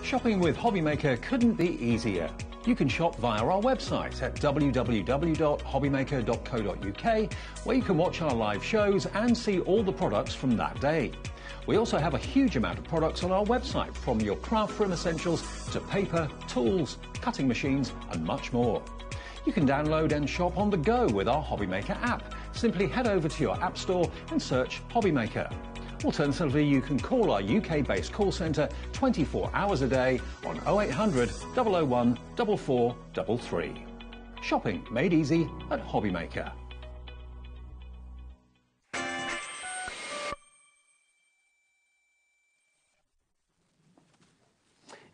Shopping with HobbyMaker couldn't be easier. You can shop via our website at www.hobbymaker.co.uk, where you can watch our live shows and see all the products from that day. We also have a huge amount of products on our website, from your craft room essentials to paper, tools, cutting machines and much more. You can download and shop on the go with our HobbyMaker app. Simply head over to your app store and search HobbyMaker. Alternatively, you can call our UK-based call centre 24 hours a day on 0800 001 4433. Shopping made easy at HobbyMaker.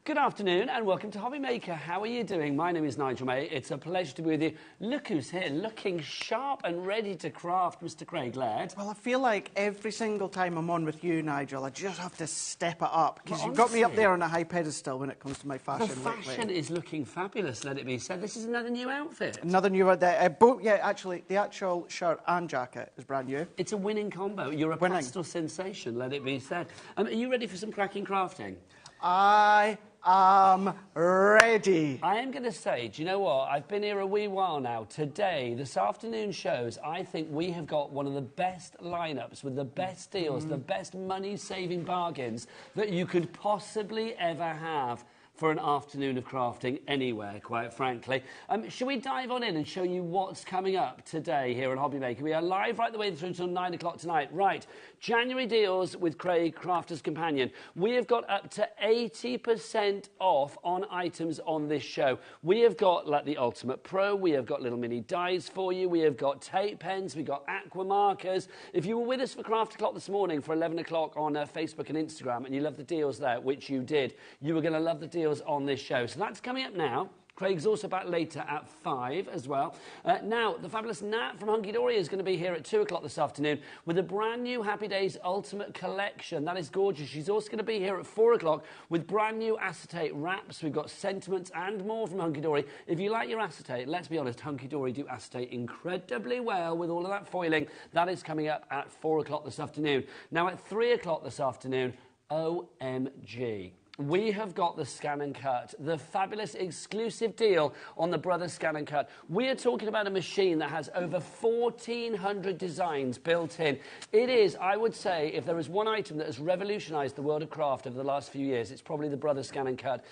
Good afternoon and welcome to HobbyMaker. How are you doing? My name is Nigel May. It's a pleasure to be with you. Look who's here, looking sharp and ready to craft, Mr. Craig Laird. Well, I feel like every single time I'm on with you, Nigel, I just have to step it up, because you've got me up there on a high pedestal when it comes to my fashion. The fashion is looking fabulous, let it be said. This is another new outfit. Another new yeah, actually, the actual shirt and jacket is brand new. It's a winning combo. You're a pastel sensation, let it be said. Are you ready for some cracking crafting? I am ready. I am going to say, do you know what? I've been here a wee while now. Today, this afternoon shows, I think we have got one of the best lineups with the best deals, the best money-saving bargains that you could possibly ever have for an afternoon of crafting anywhere, quite frankly. Shall we dive on in and show you what's coming up today here at HobbyMaker? We are live right the way through until 9 o'clock tonight. Right, January deals with Craig, Crafter's Companion. We have got up to 80% off on items on this show. We have got, like, the Ultimate Pro. We have got little mini dies for you. We have got tape pens. We've got Aqua markers. If you were with us for Craft O'Clock this morning for 11 o'clock on Facebook and Instagram, and you love the deals there, which you did, you were going to love the deals on this show. So that's coming up now. Craig's also back later at 5 as well. Now, the fabulous Nat from Hunkydory is going to be here at 2 o'clock this afternoon with a brand new Happy Days Ultimate Collection. That is gorgeous. She's also going to be here at 4 o'clock with brand new acetate wraps. We've got sentiments and more from Hunkydory. If you like your acetate, let's be honest, Hunkydory do acetate incredibly well with all of that foiling. That is coming up at 4 o'clock this afternoon. Now, at 3 o'clock this afternoon, OMG. We have got the Scan and Cut, the fabulous exclusive deal on the Brothers Scan and Cut. We are talking about a machine that has over 1,400 designs built in. It is, I would say, if there is one item that has revolutionised the world of craft over the last few years, it's probably the Brothers Scan and Cut.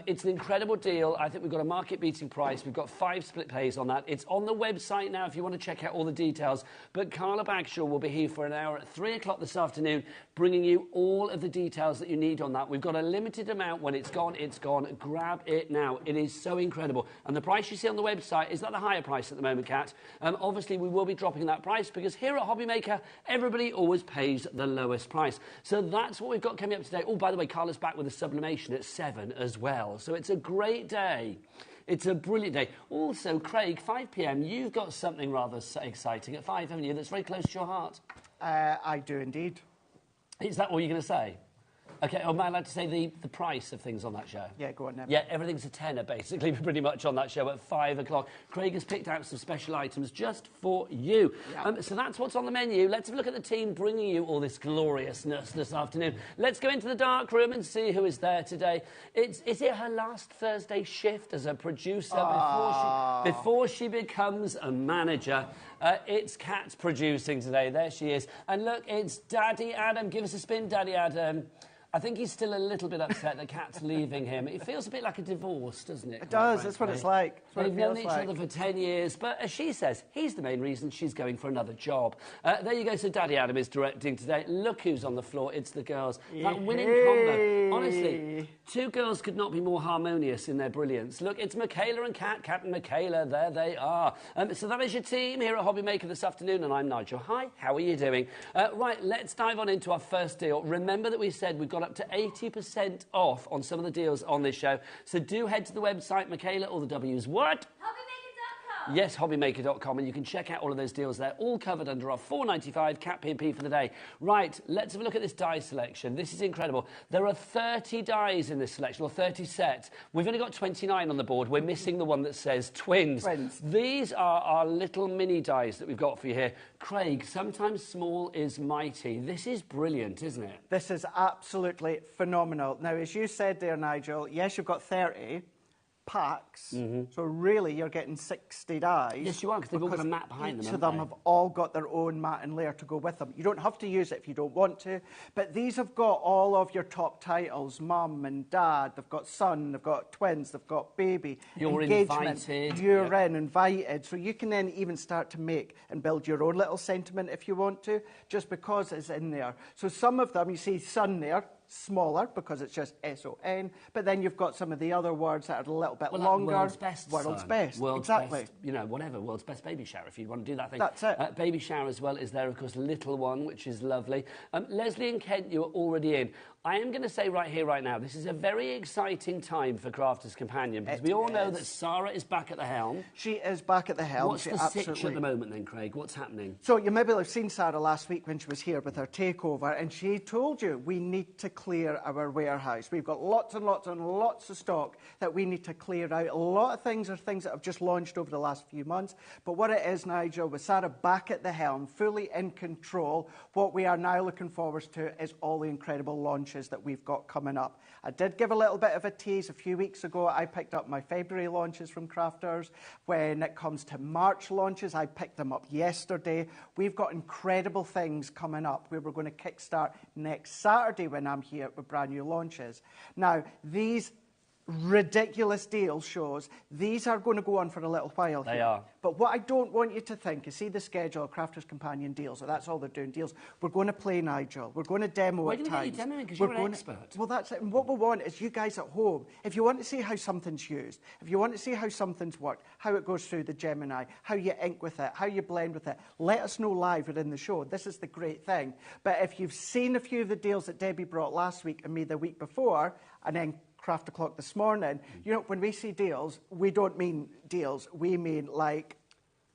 It's an incredible deal. I think we've got a market-beating price. We've got 5 split pays on that. It's on the website now if you want to check out all the details. But Carla Bagshaw will be here for an hour at 3 o'clock this afternoon, bringing you all of the details that you need on that. We've got a limited amount. When it's gone, it's gone. Grab it now. It is so incredible. And the price you see on the website is that the higher price at the moment, Kat. Obviously, we will be dropping that price because here at HobbyMaker, everybody always pays the lowest price. So that's what we've got coming up today. Oh, by the way, Carla's back with a sublimation at 7 as well. So it's a great day. It's a brilliant day. Also, Craig, 5 p.m, you've got something rather exciting at 5, haven't you, that's very close to your heart? I do indeed. Is that what you're going to say? OK, am I allowed to say the price of things on that show? Yeah, go on then. Yeah, everything's a tenner, basically, pretty much on that show at 5 o'clock. Craig has picked out some special items just for you. Yeah. So that's what's on the menu. Let's have a look at the team bringing you all this gloriousness this afternoon. Let's go into the dark room and see who is there today. Is it her last Thursday shift as a producer before she becomes a manager? It's Kat producing today. There she is. And look, it's Daddy Adam. Give us a spin, Daddy Adam. I think he's still a little bit upset that Kat's leaving him. It feels a bit like a divorce, doesn't it? It does. That's what it's like. They've known each other for 10 years, but as she says, he's the main reason she's going for another job. There you go. So Daddy Adam is directing today. Look who's on the floor. It's the girls. That winning combo. Honestly, 2 girls could not be more harmonious in their brilliance. Look, it's Michaela and Kat. Kat and Michaela. There they are. So that is your team here at HobbyMaker this afternoon, and I'm Nigel. Hi, how are you doing? Right, let's dive on into our first deal. Remember that we said we've got up to 80% off on some of the deals on this show. So do head to the website, Michaela, all the W's. What? Yes, hobbymaker.com, and you can check out all of those deals there, all covered under our $4.95 Cat P&P for the day. Right, let's have a look at this die selection. This is incredible. There are 30 dies in this selection, or 30 sets. We've only got 29 on the board. We're missing the one that says twins. These are our little mini dies that we've got for you here. Craig, sometimes small is mighty. This is brilliant, isn't it? This is absolutely phenomenal. Now, as you said there, Nigel, yes, you've got 30 packs, so really you're getting 60 dies. Yes, you are, because they've all got a mat behind them. Each of them have all got their own mat and layer to go with them. You don't have to use it if you don't want to, but these have got all of your top titles, mum and dad, they've got son, they've got twins, they've got baby, you're engagement, invited. you're in, invited, so you can then even start to make and build your own little sentiment if you want to, just because it's in there. So some of them, you see son there, smaller because it's just S-O-N, but then you've got some of the other words that are a little bit longer. Like world's best, world's son. best, world's exactly. Best, you know, whatever, world's best baby shower, if you want to do that thing. That's it. Baby shower as well is there, of course, little one, which is lovely. Leslie and Kent, you are already in. I am going to say right here, right now, this is a very exciting time for Crafter's Companion, because we all know that Sarah is back at the helm. She is back at the helm. What's the sitch at the moment then, Craig? What's happening? So you maybe have seen Sarah last week when she was here with her takeover, and she told you we need to clear our warehouse. We've got lots and lots and lots of stock that we need to clear out. A lot of things are things that have just launched over the last few months. But what it is, Nigel, with Sarah back at the helm, fully in control, what we are now looking forward to is all the incredible launches that we've got coming up. I did give a little bit of a tease a few weeks ago. I picked up my February launches from Crafters. When it comes to March launches, I picked them up yesterday. We've got incredible things coming up where we're going to kickstart next Saturday when I'm here with brand new launches. Now, these ridiculous deal shows, these are going to go on for a little while. They are. But what I don't want you to think is, see the schedule, Crafter's Companion deals, so that's all they're doing, deals. We're going to play, Nigel. We're going to demo at times. Why didn't you demo it? Because you're an expert. Well, that's it. And what we want is you guys at home, if you want to see how something's used, if you want to see how something's worked, how it goes through the Gemini, how you ink with it, how you blend with it, let us know live within the show. This is the great thing. But if you've seen a few of the deals that Debbie brought last week and me the week before, and then Craft O'Clock this morning, you know, when we see deals, we don't mean deals, we mean like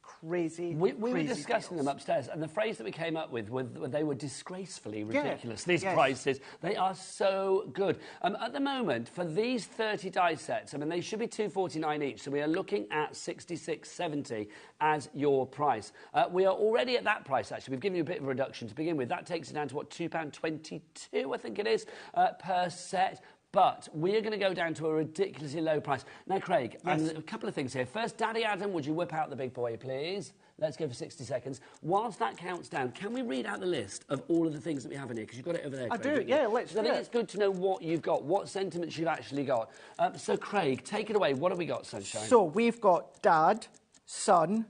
crazy, we were crazy discussing deals. them upstairs, and the phrase that we came up with, they were disgracefully ridiculous. These prices, they are so good. At the moment, for these 30 die sets, I mean, they should be $2.49 each, so we are looking at $66.70 as your price. We are already at that price, actually. We've given you a bit of a reduction to begin with. That takes it down to, what, £2.22, I think it is, per set. But we are going to go down to a ridiculously low price. Now, Craig, a couple of things here. First, Daddy Adam, would you whip out the big boy, please? Let's go for 60 seconds. Whilst that counts down, can we read out the list of all of the things that we have in here? Because you've got it over there, Craig. I do, yeah, let's do it. I think it's good to know what you've got, what sentiments you've actually got. So, Craig, take it away. What have we got, Sunshine? So, we've got Dad, Son,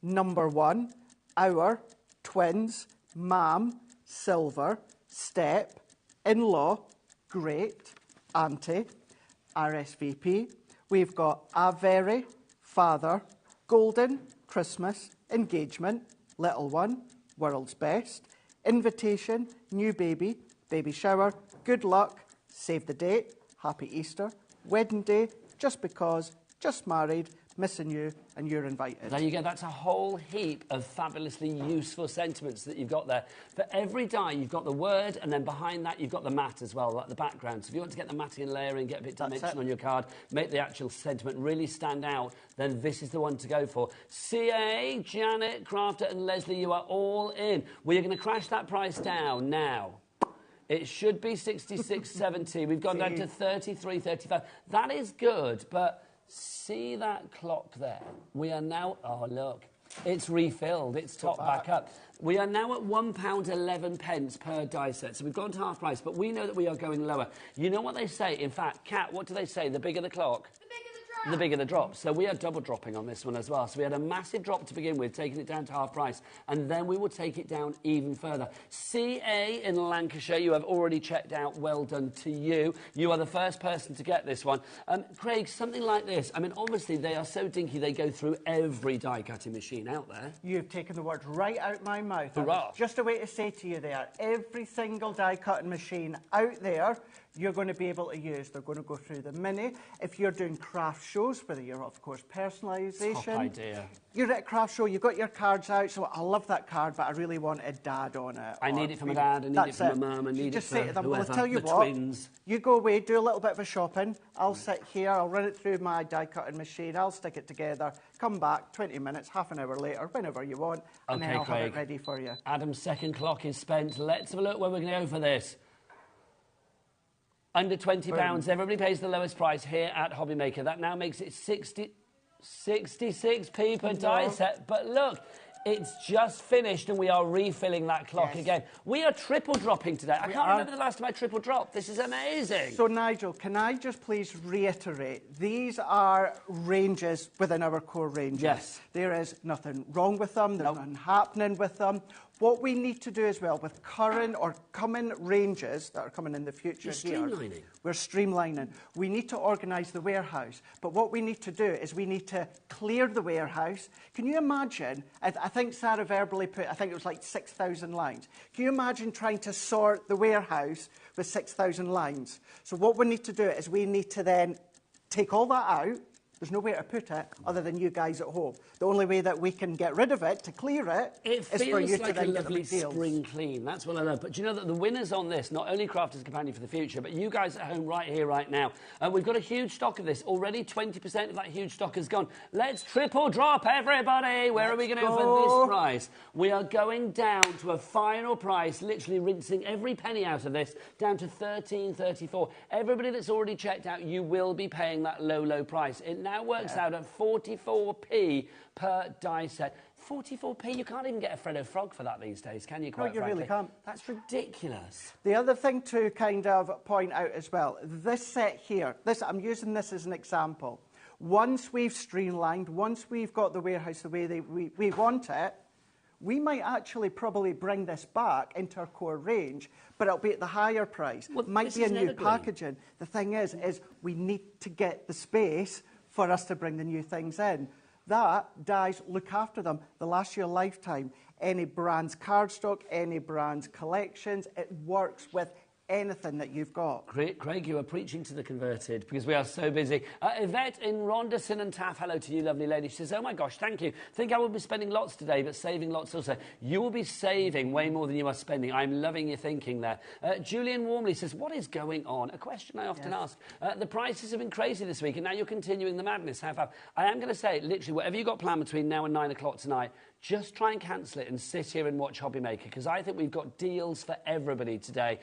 Number One, Hour, Twins, Mom, Silver, Step, In-Law, Great, Auntie, RSVP. We've got A Very, Father, Golden, Christmas, Engagement, Little One, World's Best, Invitation, New Baby, Baby Shower, Good Luck, Save the Date, Happy Easter, Wedding Day, Just Because, Just Married, Missing You, and You're Invited. There you go. That's a whole heap of fabulously useful sentiments that you've got there. For every die, you've got the word, and then behind that, you've got the mat as well, like the background. So if you want to get the matting and layering, get a bit of dimension on your card, make the actual sentiment really stand out, then this is the one to go for. CA, Janet, Crafter, and Leslie, you are all in. We are going to crash that price down now. It should be 66.70. We've gone down to 33.35. That is good, but see that clock there? We are now... Oh, look. It's refilled. It's topped back up. We are now at £1.11 per die set. So we've gone to half price, but we know that we are going lower. You know what they say? In fact, Kat, what do they say? The bigger the clock... the bigger the drop. So we are double dropping on this one as well. So we had a massive drop to begin with, taking it down to half price, and then we will take it down even further. CA in Lancashire, you have already checked out. Well done to you. You are the first person to get this one. Craig, something like this. I mean, obviously, they are so dinky, they go through every die-cutting machine out there. You've taken the words right out my mouth. Hurrah. Just a way to say to you there, every single die-cutting machine out there, you're going to be able to use. They're going to go through the mini. If you're doing craft shows, whether you're, of course, personalisation. Top idea. You're at a craft show, you've got your cards out, so I love that card, but I really want a dad on it. I need it for my dad, I need it for my mum, I need it for whoever, well, I'll tell you the what, twins. You go away, do a little bit of a shopping. I'll sit here, I'll run it through my die-cutting machine, I'll stick it together, come back 20 minutes, half an hour later, whenever you want, and then I'll have it ready for you. Adam's second clock is spent. Let's have a look where we're going to go for this. Under £20, everybody pays the lowest price here at HobbyMaker. That now makes it 66p per die set. But look, it's just finished and we are refilling that clock again. We are triple dropping today. I can't remember the last time I triple dropped. This is amazing. So, Nigel, can I just please reiterate, these are ranges within our core ranges. Yes. There is nothing wrong with them. There's nothing happening with them. What we need to do as well with current or coming ranges that are coming in the future we're streamlining. We need to organise the warehouse. But what we need to do is we need to clear the warehouse. Can you imagine, I think Sarah verbally put, I think it was like 6,000 lines. Can you imagine trying to sort the warehouse with 6,000 lines? So what we need to do is we need to then take all that out. There's nowhere to put it other than you guys at home. The only way that we can get rid of it, to clear it, is for you to then get the deals. It feels like a lovely spring clean. That's what I love. But do you know that the winners on this, not only Crafters Companion for the future, but you guys at home right here, right now. We've got a huge stock of this. Already 20% of that huge stock has gone. Let's triple drop, everybody. Where are we going to go for this price? We are going down to a final price, literally rinsing every penny out of this, down to $13.34. Everybody that's already checked out, you will be paying that low, low price. It now works out at 44p per die set. 44p, you can't even get a Freddo Frog for that these days, can you, quite frankly? Really can't. That's ridiculous. The other thing to kind of point out as well, this set here, I'm using this as an example. Once we've streamlined, once we've got the warehouse the way we want it, we might actually probably bring this back into our core range, but it'll be at the higher price. Well, it might be a new packaging. The thing is we need to get the space for us to bring the new things in. That, dies, look after them. They last your lifetime. Any brand's cardstock, any brand's collections, it works with anything that you've got. Craig, you are preaching to the converted because we are so busy. Yvette in Ronderson and Taff, hello to you, lovely lady. She says, oh my gosh, thank you. Think I will be spending lots today, but saving lots also. You will be saving way more than you are spending. I'm loving your thinking there. Julian Warmley says, what is going on? A question I often ask. The prices have been crazy this week, and now you're continuing the madness. Have I am going to say, literally, whatever you've got planned between now and 9 o'clock tonight, just try and cancel it and sit here and watch HobbyMaker, because I think we've got deals for everybody today.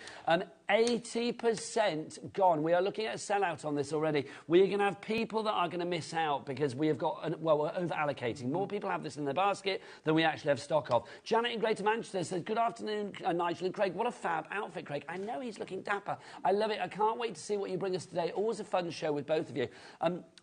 80% gone. We are looking at a sellout on this already. We are going to have people that are going to miss out because we have got, we're over-allocating. More people have this in their basket than we actually have stock of. Janet in Greater Manchester says, good afternoon, Nigel and Craig. What a fab outfit, Craig. I know he's looking dapper. I love it. I can't wait to see what you bring us today. Always a fun show with both of you.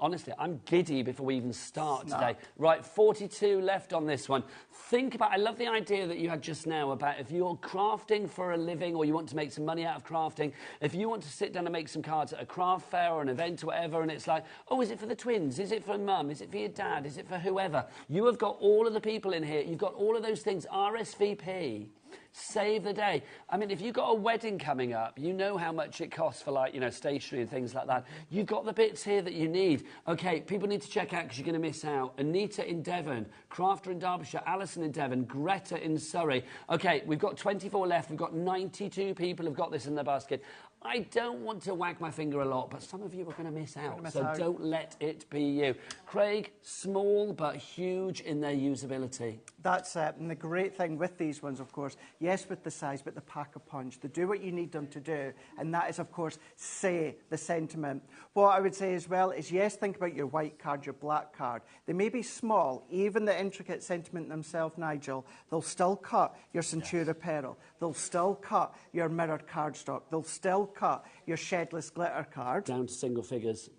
Honestly, I'm giddy before we even start today. Right, 42 left on this one. Think about, I love the idea that you had just now about if you're crafting for a living or you want to make some money out of crafting, if you want to sit down and make some cards at a craft fair or an event or whatever, and it's like, oh, is it for the twins? Is it for mum? Is it for your dad? Is it for whoever? You have got all of the people in here. You've got all of those things. RSVP. Save the day. I mean, if you've got a wedding coming up, you know how much it costs for, like, you know, stationery and things like that. You've got the bits here that you need. OK, people need to check out because you're going to miss out. Anita in Devon, Crafter in Derbyshire, Alison in Devon, Greta in Surrey. OK, we've got 24 left. We've got 92 people who've got this in their basket. I don't want to wag my finger a lot, but some of you are going to miss out, so don't let it be you. Craig, small but huge in their usability. That's it, and the great thing with these ones, of course, yes, with the size, but the pack a punch. They do what you need them to do, and that is, of course, say the sentiment. What I would say as well is, yes, think about your white card, your black card. They may be small, even the intricate sentiment themselves, Nigel, they'll still cut your Centura Peril. They'll still cut your mirrored cardstock. They'll still cut your shedless glitter card. Down to single figures.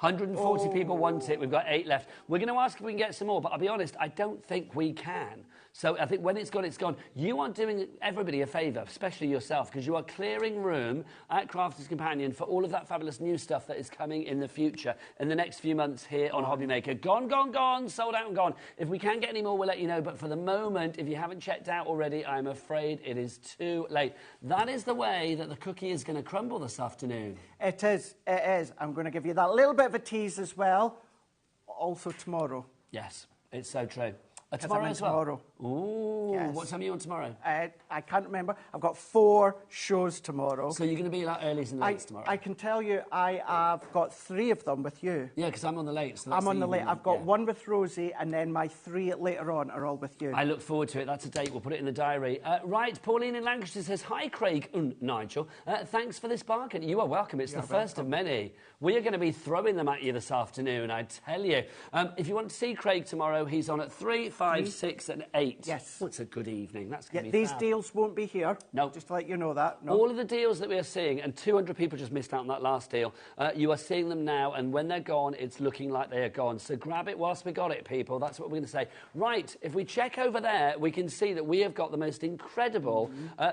140 people want it. We've got 8 left. We're going to ask if we can get some more, but I'll be honest, I don't think we can. So I think when it's gone, it's gone. You are doing everybody a favour, especially yourself, because you are clearing room at Crafter's Companion for all of that fabulous new stuff that is coming in the future, in the next few months here on HobbyMaker. Gone, gone, gone, sold out and gone. If we can get any more, we'll let you know. But for the moment, if you haven't checked out already, I'm afraid it is too late. That is the way that the cookie is going to crumble this afternoon. It is. It is. I'm going to give you that little bit of a tease as well. Also tomorrow. Yes, it's so true. Tomorrow as well? Tomorrow. Ooh, yes. What time are you on tomorrow? I can't remember. I've got 4 shows tomorrow. So you're going to be like earlys and lates tomorrow? I can tell you I have got 3 of them with you. Yeah, because I'm on the late. So I'm on the late. I've got 1 with Rosie, and then my 3 later on are all with you. I look forward to it. That's a date. We'll put it in the diary. Right, Pauline in Lancashire says, hi, Craig and Nigel. Thanks for this bargain. You are welcome. It's the first of many. We are going to be throwing them at you this afternoon, I tell you. If you want to see Craig tomorrow, he's on at 3, 5, 6 and 8. Yes. Oh, it's a good evening. That's going to be These deals won't be here. No. Just to let you know that. No. All of the deals that we are seeing, and 200 people just missed out on that last deal, you are seeing them now, and when they're gone, it's looking like they are gone. So grab it whilst we got it, people. That's what we're going to say. Right, if we check over there, we can see that we have got the most incredible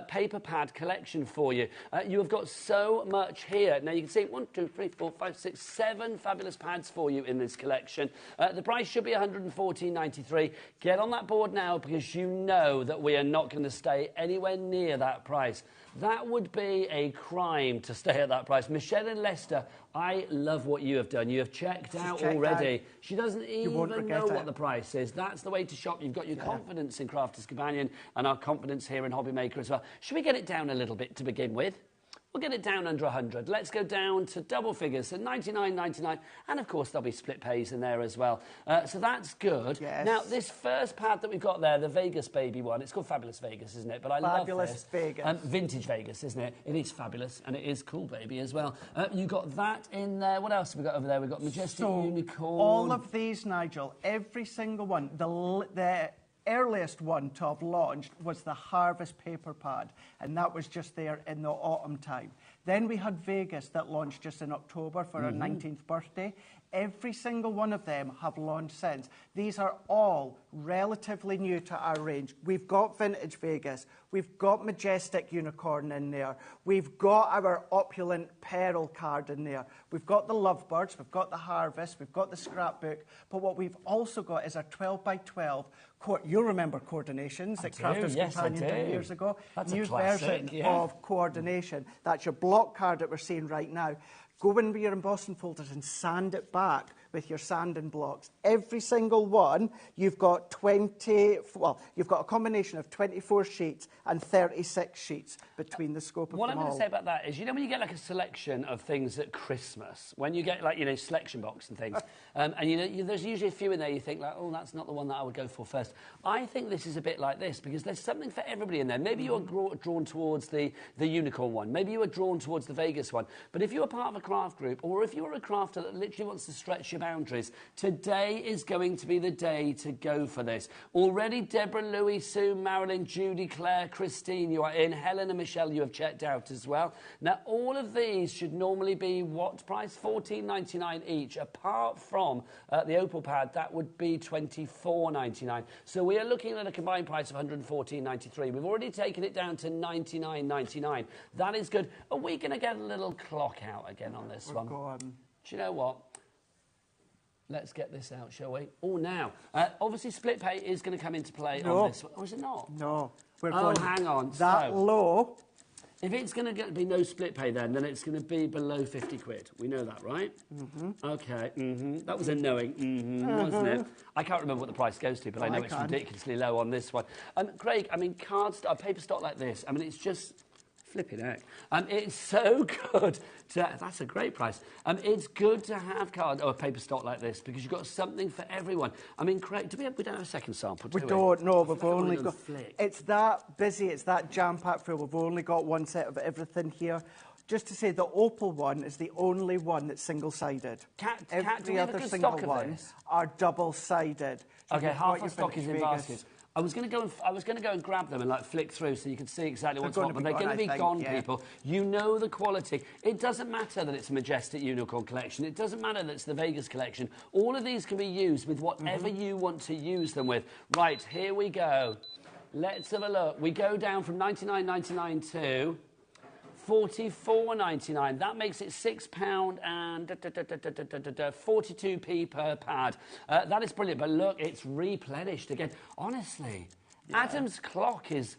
paper pad collection for you. You have got so much here. Now, you can see 1, 2, 3, 4, 5, 6, 7 fabulous pads for you in this collection. The price should be $114.93. Get on that board now, because you know that we are not going to stay anywhere near that price. That would be a crime to stay at that price. Michelle in Leicester, I love what you have done. You have checked out already. She doesn't even know what the price is. That's the way to shop. You've got your confidence in Crafter's Companion and our confidence here in HobbyMaker as well. Should we get it down a little bit to begin with? We'll get it down under 100. Let's go down to double figures, so 99.99, and of course there'll be split pays in there as well. So that's good. Yes. Now, this first pad that we've got there, the Vegas baby one, it's called Fabulous Vegas, isn't it? But I love this. Vegas. Vintage Vegas, isn't it? It is fabulous, and it is cool baby as well. You got that in there. What else have we got over there? We've got Majestic Unicorn. All of these, Nigel, every single one, the earliest one to have launched was the Harvest paper pad, and that was just there in the autumn time. Then we had Vegas that launched just in October for our 19th birthday. Every single one of them have launched since. These are all relatively new to our range. We've got Vintage Vegas. We've got Majestic Unicorn in there. We've got our opulent Pearl card in there. We've got the Lovebirds. We've got the Harvest. We've got the Scrapbook. But what we've also got is our 12 by 12. You'll remember Coordinations that Crafter's Companion did years ago. That's new a classic, version of Coordination. That's your block card that we're seeing right now. Go in with your embossing folders and sand it back with your sanding blocks. Every single one, you've got you've got a combination of 24 sheets and 36 sheets between the scope of them all. What I'm going to say about that is, you know, when you get like a selection of things at Christmas, when you get like, you know, selection box and things, and you know, there's usually a few in there you think like, oh, that's not the one that I would go for first. I think this is a bit like this, because there's something for everybody in there. Maybe you're drawn towards the unicorn one. Maybe you are drawn towards the Vegas one. But if you're part of a craft group, or if you're a crafter that literally wants to stretch your boundaries, today is going to be the day to go for this. Already Deborah, Louis, Sue, Marilyn, Judy, Claire, Christine, you are in. Helen and Michelle, you have checked out as well. Now, all of these should normally be what price? $14.99 each. Apart from the opal pad, that would be $24.99. So we are looking at a combined price of $114.93. We've already taken it down to $99.99. That is good. Are we going to get a little clock out again on this one? Go on. Do you know what? Let's get this out, shall we? Oh, now, obviously split pay is going to come into play on this one. Or is it not? No. We're going hang on. That low. If it's going to be no split pay then it's going to be below 50 quid. We know that, right? Okay. That was a knowing, wasn't it? I can't remember what the price goes to, but I know it's ridiculously low on this one. Craig, I mean, paper stock like this, I mean, it's just flipping heck. It's so good. That's a great price. It's good to have paper stock like this, because you've got something for everyone. I mean, Craig, we don't have a second sample, do we? We don't, no. We've only got... It's that busy, it's that jam-packed full. We've only got one set of everything here. Just to say, the opal one is the only one that's single-sided. Every other single one are double-sided. Okay, half our stock is in baskets. I was going to go and grab them and like flick through so you can see exactly what's hot, but they're going to be gone, people. You know the quality. It doesn't matter that it's a Majestic Unicorn collection. It doesn't matter that it's the Vegas collection. All of these can be used with whatever you want to use them with. Right, here we go. Let's have a look. We go down from $99.99 to $44.99. That makes it £6 and 42p per pad. That is brilliant, but look, it's replenished again. Honestly, Adam's clock is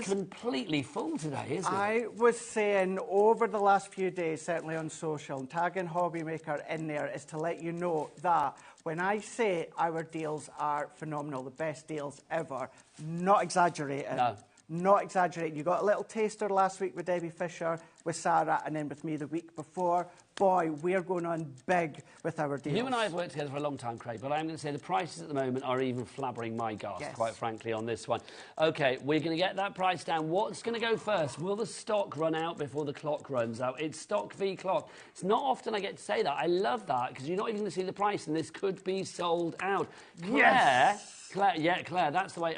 completely full today, isn't it? I was saying over the last few days, certainly on social, and tagging HobbyMaker in there is to let you know that when I say our deals are phenomenal, the best deals ever, not exaggerating. No. Not exaggerating. You got a little taster last week with Debbie Fisher, with Sarah, and then with me the week before. Boy, we're going on big with our deals. You and I have worked together for a long time, Craig, but I'm going to say the prices at the moment are even flabbering my gas, quite frankly, on this one. OK, we're going to get that price down. What's going to go first? Will the stock run out before the clock runs out? It's stock v clock. It's not often I get to say that. I love that, because you're not even going to see the price, and this could be sold out. Claire, that's the way,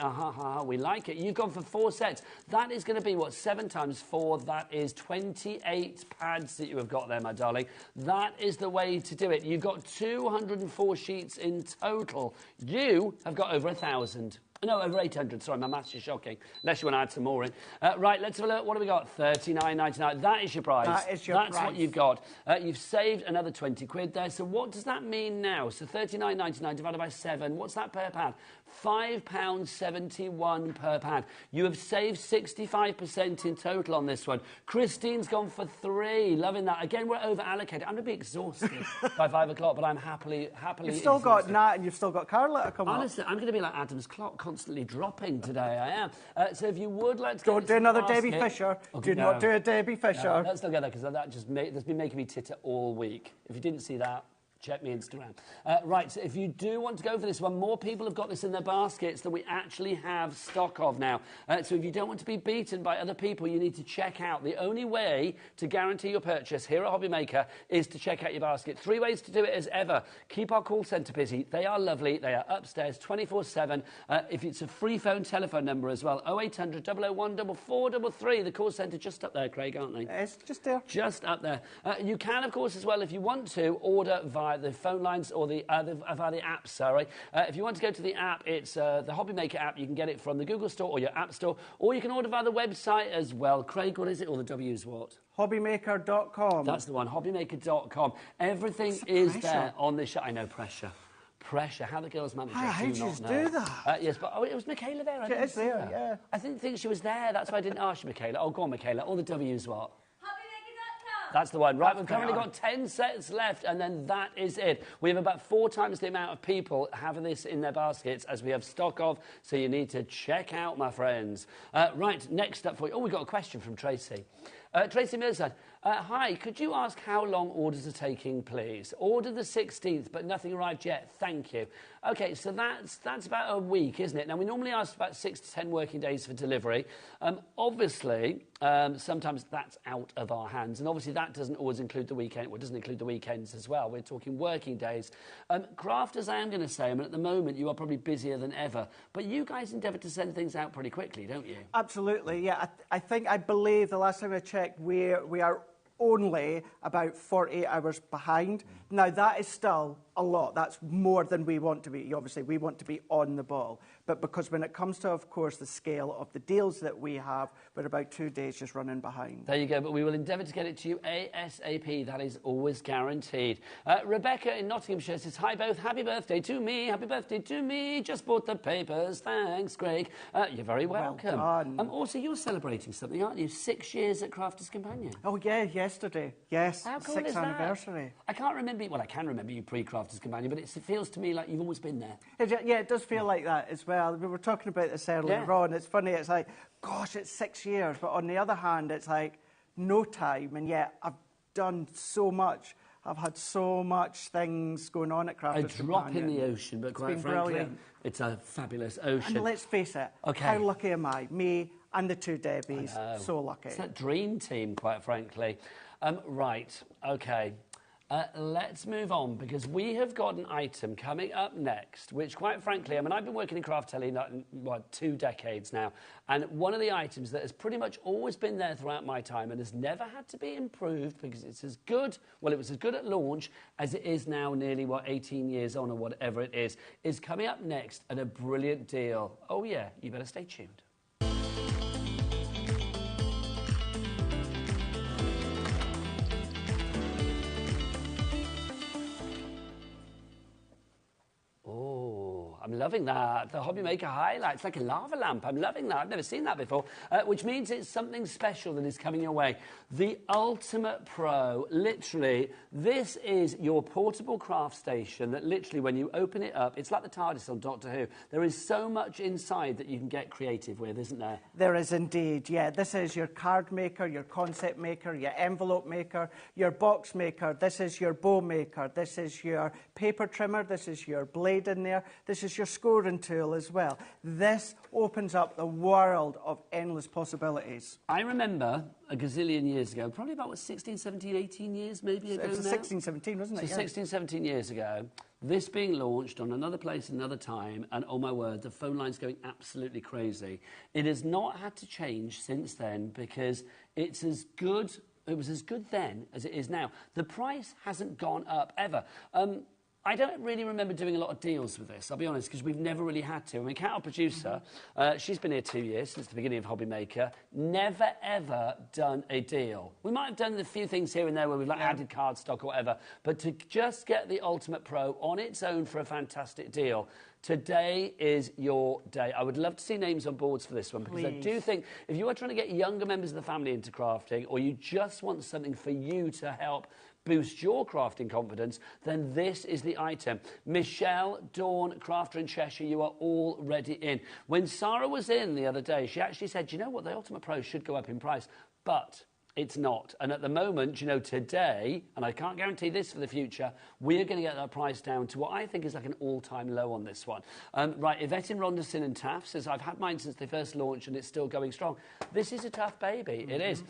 we like it. You've gone for 4 sets. That is going to be, what, 7 times 4? That is 28 pads that you have got there, my darling. That is the way to do it. You've got 204 sheets in total. You have got over 1,000. No, over 800. Sorry, my maths is shocking. Unless you want to add some more in. Right, let's have a look. What have we got? $39.99. That is your price. That is your price. That's what you've got. You've saved another 20 quid there. So what does that mean now? So $39.99 divided by 7. What's that per pad? £5.71 per pad. You have saved 65% in total on this one. Christine's gone for 3. Loving that. Again, we're over allocated. I'm going to be exhausted by 5 o'clock, but I'm happily You've still got Nat and you've still got Carla to come up. Honestly, I'm going to be like Adam's clock, constantly dropping today. I am. So if you would like to... Don't do another Debbie Fisher. Do not do a Debbie Fisher. No, let's not get that, because that's been making me titter all week. If you didn't see that, check me Instagram. Right, so if you do want to go for this one, more people have got this in their baskets than we actually have stock of now. So if you don't want to be beaten by other people, you need to check out. The only way to guarantee your purchase here at HobbyMaker is to check out your basket. 3 ways to do it as ever. Keep our call centre busy. They are lovely. They are upstairs 24/7. If it's a free phone telephone number as well, 0800 001 4433. The call centre just up there, Craig, aren't they? It's just there. Just up there. You can, of course, as well, if you want to, order via the phone lines or via the app, sorry. If you want to go to the app, it's the HobbyMaker app. You can get it from the Google Store or your App Store, or you can order via the website as well. Craig, what is it? Or the W's what? HobbyMaker.com. That's the one, HobbyMaker.com. Everything is there on this show. I know, pressure. How the girls manage How did you do that? Yes, but it was Michaela there. She is there, yeah. I didn't think she was there. That's why I didn't ask you, Michaela. Oh, go on, Michaela. All the W's what? That's the one. Right, we've currently got 10 sets left, and then that is it. We have about 4 times the amount of people having this in their baskets as we have stock of, so you need to check out, my friends. Right, next up for you. Oh, we've got a question from Tracy. Tracy Mirza, hi, could you ask how long orders are taking, please? Ordered the 16th, but nothing arrived yet. Thank you. OK, so that's about a week, isn't it? Now, we normally ask about 6 to 10 working days for delivery. Obviously, sometimes that's out of our hands. And obviously, that doesn't always include the weekend. Well, it doesn't include the weekends as well. We're talking working days. Crafters, I am going to say, I mean, at the moment, you are probably busier than ever. But you guys endeavour to send things out pretty quickly, don't you? Absolutely, yeah. I believe the last time I checked, we are only about 48 hours behind. Now, that is still a lot. That's more than we want to be. Obviously, we want to be on the ball. But because when it comes to, of course, the scale of the deals that we have, we're about 2 days just running behind. There you go. But we will endeavour to get it to you ASAP. That is always guaranteed. Rebecca in Nottinghamshire says, hi both. Happy birthday to me. Happy birthday to me. Just bought the papers. Thanks, Greg. You're very welcome. Well done. Also, you're celebrating something, aren't you? 6 years at Crafters Companion. Oh, yeah, yesterday. Yes. How cool 6th is that? anniversary. I can't remember... Well, I can remember you pre-Crafters Companion, but it feels to me like you've always been there. Yeah, it does feel like that as well. We were talking about this earlier on. It's funny, it's like, gosh, it's 6 years. But on the other hand, it's like no time. And yet I've done so much. I've had so much things going on at Crafters Companion. A drop in the ocean, but quite frankly, brilliant. It's a fabulous ocean. And let's face it, how lucky am I? Me and the 2 Debbies, so lucky. It's that dream team, quite frankly. Right, OK. Let's move on, because we have got an item coming up next, which, quite frankly, I mean, I've been working in craft telly, what, 2 decades now, and one of the items that has pretty much always been there throughout my time and has never had to be improved, because it's as good, well, it was as good at launch as it is now, nearly, what, 18 years on or whatever it is coming up next at a brilliant deal. Oh, yeah, you better stay tuned. I'm loving that. The HobbyMaker highlights, like a lava lamp. I'm loving that. I've never seen that before, which means it's something special that is coming your way. The Ultimate Pro. Literally, this is your portable craft station that literally, when you open it up, it's like the TARDIS on Doctor Who. There is so much inside that you can get creative with, isn't there? There is indeed, yeah. This is your card maker, your concept maker, your envelope maker, your box maker. This is your bow maker. This is your paper trimmer. This is your blade in there. This is your scoring tool as well. This opens up the world of endless possibilities. I remember a gazillion years ago, probably about, what, 16, 17, 18 years maybe ago now? 16, 17, wasn't it? So yeah. 16, 17 years ago, this being launched on another place, another time, and oh my word, the phone line's going absolutely crazy. It has not had to change since then, because it's as good, it was as good then as it is now. The price hasn't gone up ever. I don't really remember doing a lot of deals with this, I'll be honest, because we've never really had to. I mean, Kat, our producer, she's been here 2 years, since the beginning of HobbyMaker, never, ever done a deal. We might have done a few things here and there where we've added card stock or whatever, but to just get the Ultimate Pro on its own for a fantastic deal, today is your day. I would love to see names on boards for this one, because I do think if you are trying to get younger members of the family into crafting, or you just want something for you to help boost your crafting confidence, then this is the item. Michelle, Dawn, Crafter in Cheshire, you are already in. When Sarah was in the other day, she actually said, you know what, the Ultimate Pro should go up in price, but it's not. And at the moment, you know, today, and I can't guarantee this for the future, we're going to get that price down to what I think is like an all-time low on this one. Right, Yvette in Ronderson and Taff says, I've had mine since they first launched and it's still going strong. This is a tough baby. It is.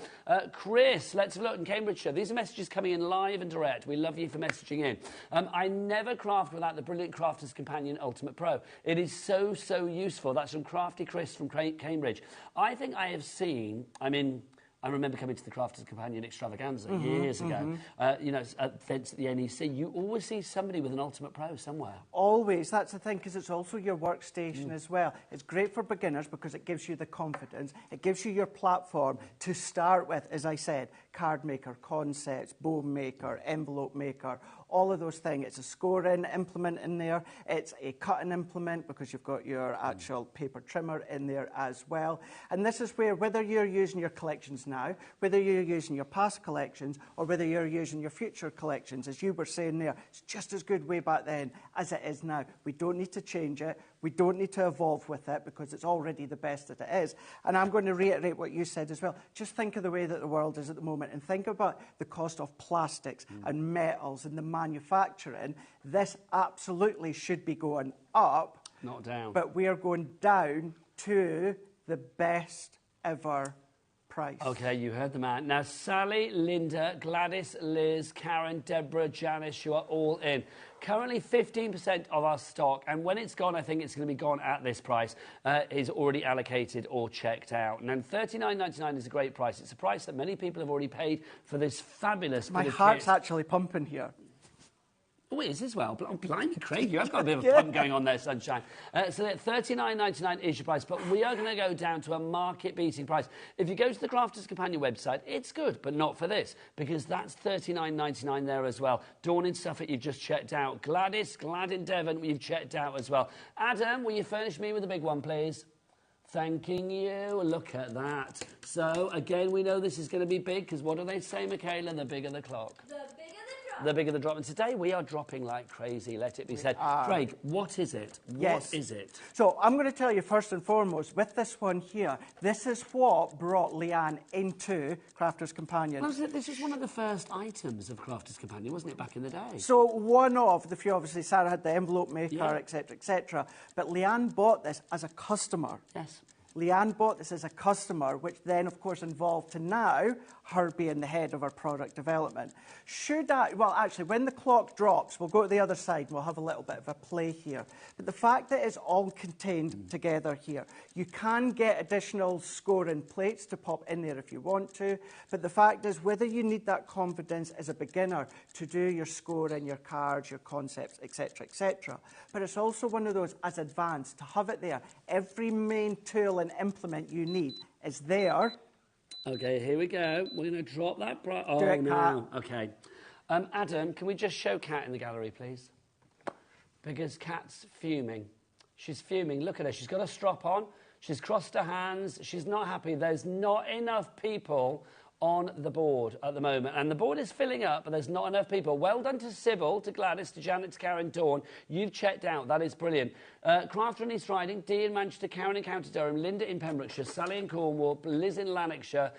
Chris, let's have a look in Cambridgeshire. These are messages coming in live and direct. We love you for messaging in. I never craft without the brilliant Crafter's Companion Ultimate Pro. It is so, so useful. That's from Crafty Chris from Cambridge. I think I have seen, I remember coming to the Crafter's Companion Extravaganza years ago. You know, at events at the NEC, you always see somebody with an Ultimate Pro somewhere. Always. That's the thing, because it's also your workstation as well. It's great for beginners because it gives you the confidence. It gives you your platform to start with, as I said, card maker, concepts, bow maker, envelope maker, all of those things. It's a scoring implement in there. It's a cutting implement because you've got your actual paper trimmer in there as well. And this is where, whether you're using your collections now, whether you're using your past collections, or whether you're using your future collections, as you were saying there, it's just as good way back then as it is now. We don't need to change it. We don't need to evolve with it because it's already the best that it is. And I'm going to reiterate what you said as well. Just think of the way that the world is at the moment and think about the cost of plastics and metals and the manufacturing. This absolutely should be going up. Not down. But we are going down to the best ever price. Okay, you heard the man. Now, Sally, Linda, Gladys, Liz, Karen, Deborah, Janice, you are all in. Currently 15% of our stock, and when it's gone, I think it's going to be gone at this price, is already allocated or checked out. And then $39.99 is a great price. It's a price that many people have already paid for this fabulous... My heart's actually pumping here. Oh, it is as well. Oh, blimey, Craig, you have got a bit of a pump going on there, sunshine. So that $39.99 is your price, but we are going to go down to a market-beating price. If you go to the Crafter's Companion website, it's good, but not for this, because that's $39.99 there as well. Dawn in Suffolk, you've just checked out. Gladys, Glad in Devon, you've checked out as well. Adam, will you furnish me with a big one, please? Thanking you. Look at that. So, again, we know this is going to be big, because what do they say, Michaela? The bigger the clock. The bigger the drop. And today we are dropping like crazy, let it be said. Craig, what is it? What is it? So I'm going to tell you first and foremost, with this one here, this is what brought Leanne into Crafter's Companion. Well, this is one of the first items of Crafter's Companion, wasn't it, back in the day? So one of the few, obviously, Sarah had the envelope maker, etc., etc. But Leanne bought this as a customer. Yes. Leanne bought this as a customer, which then, of course, involved to now her being the head of our product development. Well, actually, when the clock drops, we'll go to the other side and we'll have a little bit of a play here. But the fact that it's all contained together here, you can get additional scoring plates to pop in there if you want to, but the fact is whether you need that confidence as a beginner to do your scoring, your cards, your concepts, etc., etc. But it's also one of those as advanced to have it there. Every main tool and implement you need is there. Okay, here we go. We're going to drop that. Oh, Do it, no. Okay. Adam, can we just show Kat in the gallery, please? Because Kat's fuming. She's fuming. Look at her. She's got a strap on. She's crossed her hands. She's not happy. There's not enough people on the board at the moment. And the board is filling up, but there's not enough people. Well done to Sybil, to Gladys, to Janet, to Karen, Dawn. You've checked out. That is brilliant. Crafter in East Riding, Dee in Manchester, Karen in County Durham, Linda in Pembrokeshire, Sally in Cornwall, Liz in Lanarkshire,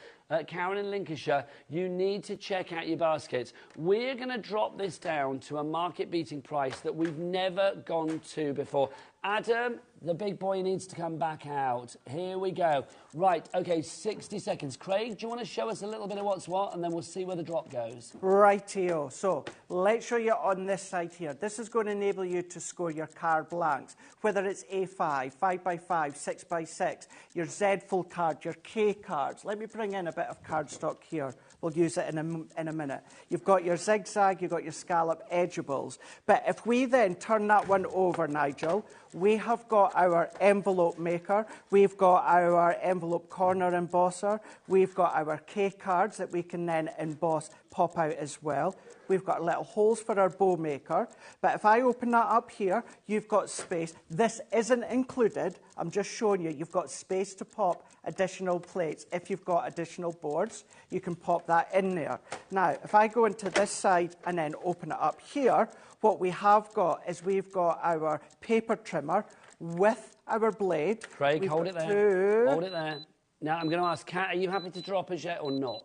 Karen in Lincolnshire. You need to check out your baskets. We're going to drop this down to a market-beating price that we've never gone to before. Adam, the big boy needs to come back out. Here we go. Right, OK, 60 seconds. Craig, do you want to show us a little bit of what's what, and then we'll see where the drop goes? Rightio. So let's show you on this side here. This is going to enable you to score your card blanks, whether it's A5, 5x5, 6x6, your Z full card, your K cards. Let me bring in a bit of cardstock here. We'll use it in a minute. You've got your zigzag, you've got your scallop edgeables. But if we then turn that one over, Nigel, we have got our envelope maker, we've got our envelope corner embosser, we've got our K cards that we can then emboss, pop out as well. We've got little holes for our bow maker. But if I open that up here, you've got space. This isn't included. I'm just showing you. You've got space to pop additional plates. If you've got additional boards, you can pop that in there. Now, if I go into this side and then open it up here, what we have got is we've got our paper trimmer with our blade. Craig, hold it there. Hold it there. Now, I'm going to ask Kat, are you happy to drop as yet or not?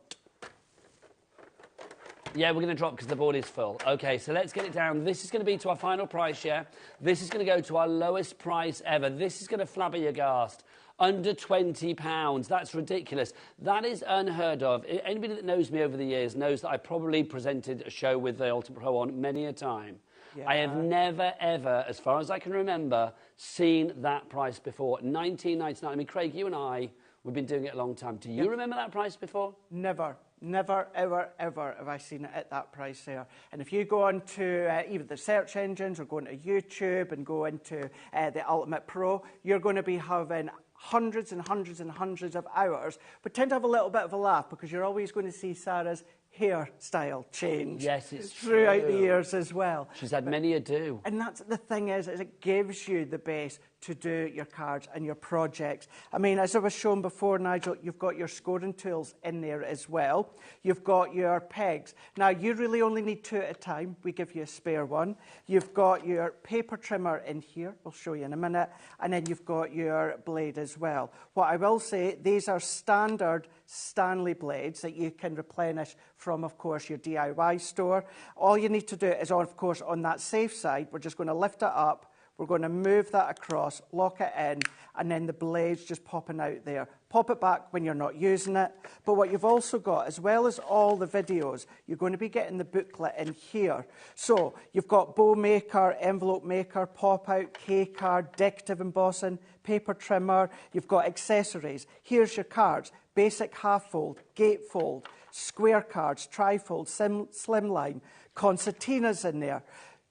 Yeah, we're going to drop because the board is full. OK, so let's get it down. This is going to be to our final price, yeah? This is going to go to our lowest price ever. This is going to flabbergast. Under £20. That's ridiculous. That is unheard of. Anybody that knows me over the years knows that I probably presented a show with the Ultimate Pro on many a time. Yeah. I have never, ever, as far as I can remember, seen that price before. 1999. I mean, Craig, you and I, we've been doing it a long time. Do you remember that price before? Never. Never, ever, ever have I seen it at that price there. And if you go on to either the search engines or go into YouTube and go into the Ultimate Pro, you're going to be having hundreds and hundreds and hundreds of hours. But tend to have a little bit of a laugh because you're always going to see Sarah's hairstyle change. Yes, it's throughout the years as well. She's had many a do. And that's the thing is it gives you the base to do your cards and your projects. I mean, as I was shown before, Nigel, you've got your scoring tools in there as well. You've got your pegs. Now, you really only need 2 at a time. We give you a spare one. You've got your paper trimmer in here. We'll show you in a minute. And then you've got your blade as well. What I will say, these are standard Stanley blades that you can replenish from, of course, your DIY store. All you need to do is, of course, on that safe side, we're just going to lift it up. We're going to move that across, lock it in, and then the blade's just popping out there. Pop it back when you're not using it. But what you've also got, as well as all the videos, you're going to be getting the booklet in here. So you've got bow maker, envelope maker, pop-out, K-card, decorative embossing, paper trimmer. You've got accessories. Here's your cards. Basic half-fold, gatefold, square cards, trifold, slimline, concertinas in there.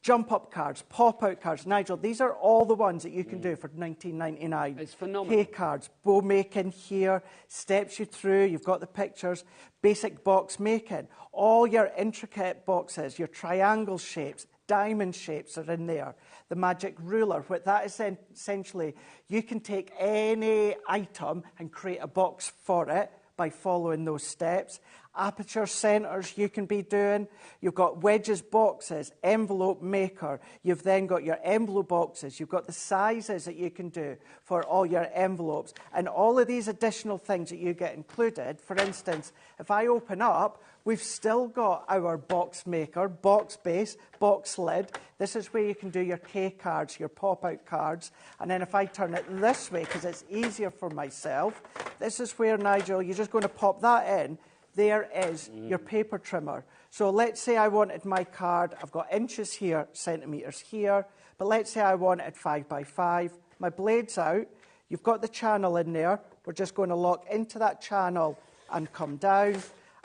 Jump-up cards, pop-out cards. Nigel, these are all the ones that you can do for £19.99. It's phenomenal. K-cards, bow making here, steps you through, you've got the pictures, basic box making. All your intricate boxes, your triangle shapes, diamond shapes are in there. The magic ruler, what that is essentially, you can take any item and create a box for it by following those steps. aperture centres you can be doing. You've got wedges boxes, envelope maker. You've then got your envelope boxes. You've got the sizes that you can do for all your envelopes. And all of these additional things that you get included, for instance, if I open up, we've still got our box maker, box base, box lid. This is where you can do your K cards, your pop-out cards. And then if I turn it this way, because it's easier for myself, this is where, Nigel, you're just going to pop that in. There is your paper trimmer. So let's say I wanted my card, I've got inches here, centimetres here, but let's say I wanted 5 by 5. My blade's out, you've got the channel in there, we're just going to lock into that channel and come down.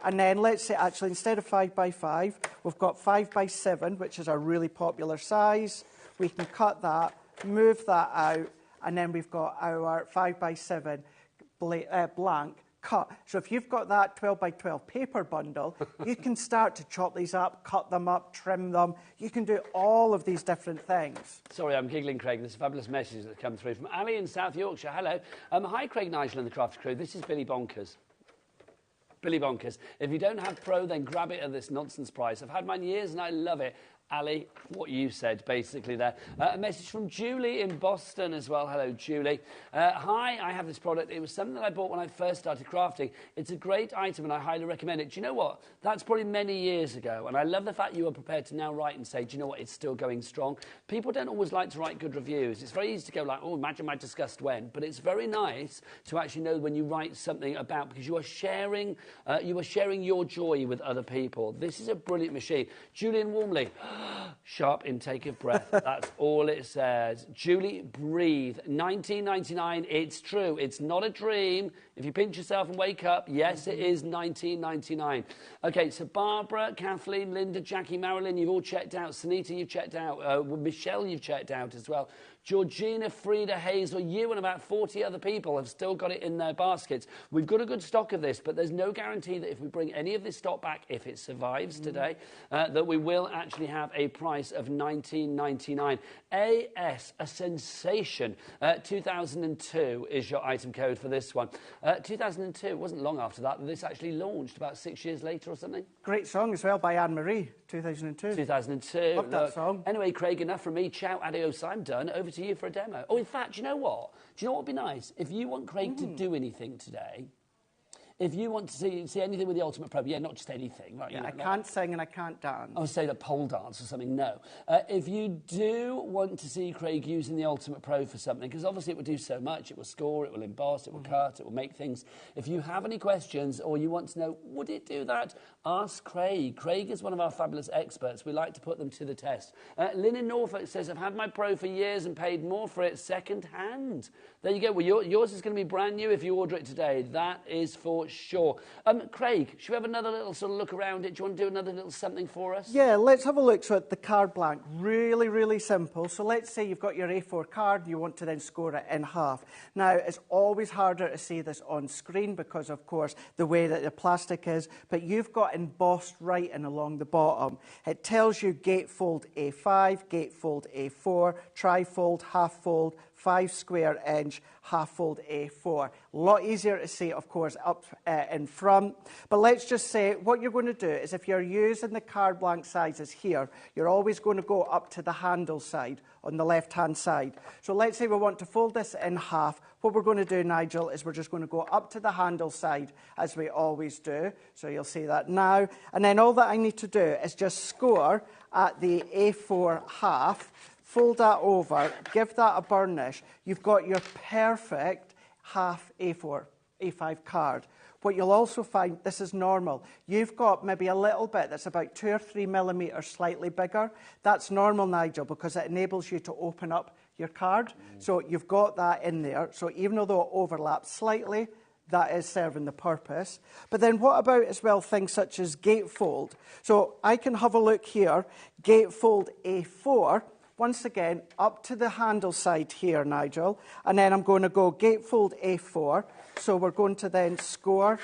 And then let's say, actually, instead of 5 by 5, we've got 5 by 7, which is a really popular size. We can cut that, move that out, and then we've got our 5 by 7 blank cut. So if you've got that 12 by 12 paper bundle, you can start to chop these up, cut them up, trim them. You can do all of these different things. Sorry, I'm giggling, Craig. There's a fabulous message that come through from Ali in South Yorkshire. Hello. Hi, Craig, Nigel and the Crafty Crew. This is Billy Bonkers. Billy Bonkers. If you don't have Pro, then grab it at this nonsense price. I've had mine years and I love it. Ali, what you said, basically there. A message from Julie in Boston as well. Hello, Julie. Hi, I have this product. It was something that I bought when I first started crafting. It's a great item and I highly recommend it. Do you know what? That's probably many years ago. And I love the fact you are prepared to now write and say, do you know what? It's still going strong. People don't always like to write good reviews. It's very easy to go like, oh, imagine my disgust when. But it's very nice to actually know when you write something about, because you are sharing your joy with other people. This is a brilliant machine. Julian Warmley. Sharp intake of breath. That's all it says. Julie, breathe. 1999. It's true. It's not a dream. If you pinch yourself and wake up, yes, it is 1999. Okay, so Barbara, Kathleen, Linda, Jackie, Marilyn, you've all checked out. Sunita, you've checked out. Michelle, you've checked out as well. Georgina, Frida, Hazel, you and about 40 other people have still got it in their baskets. We've got a good stock of this, but there's no guarantee that if we bring any of this stock back, if it survives today, that we will actually have a price of $19.99. AS, a sensation. 2002 is your item code for this one. 2002, it wasn't long after that this actually launched, about 6 years later or something. Great song as well by Anne-Marie, 2002. 2002. Love that song. Anyway, Craig, enough from me. Ciao, adios, I'm done. Over to you for a demo. Oh, in fact, do you know what? Do you know what would be nice? If you want Craig to do anything today, if you want to see anything with the Ultimate Pro, yeah, not just anything. Right, yeah, I can't sing and I can't dance. I would say the pole dance or something, no. If you do want to see Craig using the Ultimate Pro for something, because obviously it will do so much, it will score, it will emboss, it will cut, it will make things. If you have any questions or you want to know, would it do that? Ask Craig. Craig is one of our fabulous experts. We like to put them to the test. Lynn in Norfolk says, I've had my Pro for years and paid more for it second hand. There you go. Well, yours is going to be brand new if you order it today. That is for sure. Craig, should we have another little sort of look around it? Do you want to do another little something for us? Yeah, let's have a look. So at the card blank, really, really simple. So let's say you've got your A4 card and you want to then score it in half. Now, it's always harder to see this on screen because, of course, the way that the plastic is, but you've got embossed writing along the bottom. It tells you gatefold A5, gatefold A4, trifold, half fold, 5 square inch, half fold A4. A lot easier to see, of course, up in front. But let's just say what you're going to do is if you're using the card blank sizes here, you're always going to go up to the handle side on the left-hand side. So let's say we want to fold this in half. What we're going to do, Nigel, is we're just going to go up to the handle side as we always do. So you'll see that now. And then all that I need to do is just score at the A4 half, fold that over, give that a burnish. You've got your perfect half A4, A5 card. What you'll also find, this is normal. You've got maybe a little bit that's about 2 or 3 millimetres slightly bigger. That's normal, Nigel, because it enables you to open up your card. So you've got that in there. So even though it overlaps slightly, that is serving the purpose. But then what about as well things such as gatefold? So I can have a look here, gatefold A4. Once again, up to the handle side here, Nigel. And then I'm going to go gatefold A4. So we're going to then score,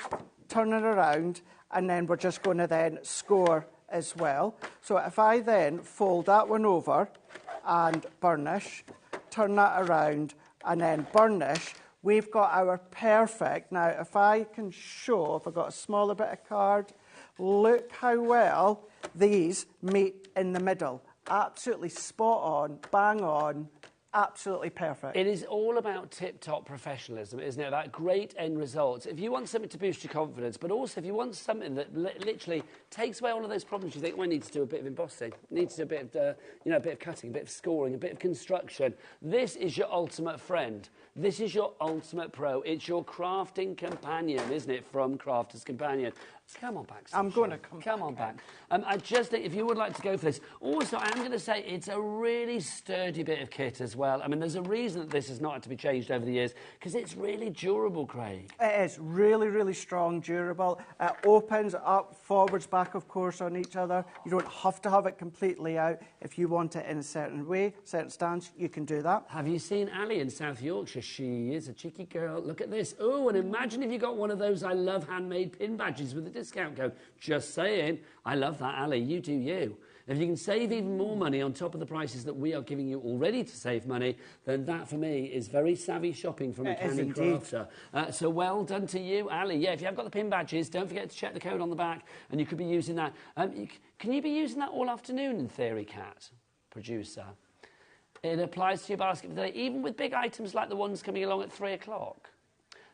turn it around, and then we're just going to then score as well. So if I then fold that one over and burnish, turn that around, and then burnish, we've got our perfect. Now, if I can show, if I've got a smaller bit of card, look how well these meet in the middle. Absolutely spot on, bang on, absolutely perfect. It is all about tip-top professionalism, isn't it? About great end results. If you want something to boost your confidence, but also if you want something that literally takes away all of those problems, you think, well, I need to do a bit of embossing, need to do a bit of, a bit of cutting, a bit of scoring, a bit of construction. This is your ultimate friend. This is your ultimate pro. It's your crafting companion, isn't it? From Crafter's Companion. Come on back. I'm going to come on back. I just think if you would like to go for this. Also, I am going to say it's a really sturdy bit of kit as well. I mean, there's a reason that this has not had to be changed over the years, because it's really durable, Craig. It is really, really strong, durable. It opens up, forwards, back, of course, on each other. You don't have to have it completely out. If you want it in a certain way, certain stance, you can do that. Have you seen Ali in South Yorkshire? She is a cheeky girl. Look at this. Oh, and imagine if you got one of those I love handmade pin badges with a discount code. Just saying. I love that, Ali. You do you. If you can save even more money on top of the prices that we are giving you already to save money, then that, for me, is very savvy shopping from a canny crafter. So well done to you, Ali. Yeah, if you have got the pin badges, don't forget to check the code on the back, and you could be using that. Can you be using that all afternoon, in theory, Kat, producer? It applies to your basket for the day, even with big items like the ones coming along at 3 o'clock.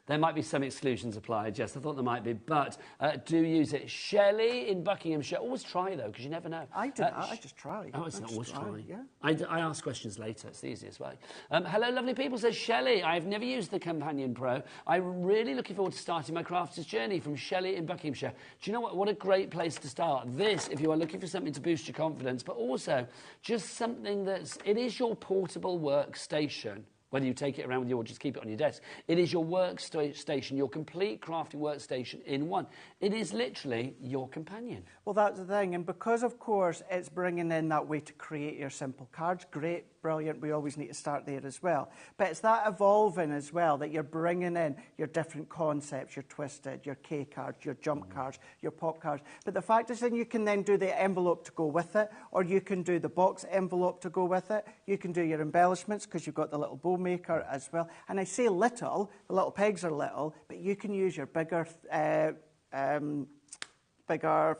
There might be some exclusions applied, yes, I thought there might be, but do use it. Shelley in Buckinghamshire. Always try, though, because you never know. I do that. I just try. Oh, it's not always try. Yeah. I ask questions later. It's the easiest way. Hello, lovely people, says Shelley. I've never used the Companion Pro. I'm really looking forward to starting my crafter's journey, from Shelley in Buckinghamshire. Do you know what? What a great place to start. This, if you are looking for something to boost your confidence, but also just something it is your portable workstation. Whether you take it around with you or just keep it on your desk. It is your workstation, your complete crafting workstation in one. It is literally your companion. Well, that's the thing. And because, of course, it's bringing in that way to create your simple cards. Great, brilliant. We always need to start there as well. But it's that evolving as well, that you're bringing in your different concepts, your twisted, your K cards, your jump cards, your pop cards. But the fact is then you can then do the envelope to go with it, or you can do the box envelope to go with it. You can do your embellishments because you've got the little bow maker as well. And I say little, the little pegs are little, but you can use your bigger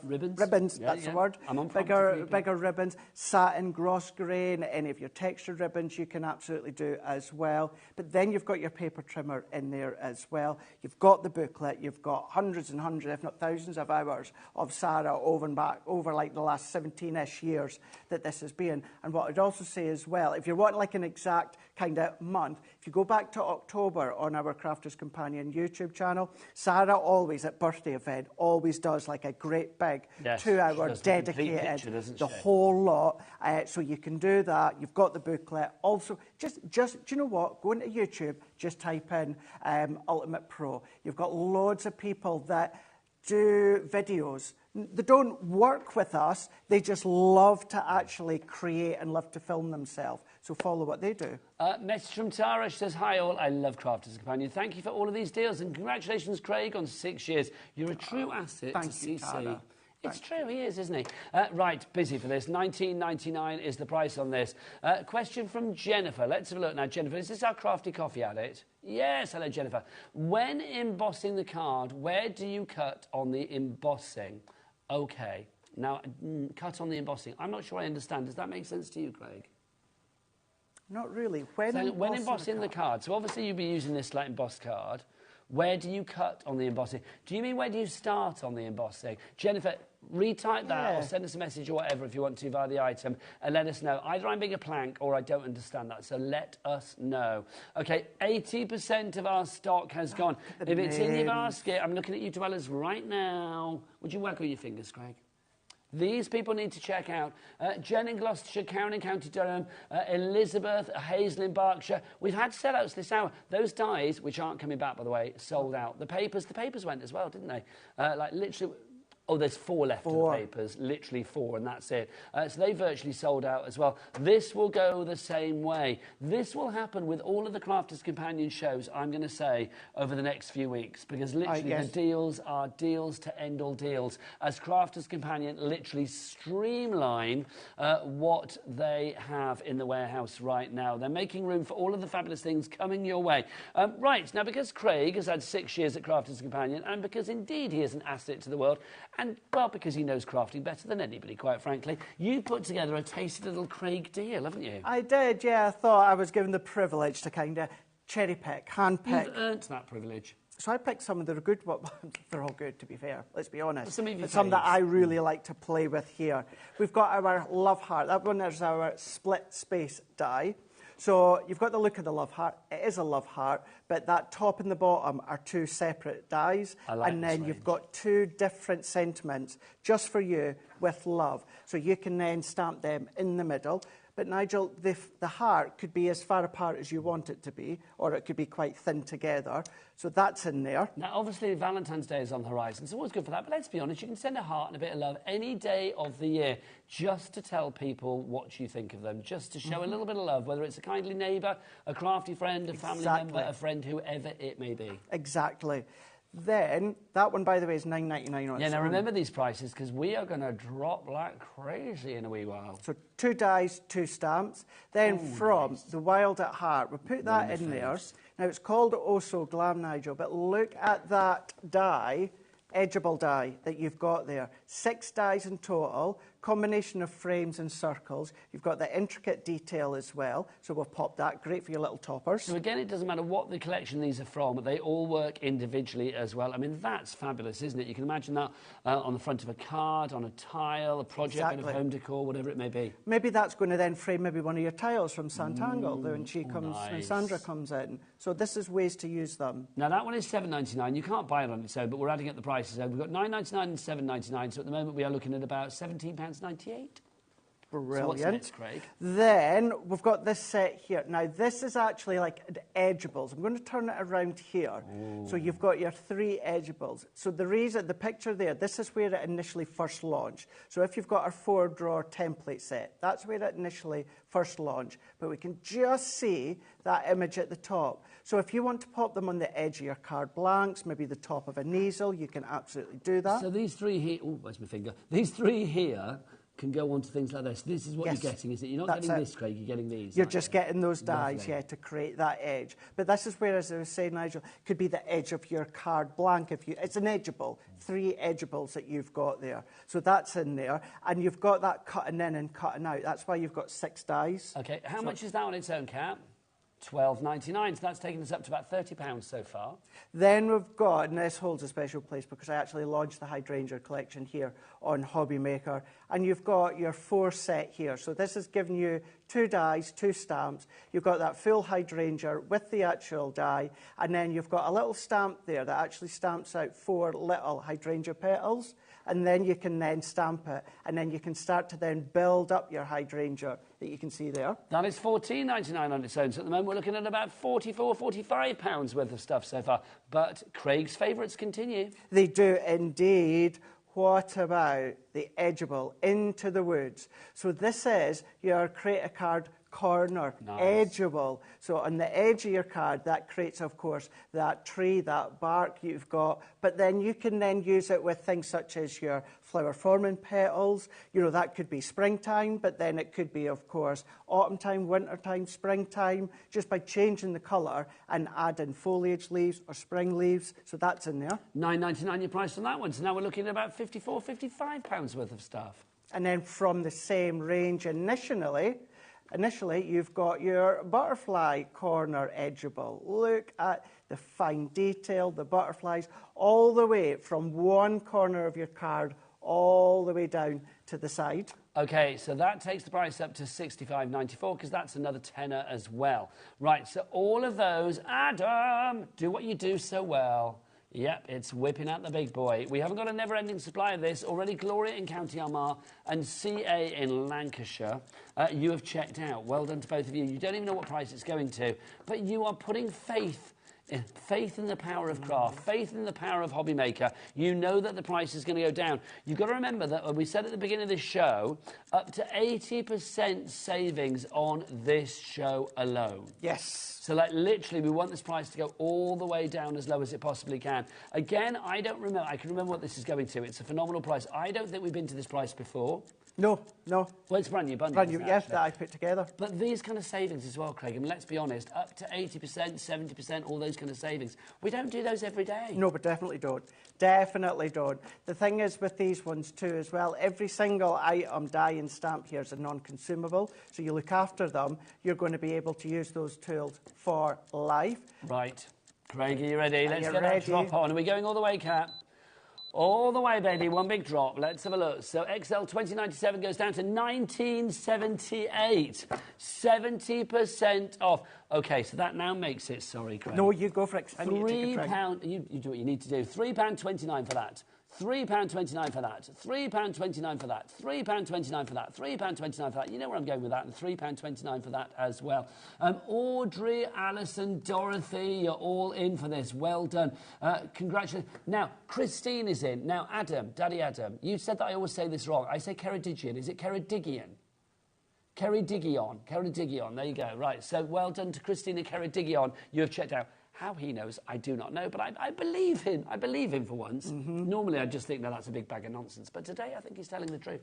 ribbons, yeah, that's the word. I'm on bigger ribbons, satin, gross grain, any of your textured ribbons you can absolutely do as well. But then you've got your paper trimmer in there as well. You've got the booklet, you've got hundreds and hundreds, if not thousands of hours of Sarah over like the last 17-ish years that this has been. And what I'd also say as well, if you're wanting like an exact kind of month, if you go back to October on our Crafter's Companion YouTube channel, Sarah always at birthday event always does like a great big 2-hour dedicated, the whole lot. So you can do that. You've got the booklet. Also, just do you know what? Go into YouTube, just type in Ultimate Pro. You've got loads of people that do videos. They don't work with us. They just love to actually create and love to film themselves. So follow what they do. Message from Tara. She says, hi all, I love Crafter's Companion. Thank you for all of these deals, and congratulations, Craig, on 6 years. You're a true asset to CC. Tara. It's true, he is, isn't he? Right, busy for this. $19.99 is the price on this. Question from Jennifer. Let's have a look now. Jennifer, is this our crafty coffee addict? Yes, hello, Jennifer. When embossing the card, where do you cut on the embossing? Okay. Now, cut on the embossing. I'm not sure I understand. Does that make sense to you, Craig? Not really. When embossing the card, so obviously you'd be using this like embossed card. Where do you cut on the embossing? Do you mean where do you start on the embossing? Jennifer, retype that or send us a message or whatever if you want to via the item and let us know. Either I'm being a plank or I don't understand that, so let us know. Okay, 80% of our stock has gone. If it's in your basket, I'm looking at you dwellers right now. Would you waggle your fingers, Craig? These people need to check out. Jen in Gloucestershire, Karen in County Durham, Elizabeth, Hazel in Berkshire. We've had sellouts this hour. Those dies, which aren't coming back, by the way, sold out. The papers went as well, didn't they? Like literally, Oh, there's 4 left of the papers, literally 4, and that's it. So they virtually sold out as well. This will go the same way. This will happen with all of the Crafters Companion shows, I'm going to say, over the next few weeks, because literally the deals are deals to end all deals, as Crafters Companion literally streamline what they have in the warehouse right now. They're making room for all of the fabulous things coming your way. Right, now because Craig has had 6 years at Crafters Companion, and because indeed he is an asset to the world, and, well, because he knows crafting better than anybody, quite frankly, you put together a tasty little Craig deal, haven't you? I did, yeah. I thought I was given the privilege to kind of cherry pick, hand pick. You've earned that privilege. So I picked some of the good ones. They're all good, to be fair, let's be honest. But some that I really like to play with here. We've got our Love Heart. That one is our split space die. So you've got the look of the Love Heart. It is a Love Heart, but that top and the bottom are 2 separate dies. And then you've got 2 different sentiments just for you with love. So you can then stamp them in the middle. But Nigel, the heart could be as far apart as you want it to be, or it could be quite thin together. So that's in there. Now, obviously, Valentine's Day is on the horizon. It's always good for that. But let's be honest, you can send a heart and a bit of love any day of the year just to tell people what you think of them, just to show a little bit of love, whether it's a kindly neighbour, a crafty friend, a family member, a friend, whoever it may be. Exactly. Then, that one, by the way, is $9.99 on its now own. remember these prices, because we are going to drop like crazy in a wee while. So 2 dies, 2 stamps. Then the Wild at Heart, we'll put that in there. Now, it's called Oh So Glam, Nigel, but look at that die, edgeable die that you've got there. 6 dies in total, combination of frames and circles. You've got the intricate detail as well, so we'll pop that. Great for your little toppers. So again, it doesn't matter what the collection these are from, but they all work individually as well. I mean, that's fabulous, isn't it? You can imagine that on the front of a card, on a tile, a project, bit of home decor, whatever it may be. Maybe that's going to then frame maybe one of your tiles from Santangle when she comes, when Sandra comes in. So this is ways to use them. Now, that one is $7.99. You can't buy it on its own, but we're adding up the prices. So we've got $9.99 and $7.99, so at the moment we are looking at about £17.98. Brilliant. So what's next, Craig? Then we've got this set here. Now, this is actually like edgeables. I'm going to turn it around here. So you've got your 3 edgeables. So the reason, the picture there, this is where it initially first launched. So if you've got our 4-drawer template set, that's where it initially first launched. But we can just see that image at the top. So if you want to pop them on the edge of your card blanks, maybe the top of an easel, you can absolutely do that. So these 3 here, oh, where's my finger? These 3 here can go on to things like this. This is what you're getting, is it? You're not getting this, Craig, you're getting these. You're just getting those dies, to create that edge. But this is where, as I was saying, Nigel, could be the edge of your card blank. It's an edgeable, 3 edgeables that you've got there. So that's in there. And you've got that cutting in and cutting out. That's why you've got 6 dies. OK, how much is that on its own, Kat? $12.99, so that's taken us up to about £30 so far. Then we've got, and this holds a special place because I actually launched the Hydrangea collection here on HobbyMaker, and you've got your 4 set here. So this is giving you 2 dies, 2 stamps. You've got that full hydrangea with the actual die, and then you've got a little stamp there that actually stamps out 4 little hydrangea petals, and then you can then stamp it, and then you can start to then build up your hydrangea that you can see there. That is $14.99 on its own, so at the moment we're looking at about £44, £45 worth of stuff so far. But Craig's favourites continue. They do indeed. What about the edgeable Into the Woods? So this is your Create a Card corner, edgeable. So on the edge of your card, that creates, of course, that tree, that bark you've got. But then you can then use it with things such as your flower forming petals. You know, that could be springtime, but then it could be, of course, autumn time, winter time, springtime, just by changing the colour and adding foliage leaves or spring leaves. So that's in there. $9.99 your price on that one. So now we're looking at about £54, £55 worth of stuff. And then from the same range Initially, you've got your butterfly corner edgeable. Look at the fine detail, the butterflies, all the way from one corner of your card all the way down to the side. OK, so that takes the price up to $65.94 because that's another tenner as well. Right, so all of those, Adam, do what you do so well. Yep, it's whipping out the big boy. We haven't got a never-ending supply of this. Already Gloria in County Armagh and CA in Lancashire. You have checked out. Well done to both of you. You don't even know what price it's going to, but you are putting faith Faith in the power of craft, faith in the power of HobbyMaker. You know that the price is going to go down. You've got to remember that we said at the beginning of this show, up to 80% savings on this show alone. Yes. So, like, literally, we want this price to go all the way down as low as it possibly can. Again, I don't remember. I can remember what this is going to. It's a phenomenal price. I don't think we've been to this price before. No, no. Well, it's brand new bundle. Brand new, yes, that I put together. But these kind of savings as well, Craig, I mean, let's be honest, up to 80%, 70%, all those kind of savings. We don't do those every day. No, but definitely don't. Definitely don't. The thing is with these ones too as well, every single item, die and stamp here is a non-consumable. So you look after them, you're going to be able to use those tools for life. Right. Craig, are you ready? Let's get ready? that drop on. Are we going all the way, Kat? All the way, baby. One big drop. Let's have a look. So XL 2097 goes down to 1978. 70% off. OK, so that now makes it, sorry, Craig. No, you go for it. £3. You do what you need to do. £3.29 for that. £3.29 for that. £3.29 for that. £3.29 for that. £3.29 for that. You know where I'm going with that. And £3.29 for that as well. Audrey, Alison, Dorothy, you're all in for this. Well done. Congratulations. Now, Christine is in. Now, Adam, Daddy Adam, you said that I always say this wrong. I say Ceredigion. Is it Ceredigion? Ceredigion. Ceredigion. There you go. Right. So well done to Christina Ceredigion. You have checked out. How he knows, I do not know, but I believe him. I believe him for once. Normally, I just think, no, that's a big bag of nonsense. But today, I think he's telling the truth.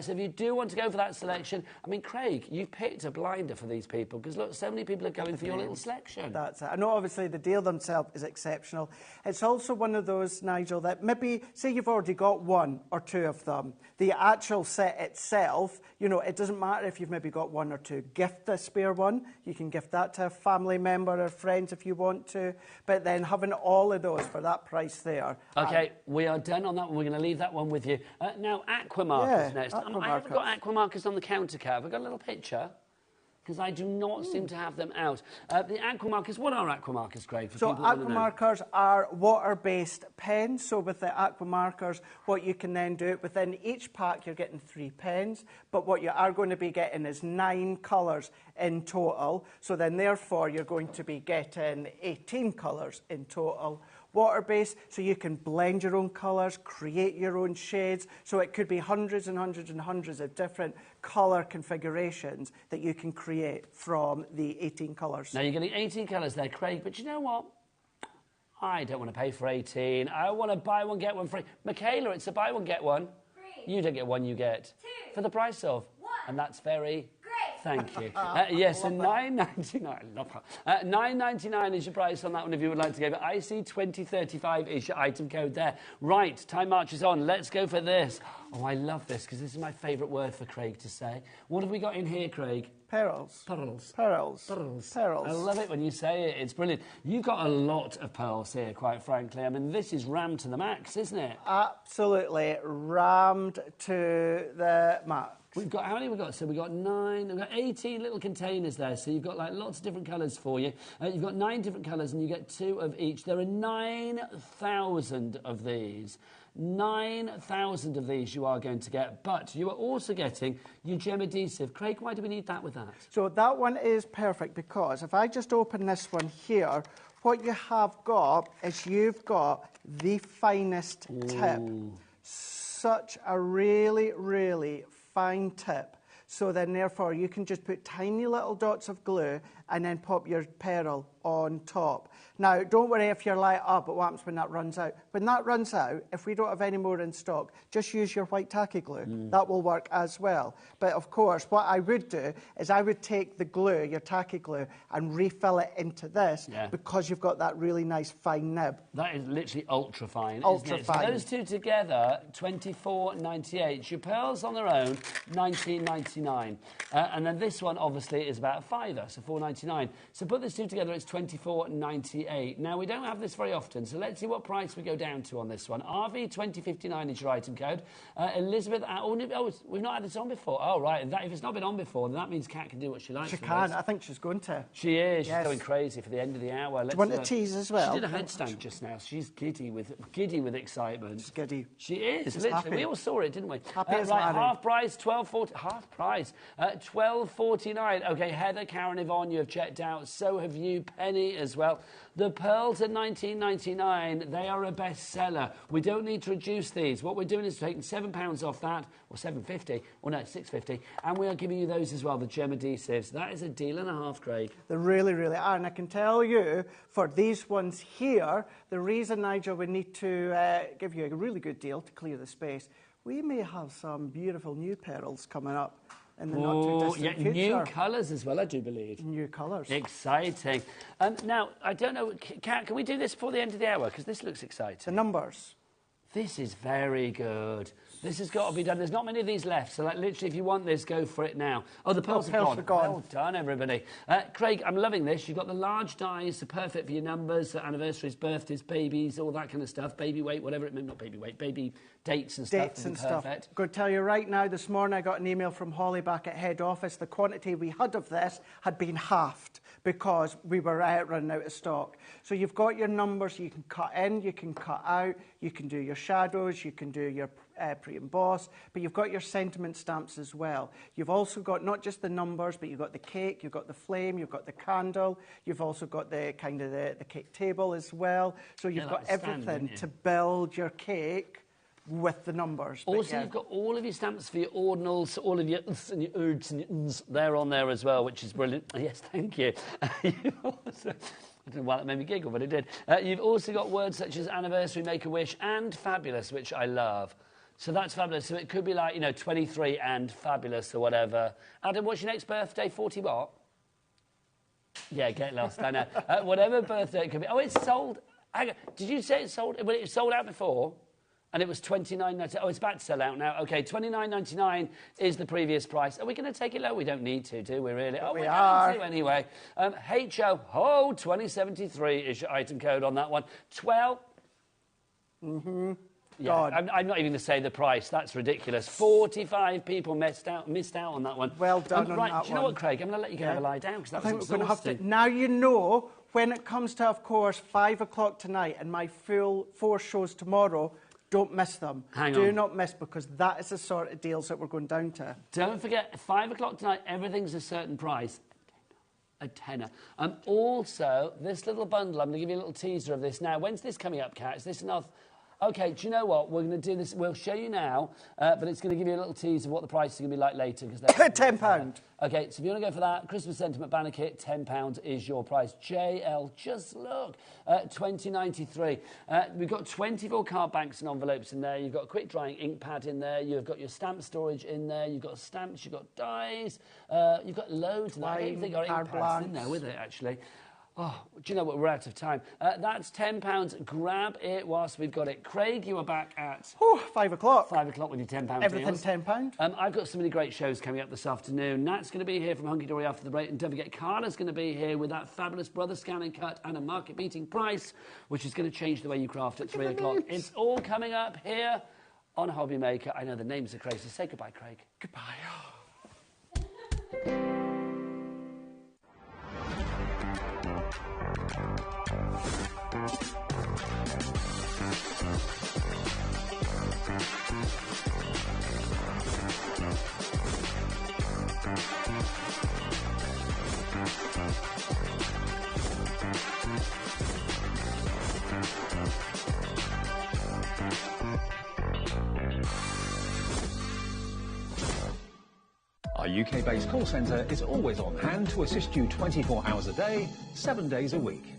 So if you do want to go for that selection, I mean, Craig, you picked a blinder for these people because, look, so many people are going for your little selection. That's it. I know, obviously, the deal themselves is exceptional. It's also one of those, Nigel, that maybe, say you've already got one or two of them, the actual set itself, you know, it doesn't matter if you've maybe got one or two. Gift a spare one. You can gift that to a family member or friends if you want to. But then having all of those for that price there. OK, we are done on that one. We're going to leave that one with you. Now, Aqua markers next. I haven't got Aqua markers on the counter, Cav. I've got a little picture. Because I do not seem to have them out. The Aqua markers, what are Aqua markers, Craig? So Aqua markers are water-based pens. So with the Aqua markers, what you can then do, within each pack, you're getting 3 pens. But what you are going to be getting is 9 colours in total. So then, therefore, you're going to be getting 18 colours in total. Water-based, so you can blend your own colours, create your own shades. So it could be hundreds and hundreds and hundreds of different colour configurations that you can create from the 18 colours. Now, you're getting 18 colours there, Craig, but you know what? I don't want to pay for 18. I want to buy one, get one free. Michaela, it's a buy one, get one. Free. You don't get one, you get 2. For the price of 1. And that's very... Great. Thank you. Yes, and £9.99. I love her. £9.99 is your price on that one if you would like to go. But IC2035 is your item code there. Right, time marches on. Let's go for this. Oh, I love this because this is my favourite word for Craig to say. What have we got in here, Craig? Pearls. Pearls. Pearls. Pearls. Pearls. I love it when you say it. It's brilliant. You've got a lot of pearls here, quite frankly. I mean, this is rammed to the max, isn't it? Absolutely rammed to the max. We've got, how many have we got? So we've got 9, we've got 18 little containers there. So you've got like lots of different colours for you. You've got 9 different colours and you get 2 of each. There are 9,000 of these. 9,000 of these you are going to get, but you are also getting your gem adhesive. Craig, why do we need that with that? So that one is perfect because if I just open this one here, what you have got is you've got the finest tip. Such a really, really fine tip. So then, therefore, you can just put tiny little dots of glue and then pop your pearl on top. Now, don't worry if you're like, oh, but what happens when that runs out? When that runs out, if we don't have any more in stock, just use your white tacky glue. That will work as well. But, of course, what I would do is I would take the glue, your tacky glue, and refill it into this because you've got that really nice fine nib. That is literally ultra fine, ultra isn't it? fine. So those two together, $24.98. Your pearls on their own, $19.99. And then this one, obviously, is about a £5, so $4.99. So put these two together, it's $24.98. Now, we don't have this very often, so let's see what price we go down to on this one. RV2059 is your item code. Elizabeth, we've not had this on before. Oh, right. If it's not been on before, then that means Kat can do what she likes. She can. I think she's going to. She is. She's going crazy for the end of the hour. Do you want a tease as well? She did a headstand just now. She's giddy with excitement. She's giddy. She is. She's literally. happy. We all saw it, didn't we? Happy as right, half price, $12.40. Half price, $12.49. Okay, Heather, Karen, Yvonne, you have checked out. So have you, Penny, as well. The pearls at $19.99, they are a bestseller. We don't need to reduce these. What we're doing is taking £7 off that, or $7.50, or no, $6.50, and we are giving you those as well, the gem adhesives. That is a deal and a half, Craig. They really, really are. And I can tell you, for these ones here, the reason, Nigel, we need to give you a really good deal to clear the space, we may have some beautiful new pearls coming up in the not-too-distant future. New colours as well, I do believe. New colours. Exciting. Now, I don't know, Kat, can we do this before the end of the hour? Because this looks exciting. The numbers. This is very good. This has got to be done. There's not many of these left, so like literally, if you want this, go for it now. Oh, the pearls are gone. Well done, everybody. Craig, I'm loving this. You've got the large dies, so perfect for your numbers, anniversaries, birthdays, babies, all that kind of stuff. Baby weight, whatever it means, not baby weight, baby dates and stuff. Dates and stuff. I'm going to tell you right now, this morning I got an email from Holly back at head office. The quantity we had of this had been halved because we were running out of stock. So you've got your numbers, you can cut in, you can cut out, you can do your shadows, you can do your pre-emboss, but you've got your sentiment stamps as well. You've also got not just the numbers, but you've got the cake, you've got the flame, you've got the candle, you've also got the kind of the cake table as well. So you've got everything to build your cake with the numbers. Also, you've got all of your stamps for your ordinals, all of your 's and your urds and your n's, they're on there as well, which is brilliant. Yes, thank you. Also, I don't know why that made me giggle, but it did. You've also got words such as anniversary, make-a-wish, and fabulous, which I love. So that's fabulous. So it could be like, 23 and fabulous or whatever. Adam, what's your next birthday? 40 what? Yeah, get lost, I know. Whatever birthday it could be. Oh, it's sold. Hang on. Did you say it's sold? Well, it was sold out before. And it was $29.99. Oh, it's about to sell out now. OK, $29.99 is the previous price. Are we going to take it low? We don't need to, do we, really? But we are. To anyway. HO 2073 is your item code on that one. 12. Mm-hmm. Yeah, I'm not even going to say the price. That's ridiculous. 45 people missed out on that one. Well done on right, that do you know what, Craig? I'm going to let you go have a lie down because that was exhausting. We're going to have to, now you know, when it comes to, of course, 5 o'clock tonight and my full 4 shows tomorrow, don't miss them. Do not miss, because that is the sort of deals that we're going down to. Don't forget, 5 o'clock tonight, everything's a certain price. A tenner. Also, this little bundle, I'm going to give you a little teaser of this now. When's this coming up, Kat? Is this enough? OK, do you know what? We're going to do this. We'll show you now, but it's going to give you a little tease of what the price is going to be like later. £10. OK, so if you want to go for that, Christmas Sentiment Banner Kit, £10 is your price. JL, just look, $20.93. We've got 24 card banks and envelopes in there. You've got a quick drying ink pad in there. You've got your stamp storage in there. You've got stamps. You've got dies. You've got loads in there. I don't think got ink pads in there with it, actually. Oh, do you know what? We're out of time. That's £10. Grab it whilst we've got it. Craig, you are back at... 5 o'clock. 5 o'clock with your £10 Everything deals. £10. I've got so many great shows coming up this afternoon. Nat's going to be here from Hunkydory after the break. And don't forget, Carla's going to be here with that fabulous Brother Scan and Cut and a market-beating price, which is going to change the way you craft at 3 o'clock. It's all coming up here on HobbyMaker. I know the names are crazy. Say goodbye, Craig. Goodbye. Our UK-based call centre is always on hand to assist you 24 hours a day, 7 days a week.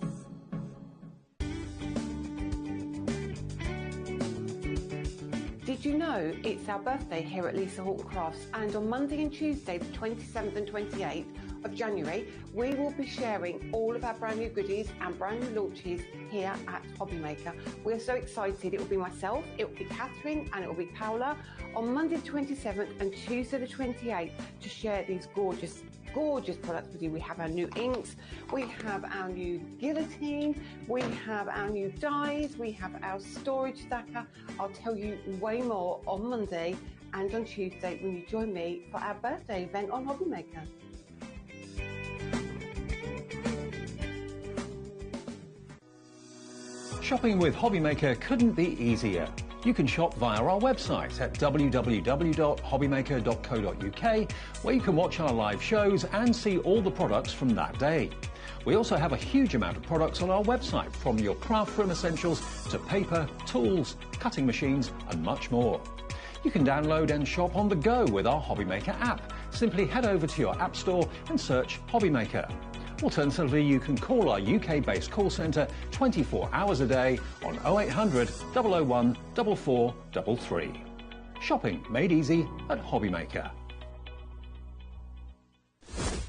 Did you know it's our birthday here at Lisa Horton Crafts, and on Monday and Tuesday, the 27th and 28th of January, we will be sharing all of our brand new goodies and brand new launches here at HobbyMaker. We're so excited. It will be myself, it will be Catherine, and it will be Paola on Monday the 27th and Tuesday the 28th to share these gorgeous products with you. We have our new inks, we have our new guillotine, we have our new dies, we have our storage stacker. I'll tell you way more on Monday and on Tuesday when you join me for our birthday event on HobbyMaker. Shopping with HobbyMaker couldn't be easier. You can shop via our website at www.hobbymaker.co.uk, where you can watch our live shows and see all the products from that day. We also have a huge amount of products on our website, from your craft room essentials to paper, tools, cutting machines and much more. You can download and shop on the go with our HobbyMaker app. Simply head over to your app store and search HobbyMaker. Alternatively, you can call our UK-based call centre 24 hours a day on 0800 001 4433. Shopping made easy at HobbyMaker.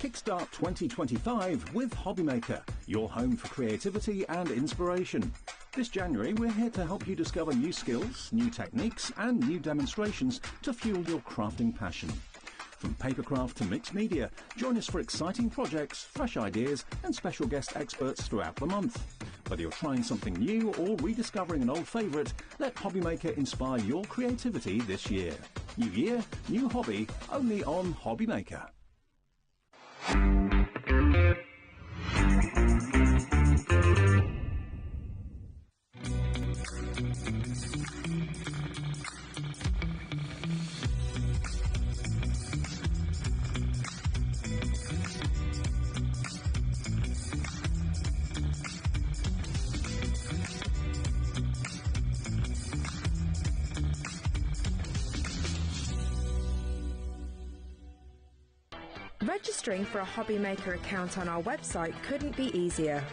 Kickstart 2025 with HobbyMaker, your home for creativity and inspiration. This January, we're here to help you discover new skills, new techniques and new demonstrations to fuel your crafting passion. From papercraft to mixed media, join us for exciting projects, fresh ideas and special guest experts throughout the month. Whether you're trying something new or rediscovering an old favourite, let HobbyMaker inspire your creativity this year. New year, new hobby, only on HobbyMaker. Registering for a HobbyMaker account on our website couldn't be easier.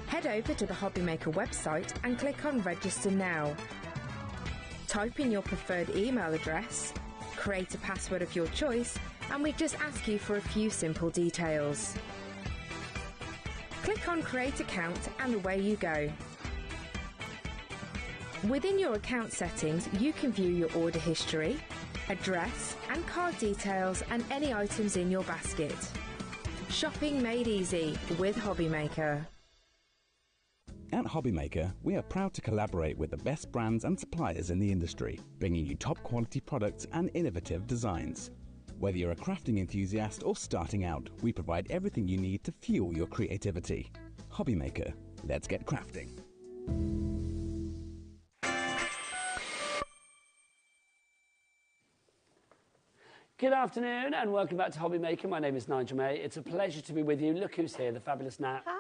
Head over to the HobbyMaker website and click on Register Now. Type in your preferred email address, create a password of your choice, and we just ask you for a few simple details. Click on Create Account and away you go. Within your account settings, you can view your order history, address and card details and any items in your basket. Shopping made easy with HobbyMaker. At HobbyMaker, we are proud to collaborate with the best brands and suppliers in the industry, bringing you top quality products and innovative designs. Whether you're a crafting enthusiast or starting out, we provide everything you need to fuel your creativity. HobbyMaker, let's get crafting. Good afternoon and welcome back to HobbyMaker. My name is Nigel May. It's a pleasure to be with you. Look who's here, the fabulous Nat. Hi.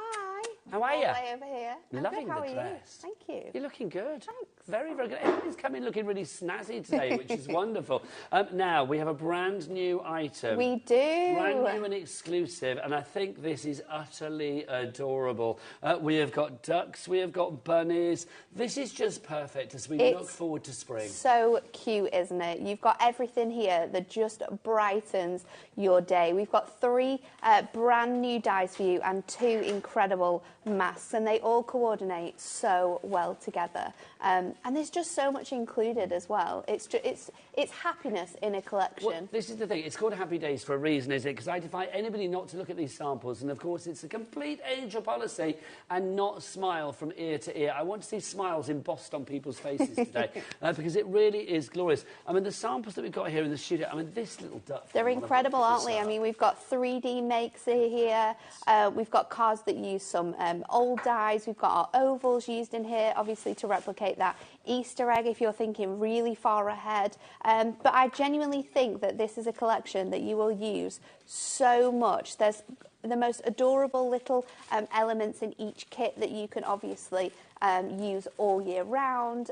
How are you? All the way over here. Loving How the are dress. You? Thank you. You're looking good. Thanks. Very, very good. Everybody's come in looking really snazzy today, which is wonderful. Now, we have a brand new item. We do. Brand new and exclusive, and I think this is utterly adorable. We have got ducks, we have got bunnies. This is just perfect as we look forward to spring. So cute, isn't it? You've got everything here that just brightens your day. We've got 3 brand new dies for you and 2 incredible masks, and they all coordinate so well together. And there's just so much included as well. It's happiness in a collection. Well, this is the thing. It's called Happy Days for a reason, is it? Because I defy anybody not to look at these samples. And, of course, it's a complete angel policy and not smile from ear to ear. I want to see smiles embossed on people's faces today because it really is glorious. I mean, the samples that we've got here in the studio, I mean, this little duck. They're incredible, aren't they? I mean, we've got 3D makes here. We've got cards that use some old dies. We've got our ovals used in here, obviously, to replicate that Easter egg if you're thinking really far ahead. But I genuinely think that this is a collection that you will use so much. There's the most adorable little elements in each kit that you can obviously use all year round.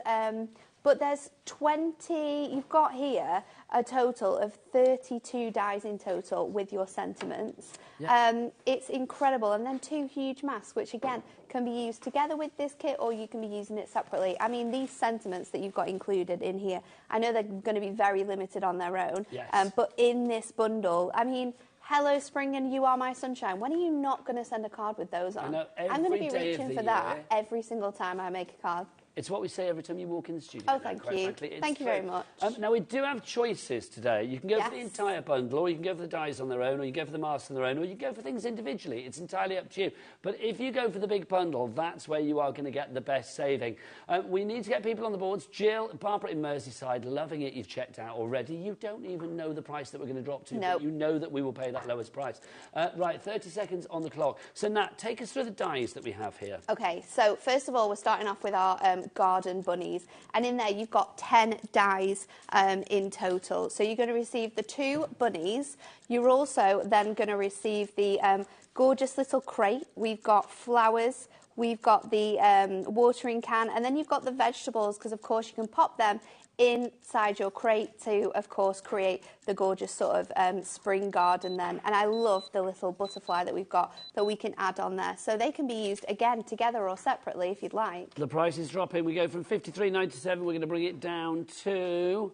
But there's 20, you've got here a total of 32 dies in total with your sentiments. Yeah. It's incredible. And then 2 huge masks, which again can be used together with this kit or you can be using it separately. I mean, these sentiments that you've got included in here, I know they're going to be very limited on their own. Yes. But in this bundle, I mean, hello spring and you are my sunshine. When are you not going to send a card with those on? I know, I'm going to be reaching for that every single time I make a card. It's what we say every time you walk in the studio. Oh, thank you. Thank you very much. Now, we do have choices today. You can go for the entire bundle, or you can go for the dies on their own, or you can go for the masks on their own, or you can go for things individually. It's entirely up to you. But if you go for the big bundle, that's where you are going to get the best saving. We need to get people on the boards. Jill, Barbara in Merseyside, loving it. You've checked out already. You don't even know the price that we're going to drop to, but you know that we will pay that lowest price. Right, 30 seconds on the clock. So, Nat, take us through the dies that we have here. OK, so first of all, we're starting off with our garden bunnies. And in there, you've got 10 dies in total. So you're going to receive the 2 bunnies. You're also then going to receive the gorgeous little crate. We've got flowers. We've got the watering can. And then you've got the vegetables, because, of course, you can pop them inside your crate to, of course, create the gorgeous sort of spring garden then. And I love the little butterfly that we've got that we can add on there. So they can be used, again, together or separately if you'd like. The price is dropping. We go from $53.97. We're going to bring it down to...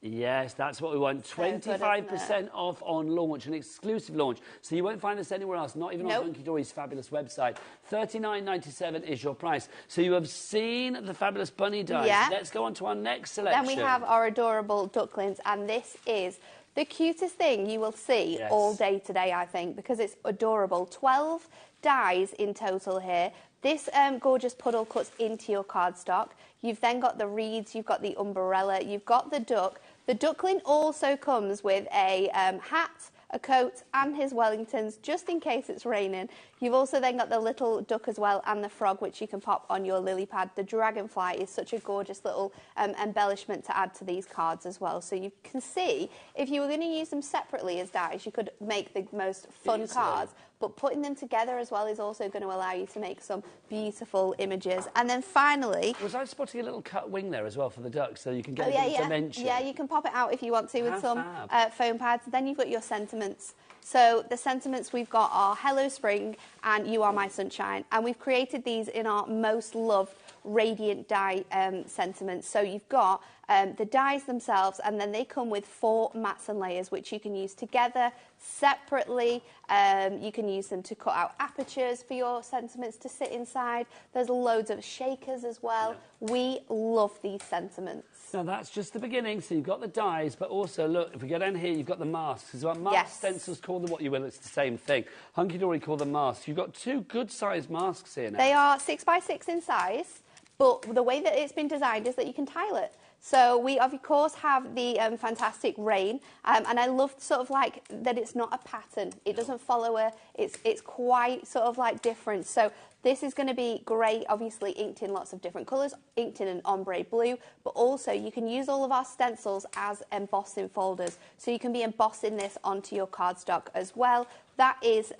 Yes, that's what we want. 25% off on launch, an exclusive launch. So you won't find this anywhere else, not even on Hunkydory's fabulous website. $39.97 is your price. So you have seen the fabulous bunny dies. Yeah. Let's go on to our next selection. Then we have our adorable ducklings, and this is the cutest thing you will see all day today, I think, because it's adorable. 12 dies in total here. This gorgeous puddle cuts into your cardstock. You've then got the reeds, you've got the umbrella, you've got the duck. The duckling also comes with a hat, a coat and his Wellingtons, just in case it's raining. You've also then got the little duck as well and the frog, which you can pop on your lily pad. The dragonfly is such a gorgeous little embellishment to add to these cards as well. So you can see, if you were going to use them separately as dies, you could make the most fun cards. But putting them together as well is also going to allow you to make some beautiful images. And then finally... Was I spotting a little cut wing there as well for the duck, so you can get a bit of dimension? Yeah, you can pop it out if you want to with some foam pads. Then you've got your sentiments. So the sentiments we've got are Hello Spring and You Are My Sunshine. And we've created these in our most loved radiant die sentiments. So you've got the dies themselves, and then they come with 4 mats and layers, which you can use together, separately. You can use them to cut out apertures for your sentiments to sit inside. There's loads of shakers as well. Yeah. We love these sentiments. Now, that's just the beginning. So you've got the dies, but also, look, if we go down here, you've got the masks as well. Mask stencils, call them what you will, it's the same thing. Hunkydory call them masks. You've got 2 good-sized masks here now. They are 6 by 6 in size, but the way that it's been designed is that you can tile it. So we, of course, have the fantastic rain, and I love sort of like that it's not a pattern. It doesn't follow it's quite sort of like different. So this is going to be great, obviously inked in lots of different colours, inked in an ombre blue, but also you can use all of our stencils as embossing folders. So you can be embossing this onto your cardstock as well. That is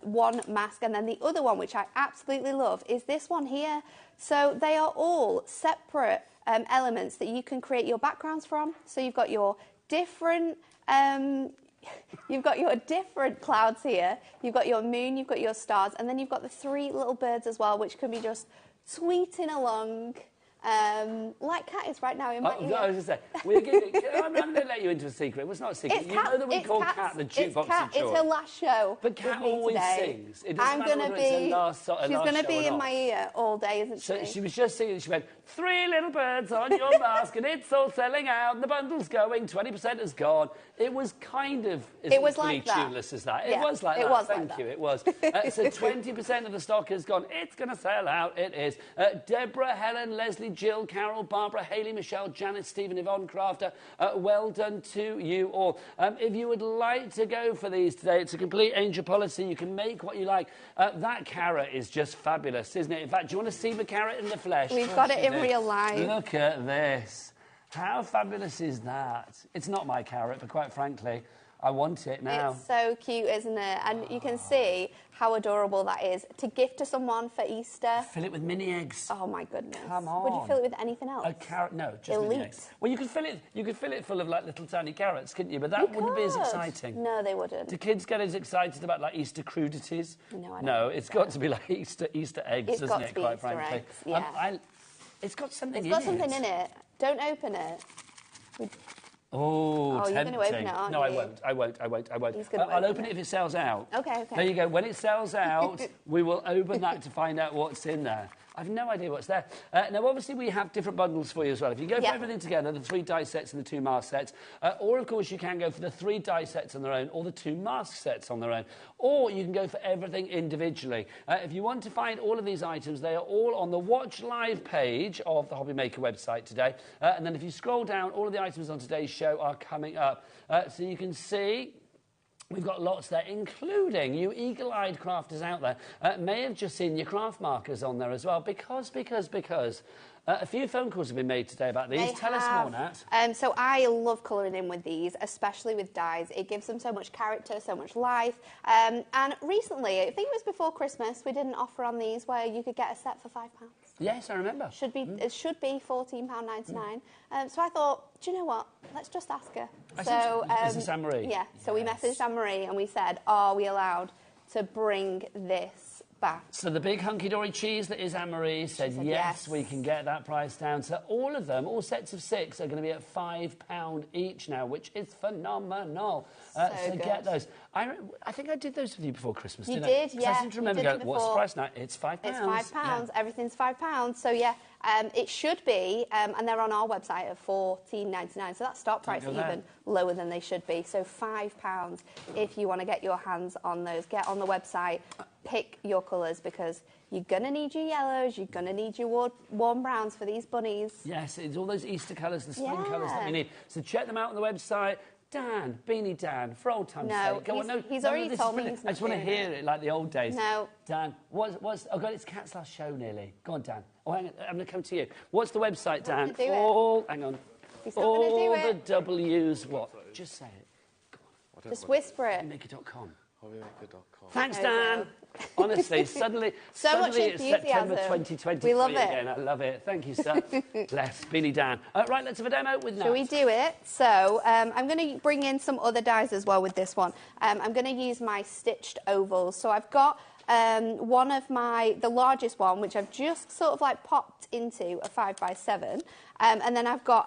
one mask, and then the other one, which I absolutely love, is this one here. So they are all separate elements that you can create your backgrounds from. So you've got your different clouds here. You've got your moon, you've got your stars, and then you've got the 3 little birds as well, which can be just tweeting along. Like Cat is right now in my ear. I was going to say, I'm going to let you into a secret. It was not a secret. It's you know that we call Cat the jukebox of joy. It's her last show. But Cat always sings. It doesn't matter whether it's her last show. She's going to be in my ear all day, isn't she? So she was just singing. She went, 3 little birds on your mask, and it's all selling out, and the bundle's going, 20% is gone. It was kind of as equally tuneless as that. Yeah, it was like that. Thank you. It was. So 20% of the stock has gone. It's going to sell out. It is. Deborah, Helen, Leslie, Jill, Carol, Barbara, Hayley, Michelle, Janice, Stephen, Yvonne, Crafter, well done to you all. If you would like to go for these today, it's a complete angel policy. You can make what you like. That carrot is just fabulous, isn't it? In fact, do you want to see the carrot in the flesh? We've got it in real life. Look at this. How fabulous is that? It's not my carrot, but quite frankly, I want it now. It's so cute, isn't it? And you can see how adorable that is. To gift to someone for Easter. Fill it with mini eggs. Oh, my goodness. Come on. Would you fill it with anything else? A carrot? No, just mini eggs. Well, you could fill it full of like little tiny carrots, couldn't you? But that wouldn't be as exciting. No, they wouldn't. Do kids get as excited about like Easter crudities? No, I don't. No, it's got to be like Easter eggs, doesn't it? Quite frankly. Eggs, yeah. It's got something in it. It's got something in it. Don't open it. Oh, tempting. You're going to open it, aren't you? No, I won't. I'll open it if it sells out. Okay. There you go. When it sells out, we will open that to find out what's in there. I've no idea what's there. Now, obviously, we have different bundles for you as well. If you go for everything together, the 3 die sets and the 2 mask sets, or, of course, you can go for the 3 die sets on their own or the 2 mask sets on their own, or you can go for everything individually. If you want to find all of these items, they are all on the Watch Live page of the HobbyMaker website today. And then if you scroll down, all of the items on today's show are coming up. So you can see... We've got lots there, including you eagle-eyed crafters out there may have just seen your craft markers on there as well, because a few phone calls have been made today about these. Tell us more, Nat. So I love colouring in with these, especially with dyes. It gives them so much character, so much life. And recently, I think it was before Christmas, we did an offer on these where you could get a set for £5. Yes, I remember. It should be £14.99. So I thought, do you know what? Let's just ask her. This is Anne-Marie. Yeah, so we messaged Anne-Marie and we said, are we allowed to bring this back? So the big hunky-dory cheese that is Anne-Marie said yes, we can get that price down. So all of them, all sets of 6, are going to be at £5 each now, which is phenomenal. So get those. I think I did those with you before Christmas, didn't I? You did, yeah. I seem to remember going, what's the price now? It's £5. It's £5. Yeah. Everything's £5. So, yeah, it should be, and they're on our website at $14.99. So that stock price is even lower than they should be. So £5 if you want to get your hands on those. Get on the website, pick your colours, because you're going to need your yellows, you're going to need your warm browns for these bunnies. Yes, it's all those Easter colours, the spring colours that we need. So check them out on the website. Dan, Beanie Dan, for old time's sake. Go on, he's already told me he's not I just want to hear it like the old days. No. Dan, what's... Oh, God, it's Cat's last show nearly. Go on, Dan. Oh, hang on, I'm going to come to you. What's the website, Dan? Hang on. He's not going to do it. All the W's what? Just say it. Go on. Just whisper it. HobbyMaker.com. HobbyMaker.com. Thanks, Dan. Honestly, suddenly it's September 2023 we love it. again. I love it. Thank you, sir. Bless. Beanie Dan. Right, let's have a demo with Nat. Shall we do it? So I'm going to bring in some other dyes as well with this one. I'm going to use my stitched ovals. So I've got one of the largest one, which I've just sort of like popped into a 5x7. And then I've got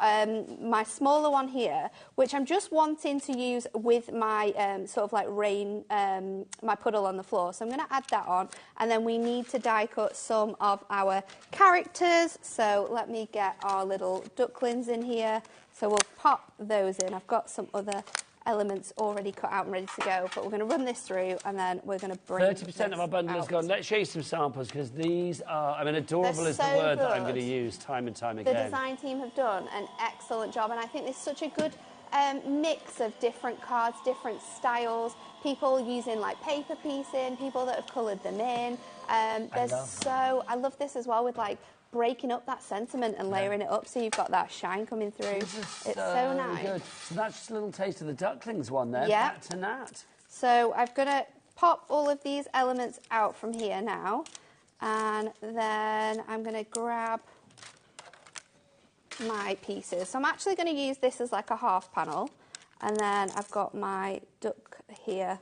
my smaller one here, which I'm just wanting to use with my sort of like my puddle on the floor. So I'm going to add that on. And then we need to die cut some of our characters. So let me get our little ducklings in here. So we'll pop those in. I've got some other elements already cut out and ready to go, but we're going to run this through and then we're going to bring 30% of our bundle has gone. Let's show you some samples, because these are, I mean, adorable is the word that I'm going to use time and time again. The design team have done an excellent job, and I think there's such a good mix of different cards, different styles, people using like paper piecing, people that have coloured them in. I love this as well with like breaking up that sentiment and layering it up so you've got that shine coming through. It's so nice. Good. So that's just a little taste of the ducklings one there. Yeah. Back to Nat. So I'm going to pop all of these elements out from here now, and then I'm going to grab my pieces. So I'm actually going to use this as like a half panel, and then I've got my duck here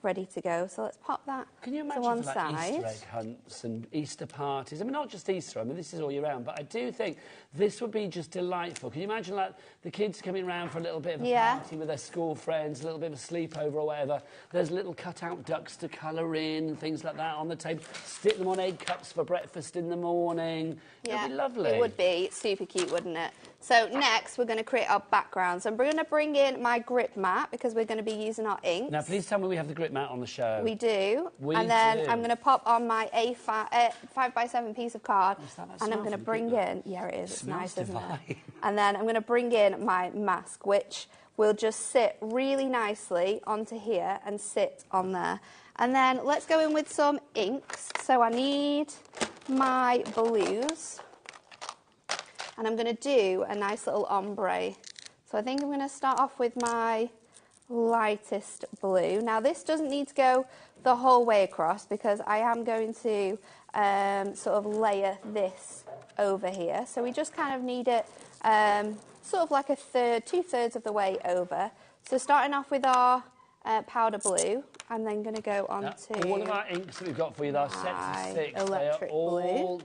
ready to go. So let's pop that Can you imagine to one for, like, side. Easter egg hunts and Easter parties? I mean, not just Easter, I mean, this is all year round, but I do think this would be just delightful. Can you imagine, like, the kids coming round for a little bit of a party with their school friends, a little bit of a sleepover or whatever? There's little cut-out ducks to colour in and things like that on the table. Stick them on egg cups for breakfast in the morning. Yeah, it'd be lovely. It would be. It's super cute, wouldn't it? So next, we're going to create our backgrounds. I'm going to bring in my grip mat because we're going to be using our inks. Now, please tell me we have the grip mat on the show. We do. We and then do. I'm going to pop on my 5x7 piece of card, and I'm going to bring in... Yeah, it is. It's nice, isn't it? And then I'm going to bring in my mask, which will just sit really nicely onto here and sit on there. And then let's go in with some inks. So I need my blues. And I'm going to do a nice little ombre. So I think I'm going to start off with my lightest blue. Now this doesn't need to go the whole way across because I am going to sort of layer this over here. So we just kind of need it sort of like two-thirds of the way over. So starting off with our powder blue, I'm then going to go on to... All of our inks that we've got for you, our sets of 6, electric they are all... blue.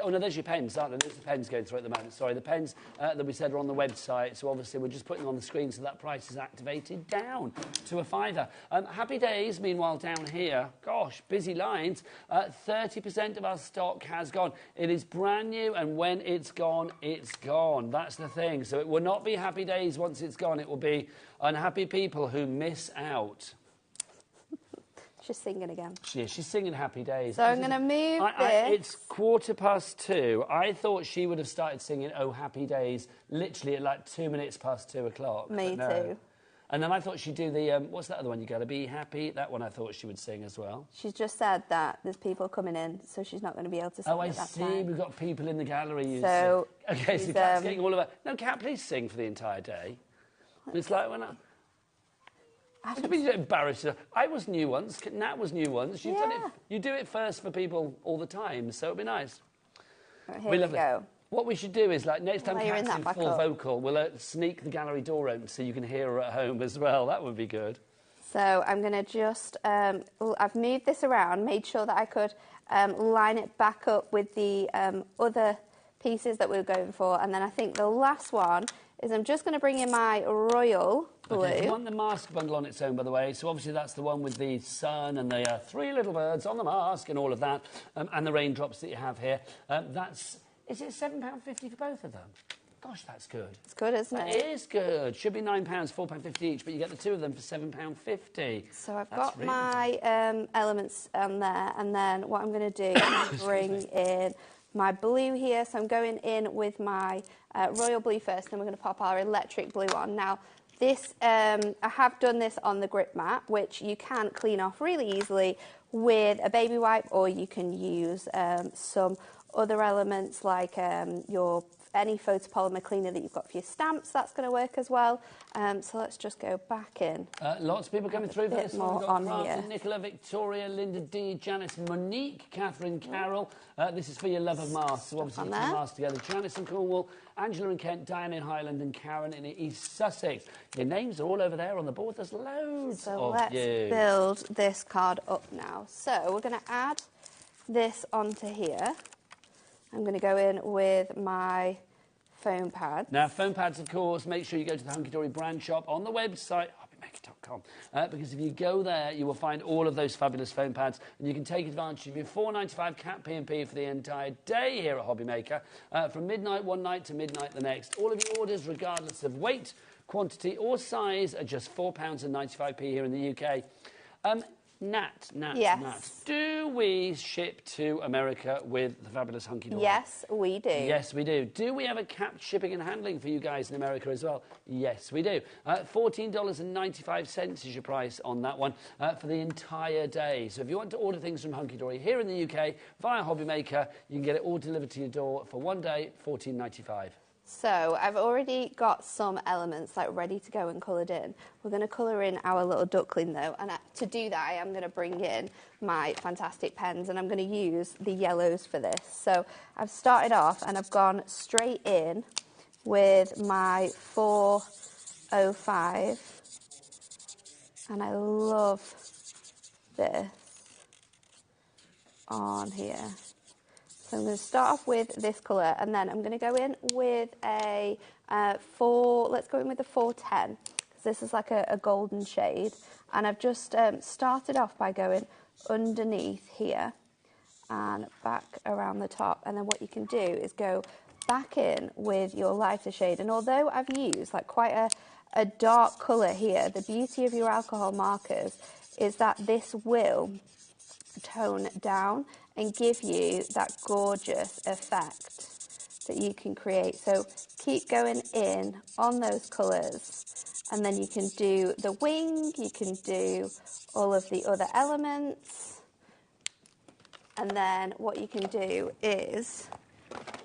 Oh, no, there's your pens, aren't there? There's the pens going through at the moment. Sorry, the pens that we said are on the website, so obviously we're just putting them on the screen so that price is activated down to a £5. Happy Days, meanwhile, down here, gosh, busy lines. 30% of our stock has gone. It is brand new, and when it's gone, it's gone. That's the thing. So it will not be Happy Days once it's gone. It will be unhappy people who miss out. She's singing again. She's singing Happy Days. So I'm going to move this. It's 2:15. I thought she would have started singing Oh Happy Days literally at like 2 minutes past 2 o'clock. Me too. And then I thought she'd do the, what's that other one? You Gotta Be Happy. That one I thought she would sing as well. She's just said that there's people coming in, so she's not going to be able to sing at that time. Oh, I see. We've got people in the gallery. So, okay, so Kat's getting all of her... No, Kat, please sing for the entire day. It's like when I don't be embarrassed. I was new once. Nat was new once. You've done it. You do it first for people all the time, so it'll be nice. Right, here we go. What we should do is, like, next time Kat's in full vocal, we'll sneak the gallery door open so you can hear her at home as well. That would be good. So I'm going to just... I've moved this around, made sure that I could line it back up with the other pieces that we were going for. And then I think the last one is I'm just going to bring in my royal blue. Okay, you want the mask bundle on its own, by the way. So obviously that's the one with the sun and the 3 little birds on the mask and all of that, and the raindrops that you have here. Is it £7.50 for both of them? Gosh, that's good. It's good, isn't it? It is good. Should be £9, £4.50 each, but you get the 2 of them for £7.50. So I've got really my elements on there, and then what I'm going to do is bring in my blue here. So I'm going in with my royal blue first, then we're going to pop our electric blue on. Now, this, I have done this on the grip mat, which you can clean off really easily with a baby wipe, or you can use some other elements like any photopolymer cleaner that you've got for your stamps. That's going to work as well. So let's just go back in. Lots of people coming through for this one. We've got Craft, Nicola, Victoria, Linda D, Janice, Monique, Catherine, Carol. This is for your love of masks. So obviously you put masks together. Janice in Cornwall, Angela in Kent, Diane in Highland, and Karen in East Sussex. Your names are all over there on the board. There's loads of you. So let's build this card up now. So we're going to add this onto here. I'm going to go in with my foam pads. Now, foam pads, of course, make sure you go to the Hunkydory brand shop on the website, HobbyMaker.com, because if you go there, you will find all of those fabulous foam pads, and you can take advantage of your £4.95 Cat P&P for the entire day here at HobbyMaker, from midnight one night to midnight the next. All of your orders, regardless of weight, quantity or size, are just £4.95 here in the UK. Nat, do we ship to America with the fabulous Hunkydory? Yes, we do. Yes, we do. Do we have a capped shipping and handling for you guys in America as well? Yes, we do. $14.95 is your price on that one for the entire day. So if you want to order things from Hunkydory here in the UK via HobbyMaker, you can get it all delivered to your door for one day, $14.95. So I've already got some elements like ready to go and coloured in. We're going to colour in our little duckling though, and to do that I am going to bring in my fantastic pens, and I'm going to use the yellows for this. So I've started off and I've gone straight in with my 405, and I love this on here. So I'm going to start off with this colour, and then I'm going to go in with a let's go in with a 410, because this is like a golden shade. And I've just started off by going underneath here and back around the top. And then what you can do is go back in with your lighter shade. And although I've used like quite a dark colour here, the beauty of your alcohol markers is that this will tone down and give you that gorgeous effect that you can create. So keep going in on those colours, and then you can do the wing, you can do all of the other elements, and then what you can do is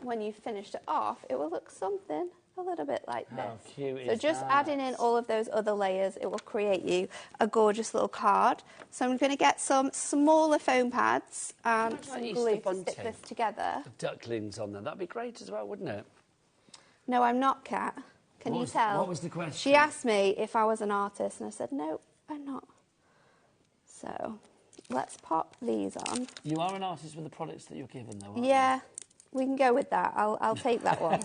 when you've finished it off, it will look something a little bit like this. How cute so is just that? adding in all of those other layers, it will create you a gorgeous little card. So I'm going to get some smaller foam pads and some glue to stick this together. Ducklings on there, that'd be great as well, wouldn't it? No, I'm not, Kat. Can you tell? What was the question? She asked me if I was an artist, and I said, no, I'm not. So let's pop these on. You are an artist with the products that you're given, though, aren't you? Yeah. We can go with that. I'll take that one.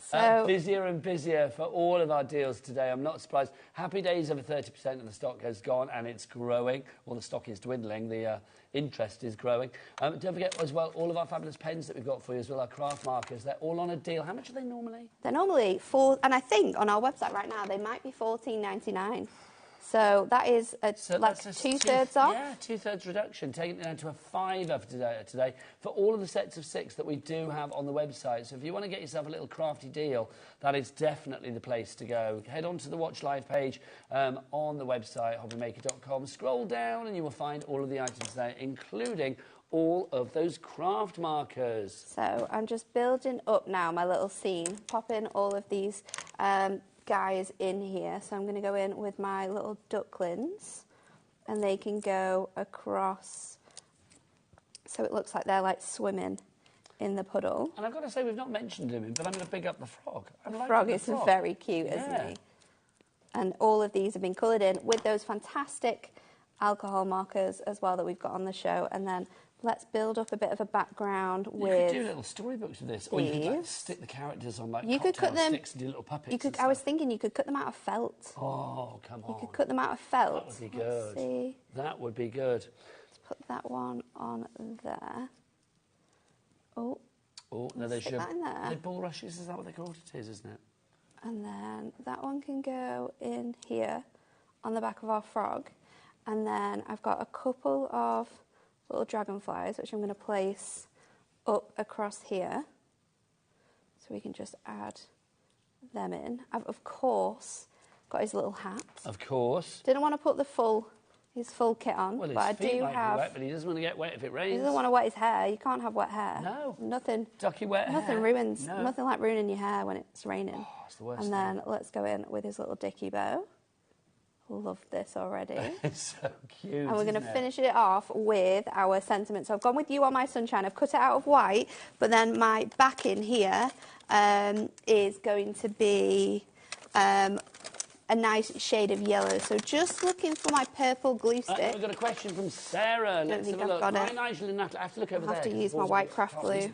So busier and busier for all of our deals today. I'm not surprised. Happy Days, over 30% of the stock has gone, and it's growing. Well, the stock is dwindling. The interest is growing. Don't forget as well all of our fabulous pens that we've got for you as well, our craft markers. They're all on a deal. How much are they normally? They're normally and I think on our website right now they might be $14.99. So that is like 2/3 off. Yeah, 2/3 reduction, taking it down to a £5 today for all of the sets of 6 that we do have on the website. So if you want to get yourself a little crafty deal, that is definitely the place to go. Head on to the Watch Live page on the website, hobbymaker.com. Scroll down and you will find all of the items there, including all of those craft markers. So I'm just building up now my little scene, popping all of these guys in here. So I'm going to go in with my little ducklings and they can go across so it looks like they're like swimming in the puddle. And I've got to say, we've not mentioned him, but I'm going to big up the frog. The frog is very cute, isn't he? And all of these have been coloured in with those fantastic alcohol markers as well that we've got on the show. And then let's build up a bit of a background with. You could do little storybooks with this, or you could like, stick the characters on like cocktail sticks and do little puppets. You could. I was thinking you could cut them out of felt. Oh, come on! You could cut them out of felt. That would be good. Let's see. That would be good. Let's put that one on there. Oh. Oh, no, there's your. That in there. Are they bulrushes? Is that what they call it? Isn't it? And then that one can go in here on the back of our frog. And then I've got a couple of little dragonflies, which I'm going to place up across here. So we can just add them in. I've, of course, got his little hat. Of course. Didn't want to put his full kit on, well, but I do have. Wet, but he doesn't want to get wet if it rains. He doesn't want to wet his hair. You can't have wet hair. No. Nothing. Ducky wet hair. Nothing ruins. No. Nothing like ruining your hair when it's raining. Oh, it's the worst. And then let's go in with his little dicky bow. Love this already. It's so cute. And we're going to finish it off with our sentiment. So I've gone with You Are My Sunshine. I've cut it out of white, but then my backing here is going to be a nice shade of yellow. So just looking for my purple glue stick. We've got a question from Sarah. Let's have a look. Hi, Nigel and Natalie. I have to look over there. I have to use my white craft glue.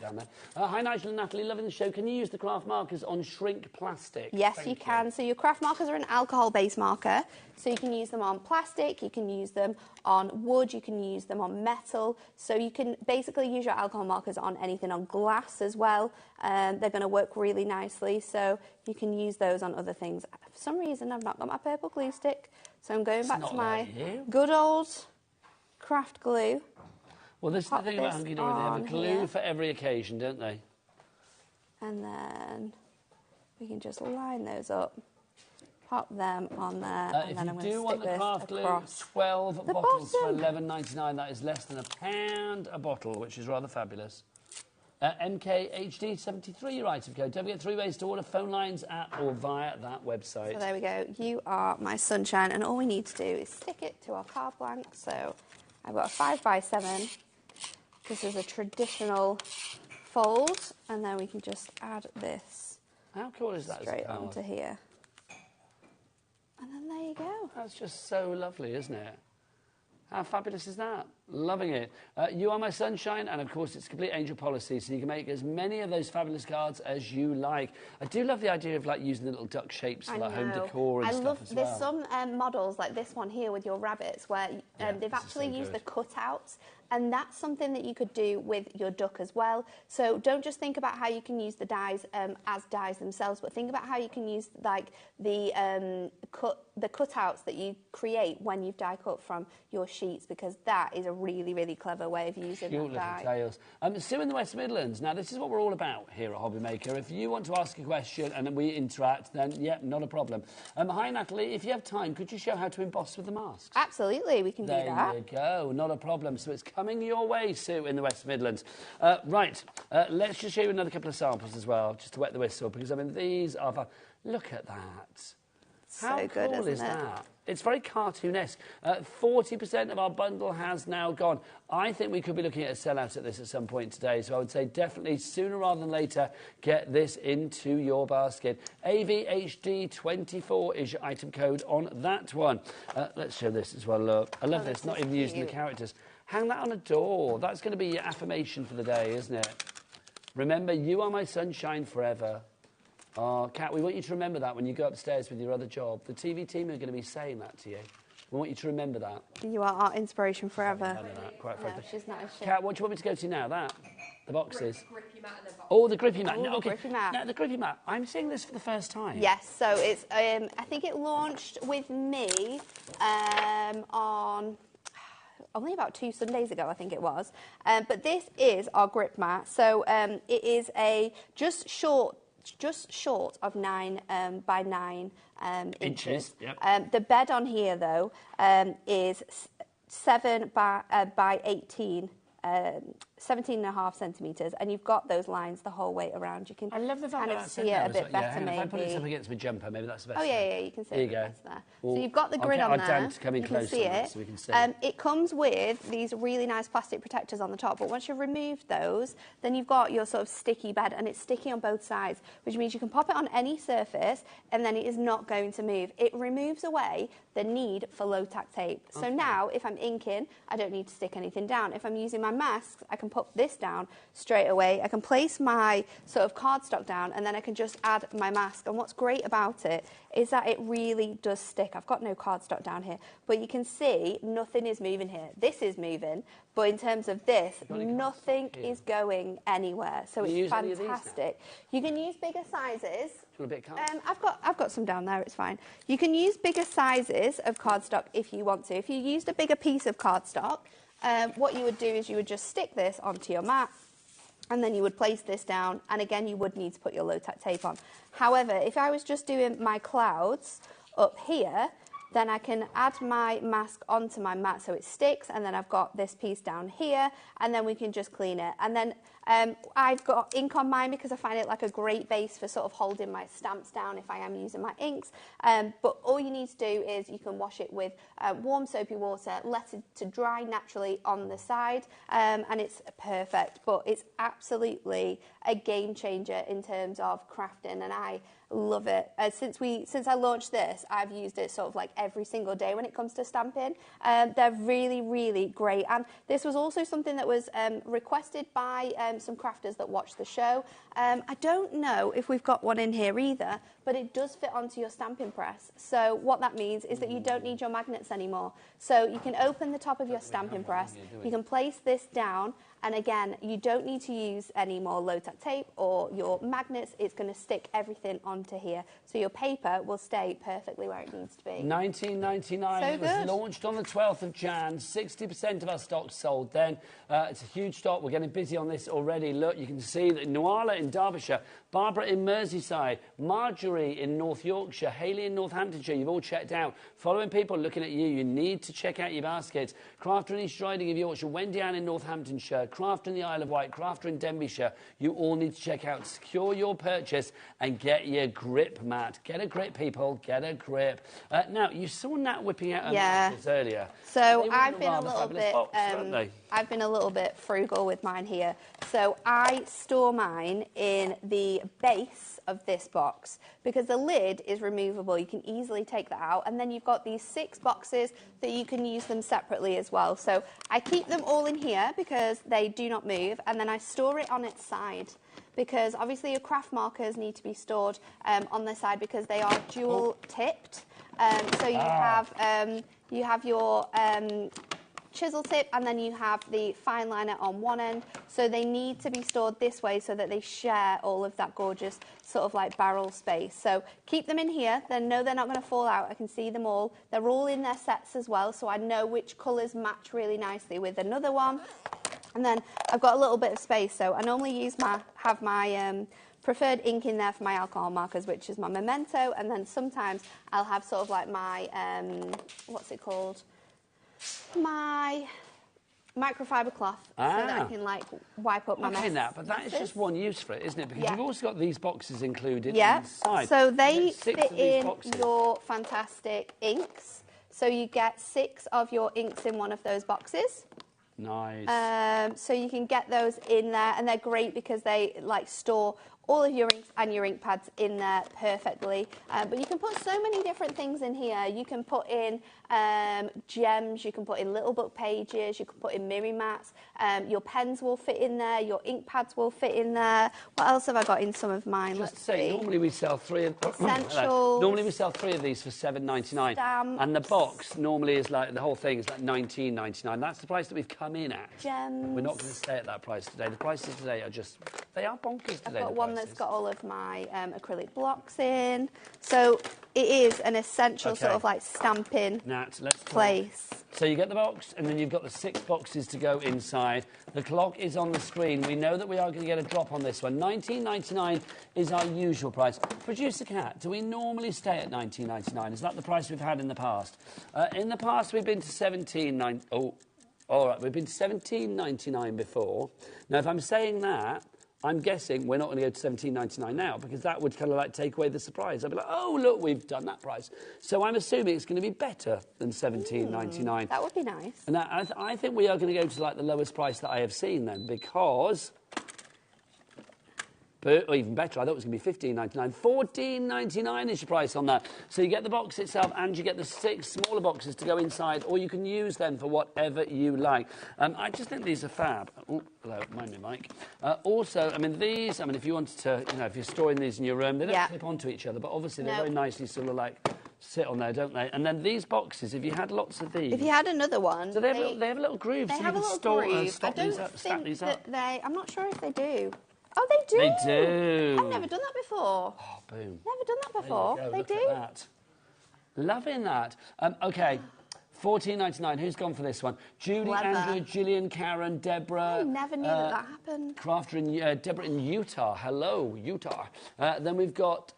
Hi, Nigel and Natalie. Loving the show. Can you use the craft markers on shrink plastic? Yes, you can. So your craft markers are an alcohol-based marker. So you can use them on plastic, you can use them on wood, you can use them on metal. So you can basically use your alcohol markers on anything, on glass as well. They're going to work really nicely. So you can use those on other things. For some reason, I've not got my purple glue stick. So I'm going back to my good old craft glue. Well, this is the thing about Hunkydory. They have a glue for every occasion, don't they? And then we can just line those up. Pop them on there, and then I'm going to stick this across 12 bottles for £11.99. That is less than £1 a bottle, which is rather fabulous. MKHD73, your item code. Don't forget 3 ways to order: phone lines, app, or via that website. So there we go. You Are My Sunshine, and all we need to do is stick it to our card blank. So I've got a 5x7. This is a traditional fold, and then we can just add this. How cool is that? Straight onto here. And then there you go. That's just so lovely, isn't it? How fabulous is that? Loving it. You Are My Sunshine, and of course it's complete angel policy, so you can make as many of those fabulous cards as you like. I do love the idea of like using the little duck shapes for like home decor and stuff as well. There's some models like this one here with your rabbits where they've actually used the cutouts, and that's something that you could do with your duck as well. So don't just think about how you can use the dies as dies themselves, but think about how you can use like the cutouts that you create when you've die cut from your sheets, because that is a really, really clever way of using that die. Tales. Sue in the West Midlands. Now, this is what we're all about here at HobbyMaker. If you want to ask a question and we interact, then, yeah, not a problem. Hi, Natalie. If you have time, could you show how to emboss with the masks? Absolutely, we can do that. There you go. Not a problem. So it's coming your way, Sue, in the West Midlands. Right. Let's just show you another couple of samples as well, just to wet the whistle, because, I mean, these are fun. Look at that. How good, cool is that? It's very cartoonesque. 40% of our bundle has now gone. I think we could be looking at a sellout at this at some point today, so I would say definitely sooner rather than later, get this into your basket. AVHD24 is your item code on that one. Let's show this as well. Look, I love this, not even using the characters. Hang that on a door. That's going to be your affirmation for the day, isn't it? Remember, you are my sunshine forever. Oh, Kat, we want you to remember that when you go upstairs with your other job. The TV team are going to be saying that to you. We want you to remember that. You are our inspiration forever. Quite frankly. No, she's not a shit. Kat, what do you want me to go to now? That? The boxes. Grippy mat and the boxes. Oh, the grippy mat. Oh, No, the okay. grippy mat. Now, the grippy mat. I'm seeing this for the first time. Yes, so it's. I think it launched with me on only about 2 Sundays ago, I think it was. But this is our grip mat. So it is a just short of 9 by 9 inches. Yep. The bed on here, though, is 7 by 18. 17.5 centimetres, and you've got those lines the whole way around. You can I love the fact kind that of see it a bit better, maybe. If I put it up against my jumper, maybe that's the best. Oh, yeah, you can see it there. there. Well, so you've got the grid on there. Dan to come in close see it. So we can see. It comes with these really nice plastic protectors on the top, but once you've removed those, then you've got your sort of sticky bed, and it's sticky on both sides, which means you can pop it on any surface, and then it is not going to move. It removes away the need for low-tack tape. So now, if I'm inking, I don't need to stick anything down. If I'm using my masks, I can put this down straight away. I can place my sort of cardstock down, and then I can just add my mask. And what's great about it is that it really does stick. I've got no cardstock down here, but you can see nothing is moving here. This is moving, but in terms of this, nothing is going anywhere. So it's fantastic. You can use bigger sizes. I've got some down there, it's fine. You can use bigger sizes of cardstock if you want to. If you used a bigger piece of cardstock, what you would do is you would just stick this onto your mat, and then you would place this down, and again you would need to put your low-tack tape on. However, if I was just doing my clouds up here, then I can add my mask onto my mat so it sticks, and then I've got this piece down here, and then we can just clean it. And then I've got ink on mine because I find it like a great base for sort of holding my stamps down if I am using my inks. But all you need to do is you can wash it with warm soapy water, let it to dry naturally on the side, and it's perfect. But it's absolutely a game changer in terms of crafting, and I love it. Since I launched this, I've used it sort of like every single day when it comes to stamping. They're really, really great. And this was also something that was requested by some crafters that watch the show. I don't know if we've got one in here either, but it does fit onto your stamping press. So what that means is that you don't need your magnets anymore. So you can open the top of your stamping press, you can place this down, and again, you don't need to use any more low-tack tape or your magnets. It's going to stick everything onto here. So your paper will stay perfectly where it needs to be. $19.99. So it was launched on the 12th of Jan. 60% of our stock sold then. It's a huge stock. We're getting busy on this already. Look, you can see that Nuala in Derbyshire, Barbara in Merseyside, Marjorie in North Yorkshire, Hayley in Northamptonshire. You've all checked out. Following people looking at you, you need to check out your baskets. Crafter in East Riding of Yorkshire, Wendy Ann in Northamptonshire, Crafter in the Isle of Wight, Crafter in Denbighshire. You all need to check out, secure your purchase and get your grip mat. Get a grip, people. Get a grip. Now, you saw Nat whipping out her matches earlier. So I've been a little bit... I've been a little bit frugal with mine here. So I store mine in the base of this box because the lid is removable. You can easily take that out. And then you've got these 6 boxes that you can use them separately as well. So I keep them all in here because they do not move. And then I store it on its side because obviously your craft markers need to be stored on the side because they are dual tipped. So you have your... chisel tip, and then you have the fine liner on one end, so they need to be stored this way so that they share all of that gorgeous sort of like barrel space. So keep them in here, then know they're not going to fall out. I can see them all. They're all in their sets as well, so I know which colours match really nicely with another one. And then I've got a little bit of space, so I normally have my preferred ink in there for my alcohol markers, which is my Memento, and then sometimes I'll have sort of like my what's it called? My microfiber cloth so that I can like wipe up my mess. Now, but that is just one use for it, isn't it? Because you've also got these boxes included inside. So they fit in your fantastic inks. So you get 6 of your inks in one of those boxes. Nice. So you can get those in there, and they're great because they like store all of your inks and your ink pads in there perfectly. But you can put so many different things in here. You can put in gems, you can put in little book pages, you can put in mirror mats. Your pens will fit in there, your ink pads will fit in there. What else have I got in some of mine? Just Let's to say, see. normally we sell three of Essentials. Normally we sell 3 of these for $7.99. Stamps. And the box normally is like, the whole thing is like $19.99. That's the price that we've come in at. Gems. We're not going to stay at that price today. The prices today are just, they are bonkers today. I've got one that's got all of my acrylic blocks in. So it is an essential sort of like stamping Nat, let's place. So you get the box, and then you've got the 6 boxes to go inside. The clock is on the screen. We know that we are going to get a drop on this one. $19.99 is our usual price. Producer Cat, do we normally stay at $19.99? Is that the price we've had in the past? In the past, we've been to $17.99. Oh, all right, we've been to $17.99 before. Now, if I'm saying that, I'm guessing we're not going to go to $17.99 now, because that would kind of like take away the surprise. I'd be like, oh, look, we've done that price. So I'm assuming it's going to be better than $17.99. That would be nice. And I think we are going to go to like the lowest price that I have seen then, because... Or even better, I thought it was going to be $15.99. $14.99 is your price on that. So you get the box itself and you get the 6 smaller boxes to go inside, or you can use them for whatever you like. I just think these are fab. Oh, hello, mind me, Mike. Also, I mean, these, I mean, if you wanted to, you know, if you're storing these in your room, they don't clip onto each other, but obviously they're very nicely sort of like sit on there, don't they? And then these boxes, if you had lots of these... If you had another one... So they have a little groove, they so have you a can little groove. stock these up, stack these up. I'm not sure if they do. Oh, they do. They do. I've never done that before. Oh, boom. Never done that before. There you go. They Look do. at that. Loving that. OK, $14.99. Who's gone for this one? Judy, Andrew, Gillian, Karen, Deborah. I never knew that happened. Crafter in Deborah in Utah. Hello, Utah. Then we've got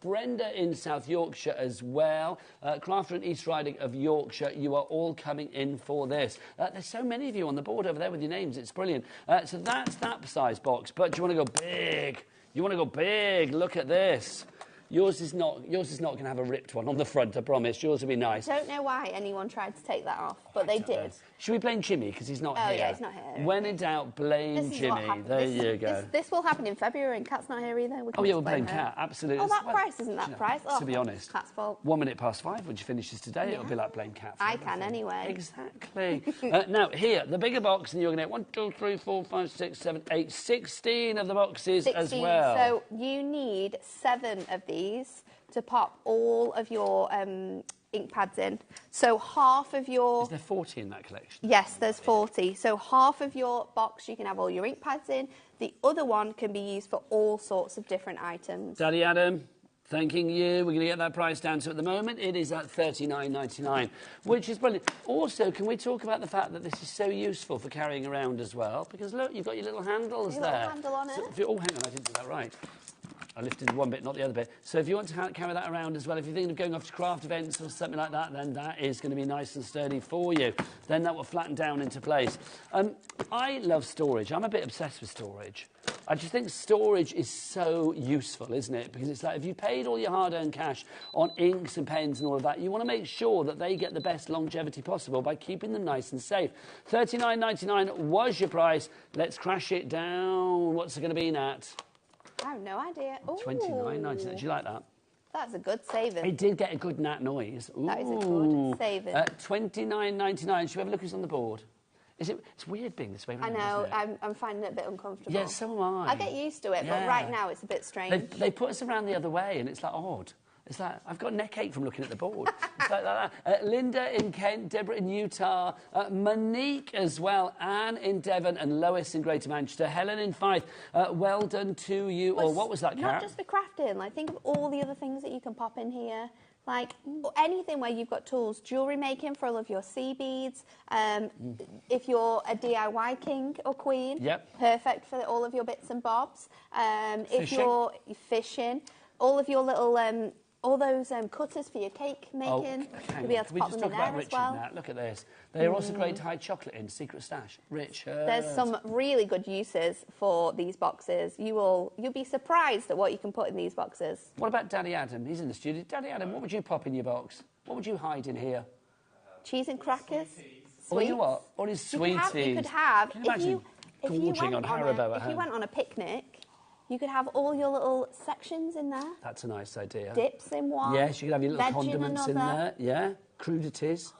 Brenda in South Yorkshire as well. Crafter in East Riding of Yorkshire. You are all coming in for this. There's so many of you on the board over there with your names. It's brilliant. So that's that size box. But do you want to go big? You want to go big? Look at this. Yours is not going to have a ripped one on the front, I promise. Yours will be nice. I don't know why anyone tried to take that off, but they did. Should we blame Jimmy, because he's not here? Oh, yeah, he's not here. When in doubt, blame Jimmy. There you go. This will happen in February, and Kat's not here either. Oh, yeah, we'll blame Kat, absolutely. Oh, that price isn't that price. Oh, to be honest. Kat's fault. 1 minute past 5 when she finishes today, it'll be like blame Kat. I can anyway. Exactly. Now, here, the bigger box, and you're going to get 1, 2, 3, 4, 5, 6, 7, 8, 16 of the boxes 16, as well. So you need 7 of these to pop all of your ink pads in. So half of your... Is there 40 in that collection? Yes, there's 40. So half of your box you can have all your ink pads in. The other one can be used for all sorts of different items. Daddy Adam, thanking you. We're going to get that price down. So at the moment, it is at $39.99, which is brilliant. Also, can we talk about the fact that this is so useful for carrying around as well? Because look, you've got your little handles there. Little handle on it. So oh, hang on, I didn't do that right. I lifted one bit, not the other bit. So if you want to carry that around as well, if you're thinking of going off to craft events or something like that, then that is going to be nice and sturdy for you. Then that will flatten down into place. I love storage. I'm a bit obsessed with storage. I just think storage is so useful, isn't it? Because it's like if you paid all your hard-earned cash on inks and pens and all of that, you want to make sure that they get the best longevity possible by keeping them nice and safe. $39.99 was your price. Let's crash it down. What's it going to be, Nat? I have no idea. $29.99. Do you like that? That's a good saving. It did get a good Nat noise. Ooh. That is a good saving. $29.99. Should we have a look who's on the board? It's weird being this way around. I know. I'm finding it a bit uncomfortable. Yeah, so am I. I get used to it, but right now it's a bit strange. They put us around the other way, and it's like odd. It's like, I've got neck ache from looking at the board. It's like that. Linda in Kent, Deborah in Utah, Monique as well, Anne in Devon, and Lois in Greater Manchester, Helen in Fife. Well done to you. Or what was that, Kat? Not just for crafting. Like, think of all the other things that you can pop in here. Like, anything where you've got tools. Jewellery making for all of your sea beads. If you're a DIY king or queen, perfect for all of your bits and bobs. If you're fishing, all of your little... all those cutters for your cake making, you'll be able to pop them in there as well. Now? Look at this. They're also great to hide chocolate in, secret stash. Richard. There's some really good uses for these boxes. You'll be surprised at what you can put in these boxes. What about Daddy Adam? He's in the studio. Daddy Adam, what would you pop in your box? What would you hide in here? Cheese and crackers. Or you what? Or his sweeties. You could have. Can you imagine gorging on Haribo at home? If you went on a picnic, You could have all your little sections in there. That's a nice idea. Dips in one. Yes, you could have your little veg condiments in there. Yeah, crudities.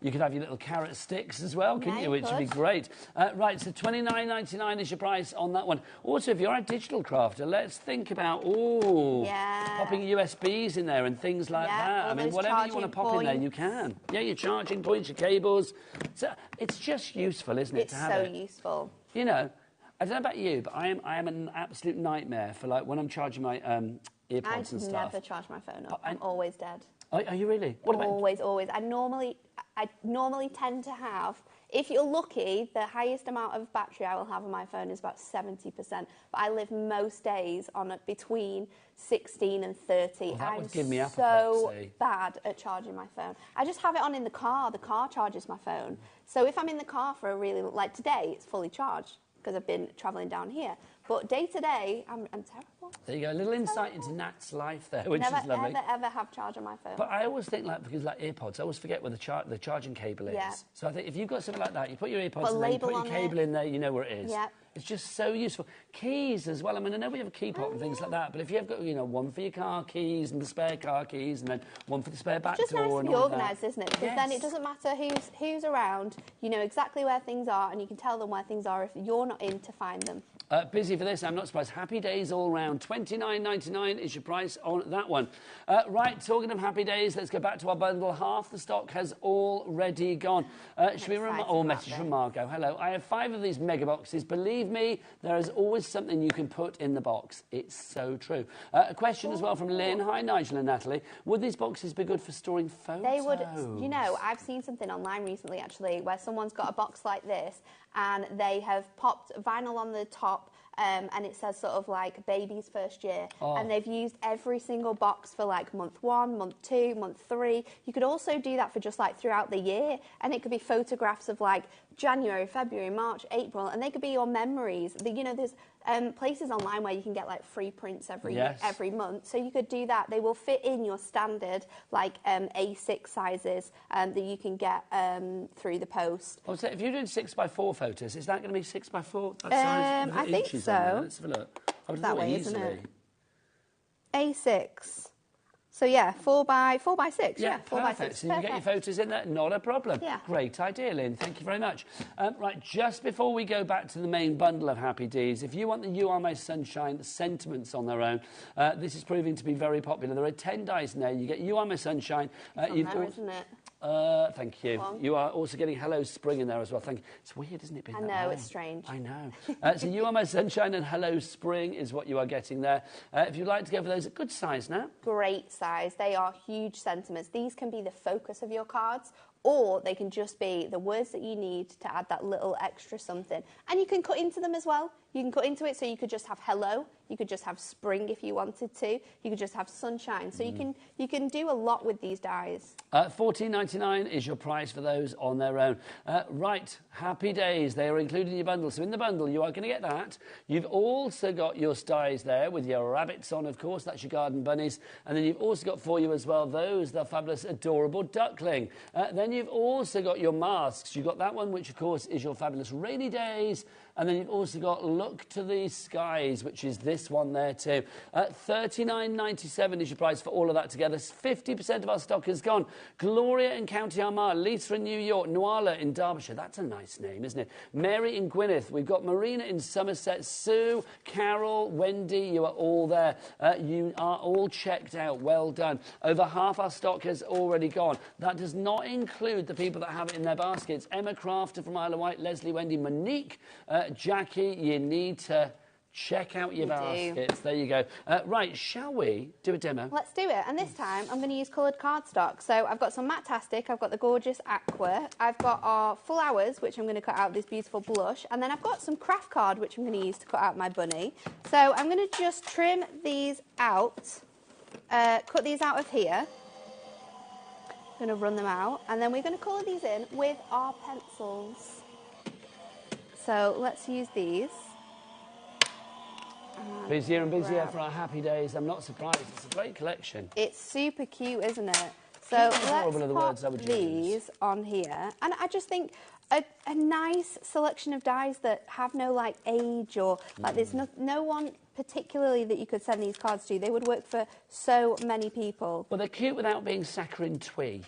You could have your little carrot sticks as well, couldn't you? Which would be great. Right, so $29.99 is your price on that one. Also, if you're a digital crafter, let's think about, popping USBs in there and things like that. I mean, whatever you want to pop in there, you can. Yeah, your charging points, your cables. So it's just useful, isn't it, to have it? It's so useful. You know, I don't know about you, but I am an absolute nightmare for, like, when I'm charging my earpods and stuff. I never charge my phone up. I'm always dead. Are you really? What about... Always. I normally tend to have, if you're lucky, the highest amount of battery I will have on my phone is about 70%. But I live most days on between 16 and 30. Well, that would give me apoplexy. So bad at charging my phone. I just have it on in the car. The car charges my phone. So if I'm in the car for a really, like today, it's fully charged because I've been travelling down here. But day to day, I'm terrible. There you go, a little insight into Nat's life there, which is lovely. Never, ever have charge on my phone. But I always think, like, because like earpods, I always forget where the charging cable is. Yeah. So I think if you've got something like that, you put your earpods and then you put your cable in there, you know where it is. Yeah. It's just so useful. Keys as well. I mean, I know we have a key pot and things like that, but if you've got, you know, one for your car keys and the spare car keys and then one for the spare back door and all that. It's just nice to be organised, isn't it? Because then it doesn't matter who's around. You know exactly where things are and you can tell them where things are if you're not in to find them. Busy for this, I'm not surprised. Happy Days all round. $29.99 is your price on that one. Right, talking of Happy Days, let's go back to our bundle. Half the stock has already gone. Should we message from Margot. Hello. I have 5 of these mega boxes. Believe me, there is always something you can put in the box. It's so true. A question as well from Lynn. Hi, Nigel and Natalie. Would these boxes be good for storing photos? They would. You know, I've seen something online recently, actually, where someone's got a box like this and they have popped vinyl on the top and it says sort of like baby's first year. And they've used every single box for like month 1, month 2, month 3. You could also do that for just like throughout the year. And it could be photographs of like January, February, March, April, and they could be your memories. You know, there's places online where you can get like free prints every month. So you could do that. They will fit in your standard like A6 sizes that you can get through the post. Oh, so if you're doing 6x4 photos, is that going to be 6x4? I think so. Let's have a look. I would that way, easily. isn't it? A6. So yeah, 4x6. Yeah, 4x6. So you can get your photos in there, not a problem. Yeah. Great idea, Lynn. Thank you very much. Right, just before we go back to the main bundle of Happy Days, if you want the You Are My Sunshine sentiments on their own, this is proving to be very popular. There are 10 dies in there. You get You Are My Sunshine. Isn't it? Thank you. You are also getting Hello Spring in there as well. Thank you. It's weird, isn't it? I know, it's strange. I know. So You Are My Sunshine and Hello Spring is what you are getting there. If you'd like to go for those, a good size now. Great size. They are huge sentiments. These can be the focus of your cards, or they can just be the words that you need to add that little extra something. And you can cut into them as well. You can cut into it so you could just have hello, you could just have spring if you wanted to, you could just have sunshine. So you can do a lot with these dies. $14.99 is your price for those on their own. Right, Happy Days, they are included in your bundle. So in the bundle, you are going to get that. You've also got your dies there with your rabbits on, of course. That's your garden bunnies. And then you've also got for you as well those, the fabulous, adorable duckling. Then you've also got your masks. You've got that one, which, of course, is your fabulous rainy days. And then you've also got Look to the Skies, which is this one there too. $39.97 is your price for all of that together. 50% of our stock is gone. Gloria in County Armagh, Lisa in New York, Nuala in Derbyshire. That's a nice name, isn't it? Mary in Gwynedd. We've got Marina in Somerset. Sue, Carol, Wendy, you are all there. You are all checked out. Well done. Over half our stock has already gone. That does not include the people that have it in their baskets. Emma Crafter from Isle of Wight, Leslie, Wendy, Monique, Jackie, you need to check out your baskets. There you go. Right, shall we do a demo? Let's do it. And this time, I'm going to use coloured cardstock. So I've got some Matte-tastic, I've got the gorgeous Aqua, I've got our flowers, which I'm going to cut out this beautiful blush, and then I've got some craft card, which I'm going to use to cut out my bunny. So I'm going to just trim these out, cut these out of here. I'm going to run them out, and then we're going to colour these in with our pencils. So let's use these. Busier and busier for our Happy Days. I'm not surprised. It's a great collection. It's super cute, isn't it? So let's pop these on here. And I just think a nice selection of dyes that have no like age or like there's no one particularly that you could send these cards to. They would work for so many people. Well, they're cute without being saccharine twee.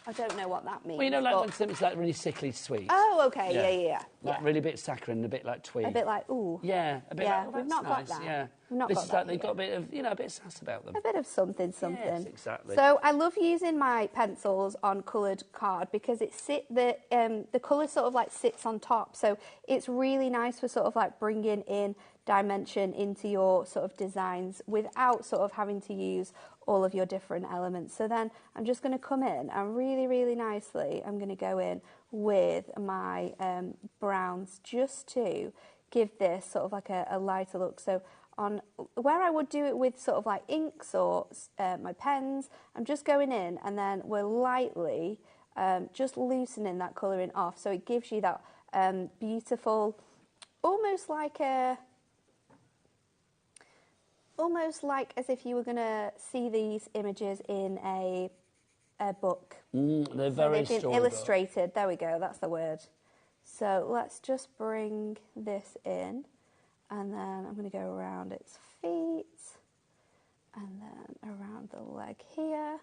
I don't know what that means. Well, you know, like when something's like really sickly sweet. Oh, okay, yeah. Like really bit saccharine, a bit like twee. A bit like, ooh. Yeah, a bit like, oh, we've that's not nice. got that. Yeah. We've not this got is that like, they've here. got a bit of, you know, a bit of sass about them. A bit of something. Yes, exactly. So I love using my pencils on coloured card because the colour sort of like sits on top. So it's really nice for sort of like bringing in dimension into your sort of designs without sort of having to use all of your different elements. So then I'm just going to come in and really, really nicely, I'm going to go in with my browns just to give this sort of like a lighter look. So on where I would do it with sort of like inks or my pens, I'm just going in and then we're lightly just loosening that colouring off. So it gives you that beautiful, almost like as if you were going to see these images in a book. They're very they've been illustrated. There we go, that's the word. So let's just bring this in, and then I'm going to go around its feet, and then around the leg here.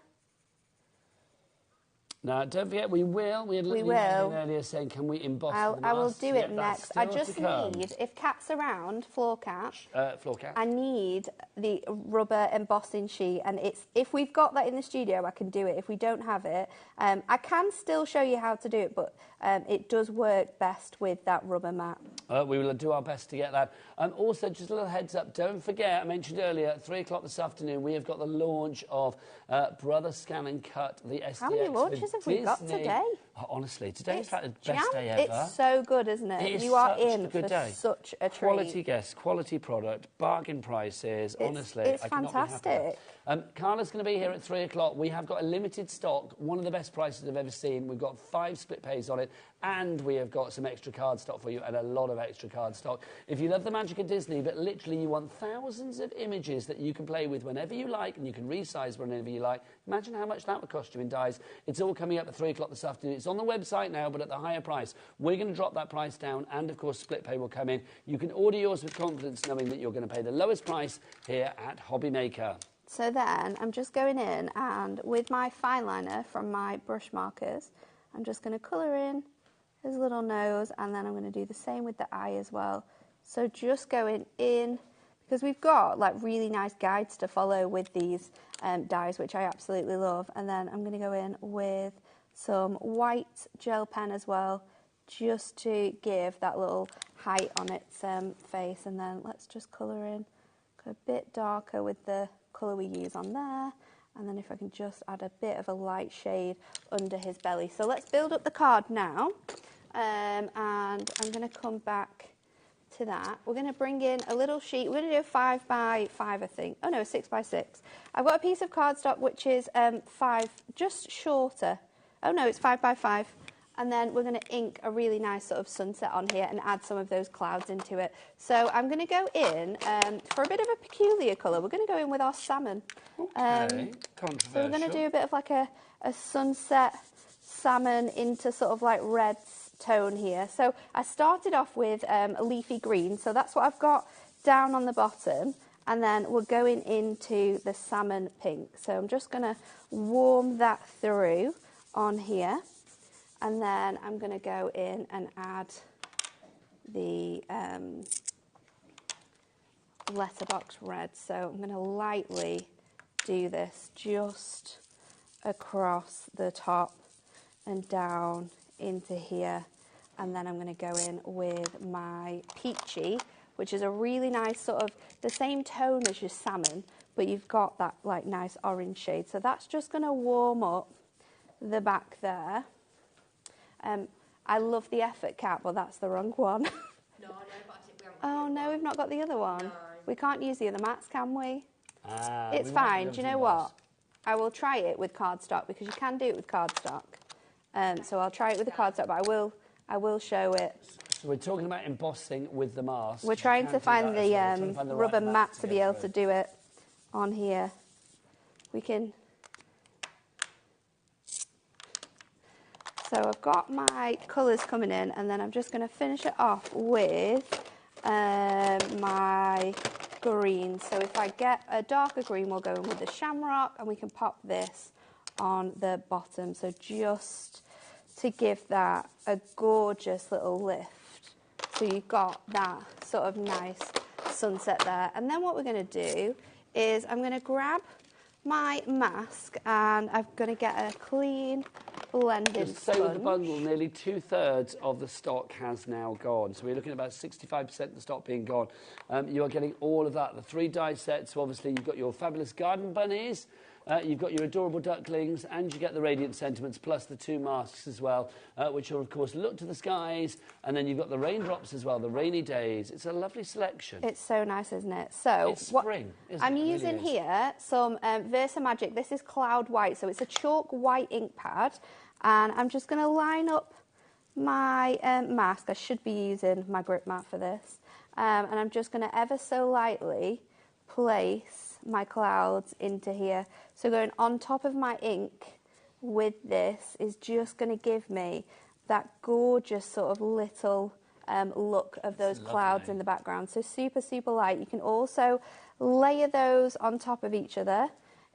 Now, don't forget, we will. We had a little earlier saying, can we emboss the I will masks? do it next. I just need, if Kat's around, floor cat, I need the rubber embossing sheet. And if we've got that in the studio, I can do it. If we don't have it, I can still show you how to do it, but it does work best with that rubber mat. We will do our best to get that. Also, just a little heads up, don't forget, I mentioned earlier, at 3 o'clock this afternoon, we have got the launch of Brother Scan and Cut, the SDX. How many launches have we got today? Oh, honestly, today's like the best day ever. It's so good, isn't it? It is you are such in a good for day. such a treat. Quality guests, quality product, bargain prices. Honestly, it's I cannot fantastic. be happier. Carla's going to be here at 3 o'clock. We have got a limited stock, one of the best prices I've ever seen. We've got 5 split pays on it, and we have got some extra card stock for you, and a lot of extra card stock. If you love the magic of Disney, but literally you want thousands of images that you can play with whenever you like, and you can resize whenever you like, imagine how much that would cost you in dies. It's all coming up at 3 o'clock this afternoon. It's on the website now, but at the higher price. We're going to drop that price down, and of course split pay will come in. You can order yours with confidence, knowing that you're going to pay the lowest price here at HobbyMaker. So then I'm just going in, and with my fine liner from my brush markers, I'm just going to colour in his little nose, and then I'm going to do the same with the eye as well. So just going in, because we've got like really nice guides to follow with these dies, which I absolutely love. And then I'm going to go in with some white gel pen as well, just to give that little height on its face. And then let's just colour in, go a bit darker with the colour we use on there. And then if I can just add a bit of a light shade under his belly. So let's build up the card now. And I'm going to come back to that. We're going to bring in a little sheet. We're going to do a 5 by 5, I think. Oh no, 6 by 6. I've got a piece of cardstock which is 5, just shorter. Oh no, it's 5 by 5. And then we're going to ink a really nice sort of sunset on here and add some of those clouds into it. So I'm going to go in for a bit of a peculiar colour. We're going to go in with our salmon. Okay, controversial. So we're going to do a bit of like a sunset salmon into sort of like red tone here. So I started off with a leafy green. So that's what I've got down on the bottom. And then we're going into the salmon pink. So I'm just going to warm that through on here. And then I'm going to go in and add the letterbox red. So I'm going to lightly do this just across the top and down into here. And then I'm going to go in with my peachy, which is a really nice sort of the same tone as your salmon, but you've got that like nice orange shade. So that's just going to warm up the back there. I love the effort cap, but that's the wrong one. No, but I think we haven't. Oh no, we've not got the other one. No. We can't use the other mats, can we? It's we fine. won't Do be you able know to what? I will try it with cardstock because you can do it with cardstock. So I'll try it with the cardstock, but I will show it. So we're talking about embossing with the mask. We're trying to find the rubber right mat to get be able through. to do it on here. We can. So I've got my colours coming in, and then I'm just going to finish it off with my green. So if I get a darker green, we'll go in with the shamrock, and we can pop this on the bottom. So just to give that a gorgeous little lift. So you've got that sort of nice sunset there. And then what we're going to do is I'm going to grab my mask, and I'm going to get a clean blending Just say with the bundle, nearly 2/3 of the stock has now gone. So we're looking at about 65% of the stock being gone. You are getting all of that. The 3 die sets, so obviously you've got your fabulous garden bunnies, you've got your adorable ducklings, and you get the radiant sentiments, plus the 2 masks as well, which will, of course, look to the skies. And then you've got the raindrops as well, the rainy days. It's a lovely selection. It's so nice, isn't it? So it's spring, isn't I'm it? It using really here some Versa Magic. This is Cloud White, so it's a chalk white ink pad. And I'm just going to line up my mask. I should be using my grip mat for this. And I'm just going to ever so lightly place my clouds into here. So going on top of my ink with this is just going to give me that gorgeous sort of little look of those clouds in the background. So super, super light. You can also layer those on top of each other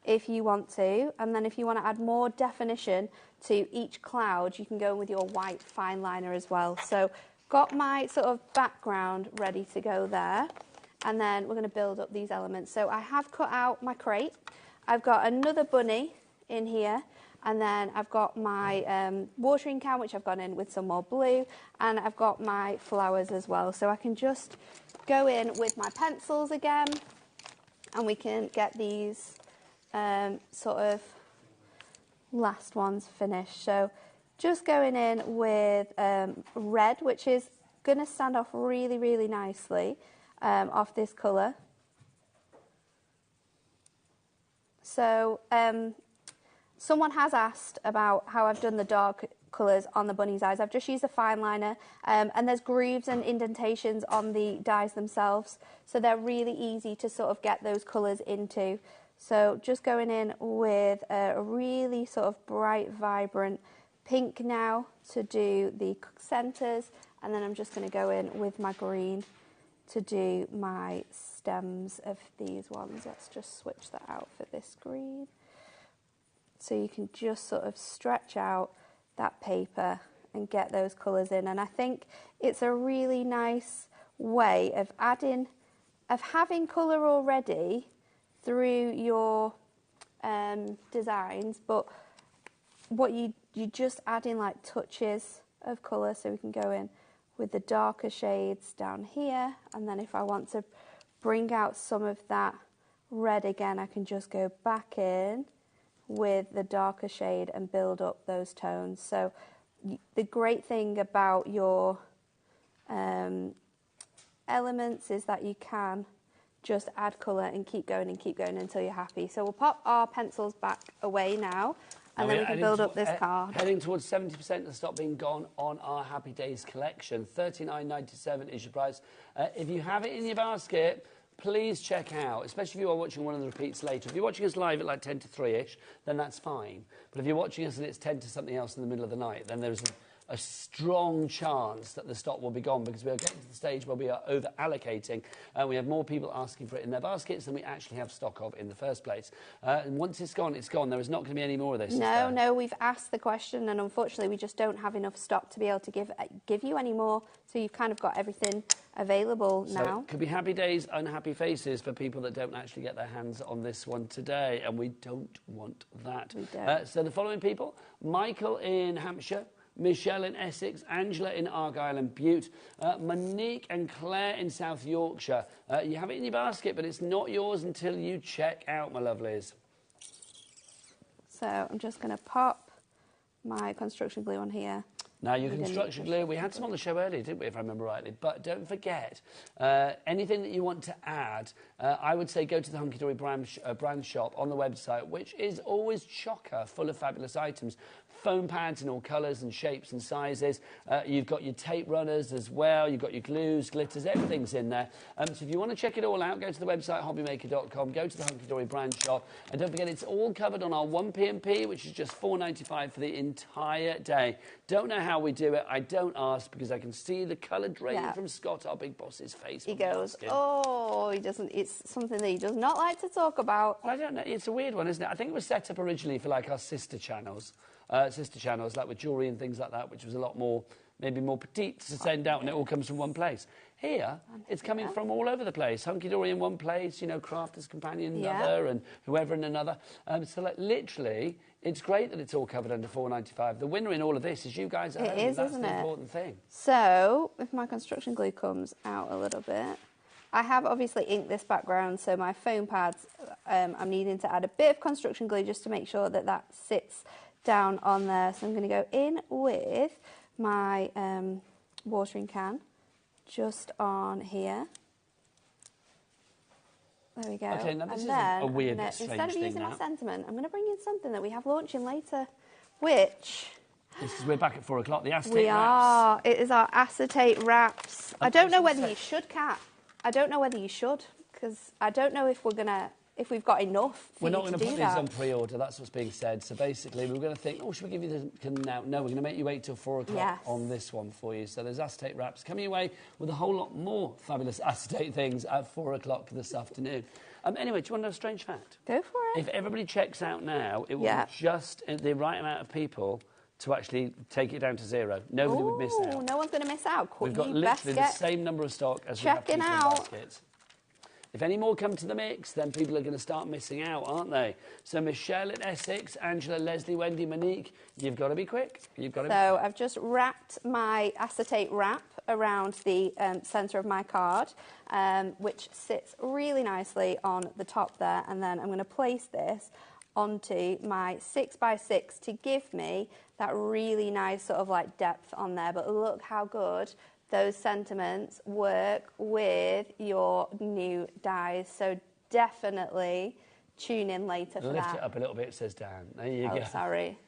if you want to. And then if you want to add more definition to each cloud, you can go in with your white fine liner as well. So got my sort of background ready to go there. And then we're going to build up these elements. So I have cut out my crate. I've got another bunny in here. And then I've got my watering can, which I've gone in with some more blue. And I've got my flowers as well. So I can just go in with my pencils again. And we can get these sort of last ones finished. So just going in with red, which is going to stand off really, really nicely off this colour. So someone has asked about how I've done the dark colours on the bunny's eyes. I've just used a fine liner, and there's grooves and indentations on the dies themselves, so they're really easy to sort of get those colours into. So just going in with a really sort of bright, vibrant pink now to do the centres, and then I'm just going to go in with my green to do my stems of these ones. Let's just switch that out for this green. So you can just sort of stretch out that paper and get those colours in. And I think it's a really nice way of having colour already through your designs, but what you just add in like touches of colour. So we can go in with the darker shades down here, and then if I want to bring out some of that red again, I can just go back in with the darker shade and build up those tones. So the great thing about your elements is that you can just add colour and keep going until you're happy. So we'll pop our pencils back away now, and then we can build up this card. Heading towards 70% of the stock being gone on our Happy Days collection. $39.97 is your price. If you have it in your basket, please check out, especially if you are watching one of the repeats later. If you're watching us live at like 10 to 3-ish, then that's fine. But if you're watching us and it's 10 to something else in the middle of the night, then there's a strong chance that the stock will be gone, because we are getting to the stage where we are over-allocating and we have more people asking for it in their baskets than we actually have stock of in the first place. And once it's gone, it's gone. There is not going to be any more of this. No, we've asked the question, and unfortunately we just don't have enough stock to be able to give you any more, so you've kind of got everything available now. So it could be happy days, unhappy faces for people that don't actually get their hands on this one today, and we don't want that. We don't. So the following people: Michael in Hampshire, Michelle in Essex, Angela in Argyll and Bute, Monique and Claire in South Yorkshire. You have it in your basket, but it's not yours until you check out, my lovelies. So I'm just going to pop my construction glue on here. Now, your construction glue, we had some on the show earlier, didn't we, if I remember rightly? But don't forget, anything that you want to add, I would say go to the Hunkydory brand shop on the website, which is always chocker, full of fabulous items. foam pads in all colours and shapes and sizes. You've got your tape runners as well. You've got your glues, glitters, everything's in there. So if you want to check it all out, go to the website hobbymaker.com, go to the Hunkydory brand shop, and don't forget it's all covered on our 1p&p, which is just $4.95 for the entire day. Don't know how we do it. I don't ask because I can see the colour draining from Scott, our big boss's face. He goes, oh, he doesn't. It's something that he does not like to talk about. Well, I don't know. It's a weird one, isn't it? I think it was set up originally for like our sister channels, like with jewellery and things like that, which was a lot more, maybe more petite to send out, and it all comes from one place. Here, it's coming from all over the place. Hunkydory in one place, you know, Crafter's Companion in another, and whoever in another. So, like, literally, it's great that it's all covered under $4.95. The winner in all of this is you guys at home. It is, That's isn't the it? important thing. So, if my construction glue comes out a little bit, I have obviously inked this background, so my foam pads, I'm needing to add a bit of construction glue just to make sure that that sits down on there. So I'm going to go in with my watering can just on here. There we go. Okay, now this and is then a weird, instead strange of thing using now. my sentiment, I'm going to bring in something that we have launching later, which... We're back at 4 o'clock. The acetate We wraps. are. It is our acetate wraps. I don't know whether you should, Kat. I don't know whether you should, because I don't know if if we've got enough for We're not you going to to do put these that. on pre-order, that's what's being said. So basically, we're going to think, oh, should we give you the now? No, we're going to make you wait till 4 o'clock on this one for you. So there's acetate wraps coming away with a whole lot more fabulous acetate things at 4 o'clock this afternoon. Anyway, do you want to know a strange fact? Go for it. If everybody checks out now, it will be just the right amount of people to actually take it down to 0. Nobody would miss out. No one's going to miss out. We've got literally the same number of stock as we have people in baskets. If any more come to the mix, then people are going to start missing out, aren't they? So Michelle in Essex, Angela, Leslie, Wendy, Monique, you've got to be quick. You've got to be quick. I've just wrapped my acetate wrap around the centre of my card, which sits really nicely on the top there. And then I'm going to place this onto my 6x6 to give me that really nice sort of like depth on there. But look how good those sentiments work with your new dies. So definitely tune in later for that. Lift it up a little bit, says Dan. There you go. Oh, sorry.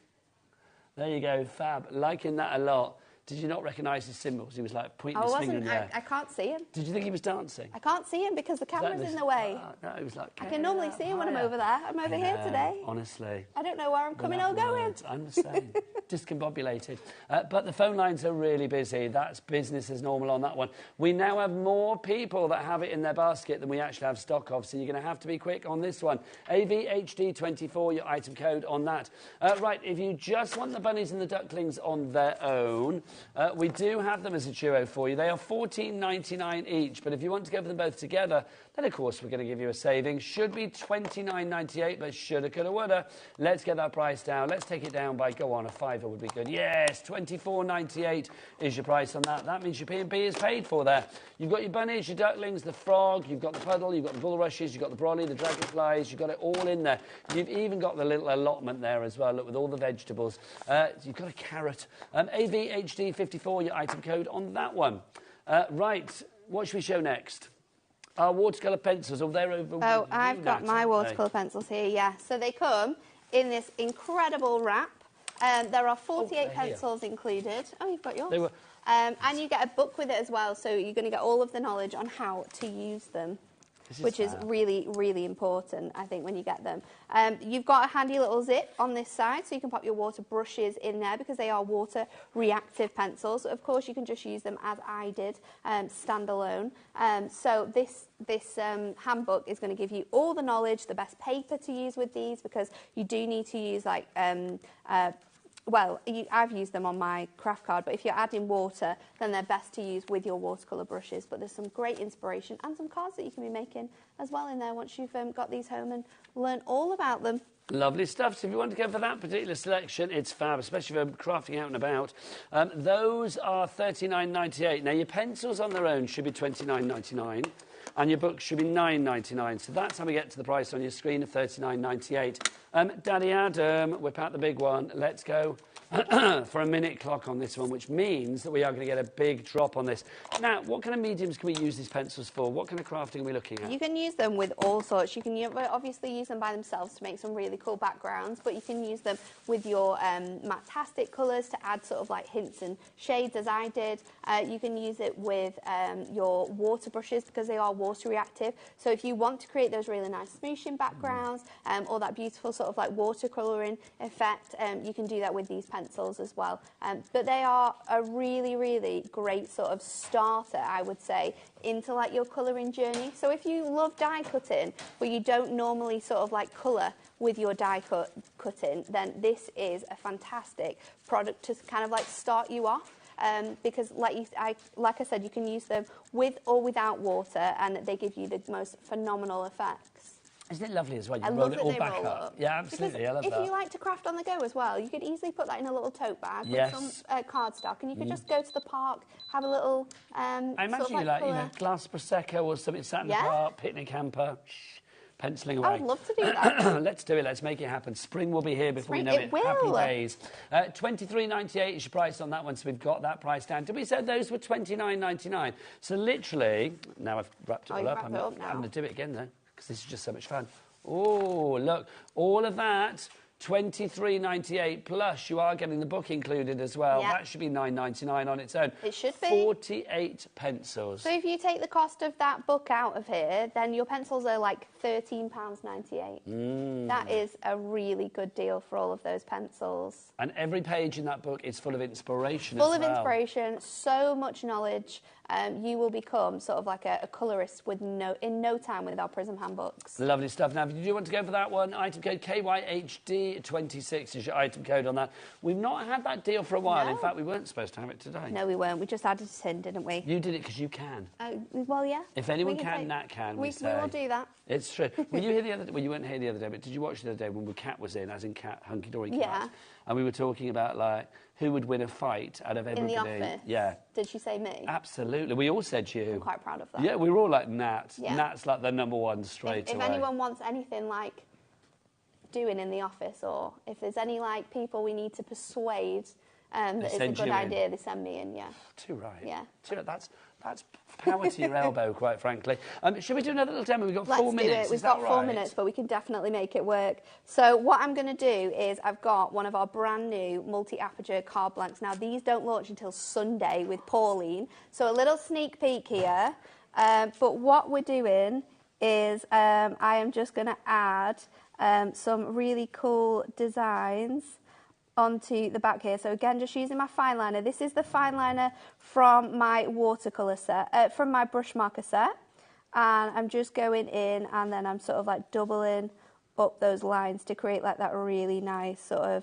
There you go, fab. Liking that a lot. Did you not recognise his symbols? He was like pointing his finger in the air. I can't see him. Did you think he was dancing? I can't see him because the camera's in the way. No, he was like... I can normally see him when I'm over there. I'm over here today. Honestly. I don't know where I'm coming or going. I'm the same. Discombobulated. But the phone lines are really busy. That's business as normal on that one. We now have more people that have it in their basket than we actually have stock of, so you're going to have to be quick on this one. AVHD24, your item code on that. Right, if you just want the bunnies and the ducklings on their own, we do have them as a duo for you. They are $14.99 each, but if you want to go for them both together, then of course we're going to give you a saving. Should be $29.98, but shoulda, coulda, woulda. Let's get that price down. Let's take it down by, go on, a $5 would be good. Yes, $24.98 is your price on that. That means your P&P is paid for there. You've got your bunnies, your ducklings, the frog, you've got the puddle, you've got the bulrushes, you've got the brolly, the dragonflies, you've got it all in there. You've even got the little allotment there as well, look, with all the vegetables. You've got a carrot. AVHD54, your item code on that one. Right, what should we show next? Our watercolour pencils, they're over... Oh, I've got my watercolour pencils here, yeah. So they come in this incredible wrap. There are 48 pencils included. Oh, you've got yours. They were... and you get a book with it as well, so you're going to get all of the knowledge on how to use them. Which is really, really important, I think, when you get them. You've got a handy little zip on this side, so you can pop your water brushes in there because they are water-reactive pencils. Of course, you can just use them as I did, standalone. So this handbook is going to give you all the knowledge, the best paper to use with these, because you do need to use, like, I've used them on my craft card, but if you're adding water, then they're best to use with your watercolour brushes. But there's some great inspiration and some cards that you can be making as well in there once you've got these home and learn all about them. Lovely stuff. So if you want to go for that particular selection, it's fab, especially for crafting out and about. Those are $39.98. Now, your pencils on their own should be $29.99. and your book should be £9.99. So that's how we get to the price on your screen of £39.98. Daddy Adam, whip out the big one. Let's go for a minute clock on this one, which means that we are going to get a big drop on this. Now, what kind of mediums can we use these pencils for? What kind of crafting are we looking at? You can use them with all sorts. You can obviously use them by themselves to make some really cool backgrounds, but you can use them with your matastic colours to add sort of like hints and shades, as I did. You can use it with your water brushes because they are water reactive. So if you want to create those really nice smooshing backgrounds or that beautiful sort of like watercolouring effect, you can do that with these pencils as well. But they are a really, really great sort of starter, I would say, into like your colouring journey. So if you love die cutting, but you don't normally sort of like colour with your die cutting, then this is a fantastic product to kind of like start you off. Because like I said, you can use them with or without water, and they give you the most phenomenal effects. Isn't it lovely as well? You I roll love it that all they back roll up. up. Yeah, absolutely. Because I love if that. you like to craft on the go as well, you could easily put that in a little tote bag Yes. with some cardstock, and you could just go to the park, have a little. I imagine sort of you like, you colour. know, glass of prosecco or something sat in the park, picnic hamper, penciling away. I would love to do that. Let's do it. Let's make it happen. Spring will be here before we know it. Will. Happy days. £23.98 is your price on that one, so we've got that price down. Did we say those were £29.99? So literally, now I've wrapped it all up. I'm going to do it again though, because this is just so much fun. Oh, look, all of that. £23.98 plus you are getting the book included as well. Yep. That should be £9.99 on its own. It should be. 48 pencils. So if you take the cost of that book out of here, then your pencils are like £13.98. That is a really good deal for all of those pencils. And every page in that book is full of inspiration Full as of well. inspiration, so much knowledge. You will become sort of like a colourist with in no time with our Prism handbooks. Lovely stuff. Now, if you do want to go for that one, item code KYHD26 is your item code on that. We've not had that deal for a while. No. In fact, we weren't supposed to have it today. No, we weren't. We just added it in, didn't we? You did it because you can. Well, yeah. If anyone can, Nat can, we say. We will do that. It's true. Were you here the other day? Well, you weren't here the other day, but did you watch the other day when Cat was in, as in Cat, Hunkydory Cat? Yeah. And we were talking about, like, who would win a fight out of everybody. In the office? Yeah. Did she say me? Absolutely. We all said you. I'm quite proud of that. Yeah, we were all like Nat. Yeah. Nat's like the number one straight If away. anyone wants anything like doing in the office, or if there's any like people we need to persuade that it's a good idea, they send me in, yeah. Too right. Yeah. Too right. That's power to your elbow, quite frankly. Should we do another little demo? We've got 4 minutes. Let's do it. We've got 4 minutes, but we can definitely make it work. So what I'm going to do is I've got one of our brand new multi-aperture card blanks. Now, these don't launch until Sunday with Pauline. So a little sneak peek here. But what we're doing is I am just going to add some really cool designs onto the back here. So again, just using my fine liner. This is the fine liner from my watercolour set, from my brush marker set. And I'm just going in, and then I'm sort of like doubling up those lines to create like that really nice sort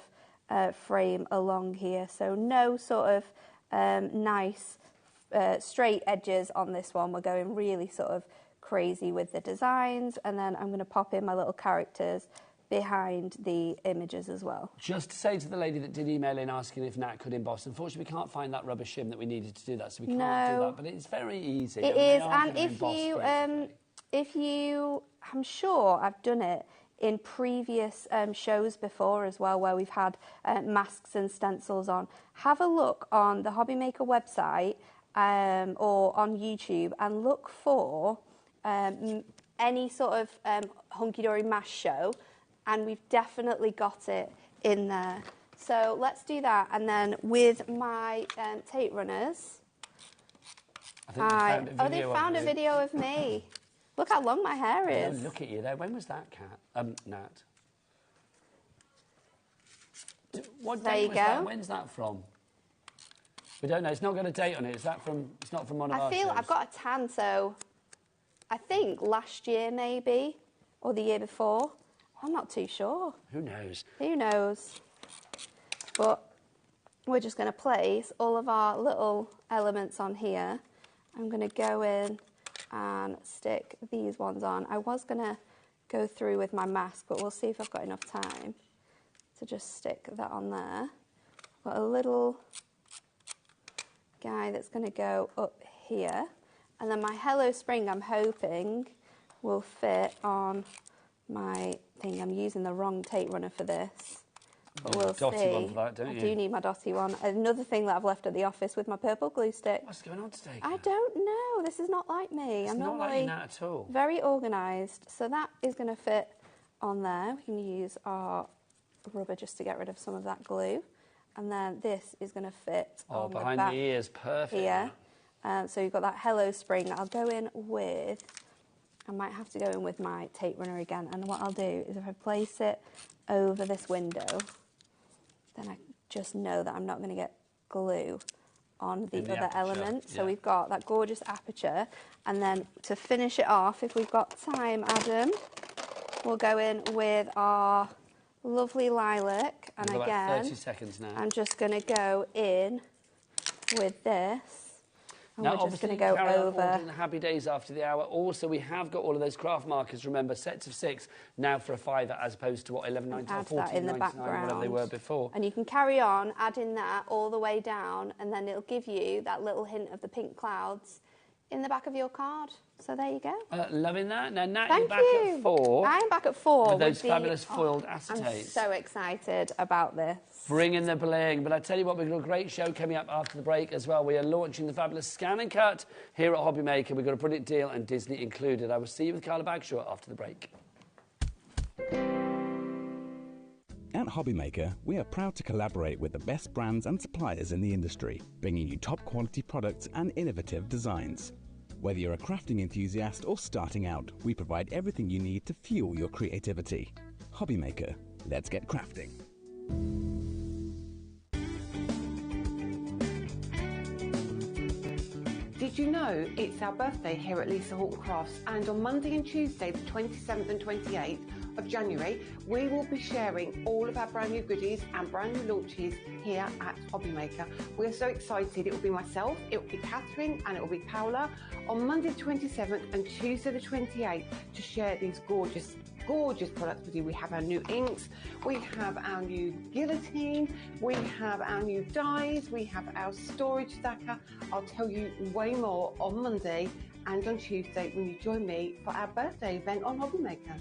of frame along here. So no sort of nice straight edges on this one. We're going really sort of crazy with the designs, and then I'm going to pop in my little characters behind the images as well. Just to say to the lady that did email in asking if Nat could emboss, unfortunately we can't find that rubber shim that we needed to do that, so we can't do that, but it's very easy. It is, and if you, I'm sure I've done it in previous shows before as well, where we've had masks and stencils on. Have a look on the HobbyMaker website or on YouTube and look for any sort of Hunkydory mask show, and we've definitely got it in there. So let's do that, and then with my tape runners, they found a video of me. Look how long my hair is. Look at you there. When was that, Nat? What date was that? When's that from? We don't know. It's not got a date on it. Is that from? It's not from one of our shows. I've got a tan, so I think last year maybe, or the year before. I'm not too sure. Who knows? Who knows? But we're just going to place all of our little elements on here. I'm going to go in and stick these ones on. I was going to go through with my mask, but we'll see if I've got enough time to just stick that on there. Got a little guy that's going to go up here, And then my Hello Spring, I'm hoping, will fit on my thing. I'm using the wrong tape runner for this. But we'll dotty see. one for that, don't you? I do need my dotty one. Another thing that I've left at the office with my purple glue stick. What's going on today? I don't know. This is not like me. It's I'm not like normally you now at all. very organised. So that is going to fit on there. We can use our rubber just to get rid of some of that glue. And then this is going to fit on behind the back the ears, perfect. here. So you've got that Hello Spring. I'll go in with, I might have to go in with my tape runner again. And what I'll do is if I place it over this window, then I just know that I'm not going to get glue on the other element. So we've got that gorgeous aperture. And then to finish it off, if we've got time, Adam, we'll go in with our lovely lilac. And We've got again, about 30 seconds now. I'm just going to go in with this. And Now, we're just going to obviously, go carry on over. ordering the Happy Days after the hour. Also, we have got all of those craft markers. Remember, sets of 6 now for a £5 as opposed to what, $11.99 or Add that in the $14.99, background. whatever they were before. And you can carry on adding that all the way down, and then it'll give you that little hint of the pink clouds in the back of your card. So there you go. Loving that. Now, Nat, Thank you're back you. at 4. I'm back at 4 with those the- fabulous foiled I'm acetates. so excited about this. Bring in the bling. But I tell you what, we've got a great show coming up after the break as well. We are launching the fabulous Scan and Cut here at HobbyMaker. We've got a brilliant deal and Disney included. I will see you with Carla Bagshaw after the break. At HobbyMaker, we are proud to collaborate with the best brands and suppliers in the industry, bringing you top quality products and innovative designs. Whether you're a crafting enthusiast or starting out, we provide everything you need to fuel your creativity. HobbyMaker, let's get crafting. Did you know it's our birthday here at Lisa Horton Crafts, and on Monday and Tuesday, the 27th and 28th of January, we will be sharing all of our brand new goodies and brand new launches here at HobbyMaker. We're so excited. It will be myself, it will be Catherine, and it will be Paola on Monday the 27th and Tuesday the 28th to share these gorgeous products with you. We have our new inks, we have our new guillotine, we have our new dies, we have our storage stacker. I'll tell you way more on Monday and on Tuesday when you join me for our birthday event on HobbyMaker.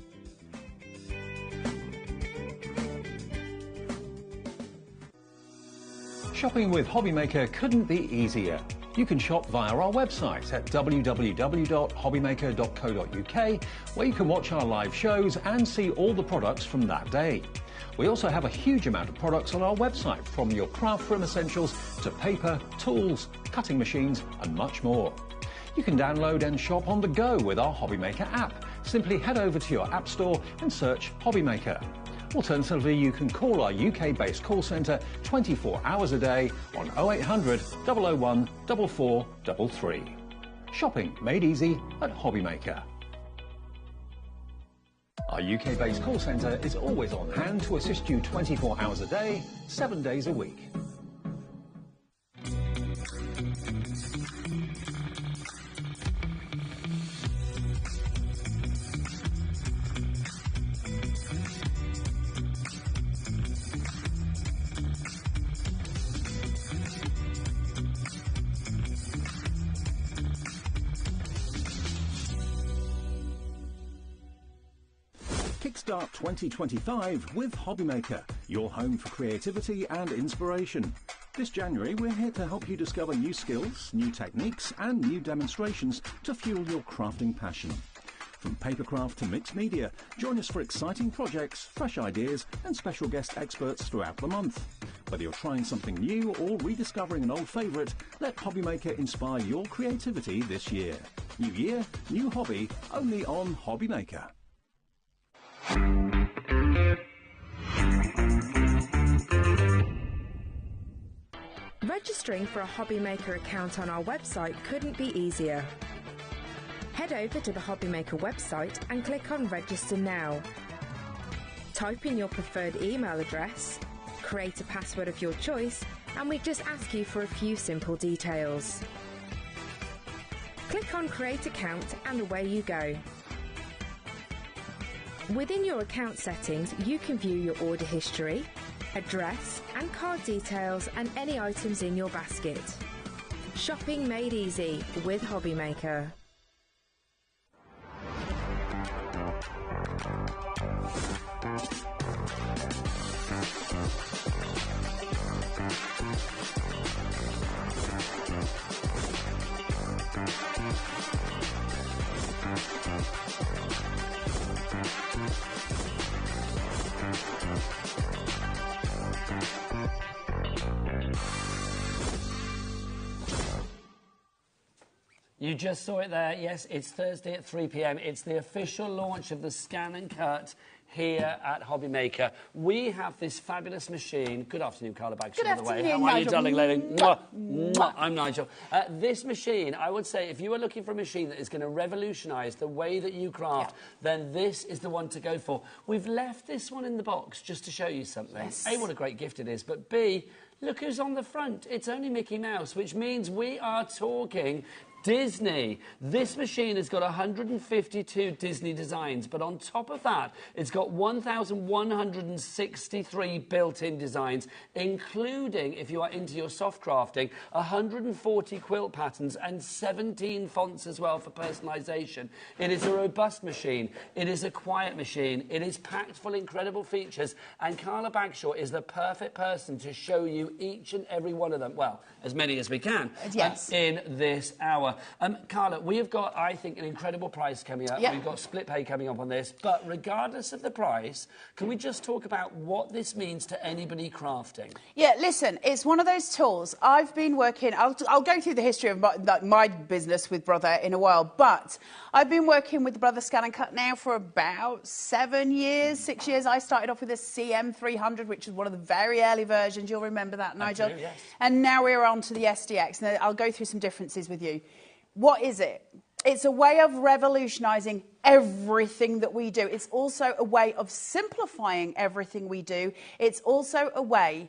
Shopping with HobbyMaker couldn't be easier. You can shop via our website at www.hobbymaker.co.uk, where you can watch our live shows and see all the products from that day. We also have a huge amount of products on our website, from your craft room essentials to paper, tools, cutting machines and much more. You can download and shop on the go with our HobbyMaker app. Simply head over to your app store and search HobbyMaker. Alternatively, you can call our UK-based call centre 24 hours a day on 0800 001 4433. Shopping made easy at HobbyMaker. Our UK-based call centre is always on hand to assist you 24 hours a day, 7 days a week. Kickstart 2025 with HobbyMaker, your home for creativity and inspiration. This January, we're here to help you discover new skills, new techniques, and new demonstrations to fuel your crafting passion. From papercraft to mixed media, join us for exciting projects, fresh ideas, and special guest experts throughout the month. Whether you're trying something new or rediscovering an old favourite, let HobbyMaker inspire your creativity this year. New year, new hobby, only on HobbyMaker. Registering for a HobbyMaker account on our website couldn't be easier. Head over to the HobbyMaker website and click on Register Now. Type in your preferred email address, create a password of your choice, and we just ask you for a few simple details. Click on Create Account and away you go. Within your account settings, you can view your order history, address and card details and any items in your basket. Shopping made easy with HobbyMaker. You just saw it there. Yes, it's Thursday at 3 p.m. It's the official launch of the Scan and Cut here at HobbyMaker. We have this fabulous machine. Good afternoon, Carla Bagshot. Good afternoon, How are you, Nigel. darling lady? Mwah. Mwah. I'm Nigel. This machine, I would say, if you are looking for a machine that is going to revolutionise the way that you craft, then this is the one to go for. We've left this one in the box just to show you something. Yes. A, what a great gift it is, but B, look who's on the front. It's only Mickey Mouse, which means we are talking Disney. This machine has got 152 Disney designs, but on top of that, it's got 1,163 built-in designs, including, if you are into your soft crafting, 140 quilt patterns and 17 fonts as well for personalisation. It is a robust machine. It is a quiet machine. It is packed full of incredible features, and Carla Bagshot is the perfect person to show you each and every one of them. Well, as many as we can. Yes. In this hour. Carla, we have got, I think, an incredible price coming up. Yep. We've got split pay coming up on this. But regardless of the price, can we just talk about what this means to anybody crafting? Yeah, listen, it's one of those tools. I've been working, I'll go through the history of my business with Brother in a while, but I've been working with the Brother Scan and Cut now for about 6 years. I started off with a CM300, which is one of the very early versions. You'll remember that, Nigel? I do, yes. And now we're on to the SDX, and I'll go through some differences with you. What is it? It's a way of revolutionising everything that we do. It's also a way of simplifying everything we do. It's also a way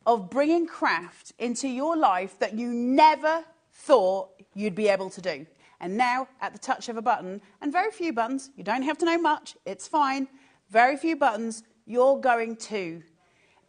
of bringing craft into your life that you never thought you'd be able to do. And now, at the touch of a button, and very few buttons, you don't have to know much, it's fine, very few buttons, you're going to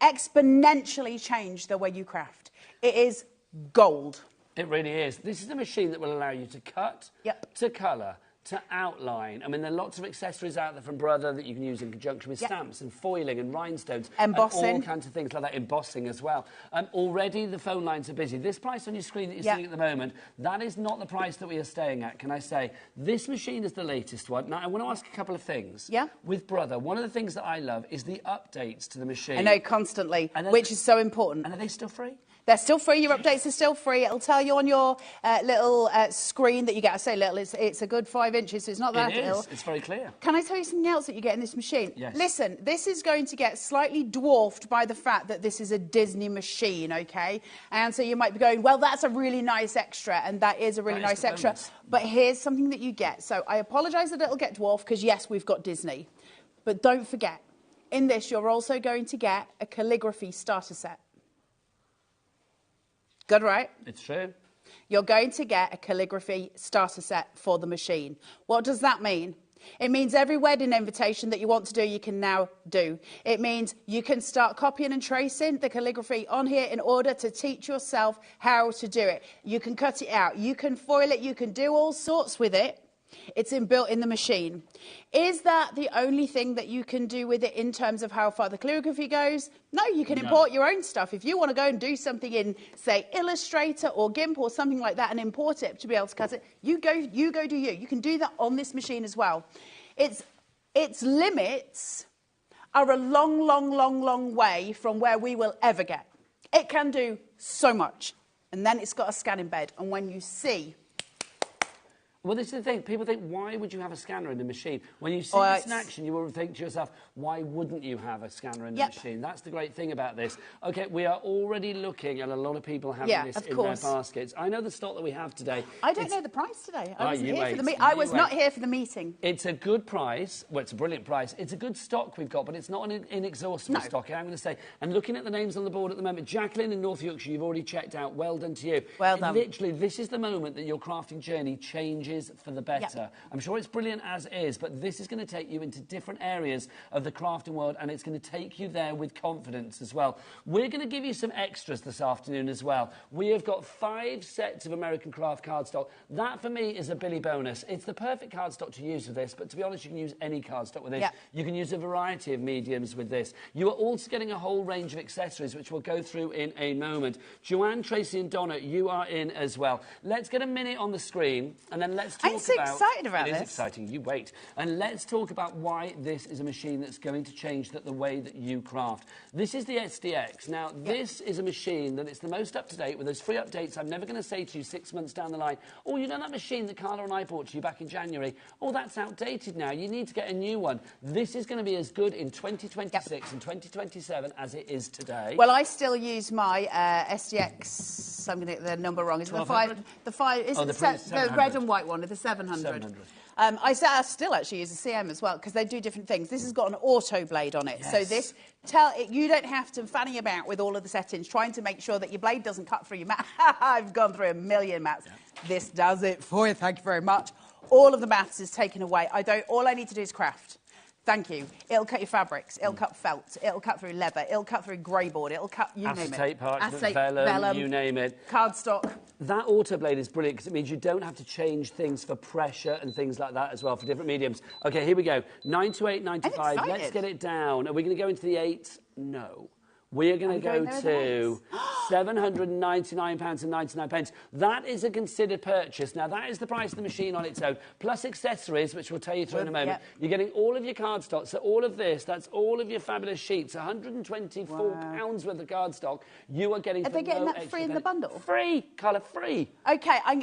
exponentially change the way you craft. It is gold. It really is. This is a machine that will allow you to cut, to colour, to outline. I mean, there are lots of accessories out there from Brother that you can use in conjunction with stamps and foiling and rhinestones. Embossing. And all kinds of things like that, embossing as well. Already the phone lines are busy. This price on your screen that you're seeing at the moment, that is not the price that we are staying at, can I say. This machine is the latest one. Now, I want to ask a couple of things. Yeah. With Brother, one of the things that I love is the updates to the machine. I know, constantly, which is so important. And are they still free? They're still free. Your updates are still free. It'll tell you on your little screen that you get. I say little, it's a good 5 inches, so it's not that little. It's very clear. Can I tell you something else that you get in this machine? Yes. Listen, this is going to get slightly dwarfed by the fact that this is a Disney machine, OK? And so you might be going, well, that's a really nice extra, and that is a really nice extra. But here's something that you get. So I apologise that it'll get dwarfed, because, yes, we've got Disney. But don't forget, in this, you're also going to get a calligraphy starter set. Good, right? It's true. You're going to get a calligraphy starter set for the machine. What does that mean? It means every wedding invitation that you want to do, you can now do. It means you can start copying and tracing the calligraphy on here in order to teach yourself how to do it. You can cut it out. You can foil it. You can do all sorts with it. It's inbuilt in the machine. Is that the only thing that you can do with it in terms of how far the calligraphy goes? No, you can import your own stuff. If you want to go and do something in, say, Illustrator or GIMP or something like that and import it to be able to cut it, you go do you. You can do that on this machine as well. Its limits are a long, long, long, long way from where we will ever get. It can do so much. And then it's got a scanning bed. And when you see... Well, this is the thing. People think, why would you have a scanner in the machine? When you see this in action, you will think to yourself, why wouldn't you have a scanner in the machine? That's the great thing about this. OK, we are already looking at a lot of people having this in their baskets. I know the stock that we have today. I don't know the price today. I wasn't here for the I was not here for the meeting. It's a good price. Well, it's a brilliant price. It's a good stock we've got, but it's not an inexhaustible stock, I'm going to say. And looking at the names on the board at the moment, Jacqueline in North Yorkshire, you've already checked out. Well done to you. Well done. Literally, this is the moment that your crafting journey changes changes for the better. I'm sure it's brilliant as is, but this is going to take you into different areas of the crafting world, and it's going to take you there with confidence as well. We're going to give you some extras this afternoon as well. We have got 5 sets of American craft cardstock. That, for me, is a Billy bonus. It's the perfect cardstock to use with this, but to be honest, you can use any cardstock with this. You can use a variety of mediums with this. You are also getting a whole range of accessories, which we'll go through in a moment. Joanne, Tracy and Donna, you are in as well. Let's get a minute on the screen, and then let's talk about... I'm so excited about this. It is exciting. You wait. And let's talk about why this is a machine that's going to change the way that you craft. This is the SDX. Now, this is a machine that is the most up-to-date with those free updates. I'm never going to say to you 6 months down the line, oh, you know that machine that Carla and I bought to you back in January? Oh, that's outdated now. You need to get a new one. This is going to be as good in 2026 and 2027 as it is today. Well, I still use my SDX. I'm going to get the number wrong. It's the 5. The red and white one, the 700. I still actually use a CM as well because they do different things. This has got an auto blade on it, so this you don't have to fanny about with all of the settings trying to make sure that your blade doesn't cut through your mat. I've gone through a million mats. This does it for you. Thank you very much. All of the maths is taken away. All I need to do is craft. Thank you. It'll cut your fabrics. It'll cut felt. It'll cut through leather. It'll cut through grey board. It'll cut, you name it. Acetate, parchment, vellum, you name it. Cardstock. That auto blade is brilliant because it means you don't have to change things for pressure and things like that as well for different mediums. OK, here we go. 928.95. Let's get it down. Are we going to go into the 8s? No. We're going to go to £799.99. That is a considered purchase. Now, that is the price of the machine on its own, plus accessories, which we'll tell you through in a moment. You're getting all of your cardstock. So all of this, that's all of your fabulous sheets, £124 worth of cardstock. You are getting... Are they getting that free in the bundle? Free, Carla, free. OK, in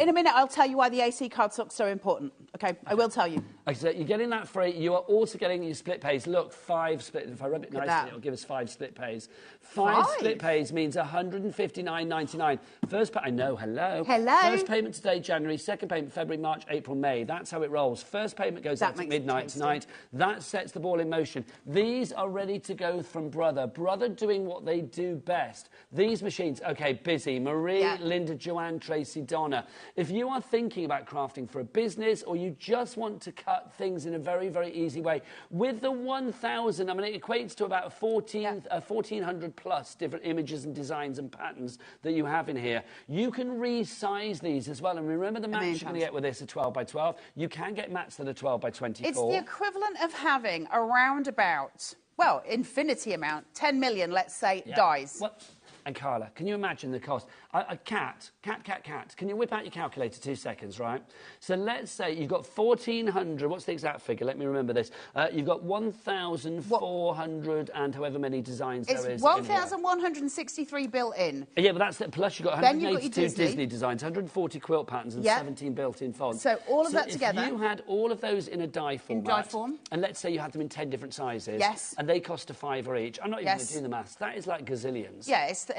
a minute, I'll tell you why the AC cardstock's so important. OK, I will tell you. Okay, so you're getting that free. You are also getting your split pays. Look, 5 split... If I rub it nicely, it'll give us 5 split pays. 5 split pays means £159.99. First payment, I know, hello. First payment today, January. Second payment, February, March, April, May. That's how it rolls. First payment goes out at midnight tonight. That sets the ball in motion. These are ready to go from Brother. Brother doing what they do best. These machines, OK, busy. Marie, Linda, Joanne, Tracy, Donna. If you are thinking about crafting for a business or you just want to cut things in a very, very easy way, with the 1,000, I mean, it equates to about 1,400 plus different images and designs and patterns that you have in here. You can resize these as well. And remember the mats you're going to get with this are 12 by 12. You can get mats that are 12 by 24. It's the equivalent of having around about, well, infinity amount, 10 million, let's say, dies. Well, and Carla, can you imagine the cost? A cat. Can you whip out your calculator 2 seconds, right? So let's say you've got 1,400. What's the exact figure? Let me remember this. You've got 1,400 and however many designs there is. It's 1,163 built in. Yeah, but that's it. Plus you've got 182 Disney designs, 140 quilt patterns and 17 built-in fonts. So all of that together. If you had all of those in a die format, and let's say you had them in 10 different sizes, and they cost £5 each. I'm not even going to do the maths. That is like gazillions. Yeah, it's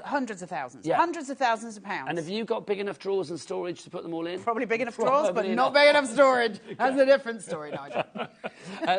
hundreds of thousands. Hundreds of thousands of pounds. And have you got big enough drawers and storage to put them all in? Probably big enough drawers, but not big enough storage. That's a different story, Nigel.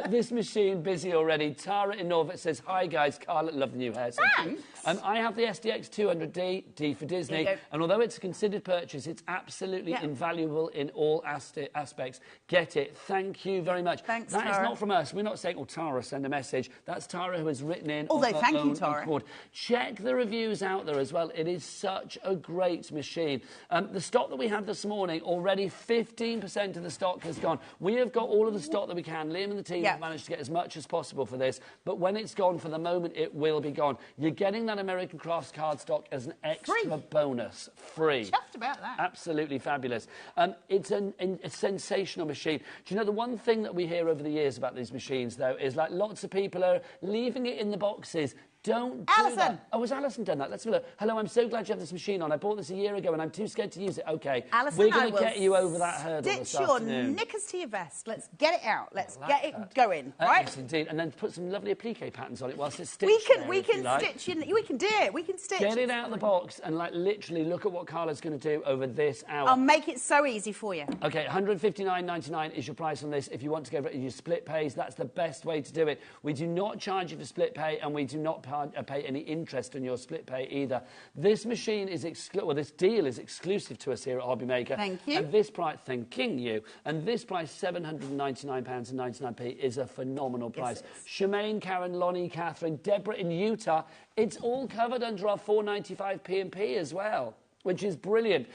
This machine, busy already. Tara in Norfolk says, hi, guys. Carla, love the new hair. Thanks. I have the SDX 200D, D for Disney. And although it's a considered purchase, it's absolutely invaluable in all aspects. Get it. Thank you very much. Thanks, That Tara. is not from us. We're not saying, oh, Tara, send a message. That's Tara who has written in. Although, thank you, Tara. Check the reviews out there as well. It is such a great machine. The stock that we had this morning, already 15% of the stock has gone. We have got all of the stock that we can. Liam and the team have managed to get as much as possible for this. But when it's gone, for the moment, it will be gone. You're getting that American Crafts cardstock as an extra bonus. Free. Chuffed about that. Absolutely fabulous. It's a sensational machine. Do you know, the one thing that we hear over the years about these machines, though, is like lots of people are leaving it in the boxes. Don't do that. Oh, has Alison done that? Let's have a look. Hello, I'm so glad you have this machine on. I bought this a year ago and I'm too scared to use it. OK, Alison, we're going to get you over that hurdle this afternoon. Stitch your knickers to your vest. Let's get it out. Let's get it going, right? Yes, indeed. And then put some lovely applique patterns on it whilst it's stitched. We can stitch in. We can do it. We can stitch. Get it out of the box and like literally look at what Carla's going to do over this hour. I'll make it so easy for you. OK, £159.99 is your price on this. If you want to go for it, you split pays. That's the best way to do it. We do not charge you for split pay and we do not can't pay any interest on your split pay either. This machine is this deal is exclusive to us here at HobbyMaker. Thank you. And this price, thanking you. And this price, £799.99p, is a phenomenal price. Shemaine, Karen, Lonnie, Catherine, Deborah in Utah. It's all covered under our $4.95 P&P as well, which is brilliant.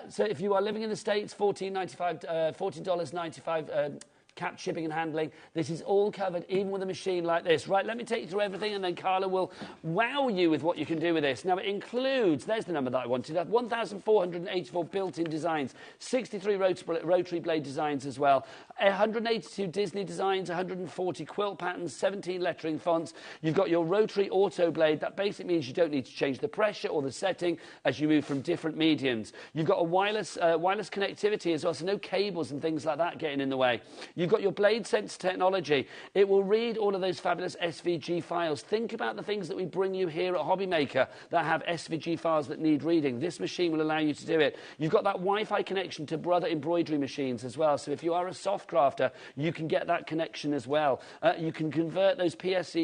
So if you are living in the States, $14.95 capped shipping and handling. This is all covered, even with a machine like this. Right, let me take you through everything, and then Carla will wow you with what you can do with this. Now, it includes, there's the number that I wanted, 1,484 built-in designs, 63 rotary blade designs as well, 182 Disney designs, 140 quilt patterns, 17 lettering fonts. You've got your rotary auto blade. That basically means you don't need to change the pressure or the setting as you move from different mediums. You've got a wireless connectivity as well, so no cables and things like that getting in the way. You've got your Blade Sense technology. It will read all of those fabulous SVG files. Think about the things that we bring you here at HobbyMaker that have SVG files that need reading. This machine will allow you to do it. You've got that Wi-Fi connection to Brother embroidery machines as well. So if you are a soft crafter, you can get that connection as well. You can convert those PES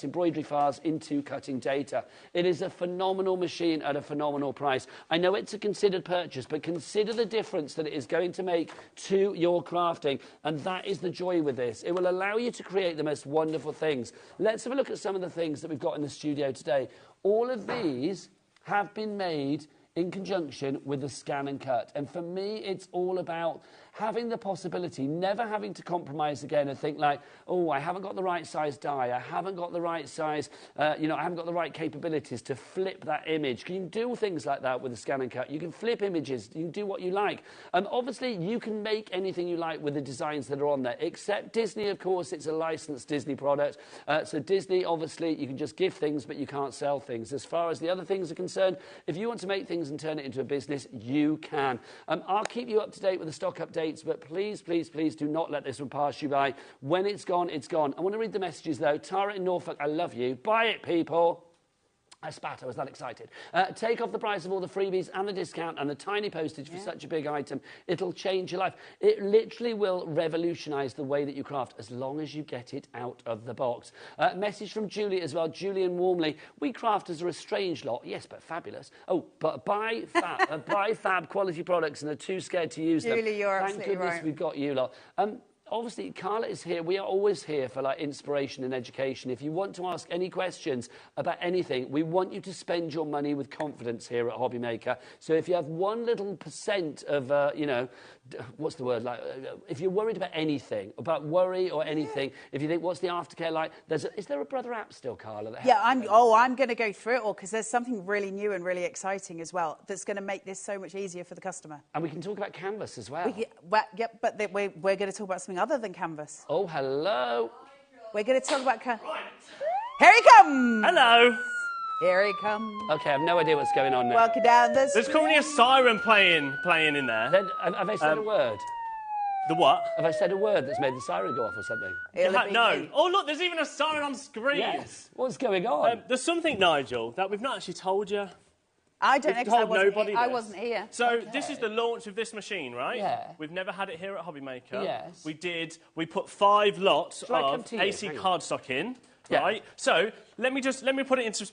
embroidery files into cutting data. It is a phenomenal machine at a phenomenal price. I know it's a considered purchase, but consider the difference that it is going to make to your crafting. And that is the joy with this. It will allow you to create the most wonderful things. Let's have a look at some of the things that we've got in the studio today. All of these have been made in conjunction with the scan and cut. And for me, it's all about having the possibility, never having to compromise again and think like, oh, I haven't got the right size die, I haven't got the right size, I haven't got the right capabilities to flip that image. You can do things like that with the scan and cut. You can flip images, you can do what you like. Obviously, you can make anything you like with the designs that are on there, except Disney, of course, it's a licensed Disney product. So Disney, obviously, you can just give things, but you can't sell things. As far as the other things are concerned, if you want to make things and turn it into a business, you can. I'll keep you up to date with the stock updates, but please, please, please do not let this one pass you by. When it's gone, it's gone. I want to read the messages, though. Tara in Norfolk, I love you. Buy it, people. I spat, I was that excited. Take off the price of all the freebies and the discount and the tiny postage for such a big item. It'll change your life. It literally will revolutionise the way that you craft as long as you get it out of the box. Message from Julie as well. Julian Warmley. We crafters are a strange lot. Yes, but fabulous. Oh, but buy fab quality products and are too scared to use them. Julie, you're Thank absolutely goodness right. we've got you lot. Obviously, Carla is here. We are always here for inspiration and education. If you want to ask any questions about anything, we want you to spend your money with confidence here at HobbyMaker. So if you have 1 little % of, what's the word? If you're worried about anything, about worry or anything, if you think, what's the aftercare like? Is there a Brother app still, Carla? I'm going to go through it all because there's something really new and really exciting as well that's going to make this so much easier for the customer. And we can talk about Canvas as well. But we're going to talk about something other than Canvas. Oh, hello. We're going to talk about Here he comes. Hello. Here he comes. Okay, I have no idea what's going on now. Walking down the street. There's currently a siren playing in there. Have I said a word? The what? Have I said a word that's made the siren go off or something? No. Oh, look, there's even a siren on screen. Yes. What's going on? There's something, Nigel, that we've not actually told you. I don't know, told nobody I this. wasn't here. So this is the launch of this machine, right? Yeah. We've never had it here at HobbyMaker. Yes. We put 5 lots Shall I come of to you? AC Hang on. cardstock in, Yeah. right? So let me put it into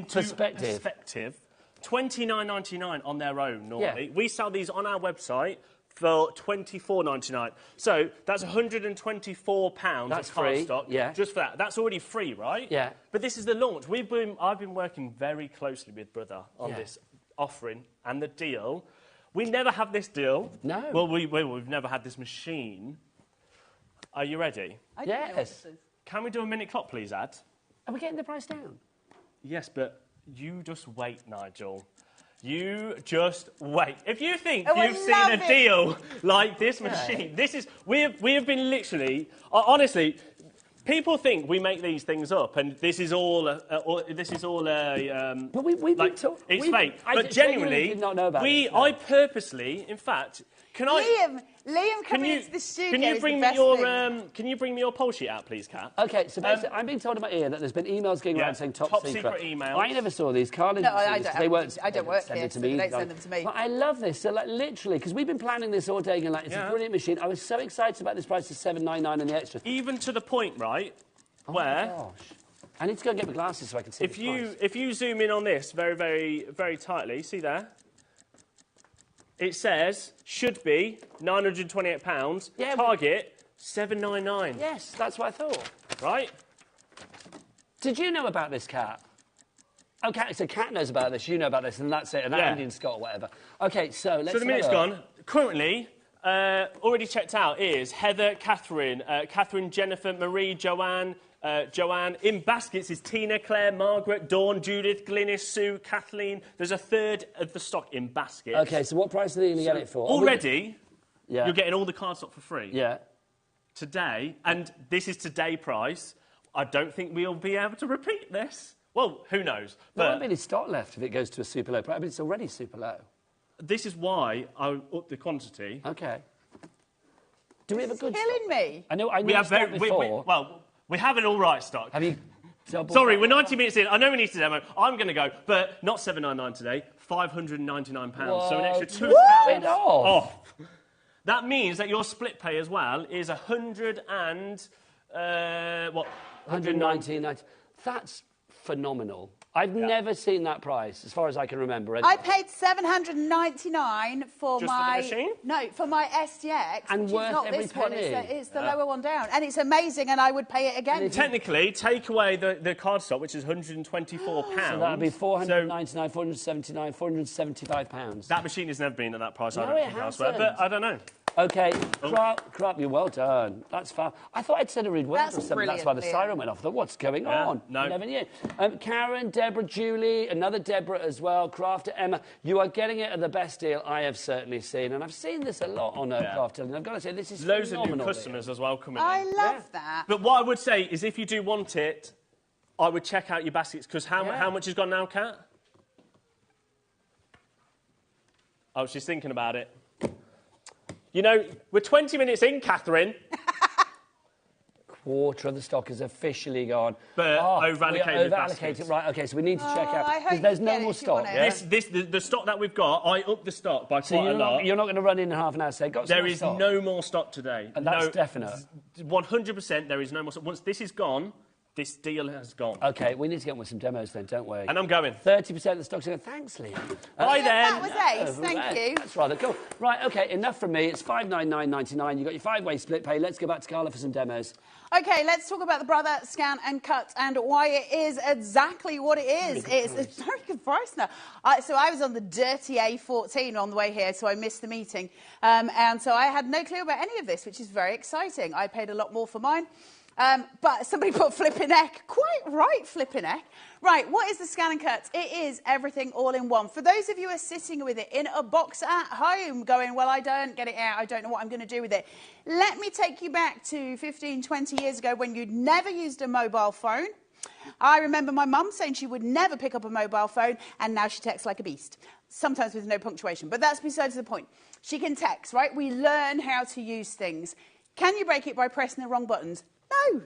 perspective. $29.99 on their own normally. Yeah. We sell these on our website for $24.99. So that's £124 That's of free, cardstock. yeah. Just for that. That's already free, right? Yeah. But this is the launch. I've been working very closely with Brother on this offering and the deal. We never have this deal. No. Well, we've never had this machine. Are you ready? Yes. Can we do a minute clock, please, Ad? Are we getting the price down? Yes, but you just wait, Nigel. You just wait. If you think you've seen a deal like this machine, we have been literally, honestly, people think we make these things up, and this is all But we've been told it's fake. I But genuinely, did not know about it. I purposely, in fact, Liam coming into the studio. Can you bring me your poll sheet out, please, Kat? Okay, so basically, I'm being told in my ear that there's been emails going around saying top secret emails. I never saw these. Carla No, didn't see this, 'cause they weren't. I don't work send here, it to so me. they don't send them to me. But I love this. So, literally, because we've been planning this all day, and it's a brilliant machine. I was so excited about this price of $7.99 and the extras. Even to the point, right, where I need to go and get my glasses so I can see the price. If you zoom in on this very, very, very tightly, see there? It says, should be £928, Yeah, target £799. Yes, that's what I thought. Right? Did you know about this, Kat? Okay, so Kat knows about this, you know about this, and that's it, and that Indian Scott or whatever. Okay, so let's So the minute's gone. Currently, already checked out is Heather, Catherine, Jennifer, Marie, Joanne. In baskets is Tina, Claire, Margaret, Dawn, Judith, Glynis, Sue, Kathleen. There's a third of the stock in baskets. Okay, so what price are they going to get it for? Already, you're getting all the card stock for free. Yeah. Today, and this is today price, I don't think we'll be able to repeat this. Well, who knows? There won't be any stock left if it goes to a super low price. I mean, it's already super low. This is why I upped the quantity. Okay. Do we have a good killing me. I know we have stock before. We have an all right stock. Have you doubled? Sorry, we're 90 minutes in. I know we need to demo. I'm going to go, but not $799 today, £599. So an extra £2 off. That means that your split pay as well is £119.90. That's phenomenal. I've never seen that price, as far as I can remember. I paid $799 for Just for the machine? No, for my SDX, and which worth is not every this one. penny. It's the lower one down, and it's amazing, and I would pay it again. Technically, take away the card stock, which is £124. So that would be £499, £479, £475. That machine has never been at that price. No, I don't it think elsewhere, but I don't know. OK, crap, you're well done. That's far. I thought I'd said a read word or something. That's why the siren went off. I thought, what's going on? No. I never knew. Karen, Deborah, Julie, another Deborah as well, Crafter, Emma. You are getting it at the best deal I have certainly seen. And I've seen this a lot on Crafter. And I've got to say, this is loads phenomenal. of new customers as well coming in. I love that. But what I would say is if you do want it, I would check out your baskets. Because how much has gone now, Kat? Oh, she's thinking about it. You know, we're 20 minutes in, Catherine. Quarter of the stock is officially gone. But over-allocated baskets. Right, OK, so we need to check out. I hope Because there's you no get more it if you stock. want The stock that we've got, I upped the stock by quite a lot. You're not going to run in half an hour, say, got some There more is stock. no more stock today. And that's definite. 100% there is no more stock. Once this is gone, this deal has gone. OK, we need to get on with some demos then, don't we? And I'm going. 30% of the stock's going. Thanks, Liam. Bye then. That was ace, thank you. That's rather cool. Right, OK, enough from me. It's $599.99. You've got your 5-way split pay. Let's go back to Carla for some demos. OK, let's talk about the Brother Scan and Cut and why it is exactly what it is. It's a very good price now. So I was on the dirty A14 on the way here, so I missed the meeting. And so I had no clue about any of this, which is very exciting. I paid a lot more for mine. But somebody put flipping heck. Quite right, flipping heck. Right, what is the Scan and Cut? It is everything all in one. For those of you who are sitting with it in a box at home going, well, I don't get it out, I don't know what I'm going to do with it. Let me take you back to 15, 20 years ago when you'd never used a mobile phone. I remember my mum saying she would never pick up a mobile phone, and now she texts like a beast, sometimes with no punctuation. But that's besides the point. She can text, right? We learn how to use things. Can you break it by pressing the wrong buttons? No.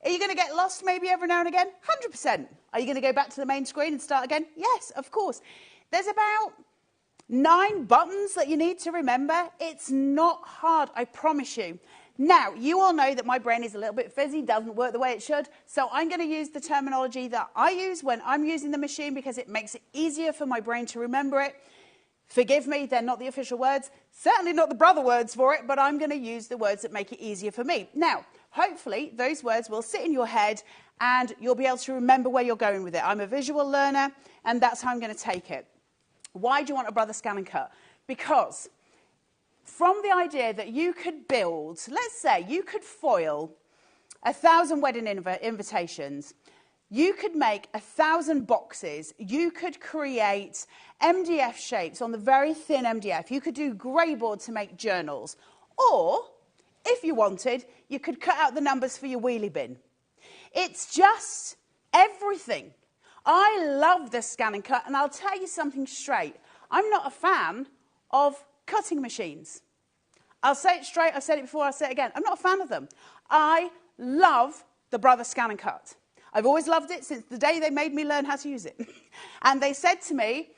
Are you going to get lost maybe every now and again? 100%. Are you going to go back to the main screen and start again? Yes, of course. There's about 9 buttons that you need to remember. It's not hard, I promise you. Now, you all know that my brain is a little bit fizzy, doesn't work the way it should, so I'm going to use the terminology that I use when I'm using the machine because it makes it easier for my brain to remember it. Forgive me, they're not the official words, certainly not the brother words for it, but I'm going to use the words that make it easier for me. Now, hopefully, those words will sit in your head and you'll be able to remember where you're going with it. I'm a visual learner, and that's how I'm going to take it. Why do you want a Brother Scan and Cut? Because from the idea that you could build, let's say you could foil 1,000 wedding invitations, you could make 1,000 boxes, you could create MDF shapes on the very thin MDF, you could do grey board to make journals, or if you wanted, you could cut out the numbers for your wheelie bin. It's just everything. I love the Scan and Cut, and I'll tell you something straight. I'm not a fan of cutting machines. I'll say it straight, I've said it before, I'll say it again. I'm not a fan of them. I love the Brother Scan and Cut. I've always loved it since the day they made me learn how to use it. And they said to me,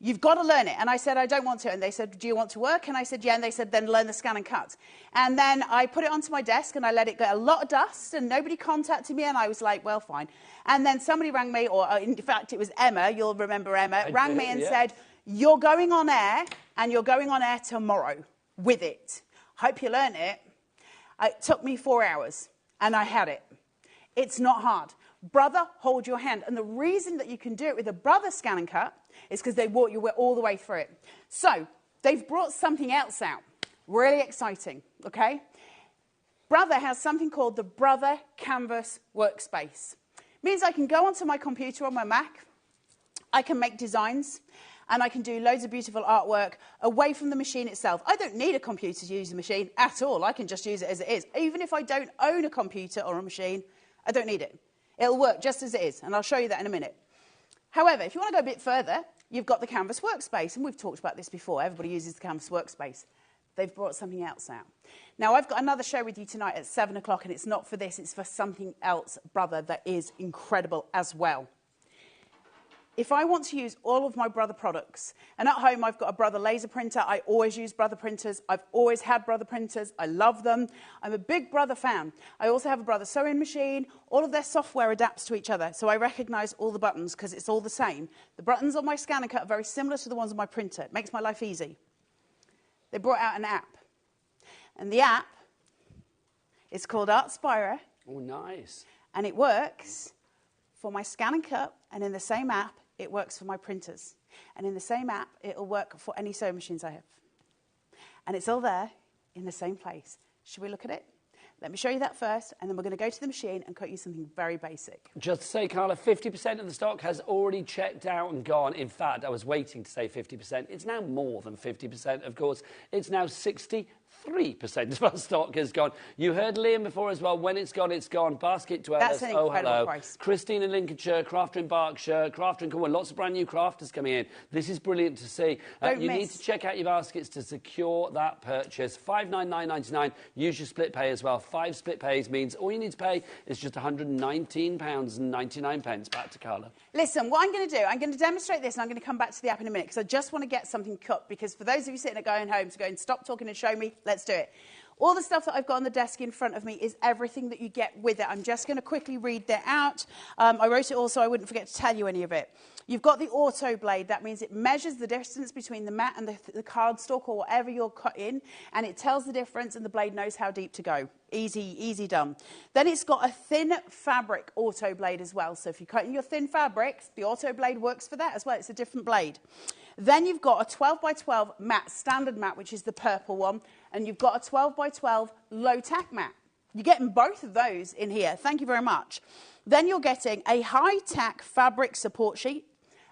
You've got to learn it. And I said, I don't want to. And they said, do you want to work? And I said, yeah. And they said, then learn the scan and cut. And then I put it onto my desk and I let it get a lot of dust and nobody contacted me. And I was like, well, fine. And then somebody rang me, or in fact, it was Emma. You'll remember Emma. Rang me and said, you're going on air and you're going on air tomorrow with it. Hope you learn it. It took me 4 hours and I had it. It's not hard. Brother, hold your hand. And the reason that you can do it with a Brother scan and cut is because they walk you all the way through it. So they've brought something else out. Really exciting, okay? Brother has something called the Brother Canvas Workspace. Means I can go onto my computer on my Mac, I can make designs, and I can do loads of beautiful artwork away from the machine itself. I don't need a computer to use the machine at all. I can just use it as it is. Even if I don't own a computer or a machine, I don't need it. It'll work just as it is, and I'll show you that in a minute. However, if you want to go a bit further, you've got the Canvas Workspace, and we've talked about this before. Everybody uses the Canvas Workspace. They've brought something else out. Now, I've got another show with you tonight at 7 o'clock, and it's not for this, it's for something else, Brother, that is incredible as well. If I want to use all of my Brother products, and at home I've got a Brother laser printer, I always use Brother printers, I've always had Brother printers, I love them, I'm a big Brother fan. I also have a Brother sewing machine, all of their software adapts to each other, so I recognise all the buttons because it's all the same. The buttons on my scan and cut are very similar to the ones on my printer, it makes my life easy. They brought out an app, and the app is called Artspira. Oh, nice. And it works for my scan and cut, and in the same app, it works for my printers. And in the same app, it'll work for any sewing machines I have. And it's all there in the same place. Should we look at it? Let me show you that first, and then we're going to go to the machine and cut you something very basic. Just to say, Carla, 50% of the stock has already checked out and gone. In fact, I was waiting to say 50%. It's now more than 50%, of course. It's now 63% of our stock has gone. You heard Liam before as well. When it's gone, it's gone. Basket dwellers, that's an incredible price. Christine in Lincolnshire, Crafter in Berkshire, Crafter in Cornwall. Lots of brand new crafters coming in. This is brilliant to see. You need to check out your baskets to secure that purchase. $599.99. Use your split pay as well. 5 split pays means all you need to pay is just £119.99. Back to Carla. Listen, what I'm going to do, I'm going to demonstrate this and I'm going to come back to the app in a minute because I just want to get something cut because for those of you sitting at going home to go and stop talking and show me, let's do it. All the stuff that I've got on the desk in front of me is everything that you get with it. I'm just going to quickly read that out. I wrote it all so I wouldn't forget to tell you any of it. You've got the auto blade. That means it measures the distance between the mat and the cardstock or whatever you're cutting, and it tells the difference and the blade knows how deep to go. Easy, easy done. Then it's got a thin fabric auto blade as well. So if you're cutting your thin fabrics, the auto blade works for that as well. It's a different blade. Then you've got a 12 by 12 mat, standard mat, which is the purple one, and you've got a 12 by 12 low tack mat. You're getting both of those in here. Thank you very much. Then you're getting a high tack fabric support sheet,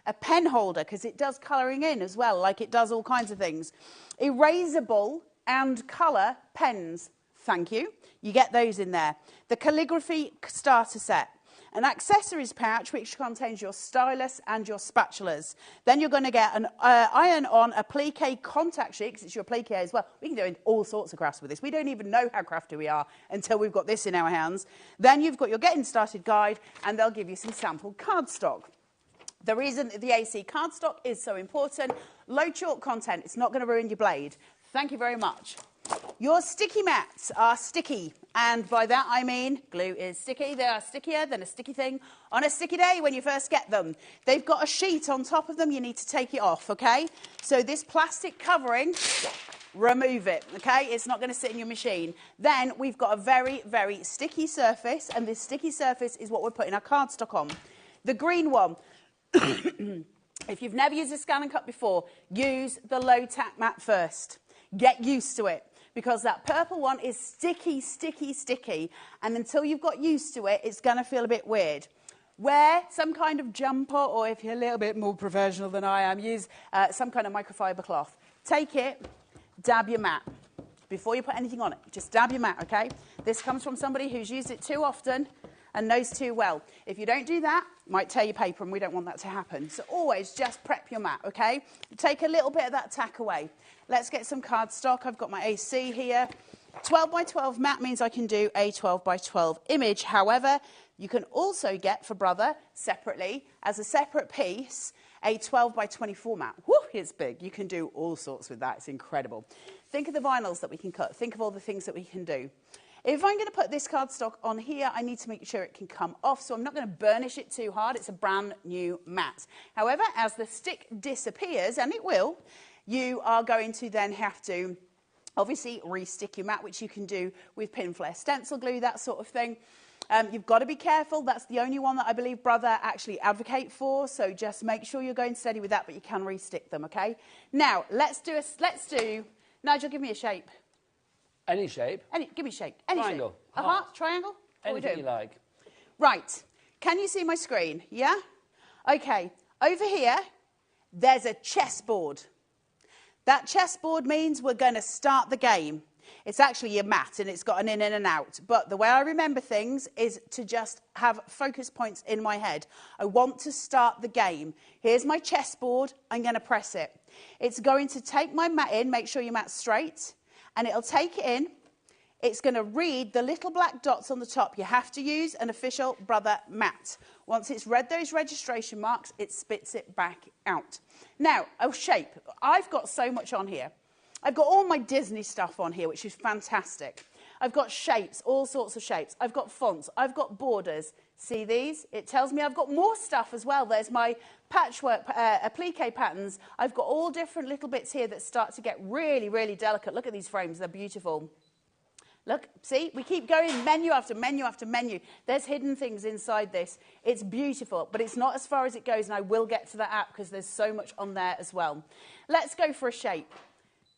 a pen holder, because it does colouring in as well, like it does all kinds of things. Erasable and colour pens. Thank you. You get those in there. The calligraphy starter set. An accessories pouch which contains your stylus and your spatulas. Then you're going to get an iron-on applique contact sheet, because it's your applique as well. We can do all sorts of crafts with this. We don't even know how crafty we are until we've got this in our hands. Then you've got your getting started guide, and they'll give you some sample cardstock. The reason the AC cardstock is so important, low chalk content, it's not going to ruin your blade. Thank you very much. Your sticky mats are sticky, and by that I mean glue is sticky. They are stickier than a sticky thing on a sticky day when you first get them. They've got a sheet on top of them. You need to take it off, okay? So this plastic covering, remove it, okay? It's not going to sit in your machine. Then we've got a very, very sticky surface, and this sticky surface is what we're putting our cardstock on. The green one, if you've never used a scan and cut before, use the low tack mat first. Get used to it, because that purple one is sticky, sticky, sticky, and until you've got used to it, it's going to feel a bit weird. Wear some kind of jumper, or if you're a little bit more professional than I am, use some kind of microfiber cloth. Take it, dab your mat. Before you put anything on it, just dab your mat, okay? This comes from somebody who's used it too often and knows too well. If you don't do that, it might tear your paper, and we don't want that to happen. So always just prep your mat, okay? Take a little bit of that tack away. Let's get some cardstock. I've got my AC here. 12 by 12 mat means I can do a 12 by 12 image. However, you can also get for Brother separately, as a separate piece, a 12 by 24 mat. Woo, it's big. You can do all sorts with that. It's incredible. Think of the vinyls that we can cut. Think of all the things that we can do. If I'm going to put this cardstock on here, I need to make sure it can come off, so I'm not going to burnish it too hard. It's a brand new mat. However, as the stick disappears, and it will, you are going to then have to obviously re-stick your mat, which you can do with pin flare stencil glue, that sort of thing. You've got to be careful. That's the only one that I believe Brother actually advocate for, so just make sure you're going steady with that, but you can re-stick them, okay? Now, let's do, Nigel, give me a shape. Any shape? Give me a shape. Any triangle. Shape. A heart, triangle? Anything you like. Right. Can you see my screen? Yeah? Okay. Over here, there's a chessboard. That chessboard means we're going to start the game. It's actually a mat, and it's got an in and an out. But the way I remember things is to just have focus points in my head. I want to start the game. Here's my chessboard. I'm going to press it. It's going to take my mat in. Make sure your mat's straight. And it'll take it in. It's going to read the little black dots on the top. You have to use an official Brother mat. Once it's read those registration marks, it spits it back out. Now, a shape. I've got so much on here. I've got all my Disney stuff on here, which is fantastic. I've got shapes, all sorts of shapes. I've got fonts. I've got borders. See these? It tells me I've got more stuff as well. There's my patchwork, applique patterns. I've got all different little bits here that start to get really, really delicate. Look at these frames. They're beautiful. Look, see? We keep going menu after menu after menu. There's hidden things inside this. It's beautiful, but it's not as far as it goes, and I will get to that app because there's so much on there as well. Let's go for a shape.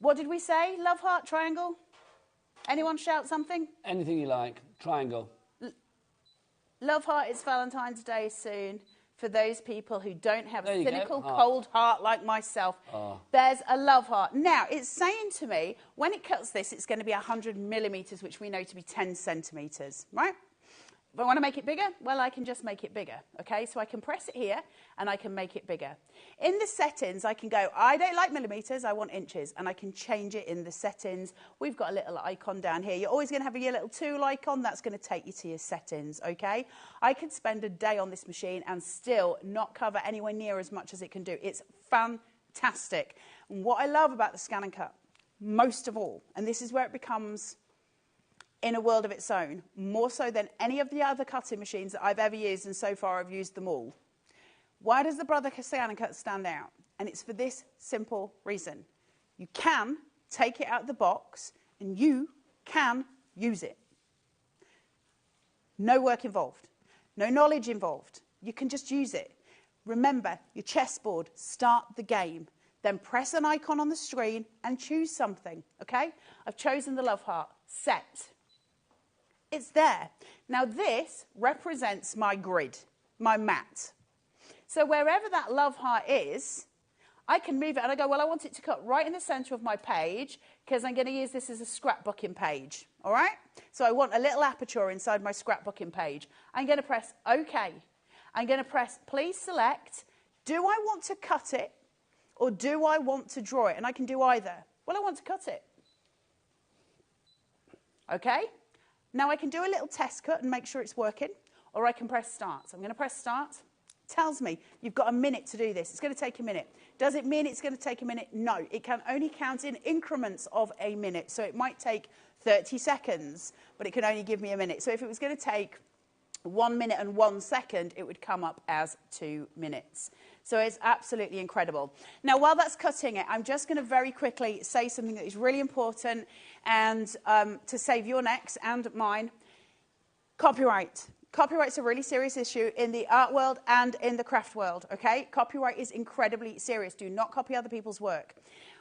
What did we say? Love, heart, triangle? Anyone shout something? Anything you like. Triangle. Love heart, it's Valentine's Day soon. For those people who don't have a cynical, cold heart like myself, there's a love heart. Now, it's saying to me, when it cuts this, it's going to be 100 millimetres, which we know to be 10 centimetres, right? If I want to make it bigger, well, I can just make it bigger, okay? So I can press it here, and I can make it bigger. In the settings, I can go, I don't like millimetres, I want inches, and I can change it in the settings. We've got a little icon down here. You're always going to have your little tool icon. That's going to take you to your settings, okay? I could spend a day on this machine and still not cover anywhere near as much as it can do. It's fantastic. And what I love about the Scan and Cut, most of all, and this is where it becomes in a world of its own, more so than any of the other cutting machines that I've ever used, and so far I've used them all. Why does the Brother Scan and Cut stand out? And it's for this simple reason. You can take it out of the box, and you can use it. No work involved. No knowledge involved. You can just use it. Remember, your chessboard, start the game. Then press an icon on the screen and choose something, okay? I've chosen the love heart. Set. It's there. Now this represents my grid, my mat. So wherever that love heart is, I can move it and I go, well, I want it to cut right in the center of my page because I'm going to use this as a scrapbooking page, all right? So I want a little aperture inside my scrapbooking page. I'm going to press OK. I'm going to press please select, do I want to cut it or do I want to draw it? And I can do either. Well, I want to cut it. Okay? Now I can do a little test cut and make sure it's working, or I can press start. So I'm going to press start. It tells me you've got a minute to do this. It's going to take a minute. Does it mean it's going to take a minute? No. It can only count in increments of a minute. So it might take 30 seconds, but it can only give me a minute. So if it was going to take 1 minute and 1 second, it would come up as 2 minutes. So it's absolutely incredible. Now, while that's cutting it, I'm just going to very quickly say something that is really important and to save your necks and mine. Copyright. Copyright's a really serious issue in the art world and in the craft world, okay? Copyright is incredibly serious. Do not copy other people's work.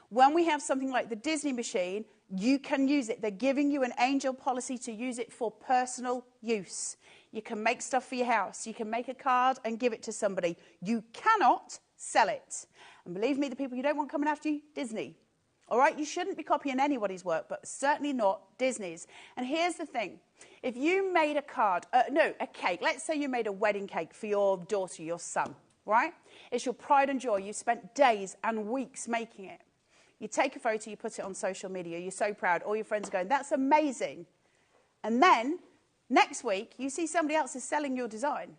When we have something like the Disney machine, you can use it. They're giving you an angel policy to use it for personal use. You can make stuff for your house. You can make a card and give it to somebody. You cannot sell it. And believe me, the people you don't want coming after you, Disney. All right? You shouldn't be copying anybody's work, but certainly not Disney's. And here's the thing. If you made a card, a cake. Let's say you made a wedding cake for your daughter, your son, right? It's your pride and joy. You spent days and weeks making it. You take a photo, you put it on social media. You're so proud. All your friends are going, that's amazing. And then next week, you see somebody else is selling your design.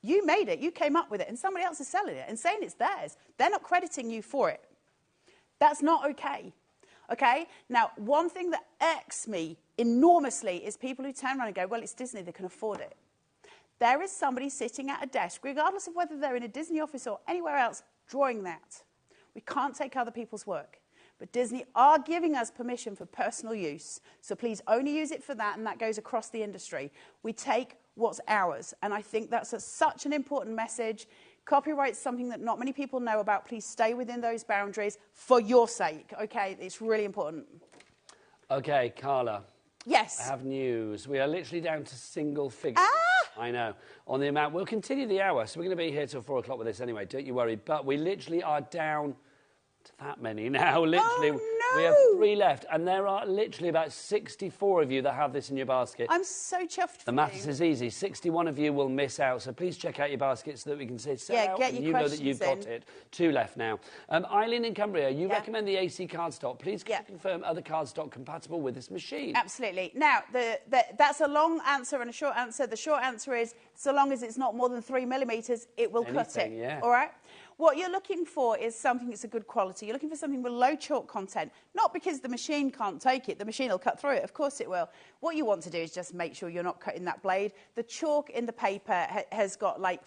You made it, you came up with it, and somebody else is selling it and saying it's theirs. They're not crediting you for it. That's not okay. Okay? Now, one thing that irks me enormously is people who turn around and go, well, it's Disney, they can afford it. There is somebody sitting at a desk, regardless of whether they're in a Disney office or anywhere else, drawing that. We can't take other people's work. But Disney are giving us permission for personal use. So please only use it for that, and that goes across the industry. We take what's ours. And I think that's such an important message. Copyright's something that not many people know about. Please stay within those boundaries for your sake, okay? It's really important. Okay, Carla. Yes. I have news. We are literally down to single figures. I know. On the amount. We'll continue the hour, so we're going to be here till 4 o'clock with this anyway. Don't you worry. But we literally are down to that many now. Literally, we have 3 left, and there are literally about 64 of you that have this in your basket. I'm so chuffed for the maths is easy. 61 of you will miss out, so please check out your basket so that we can say out, get and your you know that you've got in. it. 2 left now. Eileen in Cumbria, you recommend the AC cardstock. Please confirm other cardstock compatible with this machine. Absolutely. Now, that's a long answer and a short answer. The short answer is, so long as it's not more than 3 millimetres, it will cut it. Yeah. All right? What you're looking for is something that's a good quality. You're looking for something with low chalk content, not because the machine can't take it. The machine will cut through it. Of course it will. What you want to do is just make sure you're not cutting that blade. The chalk in the paper has got like,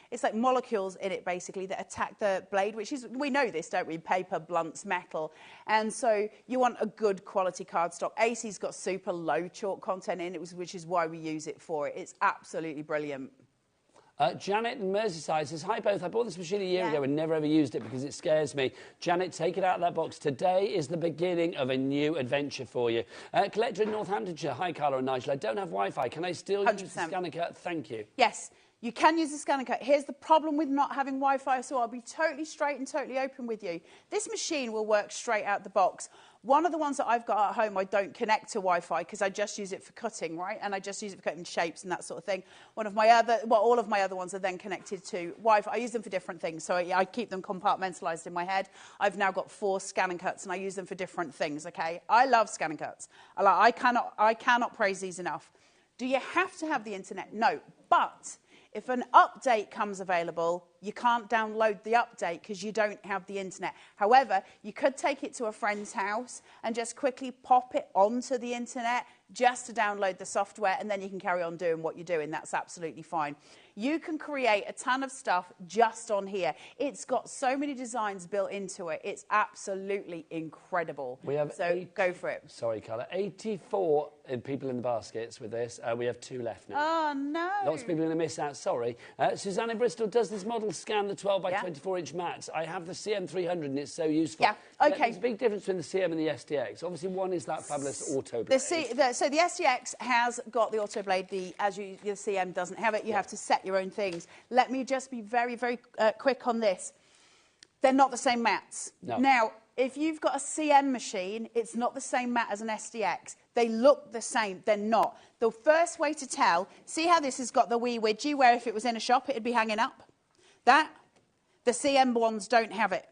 it's like molecules in it basically that attack the blade, which is, we know this, don't we? Paper blunts metal. And so you want a good quality cardstock. AC's got super low chalk content in it, which is why we use it for it. It's absolutely brilliant. Janet in Merseyside says, hi both, I bought this machine a year ago and never ever used it because it scares me. Janet, take it out of that box. Today is the beginning of a new adventure for you. Collector in Northamptonshire, hi Carla and Nigel, I don't have Wi-Fi. Can I still 100%. use the scanner cut? Thank you. Yes. You can use the scanner cut. Here's the problem with not having Wi-Fi, so I'll be totally straight and totally open with you. This machine will work straight out the box. One of the ones that I've got at home, I don't connect to Wi-Fi because I just use it for cutting, right? And I just use it for cutting shapes and that sort of thing. One of my other, well, all of my other ones are then connected to Wi-Fi. I use them for different things, so I keep them compartmentalised in my head. I've now got 4 scan and cuts, and I use them for different things, okay? I love scan and cuts. I cannot praise these enough. Do you have to have the internet? No, but if an update comes available, you can't download the update because you don't have the internet. However, you could take it to a friend's house and just quickly pop it onto the internet just to download the software, and then you can carry on doing what you're doing. That's absolutely fine. You can create a ton of stuff just on here. It's got so many designs built into it. It's absolutely incredible. We have go for it. Sorry, Carla. 84 people in the baskets with this. We have 2 left now. Oh, no. Lots of people are going to miss out. Sorry. Suzanne in Bristol, does this model scan the 12 by 24-inch mats? I have the CM300 and it's so useful. Yeah, okay. There's a big difference between the CM and the SDX. Obviously, one is that fabulous auto blade. So the SDX has got the auto blade. The CM doesn't have it. You have to set your own things. Let me just be very, very quick on this. They're not the same mats. No. Now, if you've got a CM machine, it's not the same mat as an SDX. They look the same. They're not. The first way to tell, see how this has got the wee widgie where if it was in a shop, it'd be hanging up? The CM ones don't have it.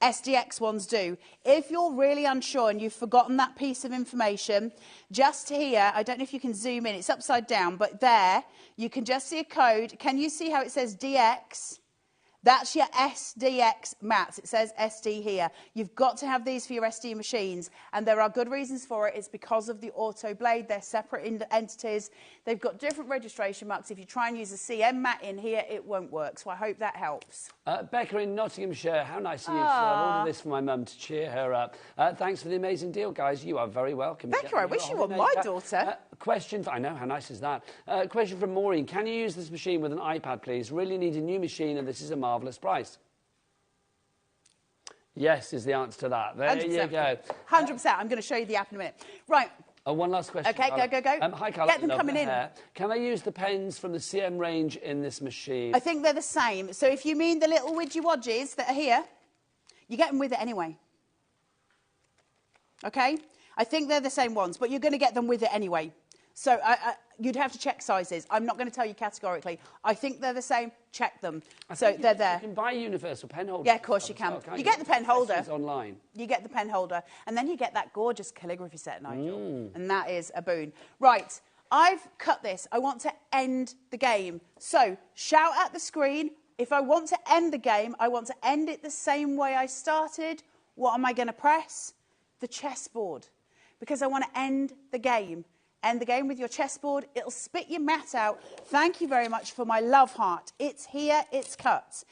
SDX ones do. If you're really unsure and you've forgotten that piece of information, just here, I don't know if you can zoom in, it's upside down, but there, you can just see a code. Can you see how it says DX? That's your SDX mats. It says SD here. You've got to have these for your SD machines, and there are good reasons for it. It's because of the auto blade. They're separate entities. They've got different registration marks. If you try and use a CM mat in here, it won't work. So I hope that helps. Becca in Nottinghamshire, how nice of you. I've ordered this for my mum to cheer her up. Thanks for the amazing deal, guys. You are very welcome. Becca, I wish you were my daughter. I know, how nice is that? Question from Maureen. Can you use this machine with an iPad, please? Really need a new machine, and this is a marvellous price. Yes is the answer to that. There 100%. You go. 100%. I'm going to show you the app in a minute. Right. One last question. Okay, Carla. go. Hi, Carla. Get them coming in. Can I use the pens from the CM range in this machine? I think they're the same. So if you mean the little widgy-wodgies that are here, you get them with it anyway. Okay? I think they're the same ones, but you're going to get them with it anyway. So you'd have to check sizes. I'm not going to tell you categorically. I think they're the same. Check them. So they're there. You can buy universal pen holders. Yeah, of course you can. Well, you get the pen holder. Online. You get the pen holder. And then you get that gorgeous calligraphy set, Nigel. And that is a boon. Right. I've cut this. I want to end the game. So shout at the screen. If I want to end the game, I want to end it the same way I started. What am I going to press? The chessboard. Because I want to end the game. End the game with your chessboard. It'll spit your mat out. Thank you very much for my love heart. It's here, it's cut.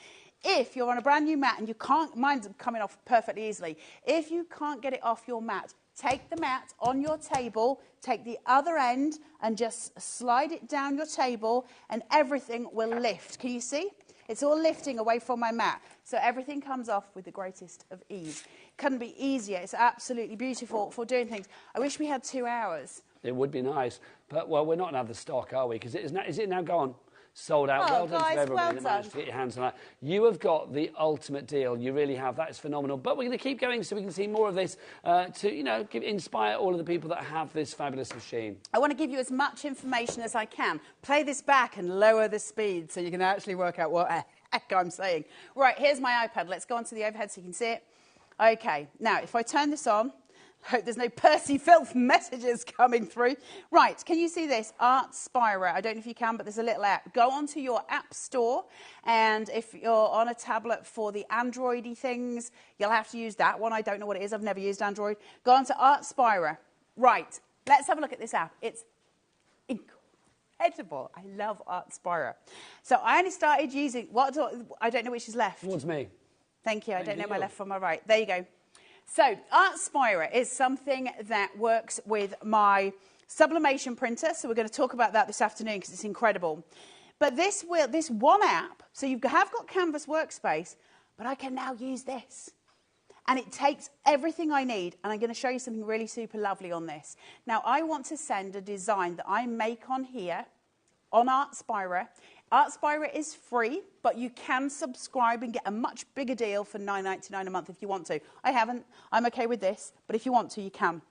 If you're on a brand new mat and you can't, mine's coming off perfectly easily. If you can't get it off your mat, take the mat on your table, take the other end and just slide it down your table and everything will lift. Can you see? It's all lifting away from my mat. So everything comes off with the greatest of ease. Couldn't be easier. It's absolutely beautiful for doing things. I wish we had 2 hours. It would be nice. But, well, we're not going to have the stock, are we? Because is it now gone? Sold out. Oh, well done guys, to everybody well that managed to get your hands on that. You have got the ultimate deal. You really have. That is phenomenal. But we're going to keep going so we can see more of this to, you know, inspire all of the people that have this fabulous machine. I want to give you as much information as I can. Play this back and lower the speed so you can actually work out what the heck I'm saying. Right, here's my iPad. Let's go onto the overhead so you can see it. OK, now, if I turn this on, I hope there's no Percy Filth messages coming through. Right, can you see this? Art Spira. I don't know if you can, but there's a little app. Go onto your app store, and if you're on a tablet for the Android-y things, you'll have to use that one. I don't know what it is. I've never used Android. Go onto Art Spira. Right, let's have a look at this app. It's incredible. I love Art Spira. So I only started using... I don't know which is left. Towards me. Thank you. I don't know my left from my right. There you go. So, Art Spira is something that works with my sublimation printer. So we're going to talk about that this afternoon because it's incredible. But this one app, so you have got Canvas Workspace, but I can now use this. And it takes everything I need, and I'm going to show you something really super lovely on this. Now, I want to send a design that I make on here, on Art Spira. Art Spira is free, but you can subscribe and get a much bigger deal for $9.99 a month if you want to. I haven't. I'm okay with this, but if you want to, you can.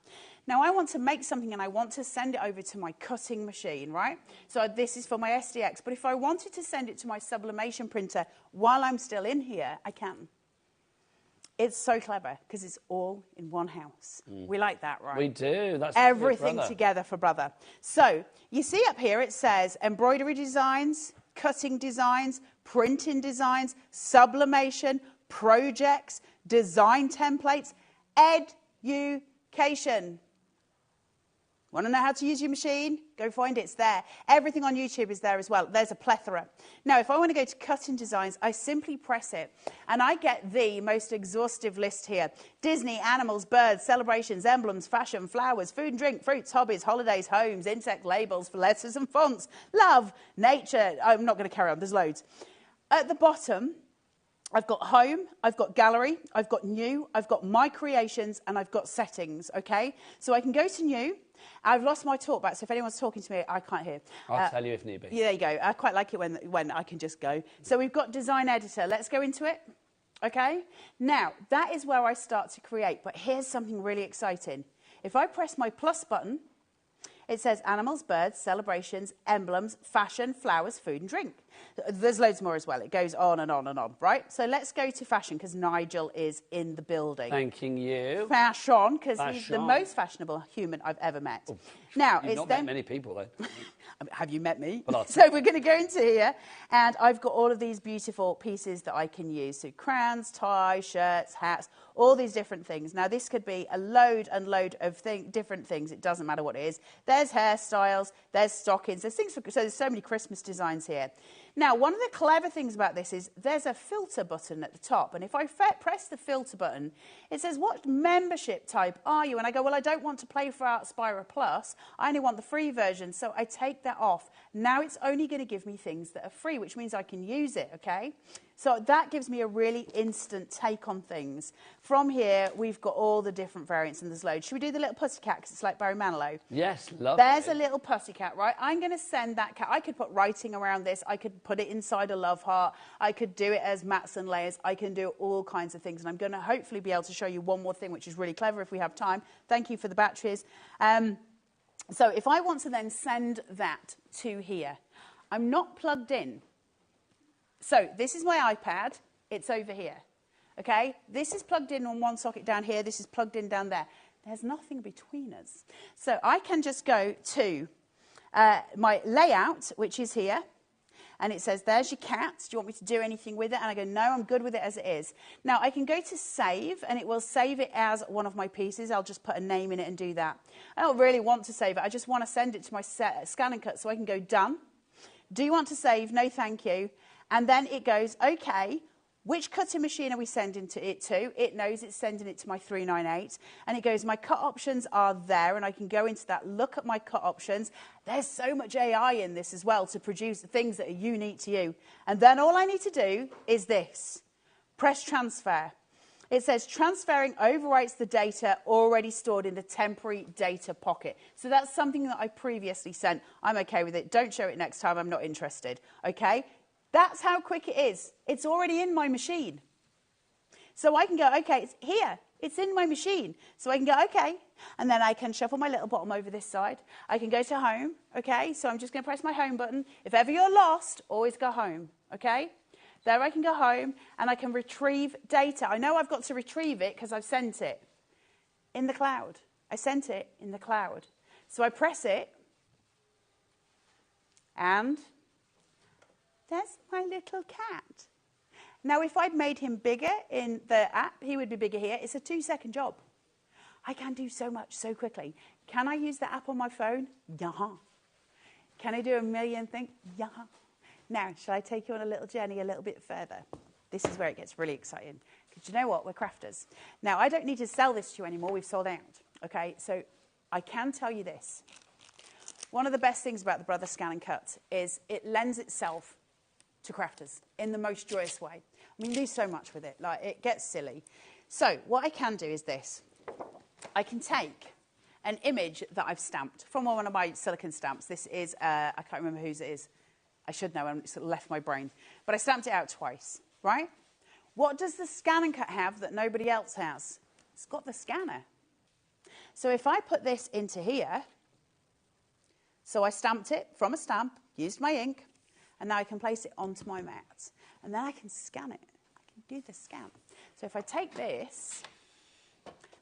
Now, I want to make something, and I want to send it over to my cutting machine, right? So this is for my SDX, but if I wanted to send it to my sublimation printer while I'm still in here, I can. It's so clever because it's all in one house. We like that, right? We do. That's everything together for brother. So you see up here it says embroidery designs, cutting designs, printing designs, sublimation, projects, design templates, education. Want to know how to use your machine? Go find it. It's there. Everything on YouTube is there as well. There's a plethora. Now, if I want to go to cutting designs, I simply press it, and I get the most exhaustive list here. Disney, animals, birds, celebrations, emblems, fashion, flowers, food and drink, fruits, hobbies, holidays, homes, insect labels for letters and fonts, love, nature. I'm not going to carry on. There's loads. At the bottom, I've got home, I've got gallery, I've got new, I've got my creations, and I've got settings, okay? So I can go to new. I've lost my talkback, so if anyone's talking to me, I can't hear. I'll tell you if need be. Yeah, there you go. I quite like it when I can just go. So we've got design editor. Let's go into it, okay? Now, that is where I start to create, but here's something really exciting. If I press my plus button, it says animals, birds, celebrations, emblems, fashion, flowers, food and drink. There's loads more as well. It goes on and on and on, right? So let's go to fashion because Nigel is in the building. Thanking you. Fashion, because he's the most fashionable human I've ever met. Oh, now, you've not met many people, though. Have you met me? Well, so we're going to go into here, and I've got all of these beautiful pieces that I can use. So crowns, ties, shirts, hats, all these different things. Now, this could be a load and load of different things. It doesn't matter what it is. There's hairstyles, there's stockings, there's things so there's so many Christmas designs here. Now, one of the clever things about this is there's a filter button at the top, and if I press the filter button, it says, what membership type are you? And I go, well, I don't want to play for Art Spira Plus. I only want the free version, so I take that off. Now it's only going to give me things that are free, which means I can use it, okay? So that gives me a really instant take on things. From here, we've got all the different variants, and there's loads. Should we do the little pussycat, because it's like Barry Manilow? Yes, lovely. There's a little pussycat, right? I'm going to send that cat. I could put writing around this. I could put it inside a love heart. I could do it as mats and layers. I can do all kinds of things, and I'm going to hopefully be able to show you one more thing, which is really clever if we have time. Thank you for the batteries. So if I want to then send that to here, I'm not plugged in. So this is my iPad. It's over here. Okay? This is plugged in on one socket down here. This is plugged in down there. There's nothing between us. So I can just go to my layout, which is here. And it says, there's your cat. Do you want me to do anything with it? And I go, no, I'm good with it as it is. Now, I can go to save, and it will save it as one of my pieces. I'll just put a name in it and do that. I don't really want to save it. I just want to send it to my scan and cut so I can go done. Do you want to save? No, thank you. And then it goes, OK, which cutting machine are we sending it to? It knows it's sending it to my 398. And it goes, my cut options are there, and I can go into that, look at my cut options. There's so much AI in this as well to produce things that are unique to you. And then all I need to do is this. Press transfer. It says transferring overwrites the data already stored in the temporary data pocket. So that's something that I previously sent. I'm OK with it. Don't show it next time. I'm not interested. OK? That's how quick it is. It's already in my machine. So I can go, OK, it's here. It's in my machine. So I can go, OK. And then I can shuffle my little bottom over this side. I can go to home. OK? So I'm just going to press my home button. If ever you're lost, always go home. OK? There I can go home, and I can retrieve data. I know I've got to retrieve it because I've sent it in the cloud. I sent it in the cloud. So I press it, and there's my little cat. Now, if I'd made him bigger in the app, he would be bigger here. It's a 2-second job. I can do so much so quickly. Can I use the app on my phone? Yeah. Can I do a million things? Yeah. Now, shall I take you on a little journey a little bit further? This is where it gets really exciting. Because you know what? We're crafters. Now, I don't need to sell this to you anymore. We've sold out. Okay? So I can tell you this. One of the best things about the Brother Scan and Cut is it lends itself to crafters in the most joyous way. I mean, you do so much with it. Like, it gets silly. So what I can do is this. I can take an image that I've stamped from one of my silicone stamps. This is, I can't remember whose it is. I should know, it's left my brain. But I stamped it out twice, right? What does the Scan and Cut have that nobody else has? It's got the scanner. So if I put this into here, so I stamped it from a stamp, used my ink, and now I can place it onto my mat. And then I can scan it. I can do the scan. So if I take this,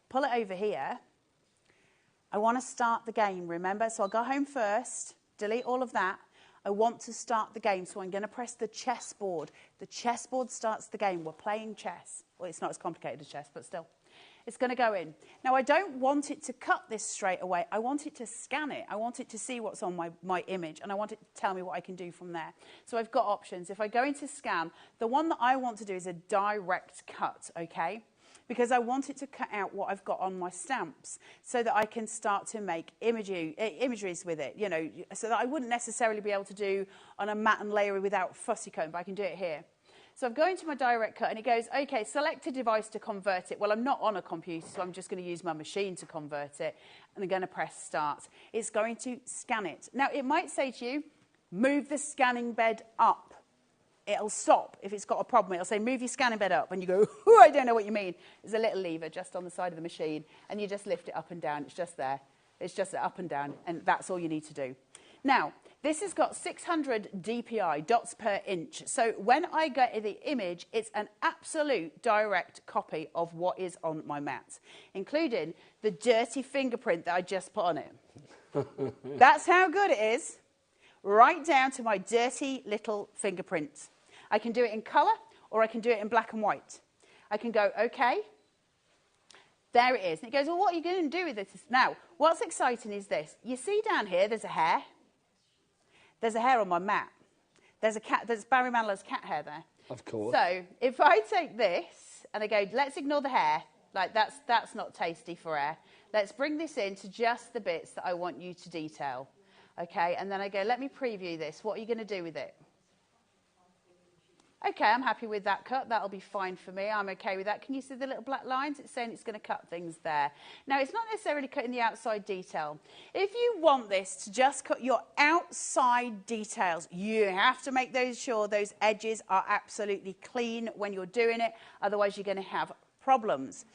pull it over here, I want to start the game, remember? So I'll go home first, delete all of that. I want to start the game, so I'm going to press the chessboard. The chessboard starts the game. We're playing chess. Well, it's not as complicated as chess, but still. It's going to go in. Now, I don't want it to cut this straight away. I want it to scan it. I want it to see what's on my image, and I want it to tell me what I can do from there. So I've got options. If I go into scan, the one that I want to do is a direct cut, okay? Because I want it to cut out what I've got on my stamps so that I can start to make imageries with it, you know, so that I wouldn't necessarily be able to do on a matte and layer without fussy cutting, but I can do it here. So I'm going to my direct cut, and it goes, OK, select a device to convert it. Well, I'm not on a computer, so I'm just going to use my machine to convert it, and I'm going to press start. It's going to scan it. Now, it might say to you, move the scanning bed up. It'll stop if it's got a problem. It'll say, move your scanning bed up. And you go, oh, I don't know what you mean. There's a little lever just on the side of the machine, and you just lift it up and down. It's just there. It's just up and down, and that's all you need to do. Now, this has got 600 DPI, dots per inch. So when I get the image, it's an absolute direct copy of what is on my mat, including the dirty fingerprint that I just put on it. That's how good it is, right down to my dirty little fingerprint. I can do it in colour, or I can do it in black and white. I can go, OK. There it is. And it goes, well, what are you going to do with this? Now, what's exciting is this. You see down here, there's a hair. There's a hair on my mat. There's a cat. There's Barry Manilow's cat hair there. Of course. So if I take this and I go, let's ignore the hair. Like, that's not tasty for air. Let's bring this into just the bits that I want you to detail. OK, and then I go, let me preview this. What are you going to do with it? OK, I'm happy with that cut. That'll be fine for me. I'm OK with that. Can you see the little black lines? It's saying it's going to cut things there. Now, it's not necessarily cutting the outside detail. If you want this to just cut your outside details, you have to make sure those edges are absolutely clean when you're doing it. Otherwise, you're going to have problems.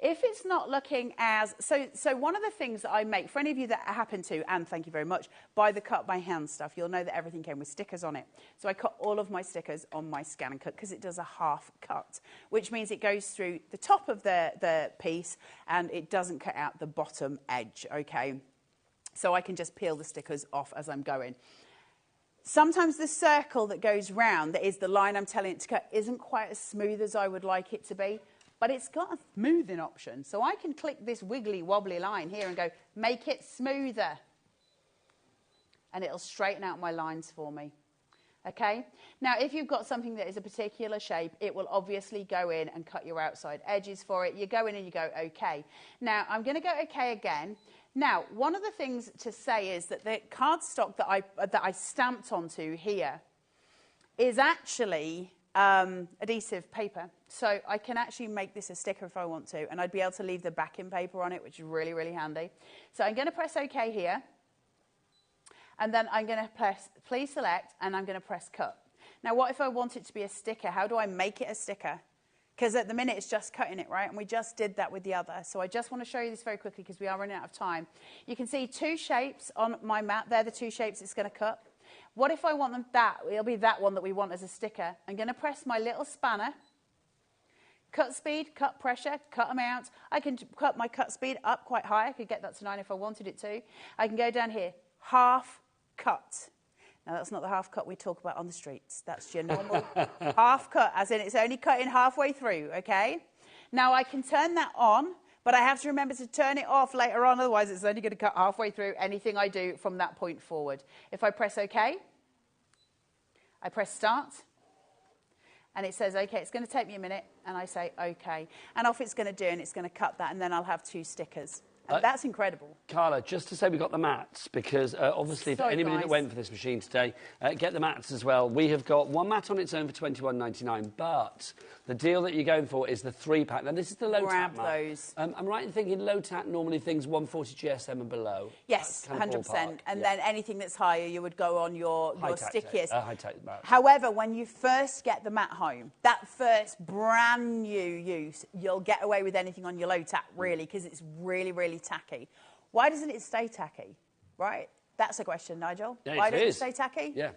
If it's not looking as... So one of the things that I make, for any of you that happen to, and thank you very much, buy the cut by hand stuff, you'll know that everything came with stickers on it. So I cut all of my stickers on my Scan and Cut because it does a half cut, which means it goes through the top of the piece and it doesn't cut out the bottom edge, OK? So I can just peel the stickers off as I'm going. Sometimes the circle that goes round, that is the line I'm telling it to cut, isn't quite as smooth as I would like it to be, but it's got a smoothing option. So I can click this wiggly wobbly line here and go, make it smoother. And it'll straighten out my lines for me. Okay? Now, if you've got something that is a particular shape, it will obviously go in and cut your outside edges for it. You go in and you go, okay. Now, I'm going to go okay again. Now, one of the things to say is that the cardstock that I stamped onto here is actually adhesive paper. So I can actually make this a sticker if I want to, and I'd be able to leave the backing paper on it, which is really, really handy. So I'm going to press OK here, and then I'm going to press please select, and I'm going to press cut. Now, what if I want it to be a sticker? How do I make it a sticker? Because at the minute it's just cutting it, right? And we just did that with the other. So I just want to show you this very quickly because we are running out of time. You can see two shapes on my map. They're the two shapes it's going to cut. What if I want them that? It'll be that one that we want as a sticker. I'm going to press my little spanner. Cut speed, cut pressure, cut amount. I can cut my cut speed up quite high. I could get that to 9 if I wanted it to. I can go down here, half cut. Now, that's not the half cut we talk about on the streets. That's your normal half cut, as in it's only cutting halfway through, okay? Now, I can turn that on, but I have to remember to turn it off later on, otherwise it's only going to cut halfway through anything I do from that point forward. If I press OK, I press start, and it says, OK, it's going to take me a minute, and I say OK. And off it's going to do, and it's going to cut that, and then I'll have two stickers. And that's incredible. Carla, just to say we've got the mats, because obviously for anybody that went for this machine today, get the mats as well. We have got one mat on its own for $21.99, but the deal that you're going for is the 3-pack. Now, this is the low-tack mat. Grab those. I'm right in thinking low-tack normally things 140 GSM and below. Yes, 100%. And then anything that's higher, you would go on your stickiest. High-tack mat. However, when you first get the mat home, that first brand new use, you'll get away with anything on your low-tack, really, because it's really, really tacky. Why doesn't it stay tacky, right? That's a question, Nigel. Yeah, Why doesn't it stay tacky? Yeah.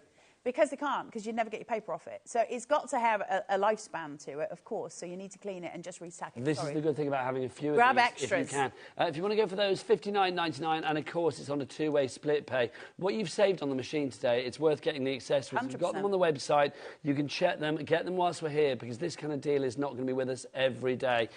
Because they can't, because you'd never get your paper off it. So it's got to have a lifespan to it, of course, so you need to clean it and just restack it. This is the good thing about having a few of Grab these, extras. if you can. If you want to go for those, $59.99, and of course it's on a two-way split pay. What you've saved on the machine today, it's worth getting the accessories. 100%. We've got them on the website. You can check them, get them whilst we're here, because this kind of deal is not going to be with us every day.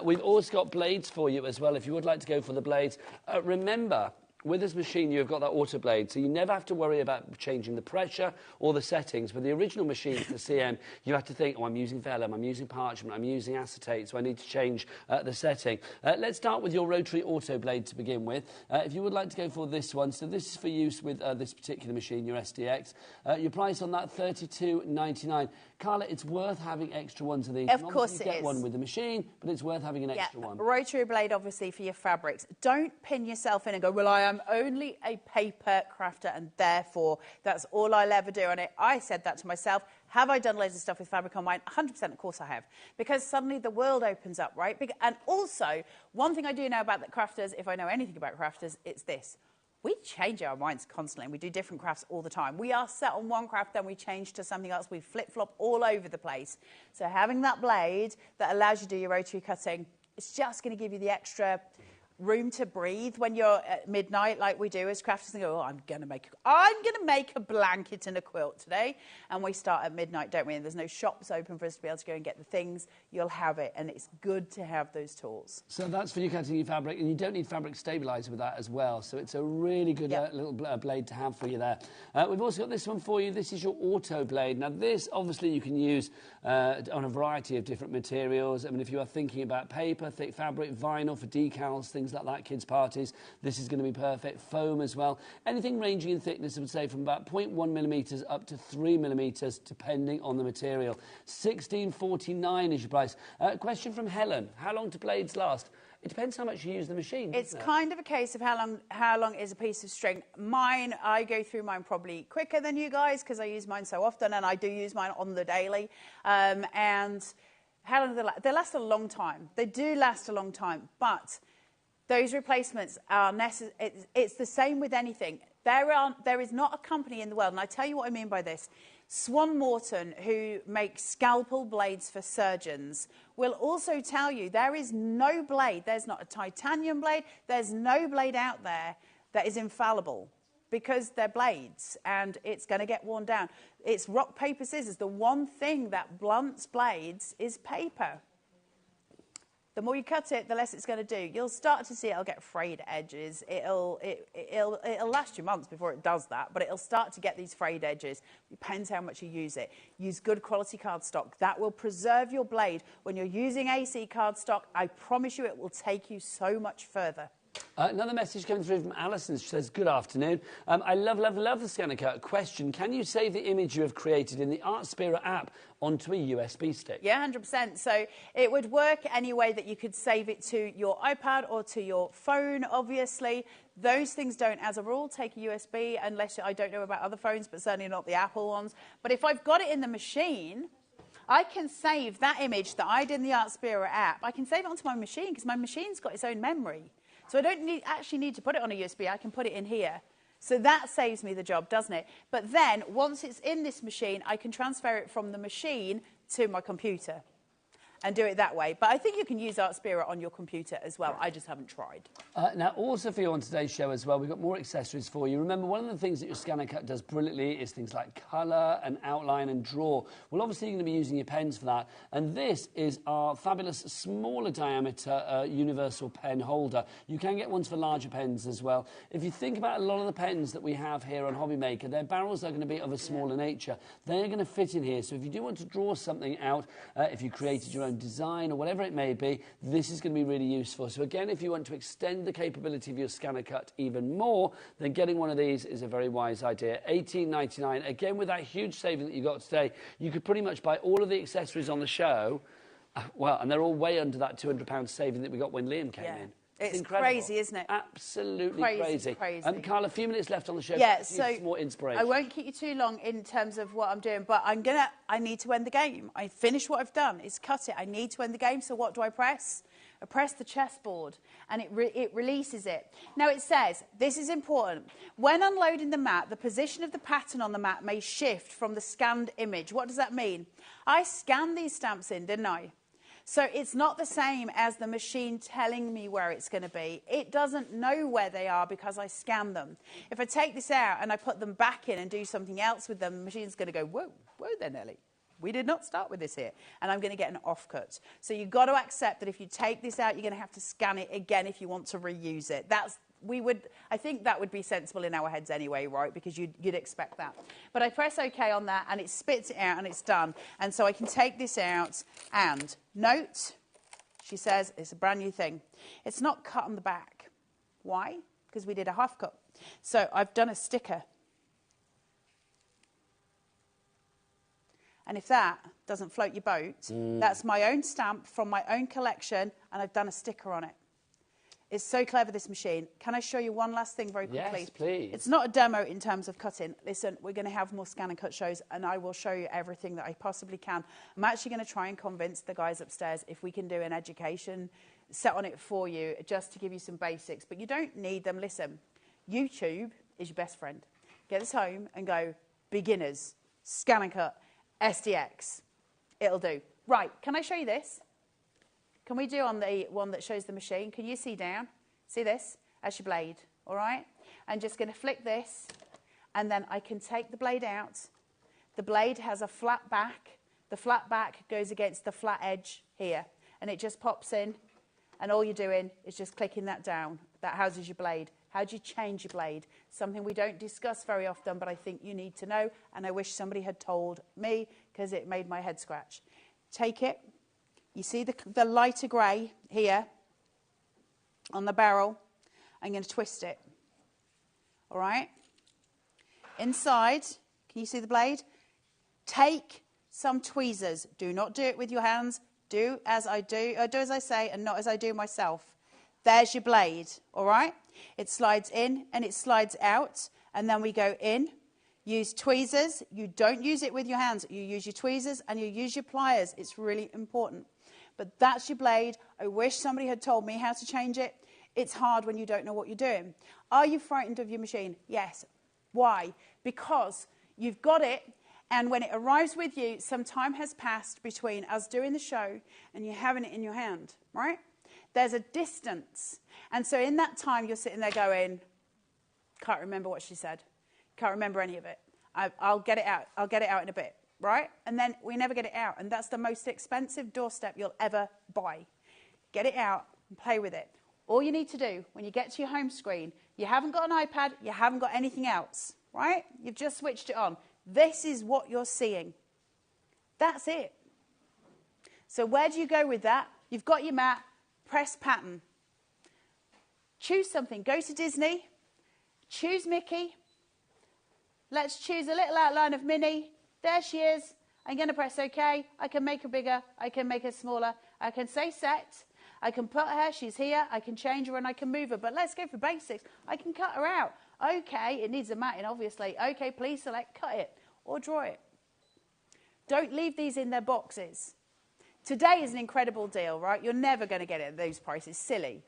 We've also got blades for you as well, if you would like to go for the blades. Remember, with this machine, you've got that auto blade, so you never have to worry about changing the pressure or the settings. With the original machines, the CM, you have to think, oh, I'm using vellum, I'm using parchment, I'm using acetate, so I need to change the setting. Let's start with your rotary auto blade to begin with. If you would like to go for this one, so this is for use with this particular machine, your SDX. Your price on that, $32.99. Carla, it's worth having extra ones of these. Of course it is. You get one with the machine, but it's worth having an extra one. Rotary blade, obviously, for your fabrics. Don't pin yourself in and go, well, I am only a paper crafter, and therefore that's all I'll ever do on it. I said that to myself. Have I done loads of stuff with fabric on mine? 100%, of course I have. Because suddenly the world opens up, right? And also, one thing I do know about the crafters, if I know anything about crafters, it's this. We change our minds constantly, and we do different crafts all the time. We are set on one craft, then we change to something else. We flip-flop all over the place. So having that blade that allows you to do your rotary cutting, it's just going to give you the extra room to breathe when you're at midnight, like we do as crafters, and go, oh, I'm going to make a blanket and a quilt today. And we start at midnight, don't we? And there's no shops open for us to be able to go and get the things. You'll have it, and it's good to have those tools. So that's for you cutting your fabric, and you don't need fabric stabiliser with that as well. So it's a really good little blade to have for you there. We've also got this one for you. This is your auto blade. Now this, obviously, you can use on a variety of different materials. I mean, if you are thinking about paper, thick fabric, vinyl for decals, things like that, kids' parties, this is going to be perfect. Foam as well. Anything ranging in thickness, I would say, from about 0.1 millimetres up to 3 millimetres, depending on the material. $16.49 is your price. Question from Helen. How long do blades last? It depends how much you use the machine. It's kind of a case of how long is a piece of string. Mine, I go through mine probably quicker than you guys because I use mine so often, and I do use mine on the daily. And how long do they last? They last a long time. They do last a long time, but those replacements are necessary. It's the same with anything. There is not a company in the world, and I tell you what I mean by this. Swan Morton, who makes scalpel blades for surgeons, will also tell you there is no blade, there's not a titanium blade, there's no blade out there that is infallible because they're blades and it's going to get worn down. It's rock, paper, scissors. The one thing that blunts blades is paper. The more you cut it, the less it's going to do. You'll start to see it'll get frayed edges. It'll last you months before it does that, but it'll start to get these frayed edges. Depends how much you use it. Use good quality cardstock. That will preserve your blade. When you're using AC cardstock, I promise you it will take you so much further. Another message coming through from Alison. She says, good afternoon. I love the scanner cut. Question, can you save the image you have created in the Artspira app onto a USB stick? Yeah, 100%. So it would work any way that you could save it to your iPad or to your phone, obviously. Those things don't, as a rule, take a USB, unless I don't know about other phones, but certainly not the Apple ones. But if I've got it in the machine, I can save that image that I did in the Artspira app. I can save it onto my machine because my machine's got its own memory. So I don't actually need to put it on a USB. I can put it in here. So that saves me the job, doesn't it? But then, once it's in this machine, I can transfer it from the machine to my computer and do it that way. But I think you can use Artspira on your computer as well. I just haven't tried. Now, also for you on today's show as well, we've got more accessories for you. Remember, one of the things that your scanner cut does brilliantly is things like colour and outline and draw. Well, obviously, you're going to be using your pens for that. And this is our fabulous smaller diameter universal pen holder. You can get ones for larger pens as well. If you think about a lot of the pens that we have here on HobbyMaker, their barrels are going to be of a smaller nature. They're going to fit in here. So if you do want to draw something out, if you created your own design or whatever it may be, this is going to be really useful. So again, if you want to extend the capability of your scanner cut even more, then getting one of these is a very wise idea. $18.99. Again, with that huge saving that you got today, you could pretty much buy all of the accessories on the show. Well, and they're all way under that £200 saving that we got when Liam came in. It's incredible. crazy, isn't it? Absolutely crazy. Carl, a few minutes left on the show. Yeah, so some more inspiration. I won't keep you too long in terms of what I'm doing, but I need to end the game. I finished what I've done. It's cut it. I need to end the game, so what do I press? I press the chessboard, and it releases it. Now, it says, this is important. When unloading the mat, the position of the pattern on the mat may shift from the scanned image. What does that mean? I scanned these stamps in, didn't I? So it's not the same as the machine telling me where it's going to be. It doesn't know where they are because I scanned them. If I take this out and I put them back in and do something else with them, the machine's going to go, whoa, whoa there, Nelly. We did not start with this here. And I'm going to get an offcut. So you've got to accept that if you take this out, you're going to have to scan it again if you want to reuse it. I think that would be sensible in our heads anyway, right? Because you'd expect that. But I press OK on that, and it spits it out, and it's done. And so I can take this out, and note, she says, it's a brand new thing. It's not cut on the back. Why? Because we did a half cut. So I've done a sticker. And if that doesn't float your boat, that's my own stamp from my own collection, and I've done a sticker on it. It's so clever, this machine. Can I show you one last thing very quickly? Yes, please. It's not a demo in terms of cutting. Listen, we're going to have more scan and cut shows, and I will show you everything that I possibly can. I'm actually going to try and convince the guys upstairs if we can do an education set on it for you, just to give you some basics. But you don't need them. Listen, YouTube is your best friend. Get this home and go, beginners, scan and cut, SDX. It'll do. Right, can I show you this? Can we do on the one that shows the machine? Can you see down? See this? That's your blade, all right? I'm just going to flick this, and then I can take the blade out. The blade has a flat back. The flat back goes against the flat edge here, and it just pops in, and all you're doing is just clicking that down. That houses your blade. How do you change your blade? Something we don't discuss very often, but I think you need to know, and I wish somebody had told me because it made my head scratch. Take it. You see the lighter grey here on the barrel? I'm going to twist it. All right? Inside, can you see the blade? Take some tweezers. Do not do it with your hands. Do as I do, do as I say, and not as I do myself. There's your blade, all right? It slides in and it slides out, and then we go in. Use tweezers. You don't use it with your hands. You use your tweezers and you use your pliers. It's really important. But that's your blade. I wish somebody had told me how to change it. It's hard when you don't know what you're doing. Are you frightened of your machine? Yes. Why? Because you've got it, and when it arrives with you, some time has passed between us doing the show and you having it in your hand, right? There's a distance. And so in that time, you're sitting there going, Can't remember what she said. Can't remember any of it. I'll get it out. I'll get it out in a bit, right? And then we never get it out. And that's the most expensive doorstep you'll ever buy. Get it out and play with it. All you need to do when you get to your home screen, you haven't got an iPad, you haven't got anything else, right? You've just switched it on. This is what you're seeing. That's it. So where do you go with that? You've got your mat, press pattern. Choose something. Go to Disney. Choose Mickey. Let's choose a little outline of Minnie. There she is. I'm going to press OK. I can make her bigger. I can make her smaller. I can say set. I can put her. She's here. I can change her and I can move her. But let's go for basics. I can cut her out. OK, it needs a matting, obviously. OK, please select cut it or draw it. Don't leave these in their boxes. Today is an incredible deal, right? You're never going to get it at those prices. Silly.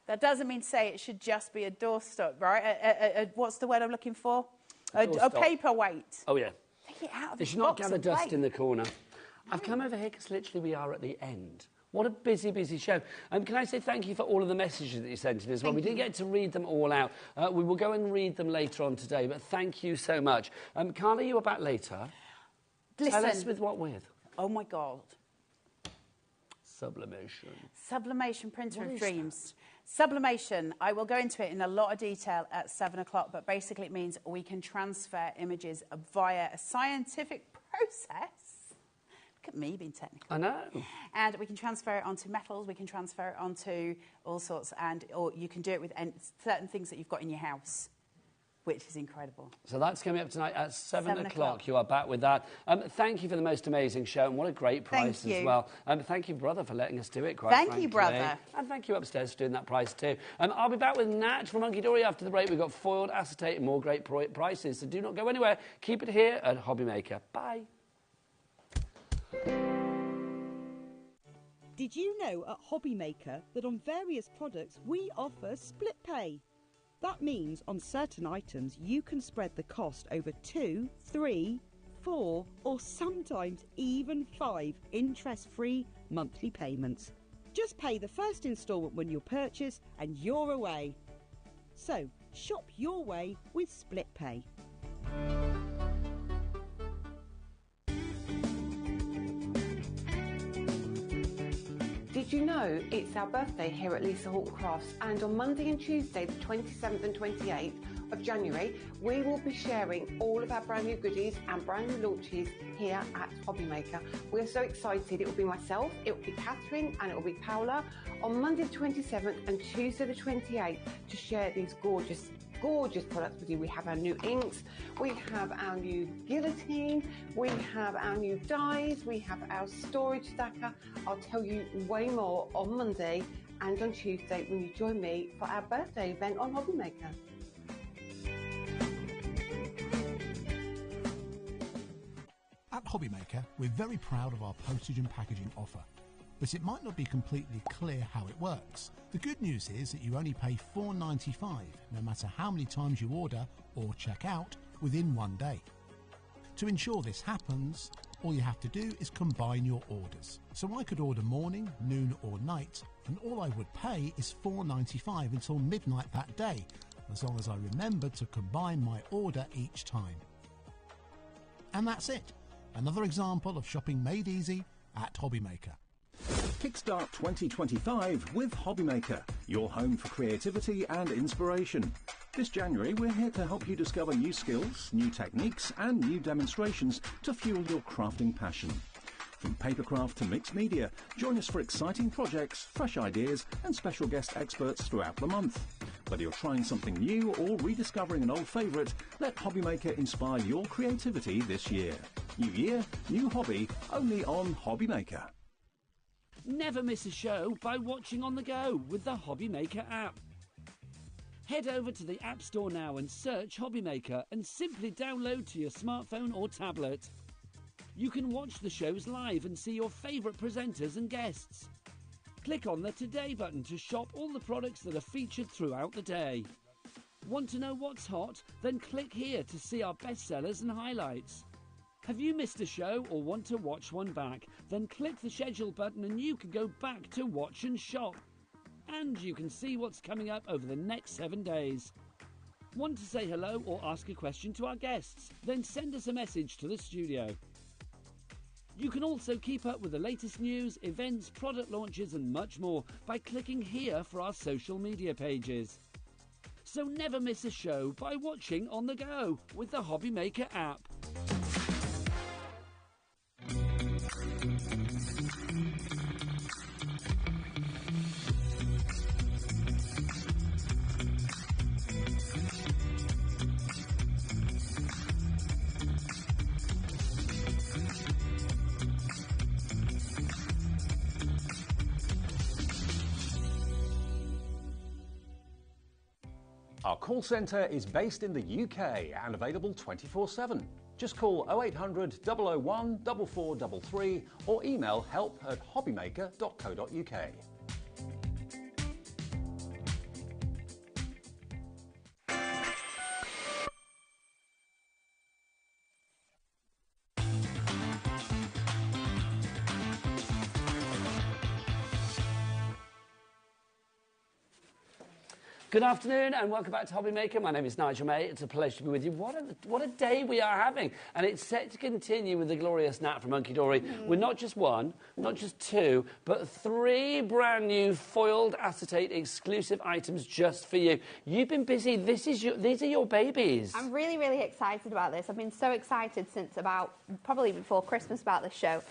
That doesn't mean to say it should just be a doorstop, right? What's the word I'm looking for? A paperweight. Oh, yeah. Take it out of They the should not box gather and dust play. in the corner. I've come over here because literally we are at the end. What a busy, busy show. Can I say thank you for all of the messages that you sent in as well. We didn't get to read them all out. We will go and read them later on today, but thank you so much. Carla, you are back later. Listen. Tell us with what with? Oh, my God. Sublimation. Sublimation, printer What of is dreams. Sublimation, I will go into it in a lot of detail at 7 o'clock, but basically it means we can transfer images via a scientific process. Look at me being technical. I know. And we can transfer it onto metals, we can transfer it onto all sorts, or you can do it with certain things that you've got in your house, which is incredible. So that's coming up tonight at 7 7 o'clock. You are back with that. Thank you for the most amazing show, and what a great price Thank as you. well. Thank you, brother, for letting us do it, quite Thank frankly. you, brother. And thank you upstairs for doing that price too. I'll be back with Nat from Hunkydory after the break. We've got foiled, acetate and more great prices, so do not go anywhere. Keep it here at HobbyMaker. Bye. Did you know at HobbyMaker that on various products we offer split pay? That means on certain items you can spread the cost over 2, 3, 4 or sometimes even 5 interest-free monthly payments. Just pay the first instalment when you purchase and you're away. So shop your way with split pay. Did you know it's our birthday here at Lisa Horton Crafts, and on Monday and Tuesday, the 27th and 28th of January, we will be sharing all of our brand new goodies and brand new launches here at HobbyMaker. We're so excited. It will be myself, it will be Catherine and it will be Paola on Monday the 27th and Tuesday the 28th to share these gorgeous products with you. We have our new inks, we have our new guillotine, we have our new dies, we have our storage stacker. I'll tell you way more on Monday and on Tuesday when you join me for our birthday event on HobbyMaker. At HobbyMaker, we're very proud of our postage and packaging offer, but it might not be completely clear how it works. The good news is that you only pay $4.95 no matter how many times you order or check out within one day. To ensure this happens, all you have to do is combine your orders. So I could order morning, noon or night, and all I would pay is $4.95 until midnight that day, as long as I remembered to combine my order each time. And that's it. Another example of shopping made easy at HobbyMaker. Kickstart 2025 with HobbyMaker, your home for creativity and inspiration. This January, we're here to help you discover new skills, new techniques and new demonstrations to fuel your crafting passion. From papercraft to mixed media, join us for exciting projects, fresh ideas and special guest experts throughout the month. Whether you're trying something new or rediscovering an old favourite, let HobbyMaker inspire your creativity this year. New year, new hobby, only on HobbyMaker. Never miss a show by watching on the go with the HobbyMaker app. Head over to the App Store now and search HobbyMaker and simply download to your smartphone or tablet. You can watch the shows live and see your favourite presenters and guests. Click on the Today button to shop all the products that are featured throughout the day. Want to know what's hot? Then click here to see our bestsellers and highlights. Have you missed a show or want to watch one back? Then click the schedule button and you can go back to watch and shop. And you can see what's coming up over the next 7 days. Want to say hello or ask a question to our guests? Then send us a message to the studio. You can also keep up with the latest news, events, product launches and much more by clicking here for our social media pages. So never miss a show by watching on the go with the HobbyMaker app. Our call centre is based in the UK and available 24/7. Just call 0800 001 4433 or email help@hobbymaker.co.uk. Good afternoon and welcome back to HobbyMaker. My name is Nigel May. It's a pleasure to be with you. What a day we are having. And it's set to continue with the glorious Nat from Hunkydory. With not just one, not just two, but 3 brand new foiled acetate exclusive items just for you. You've been busy. These are your babies. I'm really, really excited about this. I've been so excited since probably before Christmas about this show.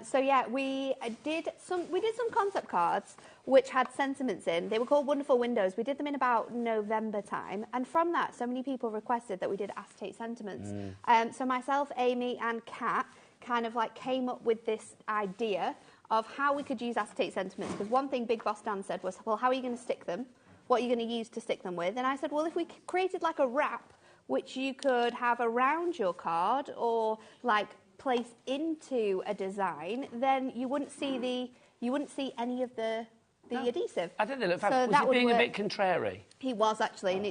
So yeah, we did some concept cards which had sentiments in. They were called Wonderful Windows. We did them in about November time. And from that, so many people requested that we did acetate sentiments. So myself, Amy and Kat kind of like came up with this idea of how we could use acetate sentiments. Because one thing Big Boss Dan said was, well, how are you going to stick them? What are you going to use to stick them with? And I said, well, if we created like a wrap, which you could have around your card or like place into a design, then you wouldn't see any of the adhesive. I think they look fabulous. Was he being a bit contrary? He was actually, and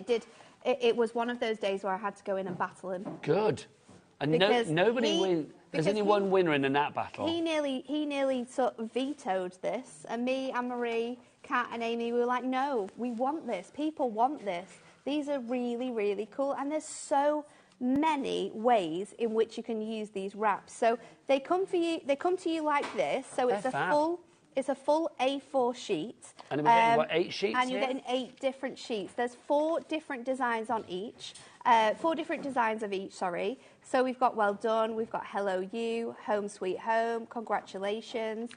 it was one of those days where I had to go in and battle him. Good. And nobody wins. There's only one winner in a Nat battle. He nearly sort of vetoed this, and me, Anne-Marie, Kat and Amy, we were like, no, we want this. People want this. These are really, really cool, and there's so many ways in which you can use these wraps. So they come to you like this. So it's a full A4 sheet. And we're getting, what, 8 sheets And you're getting 8 different sheets. There's 4 different designs on each. 4 different designs of each, sorry. So we've got Well Done, we've got Hello You, Home Sweet Home, Congratulations,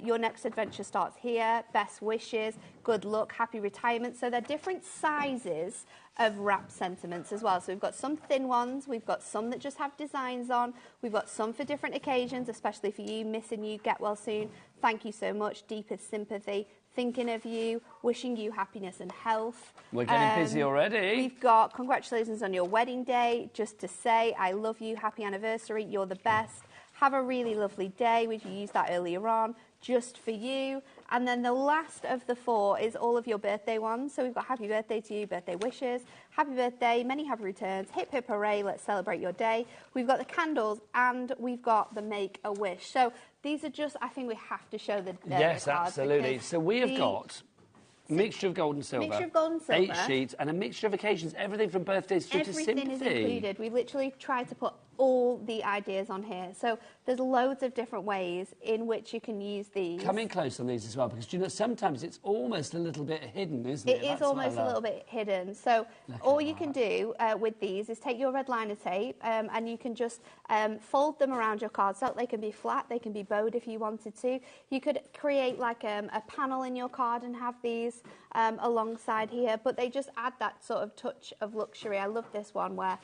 Your Next Adventure Starts Here, Best Wishes, Good Luck, Happy Retirement. So they're different sizes of wrap sentiments as well. So we've got some thin ones, we've got some that just have designs on, we've got some for different occasions, especially for you, missing you, get well soon, thank you so much, deepest sympathy, thinking of you, wishing you happiness and health. We're getting busy already. We've got congratulations on your wedding day, just to say I love you, happy anniversary, you're the best, have a really lovely day, we used that earlier on, just for you. And then the last of the 4 is all of your birthday ones. So we've got happy birthday to you, birthday wishes, happy birthday, many happy returns, hip hip hooray, let's celebrate your day. We've got the candles and we've got the make a wish. So these are just, I think we have to show the yes, cards absolutely. So we have got mixture of gold and silver. Mixture of gold and silver. 8 sheets and a mixture of occasions, everything from birthdays through to sympathy. Everything is included. We've literally tried to put all the ideas on here. So there's loads of different ways in which you can use these. Come in close on these as well, because, you know, sometimes it's almost a little bit hidden, isn't it? It is almost a little bit hidden. So all you can do with these is take your red liner tape and you can just fold them around your card. So they can be flat, they can be bowed if you wanted to. You could create like a panel in your card and have these alongside here, but they just add that sort of touch of luxury. I love this one where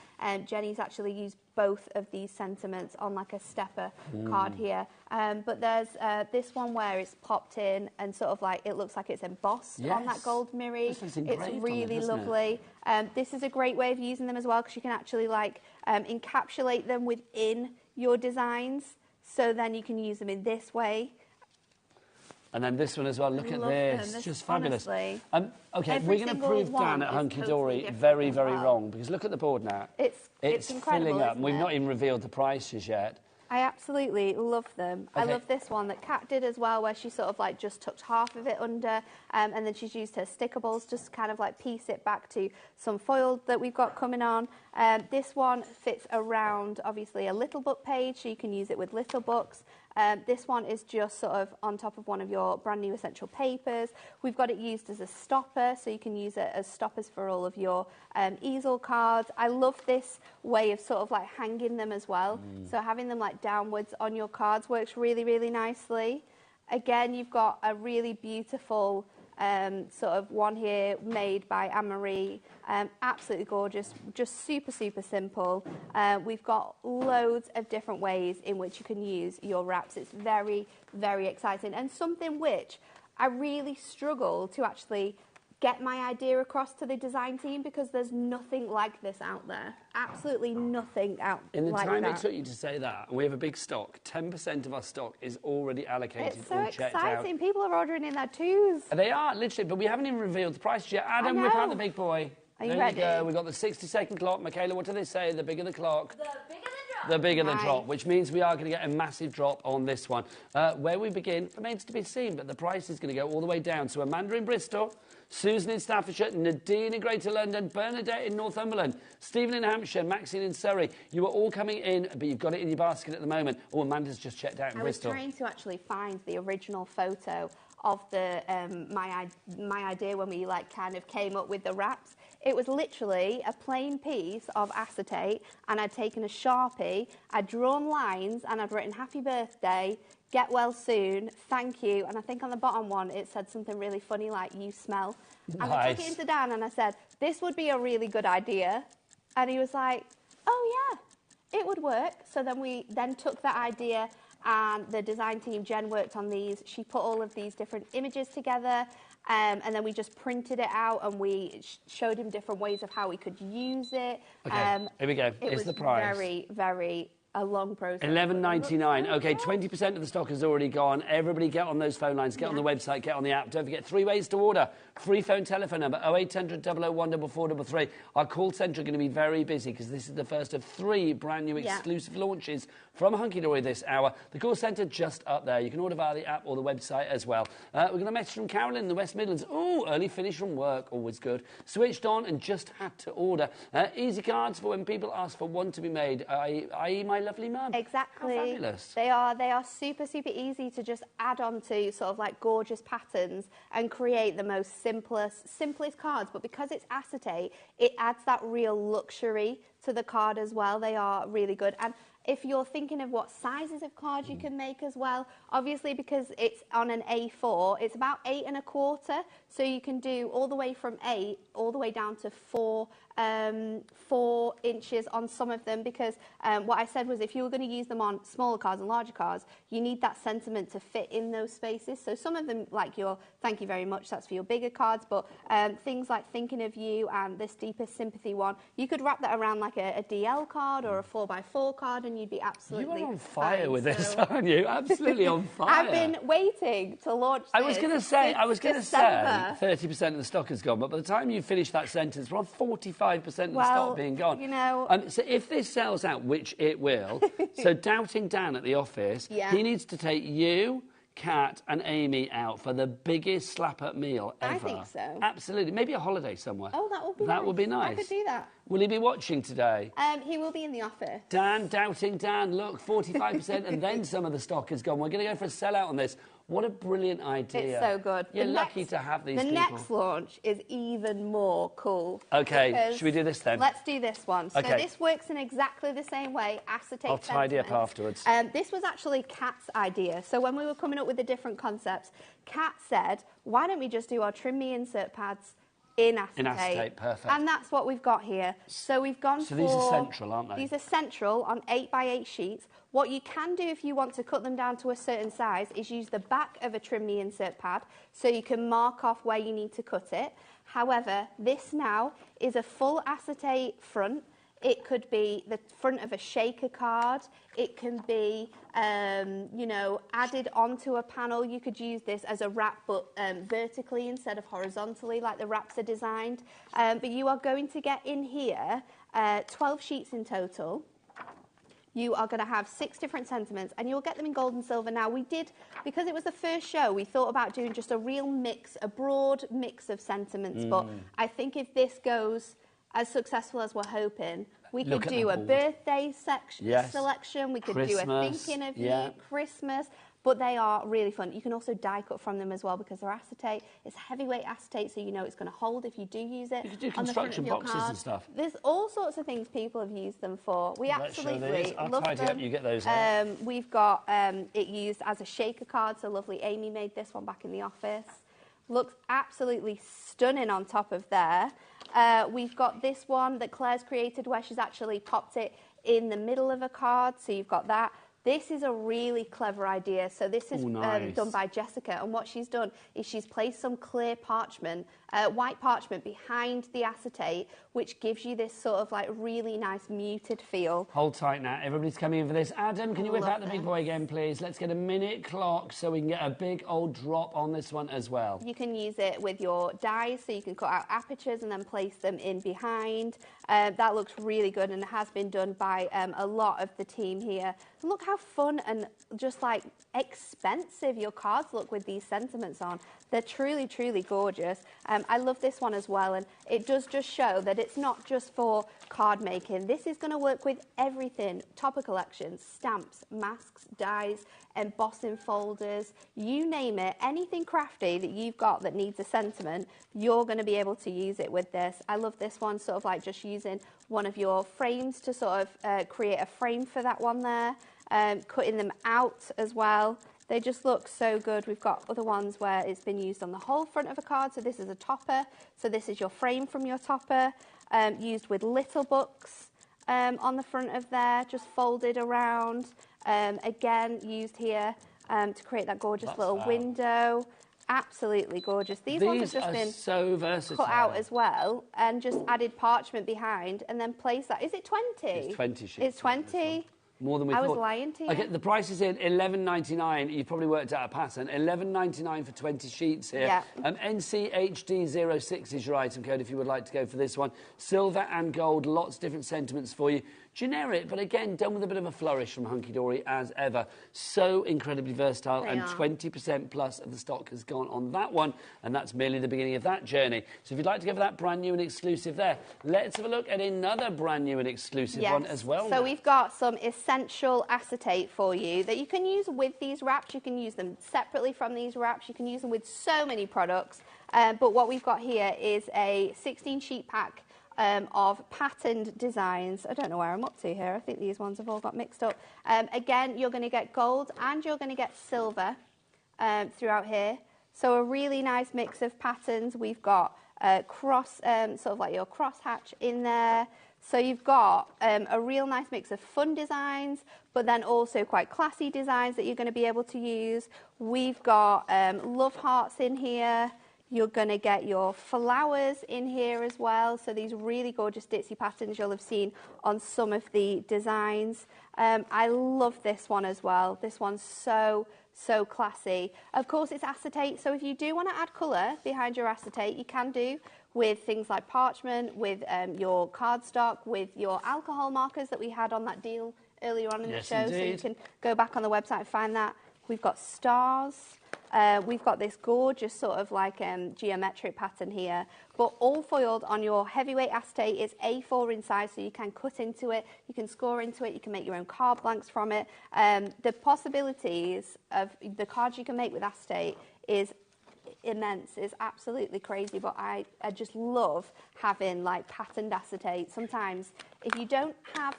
Jenny's actually used both of these sentiments on like a stepper card here. But there's this one where it's popped in and sort of like, it looks like it's embossed on that gold mirror. It's really lovely. This is a great way of using them as well, because you can actually like encapsulate them within your designs. So then you can use them in this way. And then this one as well, look at this, it's just fabulous. Honestly, okay, we're going to prove Dan at Hunkydory very, very wrong, because look at the board now. It's filling up, and we've it? not even revealed the prices yet. I absolutely love them. I love this one that Kat did as well, where she sort of like just tucked half of it under, and then she's used her stickables just to kind of like piece it back to some foil that we've got coming on. This one fits around, obviously, a little book page, so you can use it with little books. This one is just sort of on top of one of your brand new essential papers. We've got it used as a stopper, so you can use it as stoppers for all of your easel cards. I love this way of sort of like hanging them as well. So having them like downwards on your cards works really, really nicely. Again, you've got a really beautiful sort of one here made by Anne-Marie. Absolutely gorgeous, just super, super simple. We've got loads of different ways in which you can use your wraps. It's very, very exciting, and something which I really struggle to actually get my idea across to the design team, because there's nothing like this out there. Absolutely nothing out like that. In the time it took you to say that, we have a big stock. 10% of our stock is already allocated It's so or checked out. exciting. People are ordering in their twos. They are, literally, but we haven't even revealed the price yet. Adam, whip out the big boy. Are you there ready? You go. We've got the 60-second clock. Michaela, what do they say? The bigger the clock. The bigger the drop. The bigger the drop, which means we are going to get a massive drop on this one. Where we begin remains to be seen, but the price is going to go all the way down. So Amanda in Bristol, Susan in Staffordshire, Nadine in Greater London, Bernadette in Northumberland, Stephen in Hampshire, Maxine in Surrey. You are all coming in, but you've got it in your basket at the moment. Oh, Amanda's just checked out in Bristol. I was trying to actually find the original photo of the my idea when we like kind of came up with the wraps. It was literally a plain piece of acetate, and I'd taken a Sharpie, I'd drawn lines, and I'd written happy birthday, get well soon, thank you, and I think on the bottom one it said something really funny like you smell. And I took it into Dan and I said, this would be a really good idea. And he was like, oh yeah, it would work. So then we then took that idea, and the design team, Jen, worked on these. She put all of these different images together, and then we just printed it out, and we showed him different ways of how we could use it. Okay, here we go. Here's the price. It was very, very a long process. $11.99. Okay, 20% of the stock has already gone. Everybody get on those phone lines, get on the website, get on the app. Don't forget, 3 ways to order. Free phone telephone number, 0800 001 4433. Our call centre are going to be very busy, because this is the first of 3 brand new exclusive launches from Hunkydory this hour. The call centre just up there. You can order via the app or the website as well. We're going to message from Carolyn in the West Midlands. Ooh, early finish from work, always good. Switched on and just had to order. Easy cards for when people ask for one to be made, i.e. my lovely mum. Exactly. How fabulous. They are super, super easy to just add on to sort of like gorgeous patterns and create the most simplest cards. But because it's acetate, it adds that real luxury to the card as well. They are really good. And if you're thinking of what sizes of cards you can make as well, obviously because it's on an A4, it's about 8 1/4. So you can do all the way from 8 all the way down to 4 inches on some of them, because what I said was if you were going to use them on smaller cards and larger cards, you need that sentiment to fit in those spaces. So some of them, like your thank you very much, that's for your bigger cards, but things like thinking of you and this deepest sympathy one, you could wrap that around like a DL card or a 4x4 card, and you'd be absolutely You are on fire fine. with this, aren't you? Absolutely on fire. I've been waiting to launch this. I was going to say, 30% of the stock has gone, but by the time you finish that sentence, we're on 45% of the stock being gone. You know, so if this sells out, which it will, so Doubting Dan at the office, he needs to take you, Kat and Amy out for the biggest slap-up meal ever. I think so. Absolutely. Maybe a holiday somewhere. Oh, that would be nice. That would be nice. I could do that. Will he be watching today? He will be in the office. Dan, Doubting Dan, look, 45%, and then some of the stock has gone. We're going to go for a sellout on this. What a brilliant idea. It's so good. You're lucky to have these people. The next launch is even more cool. Okay, should we do this then? Let's do this one. So Okay. this works in exactly the same way, acetate I'll tidy up afterwards. This was actually Kat's idea. So when we were coming up with the different concepts, Kat said, why don't we just do our trim me insert pads in acetate. In acetate, perfect. And that's what we've got here. So we've gone for... So these are central, aren't they? These are central on 8x8 sheets. What you can do if you want to cut them down to a certain size is use the back of a trim me insert pad, so you can mark off where you need to cut it. However, this now is a full acetate front. It could be the front of a shaker card. It can be, you know, added onto a panel. You could use this as a wrap, but vertically instead of horizontally, like the wraps are designed. But you are going to get in here 12 sheets in total. you are going to have 6 different sentiments, and you'll get them in gold and silver. Now, we did, because it was the first show, we thought about doing just a real mix, a broad mix of sentiments, but I think if this goes as successful as we're hoping, we could do a birthday selection, we could do a thinking of you, Christmas, but they are really fun. You can also die cut from them as well because they're acetate. It's heavyweight acetate, so you know it's going to hold if you do use it. You could do construction boxes and stuff. There's all sorts of things people have used them for. We absolutely love them. Up, you get those we've got it used as a shaker card, so lovely Amy made this one back in the office. Looks absolutely stunning on top of there. We've got this one that Claire's created where she's actually popped it in the middle of a card, so you've got that. This is a really clever idea. So this is done by Jessica, and what she's done is she's placed some clear parchment, white parchment behind the acetate, which gives you this sort of like really nice muted feel. Hold tight now. Everybody's coming in for this. Adam, can you whip out the big boy again, please? Let's get a minute clock so we can get a big old drop on this one as well. You can use it with your dies, so you can cut out apertures and then place them in behind. That looks really good, and it has been done by a lot of the team here. And look how fun and just like expensive your cards look with these sentiments on. They're truly, truly gorgeous. I love this one as well, and it does just show that it's not just for card making. This is going to work with everything. Topper collections, stamps, masks, dies, embossing folders, you name it. Anything crafty that you've got that needs a sentiment, you're going to be able to use it with this. I love this one, sort of like just using one of your frames to sort of create a frame for that one there. Cutting them out as well. They just look so good. We've got other ones where it's been used on the whole front of a card. So this is a topper. So this is your frame from your topper. Used with little books on the front of there, just folded around. Again, used here to create that gorgeous little window. Absolutely gorgeous. These ones have just been so versatile. Cut out as well and just added parchment behind and then place that. Is it 20? It's 20 sheets. It's 20. More than we thought. I was lying to you. Okay, the price is in $11.99. You've probably worked out a pattern. $11.99 for 20 sheets here. Yeah. NCHD06 is your item code if you would like to go for this one. Silver and gold, lots of different sentiments for you. Generic, but again, done with a bit of a flourish from Hunkydory as ever. So incredibly versatile, and 20% plus of the stock has gone on that one, and that's merely the beginning of that journey. So if you'd like to go for that brand new and exclusive there, let's have a look at another brand new and exclusive one as well. So we've got some essential acetate for you that you can use with these wraps. You can use them separately from these wraps. You can use them with so many products. But what we've got here is a 16-sheet pack of patterned designs. I don't know where I'm up to here. I think these ones have all got mixed up. Again, you're going to get gold and you're going to get silver throughout here. So a really nice mix of patterns. We've got cross, sort of like your crosshatch in there. So you've got a real nice mix of fun designs, but then also quite classy designs that you're going to be able to use. We've got love hearts in here. You're going to get your flowers in here as well. So these really gorgeous ditzy patterns you'll have seen on some of the designs. I love this one as well. This one's so classy. Of course, it's acetate. So if you do want to add colour behind your acetate, you can do with things like parchment, with your cardstock, with your alcohol markers that we had on that deal earlier on in the show. Indeed. So you can go back on the website and find that. We've got stars. We've got this gorgeous sort of like geometric pattern here, but all foiled on your heavyweight acetate. It's A4 in size, so you can cut into it, you can score into it, you can make your own card blanks from it. The possibilities of the cards you can make with acetate is immense. It's absolutely crazy, but I just love having like patterned acetate. Sometimes if you don't have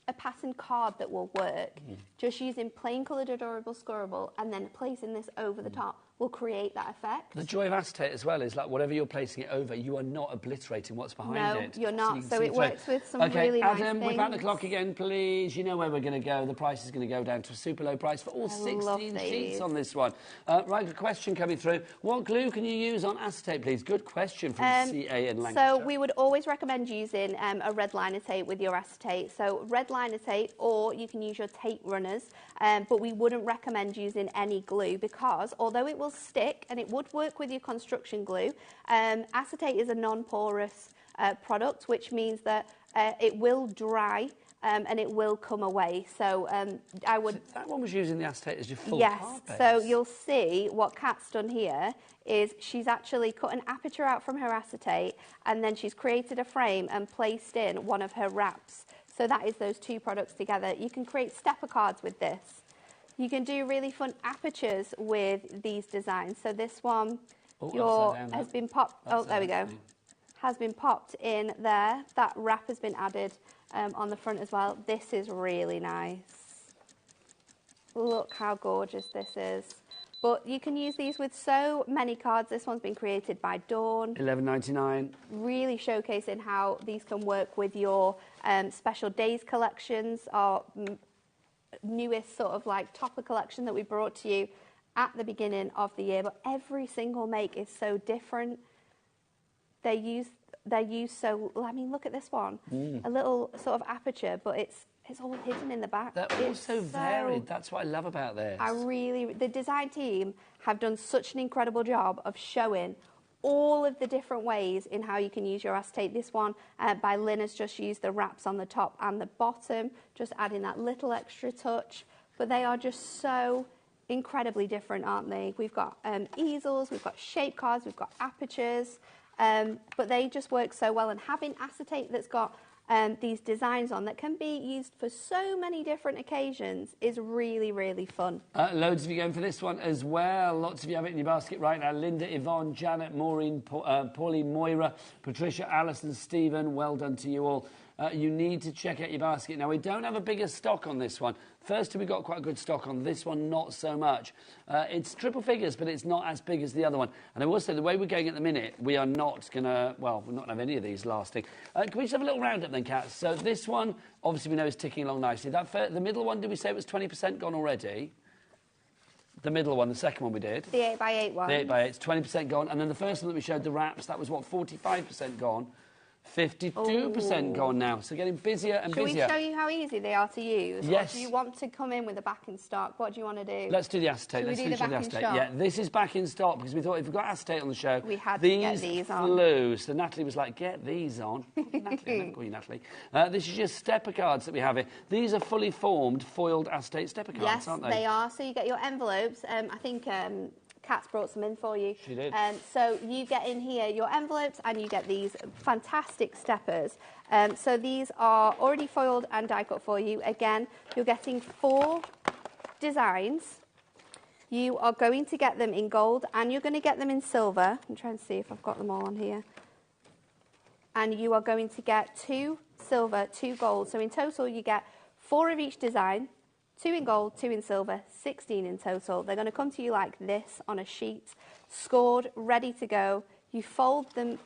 a pattern card that will work, just using plain coloured adorable scoreable and then placing this over the top will create that effect. The joy of acetate as well is like whatever you're placing it over, you are not obliterating what's behind it. No, you're not. So it works with some really nice things. Adam, whip out the clock again, please. You know where we're going to go. The price is going to go down to a super low price for all 16 sheets on this one. Right, a question coming through. What glue can you use on acetate, please? Good question from CA in Lancashire. So we would always recommend using a red liner tape with your acetate. So red liner tape, or you can use your tape runners, but we wouldn't recommend using any glue because although it will stick and it would work with your construction glue, acetate is a non-porous product, which means that it will dry and it will come away. So I would... That one was using the acetate as your full card base. So you'll see what Kat's done here is she's actually cut an aperture out from her acetate, and then she's created a frame and placed in one of her wraps. So that is those two products together. You can create stepper cards with this. You can do really fun apertures with these designs. So this one has been popped. Oh, there we go. Has been popped in there. That wrap has been added on the front as well. This is really nice. Look how gorgeous this is. But you can use these with so many cards. This one's been created by Dawn. $11.99. Really showcasing how these can work with your special days collections, our newest sort of like topper collection that we brought to you at the beginning of the year. But every single make is so different. They're used so, I mean, look at this one. A little sort of aperture, but it's all hidden in the back. They're all so varied. That's what I love about this. The design team have done such an incredible job of showing all of the different ways in how you can use your acetate. This one by Lynn has just used the wraps on the top and the bottom, just adding that little extra touch. But they are just so incredibly different, aren't they? We've got easels, we've got shape cards, we've got apertures. But they just work so well, and having acetate that's got these designs on that can be used for so many different occasions is really, really fun. Loads of you going for this one as well. Lots of you have it in your basket right now. Linda, Yvonne, Janet, Maureen, Pauline, Moira, Patricia, Alison, Stephen, well done to you all. You need to check out your basket. Now, we don't have a bigger stock on this one. First, we got quite a good stock on this one, not so much. It's triple figures, but it's not as big as the other one. And I will say, the way we're going at the minute, we are not going to, well, we're not going to have any of these lasting. Can we just have a little roundup then, Kat? So this one, obviously, we know is ticking along nicely. The middle one, did we say it was 20% gone already? The middle one, the second one we did. The 8x8 one. The 8x8, it's 20% gone. And then the first one that we showed, the wraps, that was, what, 45% gone? 52% gone now, so getting busier and busier. Shall we show you how easy they are to use? Yes. Or do you want to come in with a back in stock? What do you want to do? Let's do the acetate. Let's do the back in stock. Yeah, this is back in stock because we thought if we've got acetate on the show, we had to get these on. Flew. So Natalie was like, get these on. Natalie, I don't call you Natalie. This is just stepper cards that we have here. These are fully formed foiled acetate stepper cards, aren't they? Yes, they are. So you get your envelopes. I think Kat's brought some in for you. She did. So you get in here your envelopes and you get these fantastic steppers. So these are already foiled and die cut for you. Again, you're getting 4 designs. You are going to get them in gold and you're going to get them in silver. I'm trying to see if I've got them all on here. And you are going to get 2 silver, 2 gold. So in total you get 4 of each design. 2 in gold, 2 in silver, 16 in total. They're going to come to you like this on a sheet, scored, ready to go. You fold them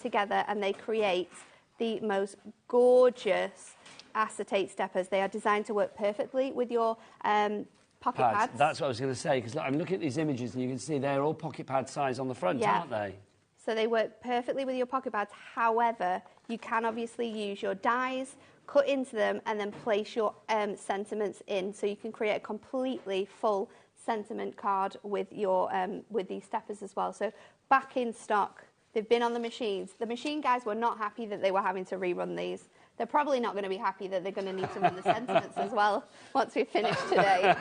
together and they create the most gorgeous acetate steppers. They are designed to work perfectly with your pocket pads. That's what I was going to say, because I'm looking at these images and you can see they're all pocket pad size on the front, aren't they? So they work perfectly with your pocket pads. However, you can obviously use your dies, cut into them and then place your sentiments in, so you can create a completely full sentiment card with your with these steppers as well. So back in stock. They've been on the machines. The machine guys were not happy that they were having to rerun these. They're probably not going to be happy that they're going to need to run the sentiments as well once we finish today.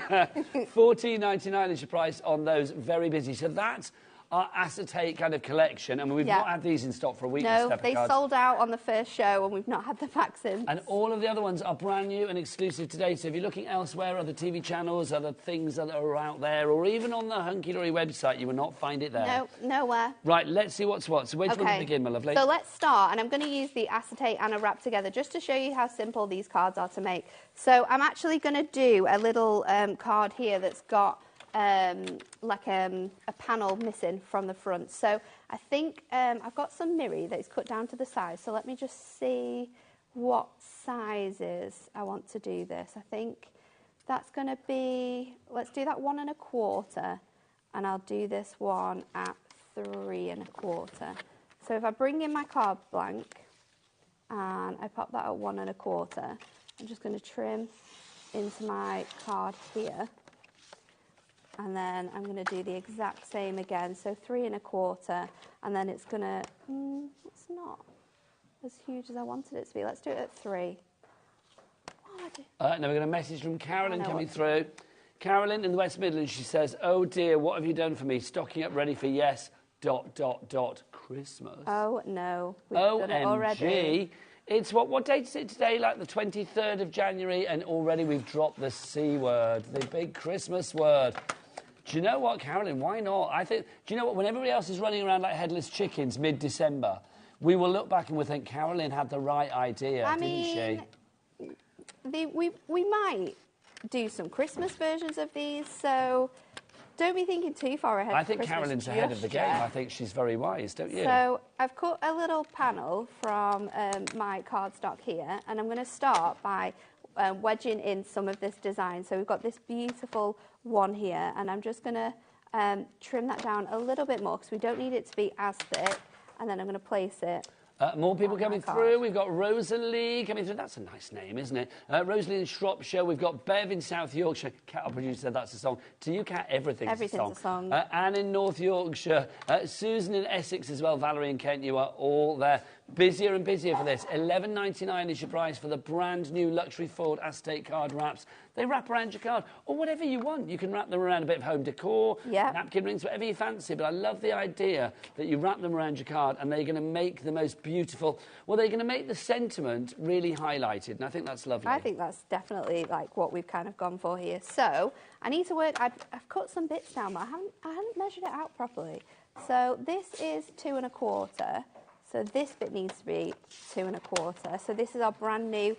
$14.99 is your price on those. Very busy. So that's our acetate kind of collection. I mean, we've not had these in stock for a week. No, they sold out on the first show and we've not had them back since. And all of the other ones are brand new and exclusive today. So if you're looking elsewhere, other TV channels, other things that are out there, or even on the Hunkydory website, you will not find it there. No, nowhere. Right, let's see what's what. So where do you want to begin, my lovely? So let's start, and I'm going to use the acetate and a wrap together just to show you how simple these cards are to make. So I'm actually going to do a little card here that's got like a panel missing from the front. So I think I've got some mirri that is cut down to the size. So let me just see what sizes I want to do this. I think that's going to be, let's do that 1 1/4, and I'll do this one at 3 1/4. So if I bring in my card blank and I pop that at 1 1/4, I'm just going to trim into my card here. And then I'm going to do the exact same again. So 3 1/4, and then it's going to, it's not as huge as I wanted it to be. Let's do it at 3. Now we're going to message from Carolyn coming through. Carolyn in the West Midlands, she says, oh dear, what have you done for me? Stocking up ready for yes, ... Christmas. Oh, no. We've done it already. It's what date is it today? Like the 23rd of January, and already we've dropped the C word, the big Christmas word. Do you know what, Carolyn? Why not? I think, do you know what? When everybody else is running around like headless chickens mid-December, we will look back and we'll think Carolyn had the right idea, didn't she? We might do some Christmas versions of these, so don't be thinking too far ahead. I think Carolyn's ahead of the game. I think she's very wise, don't you? So I've cut a little panel from my cardstock here, and I'm going to start by wedging in some of this design. So we've got this beautiful one here, and I'm just going to trim that down a little bit more because we don't need it to be as thick, and then I'm going to place it. More people coming through. We've got Rosalie coming through. That's a nice name, isn't it? Rosalie in Shropshire. We've got Bev in South Yorkshire. Cat, our producer, said that's a song. To you, Cat, everything's a song. Anne in North Yorkshire. Susan in Essex as well. Valerie in Kent. You are all there. Busier and busier for this. £11.99 is your price for the brand new luxury Ford acetate card wraps. They wrap around your card, or whatever you want. You can wrap them around a bit of home decor, napkin rings, whatever you fancy. But I love the idea that you wrap them around your card and they're going to make the most beautiful... Well, they're going to make the sentiment really highlighted, and I think that's lovely. I think that's definitely like what we've kind of gone for here. So I need to work... I've cut some bits down, but I hadn't measured it out properly. So this is 2 1/4. So this bit needs to be 2 1/4. So this is our brand new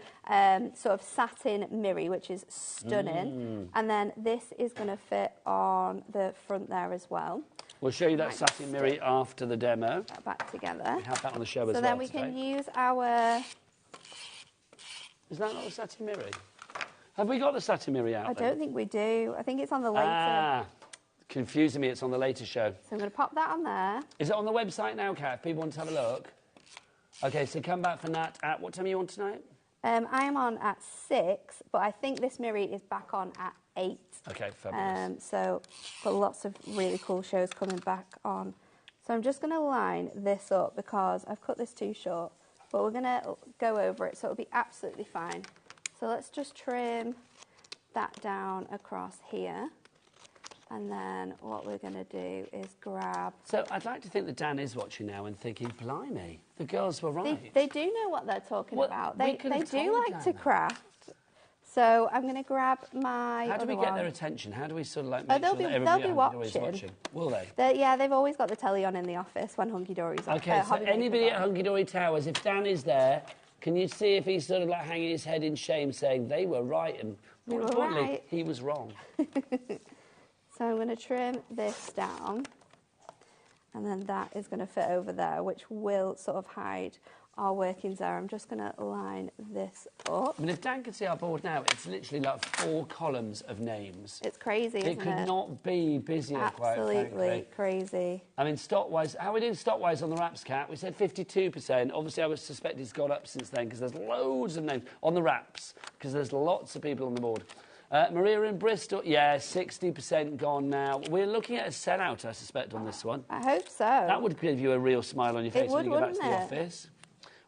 sort of satin mirror, which is stunning. And then this is going to fit on the front there as well. We'll show you that satin mirror after the demo. Put that back together. We have that on the show as well. So then we can use our... Is that not the satin mirror? Have we got the satin mirror out? I don't think we do. I think it's on the later. Confusing me, it's on the later show. So I'm going to pop that on there. Is it on the website now, Kat, if people want to have a look? OK, so come back for Nat at... What time are you on tonight? I am on at 6, but I think this mirror is back on at 8. OK, fabulous. So got lots of really cool shows coming back on. So I'm just going to line this up because I've cut this too short, but we're going to go over it, so it'll be absolutely fine. So let's just trim that down across here. And then what we're going to do is grab... So I'd like to think that Dan is watching now and thinking, blimey, the girls were right. They do know what they're talking about. They do like to craft. So I'm going to grab my... How do we get their attention? How do we sort of like make sure that everybody they'll be is watching? Will they? Yeah, they've always got the telly on in the office when Hunkydory's on. OK, so anybody at Hunkydory Towers, if Dan is there, can you see if he's sort of like hanging his head in shame saying they were right and more importantly, he was wrong? So I'm going to trim this down, and then that is going to fit over there, which will sort of hide our workings there. I'm just going to line this up. I mean, if Dan can see our board now, it's literally like 4 columns of names. It's crazy, isn't it? It could not be busier, quite frankly. Absolutely crazy. I mean, stock-wise, how are we doing stock-wise on the wraps, Kat? We said 52%. Obviously, I would suspect it's gone up since then because there's loads of names on the wraps because there's lots of people on the board. Maria in Bristol, 60% gone now. We're looking at a sellout, I suspect, on this one. I hope so. That would give you a real smile on your face when you go back to the office.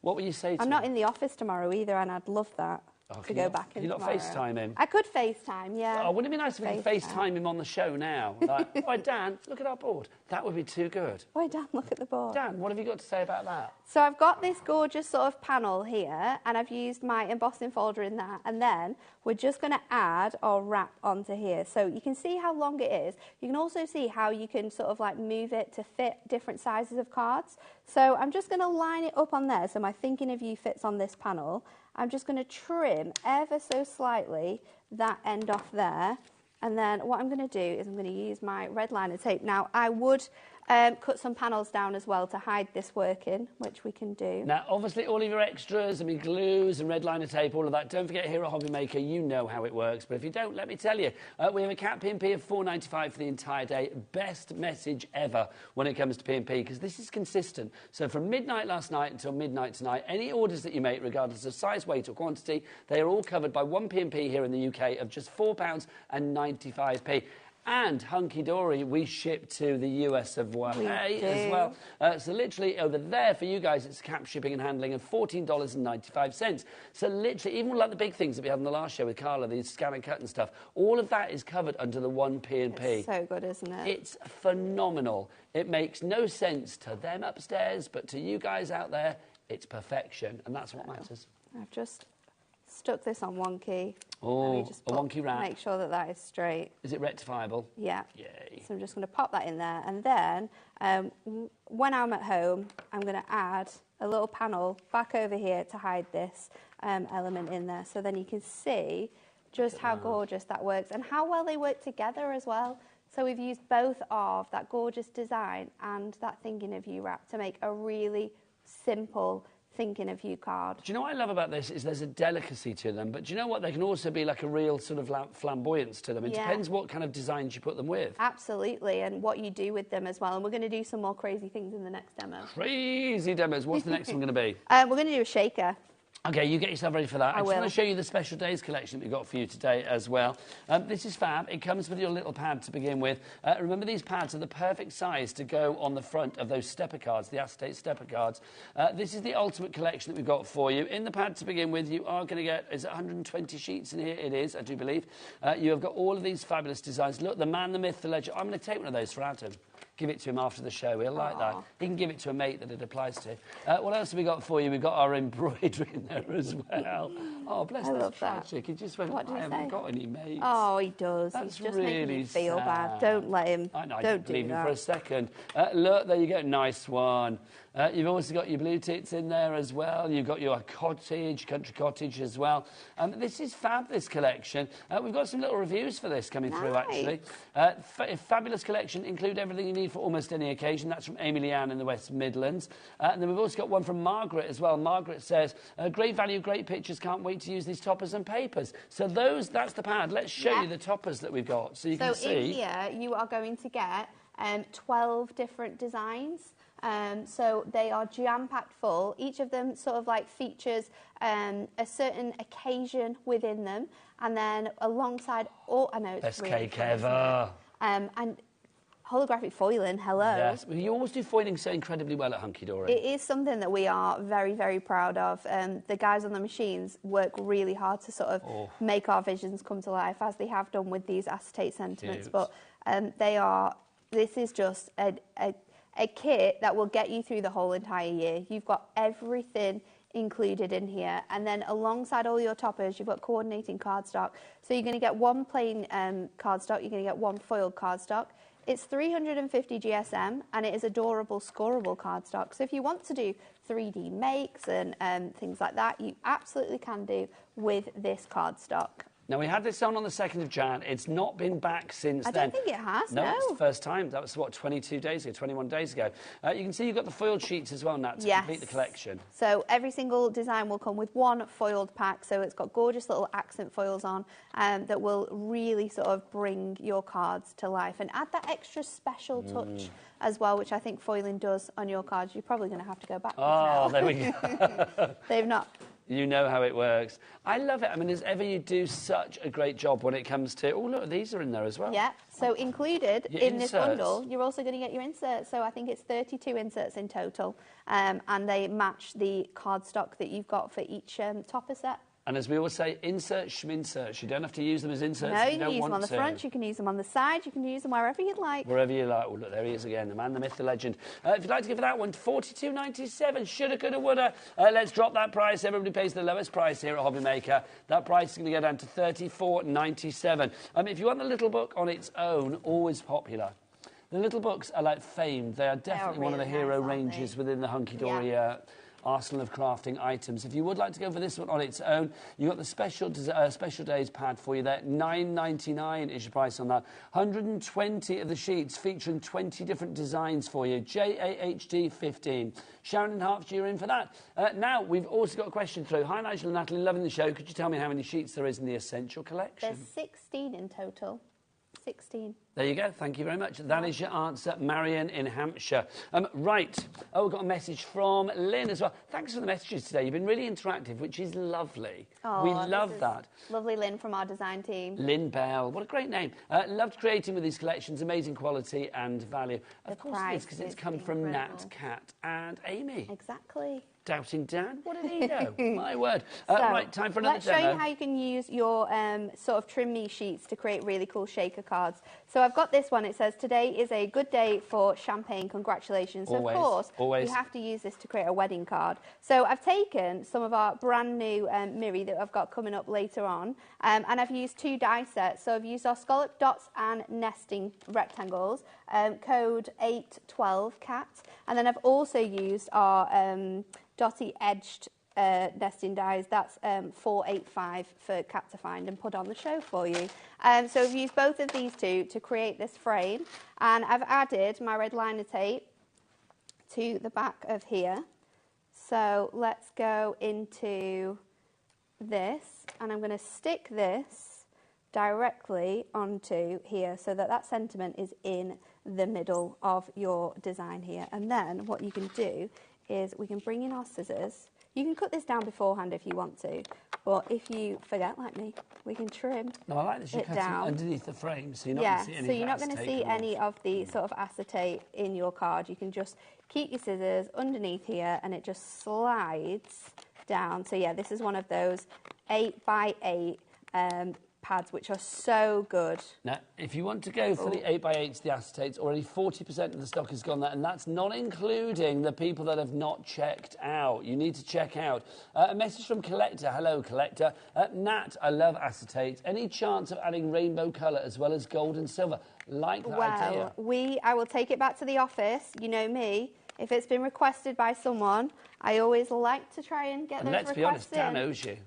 What will you say to me? I'm not in the office tomorrow either, and I'd love that. To go back in tomorrow. Can you not FaceTime him? I could FaceTime, yeah. Oh, wouldn't it be nice if we could FaceTime him on the show now? Like, "Oi, Dan, look at our board." That would be too good. Oi, Dan, look at the board. Dan, what have you got to say about that? So I've got this gorgeous sort of panel here, and I've used my embossing folder in that, and then we're just going to add or wrap onto here. So you can see how long it is. You can also see how you can sort of like move it to fit different sizes of cards. So I'm just going to line it up on there so my thinking of you fits on this panel. I'm just going to trim ever so slightly that end off there. And then what I'm going to do is I'm going to use my red liner tape. Now, I would cut some panels down as well to hide this working, which we can do. Now, obviously, all of your extras, I mean, glues and red liner tape, all of that. Don't forget, here at HobbyMaker, you know how it works. But if you don't, let me tell you. We have a cat P&P of $4.95 for the entire day. Best message ever when it comes to P&P, because this is consistent. So from midnight last night until midnight tonight, any orders that you make, regardless of size, weight or quantity, they are all covered by one P&P here in the UK of just £4.95. And Hunkydory, we ship to the US of A as well. So literally over there for you guys, it's cap shipping and handling of $14.95. So literally, even like the big things that we had on the last show with Carla, the scan and cut and stuff, all of that is covered under the one P&P. It's so good, isn't it? It's phenomenal. It makes no sense to them upstairs, but to you guys out there, it's perfection, and that's what matters. I've just stuck this on one key. Oh, a wonky wrap. Make sure that that is straight. Is it rectifiable? Yeah. Yay. So I'm just going to pop that in there, and then when I'm at home, I'm going to add a little panel back over here to hide this element in there, so then you can see just how gorgeous that works and how well they work together as well. So we've used both of that gorgeous design and that thinking of you wrap to make a really simple thinking of you card. Do you know what I love about this is there's a delicacy to them, but do you know what? They can also be like a real sort of flamboyance to them. It depends what kind of designs you put them with. Absolutely, and what you do with them as well. And we're going to do some more crazy things in the next demo. Crazy demos. What's the next one going to be? We're going to do a shaker. Okay, you get yourself ready for that. I just want will. to show you the special days collection that we've got for you today as well. This is fab. It comes with your little pad to begin with. Remember, these pads are the perfect size to go on the front of those stepper cards, the acetate stepper cards. This is the ultimate collection that we've got for you. In the pad to begin with, you are going to get, is it 120 sheets in here? It is, I do believe. You have got all of these fabulous designs. Look, the man, the myth, the legend. I'm going to take one of those for Adam. Give it to him after the show. He'll like that. He can give it to a mate that it applies to. What else have we got for you? We've got our embroidery in there as well. Oh, bless that tragic. He just went, I haven't got any mates. Oh, he does. That's He's just really making you feel bad. sad. Don't let him. I know, don't believe do him that. for a second. Look, there you go. Nice one. You've also got your blue tits in there as well. You've got your cottage, country cottage as well. This is fab, this collection. We've got some little reviews for this coming through, actually. Fabulous collection. Include everything you need for almost any occasion. That's from Amy Leanne in the West Midlands. And then we've also got one from Margaret as well. Margaret says, great value, great pictures. Can't wait to use these toppers and papers. So that's the pad. Let's show you the toppers that we've got so you can see. So in here, you are going to get 12 different designs. So they are jam-packed full. Each of them sort of like features a certain occasion within them, and then alongside all, I know it's best really cake fun, ever. and holographic foiling. Hello. Yes, well, you always do foiling so incredibly well at Hunkydory. It is something that we are very, very proud of. The guys on the machines work really hard to sort of make our visions come to life, as they have done with these acetate sentiments. But this is just a kit that will get you through the whole entire year. You've got everything included in here, and then alongside all your toppers, you've got coordinating cardstock. So you're going to get one plain cardstock, you're going to get one foiled cardstock. It's 350 GSM, and it is adorable, scoreable cardstock. So if you want to do 3D makes and things like that, you absolutely can do with this cardstock. Now, we had this on the 2nd of Jan. It's not been back since then. I don't think it has, no. It's the first time. That was, what, 22 days ago, 21 days ago. You can see you've got the foiled sheets as well, Nat, to complete the collection. So every single design will come with one foiled pack. So it's got gorgeous little accent foils on that will really sort of bring your cards to life and add that extra special touch as well, which I think foiling does on your cards. You're probably going to have to go back. Oh, there we go. They've not. You know how it works. I love it. I mean, as ever, you do such a great job when it comes to... Oh, look, these are in there as well. Yeah, so included your in inserts. This bundle, you're also going to get your inserts. So I think it's 32 inserts in total, and they match the cardstock that you've got for each topper set. And as we always say, insert schminserts. You don't have to use them as inserts No, if you don't can use want them on the to. front, you can use them on the side, you can use them wherever you'd like. Wherever you like. Oh, look, there he is again, the man, the myth, the legend. If you'd like to give that one, $42.97. Shoulda, coulda, woulda. Let's drop that price. Everybody pays the lowest price here at HobbyMaker. That price is going to go down to $34.97. If you want the little book on its own, always popular. The little books are like famed. They are definitely one of the hero ranges within the Hunkydory arsenal of crafting items. If you would like to go for this one on its own, you've got the special days pad for you there. $9.99 is your price on that. 120 of the sheets featuring 20 different designs for you. JAHD 15. Sharon and Hertfordshire, you're in for that. Now, we've also got a question through. Hi, Nigel and Natalie, loving the show. Could you tell me how many sheets there is in the Essential Collection? There's 16 in total. 16. There you go. Thank you very much. That is your answer, Marion in Hampshire. Right. Oh, we've got a message from Lynn as well. Thanks for the messages today. You've been really interactive, which is lovely. Oh, we love that. Lovely Lynn from our design team. Lynn Bell. What a great name. Loved creating with these collections. Amazing quality and value. Of course it is, because it's come from Nat, Kat and Amy. Exactly. Doubting Dan? What did he know? My word. So, right, time for another let's demo. show you how you can use your sort of trim me sheets to create really cool shaker cards. So I've got this one. It says, today is a good day for champagne. Congratulations. So Always, of course, always. you have to use this to create a wedding card. So I've taken some of our brand new Miri that I've got coming up later on, and I've used 2 die sets. So I've used our scallop dots and nesting rectangles, code 812 cat, and then I've also used our dotty edged nesting dies. That's 485 for Cat to find and put on the show for you. So I've used both of these two to create this frame, and I've added my red liner tape to the back of here. So let's go into this, and I'm going to stick this directly onto here so that that sentiment is in the middle of your design here. And then what you can do is we can bring in our scissors. You can cut this down beforehand if you want to, but if you forget, like me, we can trim No, I like this. You it cut down. it underneath the frame, so you're not going to see any. So you're not going to acetate see come off. any of the sort of acetate in your card. You can just keep your scissors underneath here, and it just slides down. So yeah, this is one of those 8x8 pads, which are so good. Now, if you want to go for the 8x8s, the acetates, already 40% of the stock has gone there, and that's not including the people that have not checked out. You need to check out. A message from Collector. Hello, Collector. Nat, I love acetate. Any chance of adding rainbow colour as well as gold and silver? Like that idea. Well, I will take it back to the office. You know me. If it's been requested by someone, I always like to try and get those requests let's be honest, Dan in. owes you.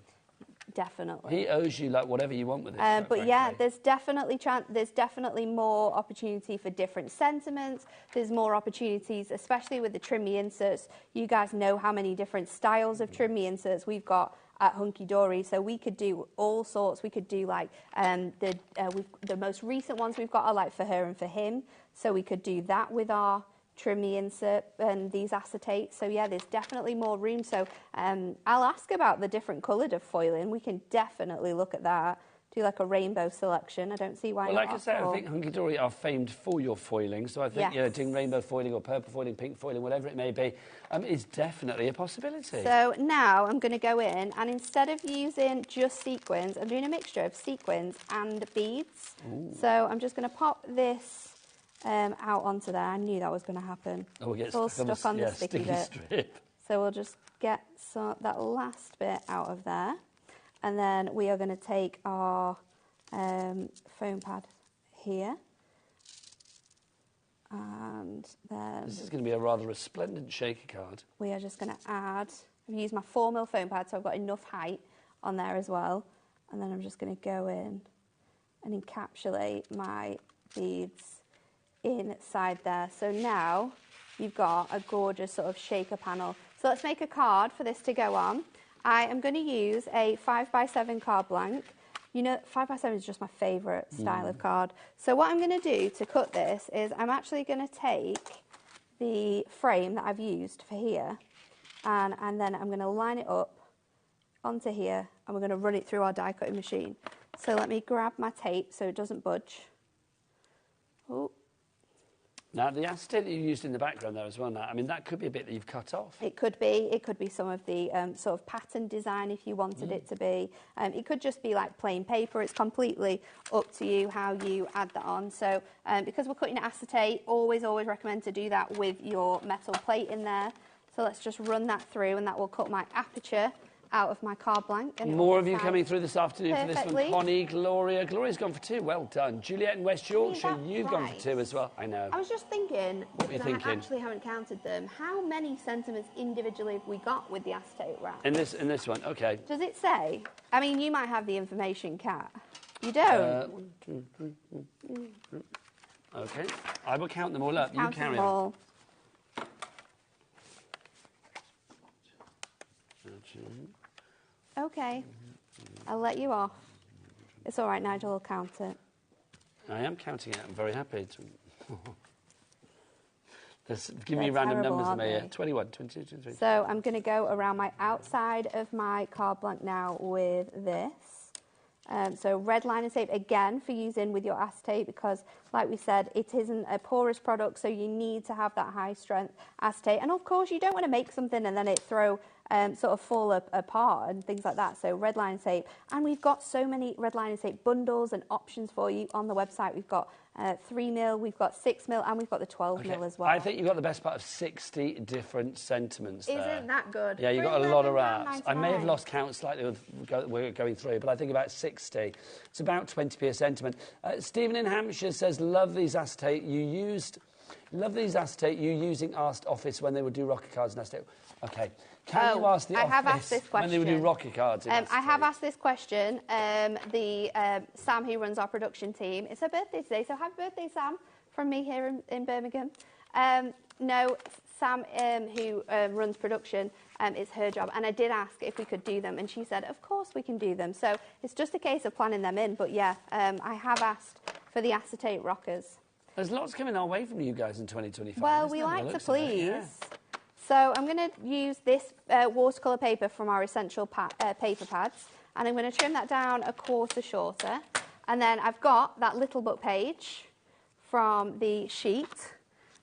Definitely. He owes you like whatever you want with it. But yeah, there's definitely more opportunity for different sentiments. There's more opportunities, especially with the trim me inserts. You guys know how many different styles of trim me inserts we've got at Hunkydory, so we could do all sorts. We could do like the most recent ones we've got are like for her and for him, so we could do that with our trim me insert and these acetates. So yeah, there's definitely more room. So I'll ask about the different coloured of foiling. We can definitely look at that. Do like a rainbow selection. I don't see why not. Well, like I said, I think Hunkydory are famed for your foiling. So I think doing rainbow foiling or purple foiling, pink foiling, whatever it may be, is definitely a possibility. So now I'm going to go in, and instead of using just sequins, I'm doing a mixture of sequins and beads. Ooh. So I'm just going to pop this out onto there. I knew that was going to happen. Oh, we'll get it's all stuck on the sticky bit. Strip. So we'll just get that last bit out of there. And then we are going to take our foam pad here. And then this is going to be a rather resplendent shaker card. We are just going to add, I've used my 4mm foam pad, so I've got enough height on there as well. And then I'm just going to go in and encapsulate my beads inside there. So now you've got a gorgeous sort of shaker panel. So let's make a card for this to go on. I am going to use a 5x7 card blank. You know, 5x7 is just my favourite style of card. So what I'm going to do to cut this is I'm actually going to take the frame that I've used for here, and then I'm going to line it up onto here, and we're going to run it through our die cutting machine. So let me grab my tape so it doesn't budge. Oh. Now, the acetate that you used in the background there as well, Nat, I mean, that could be a bit that you've cut off. It could be. It could be some of the sort of pattern design if you wanted it to be. It could just be like plain paper. It's completely up to you how you add that on. So because we're cutting acetate, always recommend to do that with your metal plate in there. So let's just run that through, and that will cut my aperture out of my card blank. And more of you coming through this afternoon for this one. Connie, Gloria. Gloria's gone for 2. Well done. Juliet in West Yorkshire, you've gone for 2 as well. I know. I was just thinking, what were you thinking? I actually haven't counted them. How many centimetres individually have we got with the acetate wrap? In this one, okay. Does it say? I mean, you might have the information, Kat. You don't? 1, 2, 3, 4. Okay. I will count them all up. Count you carry them on. all. Okay, I'll let you off. It's all right, Nigel will count it. I am counting it. I'm very happy. Give me random numbers, Maya. 21, 22, 23. So I'm going to go around my outside of my card blank now with this. So red line and tape, again, for using with your acetate, because, like we said, it isn't a porous product, so you need to have that high-strength acetate. And, of course, you don't want to make something and then it sort of fall apart and things like that. So red line and tape. And we've got so many red line and tape bundles and options for you on the website. We've got 3mm, we've got 6mm, and we've got the 12mm as well. I think you've got the best part of 60 different sentiments there. Isn't that good? Yeah, you've got a lot of wraps. I may have lost count slightly with we're going through, but I think about 60. It's about 20p a sentiment. Stephen in Hampshire says, love these acetate you using asked office when they would do rocket cards and acetate. Okay. Can you ask the office have asked this question. when they would do rocket cards? I have asked this question. Sam, who runs our production team, it's her birthday today, so happy birthday, Sam, from me here in Birmingham. No, Sam, who runs production, it's her job, and I did ask if we could do them, and she said, of course we can do them. So it's just a case of planning them in, but yeah, I have asked for the acetate rockers. There's lots coming our way from you guys in 2025. Well, we like to please. Yeah. So I'm going to use this watercolour paper from our Essential paper pads, and I'm going to trim that down a quarter shorter. And then I've got that little book page from the sheet,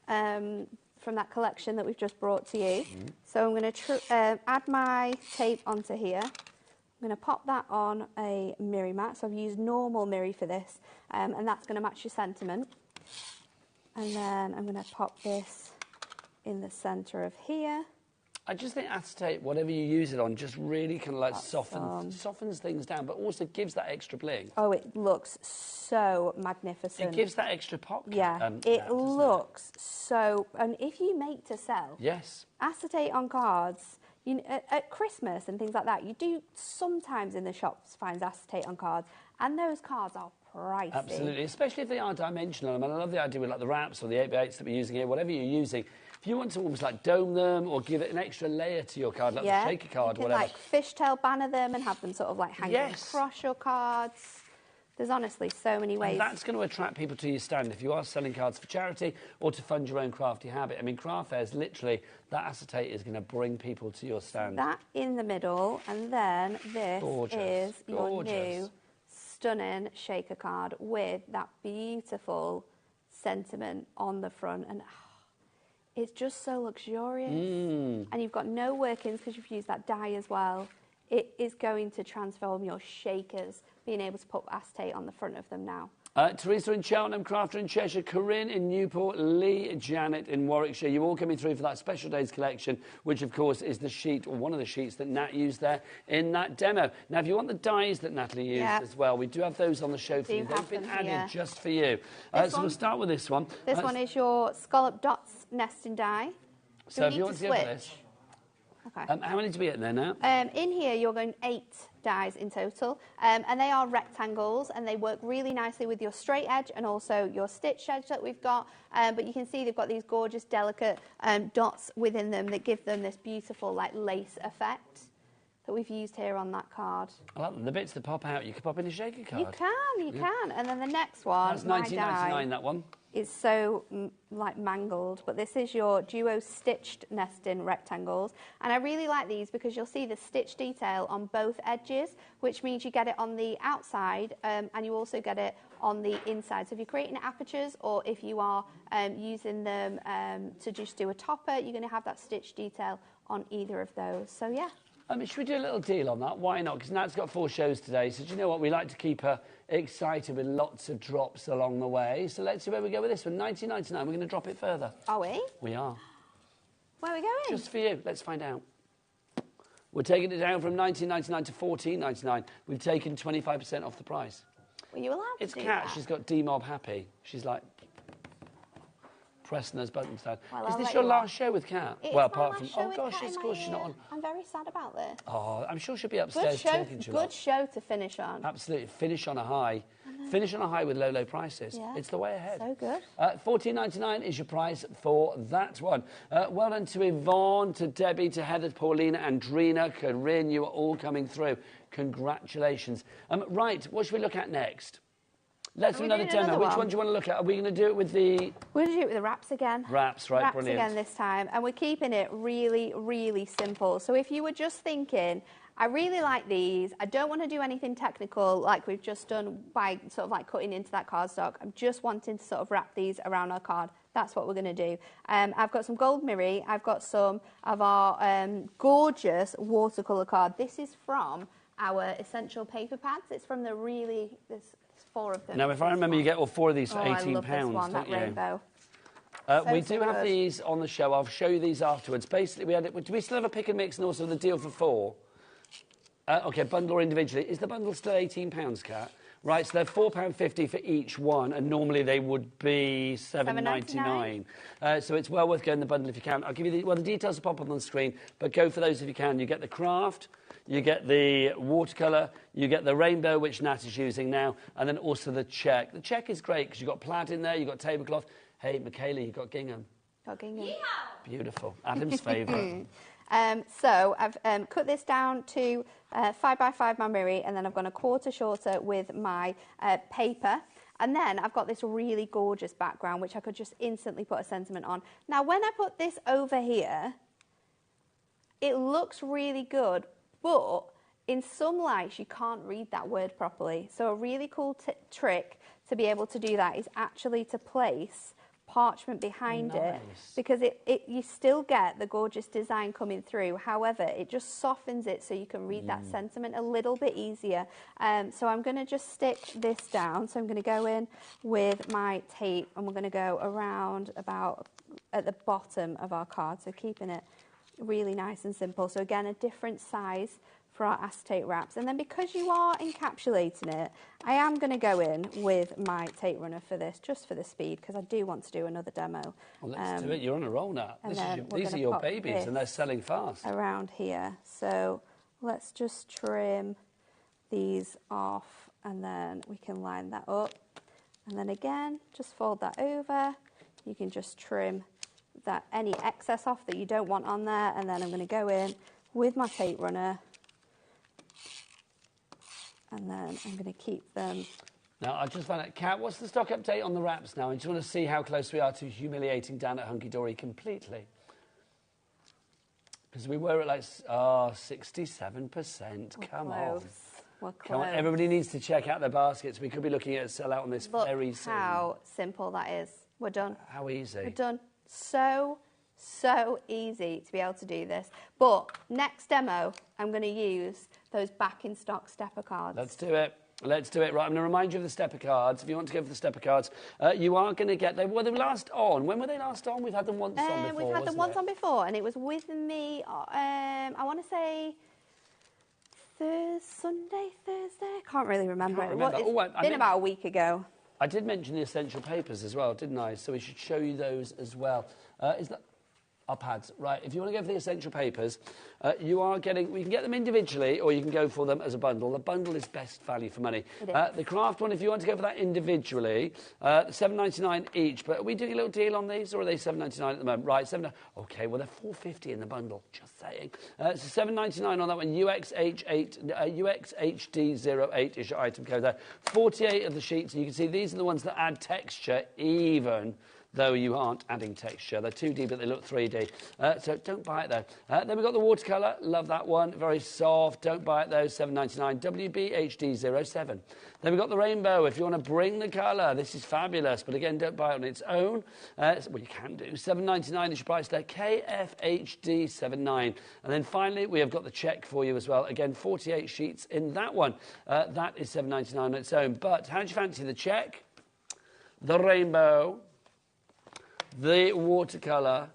from that collection that we've just brought to you. So I'm going to add my tape onto here. I'm going to pop that on a mirri mat. So I've used normal mirri for this, and that's going to match your sentiment. And then I'm going to pop this in the centre of here. I just think acetate, whatever you use it on, just really kind of like softens things down, but also gives that extra bling. Oh, it looks so magnificent. It gives that extra pop. Yeah, it looks so... And if you make to sell... Yes. Acetate on cards, you know, at Christmas and things like that, you do sometimes in the shops find acetate on cards, and those cards are pricey. Absolutely, especially if they are dimensional. I mean, I love the idea with like the wraps or the 8x8s that we're using here, whatever you're using. If you want to almost like dome them or give it an extra layer to your card, like the shaker card, you can whatever. Like fishtail banner them and have them sort of like hanging across your cards. There's honestly so many ways. And that's going to attract people to your stand if you are selling cards for charity or to fund your own crafty habit. I mean, craft fairs, literally, that acetate is going to bring people to your stand. That in the middle, and then this is your new stunning shaker card with that beautiful sentiment on the front, and it's just so luxurious. And you've got no workings because you've used that dye as well. It is going to transform your shakers, being able to put acetate on the front of them now. Teresa in Cheltenham, Crafter in Cheshire, Corinne in Newport, Lee, Janet in Warwickshire. You're all coming through for that Special Days collection, which, of course, is the sheet, or one of the sheets that Nat used there in that demo. Now, if you want the dies that Natalie used as well, we do have those on the show for you. They've been added just for you. So we'll start with this one. This one is your Scallop Dots nesting die. So if you want to go for this. Okay. How many to be in there now? In here, you're going 8 dies in total, and they are rectangles, and they work really nicely with your straight edge and also your stitch edge that we've got. But you can see they've got these gorgeous, delicate dots within them that give them this beautiful, like, lace effect that we've used here on that card. I like them. The bits that pop out, you can pop in a shaker card. You can. And then the next one, that's $19.99, that one. Is so like mangled, but this is your duo stitched nesting rectangles, and I really like these because you'll see the stitch detail on both edges, which means you get it on the outside and you also get it on the inside. So if you're creating apertures, or if you are using them to just do a topper, you're going to have that stitch detail on either of those. So yeah. Should we do a little deal on that? Why not? Because Nat's got 4 shows today, so do you know what? We like to keep her excited with lots of drops along the way. So let's see where we go with this one. $19.99. We're going to drop it further. Are we? We are. Where are we going? Just for you. Let's find out. We're taking it down from $19.99 to $14.99. We've taken 25% off the price. Were you allowed to do that? Kat. She's got D-Mob happy. She's like pressing those buttons down. Well, is this your last show with Kat? Well, apart from... Oh, gosh, of course she's not on. I'm very sad about this. Oh, I'm sure she'll be upstairs talking to you. Good show to finish on. Absolutely. Finish on a high. Finish on a high with low, low prices. Yeah. It's the way ahead. So good. $14.99 is your price for that one. Well done to Yvonne, to Debbie, to Heather, Paulina, Andrina, Corinne. You are all coming through. Congratulations. Right, what should we look at next? Let's do another demo. Which one do you want to look at? Are we going to do it with the... We're going to do it with the wraps again. Wraps, right, wraps brilliant. Again this time. And we're keeping it really, really simple. So if you were just thinking, I really like these, I don't want to do anything technical like we've just done by sort of like cutting into that cardstock. I'm just wanting to sort of wrap these around our card. That's what we're going to do. I've got some gold mirri. I've got some of our gorgeous watercolour card. This is from our essential paper pads. It's from the really... There's 4 of them. Now, if I remember, you get all 4 of these for £18, I love this one, don't that you? rainbow. We do have these on the show. I'll show you these afterwards. Basically, do we still have a pick and mix and also the deal for 4? OK, bundle or individually. Is the bundle still £18, Kat? Right, so they're £4.50 for each one, and normally they would be $7.99. So it's well worth going the bundle if you can. I'll give you the details will pop up on the screen, but go for those if you can. You get the craft, you get the watercolour, you get the rainbow, which Nat is using now, and then also the check. The check is great because you've got plaid in there, you've got tablecloth. Hey, Michaela, you've got gingham. Got gingham. Yeehaw! Beautiful. Adam's favourite. So I've cut this down to 5x5 my mirri, and then I've gone a quarter shorter with my paper. And then I've got this really gorgeous background, which I could just instantly put a sentiment on. Now, when I put this over here, it looks really good, but in some lights, you can't read that word properly. So a really cool trick to be able to do that is actually to place parchment behind it, because you still get the gorgeous design coming through. However, it just softens it so you can read that sentiment a little bit easier. So I'm going to just stick this down. So I'm going to go in with my tape, and we're going to go around about at the bottom of our card, so keeping it really nice and simple. So again, a different size for our acetate wraps. And then because you are encapsulating it, I am going to go in with my tape runner for this, just for the speed, because I do want to do another demo. Well, let's do it. You're on a roll now. These are your babies, and they're selling fast. Around here. So let's just trim these off, and then we can line that up. And then again, just fold that over. You can just trim that any excess off that you don't want on there, and then I'm going to go in with my tape runner, and then I'm going to keep them. Now, I just found out, Kat, what's the stock update on the wraps now? I just want to see how close we are to humiliating Dan at Hunkydory completely. Because we were at like 67%. Come on. We're close. Come on. Everybody needs to check out their baskets. We could be looking at a sellout on this very soon. Look how simple that is. We're done. How easy. We're done. So easy to be able to do this. But next demo, I'm going to use those back in stock stepper cards. Let's do it. Let's do it. Right, I'm going to remind you of the stepper cards. If you want to go for the stepper cards, you are going to get them. Well, they were last on. When were they last on? We've had them once on before. We've had them once on before, and it was with me, I want to say Sunday, Thursday. I can't really remember. It's been about a week ago. I did mention the essential papers as well, didn't I? So we should show you those as well. Is that our pads? Right, if you want to go for the essential papers, we can get them individually, or you can go for them as a bundle. The bundle is best value for money. The craft one, if you want to go for that individually, $7.99 each. But are we doing a little deal on these, or are they $7.99 at the moment? Right, OK, well, they're $4.50 in the bundle, just saying. So $7.99 on that one. UXHD08 is your item code there. 48 of the sheets, and you can see these are the ones that add texture, even though you aren't adding texture. They're 2D, but they look 3D. So don't buy it, though. Then we've got the watercolour. Love that one. Very soft. Don't buy it, though. $7.99. WBHD07. Then we've got the rainbow. If you want to bring the colour, this is fabulous. But again, don't buy it on its own. Well, you can do. $7.99 is your price there. KFHD79. And then finally, we have got the check for you as well. Again, 48 sheets in that one. That is $7.99 on its own. But how do you fancy the check, the rainbow, the watercolour,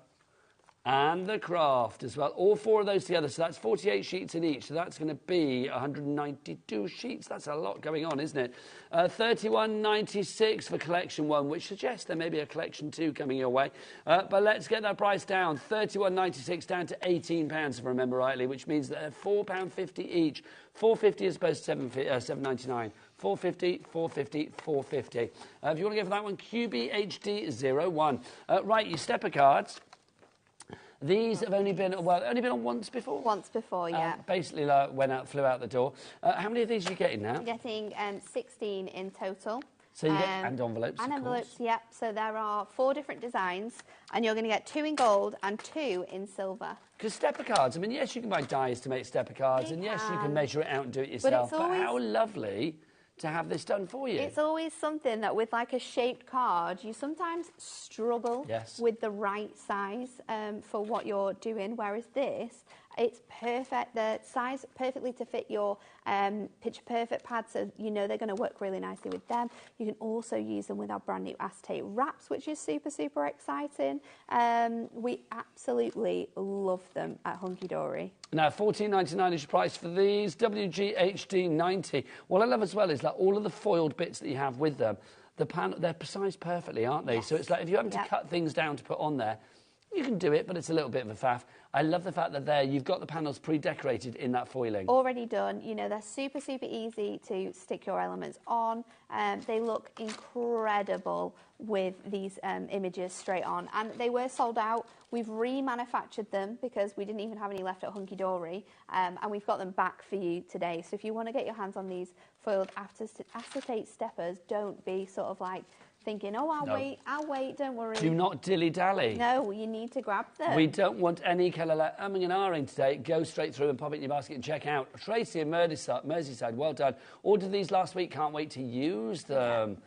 and the craft as well? All 4 of those together, so that's 48 sheets in each. So that's going to be 192 sheets. That's a lot going on, isn't it? $31.96 for collection 1, which suggests there may be a collection 2 coming your way. But let's get that price down. $31.96 down to £18, if I remember rightly, which means that they're £4.50 each. $4.50 as opposed to $7.99. $4.50, $4.50, $4.50. If you want to go for that one, QBHD01. Right, your stepper cards. These have only been on once before? Once before, yeah. Basically, flew out the door. How many of these are you getting now? Getting 16 in total. So you get, and envelopes, And of envelopes, course. yep. So there are 4 different designs, and you're going to get 4 different designs, and you're going to get 2 in gold and 2 in silver. Because stepper cards, I mean, yes, you can buy dies to make stepper cards, and yes, you can measure it out and do it yourself, but how lovely to have this done for you. It's always something that with like a shaped card, you sometimes struggle with the right size for what you're doing, whereas this, it's perfect, the size perfectly to fit your picture perfect pads, so you know they're going to work really nicely with them. You can also use them with our brand new acetate wraps, which is super, super exciting. We absolutely love them at Hunkydory. Now, $14.99 is your price for these, WGHD 90. What I love as well is like all of the foiled bits that you have with them, they're sized perfectly, aren't they? So it's like if you're having to cut things down to put on there, you can do it, but it's a little bit of a faff. I love the fact that you've got the panels pre-decorated in that foiling. Already done. You know, they're super, super easy to stick your elements on. They look incredible with these images straight on. And they were sold out. We've remanufactured them because we didn't even have any left at Hunkydory. And we've got them back for you today. So if you want to get your hands on these foiled acetate steppers, don't be sort of like thinking, oh, I'll wait, don't worry. Do not dilly-dally. No, you need to grab them. We don't want any colour like umming and ahhing today. Go straight through and pop it in your basket and check out. Tracy in Merseyside, well done. Ordered these last week, can't wait to use them.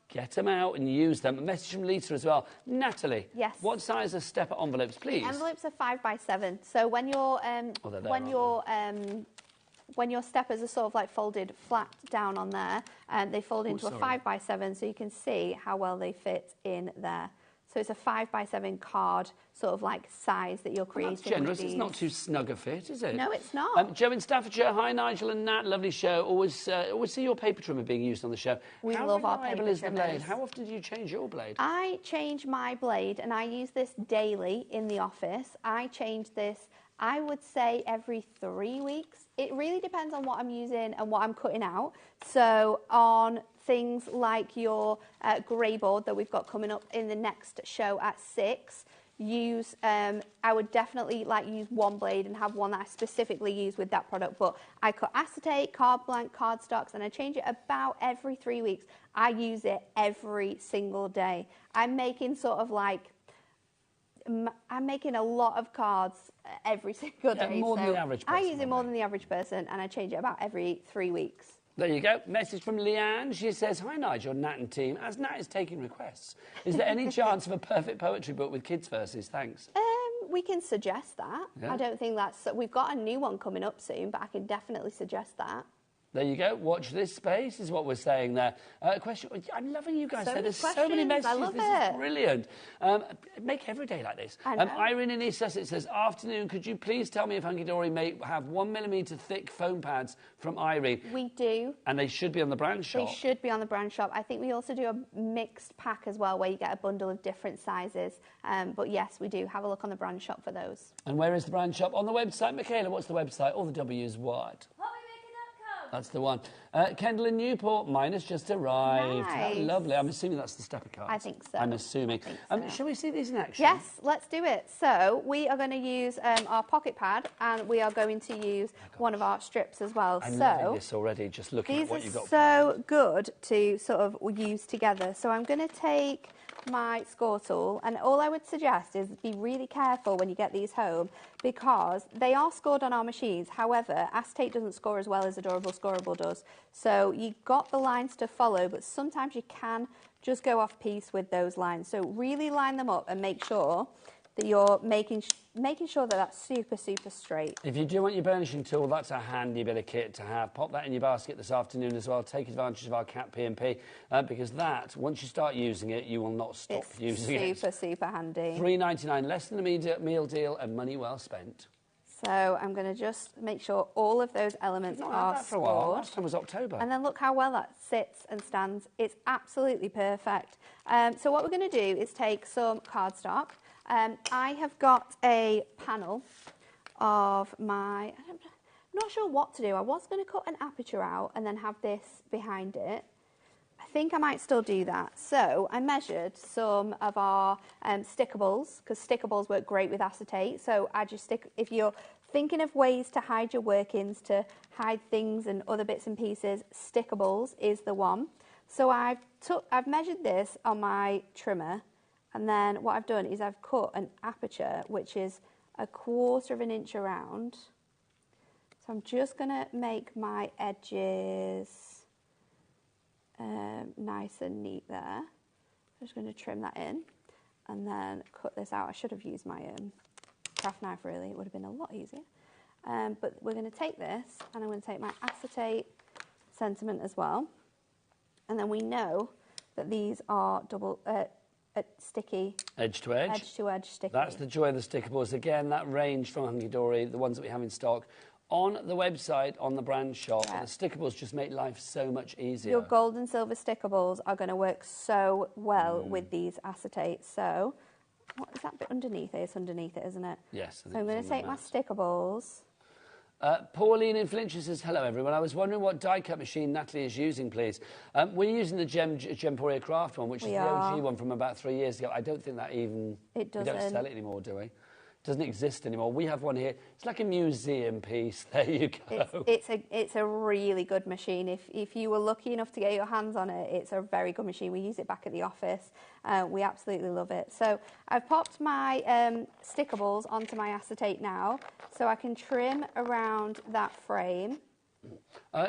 Get them out and use them. A message from Lisa as well. Natalie, what size are stepper envelopes, please? The envelopes are 5 by 7. So when your steppers are sort of like folded flat down on there, they fold into a 5 by 7, so you can see how well they fit in there. So it's a 5 by 7 card, sort of like size that you're creating. That's generous. It's not too snug a fit, is it? No, it's not. Joe in Staffordshire. Hi, Nigel and Nat. Lovely show. Always see your paper trimmer being used on the show. We love our paper is the trimmers. blade? How often do you change your blade? I change my blade, and I use this daily in the office. I change this, I would say, every 3 weeks. It really depends on what I'm using and what I'm cutting out. So on things like your grey board that we've got coming up in the next show at 6, I would definitely use one blade and have one that I specifically use with that product. But I cut acetate, card blank, cardstocks, and I change it about every 3 weeks. I use it every single day. I'm making a lot of cards every single day. More than the average person. I use it more than the average person, and I change it about every 3 weeks. There you go. Message from Leanne. She says, hi, Nigel, Nat and team. As Nat is taking requests, is there any chance of a perfect poetry book with kids' verses? Thanks. We can suggest that. Yeah. I don't think that's... We've got a new one coming up soon, but I can definitely suggest that. There you go. Watch this space is what we're saying there. Question. I'm loving you guys. There's so many messages. I love this is brilliant. Make every day like this. Irene in East Sussex says, afternoon, could you please tell me if Hunkydory may have 1mm thick foam pads from Irene? We do. And they should be on the brand shop. They should be on the brand shop. I think we also do a mixed pack as well, where you get a bundle of different sizes. But yes, we do. Have a look on the brand shop for those. And where is the brand shop? On the website. Michaela, what's the website? All the W's what? That's the one. Kendall in Newport, mine has just arrived. Nice. How lovely. I'm assuming that's the stepper cards. I think so. I'm assuming. Shall we see these in action? Yes, let's do it. So we are going to use our pocket pad, and we are going to use one of our strips as well. I'm loving this already, just looking at what you've got. These are so good to sort of use together. So I'm going to take my score tool, and all I would suggest is be really careful when you get these home, because they are scored on our machines. However, acetate doesn't score as well as Adorable Scoreable does. So you've got the lines to follow, but sometimes you can just go off piece with those lines. So really line them up and make sure that you're making sure that that's super, super straight. If you do want your burnishing tool, that's a handy bit of kit to have. Pop that in your basket this afternoon as well. Take advantage of our Cat P&P, because that, once you start using it, you will not stop using it. It's super, super handy. $3.99, less than a meal deal, and money well spent. So I'm going to just make sure all of those elements are for a while. Last time was October. And then look how well that sits and stands. It's absolutely perfect. So what we're going to do is take some cardstock. I have got a panel of my... I'm not sure what to do. I was going to cut an aperture out and then have this behind it. I think I might still do that. So I measured some of our stickables, because stickables work great with acetate. So I just stick, if you're thinking of ways to hide your workings, to hide things and other bits and pieces, stickables is the one. So I've measured this on my trimmer, and then what I've done is I've cut an aperture which is 1/4 inch around. So I'm just going to make my edges nice and neat there. I'm just going to trim that in and then cut this out. I should have used my craft knife really, it would have been a lot easier. But we're going to take this and I'm going to take my acetate sentiment as well. And then we know that these are double sticky. Edge to edge. Edge to edge sticky. That's the joy of the stickables. Again, that range from Hunkydory, the ones that we have in stock, on the website, on the brand shop. Yeah. The stickables just make life so much easier. Your gold and silver stickables are going to work so well with these acetates. So, what is that bit underneath it? It's underneath it, isn't it? Yes. So I'm going to take my stickables. Pauline in Flintshire says, hello everyone. I was wondering what die cut machine Natalie is using, please. We're using the Gemporia Craft one, which is the OG one from about 3 years ago. I don't think that even... It doesn't. We don't sell it anymore, do we? It doesn't exist anymore. We have one here. It's like a museum piece. There you go. It's a really good machine. If you were lucky enough to get your hands on it, it's a very good machine. We use it back at the office. We absolutely love it. So I've popped my stickables onto my acetate now, so I can trim around that frame.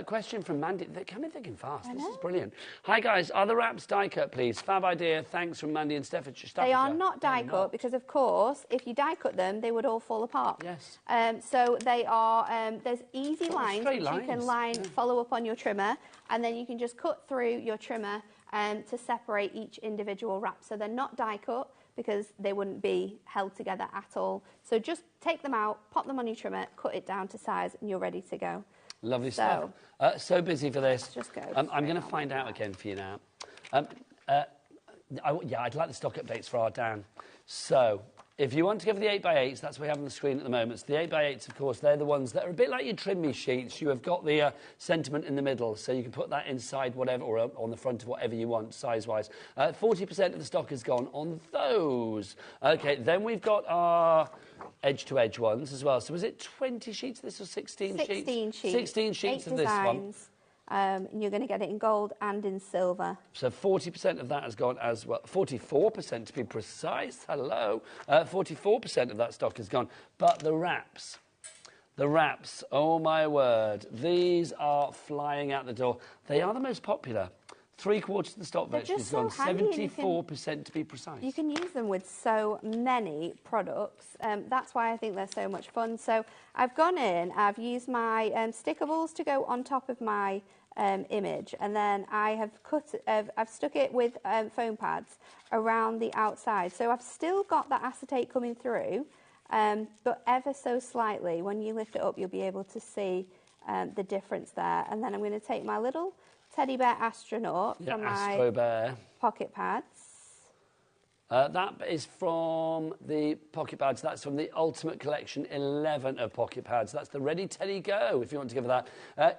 Question from Mandy. They're coming thinking fast. This is brilliant. Hi, guys. Are the wraps die cut, please? Fab idea. Thanks from Mandy in Staffordshire. They are not die cut because, of course, if you die cut them, they would all fall apart. Yes. So they are, there's easy lines which you can follow up on your trimmer, and then you can just cut through your trimmer to separate each individual wrap. So they're not die cut because they wouldn't be held together at all. So just take them out, pop them on your trimmer, cut it down to size, and you're ready to go. Lovely stuff. So busy for this. Just go. I'm going to find out again for you now. I'd like the stock updates for our Dan. So, if you want to go for the 8x8s, that's what we have on the screen at the moment. So the 8x8s, of course, they're the ones that are a bit like your trim me sheets. You have got the sentiment in the middle, so you can put that inside whatever, or on the front of whatever you want, size-wise. 40% of the stock has gone on those. OK, then we've got our edge-to-edge ones as well. So was it 20 sheets of this or 16 sheets? 16 sheets. 16 sheets of this one. And you're going to get it in gold and in silver. So 40% of that has gone as well. 44% to be precise. Hello. 44% of that stock has gone. But the wraps, oh my word, these are flying out the door. They are the most popular. 3/4 of the stock virtually has gone. 74% to be precise. You can use them with so many products. That's why I think they're so much fun. So I've gone in, I've used my stickables to go on top of my image, and then I have I've stuck it with foam pads around the outside. So I've still got that acetate coming through, but ever so slightly. When you lift it up, you'll be able to see the difference there. And then I'm going to take my little teddy bear astronaut from my pocket pads. That is from the pocket pads. That's from the Ultimate Collection 11 of pocket pads. That's the Ready Teddy Go, if you want to go for that.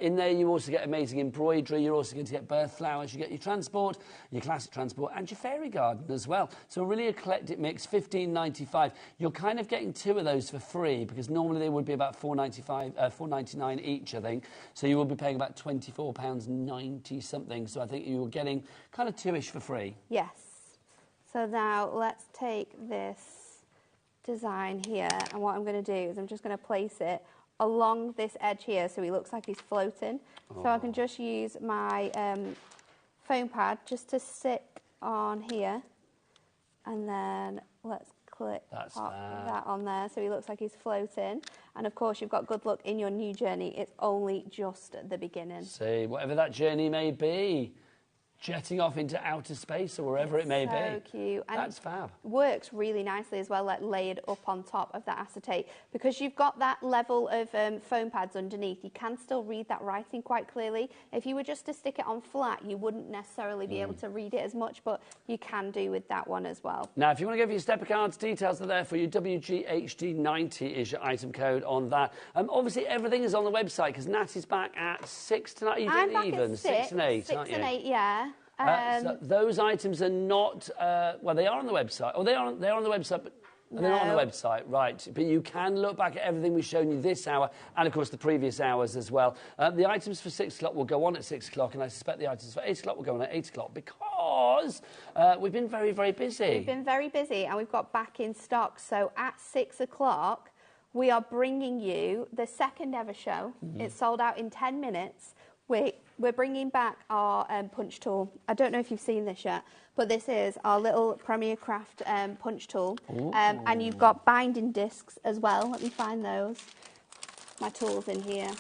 In there, you also get amazing embroidery. You're also going to get birth flowers. You get your transport, your classic transport, and your fairy garden as well. So a really eclectic mix, $15.95. You're kind of getting 2 of those for free because normally they would be about $4.99 each, I think. So you will be paying about £24.90 something. So I think you were getting kind of 2-ish for free. Yes. So now let's take this design here, and what I'm going to do is I'm just going to place it along this edge here so he looks like he's floating. Oh. So I can just use my foam pad just to sit on here, and then let's click that on there so he looks like he's floating. And of course you've got good luck in your new journey. It's only just the beginning. See, whatever that journey may be. Jetting off into outer space or wherever it may be. So cute. And that's fab. Works really nicely as well, like layered up on top of that acetate. Because you've got that level of foam pads underneath, you can still read that writing quite clearly. If you were just to stick it on flat, you wouldn't necessarily be able to read it as much, but you can do with that one as well. Now, if you want to go for your stepper cards, details are there for you. WGHD90 is your item code on that. Obviously, everything is on the website because Nat is back at 6 tonight. You I'm back even. At 6 and 8, 6 aren't you? and 8, yeah. So those items are not, well, they are on the website. Oh, they are on the website, but And they're not on the website, right. But you can look back at everything we've shown you this hour and, of course, the previous hours as well. The items for 6 o'clock will go on at 6 o'clock, and I suspect the items for 8 o'clock will go on at 8 o'clock because we've been very, very busy. We've been very busy, and we've got back in stock. So at 6 o'clock, we are bringing you the second ever show. It's sold out in 10 minutes. We're bringing back our punch tool. I don't know if you've seen this yet, but this is our little Premier Craft punch tool. And you've got binding discs as well. Let me find those. My tool's in here.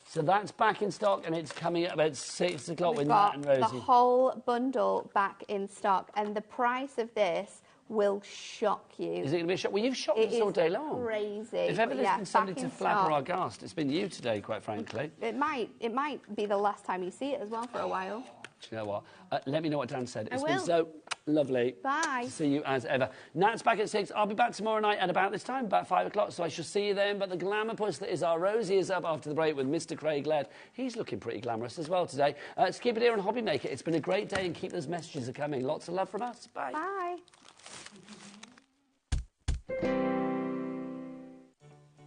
So that's back in stock, and it's coming at about 6 o'clock with got Nat and Rosie. the whole bundle back in stock, and the price of this will shock you. Is it going to be a shock? Well, you've shocked us all day long. Crazy. If ever there's been somebody to flapper stock. our ghast, it's been you today, quite frankly. It might be the last time you see it as well for a while. Do you know what? Let me know what Dan said. It's I been will. so lovely Bye. to see you as ever. Nat's back at 6. I'll be back tomorrow night at about this time, about 5 o'clock, so I shall see you then. But the glamour puss that is our Rosie is up after the break with Mr. Craig Laird. He's looking pretty glamorous as well today. So keep it here on HobbyMaker. It's been a great day, and keep those messages coming. Lots of love from us. Bye. Bye.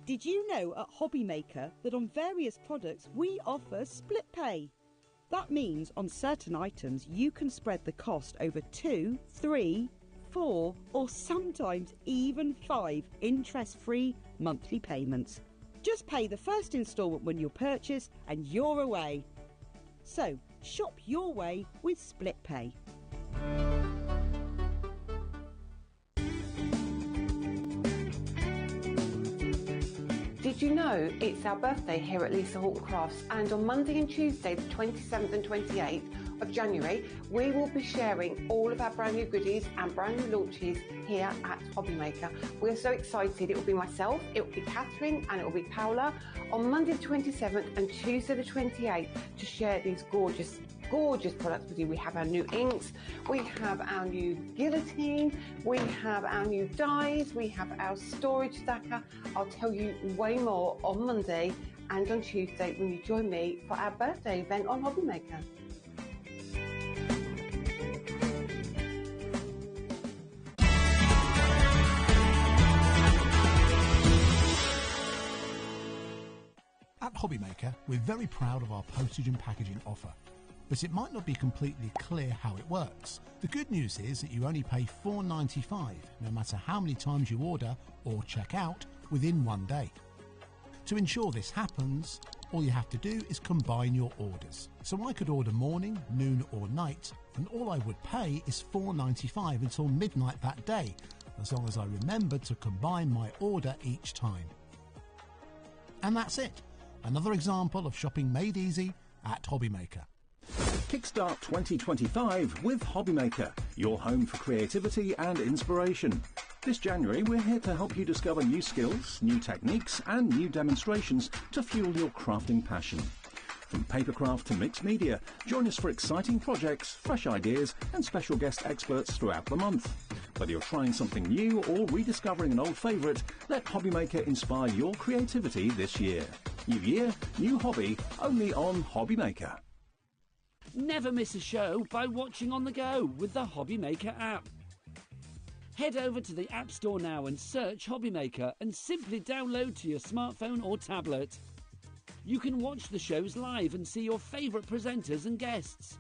Did you know at HobbyMaker that on various products we offer split pay? That means on certain items you can spread the cost over 2, 3, 4 or sometimes even 5 interest-free monthly payments. Just pay the first instalment when you purchase and you're away. So shop your way with split pay. Did you know it's our birthday here at Lisa Horton Crafts, and on Monday and Tuesday the 27th and 28th of January we will be sharing all of our brand new goodies and brand new launches here at HobbyMaker. We're so excited. It will be myself, it will be Catherine and it will be Paola on Monday the 27th and Tuesday the 28th to share these gorgeous products with you. We have our new inks, we have our new guillotine, we have our new dies, we have our storage stacker. I'll tell you way more on Monday and on Tuesday when you join me for our birthday event on HobbyMaker. At HobbyMaker, we're very proud of our postage and packaging offer. But it might not be completely clear how it works. The good news is that you only pay $4.95 no matter how many times you order or check out within 1 day. To ensure this happens, all you have to do is combine your orders. So I could order morning, noon or night, and all I would pay is $4.95 until midnight that day, as long as I remembered to combine my order each time. And that's it. Another example of shopping made easy at HobbyMaker. Kickstart 2025 with HobbyMaker, your home for creativity and inspiration. This January, we're here to help you discover new skills, new techniques and new demonstrations to fuel your crafting passion. From papercraft to mixed media, join us for exciting projects, fresh ideas and special guest experts throughout the month. Whether you're trying something new or rediscovering an old favourite, let HobbyMaker inspire your creativity this year. New year, new hobby, only on HobbyMaker. Never miss a show by watching on the go with the HobbyMaker app. Head over to the App Store now and search HobbyMaker and simply download to your smartphone or tablet. You can watch the shows live and see your favourite presenters and guests.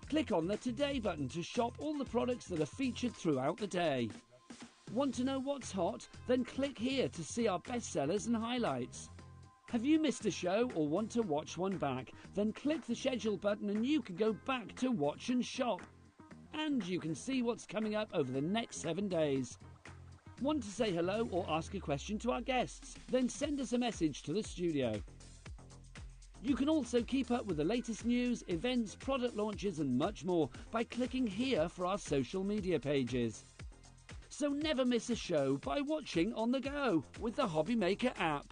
Click on the Today button to shop all the products that are featured throughout the day. Want to know what's hot? Then click here to see our bestsellers and highlights. Have you missed a show or want to watch one back? Then click the schedule button and you can go back to watch and shop. And you can see what's coming up over the next 7 days. Want to say hello or ask a question to our guests? Then send us a message to the studio. You can also keep up with the latest news, events, product launches and much more by clicking here for our social media pages. So never miss a show by watching on the go with the HobbyMaker app.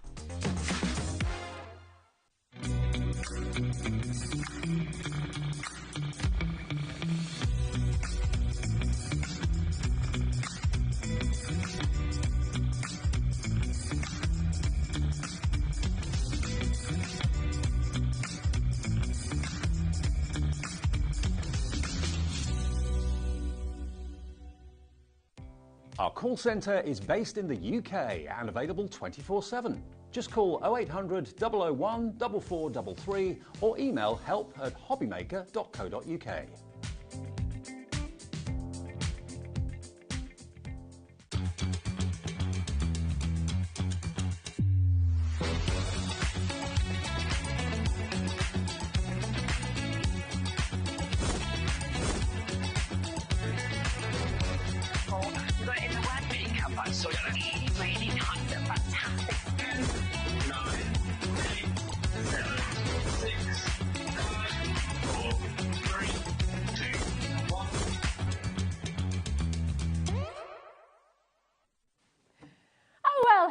Our call centre is based in the UK and available 24/7. Just call 0800 001 4433 or email help@hobbymaker.co.uk.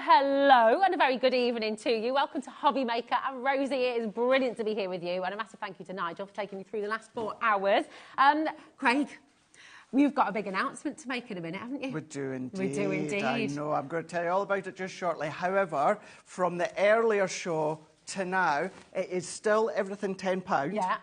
Hello and a very good evening to you. Welcome to HobbyMaker and Rosie. It is brilliant to be here with you, and a massive thank you to Nigel for taking me through the last 4 hours. Craig, you've got a big announcement to make in a minute, haven't you? We do indeed. We do indeed. I know. I'm going to tell you all about it just shortly. However, from the earlier show to now, it is still everything £10. Yeah.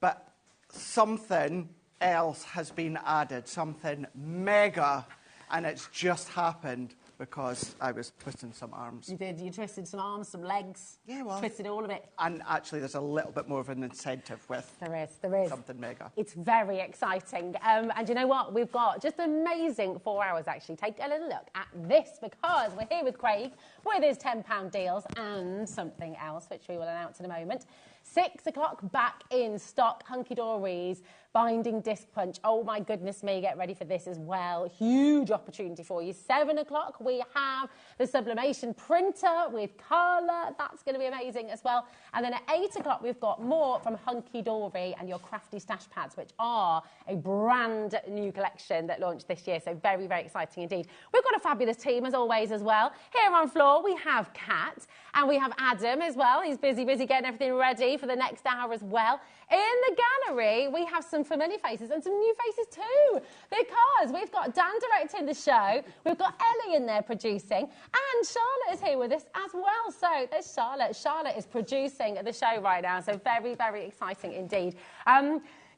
But something else has been added, something mega, and it's just happened because I was twisting some arms. You did. You twisted some arms, some legs. Yeah, well. Twisted all of it. And actually, there's a little bit more of an incentive with There is. something mega. It's very exciting. And you know what? We've got just an amazing 4 hours, actually. Take a little look at this because we're here with Craig with his £10 deals and something else, which we will announce in a moment. 6 o'clock, back in stock, Hunkydory's binding disc punch. Oh, my goodness me, get ready for this as well. Huge opportunity for you. 7 o'clock, we have the sublimation printer with Carla. That's going to be amazing as well. And then at 8 o'clock, we've got more from Hunkydory and your crafty stash pads, which are a brand new collection that launched this year. So very, very exciting indeed. We've got a fabulous team, as always, as well. Here on floor, we have Kat and we have Adam as well. He's busy getting everything ready for the next hour as well. In the gallery, we have some familiar faces and some new faces too, because we've got Dan directing the show, we've got Ellie in there producing, and Charlotte is here with us as well. So there's Charlotte. Charlotte is producing the show right now, so very, very exciting indeed.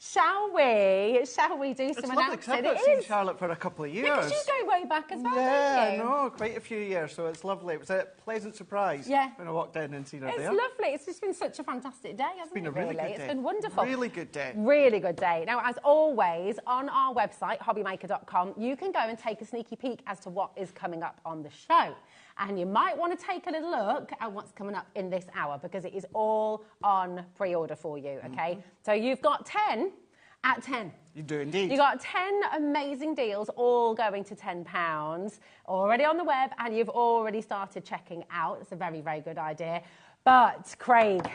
Shall we do some announcing? I've not seen Charlotte for a couple of years. Because you go way back as well, yeah, don't you? I know, quite a few years, so it's lovely. It was a pleasant surprise when I walked in and seen her it's there. It's lovely. It's just been such a fantastic day, hasn't it? It's been a really good day. It's been wonderful. Really good day. Really good day. Now, as always, on our website, hobbymaker.com, you can go and take a sneaky peek as to what is coming up on the show. And you might want to take a little look at what's coming up in this hour, because it is all on pre-order for you, OK? So you've got 10 at 10. You do indeed. You've got 10 amazing deals, all going to £10, already on the web, and you've already started checking out. It's a very, very good idea. But, Craig...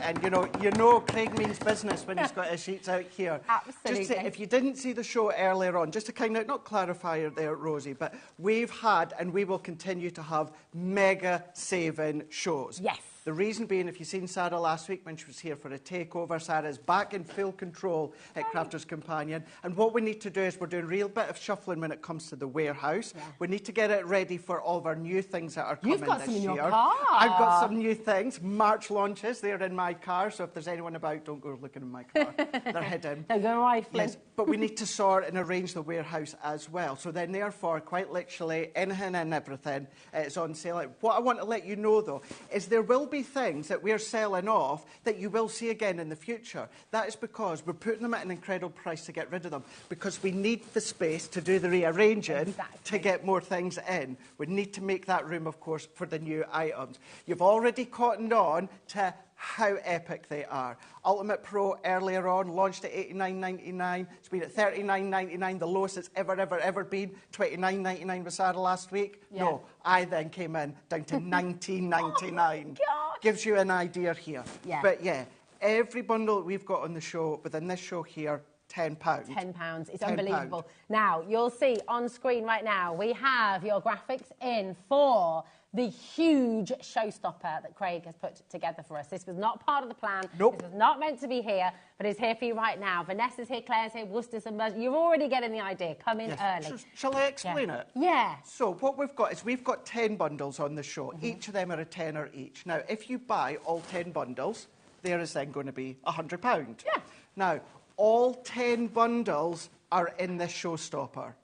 And you know Craig means business when he's got his sheets out here. Absolutely. Just if you didn't see the show earlier on, just to kind of, not clarify there, Rosie, but we've had and we will continue to have mega saving shows. Yes. The reason being, if you've seen Sarah last week when she was here for a takeover, Sarah's back in full control at Crafter's Companion. And what we need to do is we're doing a real bit of shuffling when it comes to the warehouse. Yeah. We need to get it ready for all of our new things that are coming this year. You've got some in your car. I've got some new things. March launches. They're in my car. So if there's anyone about, don't go looking in my car. They're hidden. They're going rifling. Yes, but we need to sort and arrange the warehouse as well. So then, therefore, quite literally, anything and everything is on sale. What I want to let you know, though, is there will be things that we're selling off that you will see again in the future. That is because we're putting them at an incredible price to get rid of them, because we need the space to do the rearranging to get more things in. We need to make that room, of course, for the new items. You've already cottoned on to how epic they are. Ultimate Pro earlier on launched at $89.99. It's been at $39.99, the lowest it's ever been. $29.99 with Sarah last week. Yeah. No, I then came in down to $19.99. Oh, gives you an idea here. Yeah. But yeah, every bundle that we've got on the show, within this show here, £10. £10. It's unbelievable. Now, you'll see on screen right now, we have your graphics in for the huge showstopper that Craig has put together for us. This was not part of the plan. Nope. This was not meant to be here, but it's here for you right now. Vanessa's here, Claire's here, Worcester's and You're already getting the idea. Come in early. Shall I explain it? Yeah. So what we've got is we've got 10 bundles on the show. Each of them are a tenner each. Now, if you buy all 10 bundles, there is then going to be £100. Yeah. Now, all 10 bundles are in this showstopper.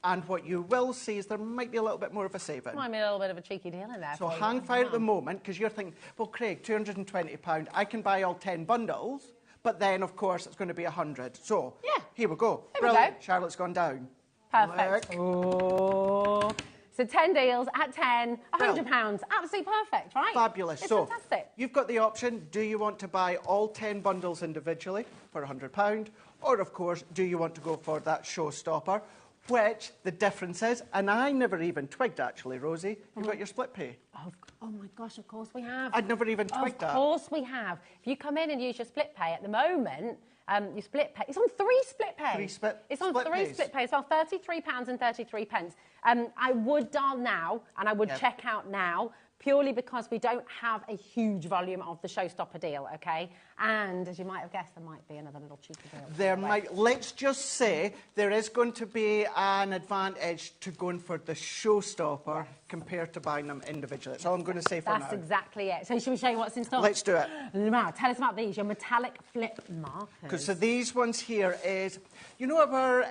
And what you will see is there might be a little bit more of a saving. Might be a little bit of a cheeky deal in there. So hang fire at the moment, because you're thinking, well, Craig, £220, I can buy all 10 bundles, but then, of course, it's going to be 100. So, yeah, here we go. There Brilliant. we go. Charlotte's gone down. Perfect. Look. Oh. So 10 deals at 10, £100. Absolutely perfect, right? Fabulous. It's so, fantastic. you've got the option, do you want to buy all 10 bundles individually for £100? Or, of course, do you want to go for that showstopper, which the difference is, and I never even twigged, actually, Rosie, you've got your split pay. Oh, my gosh, of course we have. I'd never even twigged that. Of course we have. If you come in and use your split pay at the moment, your split pay, it's on 3 split pays. It's on 3 split pays, well, £33 and 33 pence. I would dial now, and I would check out now, purely because we don't have a huge volume of the showstopper deal, okay? And as you might have guessed, there might be another little cheeky deal. There might. Let's just say there is going to be an advantage to going for the showstopper compared to buying them individually. That's all I'm going to say for now. That's exactly it. So should we show you what's in stock? Let's do it. Now, tell us about these, your metallic flip markers. So these ones here is, you know our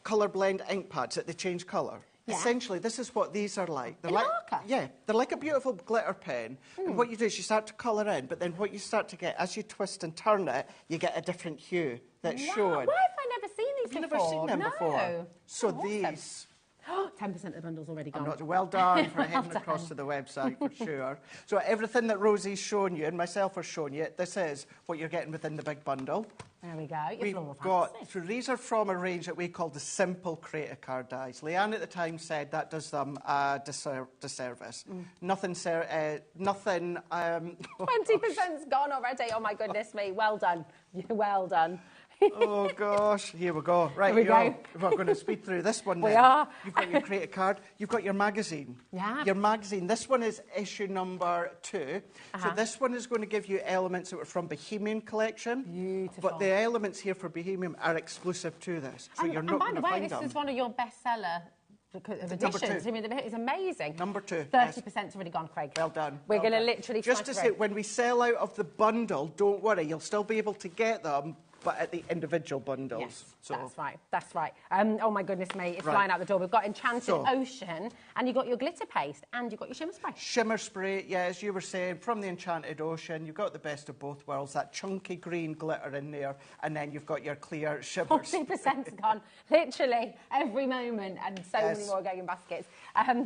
colour blend ink pads that they change colour? Yeah. Essentially, this is what these are like. They're like, yeah, they're like a beautiful glitter pen. And what you do is you start to colour in, but then what you start to get, as you twist and turn it, you get a different hue that's showing. Why have I never seen these before? You've never seen them before? No. So awesome. these... 10% of the bundle's already gone. Well done for heading across to the website, for sure. So everything that Rosie's shown you and myself are showing you, this is what you're getting within the big bundle. There we go. We've got, so these are from a range that we call the simple crater card dies. Leanne at the time said that does them a disservice. Nothing... 20%'s gone already. Oh, my goodness me. Well done. Well done. Oh, gosh. Here we go. Right, Here we go. We're going to speed through this one then. We are. You've got your crater card. You've got your magazine. Yeah. Your magazine. This one is issue number 2. So this one is going to give you elements that were from Bohemian collection. Beautiful. But the elements here for Bohemian are exclusive to this. So you're not going to find them. And by the way, this is one of your bestseller editions. I mean, it's amazing. Number 2. 30%'s already gone, Craig. Well done. We're going to literally just to say, when we sell out of the bundle, don't worry, you'll still be able to get them, but at the individual bundles. Yes, so. That's right, that's right. Oh, my goodness me, it's flying out the door. We've got Enchanted Ocean, and you've got your glitter paste, and you've got your shimmer spray. Shimmer spray, yeah, as you were saying, from the Enchanted Ocean, you've got the best of both worlds, that chunky green glitter in there, and then you've got your clear shimmer 40%'s gone, literally, every moment, and so many more going in baskets.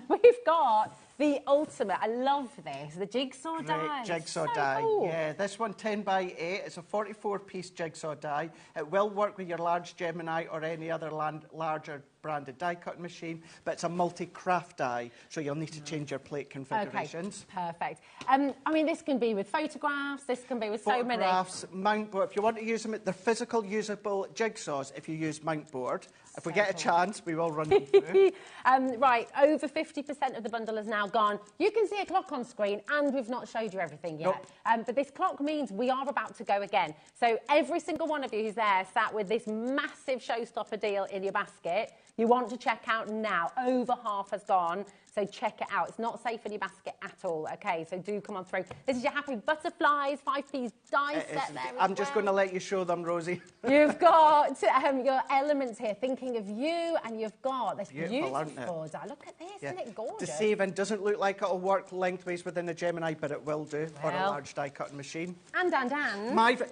We've got the ultimate, I love this, the jigsaw die. Jigsaw die, yeah. This one, 10 by 8, it's a 44-piece jigsaw die. It will work with your large Gemini or any other larger branded die-cutting machine, but it's a multi-craft die, so you'll need to change your plate configurations. Okay, perfect. I mean, this can be with photographs, this can be with so many. Photographs, mount board. If you want to use them, they're physical, usable jigsaws if you use mount board. If we get a chance, we will run them through. Right, over 50% of the bundle is now gone. You can see a clock on screen, and we've not showed you everything yet. Nope. But this clock means we are about to go again. So every single one of you who's there sat with this massive showstopper deal in your basket, you want to check out now. Over half has gone. So check it out. It's not safe in your basket at all, OK? So do come on through. This is your Happy Butterflies 5-piece die set there I'm just going to let you show them, Rosie. You've got your elements here, thinking of you, and you've got this beautiful die. Look at this, isn't it gorgeous? Deceiving. Doesn't look like it'll work lengthways within the Gemini, but it will do on a large die-cutting machine. And.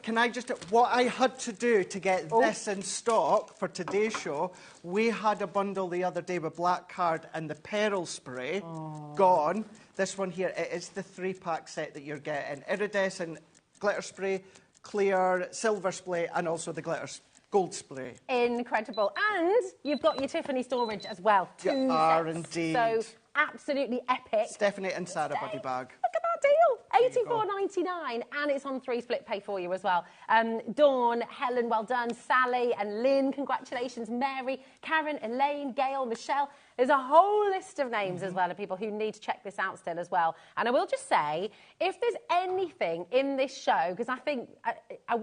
Can I just... What I had to do to get this in stock for today's show, we had a bundle the other day with black card and the pearl spray. Gone. This one here, it is the 3-pack set that you're getting. Iridescent glitter spray, clear silver spray, and also the glitter gold spray. Incredible. And you've got your Tiffany storage as well. 2 You are sets. indeed. So absolutely epic. Stephanie and Sarah buddy bag. Look at that deal. £84.99, and it's on 3 split pay for you as well. Dawn, Helen, well done. Sally and Lynn, congratulations. Mary, Karen, Elaine, Gail, Michelle. There's a whole list of names as well of people who need to check this out still as well. And I will just say, if there's anything in this show, because I think I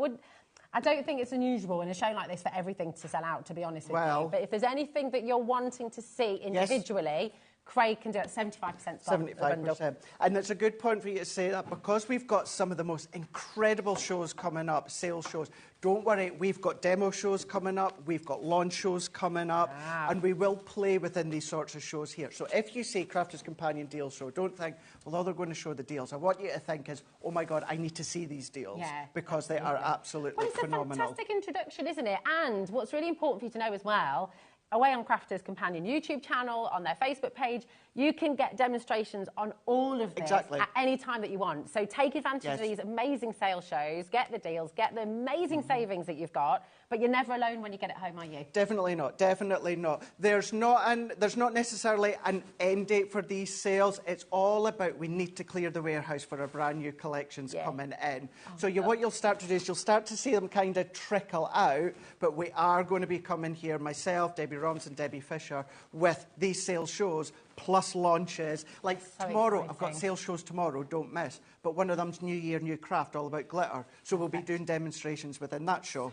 don't think it's unusual in a show like this for everything to sell out, to be honest with you. But if there's anything that you're wanting to see individually, Craig can do it 75% 75%. And it's a good point for you to say that, because we've got some of the most incredible shows coming up, sales shows. Don't worry, we've got demo shows coming up, we've got launch shows coming up, and we will play within these sorts of shows here. So if you say Crafters Companion Deal Show, don't think, well, all they're going to show the deals. I want you to think is, oh my God, I need to see these deals, because they are absolutely phenomenal. It's a fantastic introduction, isn't it? And what's really important for you to know as well, away on Crafters Companion YouTube channel, on their Facebook page, you can get demonstrations on all of this at any time that you want. So take advantage of these amazing sales shows, get the deals, get the amazing savings that you've got, but you're never alone when you get it home, are you? Definitely not, definitely not. There's not necessarily an end date for these sales. It's all about, we need to clear the warehouse for our brand new collections coming in. So what you'll start to do is you'll start to see them kind of trickle out, but we are going to be coming here, myself, Debbie Robinson, Debbie Fisher, with these sales shows, plus launches. Like tomorrow, I've got sales shows tomorrow, don't miss. But one of them's New Year, New Craft, all about glitter. So we'll be doing demonstrations within that show.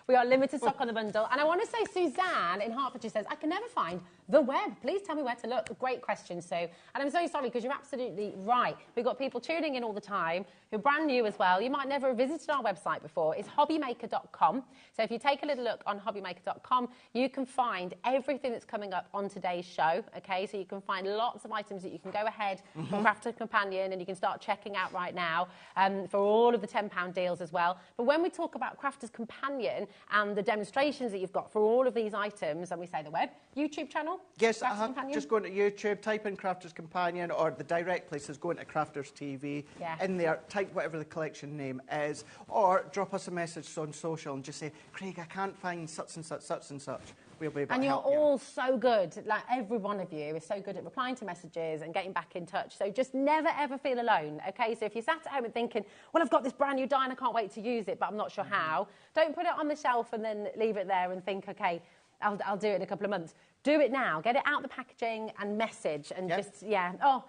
We are limited stock on the bundle. And I want to say, Suzanne in Hertfordshire says, I can never find the web. Please tell me where to look. Great question, Sue. And I'm so sorry, because you're absolutely right. We've got people tuning in all the time who are brand new as well. You might never have visited our website before. It's hobbymaker.com. So if you take a little look on hobbymaker.com, you can find everything that's coming up on today's show, OK? So you can find lots of items that you can go ahead from Crafters Companion and you can start checking out right now for all of the £10 deals as well. But when we talk about Crafters Companion and the demonstrations that you've got for all of these items, and we say the web, YouTube channel? Yes, just go into YouTube, type in Crafters Companion, or the direct place is going to Crafters TV. In there, type whatever the collection name is, or drop us a message on social and just say, Craig, I can't find such and such, such and such. We'll be able to help you. And you're all so good, like every one of you is so good at replying to messages and getting back in touch. So just never, ever feel alone, OK? So if you're sat at home and thinking, well, I've got this brand new die and I can't wait to use it, but I'm not sure how, don't put it on the shelf and then leave it there and think, OK, I'll do it in a couple of months. Do it now. Get it out the packaging and message and just, oh,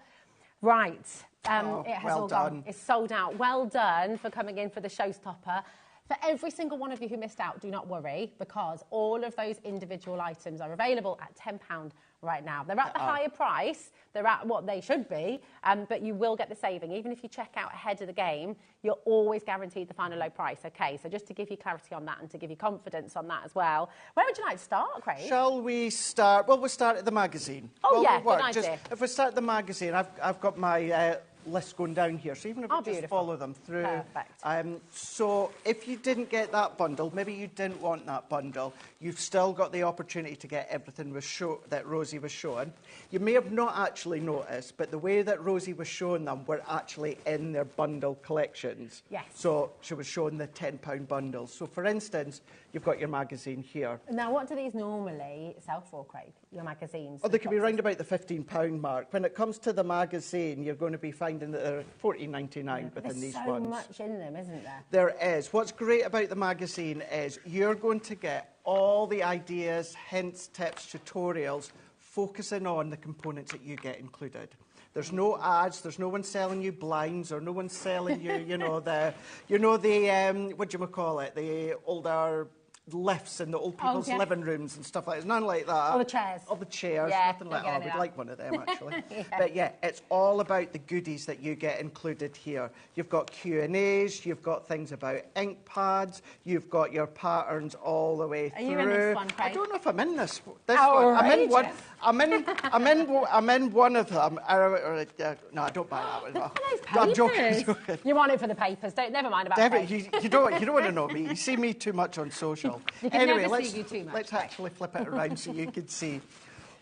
right. It has all gone. It's sold out. Well done for coming in for the showstopper. For every single one of you who missed out, do not worry, because all of those individual items are available at £10 right now. They're at the higher price, they're at what they should be, but you will get the saving. Even if you check out ahead of the game, you're always guaranteed the final low price, OK? So just to give you clarity on that and to give you confidence on that as well. Where would you like to start, Craig? Shall we start? Well, we'll start at the magazine. Oh, good idea. If we start at the magazine, I've got my list going down here, so even if we just follow them through. Perfect. So if you didn't get that bundle, maybe you didn't want that bundle, you've still got the opportunity to get everything that Rosie was showing. You may have not actually noticed, but the way that Rosie was showing them were actually in their bundle collections. Yes. So she was showing the £10 bundles. So for instance, you've got your magazine here. Now, what do these normally sell for, Craig, your magazines? Oh, they can be round about the £15 mark. When it comes to the magazine, you're going to be finding that they're $14.99 within these ones. There's so much in them, isn't there? There is. What's great about the magazine is you're going to get all the ideas, hints, tips, tutorials, focusing on the components that you get included. There's no ads. There's no one selling you blinds, or no one selling you, what do you call it? The older lifts in the old people's living rooms and stuff like that. None like that. Or the chairs. Or the chairs. Yeah, nothing like that. I would like one of them, actually. But yeah, it's all about the goodies that you get included here. You've got Q&As, you've got things about ink pads, you've got your patterns all the way through. Are you in this one, Craig? I don't know if I'm in this one. I'm in one. I'm in one of them. No, I don't buy that one. No. I'm joking. You want it for the papers. Never mind about David, you don't want to know me. You see me too much on social. Anyway, let's actually flip it around so you can see.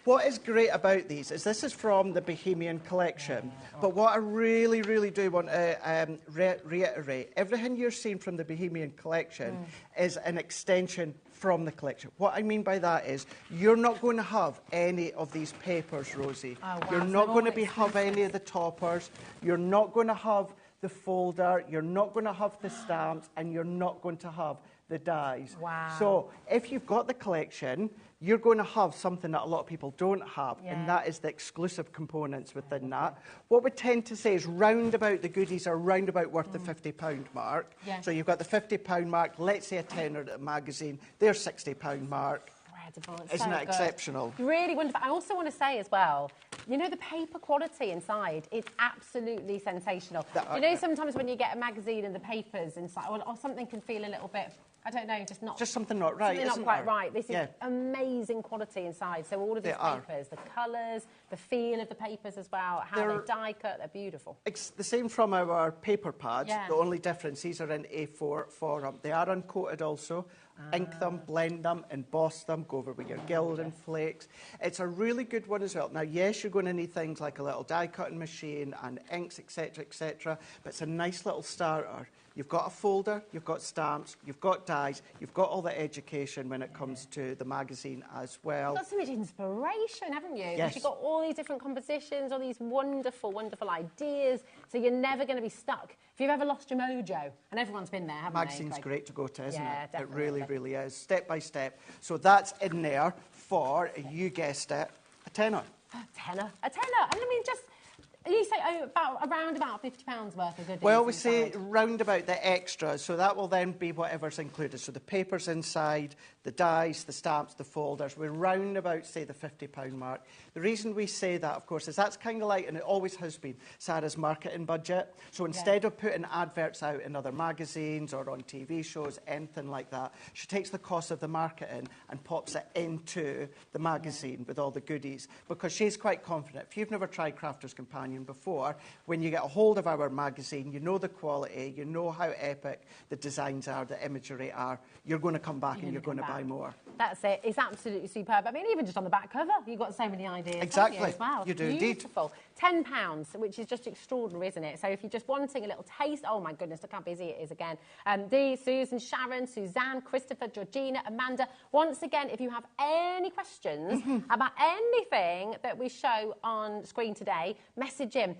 What is great about these is this is from the Bohemian collection, but what I really, really do want to reiterate, everything you're seeing from the Bohemian collection is an extension from the collection. What I mean by that is you're not going to have any of these papers, Rosie. Oh, wow. You're not going to have any of the toppers. You're not going to have the folder. You're not going to have the stamps, and you're not going to have the dies. Wow. So if you've got the collection, you're going to have something that a lot of people don't have, and that is the exclusive components within that. What we tend to say is the goodies are round about worth the £50 mark. So you've got the £50 mark, let's say a tenner at a magazine, they're £60 mark. Incredible. Isn't that exceptional? Really wonderful. I also want to say as well, You know, the paper quality inside is absolutely sensational. You know, sometimes when you get a magazine and the papers inside, or something can feel a little bit, I don't know, just something not right. Something not quite right. This is amazing quality inside. So all of these papers, the colours, the feel of the papers as well, how they're die cut, they're beautiful. It's the same from our paper pads. The only difference, these are in A4 forum. They are uncoated also. Ink them, blend them, emboss them, go over with your gilding flakes. It's a really good one as well. Now, yes, you're going to need things like a little die cutting machine and inks, etc., but it's a nice little starter. You've got a folder, you've got stamps, you've got dies, you've got all the education when it comes to the magazine as well. You've got so much inspiration, haven't you? Yes. You've got all these different compositions, all these wonderful, wonderful ideas, so you're never going to be stuck. If you've ever lost your mojo, and everyone's been there, haven't they? Magazine's great to go to, isn't it? Definitely. It really, really is. Step by step. So that's in there for, you guessed it, a tenner. A tenner. And I mean, just... You say around about £50 worth of goodies. Well, we say round about the extras, so that will then be whatever's included. So the papers inside, the dies, the stamps, the folders, we're round about, say, the £50 mark. The reason we say that, of course, is that's kind of like, and it always has been, Sarah's marketing budget. So instead of putting adverts out in other magazines or on TV shows, anything like that, she takes the cost of the marketing and pops it into the magazine with all the goodies, because she's quite confident. If you've never tried Crafter's Companion before, when you get a hold of our magazine, you know the quality, you know how epic the designs are, the imagery are, you're going to come back and you're going to buy more. That's it. It's absolutely superb. I mean, even just on the back cover, you've got so many ideas. Exactly. You, as well. You do Beautiful. indeed. £10, which is just extraordinary, isn't it? So if you're just wanting a little taste, oh my goodness, look how busy it is again. Dee, Susan, Sharon, Suzanne, Christopher, Georgina, Amanda. Once again, if you have any questions about anything that we show on screen today, message in.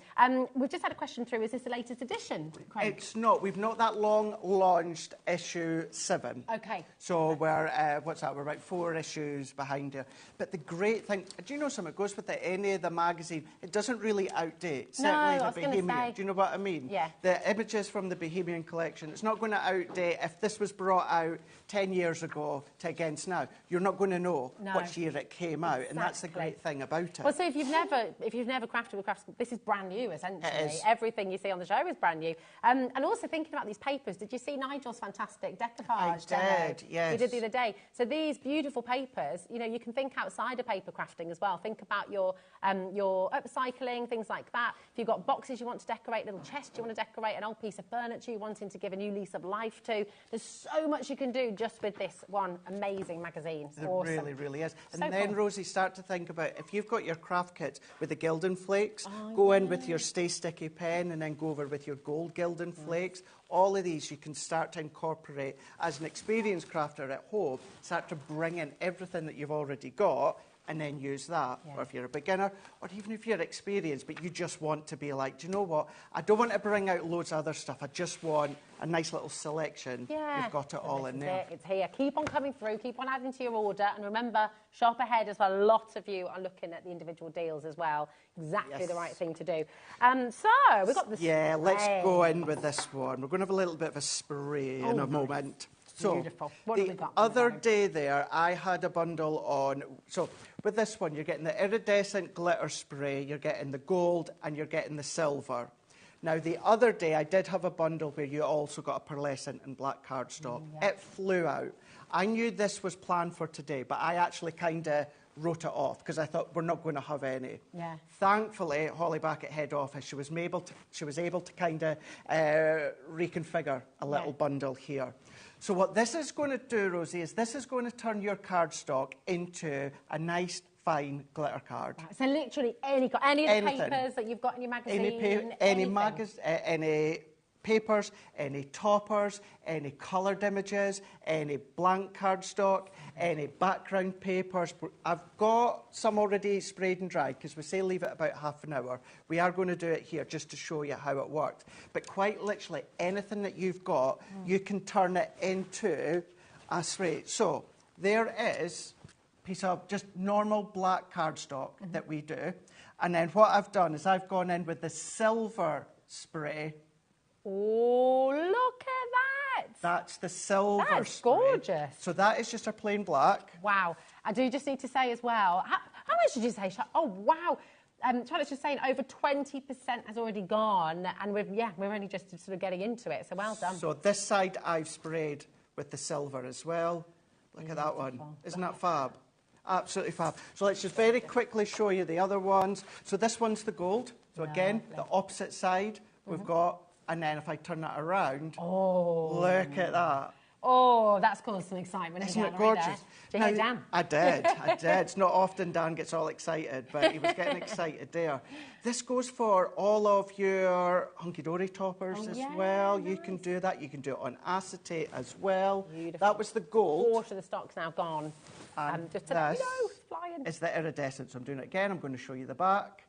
We've just had a question through. Is this the latest edition, Craig? It's not. We've not that long launched issue 7. Okay. So we're, what's that, we're about 4 issues behind here. But the great thing, do you know something? It goes with any of the magazine. It doesn't really outdate. Certainly the Bohemian. Do you know what I mean? Yeah. The images from the Bohemian collection, it's not going to outdate. If this was brought out 10 years ago to against now, you're not going to know which year it came out. And that's the great thing about it. Well, so if you've never crafted with crafts, this is brand new, essentially. It is. Everything you see on the show is brand new. And also thinking about these papers, did you see Nigel's fantastic decoupage demo? I did, yes. You did the other day. So these beautiful papers, you know, you can think outside of paper crafting as well. Think about your upcycling, things like that. If you've got boxes you want to decorate, little chests you want to decorate, an old piece of furniture you're wanting to give a new lease of life to, there's so much you can do just with this one amazing magazine. It's awesome. Really, really is. So And then, cool. Rosie, start to think about, if you've got your craft kits with the gilding flakes, go in with your Stay Sticky pen and then go over with your gold gilding flakes. All of these you can start to incorporate as an experienced crafter at home, start to bring in everything that you've already got and then use that. Or if you're a beginner, or even if you're experienced, but you just want to be like, do you know what? I don't want to bring out loads of other stuff. I just want a nice little selection. Yeah. You've got it all in there. It's here. Keep on coming through. Keep on adding to your order. And remember, shop ahead as well. A lot of you are looking at the individual deals as well. Exactly the right thing to do. So, we've got the spray. Let's go in with this one. We're going to have a little bit of a spray in a moment. So, beautiful. What have we got? The other day there, I had a bundle on. So, with this one, you're getting the iridescent glitter spray, you're getting the gold, and you're getting the silver. Now, the other day, I did have a bundle where you also got a pearlescent and black cardstock. It flew out. I knew this was planned for today, but I actually kind of wrote it off because I thought we're not going to have any. Yeah. Thankfully, Holly back at head office, she was able to kind of reconfigure a little bundle here. So what this is going to do, Rosie, is this is going to turn your cardstock into a nice, fine glitter card. Right, so literally any of the papers that you've got in your magazine, any papers, any toppers, any coloured images, any blank cardstock, any background papers. I've got some already sprayed and dried because we say leave it about half an hour. We are going to do it here just to show you how it works. But quite literally, anything that you've got, you can turn it into a spray. So there is a piece of just normal black cardstock that we do. And then what I've done is I've gone in with the silver spray. Oh, look at that! That's the silver That's spray. gorgeous. So that is just a plain black. Wow. I do just need to say as well, how much did you say? Oh, wow. Charlotte's just saying over 20% has already gone, and we're only just sort of getting into it, so well done. So this side I've sprayed with the silver as well. Look at that one. Isn't that fab? Absolutely fab. So let's just very quickly show you the other ones. So this one's the gold. So again, the opposite side we've got, and then if I turn that around, look at that. Oh, that's caused some excitement. Isn't it gorgeous? Did you hear Dan? I did. It's not often Dan gets all excited, but he was getting excited there. This goes for all of your hunky-dory toppers as well. You can do that. You can do it on acetate as well. Beautiful. That was the gold. Quarter of the stock's now gone. Just to let you know, flying. Is the iridescent. So I'm doing it again. I'm going to show you the back.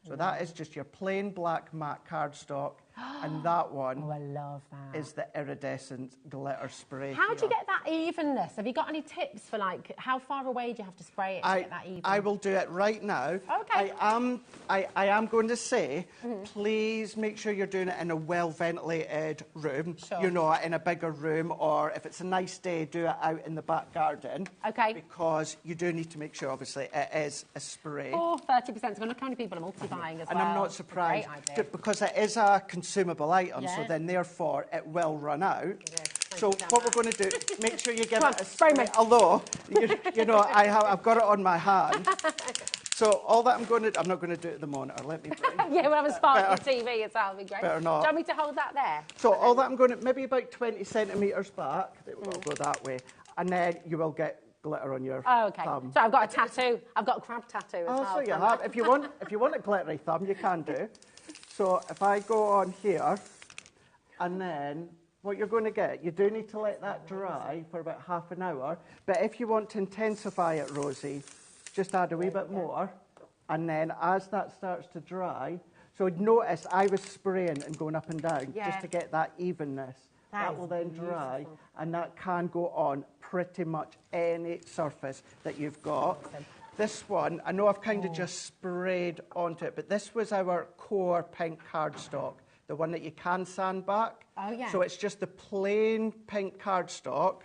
So that is just your plain black matte cardstock, and that one I love that. Is the iridescent glitter spray. How do you get that evenness? Have you got any tips for, like, how far away do you have to spray it to get that even? I will do it right now. Okay. I am going to say, please make sure you're doing it in a well-ventilated room. Sure. You know, in a bigger room, or if it's a nice day, do it out in the back garden. Okay. Because you do need to make sure, obviously, it is a spray. 30%. So look how many people are multi-buying as well. And I'm not surprised, because it is a consumable item, so then therefore it will run out. So what we're going to do, make sure you give it a spray. Although, you know, I've got it on my hand. So all that I'm going to do, I'm not going to do it at the monitor. Let me bring we'll have a spark on TV as well. It'll be great. Better not. Do you want me to hold that there? So all that I'm going to, maybe about 20 centimetres back. We'll go that way. And then you will get glitter on your thumb. So I've got a tattoo. I've got a crab tattoo as well. So you have. If you want a glittery thumb, you can do. So if I go on here, and then what you're going to get, you do need to let that dry for about half an hour. But if you want to intensify it, Rosie, just add a wee bit more. And then as that starts to dry, so notice I was spraying and going up and down just to get that evenness. That will then dry, and that can go on pretty much any surface that you've got. This one, I know I've kind of just sprayed onto it, but this was our core pink cardstock, the one that you can sand back. Oh, yeah. So it's just the plain pink cardstock,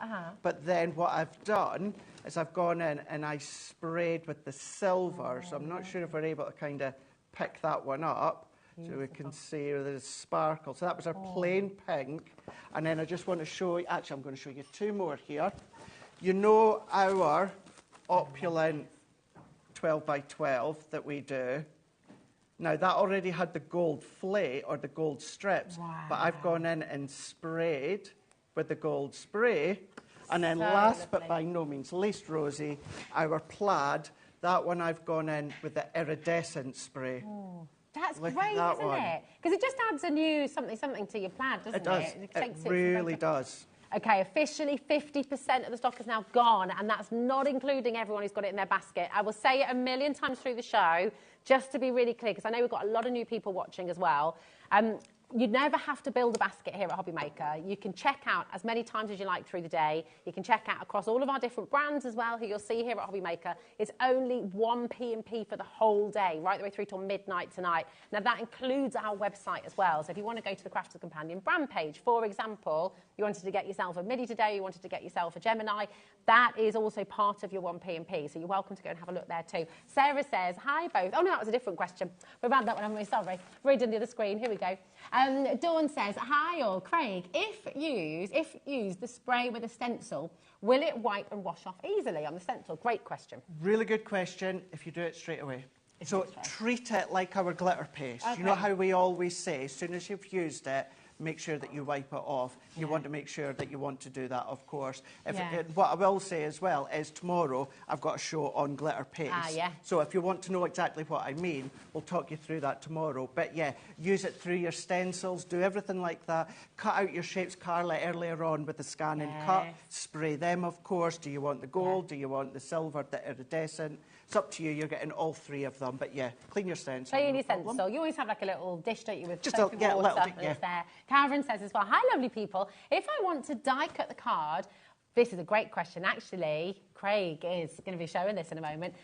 but then what I've done is I've gone in and I sprayed with the silver, so I'm not sure if we're able to kind of pick that one up. So we can see there's sparkle. So that was our plain pink. And then I just want to show you, actually I'm going to show you two more here. You know our opulent 12 by 12 that we do. Now that already had the gold flake or the gold strips, but I've gone in and sprayed with the gold spray. And then last but by no means least, Rosie, our plaid, that one I've gone in with the iridescent spray. That's great, isn't it? Because it just adds a new something to your plaid, doesn't it? It does. It really does. Okay, officially 50% of the stock is now gone, and that's not including everyone who's got it in their basket. I will say it a million times through the show, just to be really clear, because I know we've got a lot of new people watching as well. You never have to build a basket here at HobbyMaker. You can check out as many times as you like through the day. You can check out across all of our different brands as well, who you'll see here at HobbyMaker. It's only 1 p.m. for the whole day, right the way through till midnight tonight. Now, that includes our website as well. So if you want to go to the Crafters Companion brand page, for example, you wanted to get yourself a MIDI today, you wanted to get yourself a Gemini, that is also part of your 1 p.m. So you're welcome to go and have a look there too. Sarah says, hi both. Oh, no, that was a different question. We've had that one, haven't we? Sorry. Read on the other screen. Here we go. Dawn says, hi all. Craig, if used the spray with a stencil, will it wipe and wash off easily on the stencil? Great question. Really good question if you do it straight away. So treat it like our glitter paste. You know how we always say, as soon as you've used it, make sure that you wipe it off. You want to make sure that you want to do that, of course. What I will say as well is tomorrow I've got a show on glitter paste. So if you want to know exactly what I mean, we'll talk you through that tomorrow. But yeah, use it through your stencils, do everything like that. Cut out your shapes, Carla, earlier on with the scan and cut. Spray them, of course. Do you want the gold? Do you want the silver, the iridescent? It's up to you. You're getting all three of them. But yeah, clean your stencil. Clean your stencil. You always have like a little dish, don't you, with just soap and water, little, and it's there. Karen says as well, hi, lovely people. If I want to die cut the card, this is a great question. Actually, Craig is going to be showing this in a moment.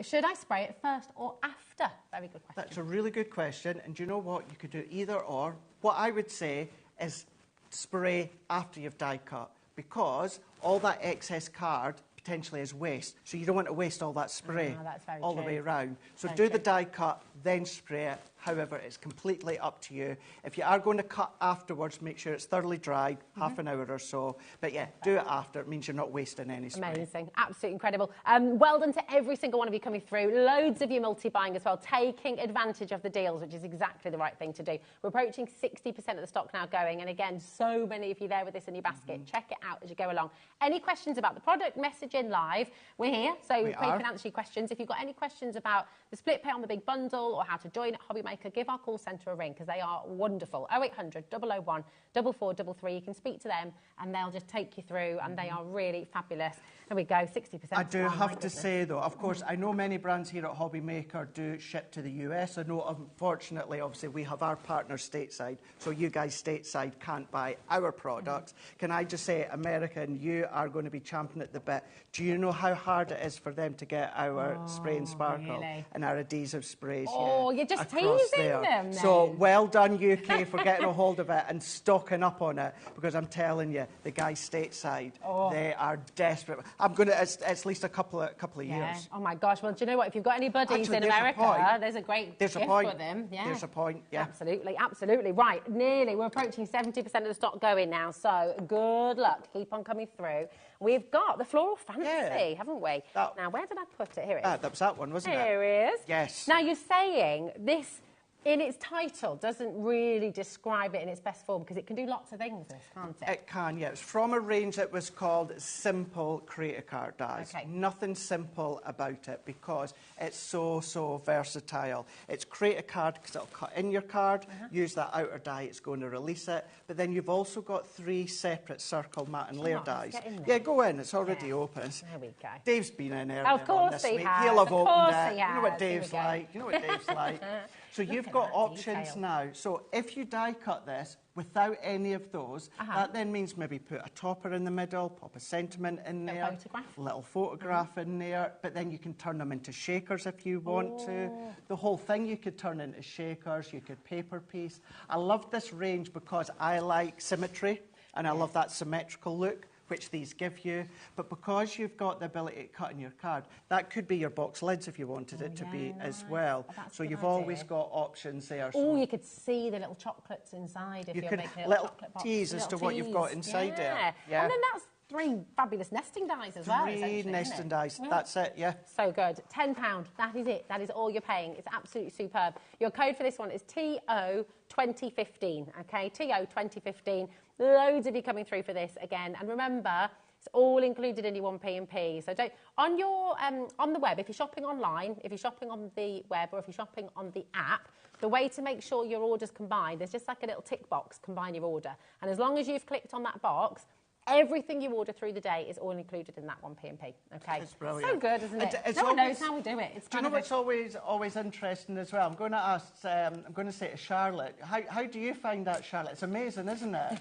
Should I spray it first or after? Very good question. That's a really good question. And do you know what? You could do either or. What I would say is spray after you've die cut, because all that excess card, potentially as waste. So you don't want to waste all that spray that's very all the true. way around. So Very do true. the die cut, then spray it. However, it's completely up to you. If you are going to cut afterwards, make sure it's thoroughly dried, half an hour or so. But yeah, do it after. It means you're not wasting any spray. Amazing. Absolutely incredible. Well done to every single one of you coming through. Loads of you multi-buying as well, taking advantage of the deals, which is exactly the right thing to do. We're approaching 60% of the stock now going. And again, so many of you there with this in your basket. Check it out as you go along. Any questions about the product, message in live. We're here, so we can answer your questions. If you've got any questions about the split pay on the big bundle or how to join at HobbyMaker, give our call centre a ring because they are wonderful. 0800 001 4433. You can speak to them and they'll just take you through, and they are really fabulous. There we go, 60%. I do have to say, though, of course, I know many brands here at HobbyMaker do ship to the US. I know, unfortunately, obviously, we have our partners stateside, so you guys stateside can't buy our products. Can I just say, American, you are going to be champing at the bit. Do you know how hard it is for them to get our spray and sparkle and our adhesive sprays? Oh, you're just teasing them then. So well done, UK, for getting a hold of it and stocking up on it, because I'm telling you, the guys stateside, they are desperate. I'm going to, it's at least a couple of years. Oh my gosh, well, do you know what? If you've got any buddies in America, there's a great gift for them. Yeah. There's a point, yeah. Absolutely, absolutely. Right, nearly. We're approaching 70% of the stock going now, so good luck. Keep on coming through. We've got the Floral Fantasy, haven't we? Now, where did I put it? Here it is. That was that one, wasn't it? Here it is. Yes. Now, you're saying this, in its title, doesn't really describe it in its best form, because it can do lots of things, this, can't it? It can, yeah. It's from a range that was called Simple Creator Card Dies. Okay. Nothing simple about it because it's so versatile. It's create a card because it'll cut in your card, use that outer die, it's going to release it. But then you've also got 3 separate circle, matte and layer dies. Yeah, go in, it's already open. There we go. Dave's been in earlier Of course this he week. has. He'll have Of opened course it. he You know what has. Dave's like. You know what Dave's like. So you've got options now. So if you die cut this without any of those, that then means maybe put a topper in the middle, pop a sentiment in there, little photograph in there, but then you can turn them into shakers if you want to. The whole thing you could turn into shakers, you could paper piece. I love this range because I like symmetry and I love that symmetrical look which these give you, but because you've got the ability to cut in your card, that could be your box lids if you wanted it to be as well. So you've always got options there. Oh, you could see the little chocolates inside if you're making a little chocolate box. tease as to what you've got inside there. Yeah. And then that's 3 fabulous nesting dies as well. 3 nesting dies, that's it, yeah. So good. £10, that is it. That is all you're paying. It's absolutely superb. Your code for this one is TO2015, okay? TO2015. Loads of you coming through for this again. And remember, it's all included in your 1P&P. So don't, on the web, if you're shopping online, if you're shopping on the web or if you're shopping on the app, the way to make sure your order's combined, there's just like a little tick box, combine your order. And as long as you've clicked on that box, everything you order through the day is all included in that 1P&P. Okay, it's brilliant. So good, isn't it? It's no one always, knows how we do it. It's do you know what's always interesting as well? I'm going to ask. I'm going to say to Charlotte, how do you find that, Charlotte? It's amazing, isn't it?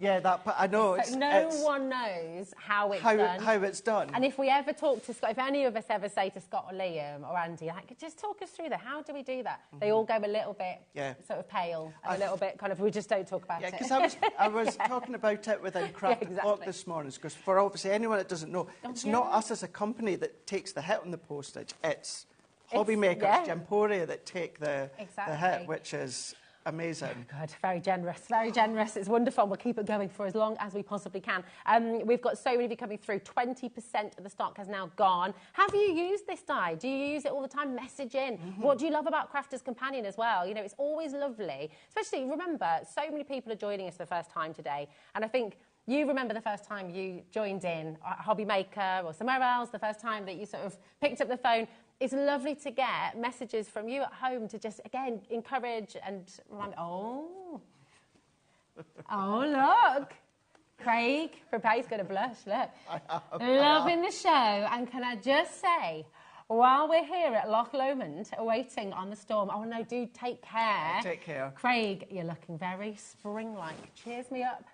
Yeah, that. I know. So no one knows how it's done. How it's done. And if we ever talk to Scott, if any of us ever say to Scott or Liam or Andy, like, just talk us through that. How do we do that? They all go a little bit sort of pale, and a little bit kind of. We just don't talk about it. Yeah, because I was talking about it within Craft Block this morning. Because for obviously anyone that doesn't know, it's not us as a company that takes the hit on the postage. It's HobbyMaker, Gemporia that take the hit, which is amazing. Good, very generous, very generous. It's wonderful. We'll keep it going for as long as we possibly can. We've got so many of you coming through. 20% of the stock has now gone. Have you used this die? Do you use it all the time? Message in. What do you love about Crafter's Companion as well? You know, it's always lovely. Especially, remember, so many people are joining us for the first time today. And I think you remember the first time you joined in HobbyMaker or somewhere else, the first time that you sort of picked up the phone. It's lovely to get messages from you at home to just, again, encourage and remind. Oh, look. Craig Prepare's going to blush, look. Loving the show. And can I just say, while we're here at Loch Lomond, waiting on the storm, oh no, do take care. Take care. Craig, you're looking very spring-like. Cheers me up.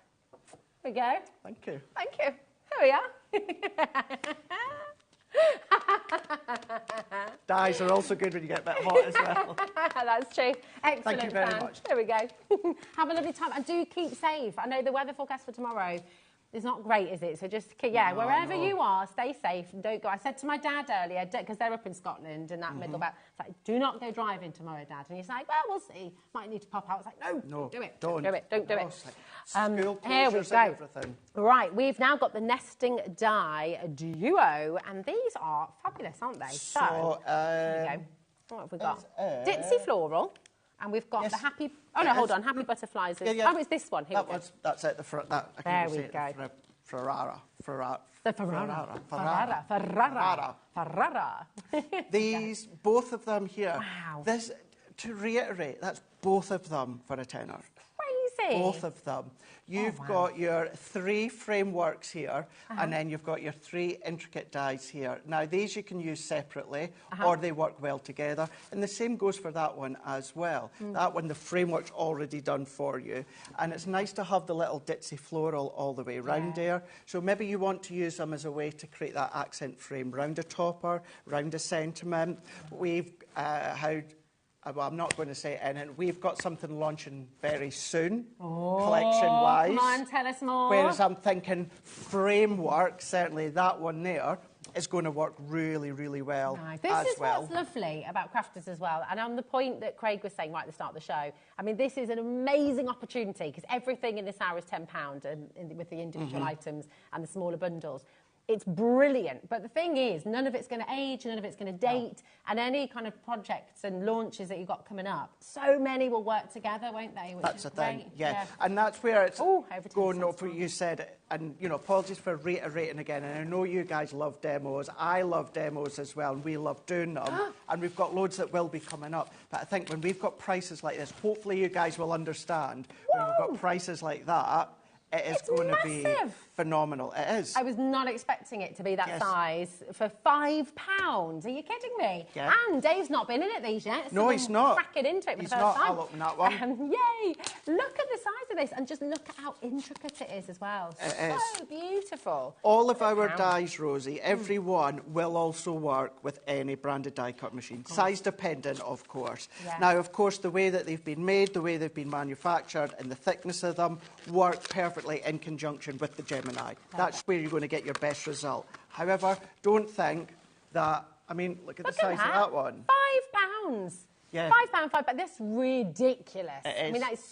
There we go. Thank you. Thank you. Here we are. Dyes are also good when you get a bit hot as well. That's true. Excellent. Thank you very much. There we go. Have a lovely time and do keep safe. I know the weather forecast for tomorrow It's not great, is it? So just, yeah, wherever you are, stay safe and don't go. I said to my dad earlier, because they're up in Scotland in that middle belt, it's like, do not go driving tomorrow, Dad. And he's like, well, we'll see. Might need to pop out. It's like, no, don't do it. Don't do it. Don't do it. Here we go. Right, we've now got the nesting die duo, and these are fabulous, aren't they? So here we go. What have we got? Dipsy floral. And we've got the happy... Oh, no, hold on. Happy butterflies. Oh, it's this one. Here we go. That's at the front. There we go. Ferrara. The Ferrara. These, both of them here. Wow. This, to reiterate, that's both of them for a tenner. Crazy. Both of them. You've got your 3 frameworks here, and then you've got your 3 intricate dies here. Now, these you can use separately, or they work well together. And the same goes for that one as well. That one, the framework's already done for you. And it's nice to have the little ditzy floral all the way around there. So maybe you want to use them as a way to create that accent frame round a topper, round a sentiment. We've well, I'm not going to say anything. We've got something launching very soon, collection-wise. Come on, tell us more. Whereas I'm thinking framework, certainly that one there, is going to work really, really well This is what's lovely about crafters as well. And on the point that Craig was saying right at the start of the show, I mean, this is an amazing opportunity because everything in this hour is £10 with the individual items and the smaller bundles. It's brilliant. But the thing is, none of it's going to age, none of it's going to date, and any kind of projects and launches that you've got coming up, so many will work together, won't they? That's the thing, yeah. And that's where it's going off what you said. And, you know, apologies for reiterating again. And I know you guys love demos. I love demos as well, and we love doing them. And we've got loads that will be coming up. But I think when we've got prices like this, hopefully you guys will understand. When we've got prices like that, it's going to be phenomenal. It is. I was not expecting it to be that size for £5. Are you kidding me? Yeah. And Dave's not been in it these yet. So no, he's not. Cracking into it for he's the first not. time. I'll open that one. Yay! Look at the size of this, and just look at how intricate it is as well. It so beautiful. All of our dies, Rosie, every one will also work with any branded die cut machine. Size dependent, of course. Yeah. Now, of course, the way that they've been made, the way they've been manufactured, and the thickness of them work perfectly in conjunction with the Gemini. That's where you're going to get your best result. However, don't think that, I mean, look at the size of that one. £5. Yeah. £5, £5. That's ridiculous. It is. I mean, that is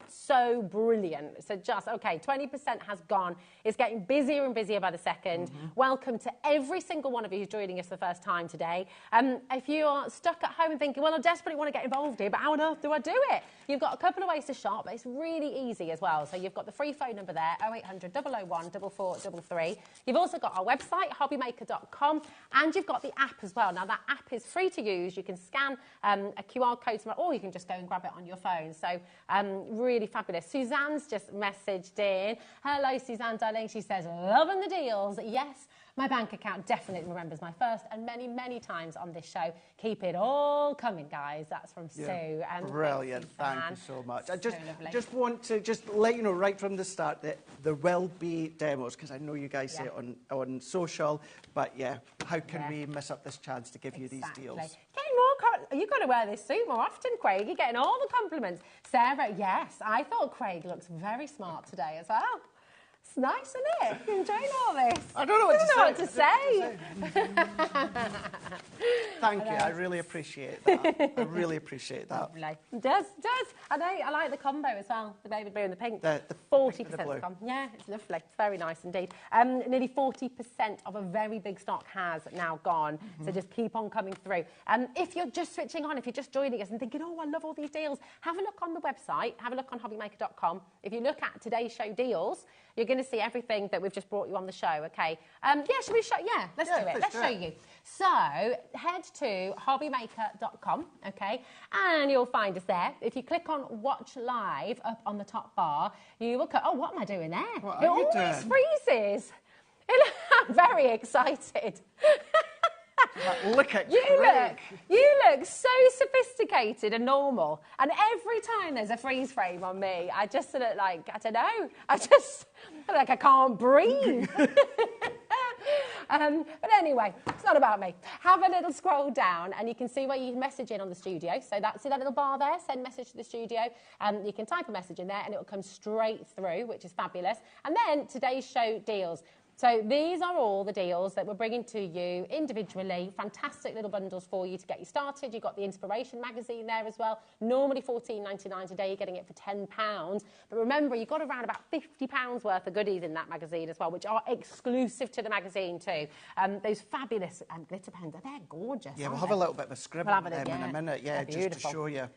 so brilliant. So just, okay, 20% has gone. It's getting busier and busier by the second. Welcome to every single one of you who's joining us for the first time today. If you are stuck at home and thinking, well, I desperately want to get involved here, but how on earth do I do it? You've got a couple of ways to shop, but it's really easy as well. So you've got the free phone number there, 0800 001 4433. You've also got our website, hobbymaker.com, and you've got the app as well. Now, that app is free to use. You can scan a QR code, or you can just go and grab it on your phone. So really fabulous. Suzanne's just messaged in. Hello, Suzanne, darling. She says, loving the deals. Yes, my bank account definitely remembers my first and many times on this show. Keep it all coming, guys. That's from Sue. And brilliant. Thank you so much. I just want to let you know right from the start that there will be demos, because I know you guys say it on social, but yeah, how can we miss up this chance to give you these deals? You've got to wear this suit more often, Craig. You're getting all the compliments. Sarah, yes, I thought Craig looks very smart today as well. It's nice, isn't it? You're enjoying all this. I don't know what to say. Thank you. I really appreciate that. I really appreciate that. Lovely. It does. I like the combo as well. The baby blue and the pink. The 40% gone. Yeah, it's lovely. It's very nice indeed. Nearly 40% of a very big stock has now gone. So just keep on coming through. If you're just switching on, if you're just joining us and thinking, oh, I love all these deals, have a look on the website. Have a look on hobbymaker.com. If you look at today's show deals, you're going to see everything that we've just brought you on the show, okay? Should we show? Yeah, let's do it. Let's show you. So, head to hobbymaker.com, okay? And you'll find us there. If you click on Watch Live up on the top bar, you will... Oh, what am I doing there? What are you doing? It always freezes. I'm very excited. Look at you look so sophisticated and normal, and every time there's a freeze frame on me, I just look like, I don't know, I look like I can't breathe. But anyway, it's not about me. Have a little scroll down and you can see where you can message in on the studio. So see that little bar there, send message to the studio. You can type a message in there and it will come straight through, which is fabulous. And then today's show deals. So these are all the deals that we're bringing to you individually. Fantastic little bundles for you to get you started. You've got the Inspiration magazine there as well. Normally $14.99 today. You're getting it for £10. But remember, you've got around about £50 worth of goodies in that magazine as well, which are exclusive to the magazine too. Those fabulous glitter pens. They're gorgeous. Yeah, we'll have a little bit of a scribble on them in a minute. Yeah, just to show you.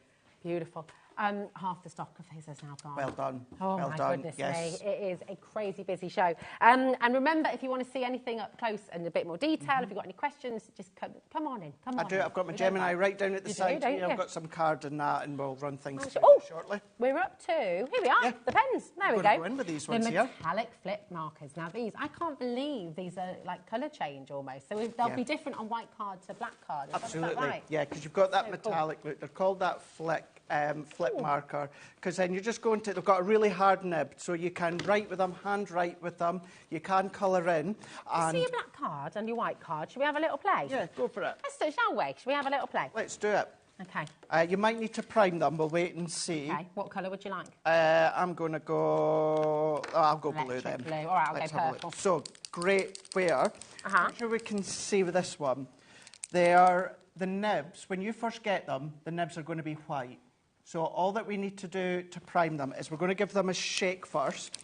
Beautiful. Half the stock of his has now gone. Well done. Oh, well my done. goodness yes. me. It is a crazy busy show. And remember, if you want to see anything up close and a bit more detail, if you've got any questions, just come on in. Come on I do. I've got my Gemini right down at the side here. I've got some cards and that, and we'll run things through shortly. We're up to, here we are, the pens. There we go. Go in with these ones the here. metallic flip markers. Now these, I can't believe these are like colour change almost. So they'll be different on white card to black card. Absolutely. That right? Yeah, because you've got that metallic look. They're called that flip marker, because then you're just going to, they've got a really hard nib, so you can write with them, hand write with them, you can colour in. See your black card and your white card. Should we have a little play? Yeah, go for it. Let's do it, shall we? Should we have a little play? Let's do it. Okay. You might need to prime them, we'll wait and see. Okay, what colour would you like? I'm going to go, I'll go blue then. Blue. All right, I'll go purple. So, great wear. Make sure we can see with this one. They are, the nibs, when you first get them, the nibs are going to be white. So all that we need to do to prime them is we're going to give them a shake first.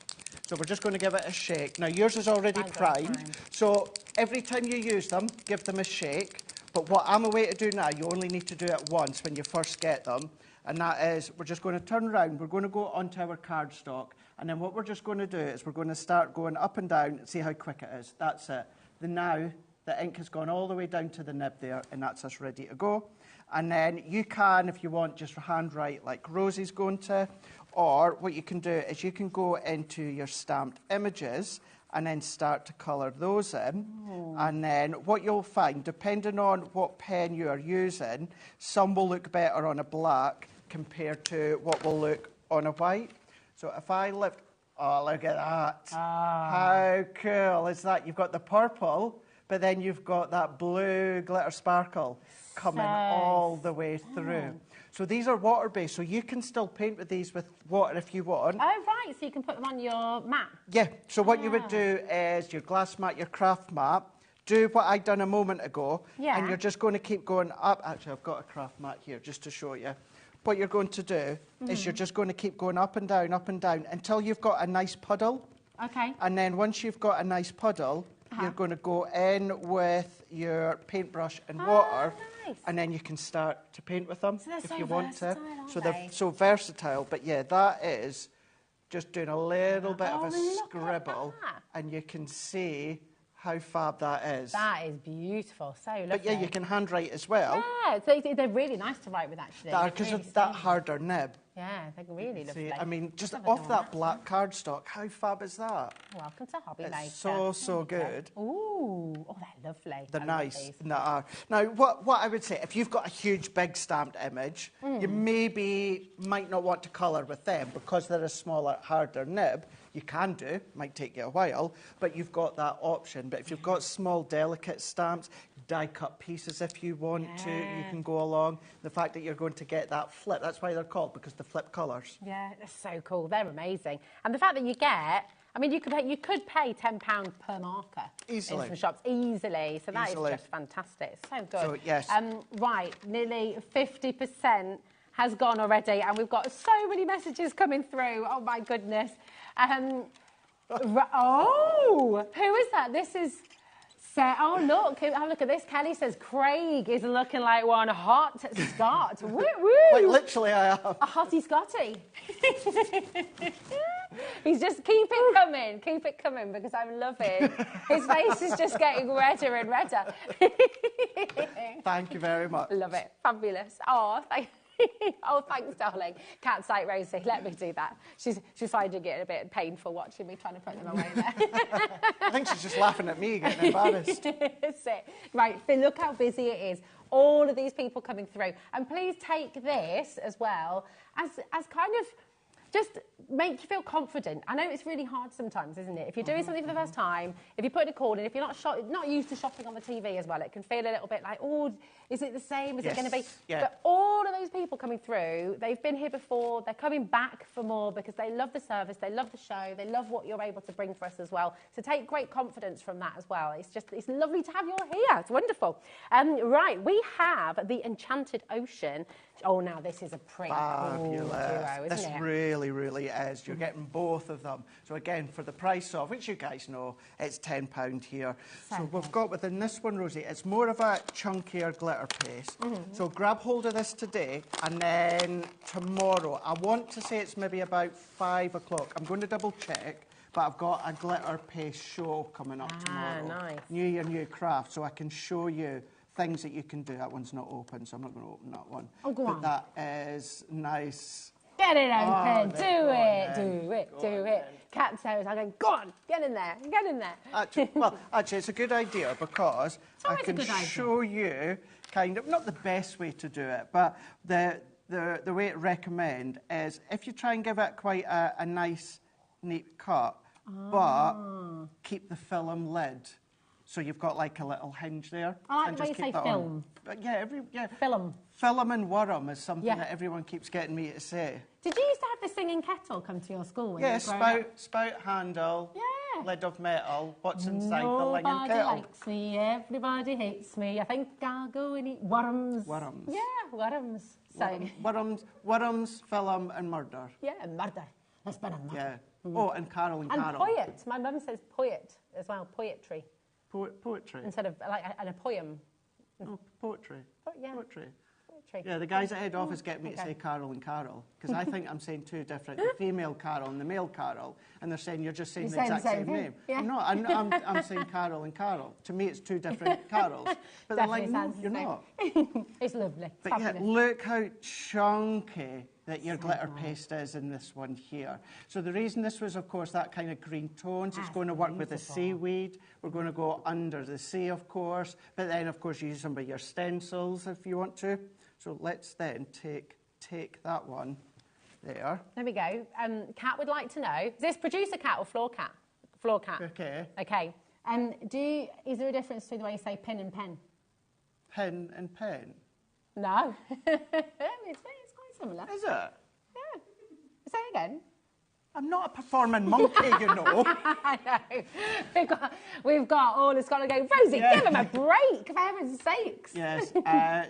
So we're just going to give it a shake. Now, yours is already primed. So every time you use them, give them a shake. But what I'm away to do now, you only need to do it once when you first get them. And that is, we're just going to turn around. We're going to go onto our cardstock. And then what we're just going to do is we're going to start going up and down and see how quick it is. That's it. Now, the ink has gone all the way down to the nib there, and that's us ready to go. And then you can, if you want, just hand write like Rosie's going to. Or what you can do is you can go into your stamped images and then start to colour those in. And then what you'll find, depending on what pen you are using, some will look better on a black compared to what will look on a white. So if I lift, oh, look at that. How cool is that? You've got the purple, but then you've got that blue glitter sparkle coming all the way through. So these are water-based, so you can still paint with these with water if you want. Oh, right, so you can put them on your mat. Yeah, so what you would do is your glass mat, your craft mat, do what I'd done a moment ago, and you're just going to keep going up. Actually, I've got a craft mat here just to show you. What you're going to do is you're just going to keep going up and down until you've got a nice puddle. Okay. And then once you've got a nice puddle, you're going to go in with your paintbrush and water, and then you can start to paint with them if you want to. So they're so versatile. But yeah, that is just doing a little bit of a scribble, and you can see how fab that is. That is beautiful. So lovely. But yeah, you can handwrite as well. Yeah, so they're really nice to write with, actually. Because of that harder nib. Yeah, they're really lovely. I mean, just off that black cardstock, how fab is that? Welcome to HobbyMaker. It's so good. Ooh, oh, they're lovely. They're nice. Now, what I would say, if you've got a huge, big stamped image, you might not want to colour with them because they're a smaller, harder nib. You can do, might take you a while, but you've got that option. But if you've got small, delicate stamps, die-cut pieces if you want to, you can go along. The fact that you're going to get that flip, that's why they're called, because the flip colours. Yeah, they're so cool. They're amazing. And the fact that you get, I mean, you could pay £10 per marker easily in some shops easily. So that is just fantastic. It's so good. So, yes. Right, nearly 50% has gone already, and we've got so many messages coming through. Oh my goodness. Oh, who is that? This is Sarah. Oh, look at this. Kelly says Craig is looking like one hot Scot. Woo woo. Like literally I am. A hottie Scotty. He's just keep it coming because I'm loving. His face is just getting redder and redder. Thank you very much. Love it. Fabulous. Oh, oh, thanks, darling. Cat sight Rosie, let me do that. She's finding it a bit painful watching me trying to put them away there. I think she's just laughing at me, getting embarrassed. That's it. Right, Finn, look how busy it is. All of these people coming through. And please take this as well as kind of just make you feel confident. I know it's really hard sometimes, isn't it? If you're doing something for the first time, if you put a cord in, if you're not used to shopping on the TV as well, it can feel a little bit like, oh, is it the same? Is it going to be? Yeah. But all of those people coming through, they've been here before, they're coming back for more because they love the service, they love the show, they love what you're able to bring for us as well. So take great confidence from that as well. It's lovely to have you all here. It's wonderful. Right, we have the Enchanted Ocean. Oh, now this is a pretty cool duo, isn't this it? really, really is. You're getting both of them. So again, for the price of, which you guys know, it's £10 here. So we've got within this one, Rosie, it's more of a chunkier glitter paste. So grab hold of this today, and then tomorrow, I want to say it's maybe about 5 o'clock. I'm going to double check, but I've got a glitter paste show coming up tomorrow. Nice. New Year, new craft, so I can show you things that you can do. That one's not open, so I'm not going to open that one. Oh, go on. That is nice. Get it open, do it. Cat toes, I'm going, go on, get in there. Actually, it's a good idea because I can show you kind of, not the best way to do it, but the way it recommend is if you try and give it quite a nice, neat cut, but keep the film lid. So you've got like a little hinge there. I like the way you say film. Film. Film and worm is something that everyone keeps getting me to say. Did you used to have the singing kettle come to your school when you were growing up? spout handle, lid of metal, what's inside the linging kettle? Nobody likes me, everybody hates me. I think I'll go and eat worms. Worms. Yeah, worms. Worms, film and murder. Yeah, murder. That's been a murder. Yeah. Oh, and Carol and Carol. And poet. My mum says poet as well, poetry. Poetry. Instead of like a poem. Oh, poetry. Poetry. Poetry. Yeah, the guys at head office get me to say Carol and Carol because I think I'm saying two different, the female Carol and the male Carol, and they're saying you're just saying the exact same name. Yeah. I'm not. I'm saying Carol and Carol. To me, it's two different Carols. But they're like, no, you're not. It's lovely. But yeah, look how chunky that your glitter paste is in this one here. So the reason this was, of course, that kind of green tones, it's going to work with the seaweed. We're going to go under the sea, of course. But then, of course, use some of your stencils if you want to. So let's then take that one there. There we go. Kat would like to know, is this producer cat or floor cat? Floor cat. Okay. Okay. Is there a difference between the way you say pin and pen? Pen and pen? No. It's quite similar. Is it? Yeah. Say it again. I'm not a performing monkey, you know. I know. We've got all it's got to go. Rosie, give him a break, for heaven's sakes. Yes,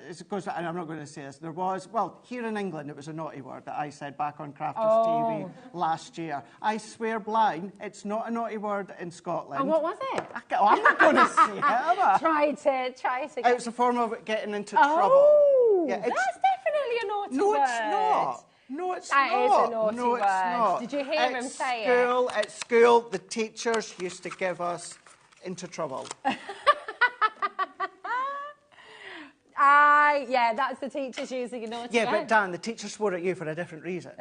it's because, and I'm not going to say this, there was, well, here in England, it was a naughty word that I said back on Crafters TV last year. I swear blind, it's not a naughty word in Scotland. And what was it? I'm not going to say it, am I? Try to. It was a form of getting into trouble. Yeah, that's definitely a naughty word. No, it's not. No, it's not. That is a naughty word. It's not. Did you hear him say it? At school, the teachers used to give us into trouble. Yeah, that's the teachers using a naughty word. Yeah, but Dan, the teacher swore at you for a different reason.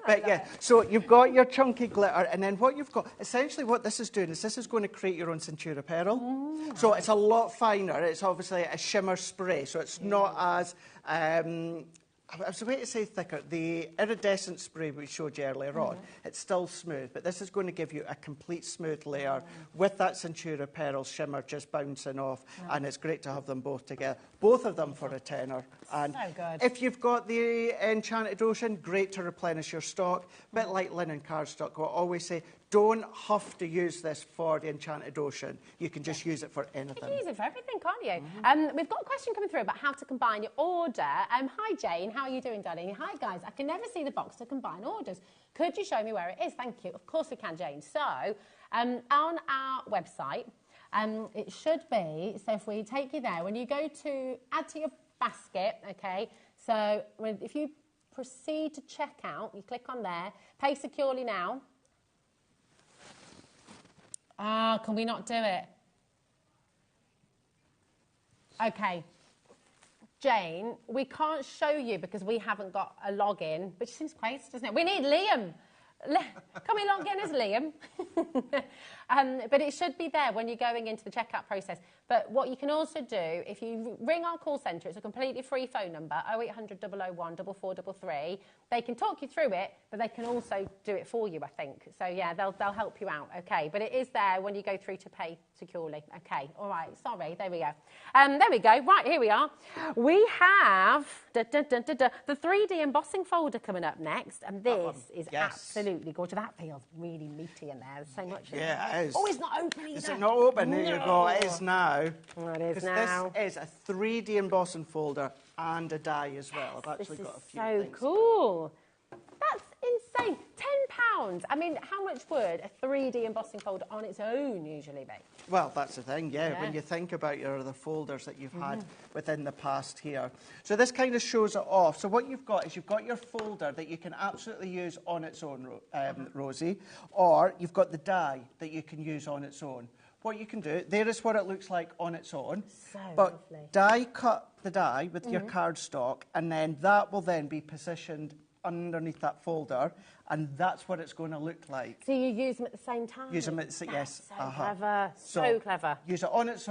But yeah, so you've got your chunky glitter, and then what you've got, essentially what this is doing is this is going to create your own Centura pearl. So it's a lot finer. It's obviously a shimmer spray, so it's not as... I was going to say thicker. The iridescent spray we showed you earlier on, it's still smooth, but this is going to give you a complete smooth layer with that Centura Pearl shimmer just bouncing off, and it's great to have them both together. Both of them for a tenner. And so good. if you've got the Enchanted Ocean, great to replenish your stock. Bit like linen cardstock, we'll always say, don't have to use this for the Enchanted Ocean. You can just use it for anything. You can use it for everything, can't you? We've got a question coming through about how to combine your order. Hi, Jane. How are you doing, darling? Hi, guys. I can never see the box to combine orders. Could you show me where it is? Thank you. Of course we can, Jane. So, on our website, it should be, so if we take you there, when you go to add to your basket, okay, so if you proceed to checkout, you click on there, pay securely now. Can we not do it? Okay. Jane, we can't show you because we haven't got a login, which seems crazy, doesn't it? We need Liam. Can we log in as Liam? But it should be there when you're going into the checkout process. But what you can also do, if you ring our call centre, it's a completely free phone number, 0800 001 4433. They can talk you through it, but they can also do it for you, I think. So, yeah, they'll help you out, OK? But it is there when you go through to pay securely. OK, all right, sorry, there we go. There we go. Right, here we are. We have the 3D embossing folder coming up next, and this is absolutely gorgeous. That feels really meaty in there. There's so much in there. Yeah, it is. Oh, it's not open either. Is it not open? There you go. It is now. Oh, it is now. This is a 3D embossing folder and a die as well. I've actually got a few things. So cool. That's insane. £10. I mean, how much would a 3D embossing folder on its own usually be? Well, that's the thing, yeah. When you think about your other folders that you've had within the past here. So this kind of shows it off. So what you've got is you've got your folder that you can absolutely use on its own, Rosie, or you've got the die that you can use on its own. What you can do, there is what it looks like on its own. So but lovely. Die cut the die with your cardstock, and then that will then be positioned underneath that folder, and that's what it's going to look like. So you use them at the same time? Use them at the yes. So clever. So clever. Use it on its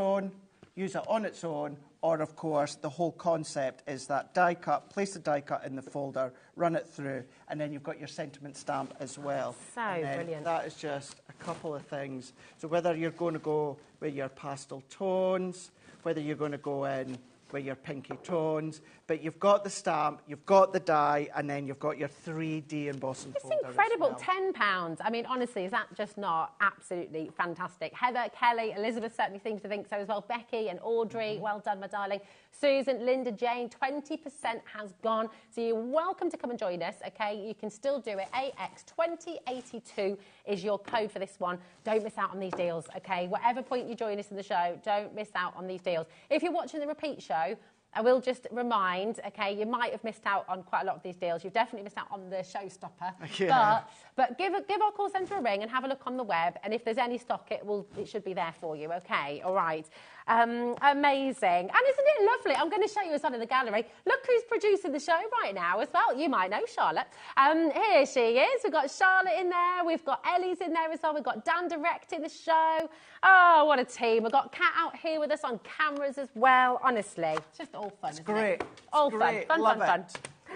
own, or of course the whole concept is that die cut, place the die cut in the folder, run it through, and then you've got your sentiment stamp as well. So brilliant. That is just a couple of things. So whether you're going to go with your pastel tones, whether you're going to go in with your pinky tones, but you've got the stamp, you've got the die, and then you've got your 3D embossing folder. It's incredible, as well. £10. I mean, honestly, is that just not absolutely fantastic? Heather, Kelly, Elizabeth certainly seems to think so as well. Becky and Audrey, well done, my darling. Susan, Linda, Jane, 20% has gone. So you're welcome to come and join us, OK? You can still do it. AX2082 is your code for this one. Don't miss out on these deals, OK? Whatever point you join us in the show, don't miss out on these deals. If you're watching the repeat show, I will just remind, OK, you might have missed out on quite a lot of these deals. You've definitely missed out on the showstopper. Yeah. But give our call centre a ring and have a look on the web, and if there's any stock, it should be there for you, OK? All right. Amazing. And isn't it lovely? I'm going to show you as well in the gallery. Look who's producing the show right now as well. You might know Charlotte. Here she is. We've got Charlotte in there. We've got Ellie's in there as well. We've got Dan directing the show. Oh, what a team. We've got Kat out here with us on cameras as well. Honestly, it's just all fun, isn't great. it? All great. fun. Love Fun.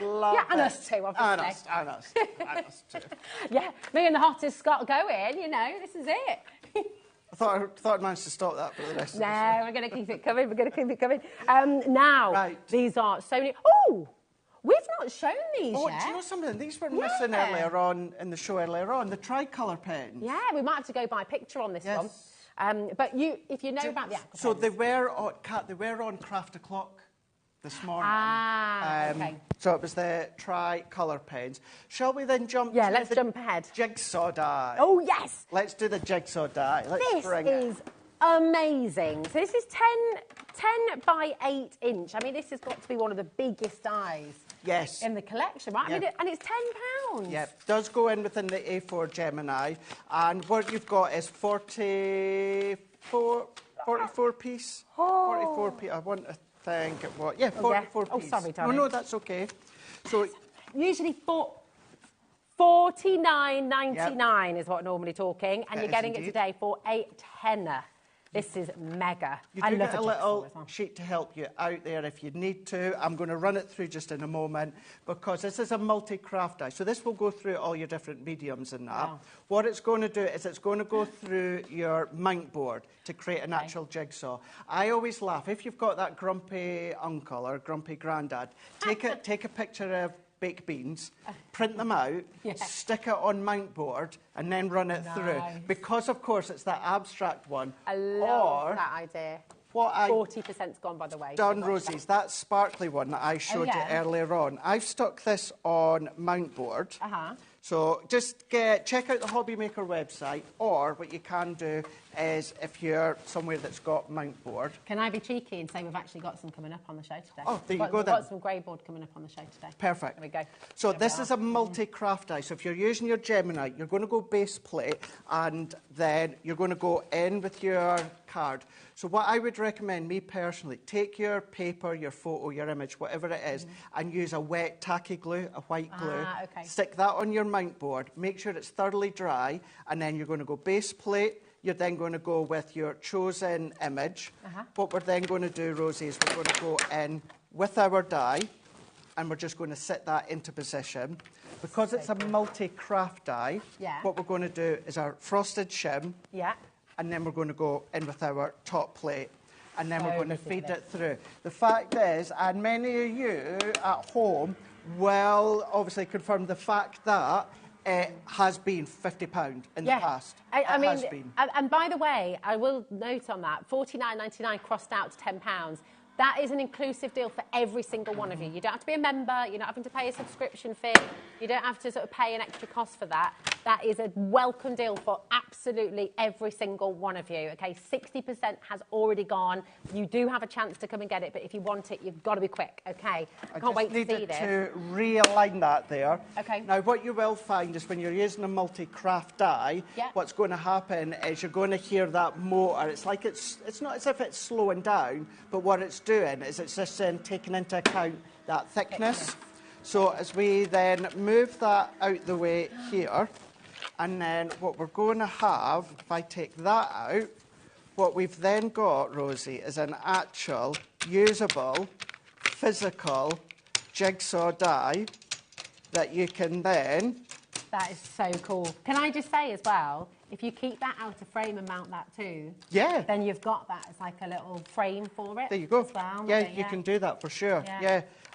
Love yeah, and it. us too, obviously. And us too. Yeah, me and the hottest Scott going, you know, this is it. I thought I'd managed to stop that for the rest of the show. No, we're going to keep it coming. We're going to keep it coming. Now, these are so many... Oh, we've not shown these yet. Do you know something? These were missing earlier on in the show earlier on, the tricolour pens. Yeah, we might have to go by picture on this one. But if you know about the Aqua So pens. they were on Craft O'Clock this morning. Okay. So it was the tricolour pens. Shall we then jump to let's jump ahead. Jigsaw die? Oh, yes. Let's do the jigsaw die. This is amazing. So this is 10 by 8 inch. I mean, this has got to be one of the biggest dies in the collection, right? I mean, and it's £10. Yeah, it does go in within the A4 Gemini. And what you've got is 44 piece. 44 piece. I want to think it was. Yeah, 44 piece. Oh, sorry, darling. No, that's okay. So usually $49.99 is what normally talking, and you're getting it today for a tenner. This is mega. You do get a little sheet to help you out there if you need to. I'm going to run it through just in a moment because this is a multi-craft die. So this will go through all your different mediums and that. Wow. What it's going to do is it's going to go through your mount board to create an actual jigsaw. I always laugh. If you've got that grumpy uncle or grumpy granddad, take a picture of baked beans, print them out, stick it on mount board, and then run it through. Because, of course, it's that abstract one. I love that idea. 40%'s gone, by the way. Done, Rosie's, that sparkly one that I showed you earlier on. I've stuck this on mount board. So just check out the HobbyMaker website, or what you can do is if you're somewhere that's got mount board. Can I be cheeky and say we've actually got some coming up on the show today? Oh, there you go then. We've got some grey board coming up on the show today. Perfect. There we go. So this is a multi-craft die. So if you're using your Gemini, you're going to go base plate, and then you're going to go in with your card. So what I would recommend, me personally, take your paper, your photo, your image, whatever it is, and use a wet tacky glue, a white glue. Stick that on your mount board. Make sure it's thoroughly dry, and then you're going to go base plate. you're then going to go with your chosen image. What we're then going to do, Rosie, is we're going to go in with our die, and we're just going to sit that into position. Because it's a multi-craft die, what we're going to do is our frosted shim, and then we're going to go in with our top plate, and then we're going to feed it through. The fact is, and many of you at home will obviously confirm the fact that it has been £50 in the past. I mean, and by the way, I will note on that, $49.99 crossed out to £10. That is an inclusive deal for every single one of you. You don't have to be a member. You're not having to pay a subscription fee. You don't have to sort of pay an extra cost for that. That is a welcome deal for absolutely every single one of you. Okay, 60% has already gone. You do have a chance to come and get it, but if you want it, you've got to be quick. Okay, I can't wait to see this. To realign that there. Okay. Now, what you will find is when you're using a multi-craft die, what's going to happen is you're going to hear that motor. It's like it's not as if it's slowing down, but what it's doing is it's just taking into account that thickness. So as we then move that out the way here, and then what we're going to have, if I take that out, what we've then got, Rosie, is an actual usable, physical jigsaw die that you can then... That is so cool. Can I just say as well, if you keep that out of frame and mount that too, then you've got that as like a little frame for it. There you go. As well, you can do that for sure.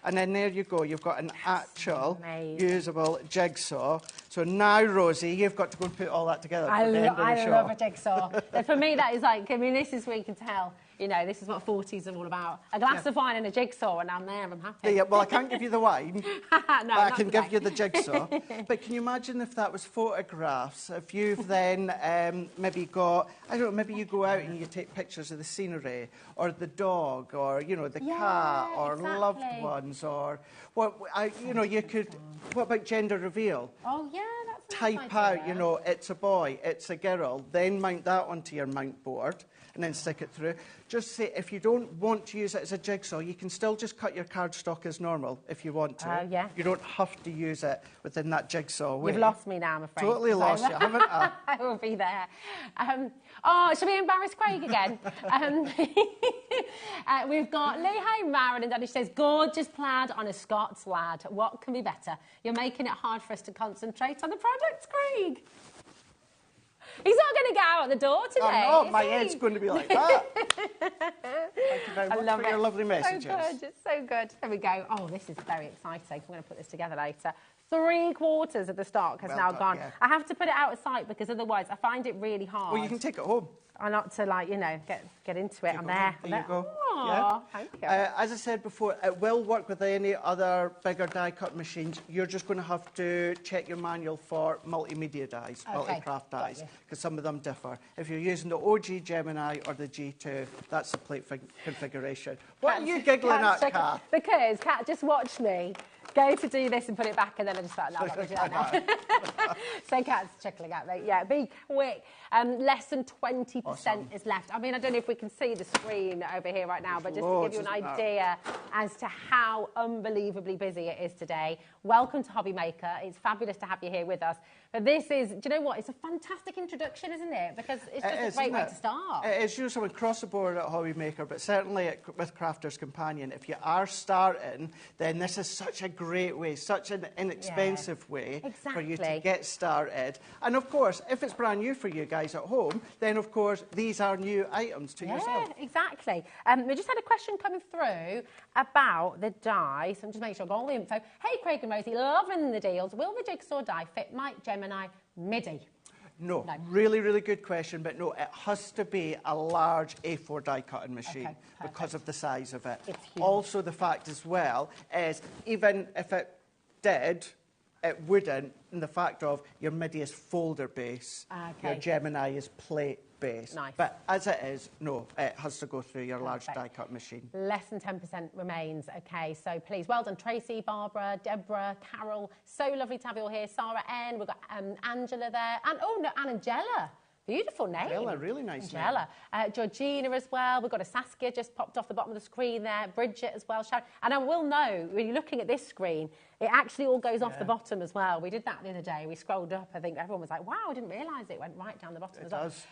And then there you go. You've got an actual usable jigsaw. So now, Rosie, you've got to go and put all that together. I love a jigsaw. For me, that is like, I mean, this is where you can tell, you know, this is what 40s are all about. A glass of wine and a jigsaw, and I'm there, I'm happy. Yeah, well, I can't give you the wine, but I can give you the jigsaw. But can you imagine if that was photographs? If you've then maybe got, I don't know, maybe you go out and you take pictures of the scenery, or the dog, or, you know, the cat, or loved ones, or, you know, you could, what about gender reveal? Oh, yeah, that's a nice idea. Type out, you know, it's a boy, it's a girl, then mount that onto your mount board, and then stick it through. Just say, if you don't want to use it as a jigsaw, you can still just cut your cardstock as normal if you want to. You don't have to use it within that jigsaw way. You've lost me now, I'm afraid. Totally lost you, haven't I? I will be there. Should we embarrass Craig again? We've got Lehigh Marin, and Daddy says, gorgeous plaid on a Scots lad. What can be better? You're making it hard for us to concentrate on the products, Craig. He's not going to get out the door today. Oh, no, my head's going to be like that. Thank you very much for your lovely messages. So good, it's so good. There we go. Oh, this is very exciting. I'm going to put this together later. 3/4 of the stock has now gone. I have to put it out of sight because otherwise I find it really hard. Well, you can take it home. Or not to, like, you know, get into it. I'm there. There you go. Oh, thank you. As I said before, it will work with any other bigger die-cut machines. You're just going to have to check your manual for multimedia dies, multi-craft dies, because some of them differ. If you're using the OG Gemini or the G2, that's the plate configuration. What are you giggling at, Kat? Because Kat just watched me go to do this and put it back, and then I just thought, no, I'm not going to do that now. So Kat's chuckling at me. Yeah, be quick. Less than 20% is left. I mean, I don't know if we can see the screen over here right now, but just to give you an idea as to how unbelievably busy it is today. Welcome to HobbyMaker. It's fabulous to have you here with us. But this is, do you know what? It's a fantastic introduction, isn't it? Because it's just a great way to start. It is usually across the board at HobbyMaker, but certainly with Crafter's Companion. If you are starting, then this is such a great way, such an inexpensive way for you to get started. And of course, if it's brand new for you guys at home, then of course these are new items to yourself. Yeah, exactly. We just had a question coming through about the die, so I'm just making sure I've got all the info. Hey, Craig and Rosie, loving the deals. Will the jigsaw die fit my Gemini MIDI? No. Really, really good question, but no, it has to be a large A4 die-cutting machine because of the size of it. Also, the fact as well is, even if it did, it wouldn't, in the fact of your MIDI is folder base, your Gemini is plate base. But as it is, no, it has to go through your large die-cut machine. Less than 10% remains. Okay, so please, well done, Tracy, Barbara, Deborah, Carol. So lovely to have you all here. Sarah N, we've got Angela there, and oh no, Angela. Beautiful name. Angela, really nice name. Angela. Georgina as well. We've got a Saskia just popped off the bottom of the screen there. Bridget as well. Sharon. And I will know, when you're looking at this screen, it actually all goes off the bottom as well. We did that the other day. We scrolled up. I think everyone was like, wow, I didn't realise it went right down the bottom as well. It does.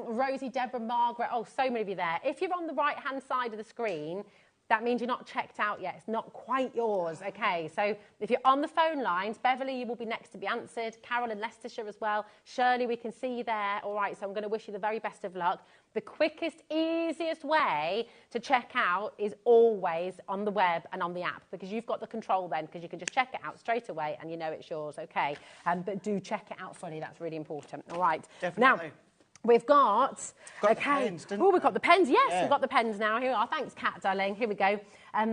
Rosie, Deborah, Margaret. Oh, so many of you there. If you're on the right-hand side of the screen, that means you're not checked out yet. It's not quite yours, okay? So if you're on the phone lines, Beverly, you will be next to be answered. Carol in Leicestershire as well. Shirley, we can see you there. All right, so I'm going to wish you the very best of luck. The quickest, easiest way to check out is always on the web and on the app, because you've got the control then, because you can just check it out straight away and you know it's yours, okay? But do check it out fully. That's really important. All right. Definitely. Now, we've got the pens, didn't we've got the pens. Yes, Yeah. we've got the pens now. Here we are. Thanks, Kat, darling. Here we go.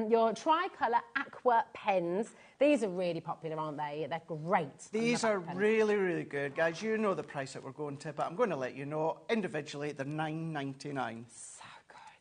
Your tricolour Aqua pens. These are really popular, aren't they? They're great. These are really, really good, guys. You know the price that we're going to, but I'm going to let you know. Individually, they're $9.99.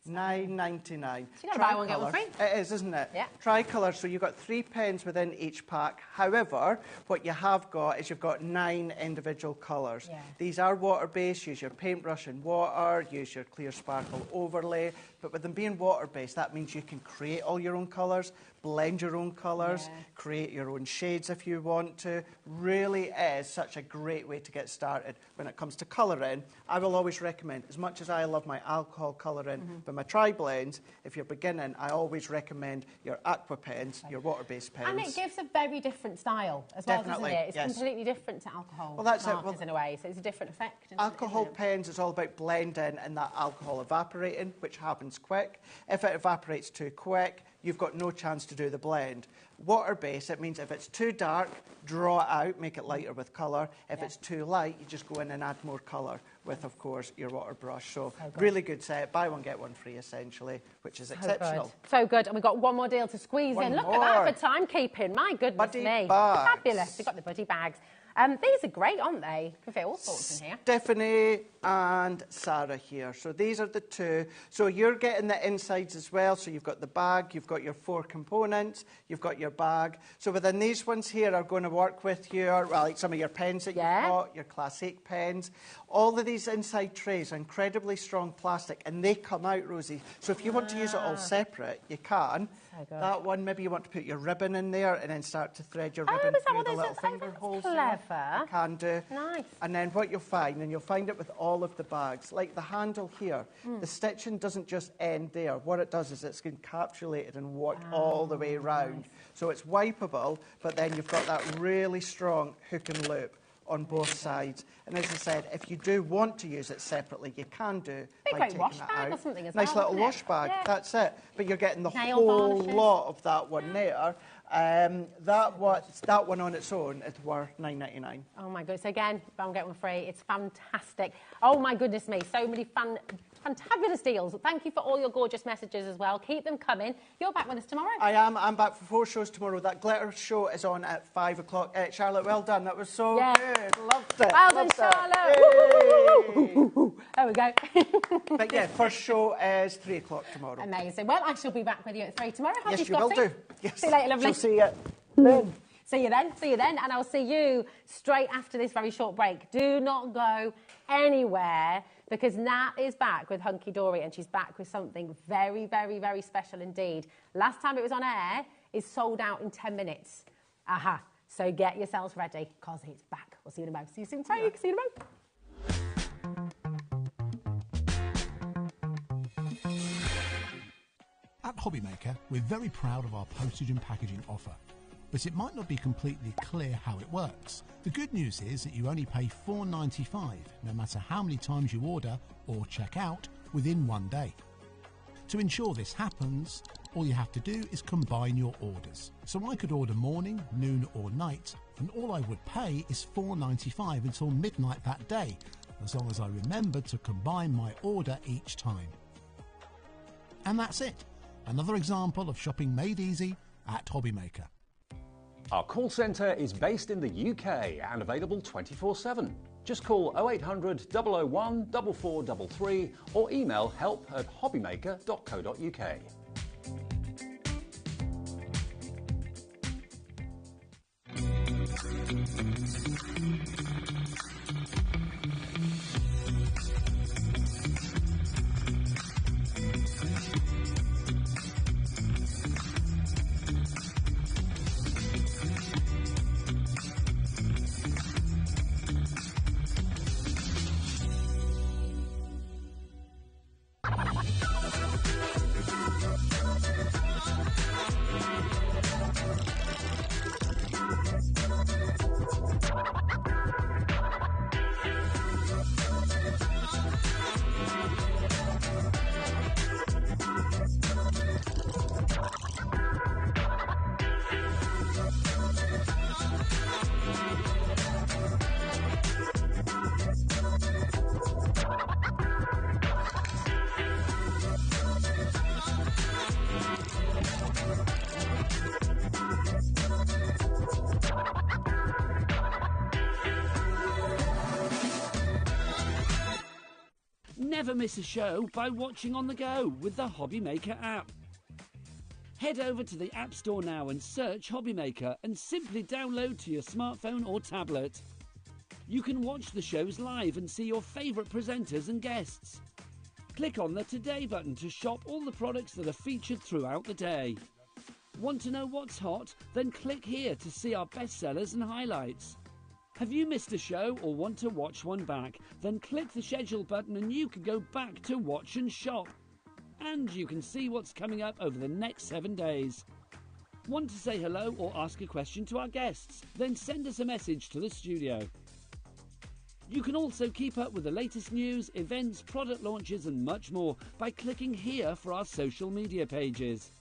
$9.99. So you got to buy one, get one free. It is, isn't it? Yeah. Tricolour, so you've got 3 pens within each pack. However, what you have got is you've got 9 individual colours. Yeah. These are water-based. Use your paintbrush and water. Use your clear sparkle overlay. But with them being water-based, that means you can create all your own colours, blend your own colours, create your own shades if you want to. Really is such a great way to get started. When it comes to colouring, I will always recommend, as much as I love my alcohol colouring, but my tri-blends, if you're beginning, I always recommend your Aqua pens, your water-based pens. And it gives a very different style as well, doesn't it? It's yes. completely different to alcohol Well, that's it. markers Well, in a way, so it's a different effect. Isn't alcohol it? pens is all about blending and that alcohol evaporating, which happens quick. If it evaporates too quick, you've got no chance to do the blend. Water-based, it means if it's too dark, draw it out, make it lighter with colour. If it's too light, you just go in and add more colour with, of course, your water brush. So really good set. Buy one, get one free, essentially, which is exceptional. So good. And we've got one more deal to squeeze in. Look at that for timekeeping. My goodness Buddy me. bags. Fabulous. We've got the buddy bags. These are great, aren't they? You can fit all sorts in here. Stephanie and Sarah here. So these are the 2. So you're getting the insides as well. So you've got the bag, you've got your 4 components, you've got your bag. So within these ones here are going to work with your, well, like some of your pens that you've got, your classic pens. All of these inside trays are incredibly strong plastic, and they come out, Rosie. So if you want to use it all separate, you can. That one, maybe you want to put your ribbon in there and then start to thread your ribbon through the little finger holes. Clever. You can do. Nice. And then what you'll find, and you'll find it with all of the bags, like the handle here, the stitching doesn't just end there. What it does is it's encapsulated and worked all the way around. So it's wipeable, but then you've got that really strong hook and loop on both sides. And as I said, if you do want to use it separately, you can do by taking wash it bag out. or something as nice well, little wash bag, that's it. But you're getting the Nail whole varnishes. lot of that one there. That one on its own is worth $9.99. Oh my goodness, again, buy one, get one free. It's fantastic. Oh my goodness me, so many fantabulous deals. Thank you for all your gorgeous messages as well. Keep them coming. You're back with us tomorrow. I am. I'm back for 4 shows tomorrow. That glitter show is on at 5 o'clock. Charlotte, well done. That was so good. Loved it. Well done, Charlotte. There we go. But yeah, first show is 3 o'clock tomorrow. Amazing. Well, I shall be back with you at 3 tomorrow. Happy Yes, you will Scotty. do. Yes. See you later, lovely. She'll see you then. See you then. See you then. And I'll see you straight after this very short break. Do not go anywhere, because Nat is back with Hunkydory, and she's back with something very, very, very special indeed. Last time it was on air, it's sold out in 10 minutes. Aha. So get yourselves ready, because it's back. We'll see you in a moment. See you soon, Craig. See you in a moment. At HobbyMaker, we're very proud of our postage and packaging offer, but it might not be completely clear how it works. The good news is that you only pay $4.95, no matter how many times you order or check out within 1 day. To ensure this happens, all you have to do is combine your orders. So I could order morning, noon or night, and all I would pay is $4.95 until midnight that day, as long as I remember to combine my order each time. And that's it. Another example of shopping made easy at HobbyMaker. Our call centre is based in the UK and available 24/7. Just call 0800 001 4433 or email help@hobbymaker.co.uk. never miss a show by watching on the go with the HobbyMaker app. Head over to the App Store now and search HobbyMaker and simply download to your smartphone or tablet. You can watch the shows live and see your favourite presenters and guests. Click on the Today button to shop all the products that are featured throughout the day. Want to know what's hot? Then click here to see our bestsellers and highlights. Have you missed a show or want to watch one back? Then click the schedule button and you can go back to watch and shop. And you can see what's coming up over the next 7 days. Want to say hello or ask a question to our guests? Then send us a message to the studio. You can also keep up with the latest news, events, product launches and much more by clicking here for our social media pages.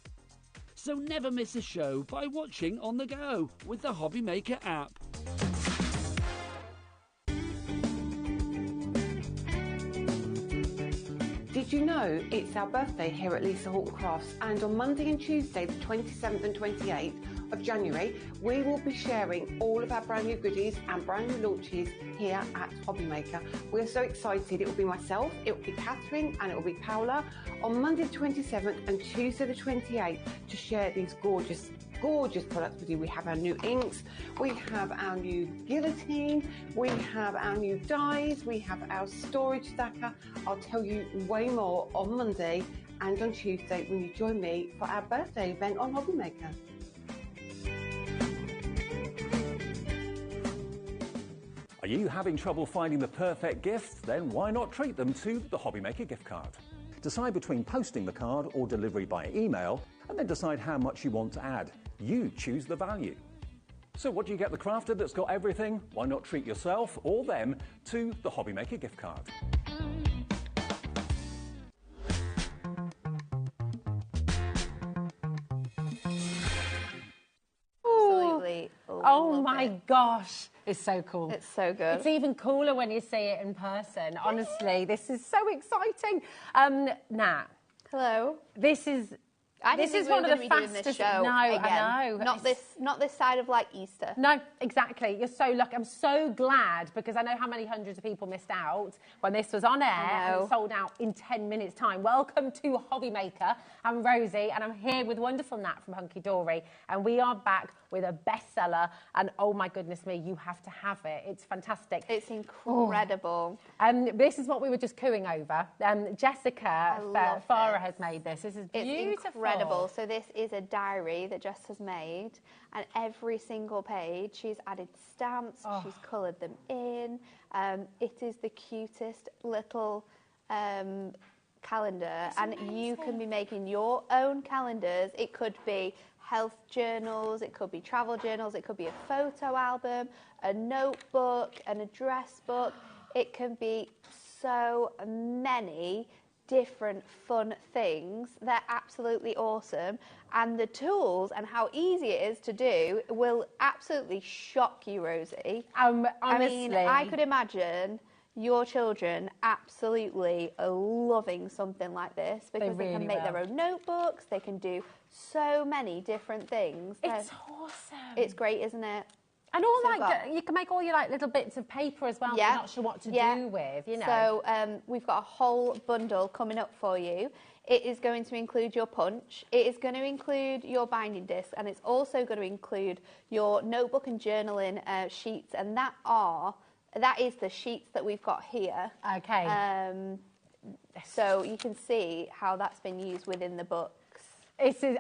So never miss a show by watching on the go with the HobbyMaker app. Did you know it's our birthday here at Lisa Horton Crafts, and on Monday and Tuesday the 27th and 28th of January we will be sharing all of our brand new goodies and brand new launches here at HobbyMaker. We're so excited. It will be myself, it will be Catherine and it will be Paola on Monday the 27th and Tuesday the 28th to share these gorgeous products with you. We have our new inks, we have our new guillotine, we have our new dies, we have our storage stacker. I'll tell you way more on Monday and on Tuesday when you join me for our birthday event on HobbyMaker. Are you having trouble finding the perfect gift? Then why not treat them to the HobbyMaker gift card? Decide between posting the card or delivery by email, and then decide how much you want to add. You choose the value. So what do you get the crafter that's got everything? Why not treat yourself or them to the HobbyMaker gift card? Absolutely. Oh my gosh. It's so cool. It's so good. It's even cooler when you see it in person. Honestly, this is so exciting. Nat. Hello. This is one of the fastest. Show no, again. I know. Not this side of like Easter. No, exactly. You're so lucky. I'm so glad because I know how many hundreds of people missed out when this was on air and it sold out in 10 minutes' time. Welcome to HobbyMaker. I'm Rosie and I'm here with wonderful Nat from Hunkydory, and we are back with a bestseller. And oh my goodness me, you have to have it. It's fantastic. It's incredible. This is what we were just cooing over. Jessica Farah has made this. This is beautiful. It's incredible. So this is a diary that Jess has made, and every single page she's added stamps, she's coloured them in. It is the cutest little calendar, and you can be making your own calendars. It could be health journals, it could be travel journals, it could be a photo album, a notebook, an address book. It can be so many different fun things. They're absolutely awesome, and the tools and how easy it is to do will absolutely shock you, Rosie. Honestly, I mean, I could imagine your children absolutely loving something like this because they can make their own notebooks, they can do so many different things. It's awesome. It's great, isn't it? And all you can make all your little bits of paper as well. Yeah. You're not sure what to do with, you know. So we've got a whole bundle coming up for you. It is going to include your punch. It is going to include your binding disc, and it's also going to include your notebook and journaling sheets, and that is the sheets that we've got here. Okay. So you can see how that's been used within the book.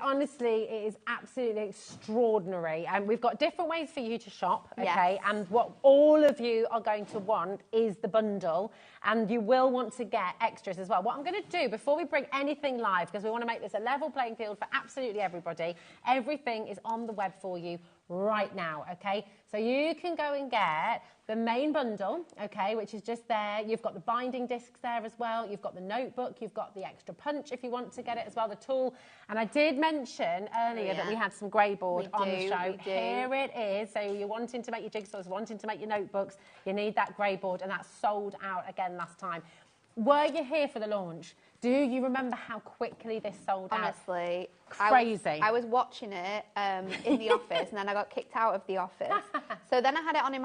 Honestly, it is absolutely extraordinary. And we've got different ways for you to shop, okay? Yes. And what all of you are going to want is the bundle, and you will want to get extras as well. What I'm going to do, before we bring anything live, because we want to make this a level playing field for absolutely everybody, everything is on the web for you right now, okay? So you can go and get the main bundle, okay, which is just there. You've got the binding discs there as well. You've got the notebook. You've got the extra punch if you want to get it as well, the tool. And I did mention earlier that we had some grey board on the show. Here it is. So you're wanting to make your jigsaws, wanting to make your notebooks, you need that grey board, and that's sold out again last time. Were you here for the launch? Do you remember how quickly this sold out? Honestly, crazy. I was watching it in the office, and then I got kicked out of the office. So then I had it on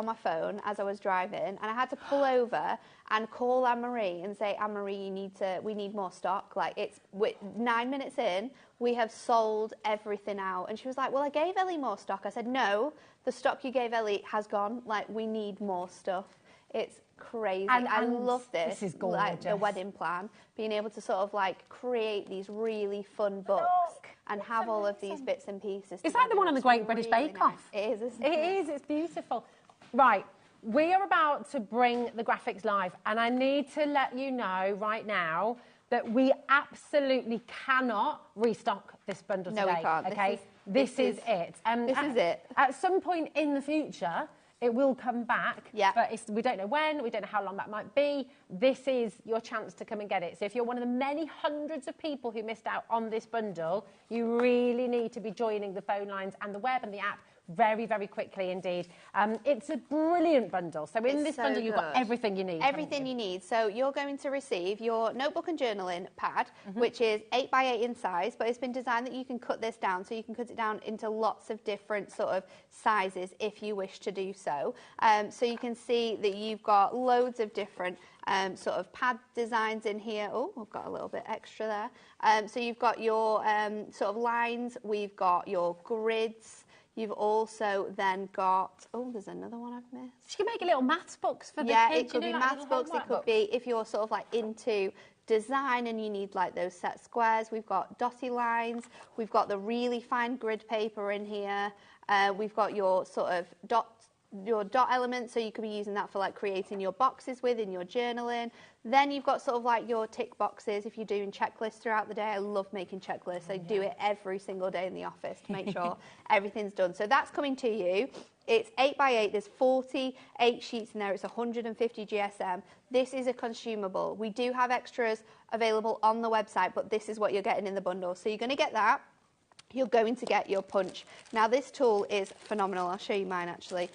my phone as I was driving, and I had to pull over and call Anne-Marie and say, Anne-Marie, we need more stock. Like, 9 minutes in, we have sold everything out. And she was like, well, I gave Ellie more stock. I said, no, the stock you gave Ellie has gone. Like, we need more stuff. It's crazy. And I love this. This is gorgeous. Like the wedding plan, being able to sort of like create these really fun books and have all of these bits and pieces. It's like the one on the Great British Bake Off. It is, isn't it? It is. It's beautiful. Right. We are about to bring the graphics live, and I need to let you know right now that we absolutely cannot restock this bundle today. No, we can't. Okay. This is it. This is it. At some point in the future, it will come back, but we don't know when, we don't know how long that might be. This is your chance to come and get it. So if you're one of the many hundreds of people who missed out on this bundle, you really need to be joining the phone lines and the web and the app very, very quickly indeed. It's a brilliant bundle. So in this bundle, you've got everything you need. Everything you need. So you're going to receive your notebook and journaling pad, which is 8x8 in size, but it's been designed that you can cut this down, so you can cut it down into lots of different sort of sizes if you wish to do so. So you can see that you've got loads of different sort of pad designs in here. Oh, I've got a little bit extra there. So you've got your sort of lines, we've got your grids. You've also then got, there's another one I've missed. You can make a little maths books for the kids. Yeah, it could be maths books. It could be if you're sort of like into design and you need like those set squares. We've got dotty lines. We've got the really fine grid paper in here. We've got your sort of dot elements, so you could be using that for like creating your boxes with in your journaling. Then you've got sort of like your tick boxes if you're doing checklists throughout the day. I love making checklists. I do it every single day in the office to make sure everything's done. So that's coming to you. It's 8x8. There's 48 sheets in there. It's 150 GSM. This is a consumable. We do have extras available on the website, but this is what you're getting in the bundle. So you're going to get that. You're going to get your punch. Now, this tool is phenomenal. I'll show you mine, actually.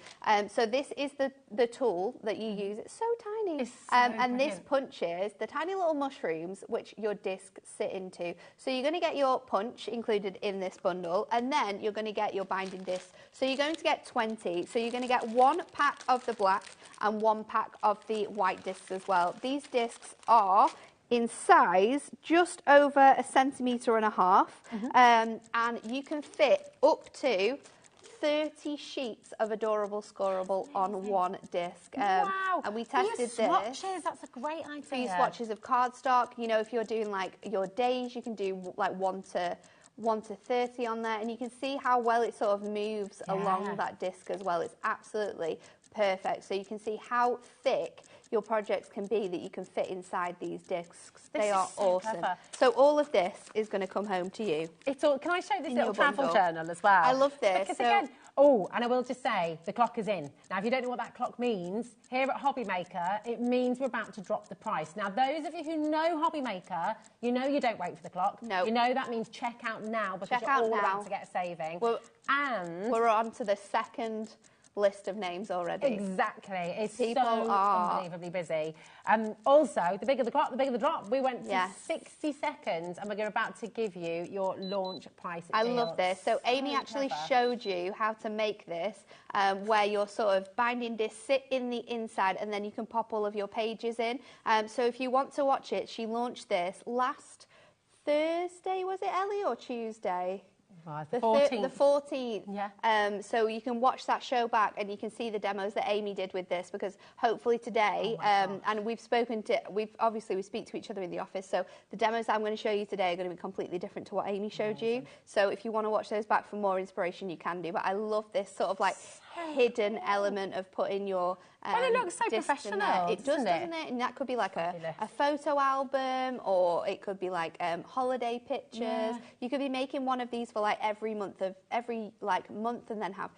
So this is the tool that you use. It's so tiny. It's so and this punches the tiny little mushrooms which your discs sit into. So you're going to get your punch included in this bundle, and then you're going to get your binding discs. So you're going to get 20. So you're going to get 1 pack of the black and 1 pack of the white discs as well. These discs are in size just over 1.5 centimetres, and you can fit up to 30 sheets of adorable scoreable on one disc. Wow! And we tested for your swatches, that's a great idea. For your swatches of cardstock, you know, if you're doing like your days, you can do like 1 to 30 on there, and you can see how well it sort of moves along that disc as well. It's absolutely perfect. So you can see how thick your projects can be that you can fit inside these discs. They are awesome. Clever. So all of this is going to come home to you. It's all. Can I show this little travel journal as well? I love this. Because again, oh, and I will just say, the clock is in. Now, if you don't know what that clock means, here at HobbyMaker, it means we're about to drop the price. Now, those of you who know HobbyMaker, you know you don't wait for the clock. No. You know that means check out now because you're all about to get a saving. And we're on to the second list of names already. Exactly. It's People so are unbelievably busy. Also, the bigger the clock, the bigger the drop. We went to 60 seconds and we're about to give you your launch price deal. I love this. So Amy actually showed you how to make this, where your sort of binding discs sit in the inside and then you can pop all of your pages in. So if you want to watch it, she launched this last Thursday, was it, Ellie, or Tuesday? The 14th. The 14th. Yeah. So you can watch that show back and you can see the demos that Amy did with this, because hopefully today, and we speak to each other in the office, so the demos that I'm going to show you today are going to be completely different to what Amy showed you. So if you want to watch those back for more inspiration, you can do. But I love this sort of like hidden element of putting your and it looks so professional. It does, doesn't it? And that could be like a photo album, or it could be like holiday pictures. Yeah. You could be making one of these for like every month, and then have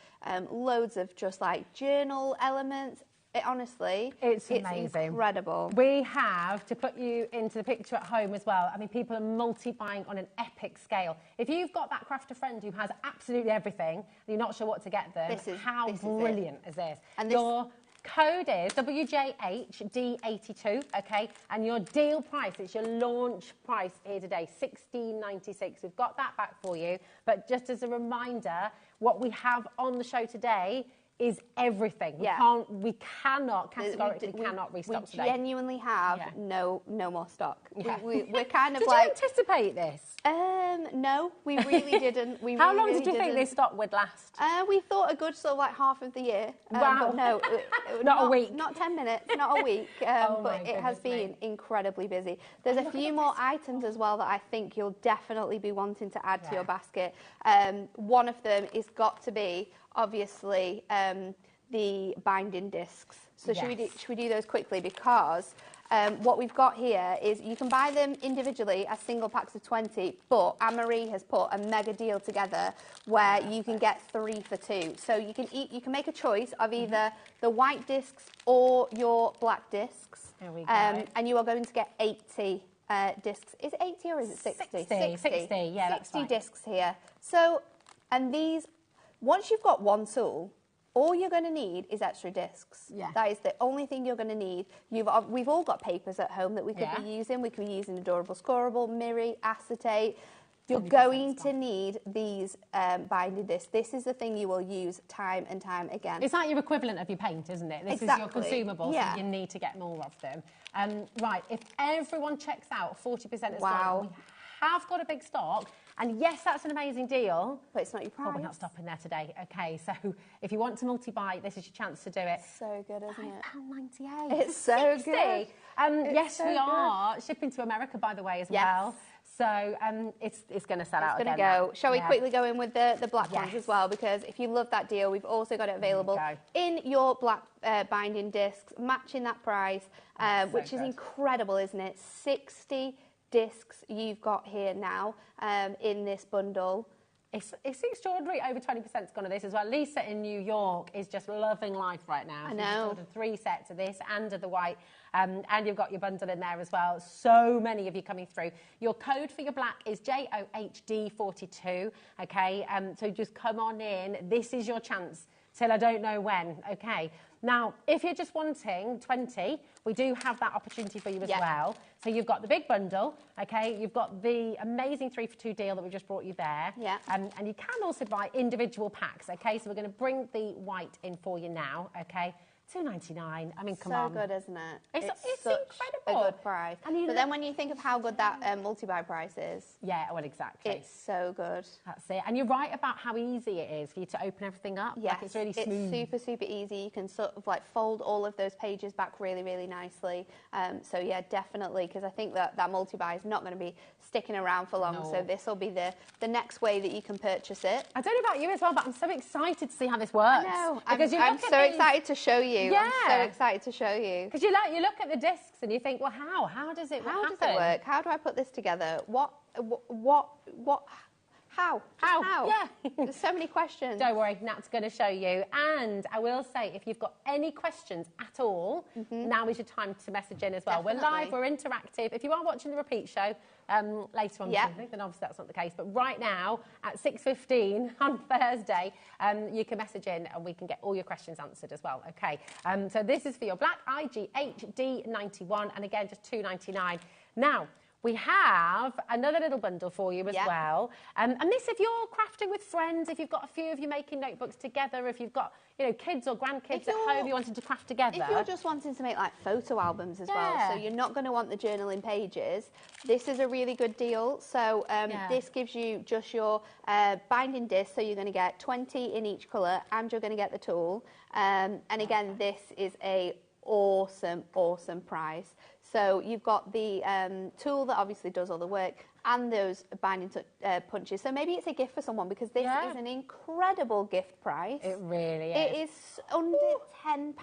loads of just like journal elements. Honestly, it's amazing. Incredible. We have to put you into the picture at home as well. I mean, people are multi-buying on an epic scale. If you've got that crafter friend who has absolutely everything and you're not sure what to get them, how brilliant is this? And Code is WJHD82, okay? And your deal price, it's your launch price here today, $16.96. We've got that back for you. But just as a reminder, what we have on the show today is everything. We cannot, categorically cannot restock today. We genuinely have no more stock. Yeah. We're kind of Did like... you anticipate this? No, we really didn't. How long did you think this stock would last? We thought a good sort of like half of the year. Wow. But no, not a week. Not 10 minutes, not a week. But it has been incredibly busy. There's a few more items as well that I think you'll definitely be wanting to add to your basket. One of them is got to be, obviously, the binding discs. So should we do those quickly? Because what we've got here is you can buy them individually as single packs of 20, but Anne-Marie has put a mega deal together where you can get 3 for 2. So you can make a choice of either the white discs or your black discs. There we go. And you are going to get 80 discs. Is it 80 or is it 60? 60, yeah, that's 60 discs here. So, and these, once you've got one tool, all you're going to need is extra discs. Yeah. That is the only thing you're going to need. We've all got papers at home that we could be using. We could be using Adorable Scorable, Miri, Acetate. You're going to need these binding discs. This is the thing you will use time and time again. It's like your equivalent of your paint, isn't it? This is your consumable, so you need to get more of them. Right, if everyone checks out 40% of stock, we have got a big stock. And yes, that's an amazing deal. But it's not your price. But we're not stopping there today. Okay, so if you want to multi-buy, this is your chance to do it. So good, isn't it? £5.98. It's so good. Yes, we are shipping to America, by the way, as well. So it's going to sell out again. It's going to go. Shall we quickly go in with the black ones as well? Because if you love that deal, we've also got it available in your black binding discs, matching that price, which is incredible, isn't it? 60 discs you've got here now in this bundle. It's extraordinary. Over 20%'s gone of this as well. Lisa in New York is just loving life right now. I know. Ordered 3 sets of this and of the white, and you've got your bundle in there as well. So many of you coming through. Your code for your black is JOHD42. Okay, so just come on in. This is your chance till I don't know when. Okay. Now, if you're just wanting 20, we do have that opportunity for you as well. So you've got the big bundle, okay? You've got the amazing 3 for 2 deal that we just brought you there. And you can also buy individual packs, okay? So we're going to bring the white in for you now, okay? $2.99. I mean, come on. So good, isn't it? It's such incredible. a good price. But then when you think of how good that multi-buy price is. Yeah, well, exactly. It's so good. That's it. And you're right about how easy it is for you to open everything up. Yes, like it's really smooth. It's super, super easy. You can sort of like fold all of those pages back really, really nicely. So yeah, definitely, because I think that multi-buy is not going to be sticking around for long. So this will be the next way that you can purchase it. I don't know about you as well, but I'm so excited to see how this works. I know. Because I'm so excited to show you. Yeah. I'm so excited to show you. Because you look at the discs and you think, well, how does it How does it work? How do I put this together? How? Yeah. There's so many questions. Don't worry, Nat's going to show you. And I will say, if you've got any questions at all, now is your time to message in as well. Definitely. We're live, we're interactive. If you are watching the repeat show later on, then obviously that's not the case. But right now, at 6:15 on Thursday, you can message in and we can get all your questions answered as well. Okay. So this is for your black IGHD91, and again, just $2.99. Now, we have another little bundle for you as well. And this, if you're crafting with friends, if you've got a few of you making notebooks together, if you've got, kids or grandkids at home you wanting to craft together. If you're just wanting to make like photo albums as well, so you're not going to want the journaling pages, this is a really good deal. So this gives you just your binding disc, so you're going to get 20 in each colour, and you're going to get the tool. And again, this is a awesome price. So you've got the tool that obviously does all the work and those binding punches. So maybe it's a gift for someone, because this is an incredible gift price. It really is. It is under £10.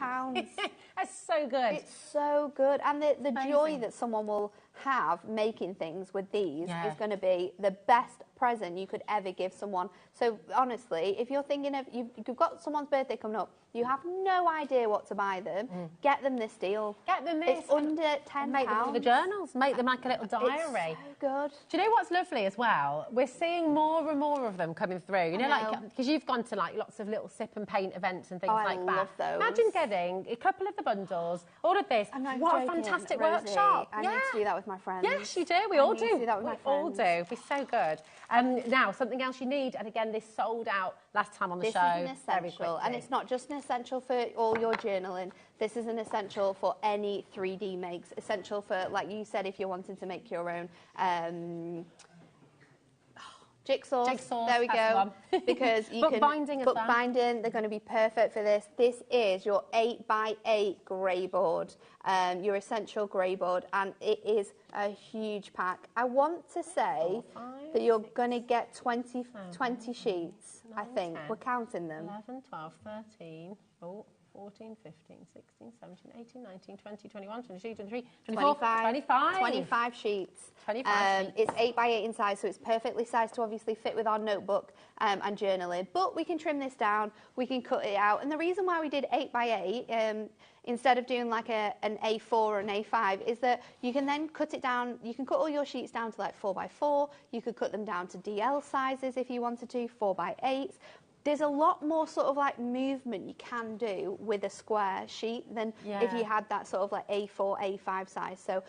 That's so good. It's so good. And the joy that someone will have making things with these is going to be the best present you could ever give someone. So honestly, if you're thinking of, you've got someone's birthday coming up, you have no idea what to buy them, get them this deal. Get them this. It's under £10. Make them the journals, make them like a little diary. It's so good. Do you know what's lovely as well? We're seeing more and more of them coming through. You know, like, because you've gone to like lots of little sip and paint events and things like that. I love those. Imagine getting a couple of the bundles, all of this. What a fantastic workshop. I need to do that with my friends. Yes, you do. We all do. I need to do that with my friends. We all do. It'd be so good. Now, something else you need, and again, this sold out last time on the show. This is an essential, and it's not just an essential for all your journaling. This is an essential for any 3D makes. Essential for, like you said, if you're wanting to make your own jigsaws. There we go. Because you can binding bookbinding. They're going to be perfect for this. This is your 8x8 grey board, your essential grey board, and it is a huge pack. I want to say that you're going to get 20 sheets. 9, I think 10, we're counting them. 11, 12, 13. 14, 15, 16, 17, 18, 19, 20, 21, 22, 23, 24, 25 sheets. 25 sheets. It's 8x8 in size, so it's perfectly sized to obviously fit with our notebook and journaling. But we can trim this down, we can cut it out. And the reason why we did 8x8 instead of doing like an A4 or an A5 is that you can then cut it down, you can cut all your sheets down to like 4x4, you could cut them down to DL sizes if you wanted to, 4x8s. There's a lot more sort of like movement you can do with a square sheet than if you had that sort of like A4, A5 size. So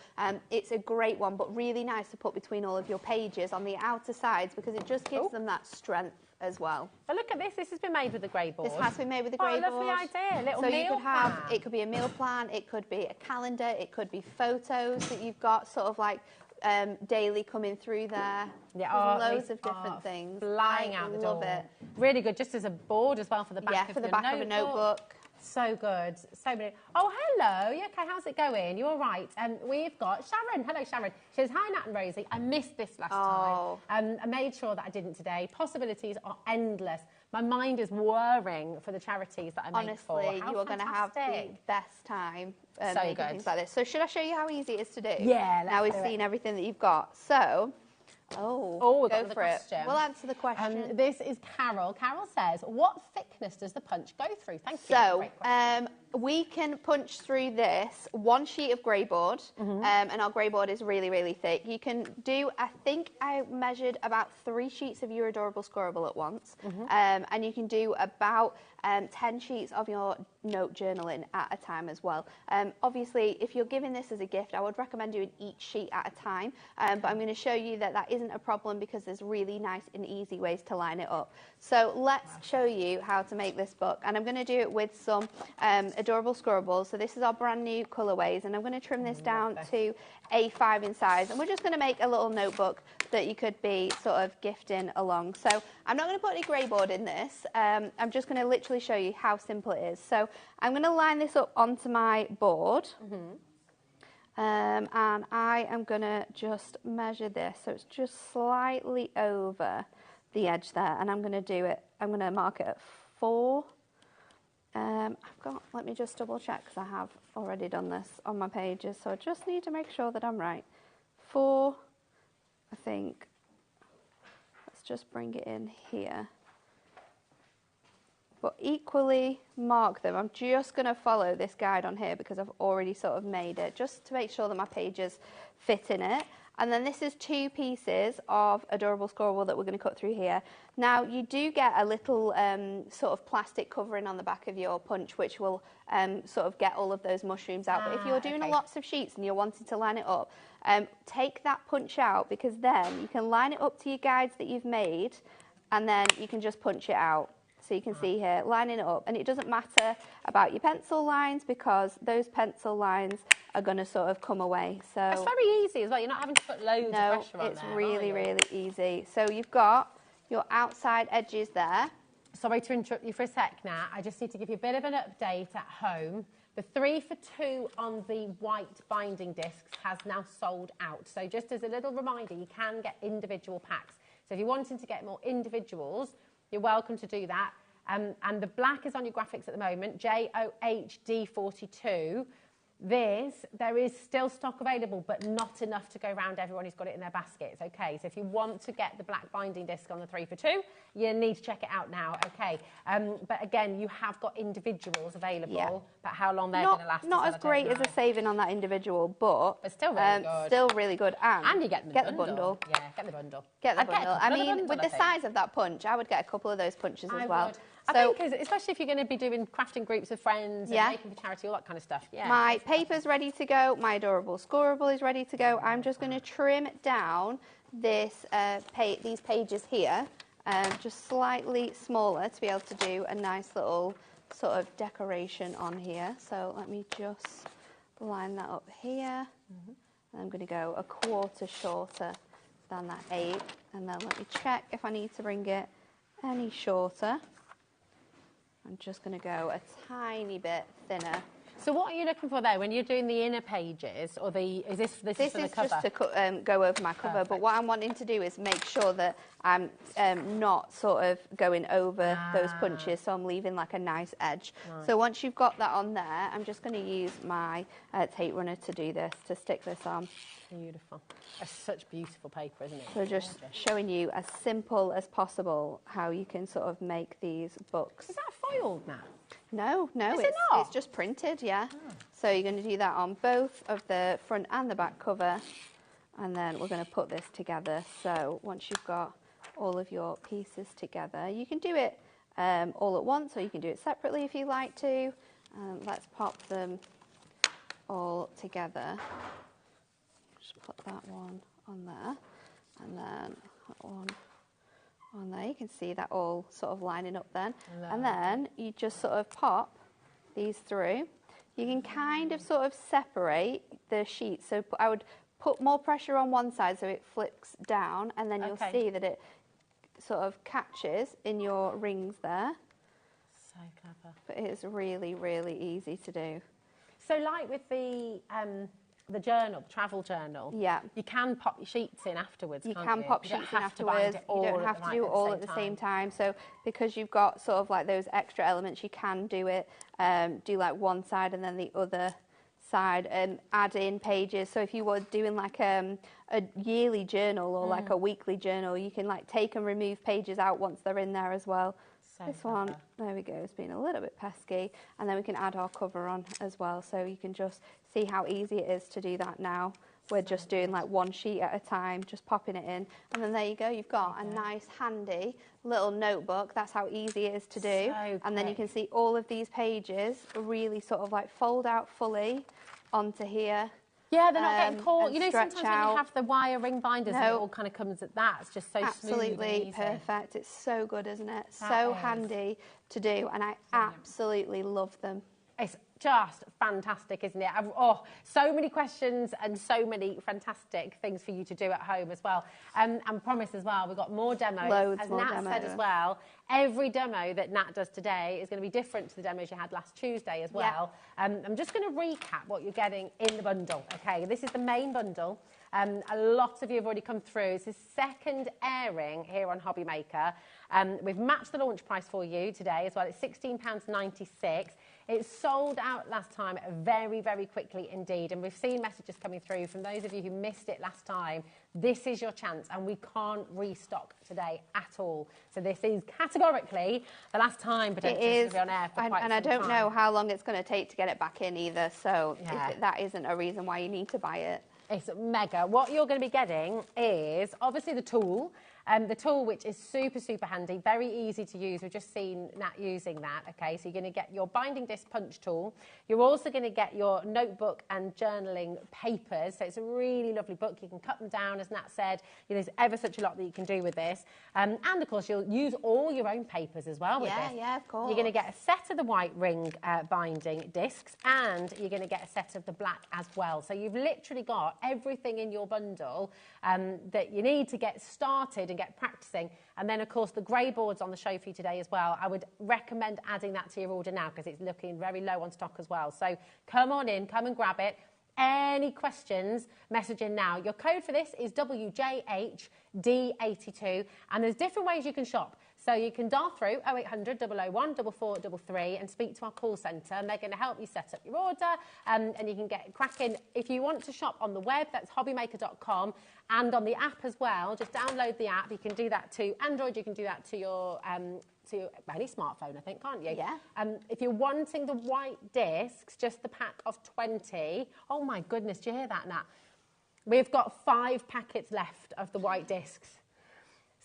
it's a great one, but really nice to put between all of your pages on the outer sides because it just gives them that strength as well. But look at this. This has been made with the grey board. This has been made with the grey board. What a lovely idea. A little so meal you could have, plan. it could be a meal plan, it could be a calendar, it could be photos that you've got sort of like daily coming through there. Yeah, there's loads of different things. Flying out the door. Love it. Really good, just as a board as well for the back of for the back of a notebook. So good, so many. Oh, hello. You okay? How's it going? You all right? We've got Sharon. Hello, Sharon. She says, hi, Nat and Rosie. I missed this last time. I made sure that I didn't today. Possibilities are endless. My mind is whirring for the charities that I make for. Honestly, you are going to have the best time making things like this. So should I show you how easy it is to do? Yeah, now we've seen everything that you've got. So, we've got the question. We'll answer the question. This is Carol. Carol says, what thickness does the punch go through? Thank you. So, we can punch through this one sheet of grey board, and our grey board is really, really thick. You can do, I think I measured about 3 sheets of your adorable squirrel at once, and you can do about 10 sheets of your note journaling at a time as well. Obviously, if you're giving this as a gift, I would recommend doing each sheet at a time, but I'm going to show you that that isn't a problem because there's really nice and easy ways to line it up. So let's show you how to make this book, and I'm going to do it with some adorable squirrels. So this is our brand new colourways, and I'm going to trim this down to A5 in size, and we're just going to make a little notebook that you could be sort of gifting along. So I'm not going to put any grey board in this. I'm just going to literally show you how simple it is. So I'm going to line this up onto my board, and I am going to just measure this so it's just slightly over the edge there, and I'm going to do it, I'm going to mark it at 4. Let me just double check because I have already done this on my pages, so I just need to make sure that I'm right. 4, I think. Let's just bring it in here. But equally mark them. I'm just going to follow this guide on here because I've already sort of made it, just to make sure that my pages fit in it. And then this is 2 pieces of adorable squirrel that we're going to cut through here. Now, you do get a little sort of plastic covering on the back of your punch, which will sort of get all of those mushrooms out. But if you're doing lots of sheets and you're wanting to line it up, take that punch out, because then you can line it up to your guides that you've made, and then you can just punch it out. So you can see here, lining it up. And it doesn't matter about your pencil lines because those pencil lines are going to sort of come away. So it's very easy as well. You're not having to put loads of pressure on there. It's really, really easy. So you've got your outside edges there. Sorry to interrupt you for a sec now. I just need to give you a bit of an update at home. The 3 for 2 on the white binding discs has now sold out. So just as a little reminder, you can get individual packs. So if you're wanting to get more individuals, you're welcome to do that. And the black is on your graphics at the moment, JOHD42. there is still stock available, but not enough to go around everyone who's got it in their baskets, okay? So if you want to get the black binding disc on the 3 for 2, you need to check it out now, okay? But again, you have got individuals available, but how long they're going to last? Not as great as a saving on that individual, but still really good. Still really good, and you get the bundle. Yeah, get the bundle. Get the bundle. I mean, with the size of that punch, I would get a couple of those punches as well. I think, especially if you're going to be doing crafting groups of friends and making for charity, all that kind of stuff. Yeah. My paper's ready to go. My adorable scoreable is ready to go. I'm just going to trim down this these pages here, just slightly smaller to be able to do a nice little sort of decoration on here. So let me just line that up here. I'm going to go a quarter shorter than that 8, and then let me check if I need to bring it any shorter. I'm just going to go a tiny bit thinner. So what are you looking for there when you're doing the inner pages, or this is for the cover? Just to go over my cover. But what I'm wanting to do is make sure that I'm not sort of going over those punches, so I'm leaving like a nice edge. Right. So once you've got that on there, I'm just going to use my tape runner to do this, to stick this on. Beautiful. That's such beautiful paper, isn't it? So just showing you as simple as possible how you can sort of make these books. Is that foiled now? No, Is it not? It's just printed, yeah. Oh. So you're going to do that on both of the front and the back cover, and then we're going to put this together. So once you've got all of your pieces together, you can do it all at once, or you can do it separately if you like to. Let's pop them all together. Just put that one on there, and then that one on there. You can see that all sort of lining up then. And then you just sort of pop these through. You can kind of sort of separate the sheets. So I would put more pressure on one side so it flips down, and then you'll see that it sort of catches in your rings there. So clever. But it is really, really easy to do. So like with the journal, travel journal, you can pop your sheets in afterwards, You can pop sheets in afterwards. You don't have to do it all at the same time. So because you've got sort of like those extra elements, you can do it, do like one side and then the other side, and add in pages. So if you were doing like a yearly journal or like a weekly journal, you can like take and remove pages out once they're in there as well. This one, there we go, it's been a little bit pesky, and then we can add our cover on as well, so you can just see how easy it is to do that now. We're just doing like one sheet at a time, just popping it in, and then there you go, you've got a nice handy little notebook. That's how easy it is to do. And then you can see all of these pages really sort of like fold out fully onto here. Yeah, they're not getting caught. You know, sometimes when out. you have the wire ring binders and it all kind of comes at that. It's just so absolutely smooth and easy. Perfect. It's so good, isn't it? So handy to do, and I absolutely love them. It's just fantastic, isn't it? So many questions and so many fantastic things for you to do at home as well. And promise as well, we've got more demos. Loads as more Nat demos. said as well, every demo that Nat does today is going to be different to the demos you had last Tuesday as well. I'm just going to recap what you're getting in the bundle. Okay, this is the main bundle. A lot of you have already come through. It's the second airing here on HobbyMaker. We've matched the launch price for you today as well. It's £16.96. It sold out last time very, very quickly indeed. And we've seen messages coming through from those of you who missed it last time. This is your chance, and we can't restock today at all. So this is categorically the last time potentially to be on air for quite some time. And I don't know how long it's going to take to get it back in either. So that isn't a reason why you need to buy it. It's mega. What you're going to be getting is obviously the tool which is super, super handy, very easy to use. We've just seen Nat using that, okay? So you're going to get your binding disc punch tool. You're also going to get your notebook and journaling papers. So it's a really lovely book. You can cut them down, as Nat said. There's ever such a lot that you can do with this. And of course, you'll use all your own papers as well with this. Yeah, of course. You're going to get a set of the white ring binding discs, and you're going to get a set of the black as well. So you've literally got everything in your bundle that you need to get started and get practicing. And then, of course, the grey boards on the show for you today as well. I would recommend adding that to your order now because it's looking very low on stock as well. So come on in, come and grab it. Any questions, message in now. Your code for this is WJHD82, and there's different ways you can shop. So you can dial through 0800 001 4433 and speak to our call centre, and they're going to help you set up your order, and you can get cracking. If you want to shop on the web, that's hobbymaker.com, and on the app as well. Just download the app. You can do that to Android. You can do that to your to any smartphone, I think, can't you? Yeah. If you're wanting the white discs, just the pack of 20. Oh my goodness, do you hear that, Nat? We've got 5 packets left of the white discs.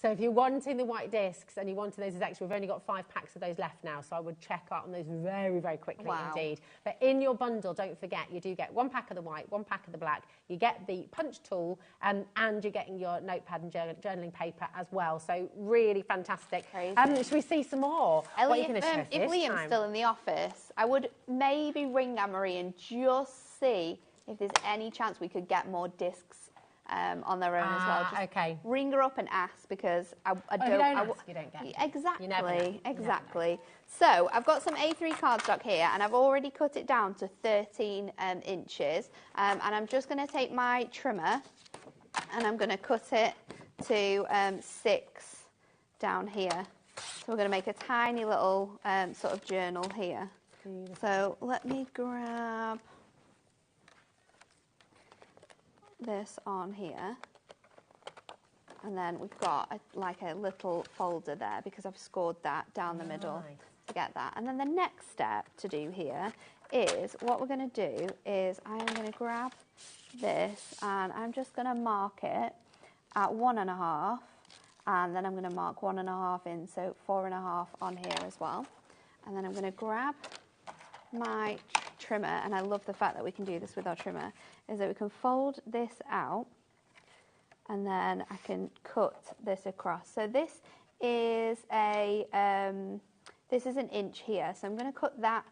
So if you're wanting the white discs and you wanted those as extra, we've only got 5 packs of those left now, so I would check out on those very, very quickly indeed. But in your bundle, don't forget, you do get 1 pack of the white, 1 pack of the black, you get the punch tool, and you're getting your notepad and journaling paper as well. So really fantastic. Should we see some more? Ellie, if Liam's still in the office, I would maybe ring Anne-Marie and just see if there's any chance we could get more discs on their own as well. Just ring her up and ask, because I don't. You don't ask, you don't get. Exactly, you never know. exactly. So I've got some A3 cardstock here, and I've already cut it down to 13 inches. And I'm just going to take my trimmer, and I'm going to cut it to 6 down here. So we're going to make a tiny little sort of journal here. So let me grab this on here, and then we've got like a little folder there because I've scored that down the middle to get that. And then the next step to do here is, what we're going to do is I'm going to grab this and I'm just going to mark it at 1.5, and then I'm going to mark 1.5 in, so 4.5 on here as well. And then I'm going to grab my trimmer, and I love the fact that we can do this with our trimmer, is that we can fold this out and then I can cut this across. So this is an inch here, so I'm going to cut that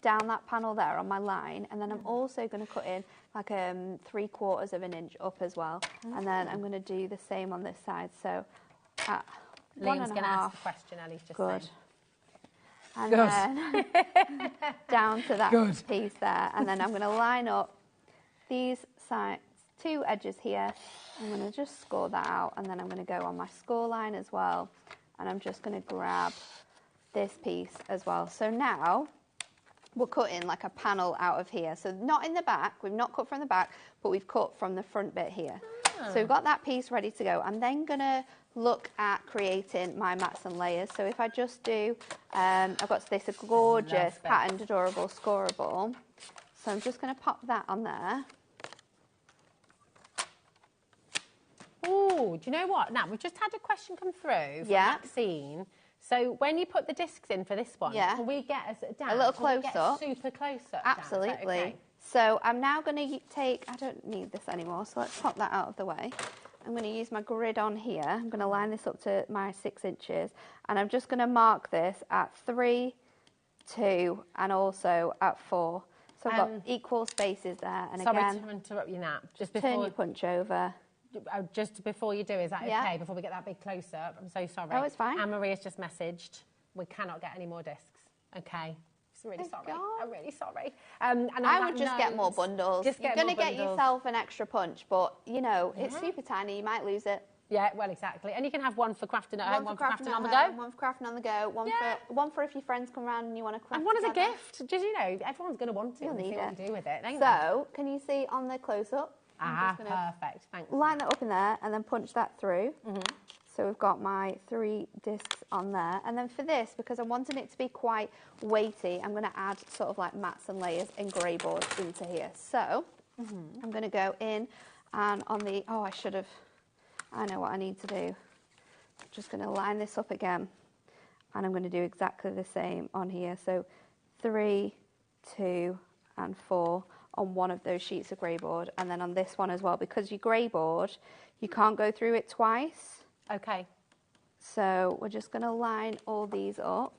down that panel there on my line, and then I'm also going to cut in like 3/4 of an inch up as well, and then I'm going to do the same on this side. So at Liam's going to ask the question, Ellie's just saying. And then down to that piece there, and then I'm going to line up these sides, 2 edges here. I'm going to just score that out, and then I'm going to go on my score line as well, and I'm just going to grab this piece as well. So now we're cutting like a panel out of here. So not in the back, we've not cut from the back, but we've cut from the front bit here. So we've got that piece ready to go. I'm then going to look at creating my mats and layers. So if I just do, I've got this gorgeous patterned adorable scoreable. So I'm just going to pop that on there. Oh, do you know what? Now, we've just had a question come through from Maxine. So when you put the discs in for this one, can we get a little close-up? Super close-up. Absolutely. Okay? So I'm now going to take, I don't need this anymore, so let's pop that out of the way. I'm going to use my grid on here. I'm going to line this up to my 6 inches, and I'm just going to mark this at 3, 2, and also at 4. So I've got equal spaces there. And sorry again, to interrupt you, Nat. Just turn your punch over. Just before you do, is that okay? Before we get that big close-up, I'm so sorry. Oh, it's fine. Anne-Marie has just messaged, we cannot get any more discs. Okay. I'm really sorry. I'm really sorry. And I would just get more bundles. You're going to get yourself an extra punch, but, you know, it's super tiny. You might lose it. Yeah, well, exactly. And you can have one for crafting at home, one for crafting on the go. One for crafting on the go, one for if your friends come around and you want to craft. And one as a gift. Did you know, everyone's going to want it. You'll need what to do with it, so, can you see on the close-up? Perfect. Thanks. Line that up in there and then punch that through. So we've got my 3 discs on there. And then for this, because I'm wanting it to be quite weighty, I'm going to add sort of like mats and layers and grey boards into here. So I'm going to go in and on the, I know what I need to do. Just going to line this up again. And I'm going to do exactly the same on here. So 3, 2, and 4 on one of those sheets of grey board. And then on this one as well, because your grey board, you can't go through it twice. Okay. So we're just going to line all these up.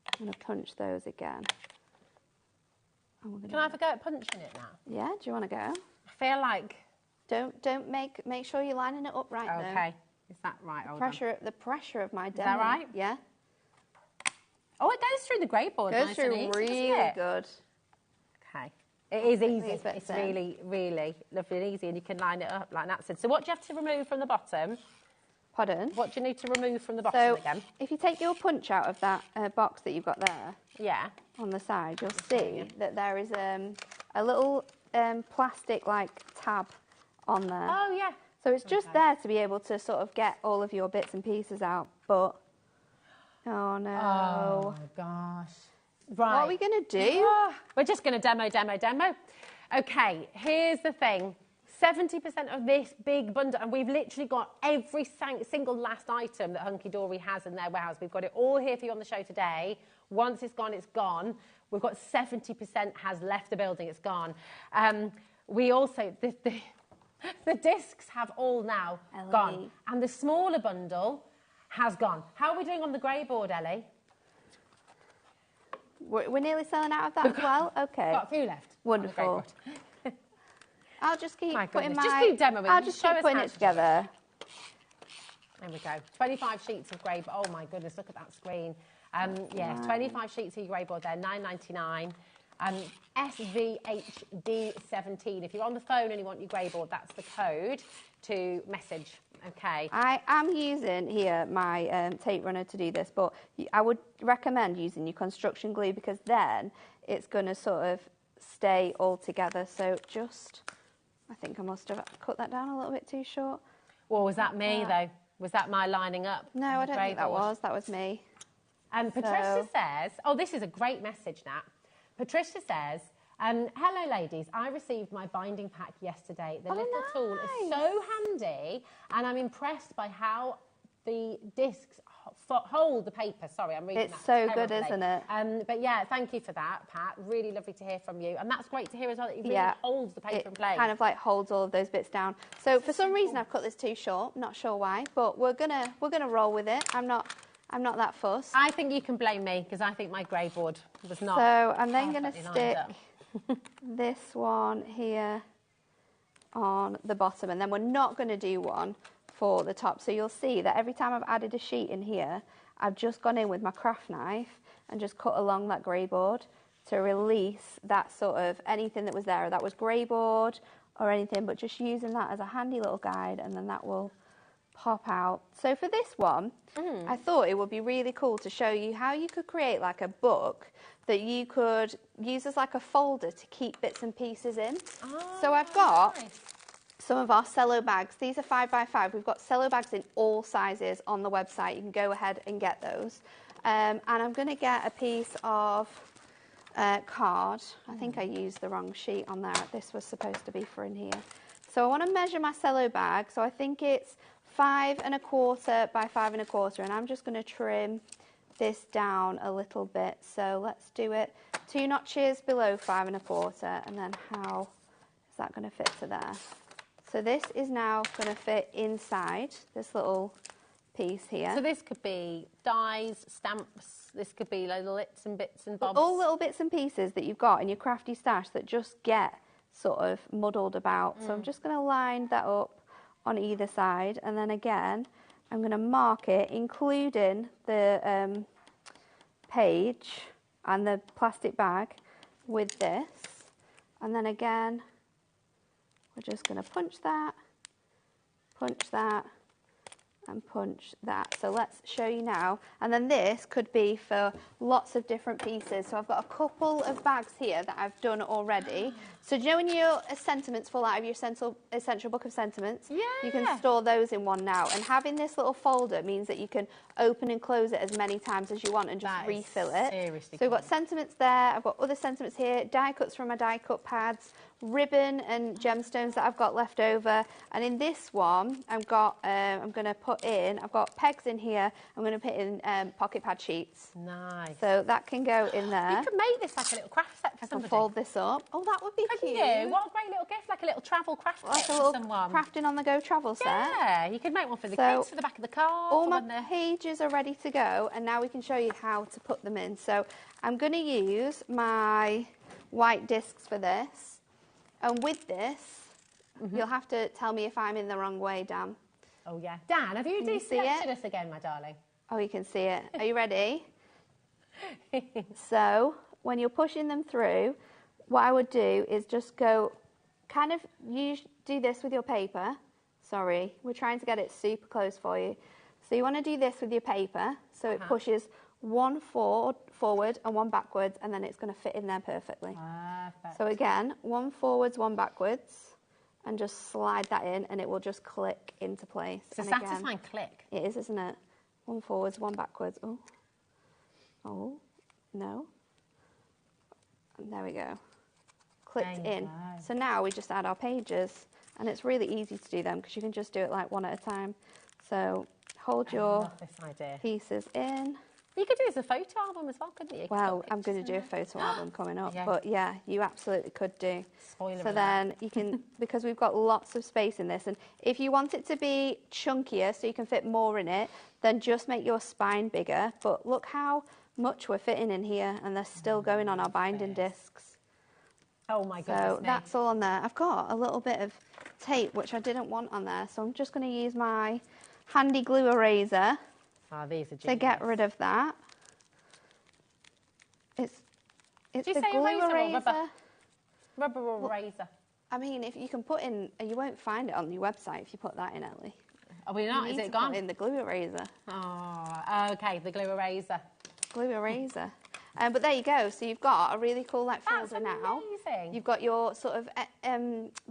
I'm going to punch those again. Can I have a go at punching it now? Yeah, do you want to go? I feel like... Don't make sure you're lining it up right though. Okay. Is that right? The pressure of my demo. Is that right? Yeah. Oh, it goes through the grey board. Goes through really good. Okay. It is easy. It's really, really lovely and easy, and you can line it up like that said. So what do you have to remove from the bottom? Pardon? What do you need to remove from the bottom again? If you take your punch out of that box that you've got there, yeah, on the side, you'll see that there is a little plastic like tab on there. Oh yeah. So it's just there to be able to sort of get all of your bits and pieces out. But oh no! Oh gosh! Right. What are we going to do? We're just going to demo. Okay. Here's the thing. 70% of this big bundle, and we've literally got every single last item that Hunkydory has in their warehouse. We've got it all here for you on the show today. Once it's gone, it's gone. We've got 70% has left the building, it's gone. We also, the discs have all now gone. And the smaller bundle has gone. How are we doing on the grey board, Ellie? We're nearly selling out of that as well? Okay. Got a few left. Wonderful. I'll just keep putting Just keep demoing. I'll just keep putting it together. There we go. 25 sheets of grey. Oh my goodness, look at that screen. Yeah, 25 sheets of your grey board there, £9.99. SVHD17. If you're on the phone and you want your grey board, that's the code to message. Okay. I am using here my tape runner to do this, but I would recommend using your construction glue because then it's going to sort of stay all together. So just, I think I must have cut that down a little bit too short. Well, was that me though? Was that my lining up? No, I don't think that was. That was me. And Patricia says, oh, this is a great message, Nat. Patricia says, hello, ladies. I received my binding pack yesterday. The little tool is so handy, and I'm impressed by how the discs hold the paper. Sorry, I'm reading that terribly. It's so good, isn't it? But yeah, thank you for that, Pat. Really lovely to hear from you. And that's great to hear as well that it really holds the paper in place. It kind of like holds all of those bits down. So for some reason I've cut this too short. Not sure why, but we're gonna roll with it. I'm not that fussed. I think you can blame me because I think my grey board was not. So I'm then going to stick this one here on the bottom, and then we're not going to do one for the top. So you'll see that every time I've added a sheet in here, I've just gone in with my craft knife and just cut along that grey board to release that sort of anything that was there, or that was grey board or anything, but just using that as a handy little guide, and then that will pop out. So for this one, I thought it would be really cool to show you how you could create like a book that you could use as like a folder to keep bits and pieces in. So I've got some of our cello bags. These are 5x5. We've got cello bags in all sizes on the website. You can go ahead and get those. And I'm going to get a piece of card. I think I used the wrong sheet on there. This was supposed to be for in here. So I want to measure my cello bag. So I think it's 5 1/4 by 5 1/4, and I'm just going to trim this down a little bit. So let's do it 2 notches below 5 1/4, and then how is that going to fit to there? So this is now going to fit inside this little piece here. So this could be dies, stamps, this could be little bits and bits and bobs. All little bits and pieces that you've got in your crafty stash that just get sort of muddled about. So I'm just going to line that up on either side, and then again I'm going to mark it, including the page and the plastic bag with this, and then again we're just going to punch that, and punch that. So let's show you now. And then this could be for lots of different pieces. So I've got a couple of bags here that I've done already. So do you know when your sentiments fall out of your essential book of sentiments? Yeah. You can store those in one now. And having this little folder means that you can open and close it as many times as you want and just refill it. Seriously so we've got sentiments there. I've got other sentiments here, die cuts from my die cut pads, ribbon and gemstones that I've got left over. And in this one, I'm going to put in, I've got pegs in here. I'm going to put in pocket pad sheets. Nice. So that can go in there. You could make this like a little craft set for somebody. I can fold this up. Oh, that would be cute. You? What a great little gift, like a little travel craft like set a little for someone. crafting on the go travel set. Yeah, you could make one for the kids, for the back of the car. All my pages are ready to go, and now we can show you how to put them in. So I'm going to use my white discs for this. And with this, you'll have to tell me if I'm in the wrong way, Dan. Oh, yeah. Dan, have you deselected us again, my darling? Oh, you can see it. Are you ready? So when you're pushing them through, what I would do is just go, kind of, you do this with your paper. Sorry, we're trying to get it super close for you. So you want to do this with your paper, so it pushes one forward and one backwards, and then it's going to fit in there perfectly. Perfect. So again, one forwards, one backwards, and just slide that in, and it will just click into place. It's a and satisfying click. It is, isn't it? One forwards, one backwards. Oh, oh, no. And there we go. Clicked in. So now we just add our pages, and it's really easy to do them because you can just do it like one at a time. So hold your pieces in. You could do this as a photo album as well, couldn't you? Well, I'm going to do a photo album coming up, but yeah, you absolutely could do. Spoiler so then you can, because we've got lots of space in this, and if you want it to be chunkier so you can fit more in it, then just make your spine bigger. But look how much we're fitting in here, and they're still going on our binding discs. Oh my goodness. So that's all on there. I've got a little bit of tape which I didn't want on there, so I'm just going to use my handy glue eraser. These are to get rid of that. It's Did you the say glue eraser eraser. or rubber? Rubber or razor? I mean, if you can put in, you won't find it on your website if you put that in, Ellie. Are we not? You Is need it to gone? Put in the glue eraser. Oh, okay, the glue eraser. Glue eraser. But there you go. So you've got a really cool folder now. Amazing. You've got your sort of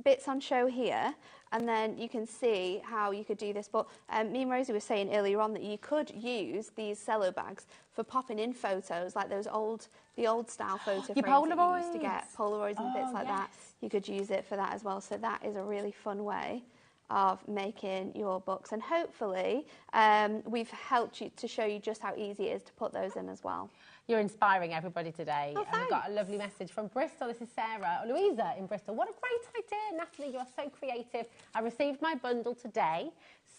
bits on show here, and then you can see how you could do this. But me and Rosie were saying earlier on that you could use these cello bags for popping in photos, like the old style photo frames that you used to get, Polaroids and bits like that. You could use it for that as well. So that is a really fun way of making your books, and hopefully we've helped you to show you just how easy it is to put those in as well. You're inspiring everybody today. Oh, and we've got a lovely message from Bristol. This is Sarah. Louisa in Bristol. What a great idea, Natalie. You're so creative. I received my bundle today,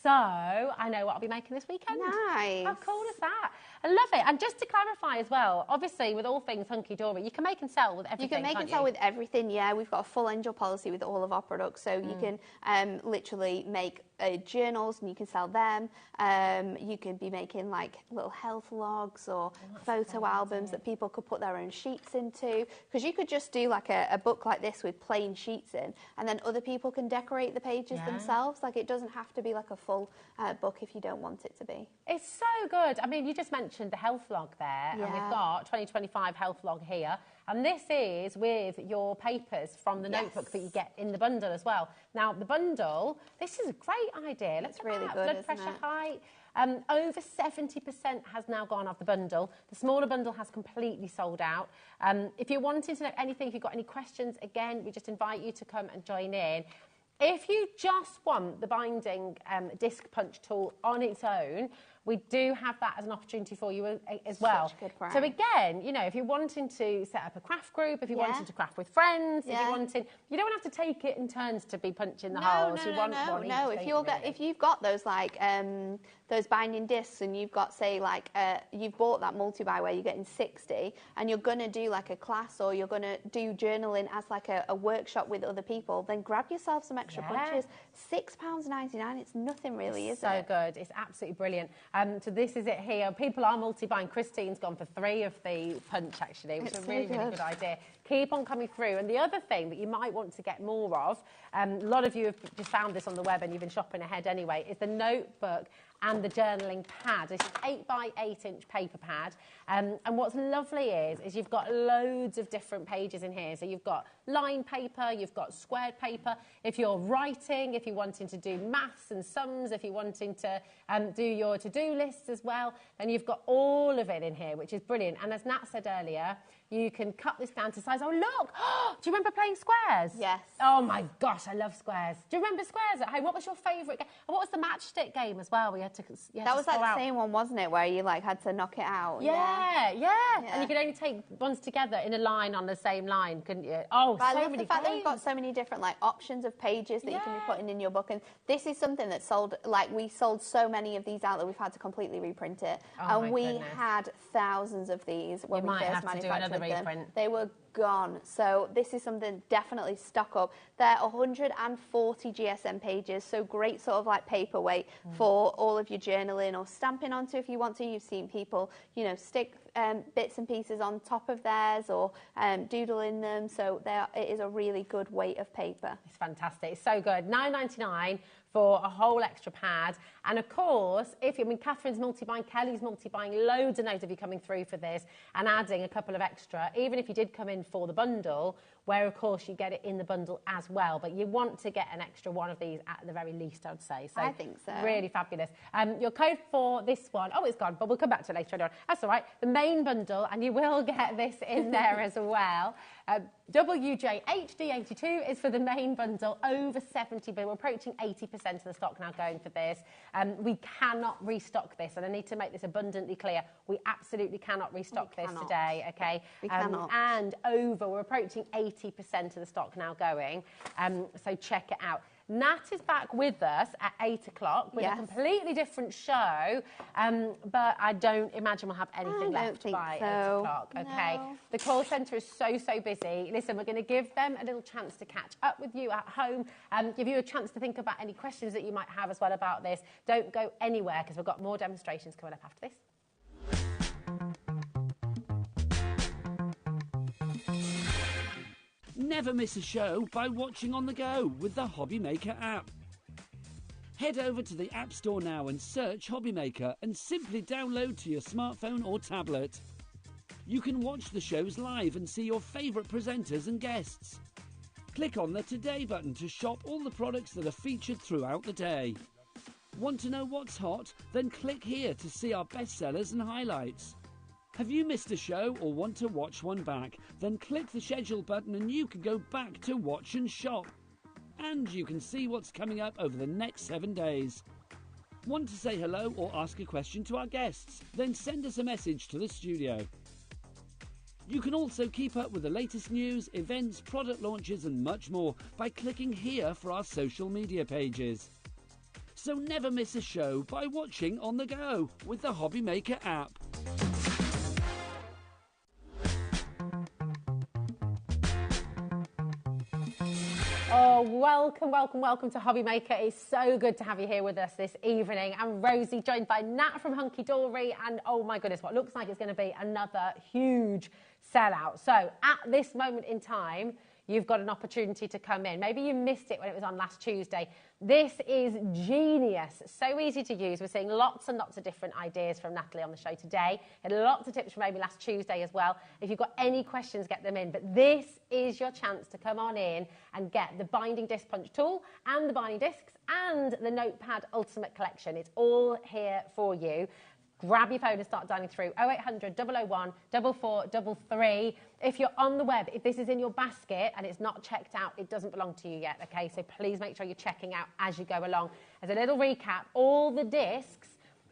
so I know what I'll be making this weekend. Nice. How cool is that? I love it. And just to clarify as well, obviously with all things Hunkydory, you can make and sell with everything, You can make and sell with everything, yeah. We've got a full angel policy with all of our products, so you can literally make journals and you can sell them. You can be making like little health logs or photo albums that people could put their own sheets into, because you could just do like a book like this with plain sheets in, and then other people can decorate the pages themselves. Like, it doesn't have to be like a full book if you don't want it to be. It's so good. I mean, you just mentioned the health log there, and we've got 2025 health log here. And this is with your papers from the notebook that you get in the bundle as well. Now, the bundle, this is a great idea. Look at really that. good, Blood pressure height. Over 70% has now gone off the bundle. The smaller bundle has completely sold out. If you're wanting to know anything, if you've got any questions, again, we just invite you to come and join in. If you just want the binding disc punch tool on its own, we do have that as an opportunity for you as well. Such a good price. So again, you know, if you're wanting to set up a craft group, if you're wanting to craft with friends, if you're wanting, you don't have to take it in turns to be punching the holes. No. If you've got those like those binding discs, and you've got, say, like you've bought that multi-buy where you're getting 60, and you're gonna do like a class, or you're gonna do journaling as like a workshop with other people, then grab yourself some extra punches. £6.99. It's nothing really, is it? So good. It's absolutely brilliant. So this is it here. People are multi-buying. Christine's gone for 3 of the punch, actually, which is a really, really good idea. Keep on coming through. And the other thing that you might want to get more of, a lot of you have just found this on the web and you've been shopping ahead anyway, is the notebook and the journaling pad. It's an 8x8-inch paper pad. And what's lovely is you've got loads of different pages in here. So you've got line paper, you've got squared paper. If you're writing, if you're wanting to do maths and sums, if you're wanting to do your to-do lists as well, then you've got all of it in here, which is brilliant. And as Nat said earlier, you can cut this down to size. Oh, look! Do you remember playing squares? Yes. Oh, my gosh, I love squares. Do you remember squares at home? What was your favourite game? And what was the matchstick game as well? That was like the same one, wasn't it, where you like had to knock it out? Yeah. And you could only take ones together in a line on the same line, couldn't you? Oh, but so I love many the fact that games. you've got so many different like options of pages that you can be putting in your book, and this is something that sold. Like, we sold so many of these out that we've had to completely reprint it, and we had thousands of these when we first manufactured them. They were gone. So this is something definitely stock up. They're 140 GSM pages, so great sort of like paperweight for all of your journaling or stamping onto if you want to. You've seen people, you know, stick bits and pieces on top of theirs or doodle in them. So it is a really good weight of paper. It's fantastic. It's so good. £9.99 for a whole extra pad. And of course, Catherine's multi-buying, Kelly's multi-buying, loads and loads of you coming through for this and adding a couple of extra, even if you did come in for the bundle, where of course you get it in the bundle as well. But you want to get an extra one of these at the very least, I'd say. So I think so. Really fabulous. Your code for this one, oh, it's gone, but we'll come back to it later on. That's all right. The main bundle, and you will get this in there as well. WJ HD82 is for the main bundle, over 70, but we're approaching 80% of the stock now going for this. We cannot restock this, and I need to make this abundantly clear. We absolutely cannot restock this today, okay? We cannot. And we're approaching 80% of the stock now going, so check it out. Nat is back with us at 8 o'clock with a completely different show, but I don't imagine we'll have anything left by 8 o'clock, okay? No. The call centre is so busy. Listen, we're going to give them a little chance to catch up with you at home, give you a chance to think about any questions that you might have as well about this. Don't go anywhere because we've got more demonstrations coming up after this. Never miss a show by watching on the go with the HobbyMaker app. Head over to the App Store now and search HobbyMaker and simply download to your smartphone or tablet. You can watch the shows live and see your favourite presenters and guests. Click on the Today button to shop all the products that are featured throughout the day. Want to know what's hot? Then click here to see our bestsellers and highlights. Have you missed a show or want to watch one back? Then click the schedule button and you can go back to watch and shop. And you can see what's coming up over the next 7 days. Want to say hello or ask a question to our guests? Then send us a message to the studio. You can also keep up with the latest news, events, product launches and much more by clicking here for our social media pages. So never miss a show by watching on the go with the HobbyMaker app. Oh, welcome to HobbyMaker. It's so good to have you here with us this evening. I'm Rosie, joined by Nat from Hunkydory, and oh my goodness, what looks like it's going to be another huge sellout. So at this moment in time, you've got an opportunity to come in. Maybe you missed it when it was on last Tuesday. This is genius. So easy to use. We're seeing lots and lots of different ideas from Natalie on the show today. Had lots of tips from Amy last Tuesday as well. If you've got any questions, get them in. But this is your chance to come on in and get the binding disc punch tool and the binding discs and the Notepad Ultimate Collection. It's all here for you. Grab your phone and start dialing through 0800 001 4433. If you're on the web, if this is in your basket and it's not checked out, it doesn't belong to you yet, okay? So please make sure you're checking out as you go along. As a little recap, all the discs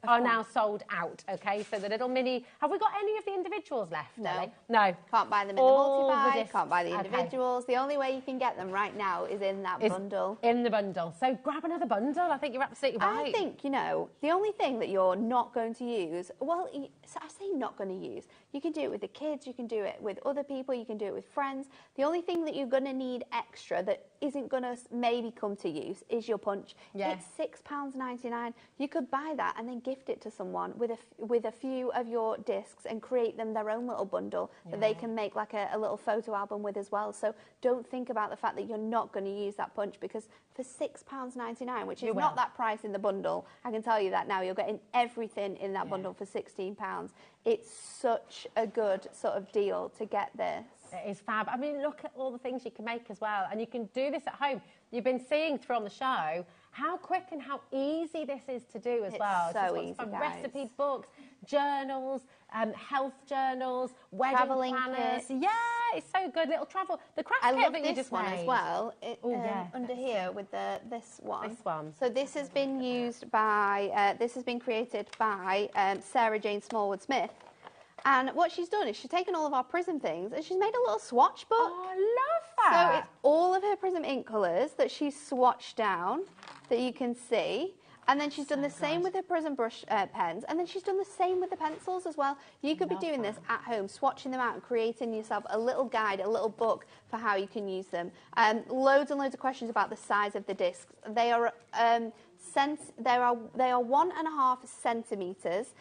are now sold out, okay? So the little mini... Have we got any of the individuals left, Ellie? No. Can't buy them in the multi-buy, can't buy the individuals. The only way you can get them right now is in that bundle. In the bundle. So grab another bundle. I think you're absolutely right. I think, the only thing that you're not going to use... Well, I say not going to use. You can do it with the kids, you can do it with other people, you can do it with friends. The only thing that you're going to need extra that isn't going to maybe come to use is your punch. Yeah. It's £6.99. You could buy that and then gift it to someone with a few of your discs and create them their own little bundle that they can make like a little photo album with as well. So don't think about the fact that you're not going to use that punch, because for £6.99, which is not that price in the bundle, I can tell you that now, you're getting everything in that bundle for £16. It's such a good sort of deal to get this. It is fab. I mean, look at all the things you can make as well. And you can do this at home. You've been seeing through on the show how quick and how easy this is to do as well. It's so easy, from guys. Recipe books, journals, health journals, wedding Traveling planners. kit. Yeah, it's so good. Little travel. The craft kit love that this you just one made as well. Under here with this one. This one. So this has been used by. This has been created by Sarah Jane Smallwood Smith. And what she's done is she's taken all of our Prism things and she's made a little swatch book. Oh, I love that. So it's all of her Prism ink colours that she's swatched down that you can see. And then she's done the same with her Prism brush pens. And then she's done the same with the pencils as well. You could be doing this at home, swatching them out and creating yourself a little guide, a little book for how you can use them. Loads and loads of questions about the size of the discs. They are... they are 1.5 centimetres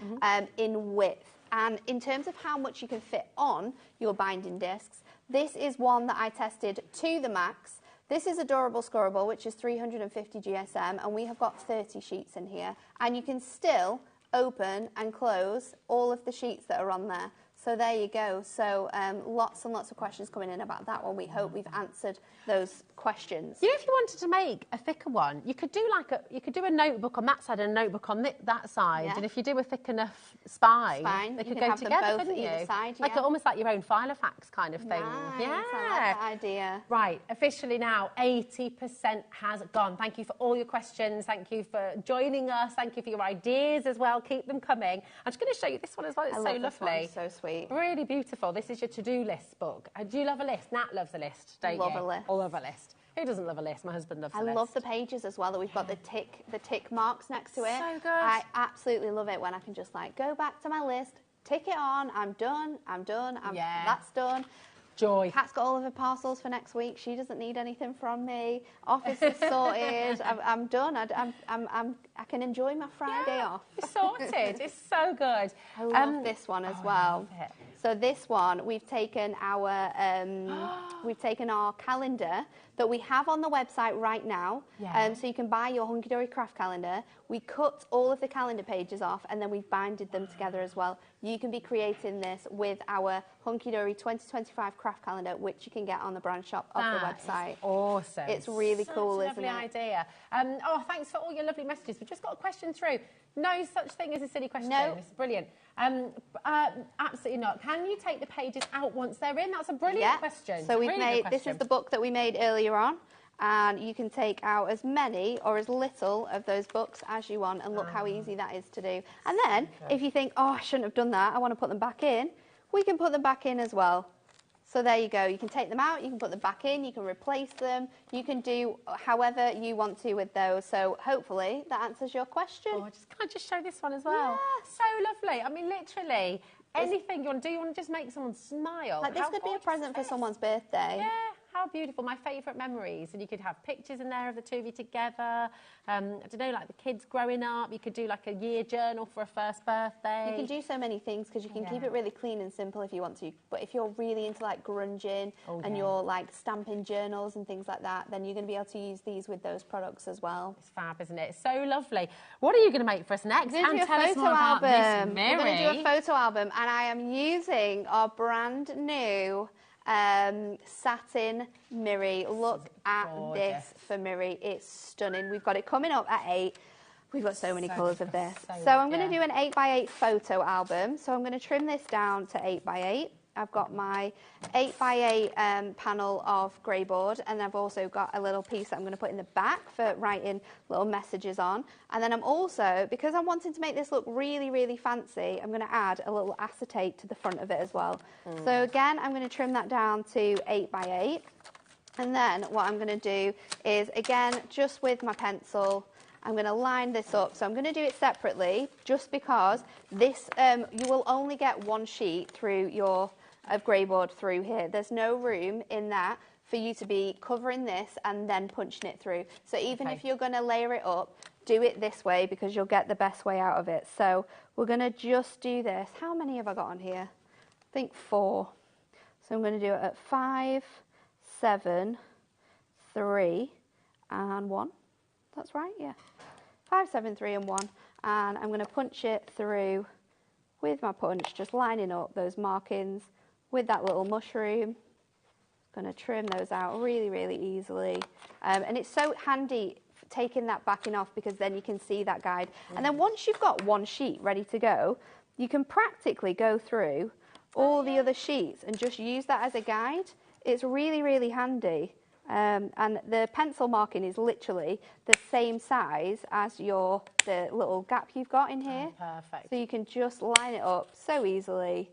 in width. And in terms of how much you can fit on your binding discs, this is one that I tested to the max This is a durable scorable, which is 350 GSM, and we have got 30 sheets in here. And you can still open and close all of the sheets that are on there. So there you go. So lots and lots of questions coming in about that one. We hope we've answered those questions. You know, if you wanted to make a thicker one, you could do a notebook on that side and a notebook on that side. Yeah. And if you do a thick enough spine, they could go together, couldn't you? Side, yeah. Like almost like your own Filofax kind of thing. Nice. Yeah, I like that idea. Right, officially now, 80% has gone. Thank you for all your questions. Thank you for joining us. Thank you for your ideas as well. Keep them coming. I'm just going to show you this one as well. It's so lovely. So sweet. Really beautiful. This is your to-do list book. Do you love a list? Nat loves a list, don't you? Love a list. I love a list. Who doesn't love a list? My husband loves a list. I love the pages as well that we've got the tick marks next to it. So good. I absolutely love it when I can just like go back to my list, tick it on, I'm done, that's done. Joy. Kat's got all of her parcels for next week. She doesn't need anything from me. Office is sorted. I'm done. I can enjoy my Friday off. It's sorted. It's so good. I love this one as well. I love it. So this one, we've taken our calendar that we have on the website right now. Yeah. So you can buy your Hunkydory craft calendar. We cut all of the calendar pages off and then we've binded them together as well. You can be creating this with our Hunkydory 2025 craft calendar, which you can get on the brand shop of the website. Awesome. It's really cool, isn't it? Lovely idea. Oh, thanks for all your lovely messages. We've just got a question through. No such thing as a silly question. No. It's brilliant. Absolutely not. Can you take the pages out once they're in? That's a brilliant question. So we've made, this is the book that we made earlier on, and you can take out as many or as little of those books as you want, and look how easy that is to do. And then if you think, oh, I shouldn't have done that, I want to put them back in, we can put them back in as well. So there you go. You can take them out, you can put them back in, you can replace them, you can do however you want to with those. So hopefully that answers your question. Oh, can I just show this one as well? Yes. So lovely. I mean, literally, anything you want to do, you want to just make someone smile. Like this could be a present for someone's birthday. Yeah. How beautiful. My favourite memories. And you could have pictures in there of the two of you together. I don't know, like the kids growing up. You could do like a year journal for a first birthday. You can do so many things because you can keep it really clean and simple if you want to. But if you're really into like grunging and you're like stamping journals and things like that, then you're going to be able to use these with those products as well. It's fab, isn't it? It's so lovely. What are you going to make for us next? We're going to do a photo album. We're going to do a photo album, and I am using our brand new satin Miri. Look at this for Miri. It's stunning. We've got it coming up at 8. We've got so many colours of this. So I'm going to do an 8x8 photo album. So I'm going to trim this down to 8x8. I've got my 8x8 panel of grey board, and I've also got a little piece that I'm going to put in the back for writing little messages on. And then I'm also, because I'm wanting to make this look really, really fancy, I'm going to add a little acetate to the front of it as well. So again, I'm going to trim that down to 8x8. And then what I'm going to do is, again, just with my pencil, I'm going to line this up. So I'm going to do it separately, just because this, you will only get one sheet through your of grey board through here. There's no room in that for you to be covering this and then punching it through. So even if you're going to layer it up, do it this way because you'll get the best way out of it. So we're going to just do this. How many have I got on here? I think 4. So I'm going to do it at 5, 7, 3, and 1. That's right, yeah. 5, 7, 3, and 1. And I'm going to punch it through with my punch, just lining up those markings with that little mushroom. Going to trim those out really, really easily. And it's so handy taking that backing off because then you can see that guide. And then once you've got one sheet ready to go, you can practically go through all the other sheets and just use that as a guide. It's really, really handy. And the pencil marking is literally the same size as the little gap you've got in here. Perfect. So you can just line it up so easily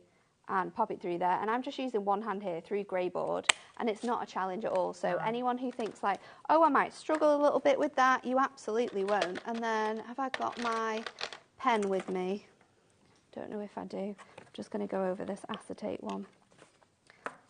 and pop it through there. And I'm just using one hand here through grey board, and it's not a challenge at all. So anyone who thinks like, oh, I might struggle a little bit with that, you absolutely won't. And then have I got my pen with me? Don't know if I do. I'm just going to go over this acetate one.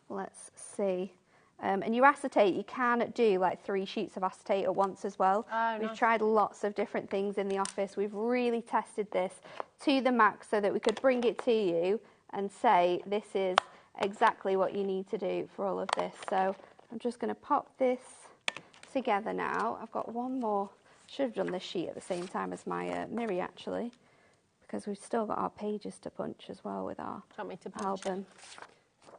Let's see. And your acetate, you can do like 3 sheets of acetate at once as well. We've tried lots of different things in the office. We've really tested this to the max so that we could bring it to you and say this is exactly what you need to do for all of this. So I'm just going to pop this together now. I've got one more. Should have done this sheet at the same time as my Miri, actually, because we've still got our pages to punch as well with our album.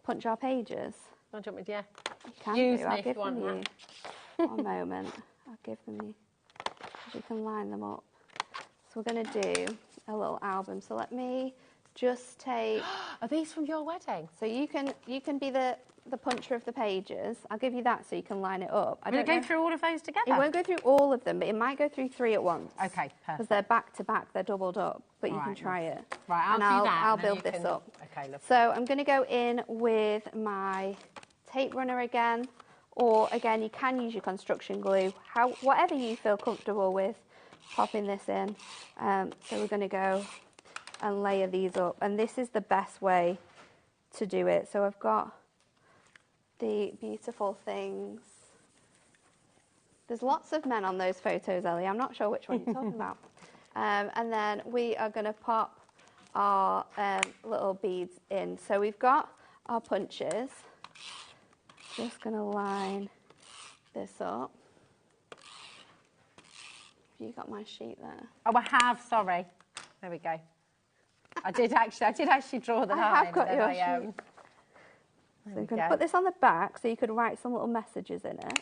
Punch our pages? Do you want me to, yeah. You can Use do. me I'll if give you want them you. One moment. I'll give them you. You can line them up. So we're going to do a little album. So let me just take... Are these from your wedding? So you can be the puncher of the pages. I'll give you that so you can line it up. Will it go through all of those together? It won't go through all of them, but it might go through 3 at once. Okay, perfect. Because they're back to back, they're doubled up, but you can try it. Right, I'll and do that. I'll build this up. Okay, lovely. So I'm going to go in with my tape runner again, or again, you can use your construction glue, whatever you feel comfortable with, popping this in. So we're going to go and layer these up, and this is the best way to do it. So I've got the beautiful things. There's lots of men on those photos, Ellie. I'm not sure which one you're talking about. And then we are going to pop our little beads in. So we've got our punches. Just going to line this up. You got my sheet there? Oh, I have. Sorry. There we go. I did actually draw the line. I have got your sheet. So we you're going go. to put this on the back so you could write some little messages in it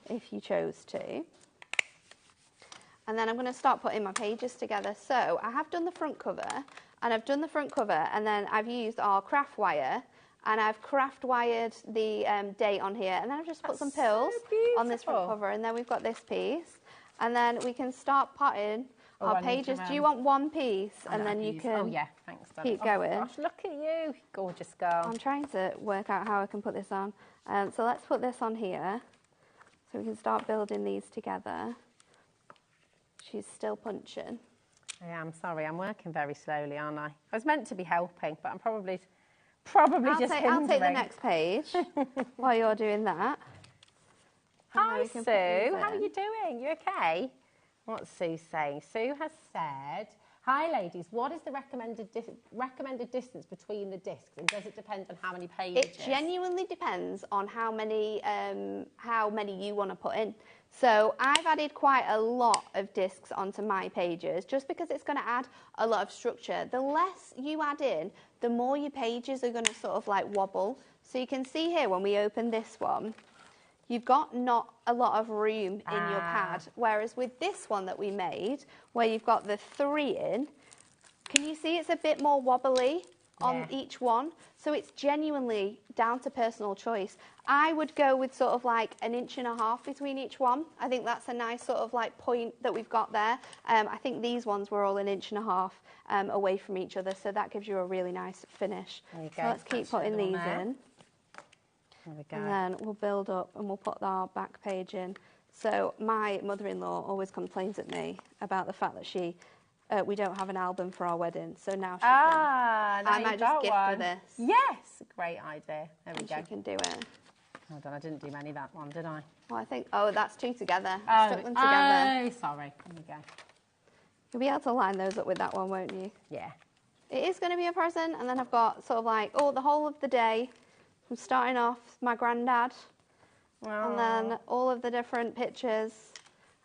if you chose to. And then I'm going to start putting my pages together. So I have done the front cover, and then I've used our craft wire, and I've craft wired the date on here, and then I've just put some pills on this front cover, and then we've got this piece, and then we can start potting our pages. Do you want one piece, and then you can keep going? Gosh, look at you, gorgeous girl. I'm trying to work out how I can put this on. So let's put this on here, so we can start building these together. She's still punching. I am, sorry, I'm working very slowly, aren't I? I was meant to be helping, but I'm probably just hindering. I'll take the next page while you're doing that. Hi, Sue. How are you doing? You okay? What's Sue saying? Sue has said, hi, ladies. What is the recommended distance between the discs? And does it depend on how many pages? It genuinely depends on how many you want to put in. So I've added quite a lot of discs onto my pages just because it's going to add a lot of structure. The less you add in, the more your pages are going to sort of like wobble. So you can see here when we open this one, you've got not a lot of room in your pad. Whereas with this one that we made, where you've got the 3 in, can you see it's a bit more wobbly on each one? So it's genuinely down to personal choice. I would go with sort of like 1.5 inches between each one. I think that's a nice sort of like point that we've got there. I think these ones were all 1.5 inches away from each other, so that gives you a really nice finish. There you go. So let's keep putting these in. There we go. And then we'll build up and we'll put our back page in. So my mother-in-law always complains at me about the fact that we don't have an album for our wedding. So now she can. I might just gift her this. Yes, great idea. There we go. She can do it. Hold on, I didn't do many that one, did I? Well, I think, that's 2 together. Oh, Stuck them together. Oh, sorry. There we go. You'll be able to line those up with that one, won't you? Yeah. It is going to be a present, and then I've got sort of like, the whole of the day. I'm starting off my granddad, and then all of the different pictures,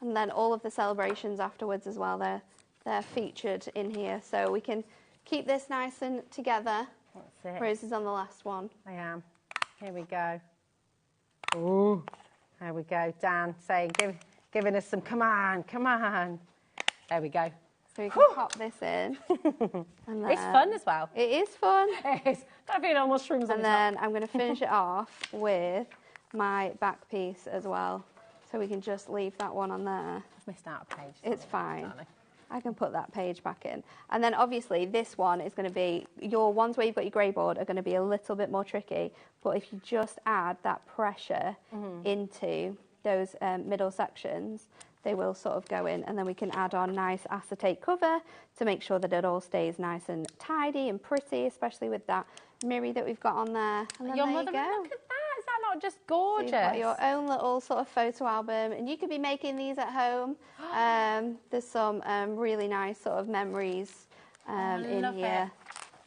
and then all of the celebrations afterwards as well. They're featured in here, so we can keep this nice and together. That's it. Rose is on the last one. I am. Here we go. Ooh. There we go. Dan saying, giving us some, come on, come on. There we go. So we can pop this in. And then, it's fun as well. It is fun. It is. Got a few on mushrooms on the top. And then I'm going to finish it off with my back piece as well. So we can just leave that one on there. I've missed out a page. It's fine. I can put that page back in. And then obviously this one is going to be, your ones where you've got your grey board are going to be a little bit more tricky. But if you just add that pressure into those middle sections, they will sort of go in, and then we can add our nice acetate cover to make sure that it all stays nice and tidy and pretty, especially with that Miri that we've got on there. And then Your there mother, you go. look at that. Is that not just gorgeous? So you've got your own little sort of photo album, and you could be making these at home. There's some really nice sort of memories in here.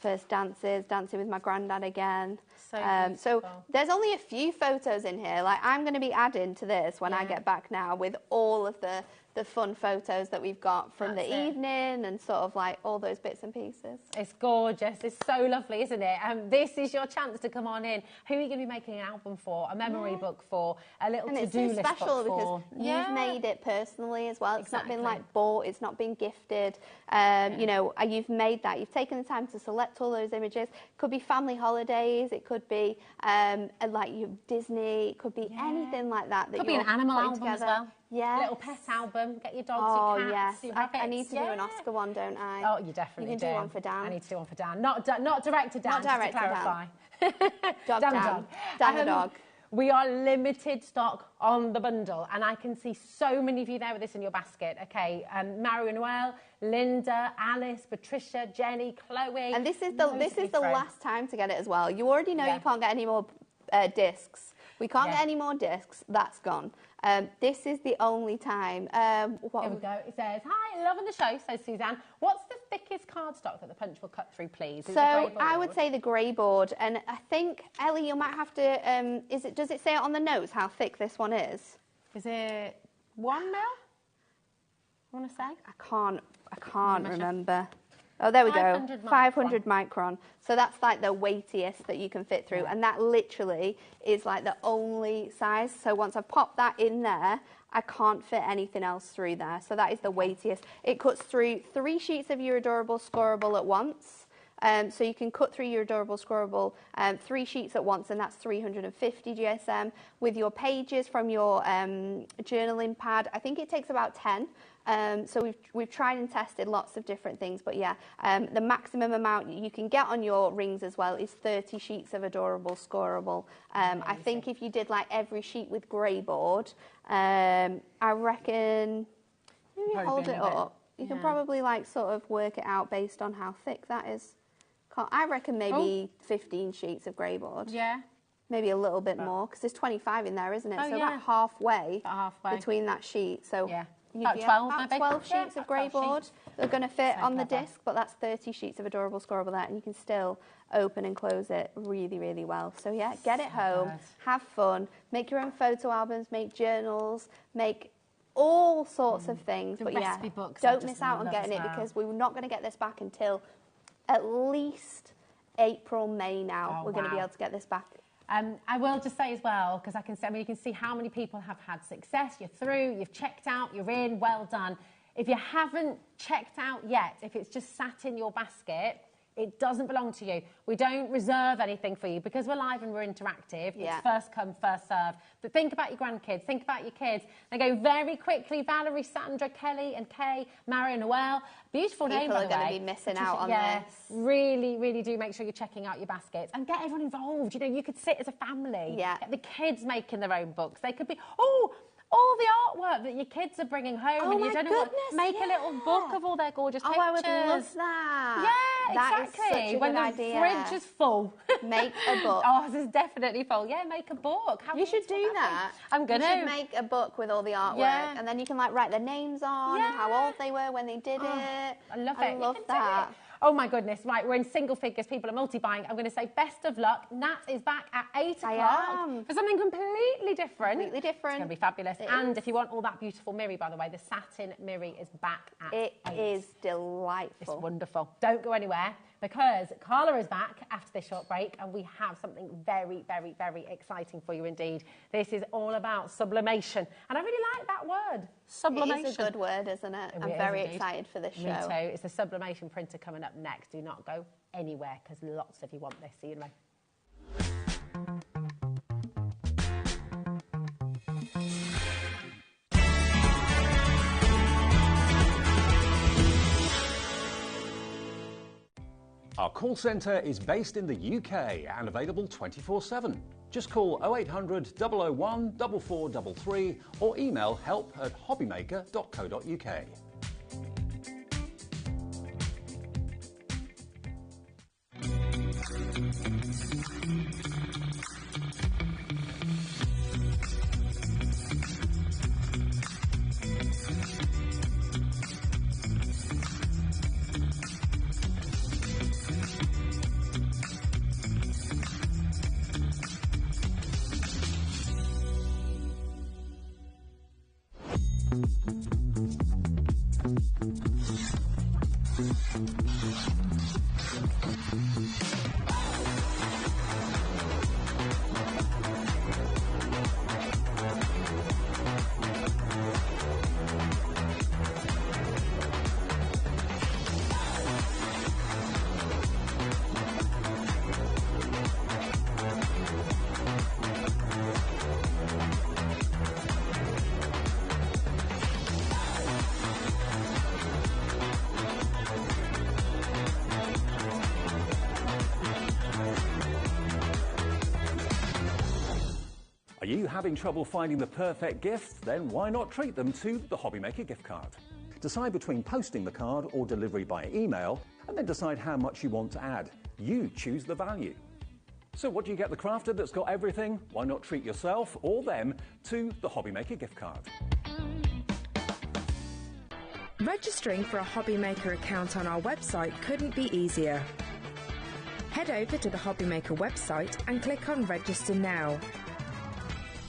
first dances, dancing with my granddad again. So there's only a few photos in here. Like, I'm going to be adding to this when I get back now with all of the fun photos that we've got from the evening and sort of like all those bits and pieces. It's gorgeous. It's so lovely, isn't it? This is your chance to come on in. Who are you going to be making an album for, a memory book for, a little to-do list book for? And it's so special because you've made it personally as well. It's not been like bought, it's not been gifted. You know, you've made that. You've taken the time to select all those images. It could be family holidays. It could be like Disney. It could be anything like that. Could be an animal album together. as well. Yeah. Little pet album. Get your dogs, your cats, your rabbits. I need to do an Oscar one, don't I? Oh, you definitely do. You can do one for Dan. I need to do one for Dan. Not direct to Dan, Not direct just to clarify. Dog Dan. Dan the dog. We are limited stock on the bundle, and I can see so many of you there with this in your basket. Okay, Marie-Noelle, Linda, Alice, Patricia, Jenny, Chloe. And this is the last time to get it as well. You already know you can't get any more discs. We can't get any more discs. That's gone. This is the only time. Here we go. It says, "Hi, loving the show," says Suzanne. What's the thickest cardstock that the punch will cut through, please? So I would say the grey board, and I think Ellie, you might have to. Does it say it on the notes how thick this one is? Is it 1 mil? I want to say. I can't remember. Oh, there we go. 500 micron. So that's like the weightiest that you can fit through. And that literally is like the only size. So once I've popped that in there, I can't fit anything else through there. So that is the weightiest. It cuts through 3 sheets of your adorable scoreable at once. So you can cut through your adorable scoreable 3 sheets at once, and that's 350 GSM. With your pages from your journaling pad, I think it takes about 10. So we've tried and tested lots of different things, but yeah, the maximum amount you can get on your rings as well is 30 sheets of adorable scoreable. I think if you did like every sheet with grey board, I reckon, maybe hold it up. You can probably like sort of work it out based on how thick that is. I reckon maybe 15 sheets of grey board. Yeah. Maybe a little bit more, because there's 25 in there, isn't it? So about halfway between that sheet. So about 12, about 12 sheets of grey board. They're going to fit on the disc, but that's 30 sheets of adorable scoreable there, and you can still open and close it really, really well. So yeah, get it home, have fun, make your own photo albums, make journals, make all sorts of things. But yeah, don't miss out on getting it, because we're not going to get this back until at least April, May now. We're going to be able to get this back. I will just say as well, because I can see, you can see how many people have had success. You're through, you've checked out, you're in, well done. If you haven't checked out yet, if it's just sat in your basket, it doesn't belong to you. We don't reserve anything for you because we're live and we're interactive. It's first come, first serve. But think about your grandkids, think about your kids. They go very quickly. Valerie, Sandra, Kelly and Kay, Marie-Noelle. Beautiful name, by the way. People are going to be missing out on this. Really, really do make sure you're checking out your baskets and get everyone involved. You know, you could sit as a family. Get the kids making their own books. They could be, all the artwork that your kids are bringing home, and you don't know what. Make a little book of all their gorgeous pictures. I would love that. Yeah, that exactly. Is such a when good the idea. fridge is full, make a book. This is definitely full. Yeah, make a book. You should do that. I'm gonna. You should make a book with all the artwork, and then you can like write their names on and how old they were when they did it. I love it. I love that. Oh my goodness, right, we're in single figures, people are multi-buying. I'm going to say best of luck. Nat is back at 8 o'clock for something completely different. Completely different. It's going to be fabulous. And if you want all that beautiful Miri, by the way, the satin Miri is back at 8. It is delightful. It's wonderful. Don't go anywhere, because Carla is back after this short break, and we have something very, very, very exciting for you indeed. This is all about sublimation. And I really like that word, sublimation. It is a good word, isn't it? I'm very excited for this show. Me too. It's the sublimation printer coming up next. Do not go anywhere, because lots of you want this. See you in a moment. Our call centre is based in the UK and available 24/7. Just call 0800 001 4433 or email help@hobbymaker.co.uk. Are you having trouble finding the perfect gift? Then why not treat them to the HobbyMaker gift card? Decide between posting the card or delivery by email, and then decide how much you want to add. You choose the value. So what do you get the crafter that's got everything? Why not treat yourself or them to the HobbyMaker gift card? Registering for a HobbyMaker account on our website couldn't be easier. Head over to the HobbyMaker website and click on Register Now.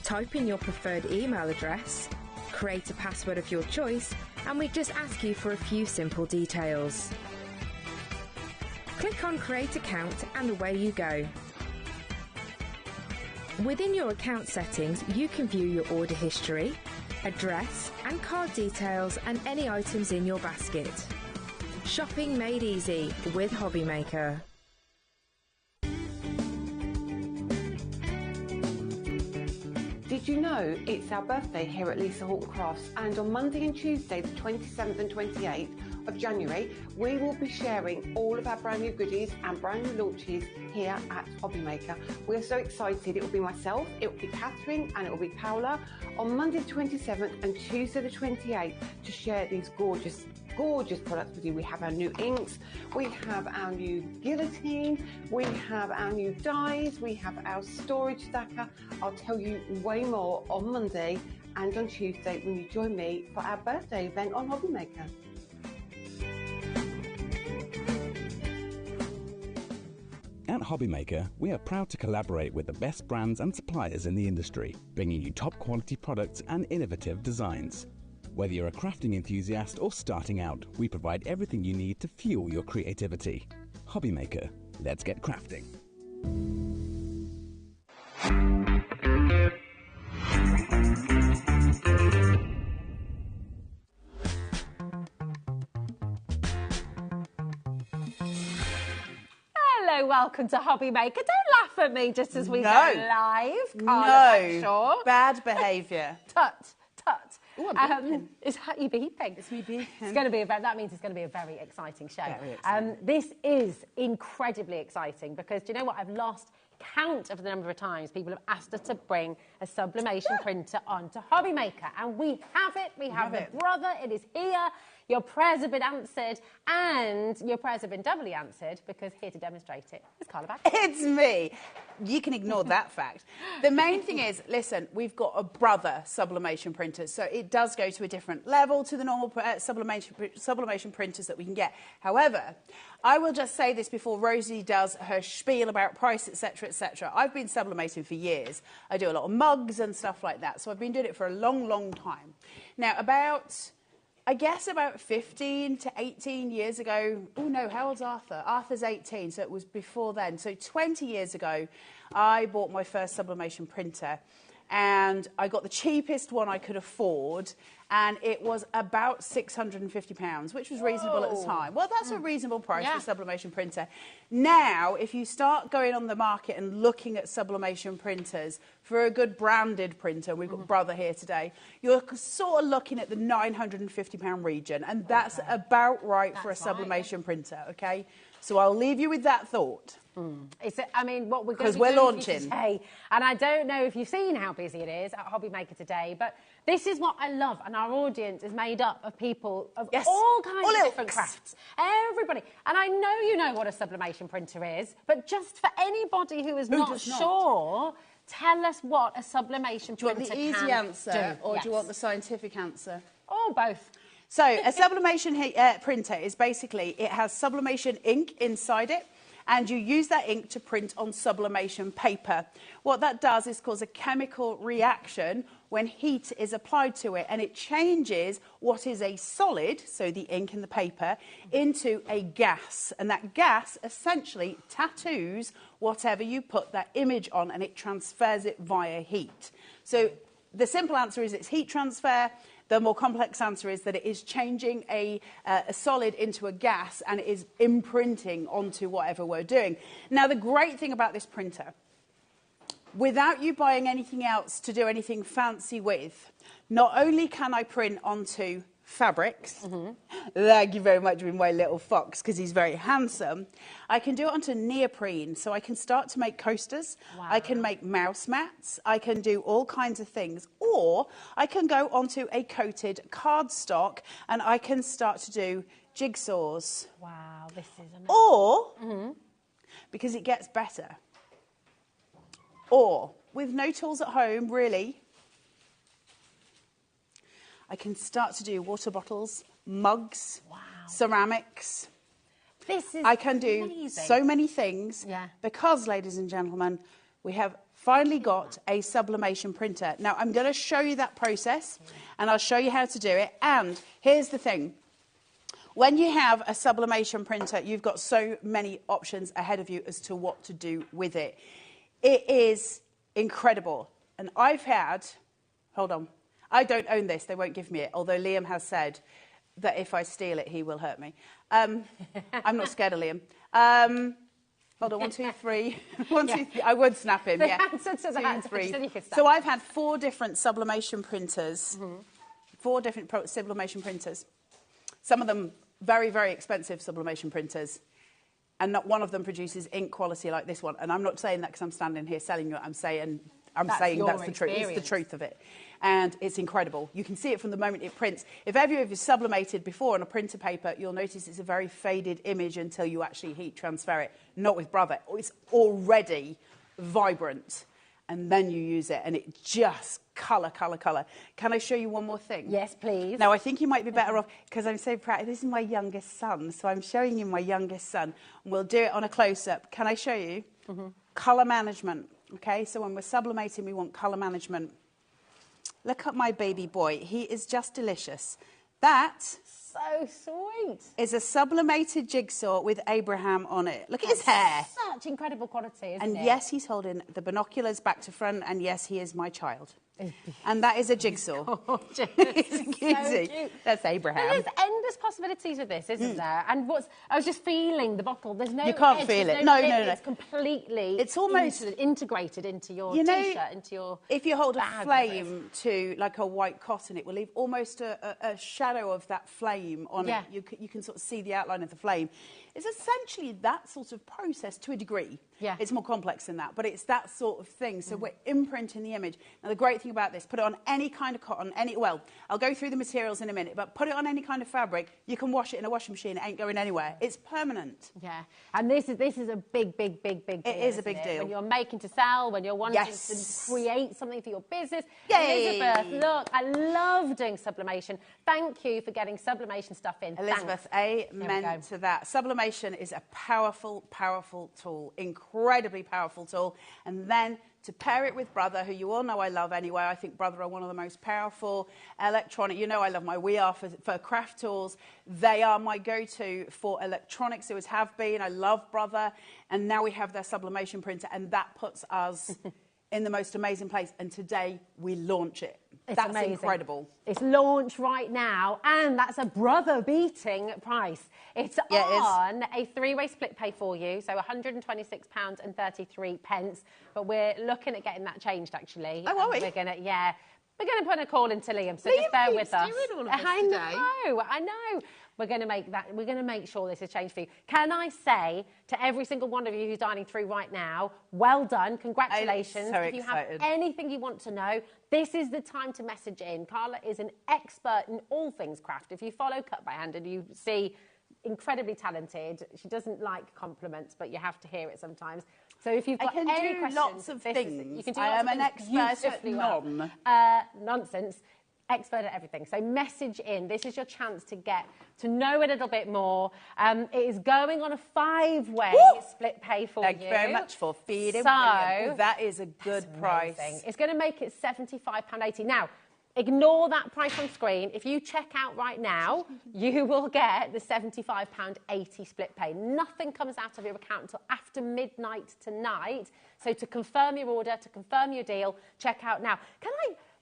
Type in your preferred email address, create a password of your choice, and we just ask you for a few simple details. Click on Create Account and away you go. Within your account settings, you can view your order history, address and card details and any items in your basket. Shopping made easy with HobbyMaker. Did you know it's our birthday here at Lisa Horton Crafts, and on Monday and Tuesday the 27th and 28th of January we will be sharing all of our brand new goodies and brand new launches here at HobbyMaker. We're so excited. It will be myself, it will be Catherine and it will be Paola on Monday the 27th and Tuesday the 28th to share these gorgeous products with you. We have our new inks, we have our new guillotine, we have our new dies, we have our storage stacker. I'll tell you way more on Monday and on Tuesday when you join me for our birthday event on HobbyMaker. At HobbyMaker, we are proud to collaborate with the best brands and suppliers in the industry, bringing you top quality products and innovative designs. Whether you're a crafting enthusiast or starting out, we provide everything you need to fuel your creativity. HobbyMaker, let's get crafting. Hello, welcome to HobbyMaker. Don't laugh at me just as we go live. No, bad behaviour. Tut. Ooh, I'm is that you beeping? It's me beeping. It's going to be that means it's going to be a very exciting show. Very exciting. This is incredibly exciting because do you know what? I've lost count of the number of times people have asked us to bring a sublimation printer onto HobbyMaker, and we have it. We have the brother. It is here. Your prayers have been answered, and your prayers have been doubly answered because here to demonstrate it is Carla Bagg. It's me. You can ignore that fact. The main thing is, listen, we've got a brother sublimation printer, so it does go to a different level to the normal sublimation printers that we can get. However, I will just say this before Rosie does her spiel about price, etc., etc. I've been sublimating for years. I do a lot of mugs and stuff like that, so I've been doing it for a long, long time. Now, I guess about 15 to 18 years ago, oh no, how old's Arthur? Arthur's 18, so it was before then. So 20 years ago, I bought my first sublimation printer, and I got the cheapest one I could afford, and it was about £650, which was reasonable at the time. Well, that's a reasonable price for a sublimation printer. Now, if you start going on the market and looking at sublimation printers for a good branded printer, we've got Brother here today, you're sort of looking at the £950 region, and that's about right for a sublimation printer, okay? So I'll leave you with that thought. I mean, what we're going to do launching today, and I don't know if you've seen how busy it is at HobbyMaker today, but this is what I love, and our audience is made up of people of all kinds of different crafts. Everybody. And I know you know what a sublimation printer is, but just for anybody who is not sure, tell us what a sublimation printer can do. Do you want the easy answer, or do you want the scientific answer? Or both. So a sublimation printer is basically, it has sublimation ink inside it, and you use that ink to print on sublimation paper. What that does is cause a chemical reaction when heat is applied to it, and it changes what is a solid, so the ink and the paper, into a gas. And that gas essentially tattoos whatever you put that image on, and it transfers it via heat. So the simple answer is it's heat transfer. The more complex answer is that it is changing a solid into a gas, and it is imprinting onto whatever we're doing. Now, the great thing about this printer, without you buying anything else to do anything fancy with, not only can I print onto fabrics, thank you very much with my little fox because he's very handsome, I can do it onto neoprene, so I can start to make coasters, I can make mouse mats, I can do all kinds of things, or I can go onto a coated cardstock and I can start to do jigsaws. Wow, this is amazing. Or, because it gets better, or with no tools at home, really, I can start to do water bottles, mugs, ceramics. This is I can do amazing. so many things because, ladies and gentlemen, we have finally got a sublimation printer. Now, I'm going to show you that process, and I'll show you how to do it. And here's the thing. When you have a sublimation printer, you've got so many options ahead of you as to what to do with it. It is incredible. And I've had, hold on, I don't own this, they won't give me it, although Liam has said that if I steal it, he will hurt me. I'm not scared of Liam. Hold on, 1, 2, 3. 1, 2, 3. I would snap him, yeah. 2, 3. So I've had 4 different sublimation printers. 4 different sublimation printers. Some of them very, very expensive sublimation printers. And not one of them produces ink quality like this one. And I'm not saying that because I'm standing here selling you it. I'm saying that's the truth. It's the truth of it. And it's incredible. You can see it from the moment it prints. If ever you've sublimated before on a printer paper, you'll notice it's a very faded image until you actually heat transfer it. Not with Brother. It's already vibrant. And then you use it, and it just colour. Can I show you one more thing? Yes, please. Now, I think you might be better off, because I'm so proud. This is my youngest son, so I'm showing you my youngest son. We'll do it on a close-up. Can I show you? Colour management. Okay, so when we're sublimating, we want colour management. Look at my baby boy. He is just delicious. That so sweet. Is a sublimated jigsaw with Abraham on it. Look at his hair. Such incredible quality, isn't it? And yes, he's holding the binoculars back to front, and yes, he is my child. And that is a jigsaw. Gorgeous. It's a cutie. So cute. That's Abraham. There's endless possibilities with this, isn't there? And I was just feeling the bottle. There's no You can't edge, feel there's it. No. No. It's completely It's almost integrated into your T-shirt, into your if you hold bag a flame to like a white cotton, it will leave almost a shadow of that flame on it. You can sort of see the outline of the flame. It's essentially that sort of process to a degree. Yeah. It's more complex than that, but it's that sort of thing. So we're imprinting the image. Now, the great thing about this, put it on any kind of cotton, well, I'll go through the materials in a minute, but put it on any kind of fabric, you can wash it in a washing machine, it ain't going anywhere. It's permanent. Yeah, and this is a big deal. It is a big deal. When you're making to sell, when you're wanting to create something for your business. Yay! Elizabeth, look, I love doing sublimation. Thank you for getting sublimation stuff in. Elizabeth, Thanks. amen to that. Sublimation is a powerful tool, incredibly powerful tool. And then to pair it with Brother, who you all know I love anyway. I think Brother are one of the most powerful electronic. You know I love my We Are for craft tools. They are my go-to for electronics. Always have been. I love Brother. And now we have their sublimation printer, and that puts us in the most amazing place. And today we launch it. That's amazing. Incredible. It's launched right now, and that's a brother-beating price. It's on a 3-way split pay for you, so £126.33. But we're looking at getting that changed, actually. Oh, are we? We're gonna put a call into Liam, so just bear with us. I know. We're going to make that. We're going to make sure this is changed for you. Can I say to every single one of you who's dialing through right now, well done, congratulations. I'm so if you excited. have anything you want to know, this is the time to message in. Carla is an expert in all things craft. If you follow Cut by Hand and you see incredibly talented, she doesn't like compliments, but you have to hear it sometimes. So if you've got any questions, lots of things. You can do I lots am of an things expert at beautifully well. none. Nonsense. expert at everything. So message in. This is your chance to get to know a little bit more. It is going on a 5-way split pay for you. Thank you very much for feeding. So that is a good price. It's going to make it £75.80. Now, ignore that price on screen. If you check out right now, you will get the £75.80 split pay. Nothing comes out of your account until after midnight tonight. So to confirm your order, to confirm your deal, check out now.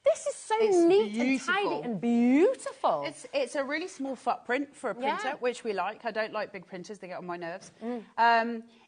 This is so neat and tidy and beautiful. It's a really small footprint for a printer, which we like. I don't like big printers, they get on my nerves.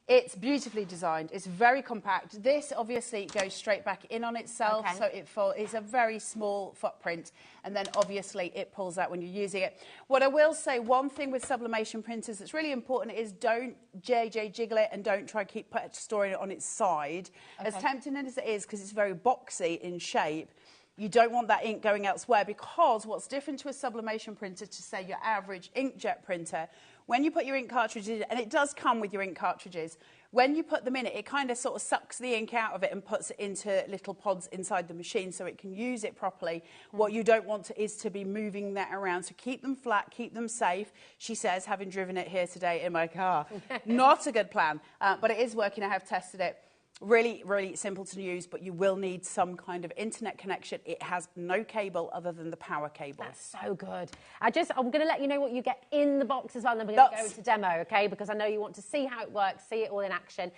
It's beautifully designed. It's very compact. This obviously goes straight back in on itself, so it's a very small footprint, and then obviously it pulls out when you're using it. What I will say, one thing with sublimation printers that's really important is don't jiggle it and don't try to keep storing it on its side. As tempting as it is, because it's very boxy in shape, you don't want that ink going elsewhere, because what's different to a sublimation printer to, say, your average inkjet printer, when you put your ink cartridges in, and it does come with your ink cartridges, when you put them in it, it kind of sort of sucks the ink out of it and puts it into little pods inside the machine so it can use it properly. What you don't want is to be moving that around. So keep them flat, keep them safe. She says, having driven it here today in my car, not a good plan, but it is working. I have tested it. Really, really simple to use, but you will need some kind of internet connection. It has no cable other than the power cable. That's so good. I'm going to let you know what you get in the box as well, and then we're going to go into demo, okay? Because I know you want to see how it works, see it all in action.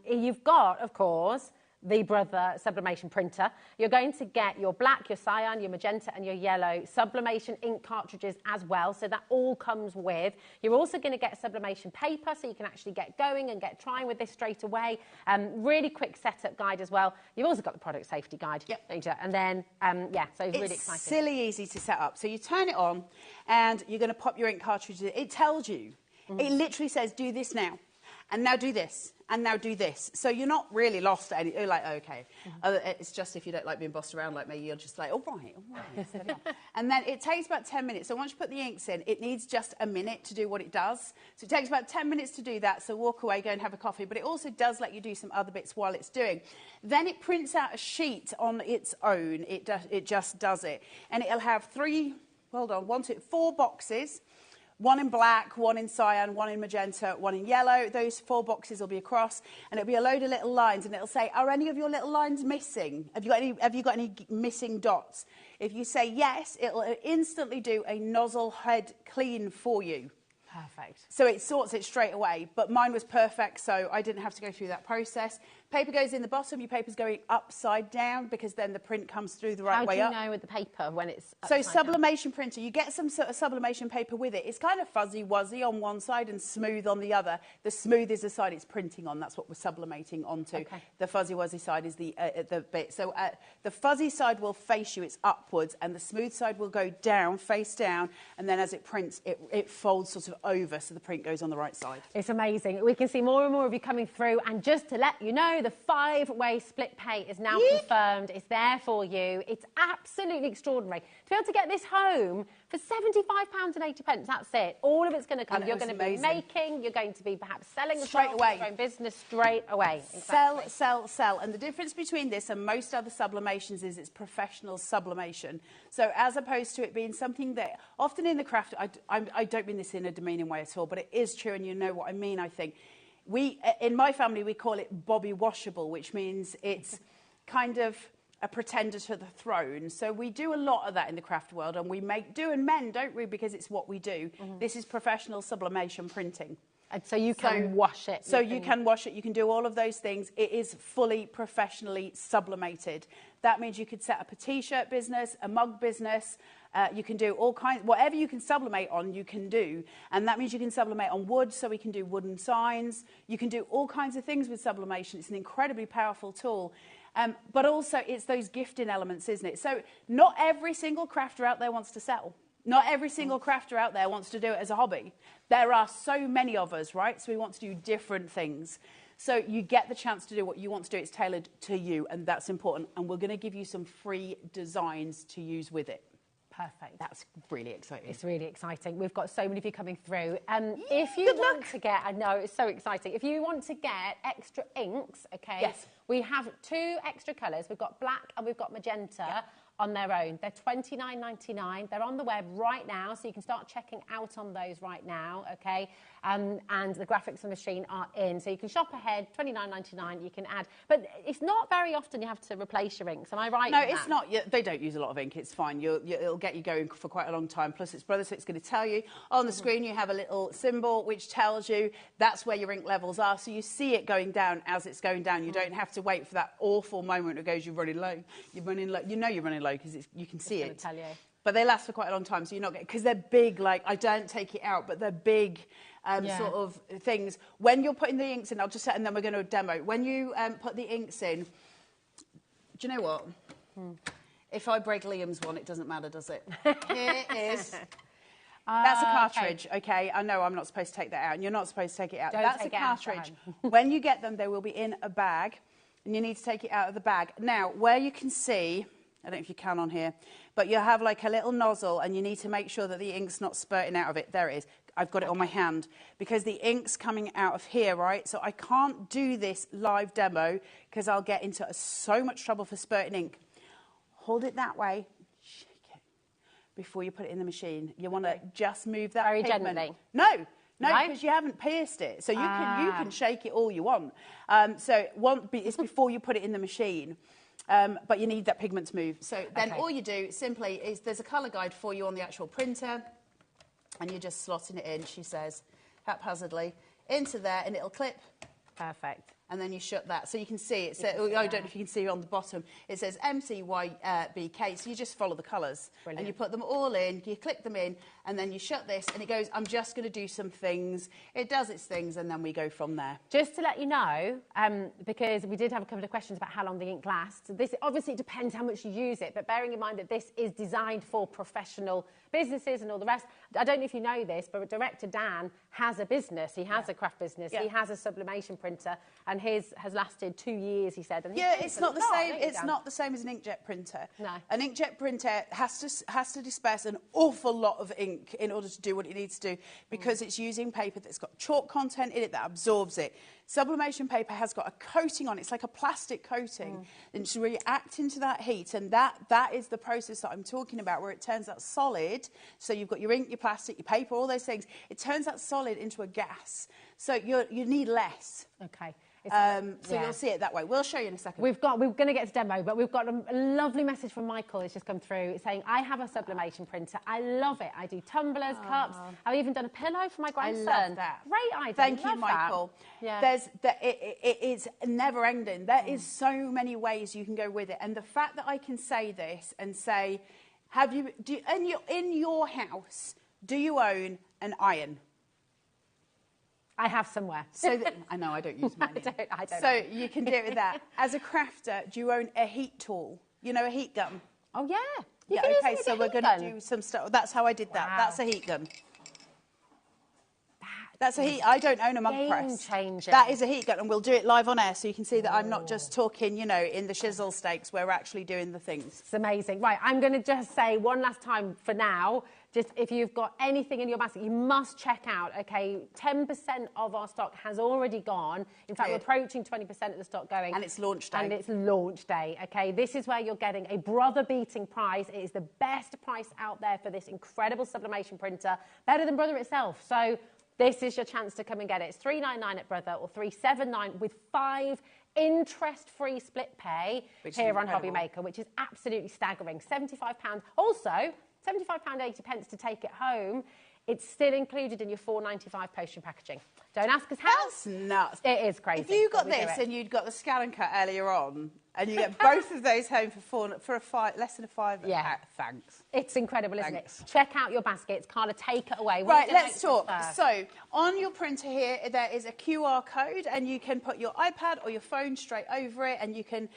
You've got, of course, the Brother sublimation printer. You're going to get your black, your cyan, your magenta and your yellow sublimation ink cartridges as well, so that all comes with. You're also going to get sublimation paper, so you can actually get going and get trying with this straight away. Really quick setup guide as well. You've also got the product safety guide. Yep. And then, so it's really exciting. It's silly easy to set up. So you turn it on and you're going to pop your ink cartridges. It tells you. It literally says, do this now. And now do this, and now do this. So you're not really lost at any. You're like, okay. It's just if you don't like being bossed around like me, you're just like, all right. And then it takes about 10 minutes. So once you put the inks in, it needs just a minute to do what it does. So it takes about 10 minutes to do that. So walk away, go and have a coffee. But it also does let you do some other bits while it's doing. Then it prints out a sheet on its own. It just does it. And it'll have 4 boxes. One in black, one in cyan, one in magenta, one in yellow. Those 4 boxes will be across, and it'll be a load of little lines, and it'll say, are any of your little lines missing? Have you got any missing dots? If you say yes, it'll instantly do a nozzle head clean for you. Perfect. So it sorts it straight away, but mine was perfect, so I didn't have to go through that process. Paper goes in the bottom, your paper's going upside down, because then the print comes through the right way up. How do you know with the paper when it's So sublimation printer, you get some sort of sublimation paper with it. It's kind of fuzzy-wuzzy on one side and smooth on the other. The smooth is the side it's printing on. That's what we're sublimating onto. Okay. The fuzzy-wuzzy side is the bit. So the fuzzy side will face you, it's upwards, and the smooth side will go down, face down, and then as it prints, it folds sort of over, so the print goes on the right side. It's amazing. We can see more and more of you coming through, and just to let you know, the 5-way split pay is now confirmed. It's there for you. It's absolutely extraordinary. To be able to get this home for £75.80, that's it. All of it's going to come. You're going to be making, you're going to be perhaps selling straight away. Your own business straight away. Exactly. Sell. And the difference between this and most other sublimations is it's professional sublimation. So as opposed to it being something that often in the craft, I don't mean this in a demeaning way at all, but it is true, and you know what I mean, I think. In my family, we call it Bobby washable, which means it's kind of a pretender to the throne. So we do a lot of that in the craft world, and we do and mend, don't we? Because it's what we do. This is professional sublimation printing. And so you can wash it. So you can wash it. You can do all of those things. It is fully professionally sublimated. That means you could set up a T-shirt business, a mug business. You can do all kinds, whatever you can sublimate on, you can do. And that means you can sublimate on wood, so we can do wooden signs. You can do all kinds of things with sublimation. It's an incredibly powerful tool. But also, it's those gifting elements, isn't it? So not every single crafter out there wants to sell. Not every single crafter out there wants to do it as a hobby. There are so many of us, right? So we want to do different things. So you get the chance to do what you want to do. It's tailored to you, and that's important. And we're going to give you some free designs to use with it. Perfect. That's really exciting. It's really exciting. We've got so many of you coming through. If you want to get, I know, it's so exciting. If you want to get extra inks, okay? Yes. We have 2 extra colours. We've got black and we've got magenta. on their own. They're $29.99. They're on the web right now, so you can start checking out on those right now, okay? And the graphics and machine are in. So you can shop ahead, $29.99, you can add. But it's not very often you have to replace your inks, am I right? No, it's not. They don't use a lot of ink, it's fine. It'll get you going for quite a long time. Plus, it's brother, so it's going to tell you. On the screen, you have a little symbol which tells you that's where your ink levels are. So you see it going down as it's going down. You don't have to wait for that awful moment it goes, you're running low. You're running low. You know you're running low because you can see it. Tell you. But they last for quite a long time, so you're not getting, because they're big, like, I don't take it out, but they're big sort of things. When you're putting the inks in, I'll just set, and then we're going to demo. When you put the inks in, do you know what? If I break Liam's one, it doesn't matter, does it? Here is. That's a cartridge, okay. I know I'm not supposed to take that out, and you're not supposed to take it out. That's a cartridge. When you get them, they will be in a bag, and you need to take it out of the bag. Now, where you can see, I don't know if you can on here, but you have like a little nozzle, and you need to make sure that the ink's not spurting out of it. There it is. I've got it on my hand because the ink's coming out of here, right? So I can't do this live demo because I'll get into so much trouble for spurting ink. Hold it that way, shake it before you put it in the machine. You want to just move that very pigment. gently. No, because you haven't pierced it. So you can shake it all you want. It's before you put it in the machine. But you need that pigment to move. So then all you do simply is there's a colour guide for you on the actual printer, and you're just slotting it in, she says, haphazardly, into there, and it'll clip. Perfect. And then you shut that. So you can see it. I don't know if you can see on the bottom. It says MCYBK. So you just follow the colours. And you put them all in, you click them in, and then you shut this, and it goes, I'm just going to do some things. It does its things, and then we go from there. Just to let you know, because we did have a couple of questions about how long the ink lasts. This obviously depends how much you use it, but bearing in mind that this is designed for professional businesses and all the rest. I don't know if you know this, but director Dan has a business. He has a craft business. He has a sublimation printer, and his has lasted 2 years, he said. And it's not the same. It's not the same as an inkjet printer. No. An inkjet printer has to disperse an awful lot of ink in order to do what it needs to do, because it's using paper that's got chalk content in it that absorbs it. Sublimation paper has got a coating on it. It's like a plastic coating, and it's reacting to that heat, and that is the process that I'm talking about, where it turns that solid. So you've got your ink, your plastic, your paper, all those things. It turns that solid into a gas. So you need less. Okay. So you'll see it that way. We'll show you in a second. We're going to get to demo, but we've got a lovely message from Michael. It's just come through saying, I have a sublimation printer. I love it. I do tumblers, cups. I've even done a pillow for my grandson. I love that. Great idea. Thank you, Michael. Yeah. It's never ending. There is so many ways you can go with it. And the fact that I can say this and say, in your house, do you own an iron? I have somewhere. So I know I don't use mine. I don't so know. You can do it with that. As a crafter, do you own a heat tool? You know, a heat gun? Oh, yeah. Yeah, okay, so we're going to do some stuff. That's how I did that. Wow. That's a heat gun. That's a heat. I don't own a mug press. Game changer. That is a heat gun, and we'll do it live on air, so you can see that I'm not just talking, you know, in the shizzle stakes. We're actually doing the things. It's amazing. Right, I'm going to just say one last time for now, just if you've got anything in your basket, you must check out, okay, 10% of our stock has already gone. In fact, we're approaching 20% of the stock going. And it's launch day. And it's launch day, okay? This is where you're getting a brother-beating price. It is the best price out there for this incredible sublimation printer, better than Brother itself. So this is your chance to come and get it. It's $399 at Brother or $379 with 5 interest-free split pay here on HobbyMaker, which is absolutely staggering. £75. Also, £75.80 to take it home. It's still included in your $4.95 postage and packaging. Don't ask us how. That's nuts. It is crazy. If you got this and you'd got the scan and cut earlier on, and you get both of those home for less than a £5. Yeah. Thanks. It's incredible, isn't it? Check out your baskets. Carla, take it away. Right, let's talk. So, on your printer here, there is a QR code, and you can put your iPad or your phone straight over it, and you can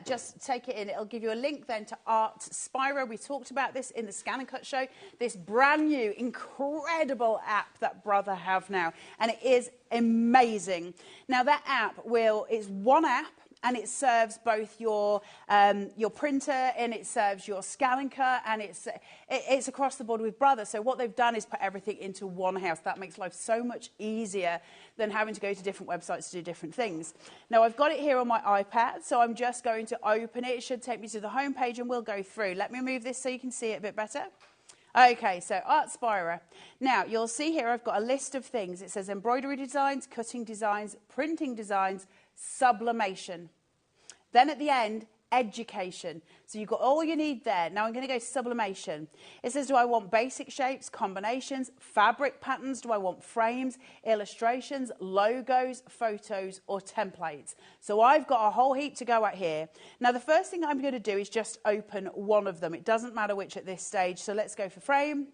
just take it in. It'll give you a link then to Art Spyro. We talked about this in the Scan and Cut show. This brand new, incredible app that Brother have now, and it is amazing. Now, that app is one app, and it serves both your printer, and it serves your scan and cut, and it's across the board with Brother. So what they've done is put everything into one house. That makes life so much easier than having to go to different websites to do different things. Now, I've got it here on my iPad, so I'm just going to open it. It should take me to the home page, and we'll go through. Let me move this so you can see it a bit better. Okay, so Artspira. Now, you'll see here I've got a list of things. It says embroidery designs, cutting designs, printing designs, sublimation. Then at the end, education. So you've got all you need there. Now I'm going to go to sublimation. It says, do I want basic shapes, combinations, fabric patterns? Do I want frames, illustrations, logos, photos, or templates? So I've got a whole heap to go at here. Now the first thing I'm going to do is just open one of them. It doesn't matter which at this stage. So let's go for frame.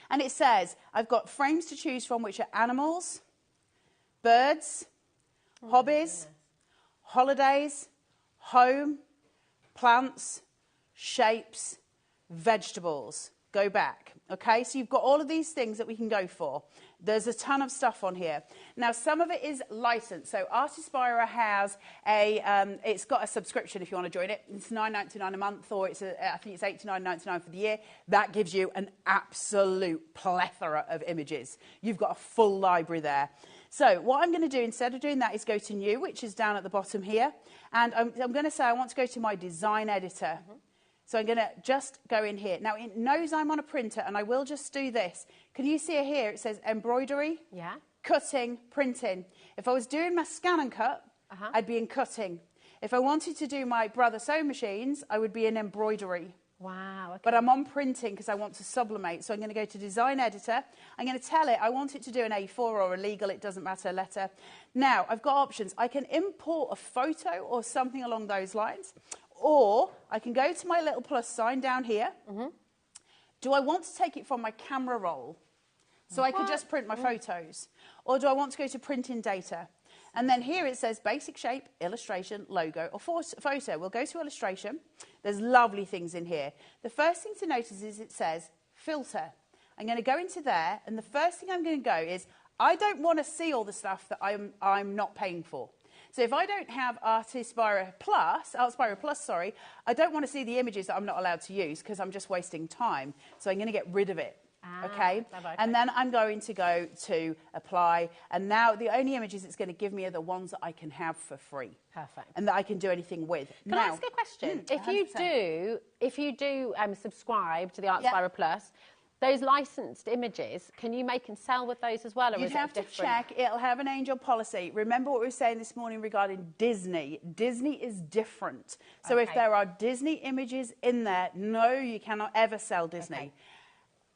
And it says, I've got frames to choose from, which are animals, birds, hobbies, holidays, home, plants, shapes, vegetables. Go back. Okay, so you've got all of these things that we can go for. There's a ton of stuff on here. Now, some of it is licensed. So Artspira has it's got a subscription if you want to join it. It's $9.99 a month, or I think it's $89.99 for the year. That gives you an absolute plethora of images. You've got a full library there. So what I'm going to do instead of doing that is go to New, which is down at the bottom here. And I'm going to say I want to go to my design editor. So I'm going to just go in here. Now, it knows I'm on a printer, and I will just do this. Can you see it here? It says embroidery, cutting, printing. If I was doing my scan and cut, I'd be in cutting. If I wanted to do my Brother sewing machines, I would be in embroidery. Wow. Okay. But I'm on printing because I want to sublimate. So I'm going to go to Design Editor. I'm going to tell it I want it to do an A4 or a legal, it doesn't matter, letter. Now, I've got options. I can import a photo or something along those lines. Or I can go to my little plus sign down here. Do I want to take it from my camera roll? So I could just print my photos. Or do I want to go to printing data? And then here it says basic shape, illustration, logo, or photo. We'll go to illustration. There's lovely things in here. The first thing to notice is it says filter. I'm going to go into there, and the first thing I'm going to go is I don't want to see all the stuff that I'm not paying for. So if I don't have Artspira Plus, I don't want to see the images that I'm not allowed to use because I'm just wasting time. So I'm going to get rid of it. Okay? And then I'm going to go to apply, and now the only images it's going to give me are the ones that I can have for free. Perfect. And that I can do anything with. Can I ask a question? If you do subscribe to the Artspira Plus, those licensed images, can you make and sell with those as well? Or You'd have to check. It'll have an angel policy. Remember what we were saying this morning regarding Disney. Disney is different. So if there are Disney images in there, no, you cannot ever sell Disney.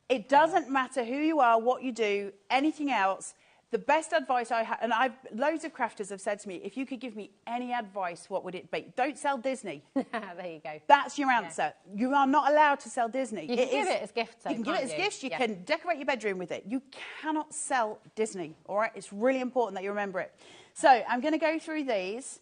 It doesn't matter who you are, what you do, anything else. The best advice I have, and loads of crafters have said to me, if you could give me any advice, what would it be? Don't sell Disney. There you go. That's your answer. You are not allowed to sell Disney. You can give it as gifts. You can give it as gifts. You can decorate your bedroom with it. You cannot sell Disney, all right? It's really important that you remember it. So I'm going to go through these.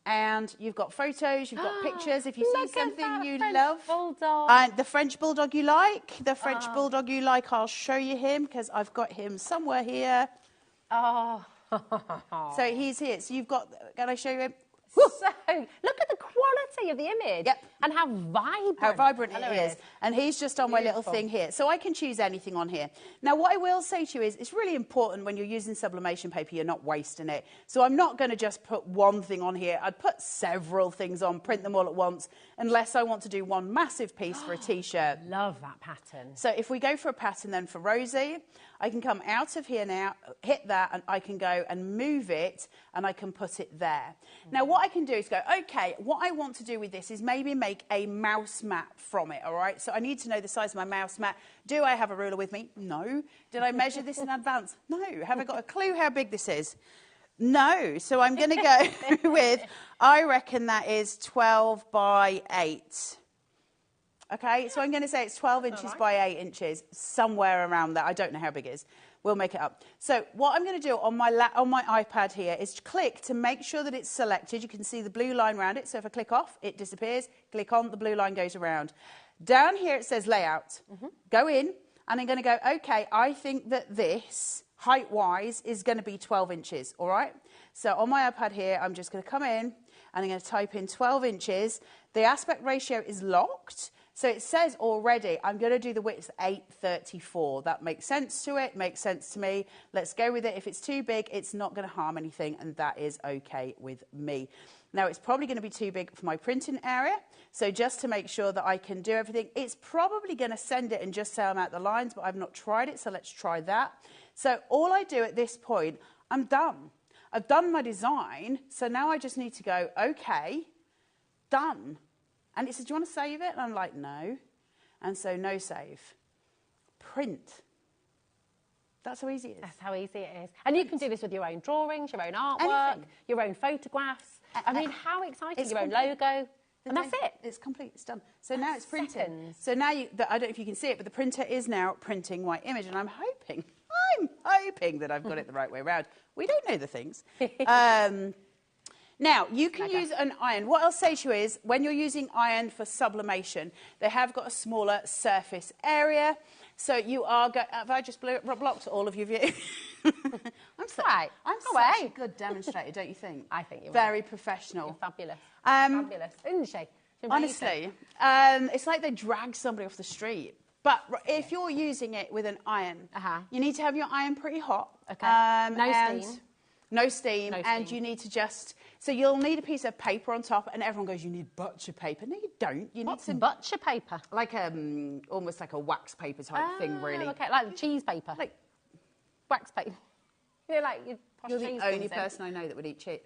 And you've got photos, you've got pictures. If you see something you love. Bulldog. The French Bulldog you like. The French Bulldog you like, I'll show you him because I've got him somewhere here. Oh. So he's here. So you've got, can I show you him? So, look at the quality of the image and how vibrant it is. And he's just on my little thing here. So I can choose anything on here. Now, what I will say to you is it's really important when you're using sublimation paper, you're not wasting it. So I'm not going to just put one thing on here. I'd put several things on, print them all at once, unless I want to do one massive piece for a T-shirt. Love that pattern. So if we go for a pattern then for Rosie, I can come out of here now, hit that, and I can go and move it, and I can put it there. Now, what I can do is go, okay, what I want to do with this is maybe make a mouse mat from it, all right? So I need to know the size of my mouse mat. Do I have a ruler with me? No. Did I measure this in advance? No. Have I got a clue how big this is? No. So I'm going to go with, I reckon that is 12 by 8. Okay, so I'm going to say it's 12 inches by 8 inches, somewhere around that. I don't know how big it is. We'll make it up. So what I'm going to do on my iPad here is click to make sure that it's selected. You can see the blue line around it. So if I click off, it disappears. Click on, the blue line goes around. Down here it says layout. Go in, and I'm going to go, okay, I think that this, height-wise, is going to be 12 inches, all right? So on my iPad here, I'm just going to come in and I'm going to type in 12 inches. The aspect ratio is locked. So it says already, I'm going to do the width 834. That makes sense to it, makes sense to me. Let's go with it. If it's too big, it's not going to harm anything, and that is okay with me. Now, it's probably going to be too big for my printing area. So just to make sure that I can do everything, it's probably going to send it and just sound out the lines, but I've not tried it, so let's try that. So all I do at this point, I'm done. I've done my design, so now I just need to go, okay, done. And it says, do you want to save it? And I'm like, no. And so no save. Print. That's how easy it is. That's how easy it is. And you can do this with your own drawings, your own artwork, your own photographs. I mean, how exciting, your own logo. And that's it. It's complete. It's done. So now it's printing. Seconds. So now, I don't know if you can see it, but the printer is now printing my image. And I'm hoping that I've got it the right way around. We don't know the things. Now, you can use an iron. What I'll say to you is, when you're using iron for sublimation, they have got a smaller surface area. So you are going... Have I just blocked all of your view? I'm such a good demonstrator, don't you think? I think you're very professional. You're fabulous. Fabulous, isn't she? Honestly, it's like they drag somebody off the street. But if you're using it with an iron, you need to have your iron pretty hot. Okay. No steam, and you need to just... So you'll need a piece of paper on top, and everyone goes, you need butcher paper. No, you don't. You need some butcher paper? Like almost like a wax paper type thing, really. Okay, like cheese paper. Like wax paper. You're like... You're the only person I know that would eat cheese.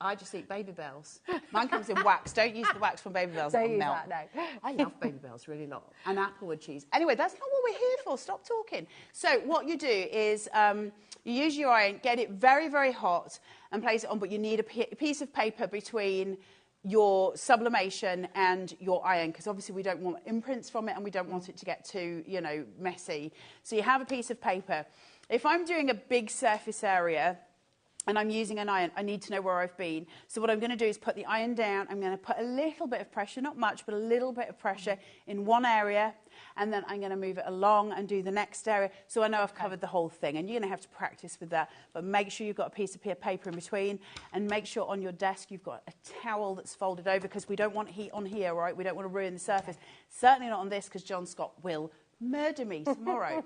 I just eat Baby Bells. Mine comes in wax. Don't use the wax from Baby Bells. Don't use melt. that, no. I love Baby Bells, really lot. And applewood cheese. Anyway, that's not what we're here for. Stop talking. So what you do is you use your iron, get it very, very hot and place it on, but you need a piece of paper between your sublimation and your iron, because obviously we don't want imprints from it and we don't want it to get too, messy. So you have a piece of paper. If I'm doing a big surface area, and I'm using an iron, I need to know where I've been. So what I'm going to do is put the iron down. I'm going to put a little bit of pressure, not much, but a little bit of pressure in one area. And then I'm going to move it along and do the next area. So I know I've covered the whole thing. And you're going to have to practice with that. But make sure you've got a piece of paper in between. And make sure on your desk you've got a towel that's folded over, because we don't want heat on here, right? We don't want to ruin the surface. Certainly not on this, because John Scott will murder me tomorrow.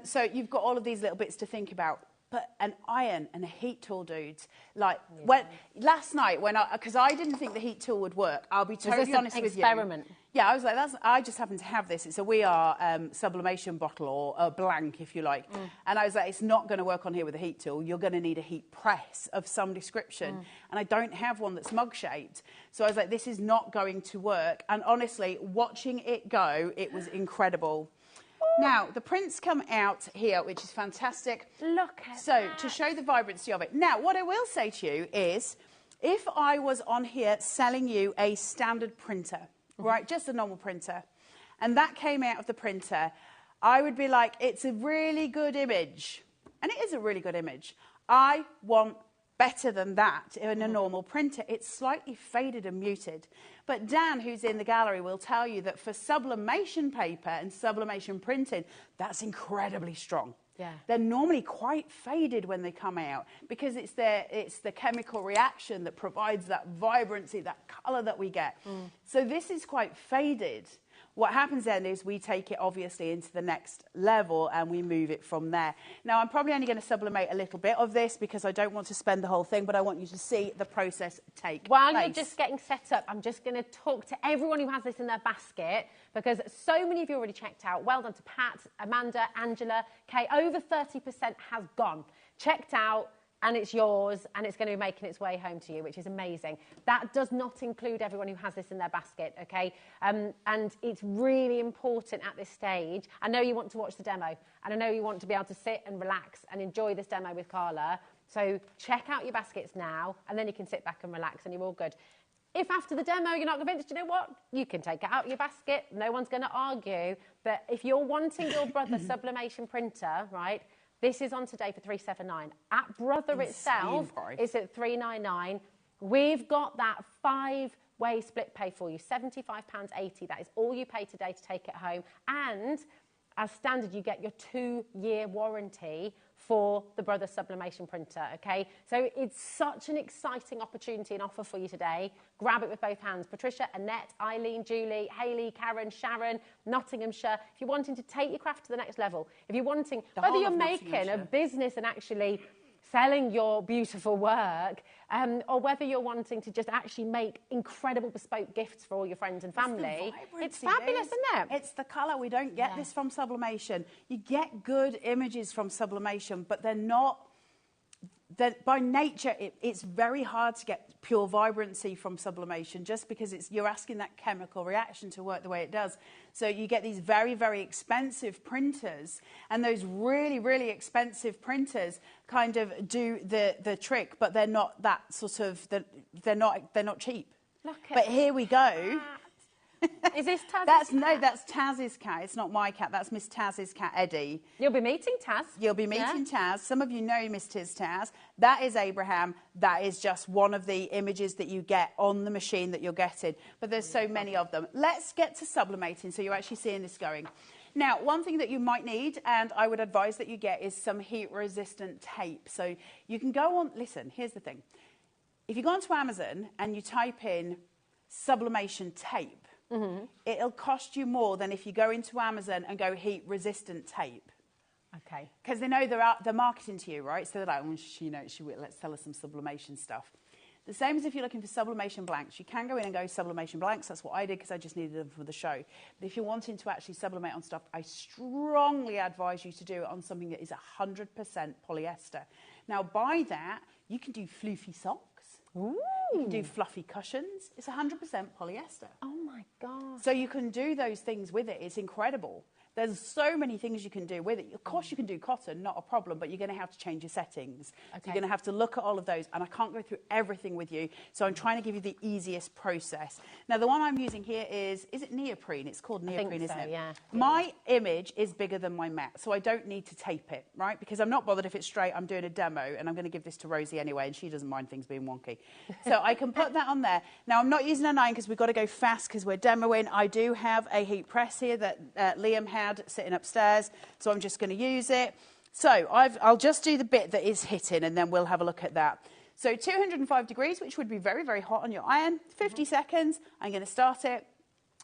So you've got all of these little bits to think about. But an iron and a heat tool, dudes. Last night, because I didn't think the heat tool would work, I'll be totally honest with you. Experiment? Yeah, I was like, I just happen to have this. It's a We Are sublimation bottle, or a blank, if you like. And I was like, it's not going to work on here with a heat tool. You're going to need a heat press of some description. And I don't have one that's mug-shaped. So I was like, this is not going to work. And honestly, watching it go, it was incredible. Now, the prints come out here, which is fantastic. Look at that. To show the vibrancy of it. Now, what I will say to you is, if I was on here selling you a standard printer, right, just a normal printer, and that came out of the printer, I would be like, it's a really good image. And it is a really good image. I want better than that in a normal printer. It's slightly faded and muted. But Dan, who's in the gallery, will tell you that for sublimation paper and sublimation printing, that's incredibly strong. Yeah. They're normally quite faded when they come out, because it's the chemical reaction that provides that vibrancy, that colour that we get. So this is quite faded. What happens then is we take it obviously into the next level and we move it from there. Now, I'm probably only going to sublimate a little bit of this because I don't want to spend the whole thing, but I want you to see the process take While place. you're just getting set up, I'm just going to talk to everyone who has this in their basket, because so many of you already checked out. Well done to Pat, Amanda, Angela, Kay. Over 30% has gone. Checked out. And it's yours, and it's going to be making its way home to you, which is amazing. That does not include everyone who has this in their basket, okay? And it's really important at this stage. I know you want to watch the demo, and I know you want to be able to sit and relax and enjoy this demo with Carla. So check out your baskets now, and then you can sit back and relax, and you're all good. If after the demo you're not convinced, you know what? You can take it out of your basket. No one's going to argue. But if you're wanting your brother's sublimation printer, right, this is on today for $379. At Brother itself, it's at $399. We've got that 5-way split pay for you, £75.80. That is all you pay today to take it home. And as standard, you get your 2-year warranty for the Brothers Sublimation printer, okay? So it's such an exciting opportunity and offer for you today. Grab it with both hands. Patricia, Annette, Eileen, Julie, Hayley, Karen, Sharon, Nottinghamshire. If you're wanting to take your craft to the next level, if you're wanting, whether you're making a business and actually selling your beautiful work, or whether you're wanting to just actually make incredible bespoke gifts for all your friends and family. It's fabulous, isn't it? It's the colour. We don't get this from sublimation. You get good images from sublimation, but they're not... by nature, it's very hard to get pure vibrancy from sublimation just because you're asking that chemical reaction to work the way it does. So you get these very, very expensive printers, and those really, really expensive printers kind of do the trick, but they're not that sort of, they're not cheap. But here we go. Is this Taz's cat? That's Taz's cat. It's not my cat. That's Miss Taz's cat, Eddie. You'll be meeting Taz. You'll be meeting Taz. Some of you know Mr. Taz. That is Abraham. That is just one of the images that you get on the machine that you're getting. But there's so many of them. Let's get to sublimating so you're actually seeing this going. Now, one thing that you might need, and I would advise that you get, is some heat-resistant tape. So you can go on... Listen, here's the thing. If you go onto Amazon and you type in sublimation tape, it'll cost you more than if you go into Amazon and go heat-resistant tape. Okay. Because they know they're marketing to you, right? So they're like, let's sell us some sublimation stuff. The same as if you're looking for sublimation blanks. You can go in and go sublimation blanks. That's what I did because I just needed them for the show. But if you're wanting to actually sublimate on stuff, I strongly advise you to do it on something that is 100% polyester. Now, by that, you can do floofy socks. Ooh. You can do fluffy cushions. It's 100% polyester. Oh, my God. So you can do those things with it. It's incredible. There's so many things you can do with it. Of course, you can do cotton, not a problem, but you're going to have to change your settings. Okay. So you're going to have to look at all of those, and I can't go through everything with you, so I'm trying to give you the easiest process. Now, the one I'm using here is it neoprene? It's called neoprene, isn't it? Yeah. My image is bigger than my mat, so I don't need to tape it, right? Because I'm not bothered if it's straight. I'm doing a demo, and I'm going to give this to Rosie anyway, and she doesn't mind things being wonky. So I can put that on there. Now, I'm not using a 9 because we've got to go fast because we're demoing. I do have a heat press here that Liam had sitting upstairs, so I'm just going to use it. So I'll just do the bit that is hitting, and then we'll have a look at that. So 205 degrees, which would be very, very hot on your iron. 50 seconds. I'm going to start it,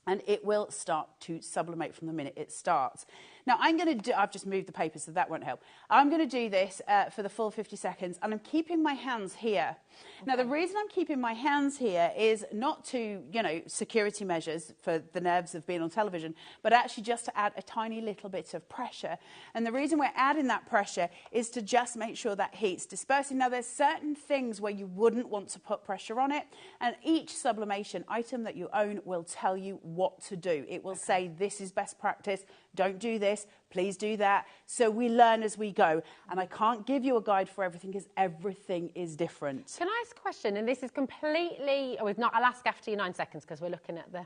and it will start to sublimate from the minute it starts. Now, I've just moved the paper, so that won't help. I'm going to do this for the full 50 seconds, and I'm keeping my hands here. Okay. Now, the reason I'm keeping my hands here is not to, security measures for the nerves of being on television, but actually just to add a tiny little bit of pressure. And the reason we're adding that pressure is to just make sure that heat's dispersing. Now, there's certain things where you wouldn't want to put pressure on it, and each sublimation item that you own will tell you what to do. It will say, this is best practice, don't do this, please do that. So we learn as we go. And I can't give you a guide for everything because everything is different. Can I ask a question? And this is completely... I'll ask after your 9 seconds because we're looking at the...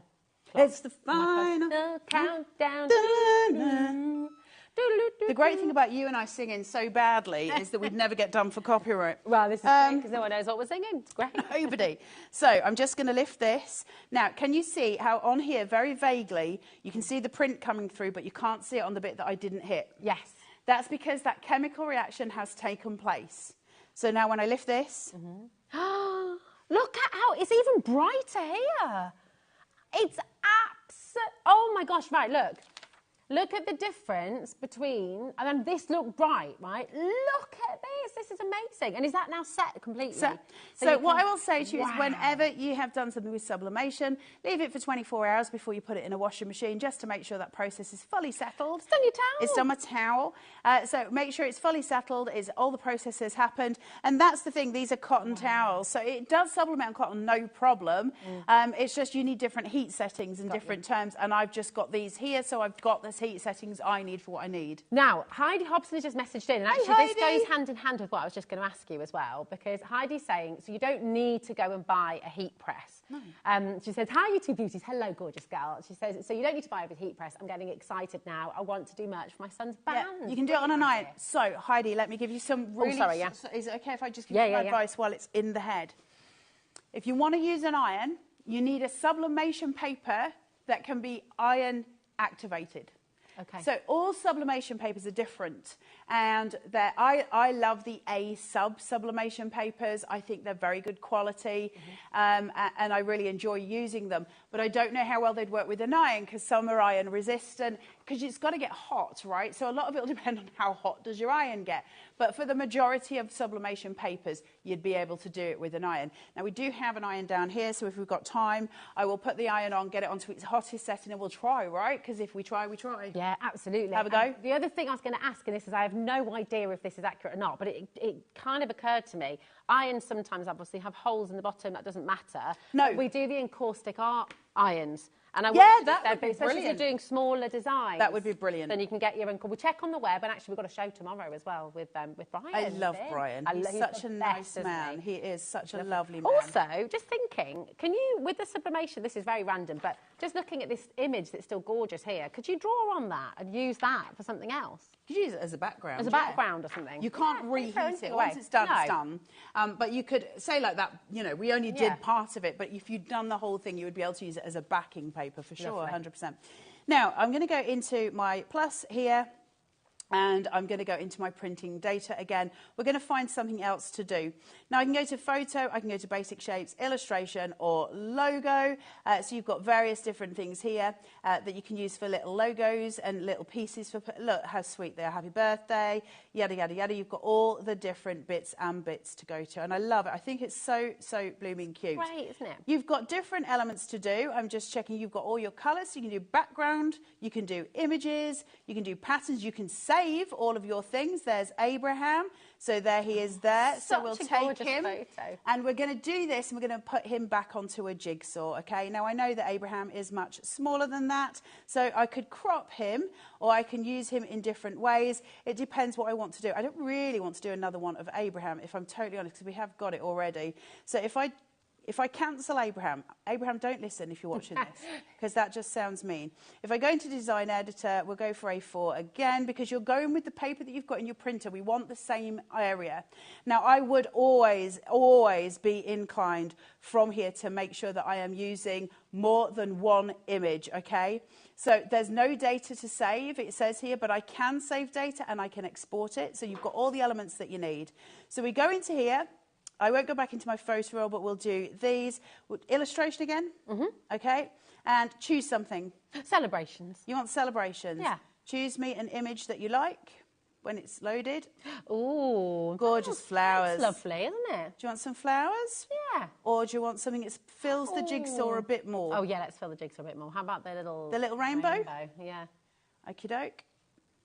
It's the final countdown. The great thing about you and I singing so badly is that we'd never get done for copyright. Well, this is great because no one knows what we're singing. It's great. Nobody. So I'm just going to lift this. Now, can you see how on here, very vaguely, you can see the print coming through, but you can't see it on the bit that I didn't hit? Yes. That's because that chemical reaction has taken place. So now when I lift this... Look at how... It's even brighter here. It's oh, my gosh. Right, look. Look at the difference between... And then this looked bright, right? Look at this. This is amazing. And is that now set completely? So what I will say to you is whenever you have done something with sublimation, leave it for 24 hours before you put it in a washing machine just to make sure that process is fully settled. It's done your towel. It's done my towel. So make sure it's fully settled, all the process has happened. And that's the thing. These are cotton towels. So it does sublimate on cotton, no problem. It's just you need different heat settings and different terms. And I've just got these here. So I've got this heat settings I need for what I need. Now, Heidi Hobson has just messaged in, and actually this goes hand in hand with what I was just going to ask you as well, because Heidi's saying, so you don't need to go and buy a heat press. No. She says, hi, you two beauties. Hello, gorgeous girl. She says, so you don't need to buy a heat press. I'm getting excited now. I want to do merch for my son's band. Yeah, you can do it on an iron. So, Heidi, let me give you some really... Is it okay if I just give you some advice while it's in the head? If you want to use an iron, you need a sublimation paper that can be iron activated. Okay. So all sublimation papers are different, and I love the sublimation papers. I think they're very good quality, and I really enjoy using them. But I don't know how well they'd work with an iron, because some are iron resistant, because it's got to get hot, right? So a lot of it will depend on how hot does your iron get. But for the majority of sublimation papers, you'd be able to do it with an iron. Now, we do have an iron down here, so if we've got time, I will put the iron on, get it onto its hottest setting, and we'll try, right? Because if we try, we try. Yeah, absolutely. Have a go. The other thing I was going to ask, and this is, I have no idea if this is accurate or not, but it kind of occurred to me. Irons sometimes obviously have holes in the bottom. That doesn't matter. No. But we do the encaustic art irons. And I that would be especially brilliant. if you're doing smaller designs. That would be brilliant. Then you can get your own. We check on the web, and actually we've got a show tomorrow as well with Brian. I love Brian. He's such a nice man. He is such a lovely man. Also, just thinking, can you, with the sublimation, this is very random, but just looking at this image that's still gorgeous here, could you draw on that and use that for something else? You could use it as a background. As a background or something. You can't reheat it. Once it's done, it's done. But you could say like that, you know, we only did part of it, but if you'd done the whole thing, you would be able to use it as a backing paper for sure, 100%. Now, I'm going to go into my plus here, and I'm going to go into my printing data again. We're going to find something else to do. Now, I can go to photo, I can go to basic shapes, illustration, or logo. So you've got various different things here that you can use for little logos and little pieces for, look how sweet they are, happy birthday, yada, yada, yada. You've got all the different bits and bits to go to, and I love it. I think it's so, so blooming cute. Great, isn't it? You've got different elements to do. I'm just checking you've got all your colours. So you can do background, you can do images, you can do patterns, you can save all of your things. There's Abraham, so there he is there. So we'll take him and we're going to do this, and we're going to put him back onto a jigsaw. Okay, now I know that Abraham is much smaller than that, so I could crop him or I can use him in different ways. It depends what I want to do. I don't really want to do another one of Abraham, if I'm totally honest, because we have got it already. So if I cancel Abraham, don't listen if you're watching this, because that just sounds mean. If I go into Design Editor, we'll go for A4 again, because you're going with the paper that you've got in your printer. We want the same area. Now, I would always be inclined from here to make sure that I am using more than one image, okay? So there's no data to save, it says here, but I can save data and I can export it. So you've got all the elements that you need. So we go into here. I won't go back into my photo roll, but we'll do these. Illustration again, okay? And choose something. Celebrations. You want celebrations? Yeah. Choose me an image that you like when it's loaded. Ooh. Gorgeous flowers. That's lovely, isn't it? Do you want some flowers? Yeah. Or do you want something that fills the jigsaw a bit more? Oh, yeah, let's fill the jigsaw a bit more. How about the little... The little rainbow? Yeah. Okie doke.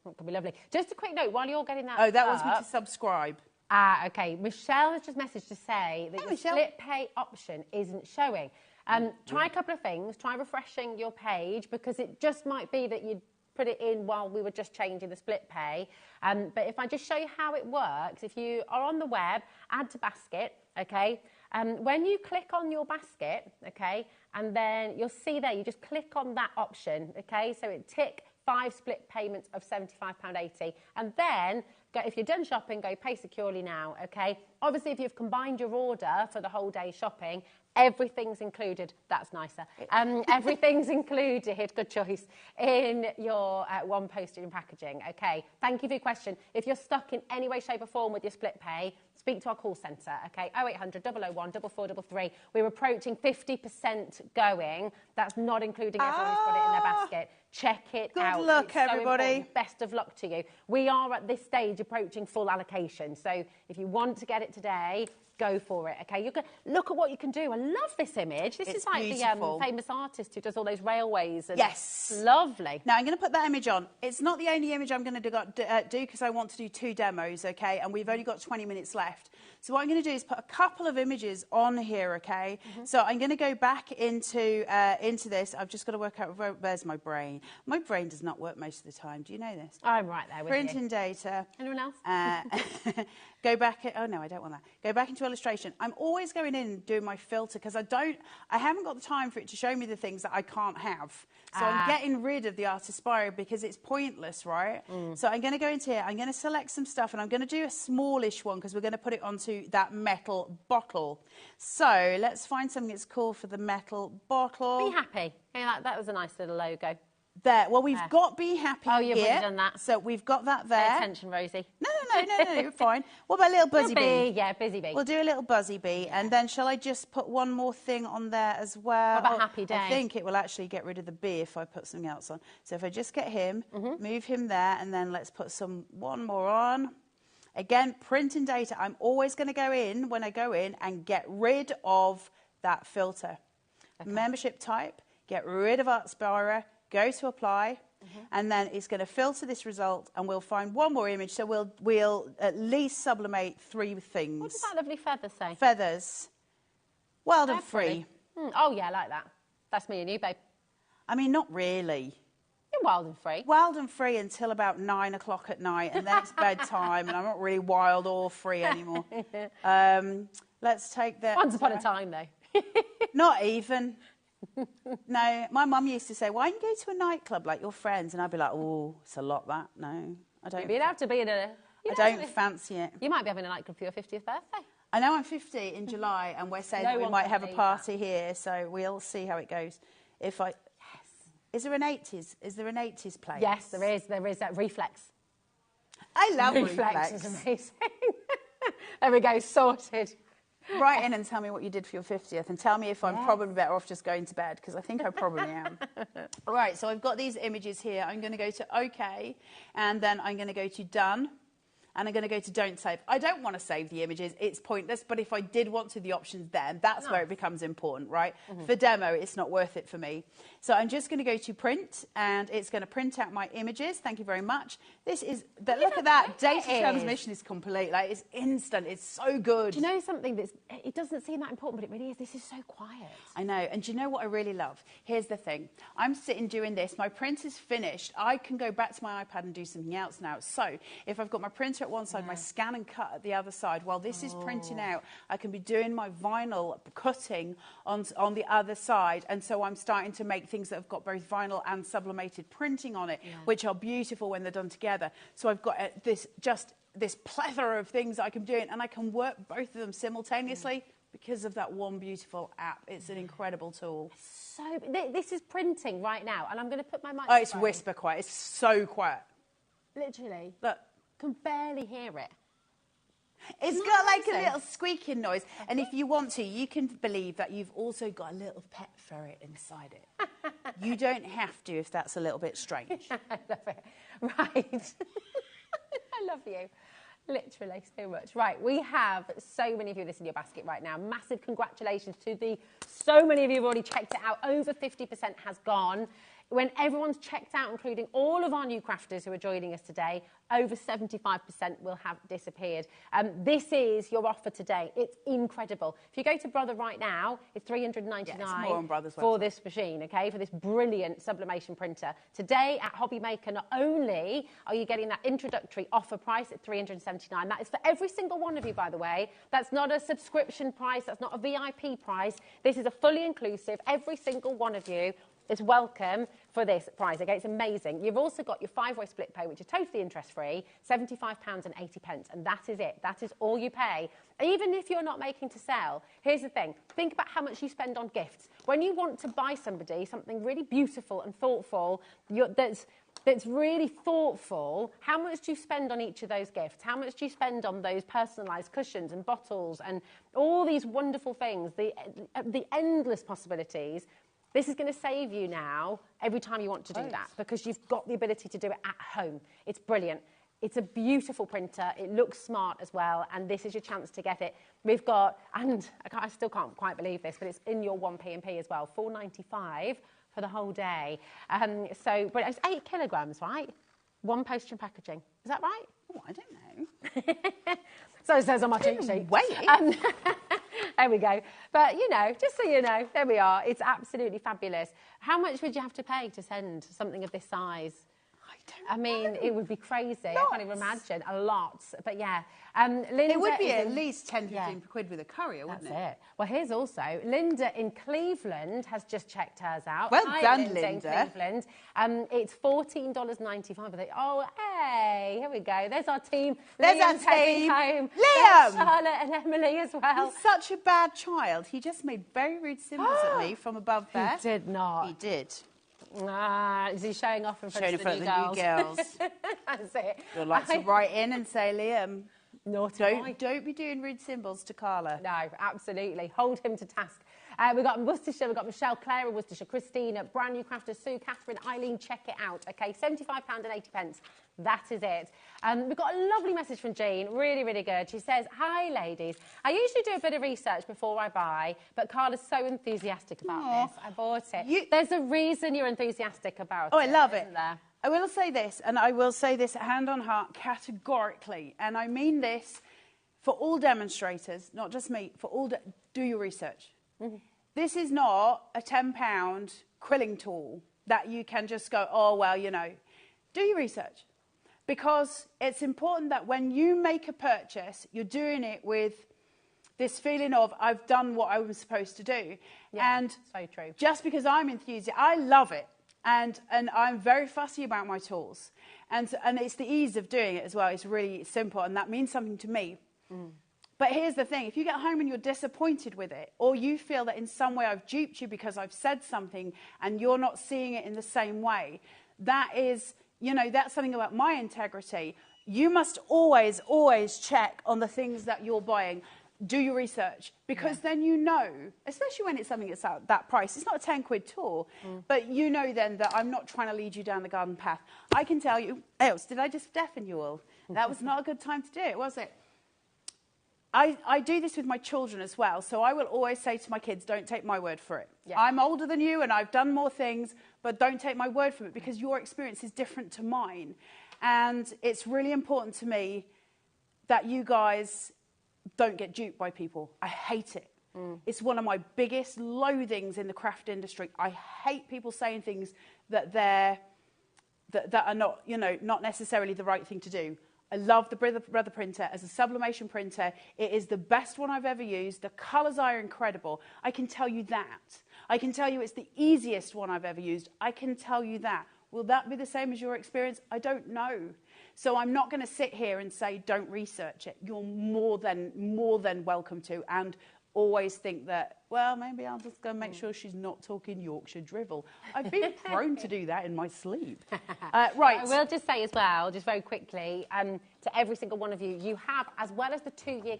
That could be lovely. Just a quick note, while you're getting that Oh, that wants me to subscribe. Ah, okay. Michelle has just messaged to say that your split pay option isn't showing. Try a couple of things. Try refreshing your page, because it just might be that you put it in while we were just changing the split pay. But if I just show you how it works, if you are on the web, add to basket, okay? When you click on your basket, okay, and then you'll see there, you just click on that option, okay? So it tick 5 split payments of £75.80, and then if you're done shopping, go pay securely now, okay? Obviously, if you've combined your order for the whole day shopping, everything's included. That's nicer. Everything's included, good choice, in your one postage and packaging, okay? Thank you for your question. If you're stuck in any way, shape or form with your split pay, speak to our call centre, okay? 0800 001 4433. We're approaching 50% going. That's not including everyone who's got it in their basket. Check it out. Good luck, it's so everybody. important. Best of luck to you. We are at this stage approaching full allocation. So if you want to get it today, go for it, okay? You can look at what you can do. I love this image. This is like beautiful. The famous artist who does all those railways. And yes. Lovely. Now, I'm going to put that image on. It's not the only image I'm going to do, because I want to do 2 demos, okay? And we've only got 20 minutes left. So what I'm going to do is put a couple of images on here, okay? So I'm going to go back into this. I've just got to work out, where's my brain? My brain does not work most of the time. Do you know this? I'm right there with you. Printing data. Anyone else? Go back, oh no, I don't want that. Go back into illustration. I'm always going in and doing my filter, because I haven't got the time for it to show me the things that I can't have. So I'm getting rid of the Art Aspire, because it's pointless, right? So I'm going to go into here, I'm going to select some stuff, and I'm going to do a smallish one, because we're going to put it onto that metal bottle. So let's find something that's cool for the metal bottle. Be happy. Yeah, that was a nice little logo. There. Well, we've got Be Happy Oh, you've here. already done that. So we've got that there. Pay attention, Rosie. No, you're fine. What about little Buzzy Bee? Yeah, Busy Bee. We'll do a little Buzzy Bee, and then shall I just put one more thing on there as well? What about Happy Day? I think it will actually get rid of the bee if I put something else on. So if I just get him, move him there, and then let's put one more on. Again, printing data. I'm always going to go in, when I go in, and get rid of that filter. Okay. Membership type, get rid of Artspira, go to apply, and then it's going to filter this result, and we'll find one more image. So we'll at least sublimate 3 things. What does that lovely feather say? Feathers. Wild and free. Oh, yeah, I like that. That's me and you, babe. I mean, not really. You're wild and free. Wild and free until about 9 o'clock at night, and then it's bedtime, and I'm not really wild or free anymore. Let's take that. Once upon a time, though. Not even. No, my mum used to say, why don't you go to a nightclub like your friends? And I'd be like, oh, it's a lot that. No, I don't. You'd have to be in a... I don't fancy it. You might be having a nightclub for your 50th birthday. I know I'm 50 in July, and we're saying that we might have a party here, so we'll see how it goes. If I... Yes. Is there an 80s? Is there an 80s place? Yes, there is. There is that Reflex. I love Reflex. Is amazing. There we go, sorted. Write in and tell me what you did for your 50th, and tell me if I'm probably better off just going to bed, because I think I probably am. All right, so I've got these images here. I'm going to go to OK, and then I'm going to go to Done, and I'm going to go to Don't Save. I don't want to save the images. It's pointless, but if I did want to, the option's there. That's where it becomes important, right? For demo, it's not worth it for me. So I'm just going to go to Print, and it's going to print out my images. Thank you very much. This is, look at that. Data transmission is complete. Like, it's instant. It's so good. Do you know something it doesn't seem that important, but it really is. This is so quiet. I know. And do you know what I really love? Here's the thing. I'm sitting doing this. My print is finished. I can go back to my iPad and do something else now. So if I've got my printer at one side, my scan and cut at the other side, while this is printing out, I can be doing my vinyl cutting on the other side. And so I'm starting to make things that have got both vinyl and sublimated printing on it, which are beautiful when they're done together. So I've got this plethora of things I can do, and I can work both of them simultaneously because of that one beautiful app. It's an incredible tool. So this is printing right now, and I'm going to put my mic. Oh, it's whisper quiet. It's so quiet. Literally. Look. Can barely hear it. It's got like a little squeaking noise, and if you want to, you can believe that you've also got a little pet ferret inside it. You don't have to if that's a little bit strange. I love it. Right. I love you. Literally so much. Right, we have so many of you in this in your basket right now. Massive congratulations to so many of you have already checked it out. Over 50% has gone. When everyone's checked out, including all of our new crafters who are joining us today, over 75% will have disappeared. This is your offer today. It's incredible. If you go to Brother right now, it's $399 for this machine, okay, for this brilliant sublimation printer. Today at HobbyMaker, not only are you getting that introductory offer price at $379, that is for every single one of you, by the way. That's not a subscription price. That's not a VIP price. This is a fully inclusive. Every single one of you is welcome for this prize, okay? It's amazing. You've also got your 5-way split pay, which is totally interest-free, £75.80, and that is it. That is all you pay. Even if you're not making to sell, here's the thing. Think about how much you spend on gifts. When you want to buy somebody something really beautiful and thoughtful, that's really thoughtful, how much do you spend on each of those gifts? How much do you spend on those personalised cushions and bottles and all these wonderful things, the endless possibilities? This is going to save you now every time you want to do that, because you've got the ability to do it at home. It's brilliant. It's a beautiful printer. It looks smart as well, and this is your chance to get it. We've got, and I still can't quite believe this, but it's in your 1P&P as well, $4.95 for the whole day. So, but it's 8 kilograms, right? 1 postage and packaging. Is that right? Oh, I don't know. So it says on my cheat sheet. Wait. There we go. But, you know, just so you know, there we are. It's absolutely fabulous. How much would you have to pay to send something of this size? I mean, it would be crazy. Lots. I can't even imagine. A lot. But, yeah. Linda, it would be at least 10, 15 quid with a courier, wouldn't it? That's it. Well, here's also, Linda in Cleveland has just checked hers out. Well done, Linda. In Cleveland. It's $14.95. Oh, hey, here we go. There's our team. There's Liam's our team. Home. Liam! There's Charlotte and Emily as well. He's such a bad child. He just made very rude symbols at me from above there. He did not. He did. Is he showing off in front of the new girls? That's it. You'd like to write in and say, Liam, naughty don't be doing rude symbols to Carla. No, absolutely. Hold him to task. We've got Worcestershire, we've got Michelle, Claire of Worcestershire, Christina, brand new crafter, Sue, Catherine, Eileen, check it out. Okay, £75.80. That is it. We've got a lovely message from Jean, really, really good. She says, hi, ladies. I usually do a bit of research before I buy, but Carla's so enthusiastic about this. I bought it. There's a reason you're enthusiastic about it. Oh, I love it. There? I will say this, and I will say this hand on heart categorically, and I mean this for all demonstrators, not just me, for all, do your research. Mm-hmm. This is not a £10 quilling tool that you can just go, oh, well, you know. Do your research. Because it's important that when you make a purchase, you're doing it with this feeling of, I've done what I was supposed to do. Yeah, and so true. Just because I'm enthusiastic, I love it. And I'm very fussy about my tools. And it's the ease of doing it as well. It's really simple, and that means something to me. Mm. But here's the thing. If you get home and you're disappointed with it, or you feel that in some way I've duped you because I've said something and you're not seeing it in the same way, that is, you know, that's something about my integrity. You must always, always check on the things that you're buying. Do your research, because then you know, especially when it's something that's at that price. It's not a £10 tool, but you know then that I'm not trying to lead you down the garden path. I can tell you, else, did I just deafen you all? That was not a good time to do it, was it? I do this with my children as well, so I will always say to my kids, don't take my word for it. Yeah. I'm older than you and I've done more things, but don't take my word for it, because your experience is different to mine. And it's really important to me that you guys don't get duped by people. I hate it. It's one of my biggest loathings in the craft industry. I hate people saying things that are not, you know, not necessarily the right thing to do. I love the Brother printer as a sublimation printer. It is the best one I've ever used. The colours are incredible. I can tell you that. I can tell you it's the easiest one I've ever used. I can tell you that. Will that be the same as your experience? I don't know. So I'm not going to sit here and say, don't research it. You're more than welcome to. And always think that, well, maybe I'll just go make sure she's not talking Yorkshire drivel. I've been prone to do that in my sleep. Right. I will just say as well, just very quickly, to every single one of you, you have, as well as the 2-year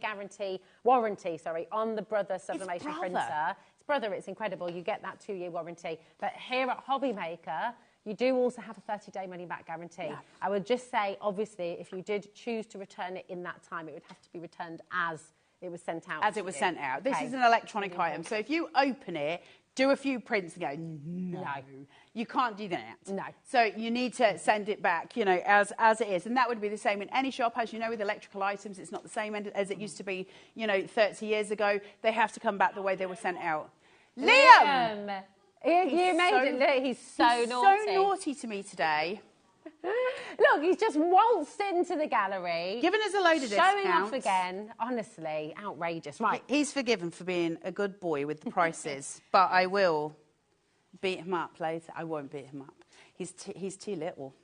warranty, on the Brother sublimation printer. It's Brother, it's incredible. You get that 2-year warranty. But here at HobbyMaker, you do also have a 30-day money-back guarantee. Yeah. I would just say, obviously, if you did choose to return it in that time, it would have to be returned as it was sent out. As it was sent out. This is an electronic item. So if you open it, do a few prints and go, no. You can't do that. No. So you need to send it back, you know, as it is. And that would be the same in any shop. As you know, with electrical items, it's not the same as it used to be, you know, 30 years ago. They have to come back the way they were sent out. Liam! You made it look, he's so naughty. So naughty to me today. Look, he's just waltzed into the gallery. Giving us a load of discounts. Showing off again. Honestly, outrageous. Right. He's forgiven for being a good boy with the prices, but I will beat him up later. I won't beat him up. He's too little.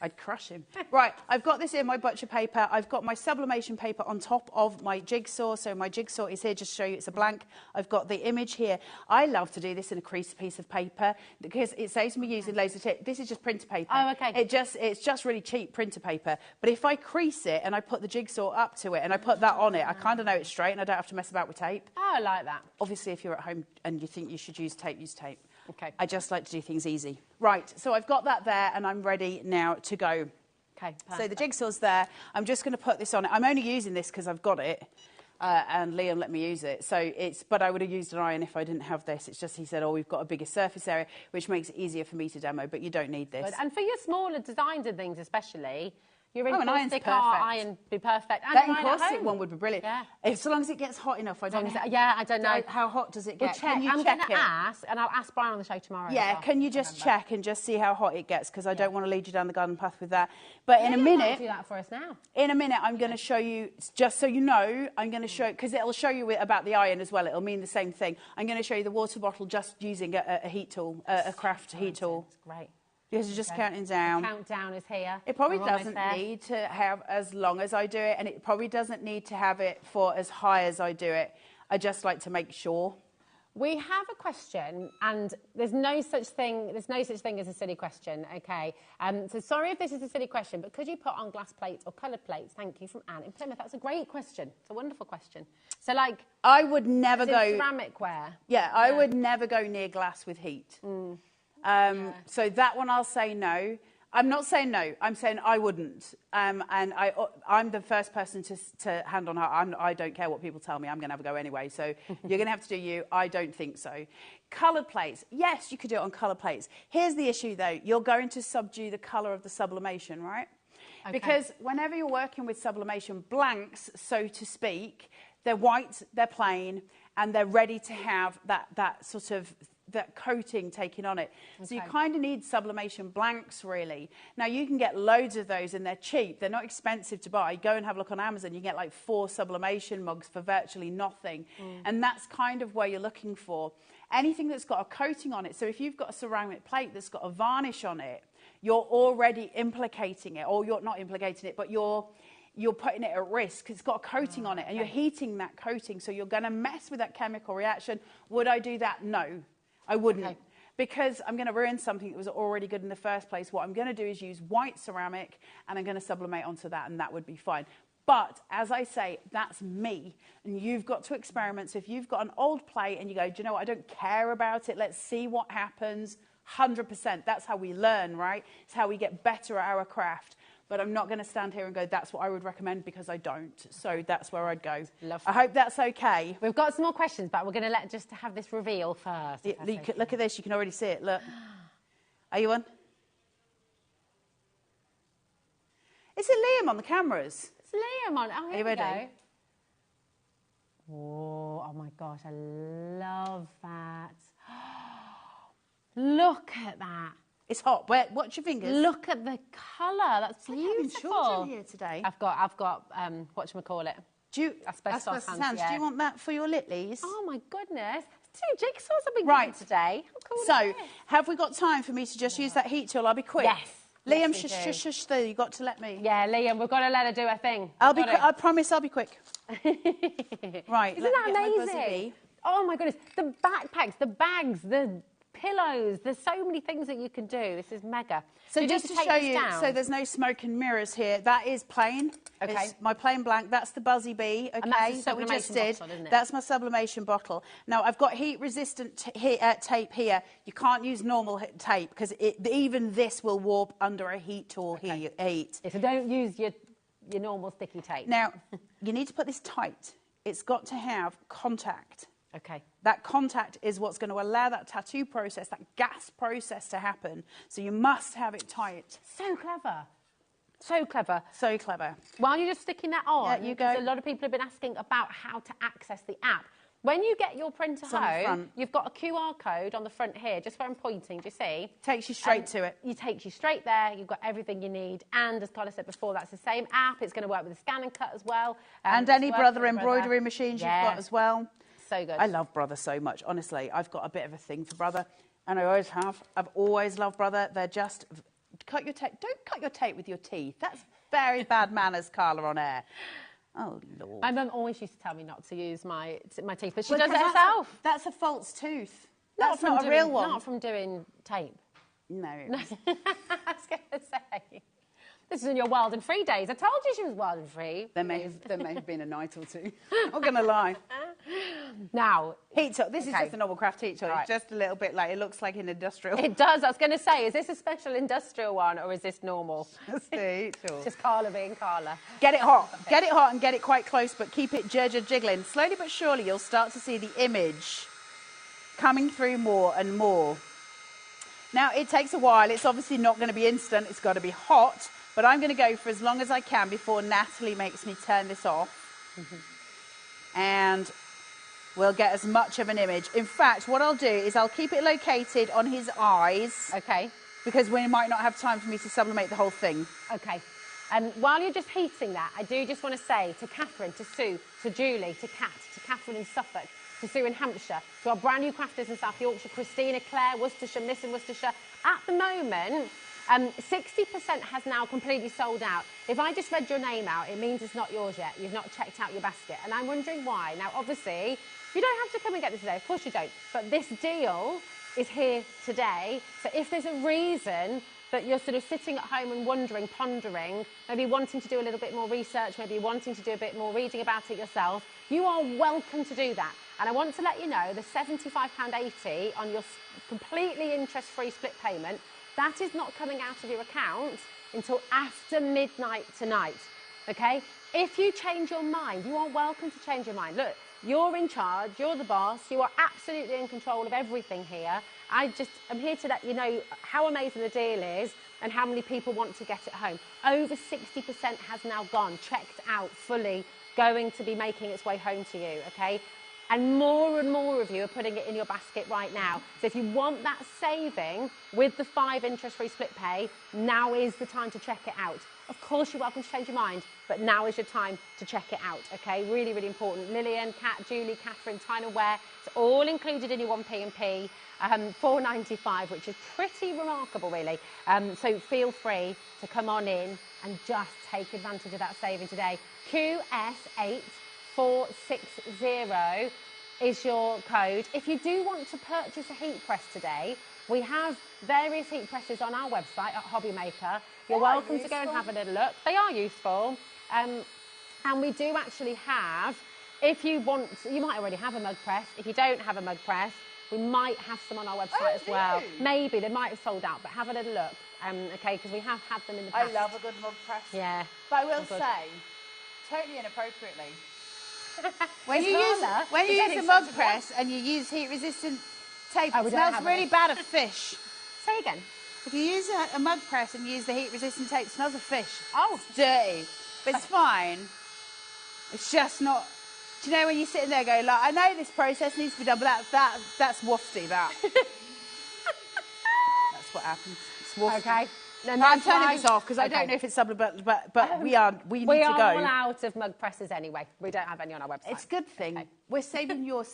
I'd crush him. Right, I've got this in my butcher paper. I've got my sublimation paper on top of my jigsaw. So my jigsaw is here, just to show you it's a blank. I've got the image here. I love to do this in a creased piece of paper because it saves me using laser tip. This is just printer paper. Oh, okay. It's just really cheap printer paper. But if I crease it and I put the jigsaw up to it and I put that on it, I kind of know it's straight and I don't have to mess about with tape. Oh, I like that. Obviously, if you're at home and you think you should use tape, use tape. Okay. I just like to do things easy. Right, so I've got that there and I'm ready now to go. Okay, perfect. So the jigsaw's there. I'm just going to put this on it. I'm only using this because I've got it and Liam let me use it. But I would have used an iron if I didn't have this. It's just he said, oh, we've got a bigger surface area, which makes it easier for me to demo, but you don't need this. Good. And for your smaller designs and things especially, your an iron's perfect. Iron be perfect. And that encaustic one would be brilliant. Yeah. So long as it gets hot enough. I don't know. Yeah, I don't know. How hot does it get? We'll check. I'm going to ask, and I'll ask Brian on the show tomorrow. Yeah, well. can you just check and just see how hot it gets? Because I don't want to lead you down the garden path with that. But in a minute... do that for us now. In a minute, I'm going to show you, just so you know, I'm going to show... Because it'll show you about the iron as well. It'll mean the same thing. I'm going to show you the water bottle just using a heat tool, a craft heat tool. That's great. Because you're just counting down. The countdown is here. It probably doesn't need to have as long as I do it, and it probably doesn't need to have it for as high as I do it. I just like to make sure. We have a question, and there's no such thing as a silly question, okay? So sorry if this is a silly question, but could you put on glass plates or coloured plates? Thank you, from Anne in Plymouth. That's a great question. It's a wonderful question. So, like, I would never go ceramic ware. Yeah, I would never go near glass with heat. So that one I'll say no. I'm not saying no. I'm saying I wouldn't. And I'm the first person to hand on heart. I don't care what people tell me. I'm going to have a go anyway. So you're going to have to do you. I don't think so. Coloured plates. Yes, you could do it on coloured plates. Here's the issue, though. You're going to subdue the colour of the sublimation, right? Okay. Because whenever you're working with sublimation blanks, so to speak, they're white, they're plain, and they're ready to have that sort of that coating taken on it. Okay. So you kind of need sublimation blanks, really. Now, you can get loads of those, and they're cheap. They're not expensive to buy. Go and have a look on Amazon. You can get like 4 sublimation mugs for virtually nothing. And that's kind of where you're looking for. Anything that's got a coating on it. So if you've got a ceramic plate that's got a varnish on it, you're already implicating it, or you're not implicating it, but you're putting it at risk because it's got a coating on it, and you're heating that coating. So you're going to mess with that chemical reaction. Would I do that? No. I wouldn't, because I'm going to ruin something that was already good in the first place. What I'm going to do is use white ceramic, and I'm going to sublimate onto that, and that would be fine. But as I say, that's me, and you've got to experiment. So if you've got an old plate and you go, do you know what, I don't care about it, let's see what happens, 100%. That's how we learn, right? It's how we get better at our craft. But I'm not going to stand here and go, that's what I would recommend, because I don't. So that's where I'd go. Lovely. I hope that's okay. We've got some more questions, but we're going to just have this reveal first. Look at this. You can already see it. Look. Are you on? Is it Liam on the cameras? It's Liam on. Oh, here we ready? go. Oh my gosh, I love that. Look at that. It's hot. Watch your fingers. Look at the colour. That's beautiful. Short here today. I've got whatchamacallit. Asbestos hands. Do you want that for your lilies? Oh my goodness. 2 jigsaws have been given today. How cool so, have we got time for me to just use that heat tool? I'll be quick. Yes. Liam, shush, though. You've got to let me. Yeah, Liam, we've got to let her do her thing. I promise I'll be quick. Right. Isn't that amazing? Oh my goodness. The backpacks, the bags, the pillows, there's so many things that you can do. This is mega. So just to show you, so there's no smoke and mirrors here. That is plain. Okay. It's my plain blank. That's the Buzzy Bee. Okay. And that's the that we just did. bottle, isn't it? That's my sublimation bottle. Now I've got heat resistant tape here. You can't use normal tape because even this will warp under a heat tool here. Heat. Yeah, so don't use your normal sticky tape. Now you need to put this tight. It's got to have contact. Okay. That contact is what's going to allow that tattoo process, that gas process to happen. So you must have it tight. So clever. So clever. So clever. While you're just sticking that on, you go. A lot of people have been asking about how to access the app. When you get your printer home, you've got a QR code on the front here, just where I'm pointing, do you see? Takes you straight to it. It takes you straight there. You've got everything you need. And as Carla said before, that's the same app. It's going to work with the scan and cut as well. And any Brother embroidery machines you've got as well. So good. I love Brother so much. Honestly, I've got a bit of a thing for Brother, and I always have. I've always loved Brother. They're just... Cut your tape. Don't cut your tape with your teeth. That's very bad manners, Carla, on air. Oh, Lord. My mum always used to tell me not to use my teeth, but she does it herself. That's a false tooth. That's not a real one. Not from doing tape. No. I was going to say... This is in your wild and free days. I told you she was wild and free. There may have been a night or two. I'm not going to lie. Now, heat tool. This is just a normal craft heat tool. Right. It's just a little bit like, it looks like an industrial. It does. I was going to say, is this a special industrial one or is this normal? That's the heat tool. Just Carla being Carla. Get it hot. Get it hot and get it quite close, but keep it jiggling. Slowly but surely, you'll start to see the image coming through more and more. Now, it takes a while. It's obviously not going to be instant. It's got to be hot. But I'm going to go for as long as I can before Natalie makes me turn this off. And we'll get as much of an image. In fact, what I'll do is I'll keep it located on his eyes. Okay. Because we might not have time for me to sublimate the whole thing. Okay. And while you're just heating that, I do just want to say to Catherine, to Sue, to Julie, to Kat, to Catherine in Suffolk, to Sue in Hampshire, to our brand new crafters in South Yorkshire, Christina, Claire, Worcestershire, Miss in Worcestershire. At the moment, 60% has now completely sold out. If I just read your name out, it means it's not yours yet. You've not checked out your basket. And I'm wondering why. Now, obviously, you don't have to come and get this today. Of course you don't. But this deal is here today. So if there's a reason that you're sort of sitting at home and wondering, pondering, maybe wanting to do a little bit more research, maybe wanting to do a bit more reading about it yourself, you are welcome to do that. And I want to let you know the £75.80 on your completely interest-free split payment, that is not coming out of your account until after midnight tonight, okay? If you change your mind, you are welcome to change your mind. Look, you're in charge, you're the boss, you are absolutely in control of everything here. I'm here to let you know how amazing the deal is and how many people want to get it home. Over 60% has now gone, checked out fully, going to be making its way home to you, okay? And more of you are putting it in your basket right now. So if you want that saving with the 5 interest-free split pay, now is the time to check it out. Of course, you're welcome to change your mind, but now is your time to check it out, okay? Really, really important. Lillian, Kat, Julie, Catherine, Tina Ware, it's all included in your 1P&P, £4.95, which is pretty remarkable, really. So feel free to come on in and just take advantage of that saving today. QS8460 is your code. If you do want to purchase a heat press today, we have various heat presses on our website at HobbyMaker. You're welcome to go and have a little look. They are useful. And we do actually have, if you want, you might already have a mug press. If you don't have a mug press, we might have some on our website as well. Maybe they might have sold out, but have a little look, okay? Because we have had them in the past. I love a good mug press. Yeah. But I will say, totally inappropriately, when you use the mug press and you use heat-resistant tape, it smells really bad of fish. Say again. If you use a mug press and you use the heat-resistant tape, it smells of fish. Oh. It's dirty. But it's fine. It's just not... Do you know when you're sitting there going, like, I know this process needs to be done, but that's wafty, that. That's what happens. It's wafty. Okay. Then I'm turning this off because I don't know if it's supplement, but we need to go. We are all out of mug presses anyway. We don't have any on our website. It's a good thing. Okay. We're saving your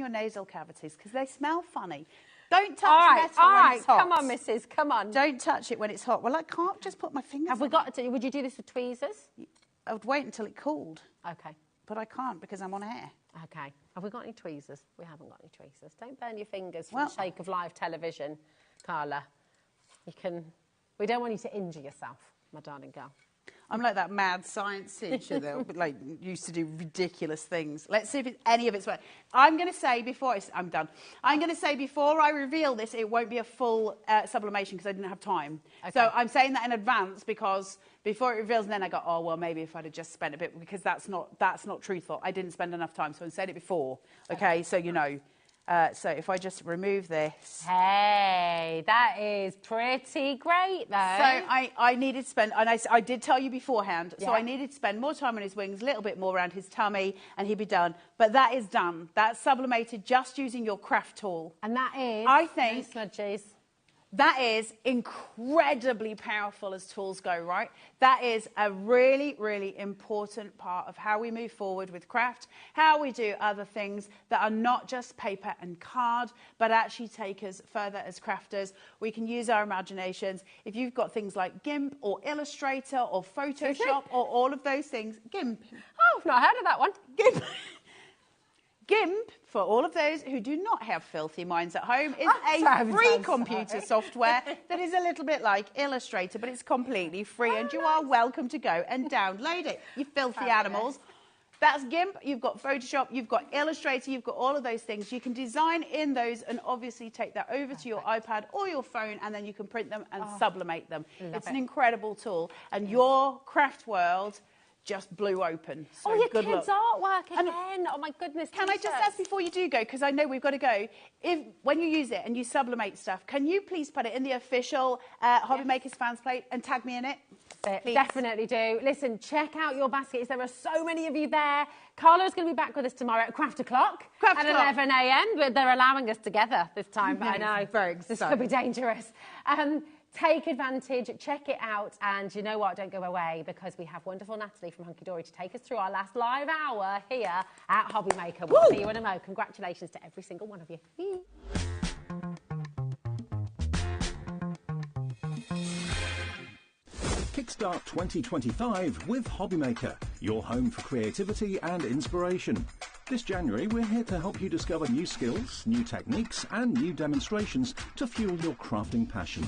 nasal cavities because they smell funny. Don't touch metal when it's hot. Come on, missus, come on. Don't touch it when it's hot. Well, I can't just put my fingers. Have we got to? Would you do this with tweezers? I would wait until it cooled. Okay. But I can't because I'm on air. Okay. Have we got any tweezers? We haven't got any tweezers. Don't burn your fingers for the sake of live television, Carla. You can... We don't want you to injure yourself, my darling girl. I'm like that mad science teacher that like used to do ridiculous things. Let's see if any of it's right. I'm going to say before I'm done. I'm going to say before I reveal this, it won't be a full sublimation because I didn't have time. Okay. So I'm saying that in advance because before it reveals, and then I go, oh well, maybe if I'd have just spent a bit because that's not truthful. I didn't spend enough time, so I said it before. Okay, so you know. So if I just remove this. Hey, that is pretty great, though. So I needed to spend, and I did tell you beforehand, so I needed to spend more time on his wings, a little bit more around his tummy, and he'd be done. But that is done. That's sublimated just using your craft tool. And that is, I think, no smudges. That is incredibly powerful as tools go, right? That is a really, really important part of how we move forward with craft, how we do other things that are not just paper and card, but actually take us further as crafters. We can use our imaginations. If you've got things like GIMP or Illustrator or Photoshop or all of those things, GIMP. Oh, I've not heard of that one. GIMP. GIMP, for all of those who do not have filthy minds at home, is a free computer software that is a little bit like Illustrator, but it's completely free, and you are welcome to go and download it, you filthy animals. That's GIMP, you've got Photoshop, you've got Illustrator, you've got all of those things. You can design in those and obviously take that over to your iPad or your phone, and then you can print them and sublimate them. It's an incredible tool, and your craft world just blew open. So your good kids' artwork again. Oh my goodness. Can I just ask before you do go, because I know we've got to go, when you use it and you sublimate stuff, can you please put it in the official HobbyMakers fans plate and tag me in it? Definitely do. Listen, check out your baskets. There are so many of you there. Carla's going to be back with us tomorrow at Craft O'Clock at 11 a.m. But they're allowing us together this time. I know. Very this could be dangerous. Take advantage, check it out, and you know what, don't go away because we have wonderful Natalie from Hunkydory to take us through our last live hour here at HobbyMaker. We'll see you in a mo. Congratulations to every single one of you. Kickstart 2025 with HobbyMaker, your home for creativity and inspiration. This January, we're here to help you discover new skills, new techniques, and new demonstrations to fuel your crafting passion.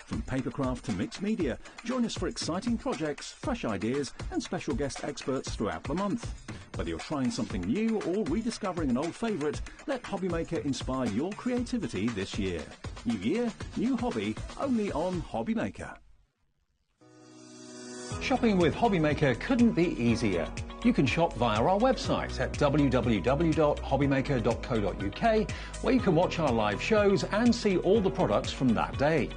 From papercraft to mixed media, join us for exciting projects, fresh ideas, and special guest experts throughout the month. Whether you're trying something new or rediscovering an old favourite, let HobbyMaker inspire your creativity this year. New year, new hobby, only on HobbyMaker. Shopping with HobbyMaker couldn't be easier. You can shop via our website at www.hobbymaker.co.uk, where you can watch our live shows and see all the products from that day.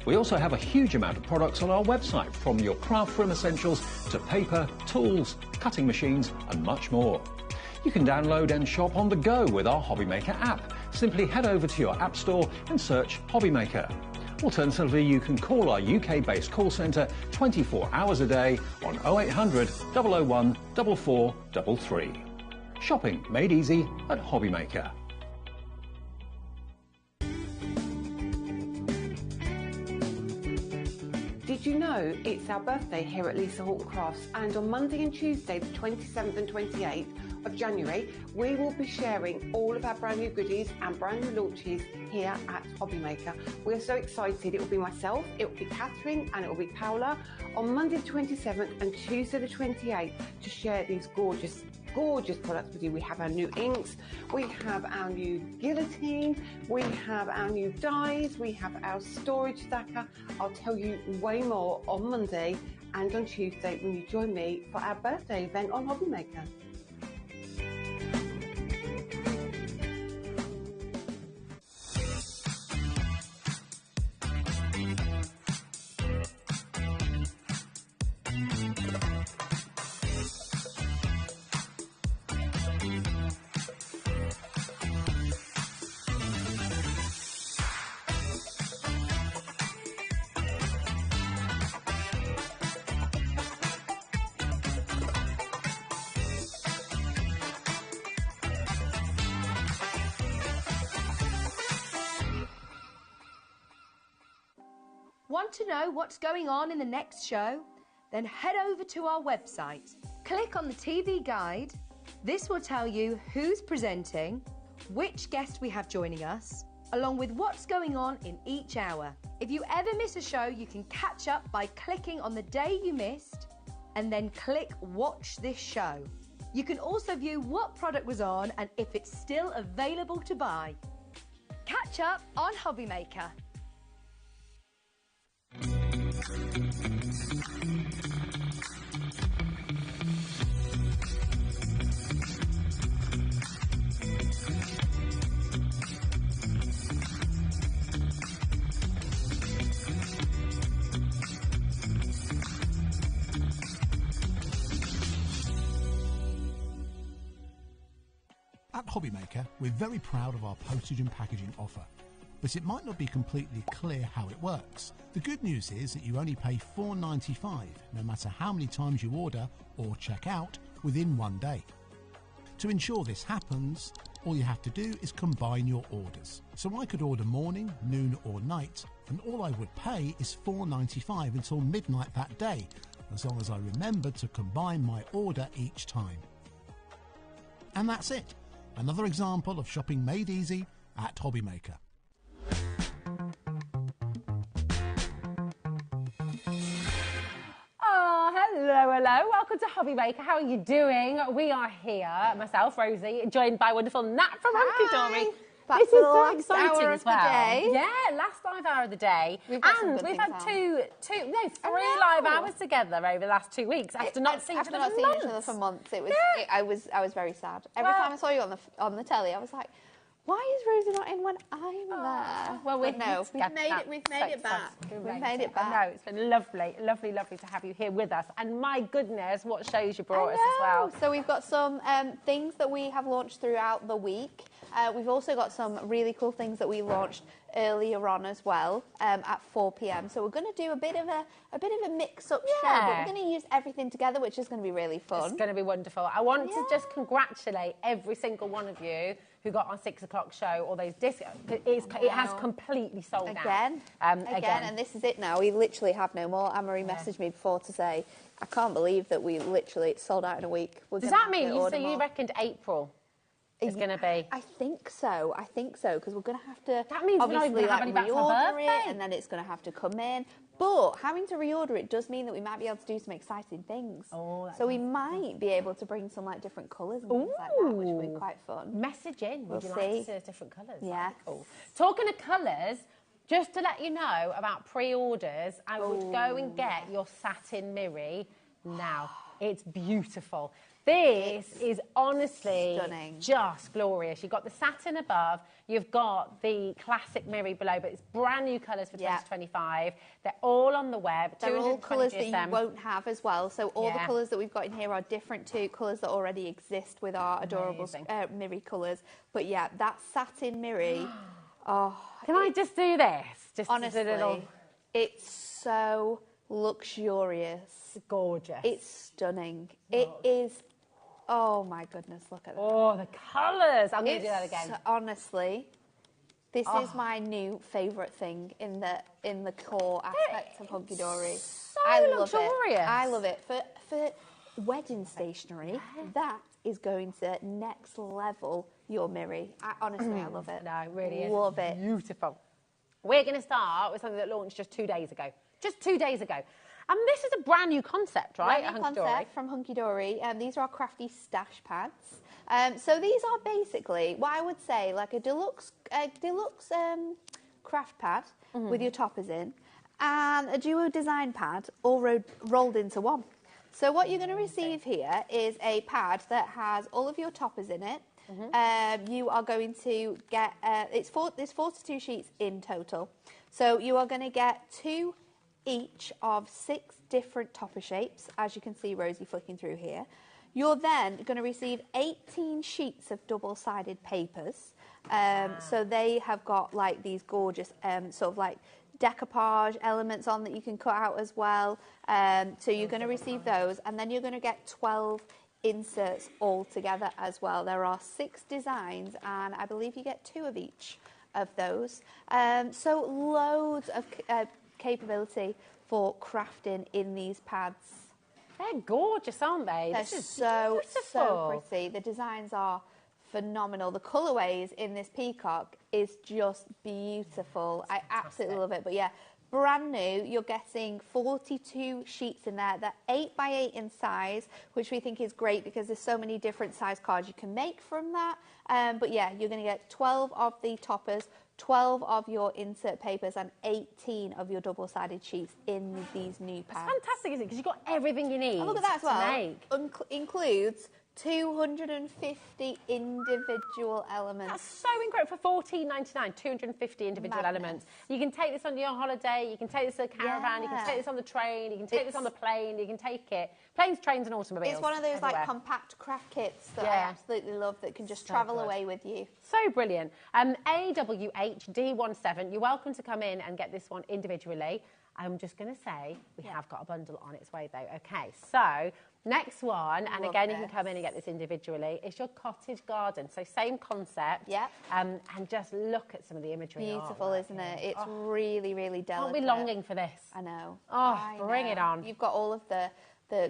We also have a huge amount of products on our website, from your craft room essentials to paper, tools, cutting machines and much more. You can download and shop on the go with our HobbyMaker app. Simply head over to your app store and search HobbyMaker. Alternatively, you can call our UK-based call centre 24 hours a day on 0800 001 4433. Shopping made easy at HobbyMaker. Did you know it's our birthday here at Lisa Horton Crafts, and on Monday and Tuesday the 27th and 28th of January we will be sharing all of our brand new goodies and brand new launches here at HobbyMaker. We're so excited. It will be myself, it will be Catherine and it will be Paola on Monday the 27th and Tuesday the 28th to share these gorgeous products with you. We have our new inks, we have our new guillotine, we have our new dies, we have our storage stacker. I'll tell you way more on Monday and on Tuesday when you join me for our birthday event on HobbyMaker. Want to know what's going on in the next show? Then head over to our website. Click on the TV guide. This will tell you who's presenting, which guest we have joining us, along with what's going on in each hour. If you ever miss a show, you can catch up by clicking on the day you missed and then click Watch This Show. You can also view what product was on and if it's still available to buy. Catch up on HobbyMaker. At HobbyMaker, we're very proud of our postage and packaging offer, but it might not be completely clear how it works. The good news is that you only pay $4.95 no matter how many times you order or check out within one day. To ensure this happens, all you have to do is combine your orders. So I could order morning, noon or night, and all I would pay is $4.95 until midnight that day, as long as I remember to combine my order each time. And that's it. Another example of shopping made easy at HobbyMaker. Hello. Welcome to HobbyMaker. How are you doing? We are here, myself, Rosie, joined by wonderful Nat from Hunkydory. This is so exciting as well. Yeah, last live hour of the day. We've had three live hours together over the last 2 weeks after not seeing each other for months. It was. I was very sad. Every time I saw you on the telly, I was like, why is Rosie not in when I'm there? Well, we've made it back. No, it's been lovely to have you here with us. And my goodness, what shows you brought us as well. So we've got some things that we have launched throughout the week. We've also got some really cool things that we launched earlier on as well at 4 p.m. So we're going to do a bit of a mix-up show, but we're going to use everything together, which is going to be really fun. It's going to be wonderful. I want to just congratulate every single one of you who got our 6 o'clock show, all those discounts. It has completely sold out. Again, and this is it now. We literally have no more. Anne-Marie messaged me before to say, I can't believe that we literally sold out in a week. Does that mean you reckoned April is going to be? I think so, because we're going to have to that means obviously like reorder it, and then it's going to have to come in. But having to reorder it does mean that we might be able to do some exciting things. So we might be able to bring some like different colours and things like that, which will be quite fun. Message in. Would you like to see different colours? Yeah. Cool. Talking of colours, just to let you know about pre-orders, I would go and get your satin Miri now. It's beautiful. This is honestly stunning. Just glorious. You've got the satin above, you've got the classic Miri below, but it's brand new colours for 2025. They're all on the web. They're all colours that you won't have as well. So all the colours that we've got in here are different to colours that already exist with our adorable Miri colours. But yeah, that satin Miri, Can I just do this? Just honestly, it's so luxurious. It's gorgeous. It's stunning. It is. Oh my goodness, look at that. Oh, the colours. I'm going to do that again. Honestly, this is my new favourite thing in the core aspect of Hunkydory. So I love luxurious. it. I love it. For wedding stationery, that is going to next level your Miri. Honestly, I love it. No, it really is. Love it. Beautiful. We're going to start with something that launched just 2 days ago. Just 2 days ago. And this is a brand new concept, right? Brand new concept from Hunkydory. These are our crafty stash pads. So these are basically what I would say like a deluxe craft pad with your toppers in, and a duo design pad all rolled into one. So what you're going to receive here is a pad that has all of your toppers in it. You are going to get there's 42 sheets in total. So you are going to get 2 each of 6 different topper shapes, as you can see Rosie flicking through here. You're then going to receive 18 sheets of double-sided papers. So they have got like these gorgeous sort of like decoupage elements on that you can cut out as well. So you're going to receive those, and then you're going to get 12 inserts all together as well. There are 6 designs, and I believe you get 2 of each of those. So loads of capability for crafting in these pads. They're gorgeous, aren't they? They're so pretty. The designs are phenomenal. The colourways in this peacock is just beautiful. I absolutely love it. But yeah, brand new. You're getting 42 sheets in there. They're 8 by 8 in size, which we think is great because there's so many different size cards you can make from that. But yeah, you're going to get 12 of the toppers, 12 of your insert papers, and 18 of your double-sided sheets in these new pads. It's fantastic, isn't it? Because you've got everything you need. And look at that as well. Includes 250 individual elements. That's so incredible. For $14.99, 250 individual elements. You can take this on your holiday, you can take this to a caravan, you can take this on the train, you can take this on the plane, you can take it. Planes, trains and automobiles. It's one of those everywhere. like compact craft kits that I absolutely love that can just travel away with you. So brilliant. AWHD17, you're welcome to come in and get this one individually. I'm just going to say we have got a bundle on its way though. Okay, so next one, and again you can come in and get this individually, is your cottage garden. So same concept. Yeah. And just look at some of the imagery. Beautiful, isn't it? It's really, really delicate. Aren't we longing for this? I know. Bring it on. You've got all of the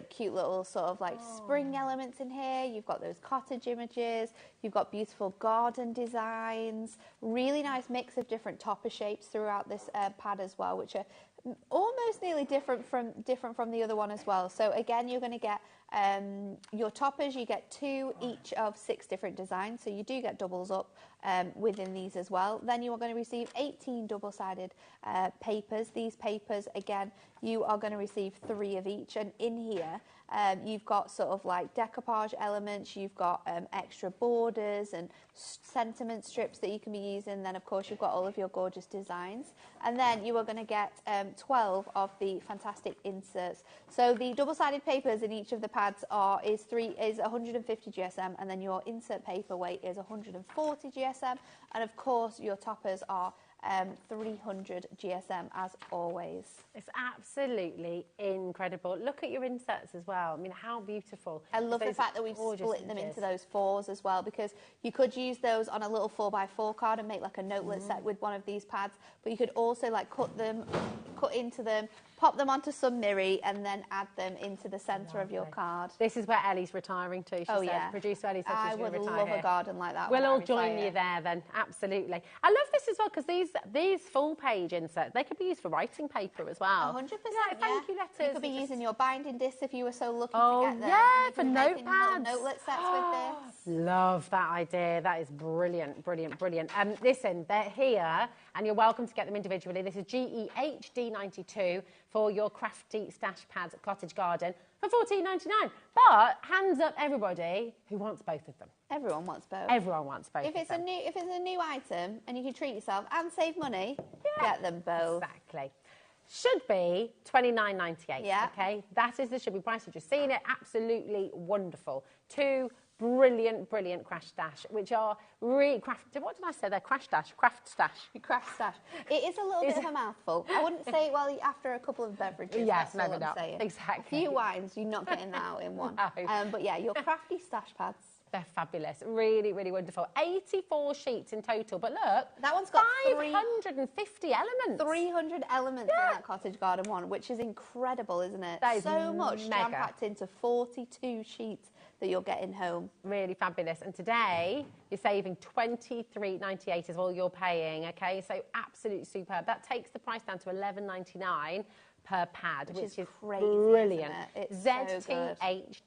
cute little sort of like spring elements in here. You've got those cottage images. You've got beautiful garden designs. Really nice mix of different topper shapes throughout this pad as well, which are almost nearly different from the other one as well. So again, you're going to get your toppers. You get 2 each of 6 different designs. So you do get doubles up within these as well. Then you are going to receive 18 double-sided papers. These papers, again, you are going to receive 3 of each. And in here, you've got sort of like decoupage elements. You've got extra borders and sentiment strips that you can be using. Then, of course, you've got all of your gorgeous designs. And then you are going to get 12 of the fantastic inserts. So the double-sided papers in each of the pads is 150 GSM, and then your insert paper weight is 140 GSM. And of course, your toppers are 300 GSM as always. It's absolutely incredible. Look at your inserts as well. I mean, how beautiful. I love the fact that we've split them into those 4s as well, because you could use those on a little 4x4 card and make like a notelet set with one of these pads, but you could also like cut into them, pop them onto some mirri, and then add them into the centre of your card. This is where Ellie's retiring to, she said. Yeah. Producer Ellie said I she's going to would retire love a garden like that. We'll all join you there then, absolutely. I love this as well, because these full page inserts, they could be used for writing paper as well. 100%, Thank you letters. You could be using your binding discs if you were so lucky Oh, to get them. yeah, You for could be making notepads. little notelet sets with this. Love that idea. That is brilliant, brilliant, brilliant. Listen, they're here, and you're welcome to get them individually. This is GEHD92 for your crafty stash pads at Cottage Garden for $14.99. But hands up, everybody who wants both of them. Everyone wants both. Everyone wants both. If it's a new item and you can treat yourself and save money, get them both. Exactly. Should be $29.98. Yeah. Okay, that is the should be price. You've just seen it. Absolutely wonderful. 2 brilliant, brilliant crash stash, which are really crafted. What did I say there? Crash stash, craft stash. Craft stash. It is a little bit of a mouthful. I wouldn't say it well after a couple of beverages. Yes, that's all maybe I'm not. saying. Exactly. A few wines, you're not getting that out in one. No. But yeah, your crafty stash pads. They're fabulous. Really, really wonderful. 84 sheets in total. But look, that one's got 550 elements. 300 elements in that Cottage Garden one, which is incredible, isn't it? That is so much mega. jam-packed into 42 sheets that you're getting home. Really fabulous. And today, you're saving $23.98 is all you're paying, okay? So absolutely superb. That takes the price down to $11.99 per pad, which is crazy, brilliant. Isn't it? It's so good.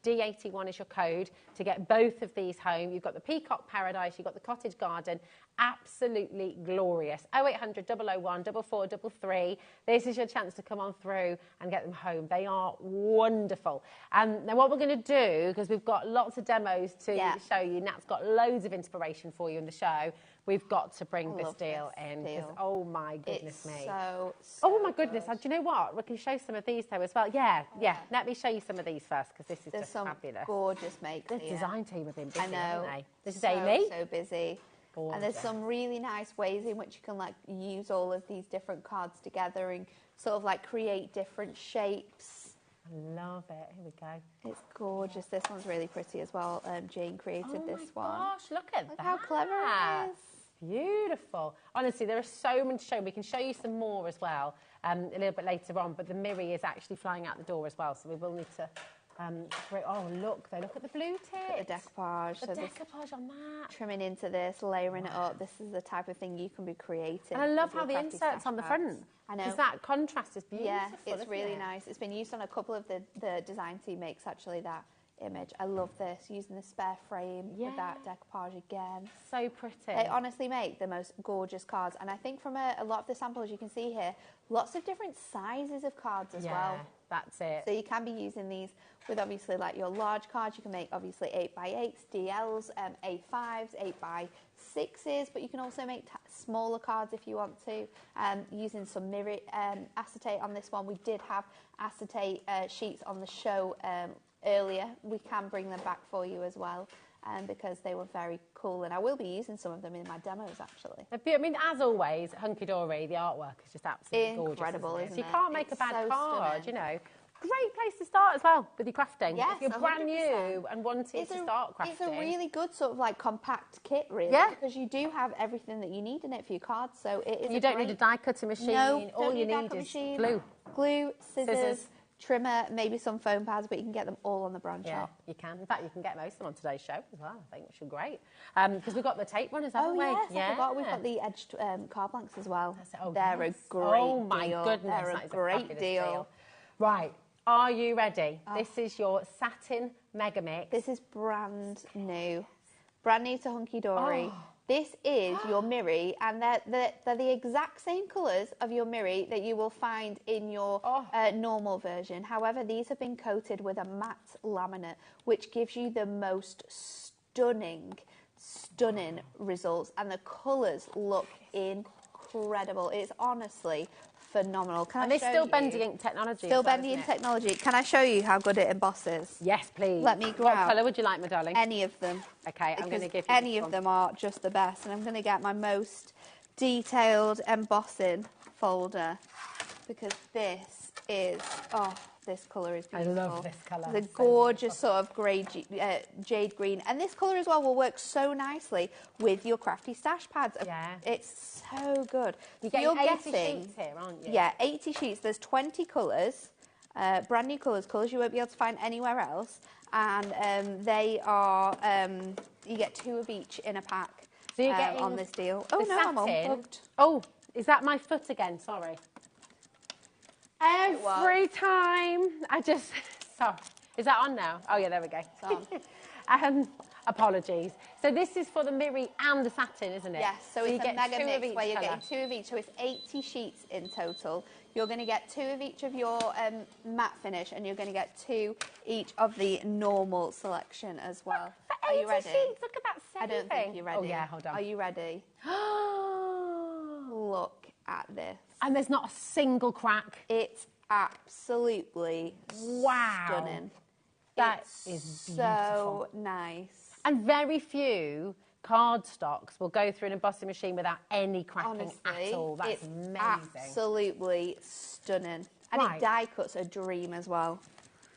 ZTHD81 is your code to get both of these home. You've got the Peacock Paradise, you've got the Cottage Garden. Absolutely glorious. 0800 001 4433. This is your chance to come on through and get them home. They are wonderful. Now what we're going to do, because we've got lots of demos to show you, Nat's got loads of inspiration for you in the show. We've got to bring this deal in. Because, oh my goodness me. So oh my goodness. Do you know what? We can show some of these though as well. Yeah. Let me show you some of these first, because this is There's just some fabulous. Gorgeous makes. The design team have been busy, I know. haven't they? This is so, Amy. So busy. Gorgeous. And there's some really nice ways in which you can like use all of these different cards together and sort of like create different shapes. I love it. Here we go. It's gorgeous. This one's really pretty as well. Jane created this one. Gosh, look at that. How clever it is. Beautiful. Honestly, there are so many to show. We can show you some more as well a little bit later on, but the mirror is actually flying out the door as well, so we will need to... oh, look at the blue tip. The decoupage. The decoupage on that. Trimming into this, layering it up. This is the type of thing you can be creating. And I love how the insert's on the front. I know. Because that contrast is beautiful. Yeah, it's really nice. It's been used on a couple of the design team makes, actually, that image. I love this, using the spare frame with that decoupage again. So pretty. They honestly make the most gorgeous cards. And I think from a lot of the samples you can see here, lots of different sizes of cards as well. That's it. So you can be using these with obviously like your large cards. You can make obviously 8x8s, DLs, A5s, 8x6s, but you can also make smaller cards if you want to, using some mirror acetate on this one. We did have acetate sheets on the show earlier. We can bring them back for you as well. Because they were very cool, and I will be using some of them in my demos actually. I mean, as always, Hunkydory, the artwork is just absolutely gorgeous. Incredible, isn't it? isn't So you it? can't make It's a bad so card, stunning. you know. Great place to start as well with your crafting. Yes, if you're brand 100%. new and wanting to start crafting. It's a really good sort of like compact kit, really. Yeah. Because you do have everything that you need in it for your cards, so it is. You don't need a die cutting machine. No, all don't you need a need die-cut is machine. glue, scissors, trimmer, maybe some foam pads, but you can get them all on the brand Yeah, shop. you can. In fact, you can get most of them on today's show as well, I think, which is great. Because we've got the tape runners, haven't we? Yes, I forgot. We've got the edged card blanks as well. Oh, They're yes. a great Oh, my deal. goodness. They're that a is great fabulous deal. Right. Are you ready? This is your satin mega mix. This is brand new. Brand new to Hunkydory. This is your mirror, and they're the exact same colours of your mirror that you will find in your normal version. However, these have been coated with a matte laminate, which gives you the most stunning results, and the colours look incredible. It's honestly phenomenal. And it's still bendy ink technology. Still bendy ink technology. Can I show you how good it embosses? Yes, please. Let me grab. What colour would you like, my darling? Any of them. Okay, I'm going to give you any this of one. them are just the best, and I'm going to get my most detailed embossing folder, because this is, this colour is beautiful. I love this colour. The gorgeous sort of grey jade green. And this colour as well will work so nicely with your crafty stash pads. Yeah. It's so good. You're getting 80 sheets here, aren't you? Yeah, 80 sheets. There's 20 colours, brand new colours you won't be able to find anywhere else. And they are, you get 2 of each in a pack. So you're getting on this deal. the Oh no, I'm satin. unplugged. Oh, is that my foot again? Sorry. Every time I just... Sorry. Is that on now? Oh, yeah, there we go. It's on. Apologies. So this is for the mirri and the satin, isn't it? Yes, so it's a mega two of mix each where you're colour. getting 2 of each. So it's 80 sheets in total. You're going to get 2 of each of your matte finish, and you're going to get 2 each of the normal selection as well. For Are 80 you ready? sheets, look at that I don't think you're ready. Oh, yeah, hold on. Are you ready? Look at this. And there's not a single crack. It's absolutely stunning. That it's is so nice. And very few cardstocks will go through an embossing machine without any cracking Honestly, at all. That's it's amazing. Absolutely stunning. And Right. it die cuts a dream as well.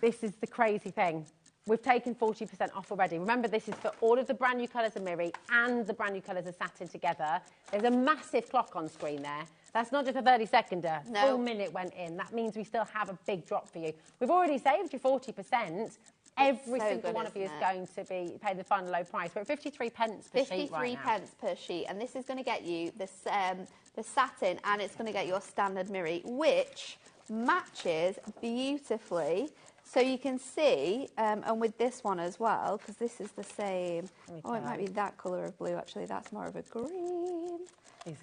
This is the crazy thing. We've taken 40% off already. Remember, this is for all of the brand new colours of mirri and the brand new colours of satin together. There's a massive clock on screen there. That's not just a 30-seconder. No. Full minute went in. That means we still have a big drop for you. We've already saved you 40%. Every so single good, one of you is isn't going to be pay the final low price. We're at 53 pence per sheet right now. 53 pence per sheet. And this is going to get you this, the satin, and it's going to get your standard mirri, which matches beautifully. So you can see, and with this one as well, because this is the same. Oh, it might be that colour of blue, actually. That's more of a green.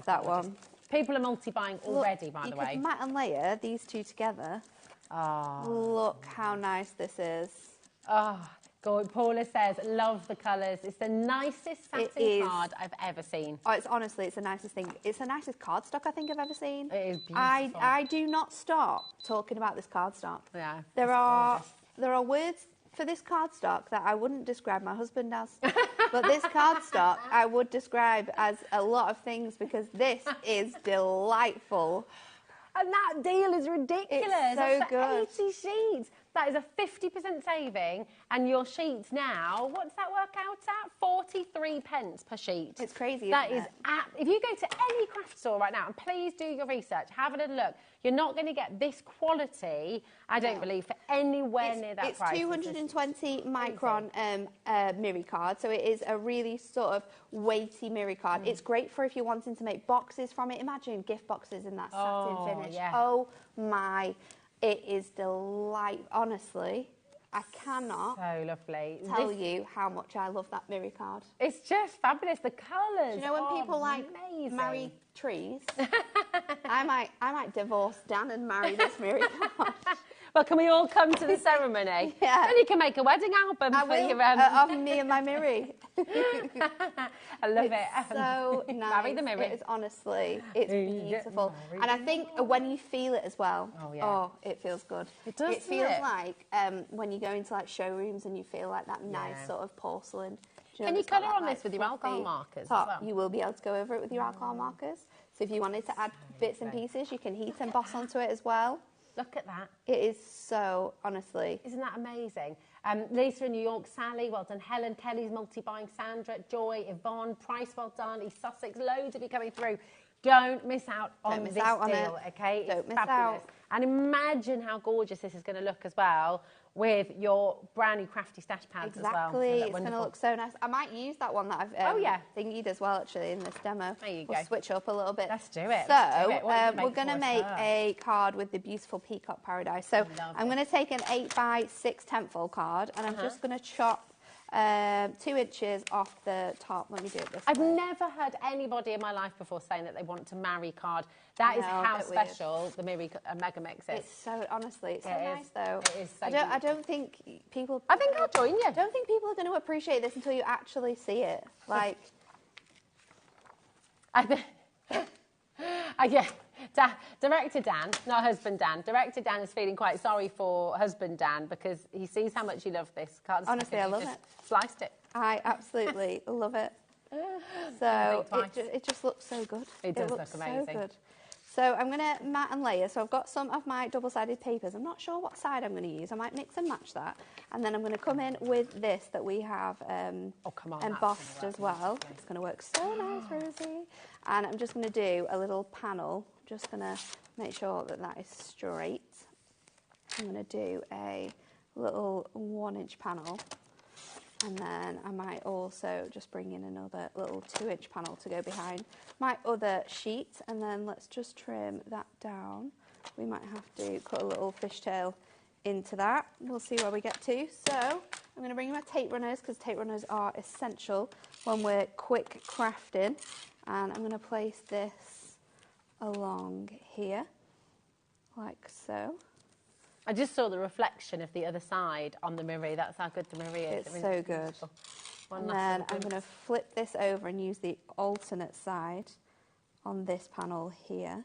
That one. People are multi-buying already, by the way. You could mat and layer these two together. Oh. Look how nice this is. Oh, God. Paula says, love the colours. It's the nicest satin card I've ever seen. Oh, it's honestly, it's the nicest thing. It's the nicest cardstock I think I've ever seen. It is beautiful. I do not stop talking about this cardstock. Yeah. There are words for this cardstock that I wouldn't describe my husband as. But this cardstock I would describe as a lot of things, because this is delightful. And that deal is ridiculous. It's so That's good. 80 sheets. That is a 50% saving, and your sheets now, what does that work out at? 43 pence per sheet. It's crazy, That isn't is, it? if you go to any craft store right now, and please do your research, have a little look, you're not going to get this quality, I don't believe, for anywhere near that price. It's 220 micron mirri card, so it is a really sort of weighty mirri card. It's great for if you're wanting to make boxes from it. Imagine gift boxes in that satin finish. Yeah. Oh my, it is delightful. Honestly, I cannot So lovely. tell you how much I love that mirri card. It's just fabulous. The colours. Do you know when people like amazing. marry trees? I might divorce Dan and marry this mirri card. Well, can we all come to the ceremony? Yeah. And you can make a wedding album I for will, your... of me and my mirri. I love It's it. so nice. Marry the mirri. It's honestly, it's beautiful. And I think when you feel it as well, it feels good. It does, It feels doesn't it? like when you go into like showrooms and you feel like that nice sort of porcelain. Do you know, Can you that's got colour that, on like, this with your alcohol fluffy markers as top? well? You will be able to go over it with your alcohol markers. So if you wanted to add bits and pieces, you can heat emboss onto it as well. Look at that. It is so, honestly. Isn't that amazing? Lisa in New York, Sally, well done. Helen, Kelly's multi-buying, Sandra, Joy, Yvonne, Price, well done. East Sussex, loads of you coming through. Don't miss out on this deal, okay? Don't It's miss fabulous. out. And imagine how gorgeous this is going to look as well with your brand new crafty stash pads Exactly, as well. it's going to look so nice. I might use that one that I've thingied as well, actually, in this demo. There you we'll go. switch up a little bit. Let's do it. So, let's do it. What did you we're going to make a card with the beautiful Peacock Paradise. So, I'm going to take an 8x6 tenfold card, and I'm just going to chop 2 inches off the top. Let me do it this I've way. never heard anybody in my life before saying that they want to marry card. That is I know, how a bit weird. special the Mirri Mega Mix is. It's so, honestly, it's so It is. nice, though. It is so I don't think people... I think I'll join you. I don't think people are going to appreciate this until you actually see it. Like... Director Dan, not husband Dan. Director Dan is feeling quite sorry for husband Dan because he sees how much you love this card. Honestly, I love just it. Sliced it. I absolutely love it. So it just looks so good. It does look amazing. So good. So I'm going to mat and layer. So I've got some of my double-sided papers. I'm not sure what side I'm going to use. I might mix and match that. And then I'm going to come in with this that we have embossed as well. It's going to work so nice, Rosie. And I'm just going to do a little panel. Just going to make sure that that is straight. I'm going to do a little 1-inch panel. And then I might also just bring in another little 2-inch panel to go behind my other sheet. And then let's just trim that down. We might have to cut a little fishtail into that. We'll see where we get to. So I'm going to bring in my tape runners because tape runners are essential when we're quick crafting. And I'm going to place this along here, like so. I just saw the reflection of the other side on the mirror. That's how good the mirror is. It's so good. And then I'm going to flip this over and use the alternate side on this panel here.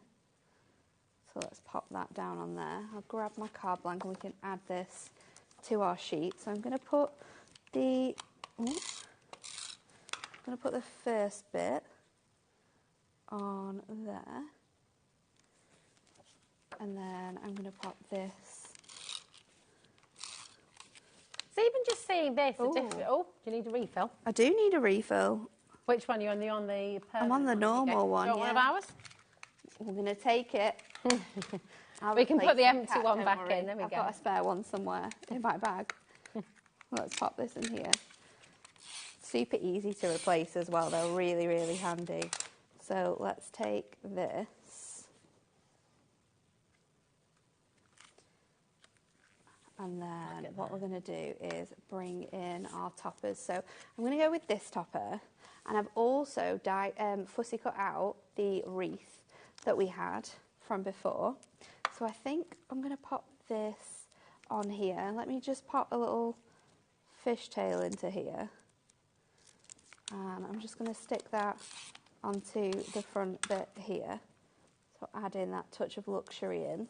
So let's pop that down on there. I'll grab my card blank and we can add this to our sheet. So I'm going to put the first bit on there. And then I'm going to pop this. So even just seeing this, do you need a refill? I do need a refill. Which one? You're on the I'm on the normal one. Do you want one of ours? We're going to take it. We can put the empty one back in. There we go. I've got a spare one somewhere in my bag. Let's pop this in here. Super easy to replace as well. They're really, really handy. So let's take this. And then what we're going to do is bring in our toppers. So I'm going to go with this topper. And I've also fussy cut out the wreath that we had from before. So I think I'm going to pop this on here. Let me just pop a little fishtail into here. And I'm just going to stick that onto the front bit here. So add in that touch of luxury in.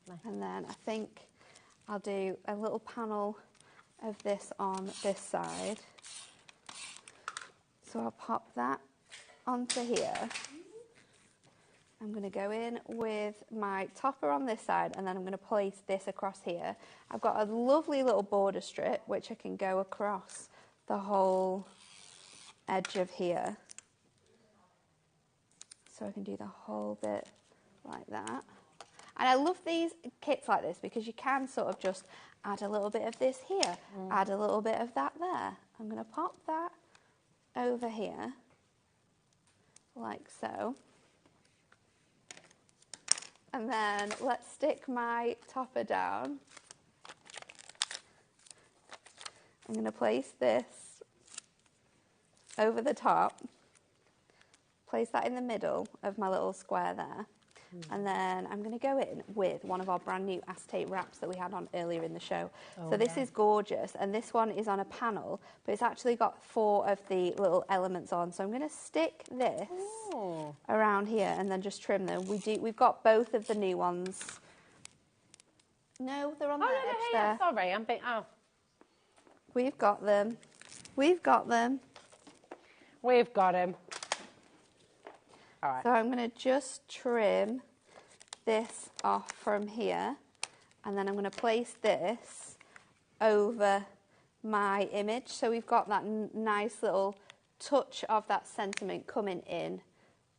Lovely. And then I think I'll do a little panel of this on this side. So I'll pop that onto here. I'm going to go in with my topper on this side and then I'm going to place this across here. I've got a lovely little border strip which I can go across the whole edge of here. So I can do the whole bit like that. And I love these kits like this because you can sort of just add a little bit of this here, add a little bit of that there. I'm going to pop that over here, like so. And then let's stick my topper down. I'm going to place this over the top, place that in the middle of my little square there. And then I'm going to go in with one of our brand new acetate wraps that we had on earlier in the show. So this is gorgeous, and this one is on a panel, but it's actually got 4 of the little elements on. So I'm going to stick this around here and then just trim them. We've got both of the new ones. No, they're on the edge there. Sorry, We've got them. We've got them. We've got them. All right. So I'm going to just trim this off from here, and then I'm going to place this over my image. So we've got that nice little touch of that sentiment coming in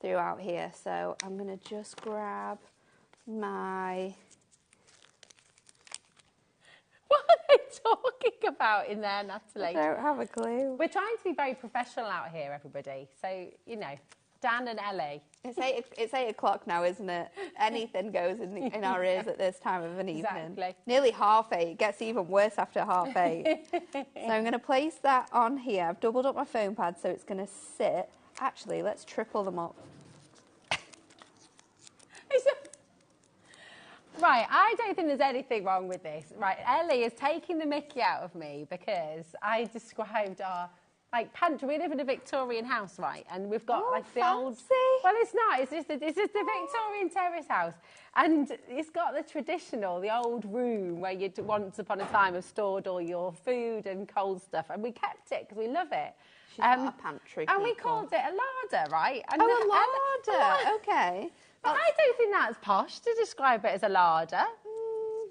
throughout here. So I'm going to just grab my... What are they talking about in there, Natalie? I don't have a clue. We're trying to be very professional out here, everybody. So, you know, Dan and Ellie. It's 8 o'clock now, isn't it? Anything goes in our ears at this time of an evening. Exactly. Nearly 8:30. It gets even worse after 8:30. So I'm going to place that on here. I've doubled up my foam pad so it's going to sit. Actually, let's triple them up. Right, I don't think there's anything wrong with this. Right, Ellie is taking the mickey out of me because I described our pantry. We live in a Victorian house, right? And we've got the old. Well, it's not. It's just a Victorian terrace house, and it's got the traditional, the old room where you once upon a time have stored all your food and cold stuff, and we kept it because we love it. She's got a pantry, and we people. called it a larder, right? And Oh, a larder. Okay. But I don't think that's posh to describe it as a larder.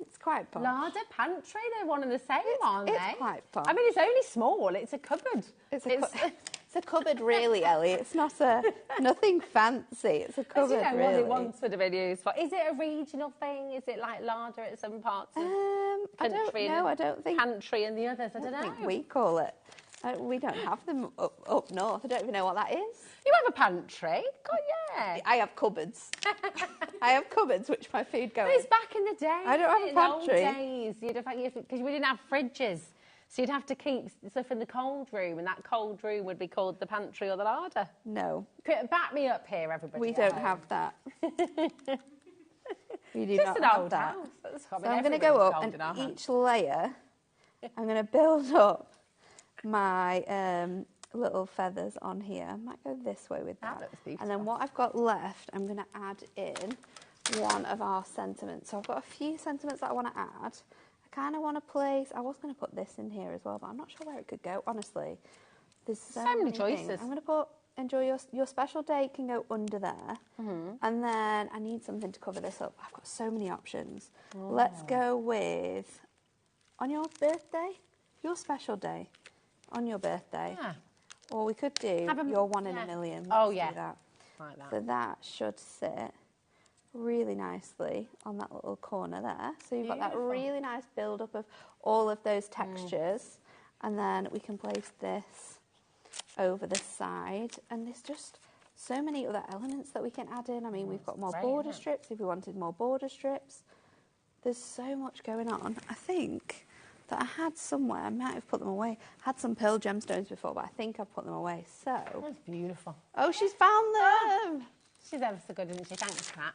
It's quite posh. Larder, pantry, they're one and the same, aren't they? It's quite posh. I mean, it's only small. It's a cupboard. It's a cupboard, really, Ellie. It's not nothing fancy. It's a cupboard, you know, really. what it once would have been used for. Is it a regional thing? Is it like larder at some parts of country? I don't think. Pantry and the others. I don't know. think we call it. We don't have them up north. I don't even know what that is. You have a pantry? God, yeah. I have cupboards. I have cupboards which my food goes. It's back in the day. I don't have a pantry. In the old days, because we didn't have fridges. So you'd have to keep stuff in the cold room, and that cold room would be called the pantry or the larder. No. Back me up here, everybody. We don't have that. We do Just not an old have that. house. So I'm going to go up, and each layer, I'm going to build up my little feathers on here. I might go this way with that. And then what I've got left, I'm going to add in one of our sentiments. So I've got a few sentiments that I want to add. I kind of want to place, I was going to put this in here as well, but I'm not sure where it could go, honestly. There's so many choices. Things. I'm going to put, enjoy your special day can go under there. And then I need something to cover this up. I've got so many options. Let's go with, on your birthday, your special day, on your birthday. Yeah. Or we could do your one in a million. Let's do that. Like that. So that should sit really nicely on that little corner there. So you've got that really nice build-up of all of those textures. And then we can place this over the side. And there's just so many other elements that we can add in. I mean, we've got more border strips if we wanted more border strips. There's so much going on. I think that I had somewhere, I might have put them away. I had some pearl gemstones before, but I think I've put them away. So that's beautiful. Oh, she's found them. She's ever so good, isn't she? Thanks, Kat.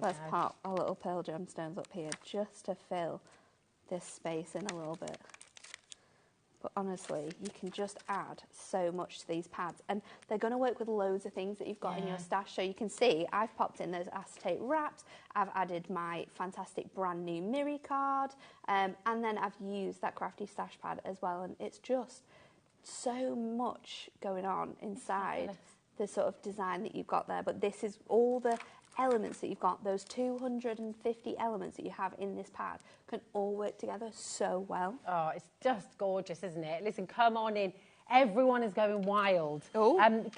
Let's pop our little pearl gemstones up here just to fill this space in a little bit. But honestly, you can just add so much to these pads, and they're going to work with loads of things that you've got in your stash. So you can see I've popped in those acetate wraps, I've added my fantastic brand new Miri card, and then I've used that crafty stash pad as well, and it's just so much going on inside the sort of design that you've got there. But this is all the elements that you've got, those 250 elements that you have in this pad can all work together so well. Oh, it's just gorgeous, isn't it? Listen, come on in. Everyone is going wild.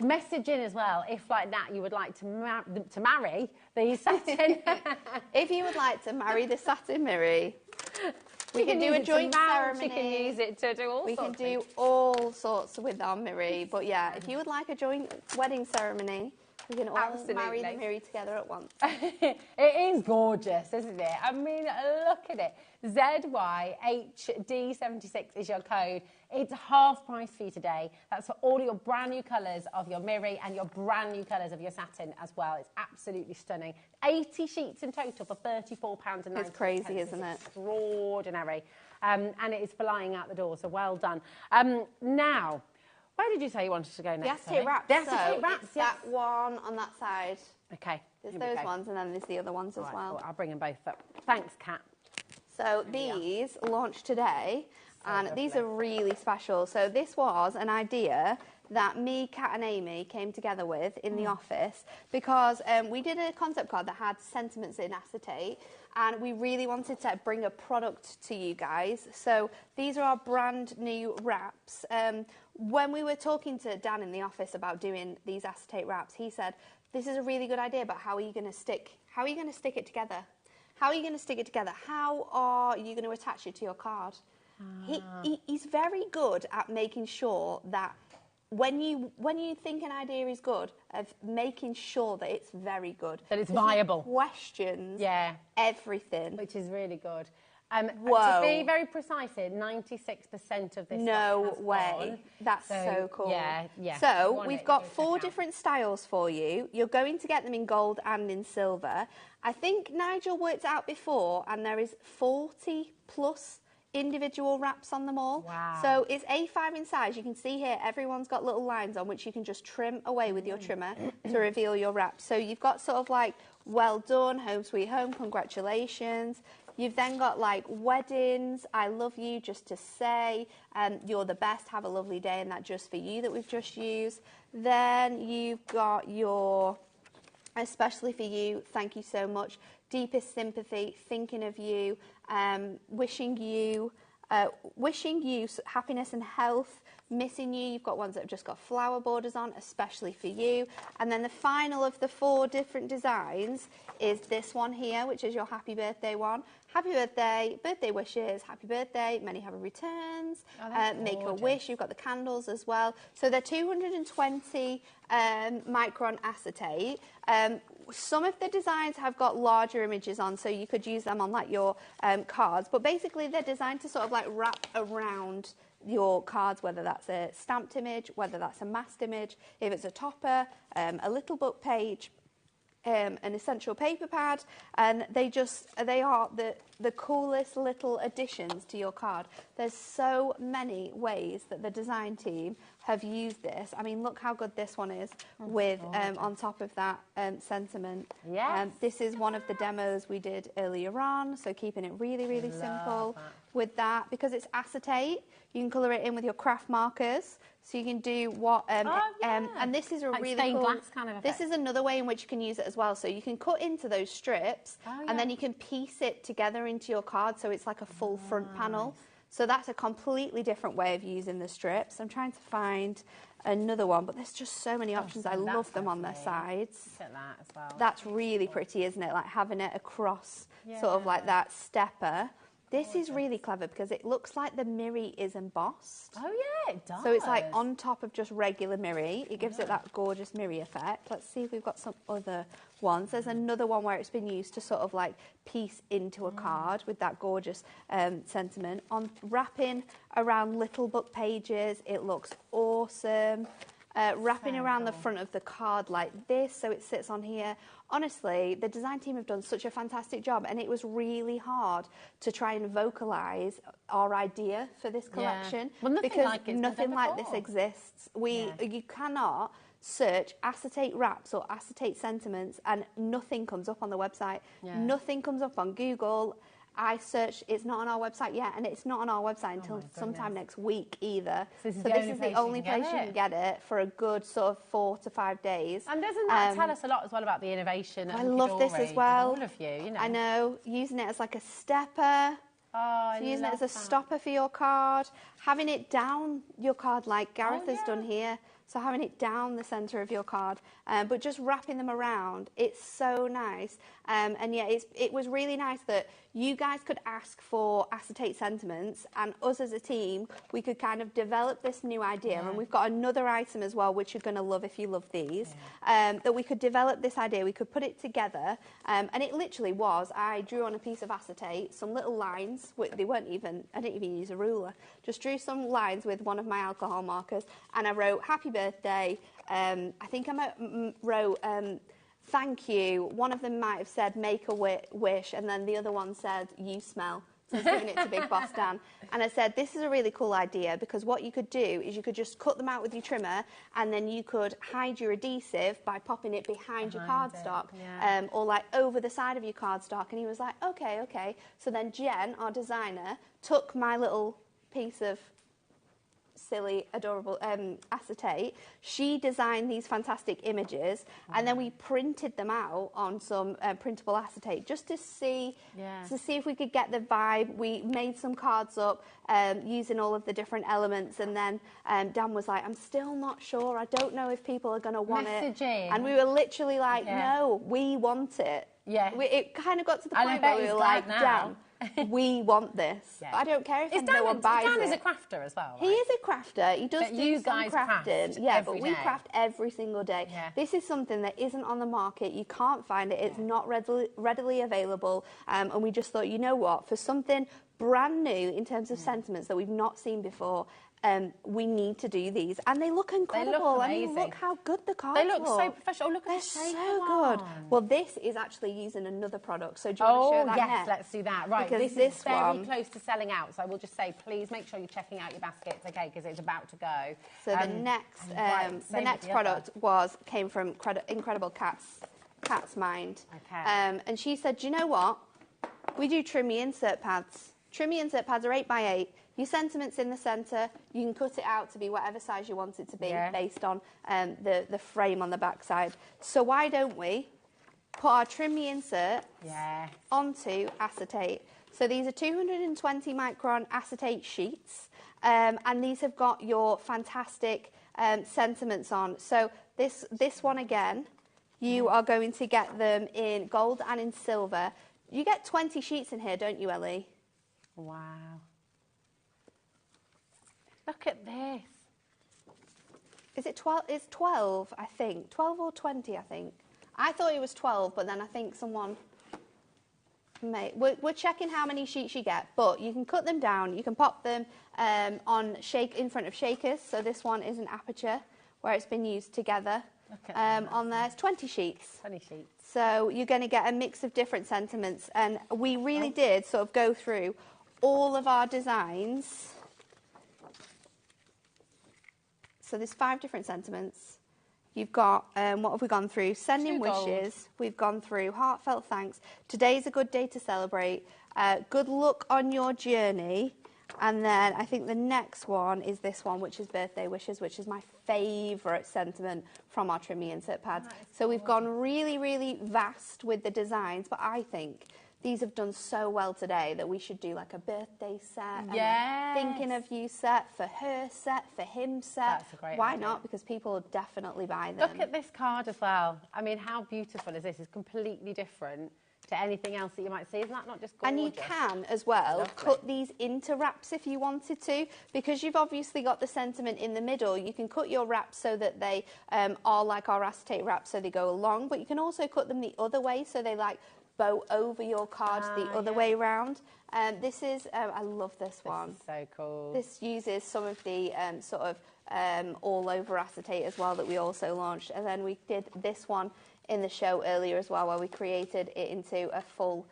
Message in as well, if like that you would like to marry the satin. If you would like to marry the satin Miri, we can do a joint ceremony. We can use it to do all sorts. We can do all sorts with our Miri. But yeah, if you would like a joint wedding ceremany, we can all marry the Miri together at once. It is gorgeous, isn't it? I mean, look at it. ZYHD76 is your code. It's half price for you today. That's for all your brand new colours of your Miri and your brand new colours of your satin as well. It's absolutely stunning. 80 sheets in total for £34.90. It's crazy, isn't it? Extraordinary. And it is flying out the door, so well done. Now, where did you say you wanted to go next? The acetate wraps. The acetate wraps, it's that one on that side. Okay. There's those ones, and then there's the other ones as well. I'll bring them both up. Thanks, Kat. So these launched today, and these are really special. So this was an idea that me, Kat and Amy came together with in the office, because we did a concept card that had sentiments in acetate, and we really wanted to bring a product to you guys. So these are our brand new wraps. When we were talking to Dan in the office about doing these acetate wraps, he said, this is a really good idea, but how are you going to stick it together? How are you going to stick it together? How are you going to attach it to your card? He's very good at making sure that when you think an idea is good, of making sure that it's very good. That it's viable. He questions everything. Which is really good. To be very precise here, 96% of this No has way. gone. That's so cool. Yeah. So we've got 4 different styles for you. You're going to get them in gold and in silver. I think Nigel worked out before, and there is 40 plus individual wraps on them all. Wow. So it's A5 in size. You can see here everyone's got little lines on which you can just trim away with your trimmer to reveal your wrap. So you've got sort of like, well done, home sweet home, congratulations. You've then got like weddings, I love you, just to say, you're the best, have a lovely day, and that just for you that we've just used. Then you've got your, especially for you, thank you so much, deepest sympathy, thinking of you, wishing you happiness and health, missing you. You've got ones that have just got flower borders on, especially for you. And then the final of the 4 different designs is this one here, which is your happy birthday one. Happy birthday, birthday wishes, happy birthday, many happy returns, make a wish. You've got the candles as well. So they're 220 micron acetate. Some of the designs have got larger images on, so you could use them on like your cards. But basically, they're designed to sort of like wrap around your cards, whether that's a stamped image, whether that's a masked image, if it's a topper, a little book page, an essential paper pad, and they are the coolest little additions to your card. There's so many ways that the design team have used this. I mean, look how good this one is with on top of that sentiment. Yes. This is one of the demos we did earlier on, so keeping it really, really simple with that. Because it's acetate, you can colour it in with your craft markers. So you can do what, and this is a like really cool, glass kind of this is another way in which you can use it as well. So you can cut into those strips and then you can piece it together into your card so it's like a full front panel. So that's a completely different way of using the strips. I'm trying to find another one, but there's just so many options. I love them on their sides. Look at that as well. That's really pretty, isn't it? Like having it across sort of like that stepper. This is really clever because it looks like the mirri is embossed. Oh, yeah, it does. So it's like on top of just regular mirri. It gives it that gorgeous mirri effect. Let's see if we've got some other ones. There's another one where it's been used to sort of like piece into a card with that gorgeous sentiment. On wrapping around little book pages, it looks awesome. Wrapping around the front of the card like this so it sits on here. Honestly, the design team have done such a fantastic job, and it was really hard to try and vocalise our idea for this collection because nothing like this exists. You cannot search acetate wraps or acetate sentiments and nothing comes up on the website. Nothing comes up on Google. I searched, it's not on our website yet, and it's not on our website until sometime next week either. So this is the only place you can get it for a good sort of 4 to 5 days. And doesn't that tell us a lot as well about the innovation? I love this as well. All of you know. I know, using it as like a stepper. So using it as a stopper for your card, having it down your card like Gareth has done here. So having it down the centre of your card, but just wrapping them around, it's so nice. And yeah, it was really nice that you guys could ask for acetate sentiments, and us as a team, we could kind of develop this new idea. And we've got another item as well, which you're going to love if you love these, that we could develop this idea, we could put it together, and it literally was, I drew on a piece of acetate, some little lines, they weren't even, I didn't even use a ruler, just drew some lines with one of my alcohol markers, and I wrote, happy birthday, I think I wrote, thank you. One of them might have said, make a wish, and then the other one said, you smell. So I was giving it to Big Boss Dan. And I said, this is a really cool idea, because what you could do is you could just cut them out with your trimmer, and then you could hide your adhesive by popping it behind your cardstock, or like over the side of your cardstock. And he was like, okay, okay. So then Jen, our designer, took my little piece of silly, adorable acetate. She designed these fantastic images, and then we printed them out on some printable acetate just to see if we could get the vibe. We made some cards up using all of the different elements, and then Dan was like, I'm still not sure. I don't know if people are going to want it. And we were literally like, no, we want it. It kind of got to the point where we were like, Dan, we want this. I don't care if no one buys it. Dan is a crafter as well, right? He is a crafter. He does do some crafting. Yeah, but we day. craft every single day. This is something that isn't on the market. You can't find it. It's not readily available. And we just thought, you know what? For something brand new in terms of sentiments that we've not seen before, we need to do these, and they look incredible. They look amazing. I mean, look how good the cards look. They look so professional. Look at the shape. So good. Well, this is actually using another product. So do you want to show that next? Let's do that. Right, because this is very close to selling out. So I will just say, please make sure you're checking out your baskets, okay? Because it's about to go. So the next product came from Incredible Cat's mind. Okay. And she said, do you know what? We do trimmy insert pads. Trimmy insert pads are 8 by 8. Your sentiment's in the centre. You can cut it out to be whatever size you want it to be based on the frame on the back side. So why don't we put our trimmy insert onto acetate? So these are 220 micron acetate sheets, and these have got your fantastic sentiments on. So this one again, you are going to get them in gold and in silver. You get 20 sheets in here, don't you, Ellie? Wow. Look at this. Is it 12? It's 12, I think. 12 or 20, I think. I thought it was 12, but then I think someone may. We're checking how many sheets you get, but you can cut them down. You can pop them in front of shakers. So this one is an aperture where it's been used together. On there, it's 20 sheets. 20 sheets. So you're going to get a mix of different sentiments, and we really did sort of go through all of our designs. So there's 5 different sentiments. You've got, what have we gone through? Sending wishes. We've gone through heartfelt thanks. Today's a good day to celebrate. Good luck on your journey. And then I think the next one is this one, which is birthday wishes, which is my favourite sentiment from our trimmy insert pads. So we've gone really, really vast with the designs, but I think these have done so well today that we should do like a birthday set, Yes. and a thinking of you set, for her set, for him set. That's a great Why idea. not? Because people will definitely buy them. Look at this card as well. I mean, how beautiful is this? It's completely different to anything else that you might see. Isn't that not just gorgeous? And you can, as well, cut these into wraps if you wanted to. Because you've obviously got the sentiment in the middle, you can cut your wraps so that they are like our acetate wraps, so they go along. But you can also cut them the other way, so they like bow over your card the other way round. This is, I love this one. This is so cool. This uses some of the sort of all over acetate as well that we also launched. And then we did this one in the show earlier as well, where we created it into a full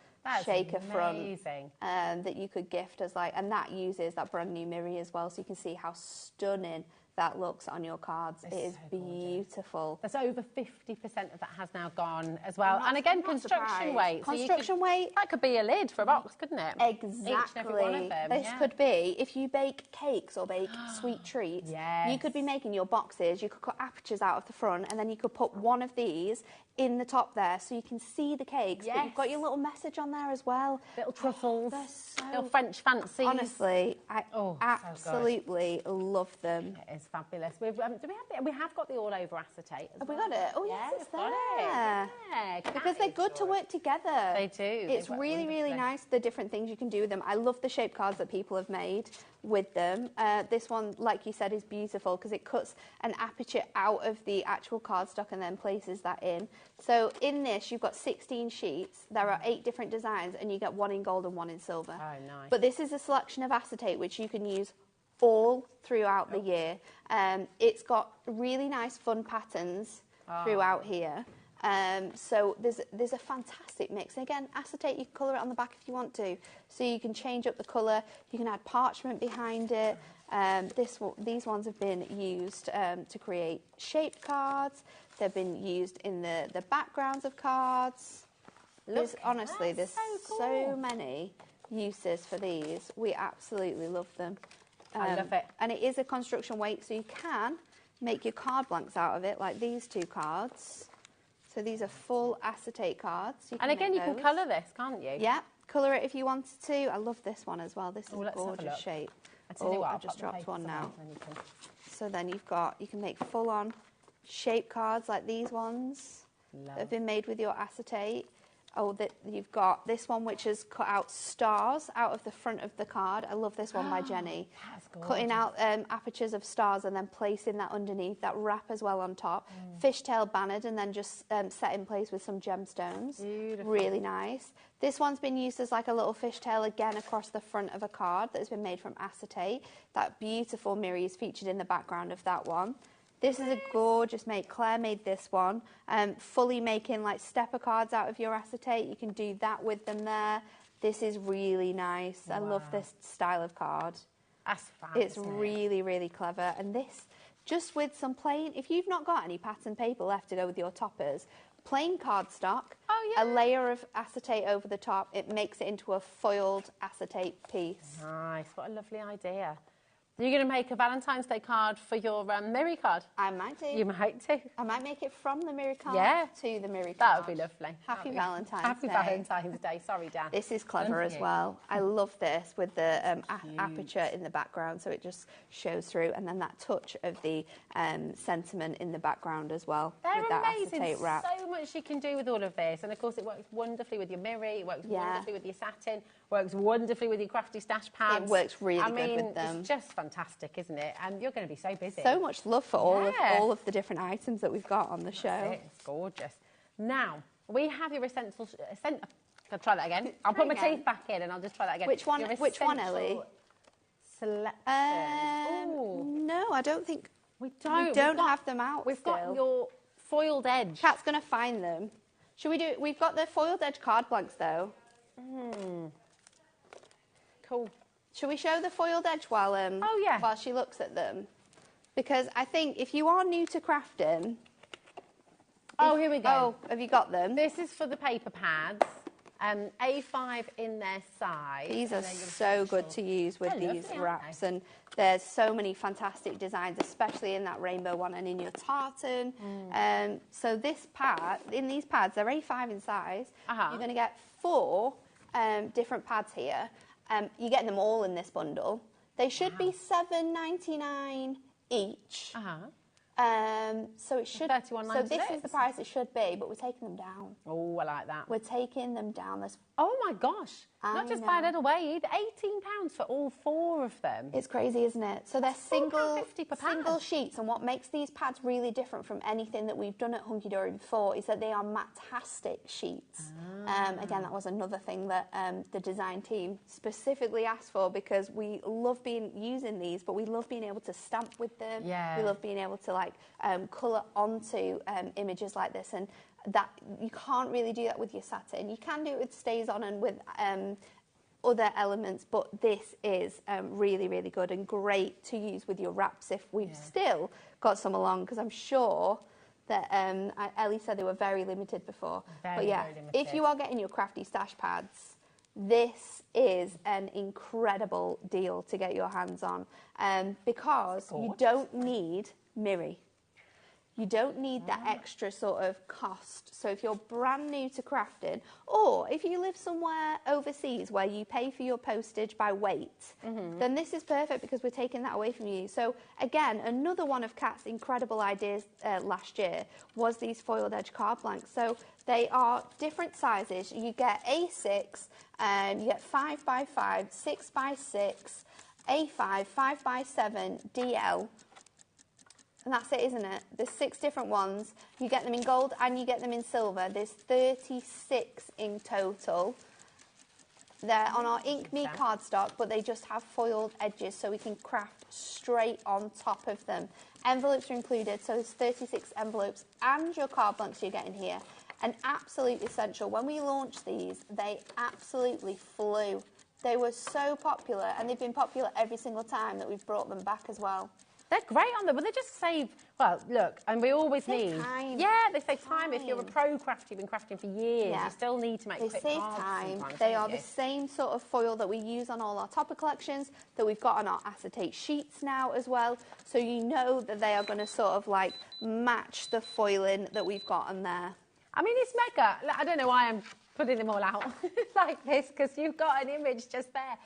shaker front that you could gift as like, and that uses that brand new mirror as well, so you can see how stunning that looks on your cards. It is beautiful. There's over 50% of that has now gone as well. And again, construction weight. Construction weight. That could be a lid for a box, couldn't it? Exactly. Each and every one of them. This could be, if you bake cakes or bake sweet treats, you could be making your boxes, you could cut apertures out of the front, and then you could put one of these in the top there so you can see the cakes, but you've got your little message on there as well. Little truffles, little French fancies. Honestly, I absolutely love them. It is fabulous. We have got the all over acetate as Have well. we got it? Oh yes, it's there. Yeah, because they're good to work together. They do. It's really, really nice, the different things you can do with them. I love the shape cards that people have made with them. This one, like you said, is beautiful because it cuts an aperture out of the actual cardstock and then places that in. So in this, you've got 16 sheets. There are 8 different designs, and you get one in gold and one in silver. Oh, nice. But this is a selection of acetate which you can use all throughout the year. It's got really nice fun patterns throughout here. So there's a fantastic mix. And again, acetate, you can colour it on the back if you want to. So you can change up the colour. You can add parchment behind it. These ones have been used to create shaped cards. They've been used in the backgrounds of cards. There's so many uses for these. We absolutely love them. I love it. And it is a construction weight, so you can make your card blanks out of it, like these 2 cards. So these are full acetate cards. And again, you can colour this, can't you? Yeah, colour it if you wanted to. I love this one as well. This is a gorgeous shape. I've just dropped one now. So then you can make full-on shape cards like these ones that have been made with your acetate. You've got this one which has cut out stars out of the front of the card. I love this one by Jenny. Cutting out apertures of stars and then placing that underneath, that wrap as well on top. Fishtail bannered and then just set in place with some gemstones. Beautiful. Really nice. This one's been used as like a little fishtail again across the front of a card that has been made from acetate. That beautiful mirror is featured in the background of that one. This is a gorgeous make. Claire made this one, fully making like stepper cards out of your acetate. You can do that with them there. This is really nice. I love this style of card. That's fab. It's really, really clever. And this, just with some plain, if you've not got any pattern paper left to go with your toppers, plain cardstock, a layer of acetate over the top. It makes it into a foiled acetate piece. Nice, what a lovely idea. Are you going to make a Valentine's Day card for your Miri card? I might do. You might do. I might make it from the Miri card to the Miri card. That would be lovely. Happy Valentine's Day. Happy Valentine's Day. Sorry, Dan. This is clever as well. I love this with the aperture in the background, so it just shows through, and then that touch of the sentiment in the background as well. They're with that amazing. acetate wrap. So much you can do with all of this, and of course it works wonderfully with your Miri. It works wonderfully with your satin. Works wonderfully with your crafty stash pads. It works really good with them. It's just fantastic, isn't it? And you're going to be so busy. So much love for all of the different items that we've got on the show. It's gorgeous. Now, we have your essential... I'll try that again. I'll put my teeth back in and I'll just try that again. Which one, Ellie? Selection. No, I don't think... We don't have them out We've still. got your foiled edge. Kat's going to find them. Should we do... We've got the foiled edge card blanks, though. Cool. Should we show the foiled edge while while she looks at them? Because I think if you are new to crafting... Oh, here we go. Oh, have you got them? This is for the paper pads. A5 in their size. These are so good to use with these wraps, and there's so many fantastic designs, especially in that rainbow one and in your tartan. So this pad, in these pads, they're A5 in size. You're going to get 4 different pads here. You get them all in this bundle. They should be $7.99 each. So it should. $31.96. So this is the price it should be, but we're taking them down. Oh, I like that. We're taking them down. Oh my gosh! Not just by a little way. £18 for all 4 of them. It's crazy, isn't it? So they're single £4.50 sheets, and what makes these pads really different from anything that we've done at Hunkydory before is that they are matastic sheets. Again, that was another thing that the design team specifically asked for, because we love using these, but we love being able to stamp with them. We love being able to colour onto images like this, and that you can't really do that with your satin. You can do it with stays on and with other elements, but this is really, really good and great to use with your wraps if we've still got some along, because I'm sure that Ellie said they were very limited before. Very limited. If you are getting your crafty stash pads, this is an incredible deal to get your hands on, because you don't need Miri. You don't need that extra sort of cost. So if you're brand new to crafting, or if you live somewhere overseas where you pay for your postage by weight, then this is perfect, because we're taking that away from you. So again, another one of Kat's incredible ideas last year was these foiled edge card blanks. So they are different sizes. You get A6, you get 5x5, 6x6, A5, 5x7, DL. And that's it, isn't it? There's 6 different ones. You get them in gold and you get them in silver. There's 36 in total. They're on our Ink Me cardstock, but they just have foiled edges, so we can craft straight on top of them. Envelopes are included, so there's 36 envelopes, and your card blanks you're getting here. And absolute essential. When we launched these, they absolutely flew. They were so popular, and they've been popular every single time that we've brought them back as well. They're great on them, but they just save... Well, look, and we always need... time. Yeah, they save time. If you're a pro crafter, you've been crafting for years, you still need to make quick They save cards time. sometimes, They don't are you? the same sort of foil that we use on all our topper collections, that we've got on our acetate sheets now as well. So you know that they are going to sort of match the foiling that we've got on there. I mean, it's mega. I don't know why I'm putting them all out like this, because you've got an image just there.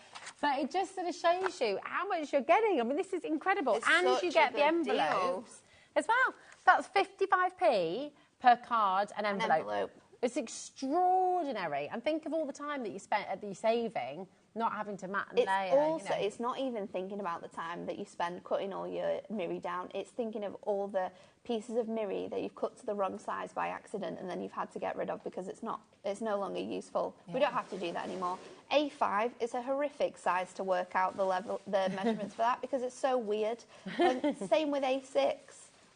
But it just sort of shows you how much you're getting. I mean, this is incredible. And you get the envelopes as well. That's 55p per card and envelope. It's extraordinary. And think of all the time that you spent at the saving, not having to mat and layer. It's not even thinking about the time that you spend cutting all your Miri down. It's thinking of all the pieces of Miri that you've cut to the wrong size by accident, and then you've had to get rid of because it's no longer useful. We don't have to do that anymore. A5 is a horrific size to work out the measurements for that, because it's so weird. And same with A6.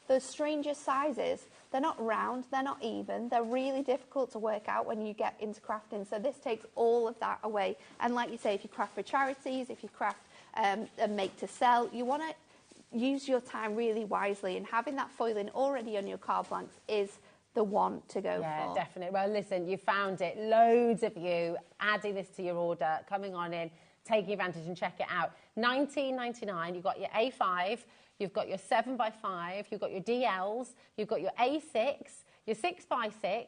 Those strangest sizes. They're not round, they're not even, they're really difficult to work out when you get into crafting. So this takes all of that away. And like you say, if you craft for charities, if you craft and make to sell, you want to use your time really wisely, and having that foiling already on your card blanks is the one to go for. Yeah, definitely. Well, listen, you found it. Loads of you adding this to your order, coming on in, taking advantage and check it out. $19.99, you've got your A5, you've got your 7x5, you've got your DLs, you've got your A6, your 6x6,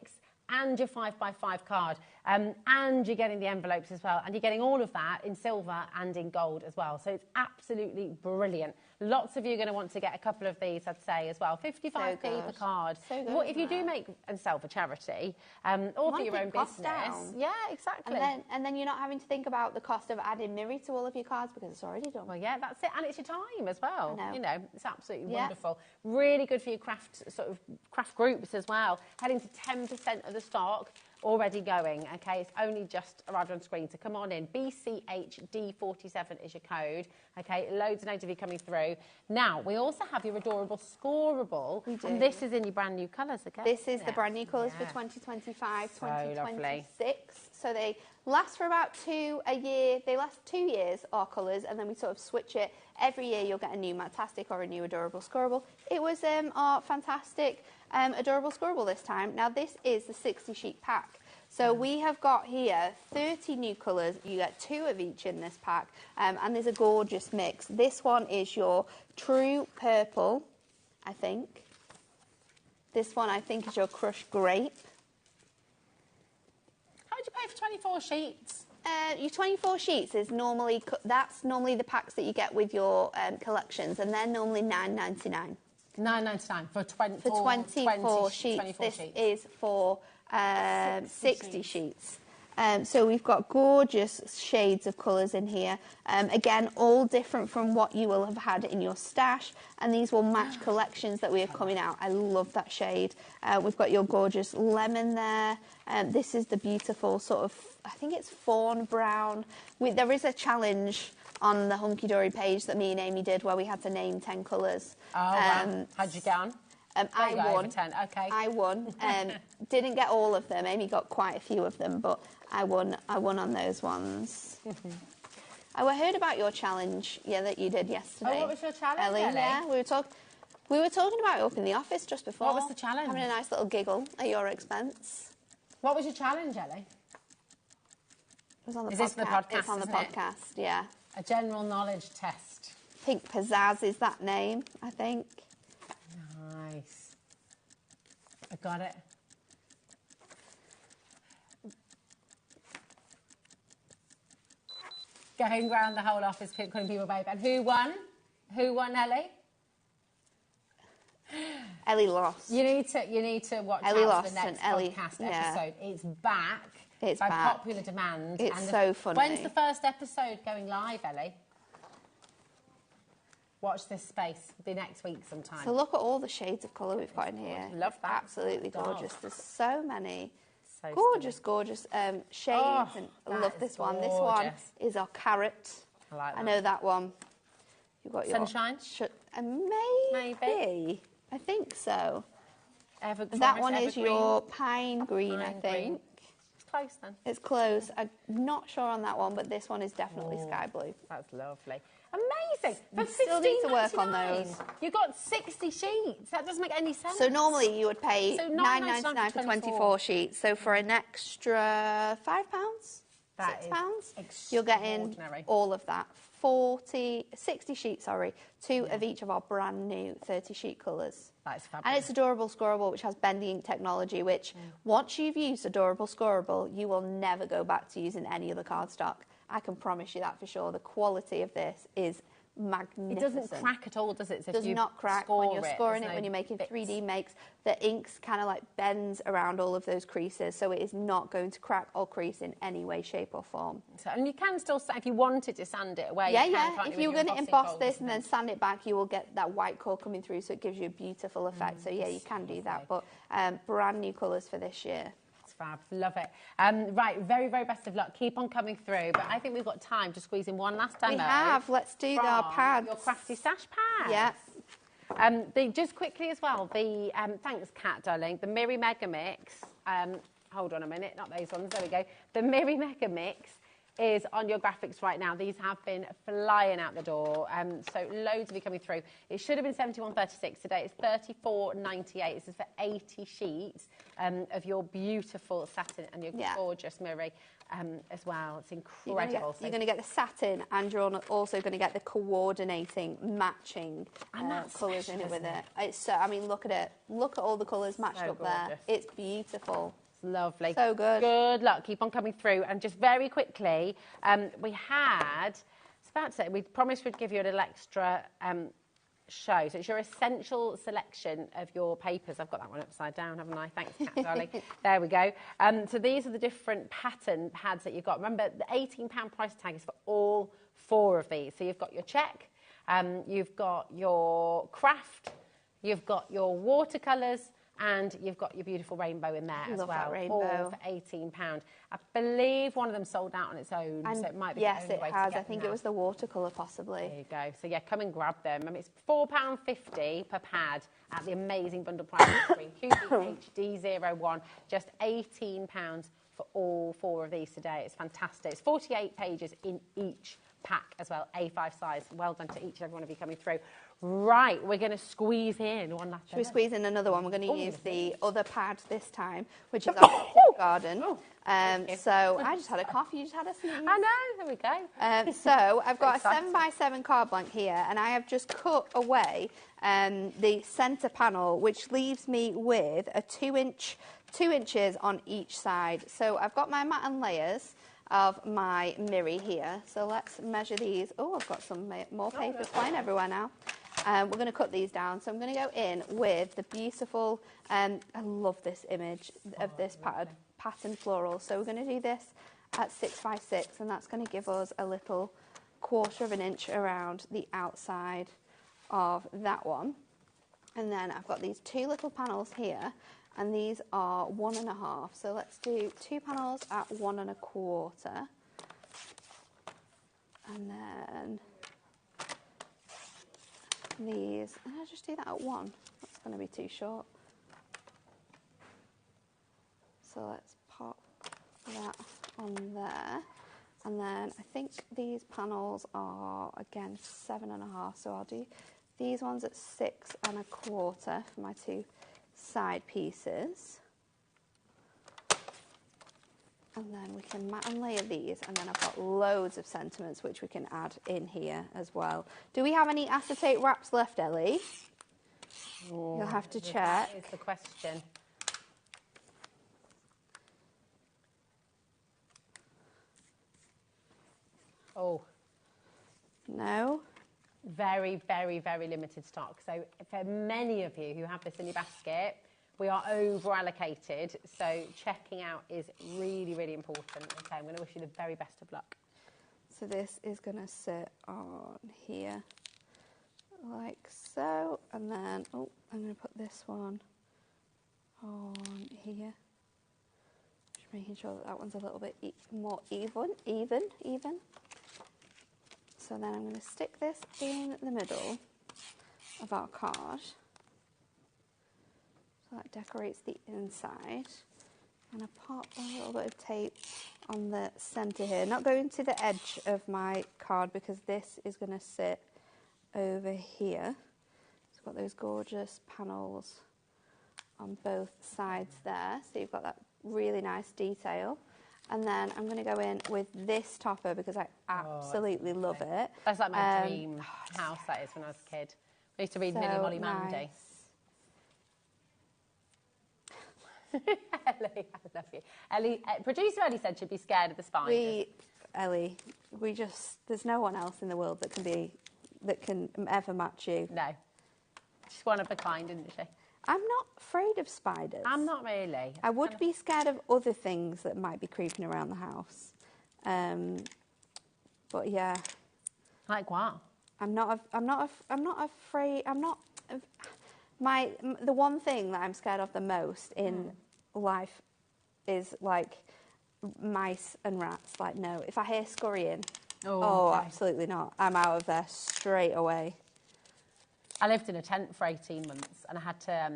and your 5x5 card. And you're getting the envelopes as well. And you're getting all of that in silver and in gold as well. So it's absolutely brilliant. Lots of you are going to want to get a couple of these, I'd say, as well. 55p per card. So good, well, if you do make and sell for charity or for your own business. Down. Yeah, exactly. And then you're not having to think about the cost of adding Miri to all of your cards because it's already done. Well, yeah, that's it. And it's your time as well. I know. You know, it's absolutely wonderful. Really good for your craft groups as well. Heading to 10% of the stock already going, okay? It's only just arrived on screen, so come on in. BCHD47 is your code, okay? Loads and loads of you coming through. Now, we also have your adorable scoreable. We do. And this is in your brand new colours again. This is the brand new colours for 2025, So 2026. So they last for about a year. They last 2 years, our colours, and then we sort of switch it. Every year you'll get a new Matastic or a new adorable scoreable. It was our fantastic adorable scoreable this time. Now this is the 60 sheet pack. So we have got here 30 new colours. You get 2 of each in this pack, and there's a gorgeous mix. This one is your true purple, I think. This one I think is your crushed grape. How would you pay for 24 sheets? Your 24 sheets is normally the packs that you get with your collections, and they're normally $9.99. $9.99 for 24 sheets. 24 this sheets. is for 60 sheets. So we've got gorgeous shades of colours in here. Again, all different from what you will have had in your stash. And these will match collections that we are coming out. I love that shade. We've got your gorgeous lemon there. This is the beautiful sort of, I think it's fawn brown. There is a challenge on the Hunkydory page that me and Amy did where we had to name 10 colours. Oh, wow. How'd you get on? I won. 10. Okay. I won. Didn't get all of them. Amy got quite a few of them, but I won on those ones. I heard about your challenge, that you did yesterday. Oh, what was your challenge, Ellie? Yeah, we were talking about it up in the office just before. What was the challenge? Having a nice little giggle at your expense. What was your challenge, Ellie? It was on the podcast. Is this the podcast? It's on the podcast, yeah. A general knowledge test. Pink Pizzazz is that name, I think. Nice. I got it. Going round the whole office, calling people babe. And who won? Who won, Ellie? Ellie lost. You need to watch Ellie out lost for the next and Ellie, podcast episode. It's back. It's by back. popular demand. It's and so funny. When's the first episode going live, Ellie? Watch this space. It'll be next week sometime. So look at all the shades of colour we've got in here. Love that. Absolutely gorgeous. There's so many. So gorgeous shades. Oh, and I love this one. This gorgeous. one is our carrot. I like that. I know that one. You've got your Sunshine? Maybe. I think so. That That one is your pine green, I think. It's close then. It's close. I'm not sure on that one, but this one is definitely sky blue. That's lovely. Amazing. We still need to work on those. You got 60 sheets. That doesn't make any sense. So normally you would pay So $9.99 for 24 sheets. So for an extra £5, That £6, you're getting extraordinary. all of that. 60 sheets, 2 of each of our brand new 30 sheet colours. That's fabulous. And it's Adorable Scoreable, which has bending ink technology, which once you've used Adorable Scoreable, you will never go back to using any other cardstock. I can promise you that for sure. The quality of this is magnificent. It doesn't crack at all, does it? So It does not crack when you're scoring it, no when you're making bits. 3D makes. The inks kind of like bends around all of those creases, so it is not going to crack or crease in any way, shape or form. So, and you can still, if you wanted to sand it away, Yeah, you can, yeah. can't If you, you're with going to your emboss embossing this and then sand it back, you will get that white core coming through, so it gives you a beautiful effect. So yeah, you can do that. But brand new colours for this year. Fab, love it. Right, very, very best of luck. Keep on coming through. But I think we've got time to squeeze in one last demo. We have. Let's do our pads. Your crafty stash pads. Yeah. Just quickly as well, thanks, Kat, darling. The Miri Mega Mix. Hold on a minute, not those ones. There we go. The Miri Mega Mix is on your graphics right now. These have been flying out the door, so loads of you coming through. It should have been £71.36 today. It's £34.98. This is for 80 sheets of your beautiful satin and your gorgeous mirror as well. It's incredible. You're going to get the satin, and you're also going to get the coordinating, matching colours in it with it. It's so, I mean, look at it. Look at all the colours matched up there. It's beautiful. Lovely. So good. Good luck. Keep on coming through. And just very quickly, we had, it's about to say, we promised we'd give you a little extra show. So it's your essential selection of your papers. I've got that one upside down, haven't I? Thanks, Kat, darling. There we go. So these are the different pattern pads that you've got. Remember, the £18 price tag is for all 4 of these. So you've got your check, you've got your craft, you've got your watercolours, and you've got your beautiful rainbow in there as well. That rainbow. All for £18. I believe one of them sold out on its own, And so it might be yes, the only way it has. to get I think them it was the watercolour, possibly. There you go. So yeah, come and grab them. I mean, it's £4.50 per pad at the amazing bundle price screen. QBHD01, just £18 for all 4 of these today. It's fantastic. It's 48 pages in each pack as well, A5 size. Well done to each and every one of you coming through. Right, we're going to squeeze in one last. Should we squeeze in another one? We're going to use the other pad this time, which is our garden. So I just had a coffee, you just had a sneeze. I know, there we go. So I've got a 7x7 card blank here, and I have just cut away the centre panel, which leaves me with a 2 inches on each side. So I've got my mat and layers of my mirror here. So let's measure these. Oh, I've got some more paper flying everywhere now. We're going to cut these down. So I'm going to go in with the beautiful, I love this image of this pattern floral. So we're going to do this at 6x6, and that's going to give us a little 1/4 of an inch around the outside of that one. And then I've got these 2 little panels here, and these are 1.5. So let's do 2 panels at 1.25. And then these, and I'll just do that at 1. That's going to be too short. So let's pop that on there. And then I think these panels are, again, 7.5. So I'll do these ones at 6.25 for my 2 side pieces. And then we can mat and layer these, and then I've got loads of sentiments which we can add in here as well. Do we have any acetate wraps left, Ellie? Oh, you'll have to check. That is the question. Oh. No? Very, very, very limited stock. So for many of you who have this in your basket, we are over-allocated, so checking out is really, really important. Okay, I'm going to wish you the very best of luck. So this is going to sit on here, like so, and then, oh, I'm going to put this one on here. Just making sure that that one's a little bit more even. So then I'm going to stick this in the middle of our card. So that decorates the inside. I'm going to pop a little bit of tape on the centre here. Not going to the edge of my card because this is going to sit over here. It's got those gorgeous panels on both sides there. So you've got that really nice detail. And then I'm going to go in with this topper because I absolutely love it. That's like my dream house, that is, when I was a kid. I used to read Millie Molly Mandy. Ellie, I love you. Ellie, producer Ellie said she'd be scared of the spiders. Ellie, there's no one else in the world that can ever match you. No. She's one of a kind, isn't she? I'm not afraid of spiders. I'm not really. I would be scared of other things that might be creeping around the house. But yeah. Like what? I'm not afraid. The one thing that I'm scared of the most in life is like mice and rats. Like, no, if I hear scurrying, okay. Absolutely not. I'm out of there straight away. I lived in a tent for 18 months, and I had to.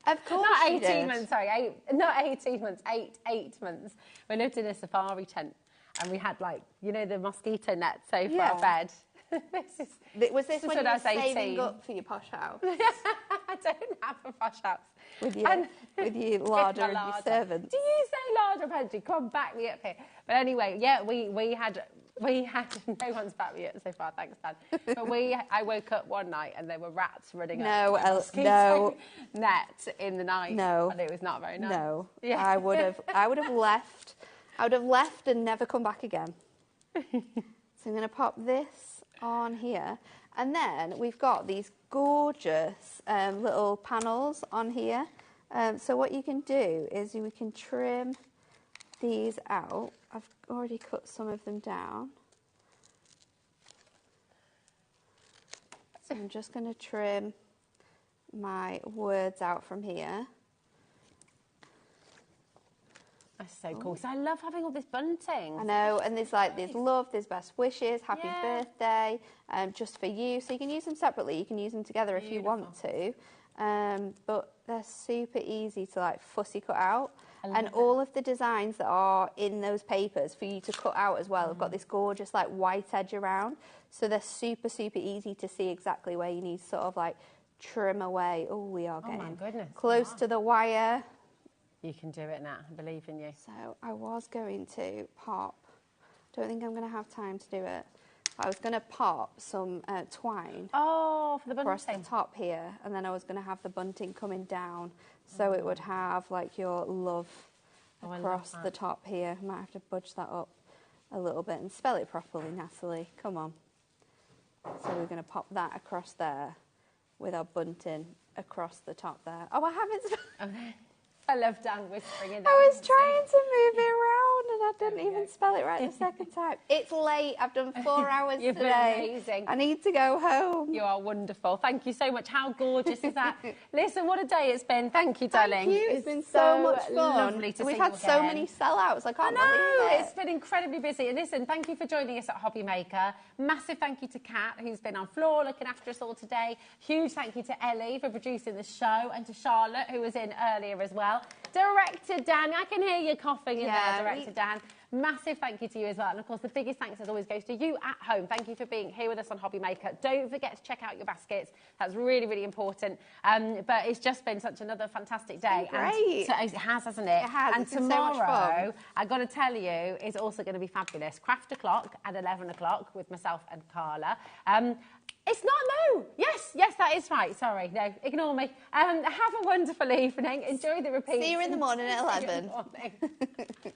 Of course Not she 18 did. months, sorry. Not 18 months, 8 months. We lived in a safari tent and we had, like, you know, the mosquito nets over our bed. Was this when you were saving 18. up for your posh house? I don't have a posh house. With your larder and your servants. Do you say larder, Pedro? Come on, back me up here. But anyway, yeah, we had no one's backed me up so far, thanks, Dan. But I woke up one night and there were rats running up my mosquito net in the night. No, and it was not very nice. No, yeah. I would have left. I would have left and never come back again. So I'm going to pop this on here, and then we've got these gorgeous little panels on here. So what you can do is we can trim these out. I've already cut some of them down. So I'm just going to trim my words out from here. That's so cool. So I love having all this bunting. I know, and there's love, there's best wishes, happy birthday, just for you. So you can use them separately, you can use them together if you want to. But they're super easy to like fussy cut out. And all of the designs that are in those papers for you to cut out as well have got this gorgeous like white edge around. So they're super, super easy to see exactly where you need to sort of like trim away. Oh, we are getting close to the wire. You can do it now, I believe in you. So I was going to pop, don't think I'm going to have time to do it. I was going to pop some twine for the bunting across the top here, and then I was going to have the bunting coming down, so it would have like your love across the top here. I might have to budge that up a little bit and spell it properly, Natalie. Come on. So we're going to pop that across there with our bunting across the top there. Oh, I haven't. I love Dan whispering in there. I was trying to move it around and I didn't even spell it right the second time. It's late. I've done 4 hours You've today. been amazing. I need to go home. You are wonderful. Thank you so much. How gorgeous is that? Listen, what a day it's been. Thank you, darling. Thank you. It's been so much fun. Lovely to see We've you had so again. many sellouts. I can't believe it. It's been incredibly busy. And listen, thank you for joining us at HobbyMaker. Massive thank you to Kat, who's been on floor looking after us all today. Huge thank you to Ellie for producing the show, and to Charlotte, who was in earlier as well. Director Dan, I can hear you coughing in there, Director Dan. Massive thank you to you as well. And of course, the biggest thanks as always goes to you at home. Thank you for being here with us on HobbyMaker. Don't forget to check out your baskets. That's really, really important. But it's just been such another fantastic day. Great. And so it has, hasn't it? It has. And It's been so much tomorrow, fun. I've got to tell you, is also going to be fabulous. Craft O'Clock at 11 o'clock with myself and Carla. It's not, no. Yes, that is right. Sorry, no, ignore me. Have a wonderful evening. Enjoy the repeat. See you in the morning at 11. See you in the morning.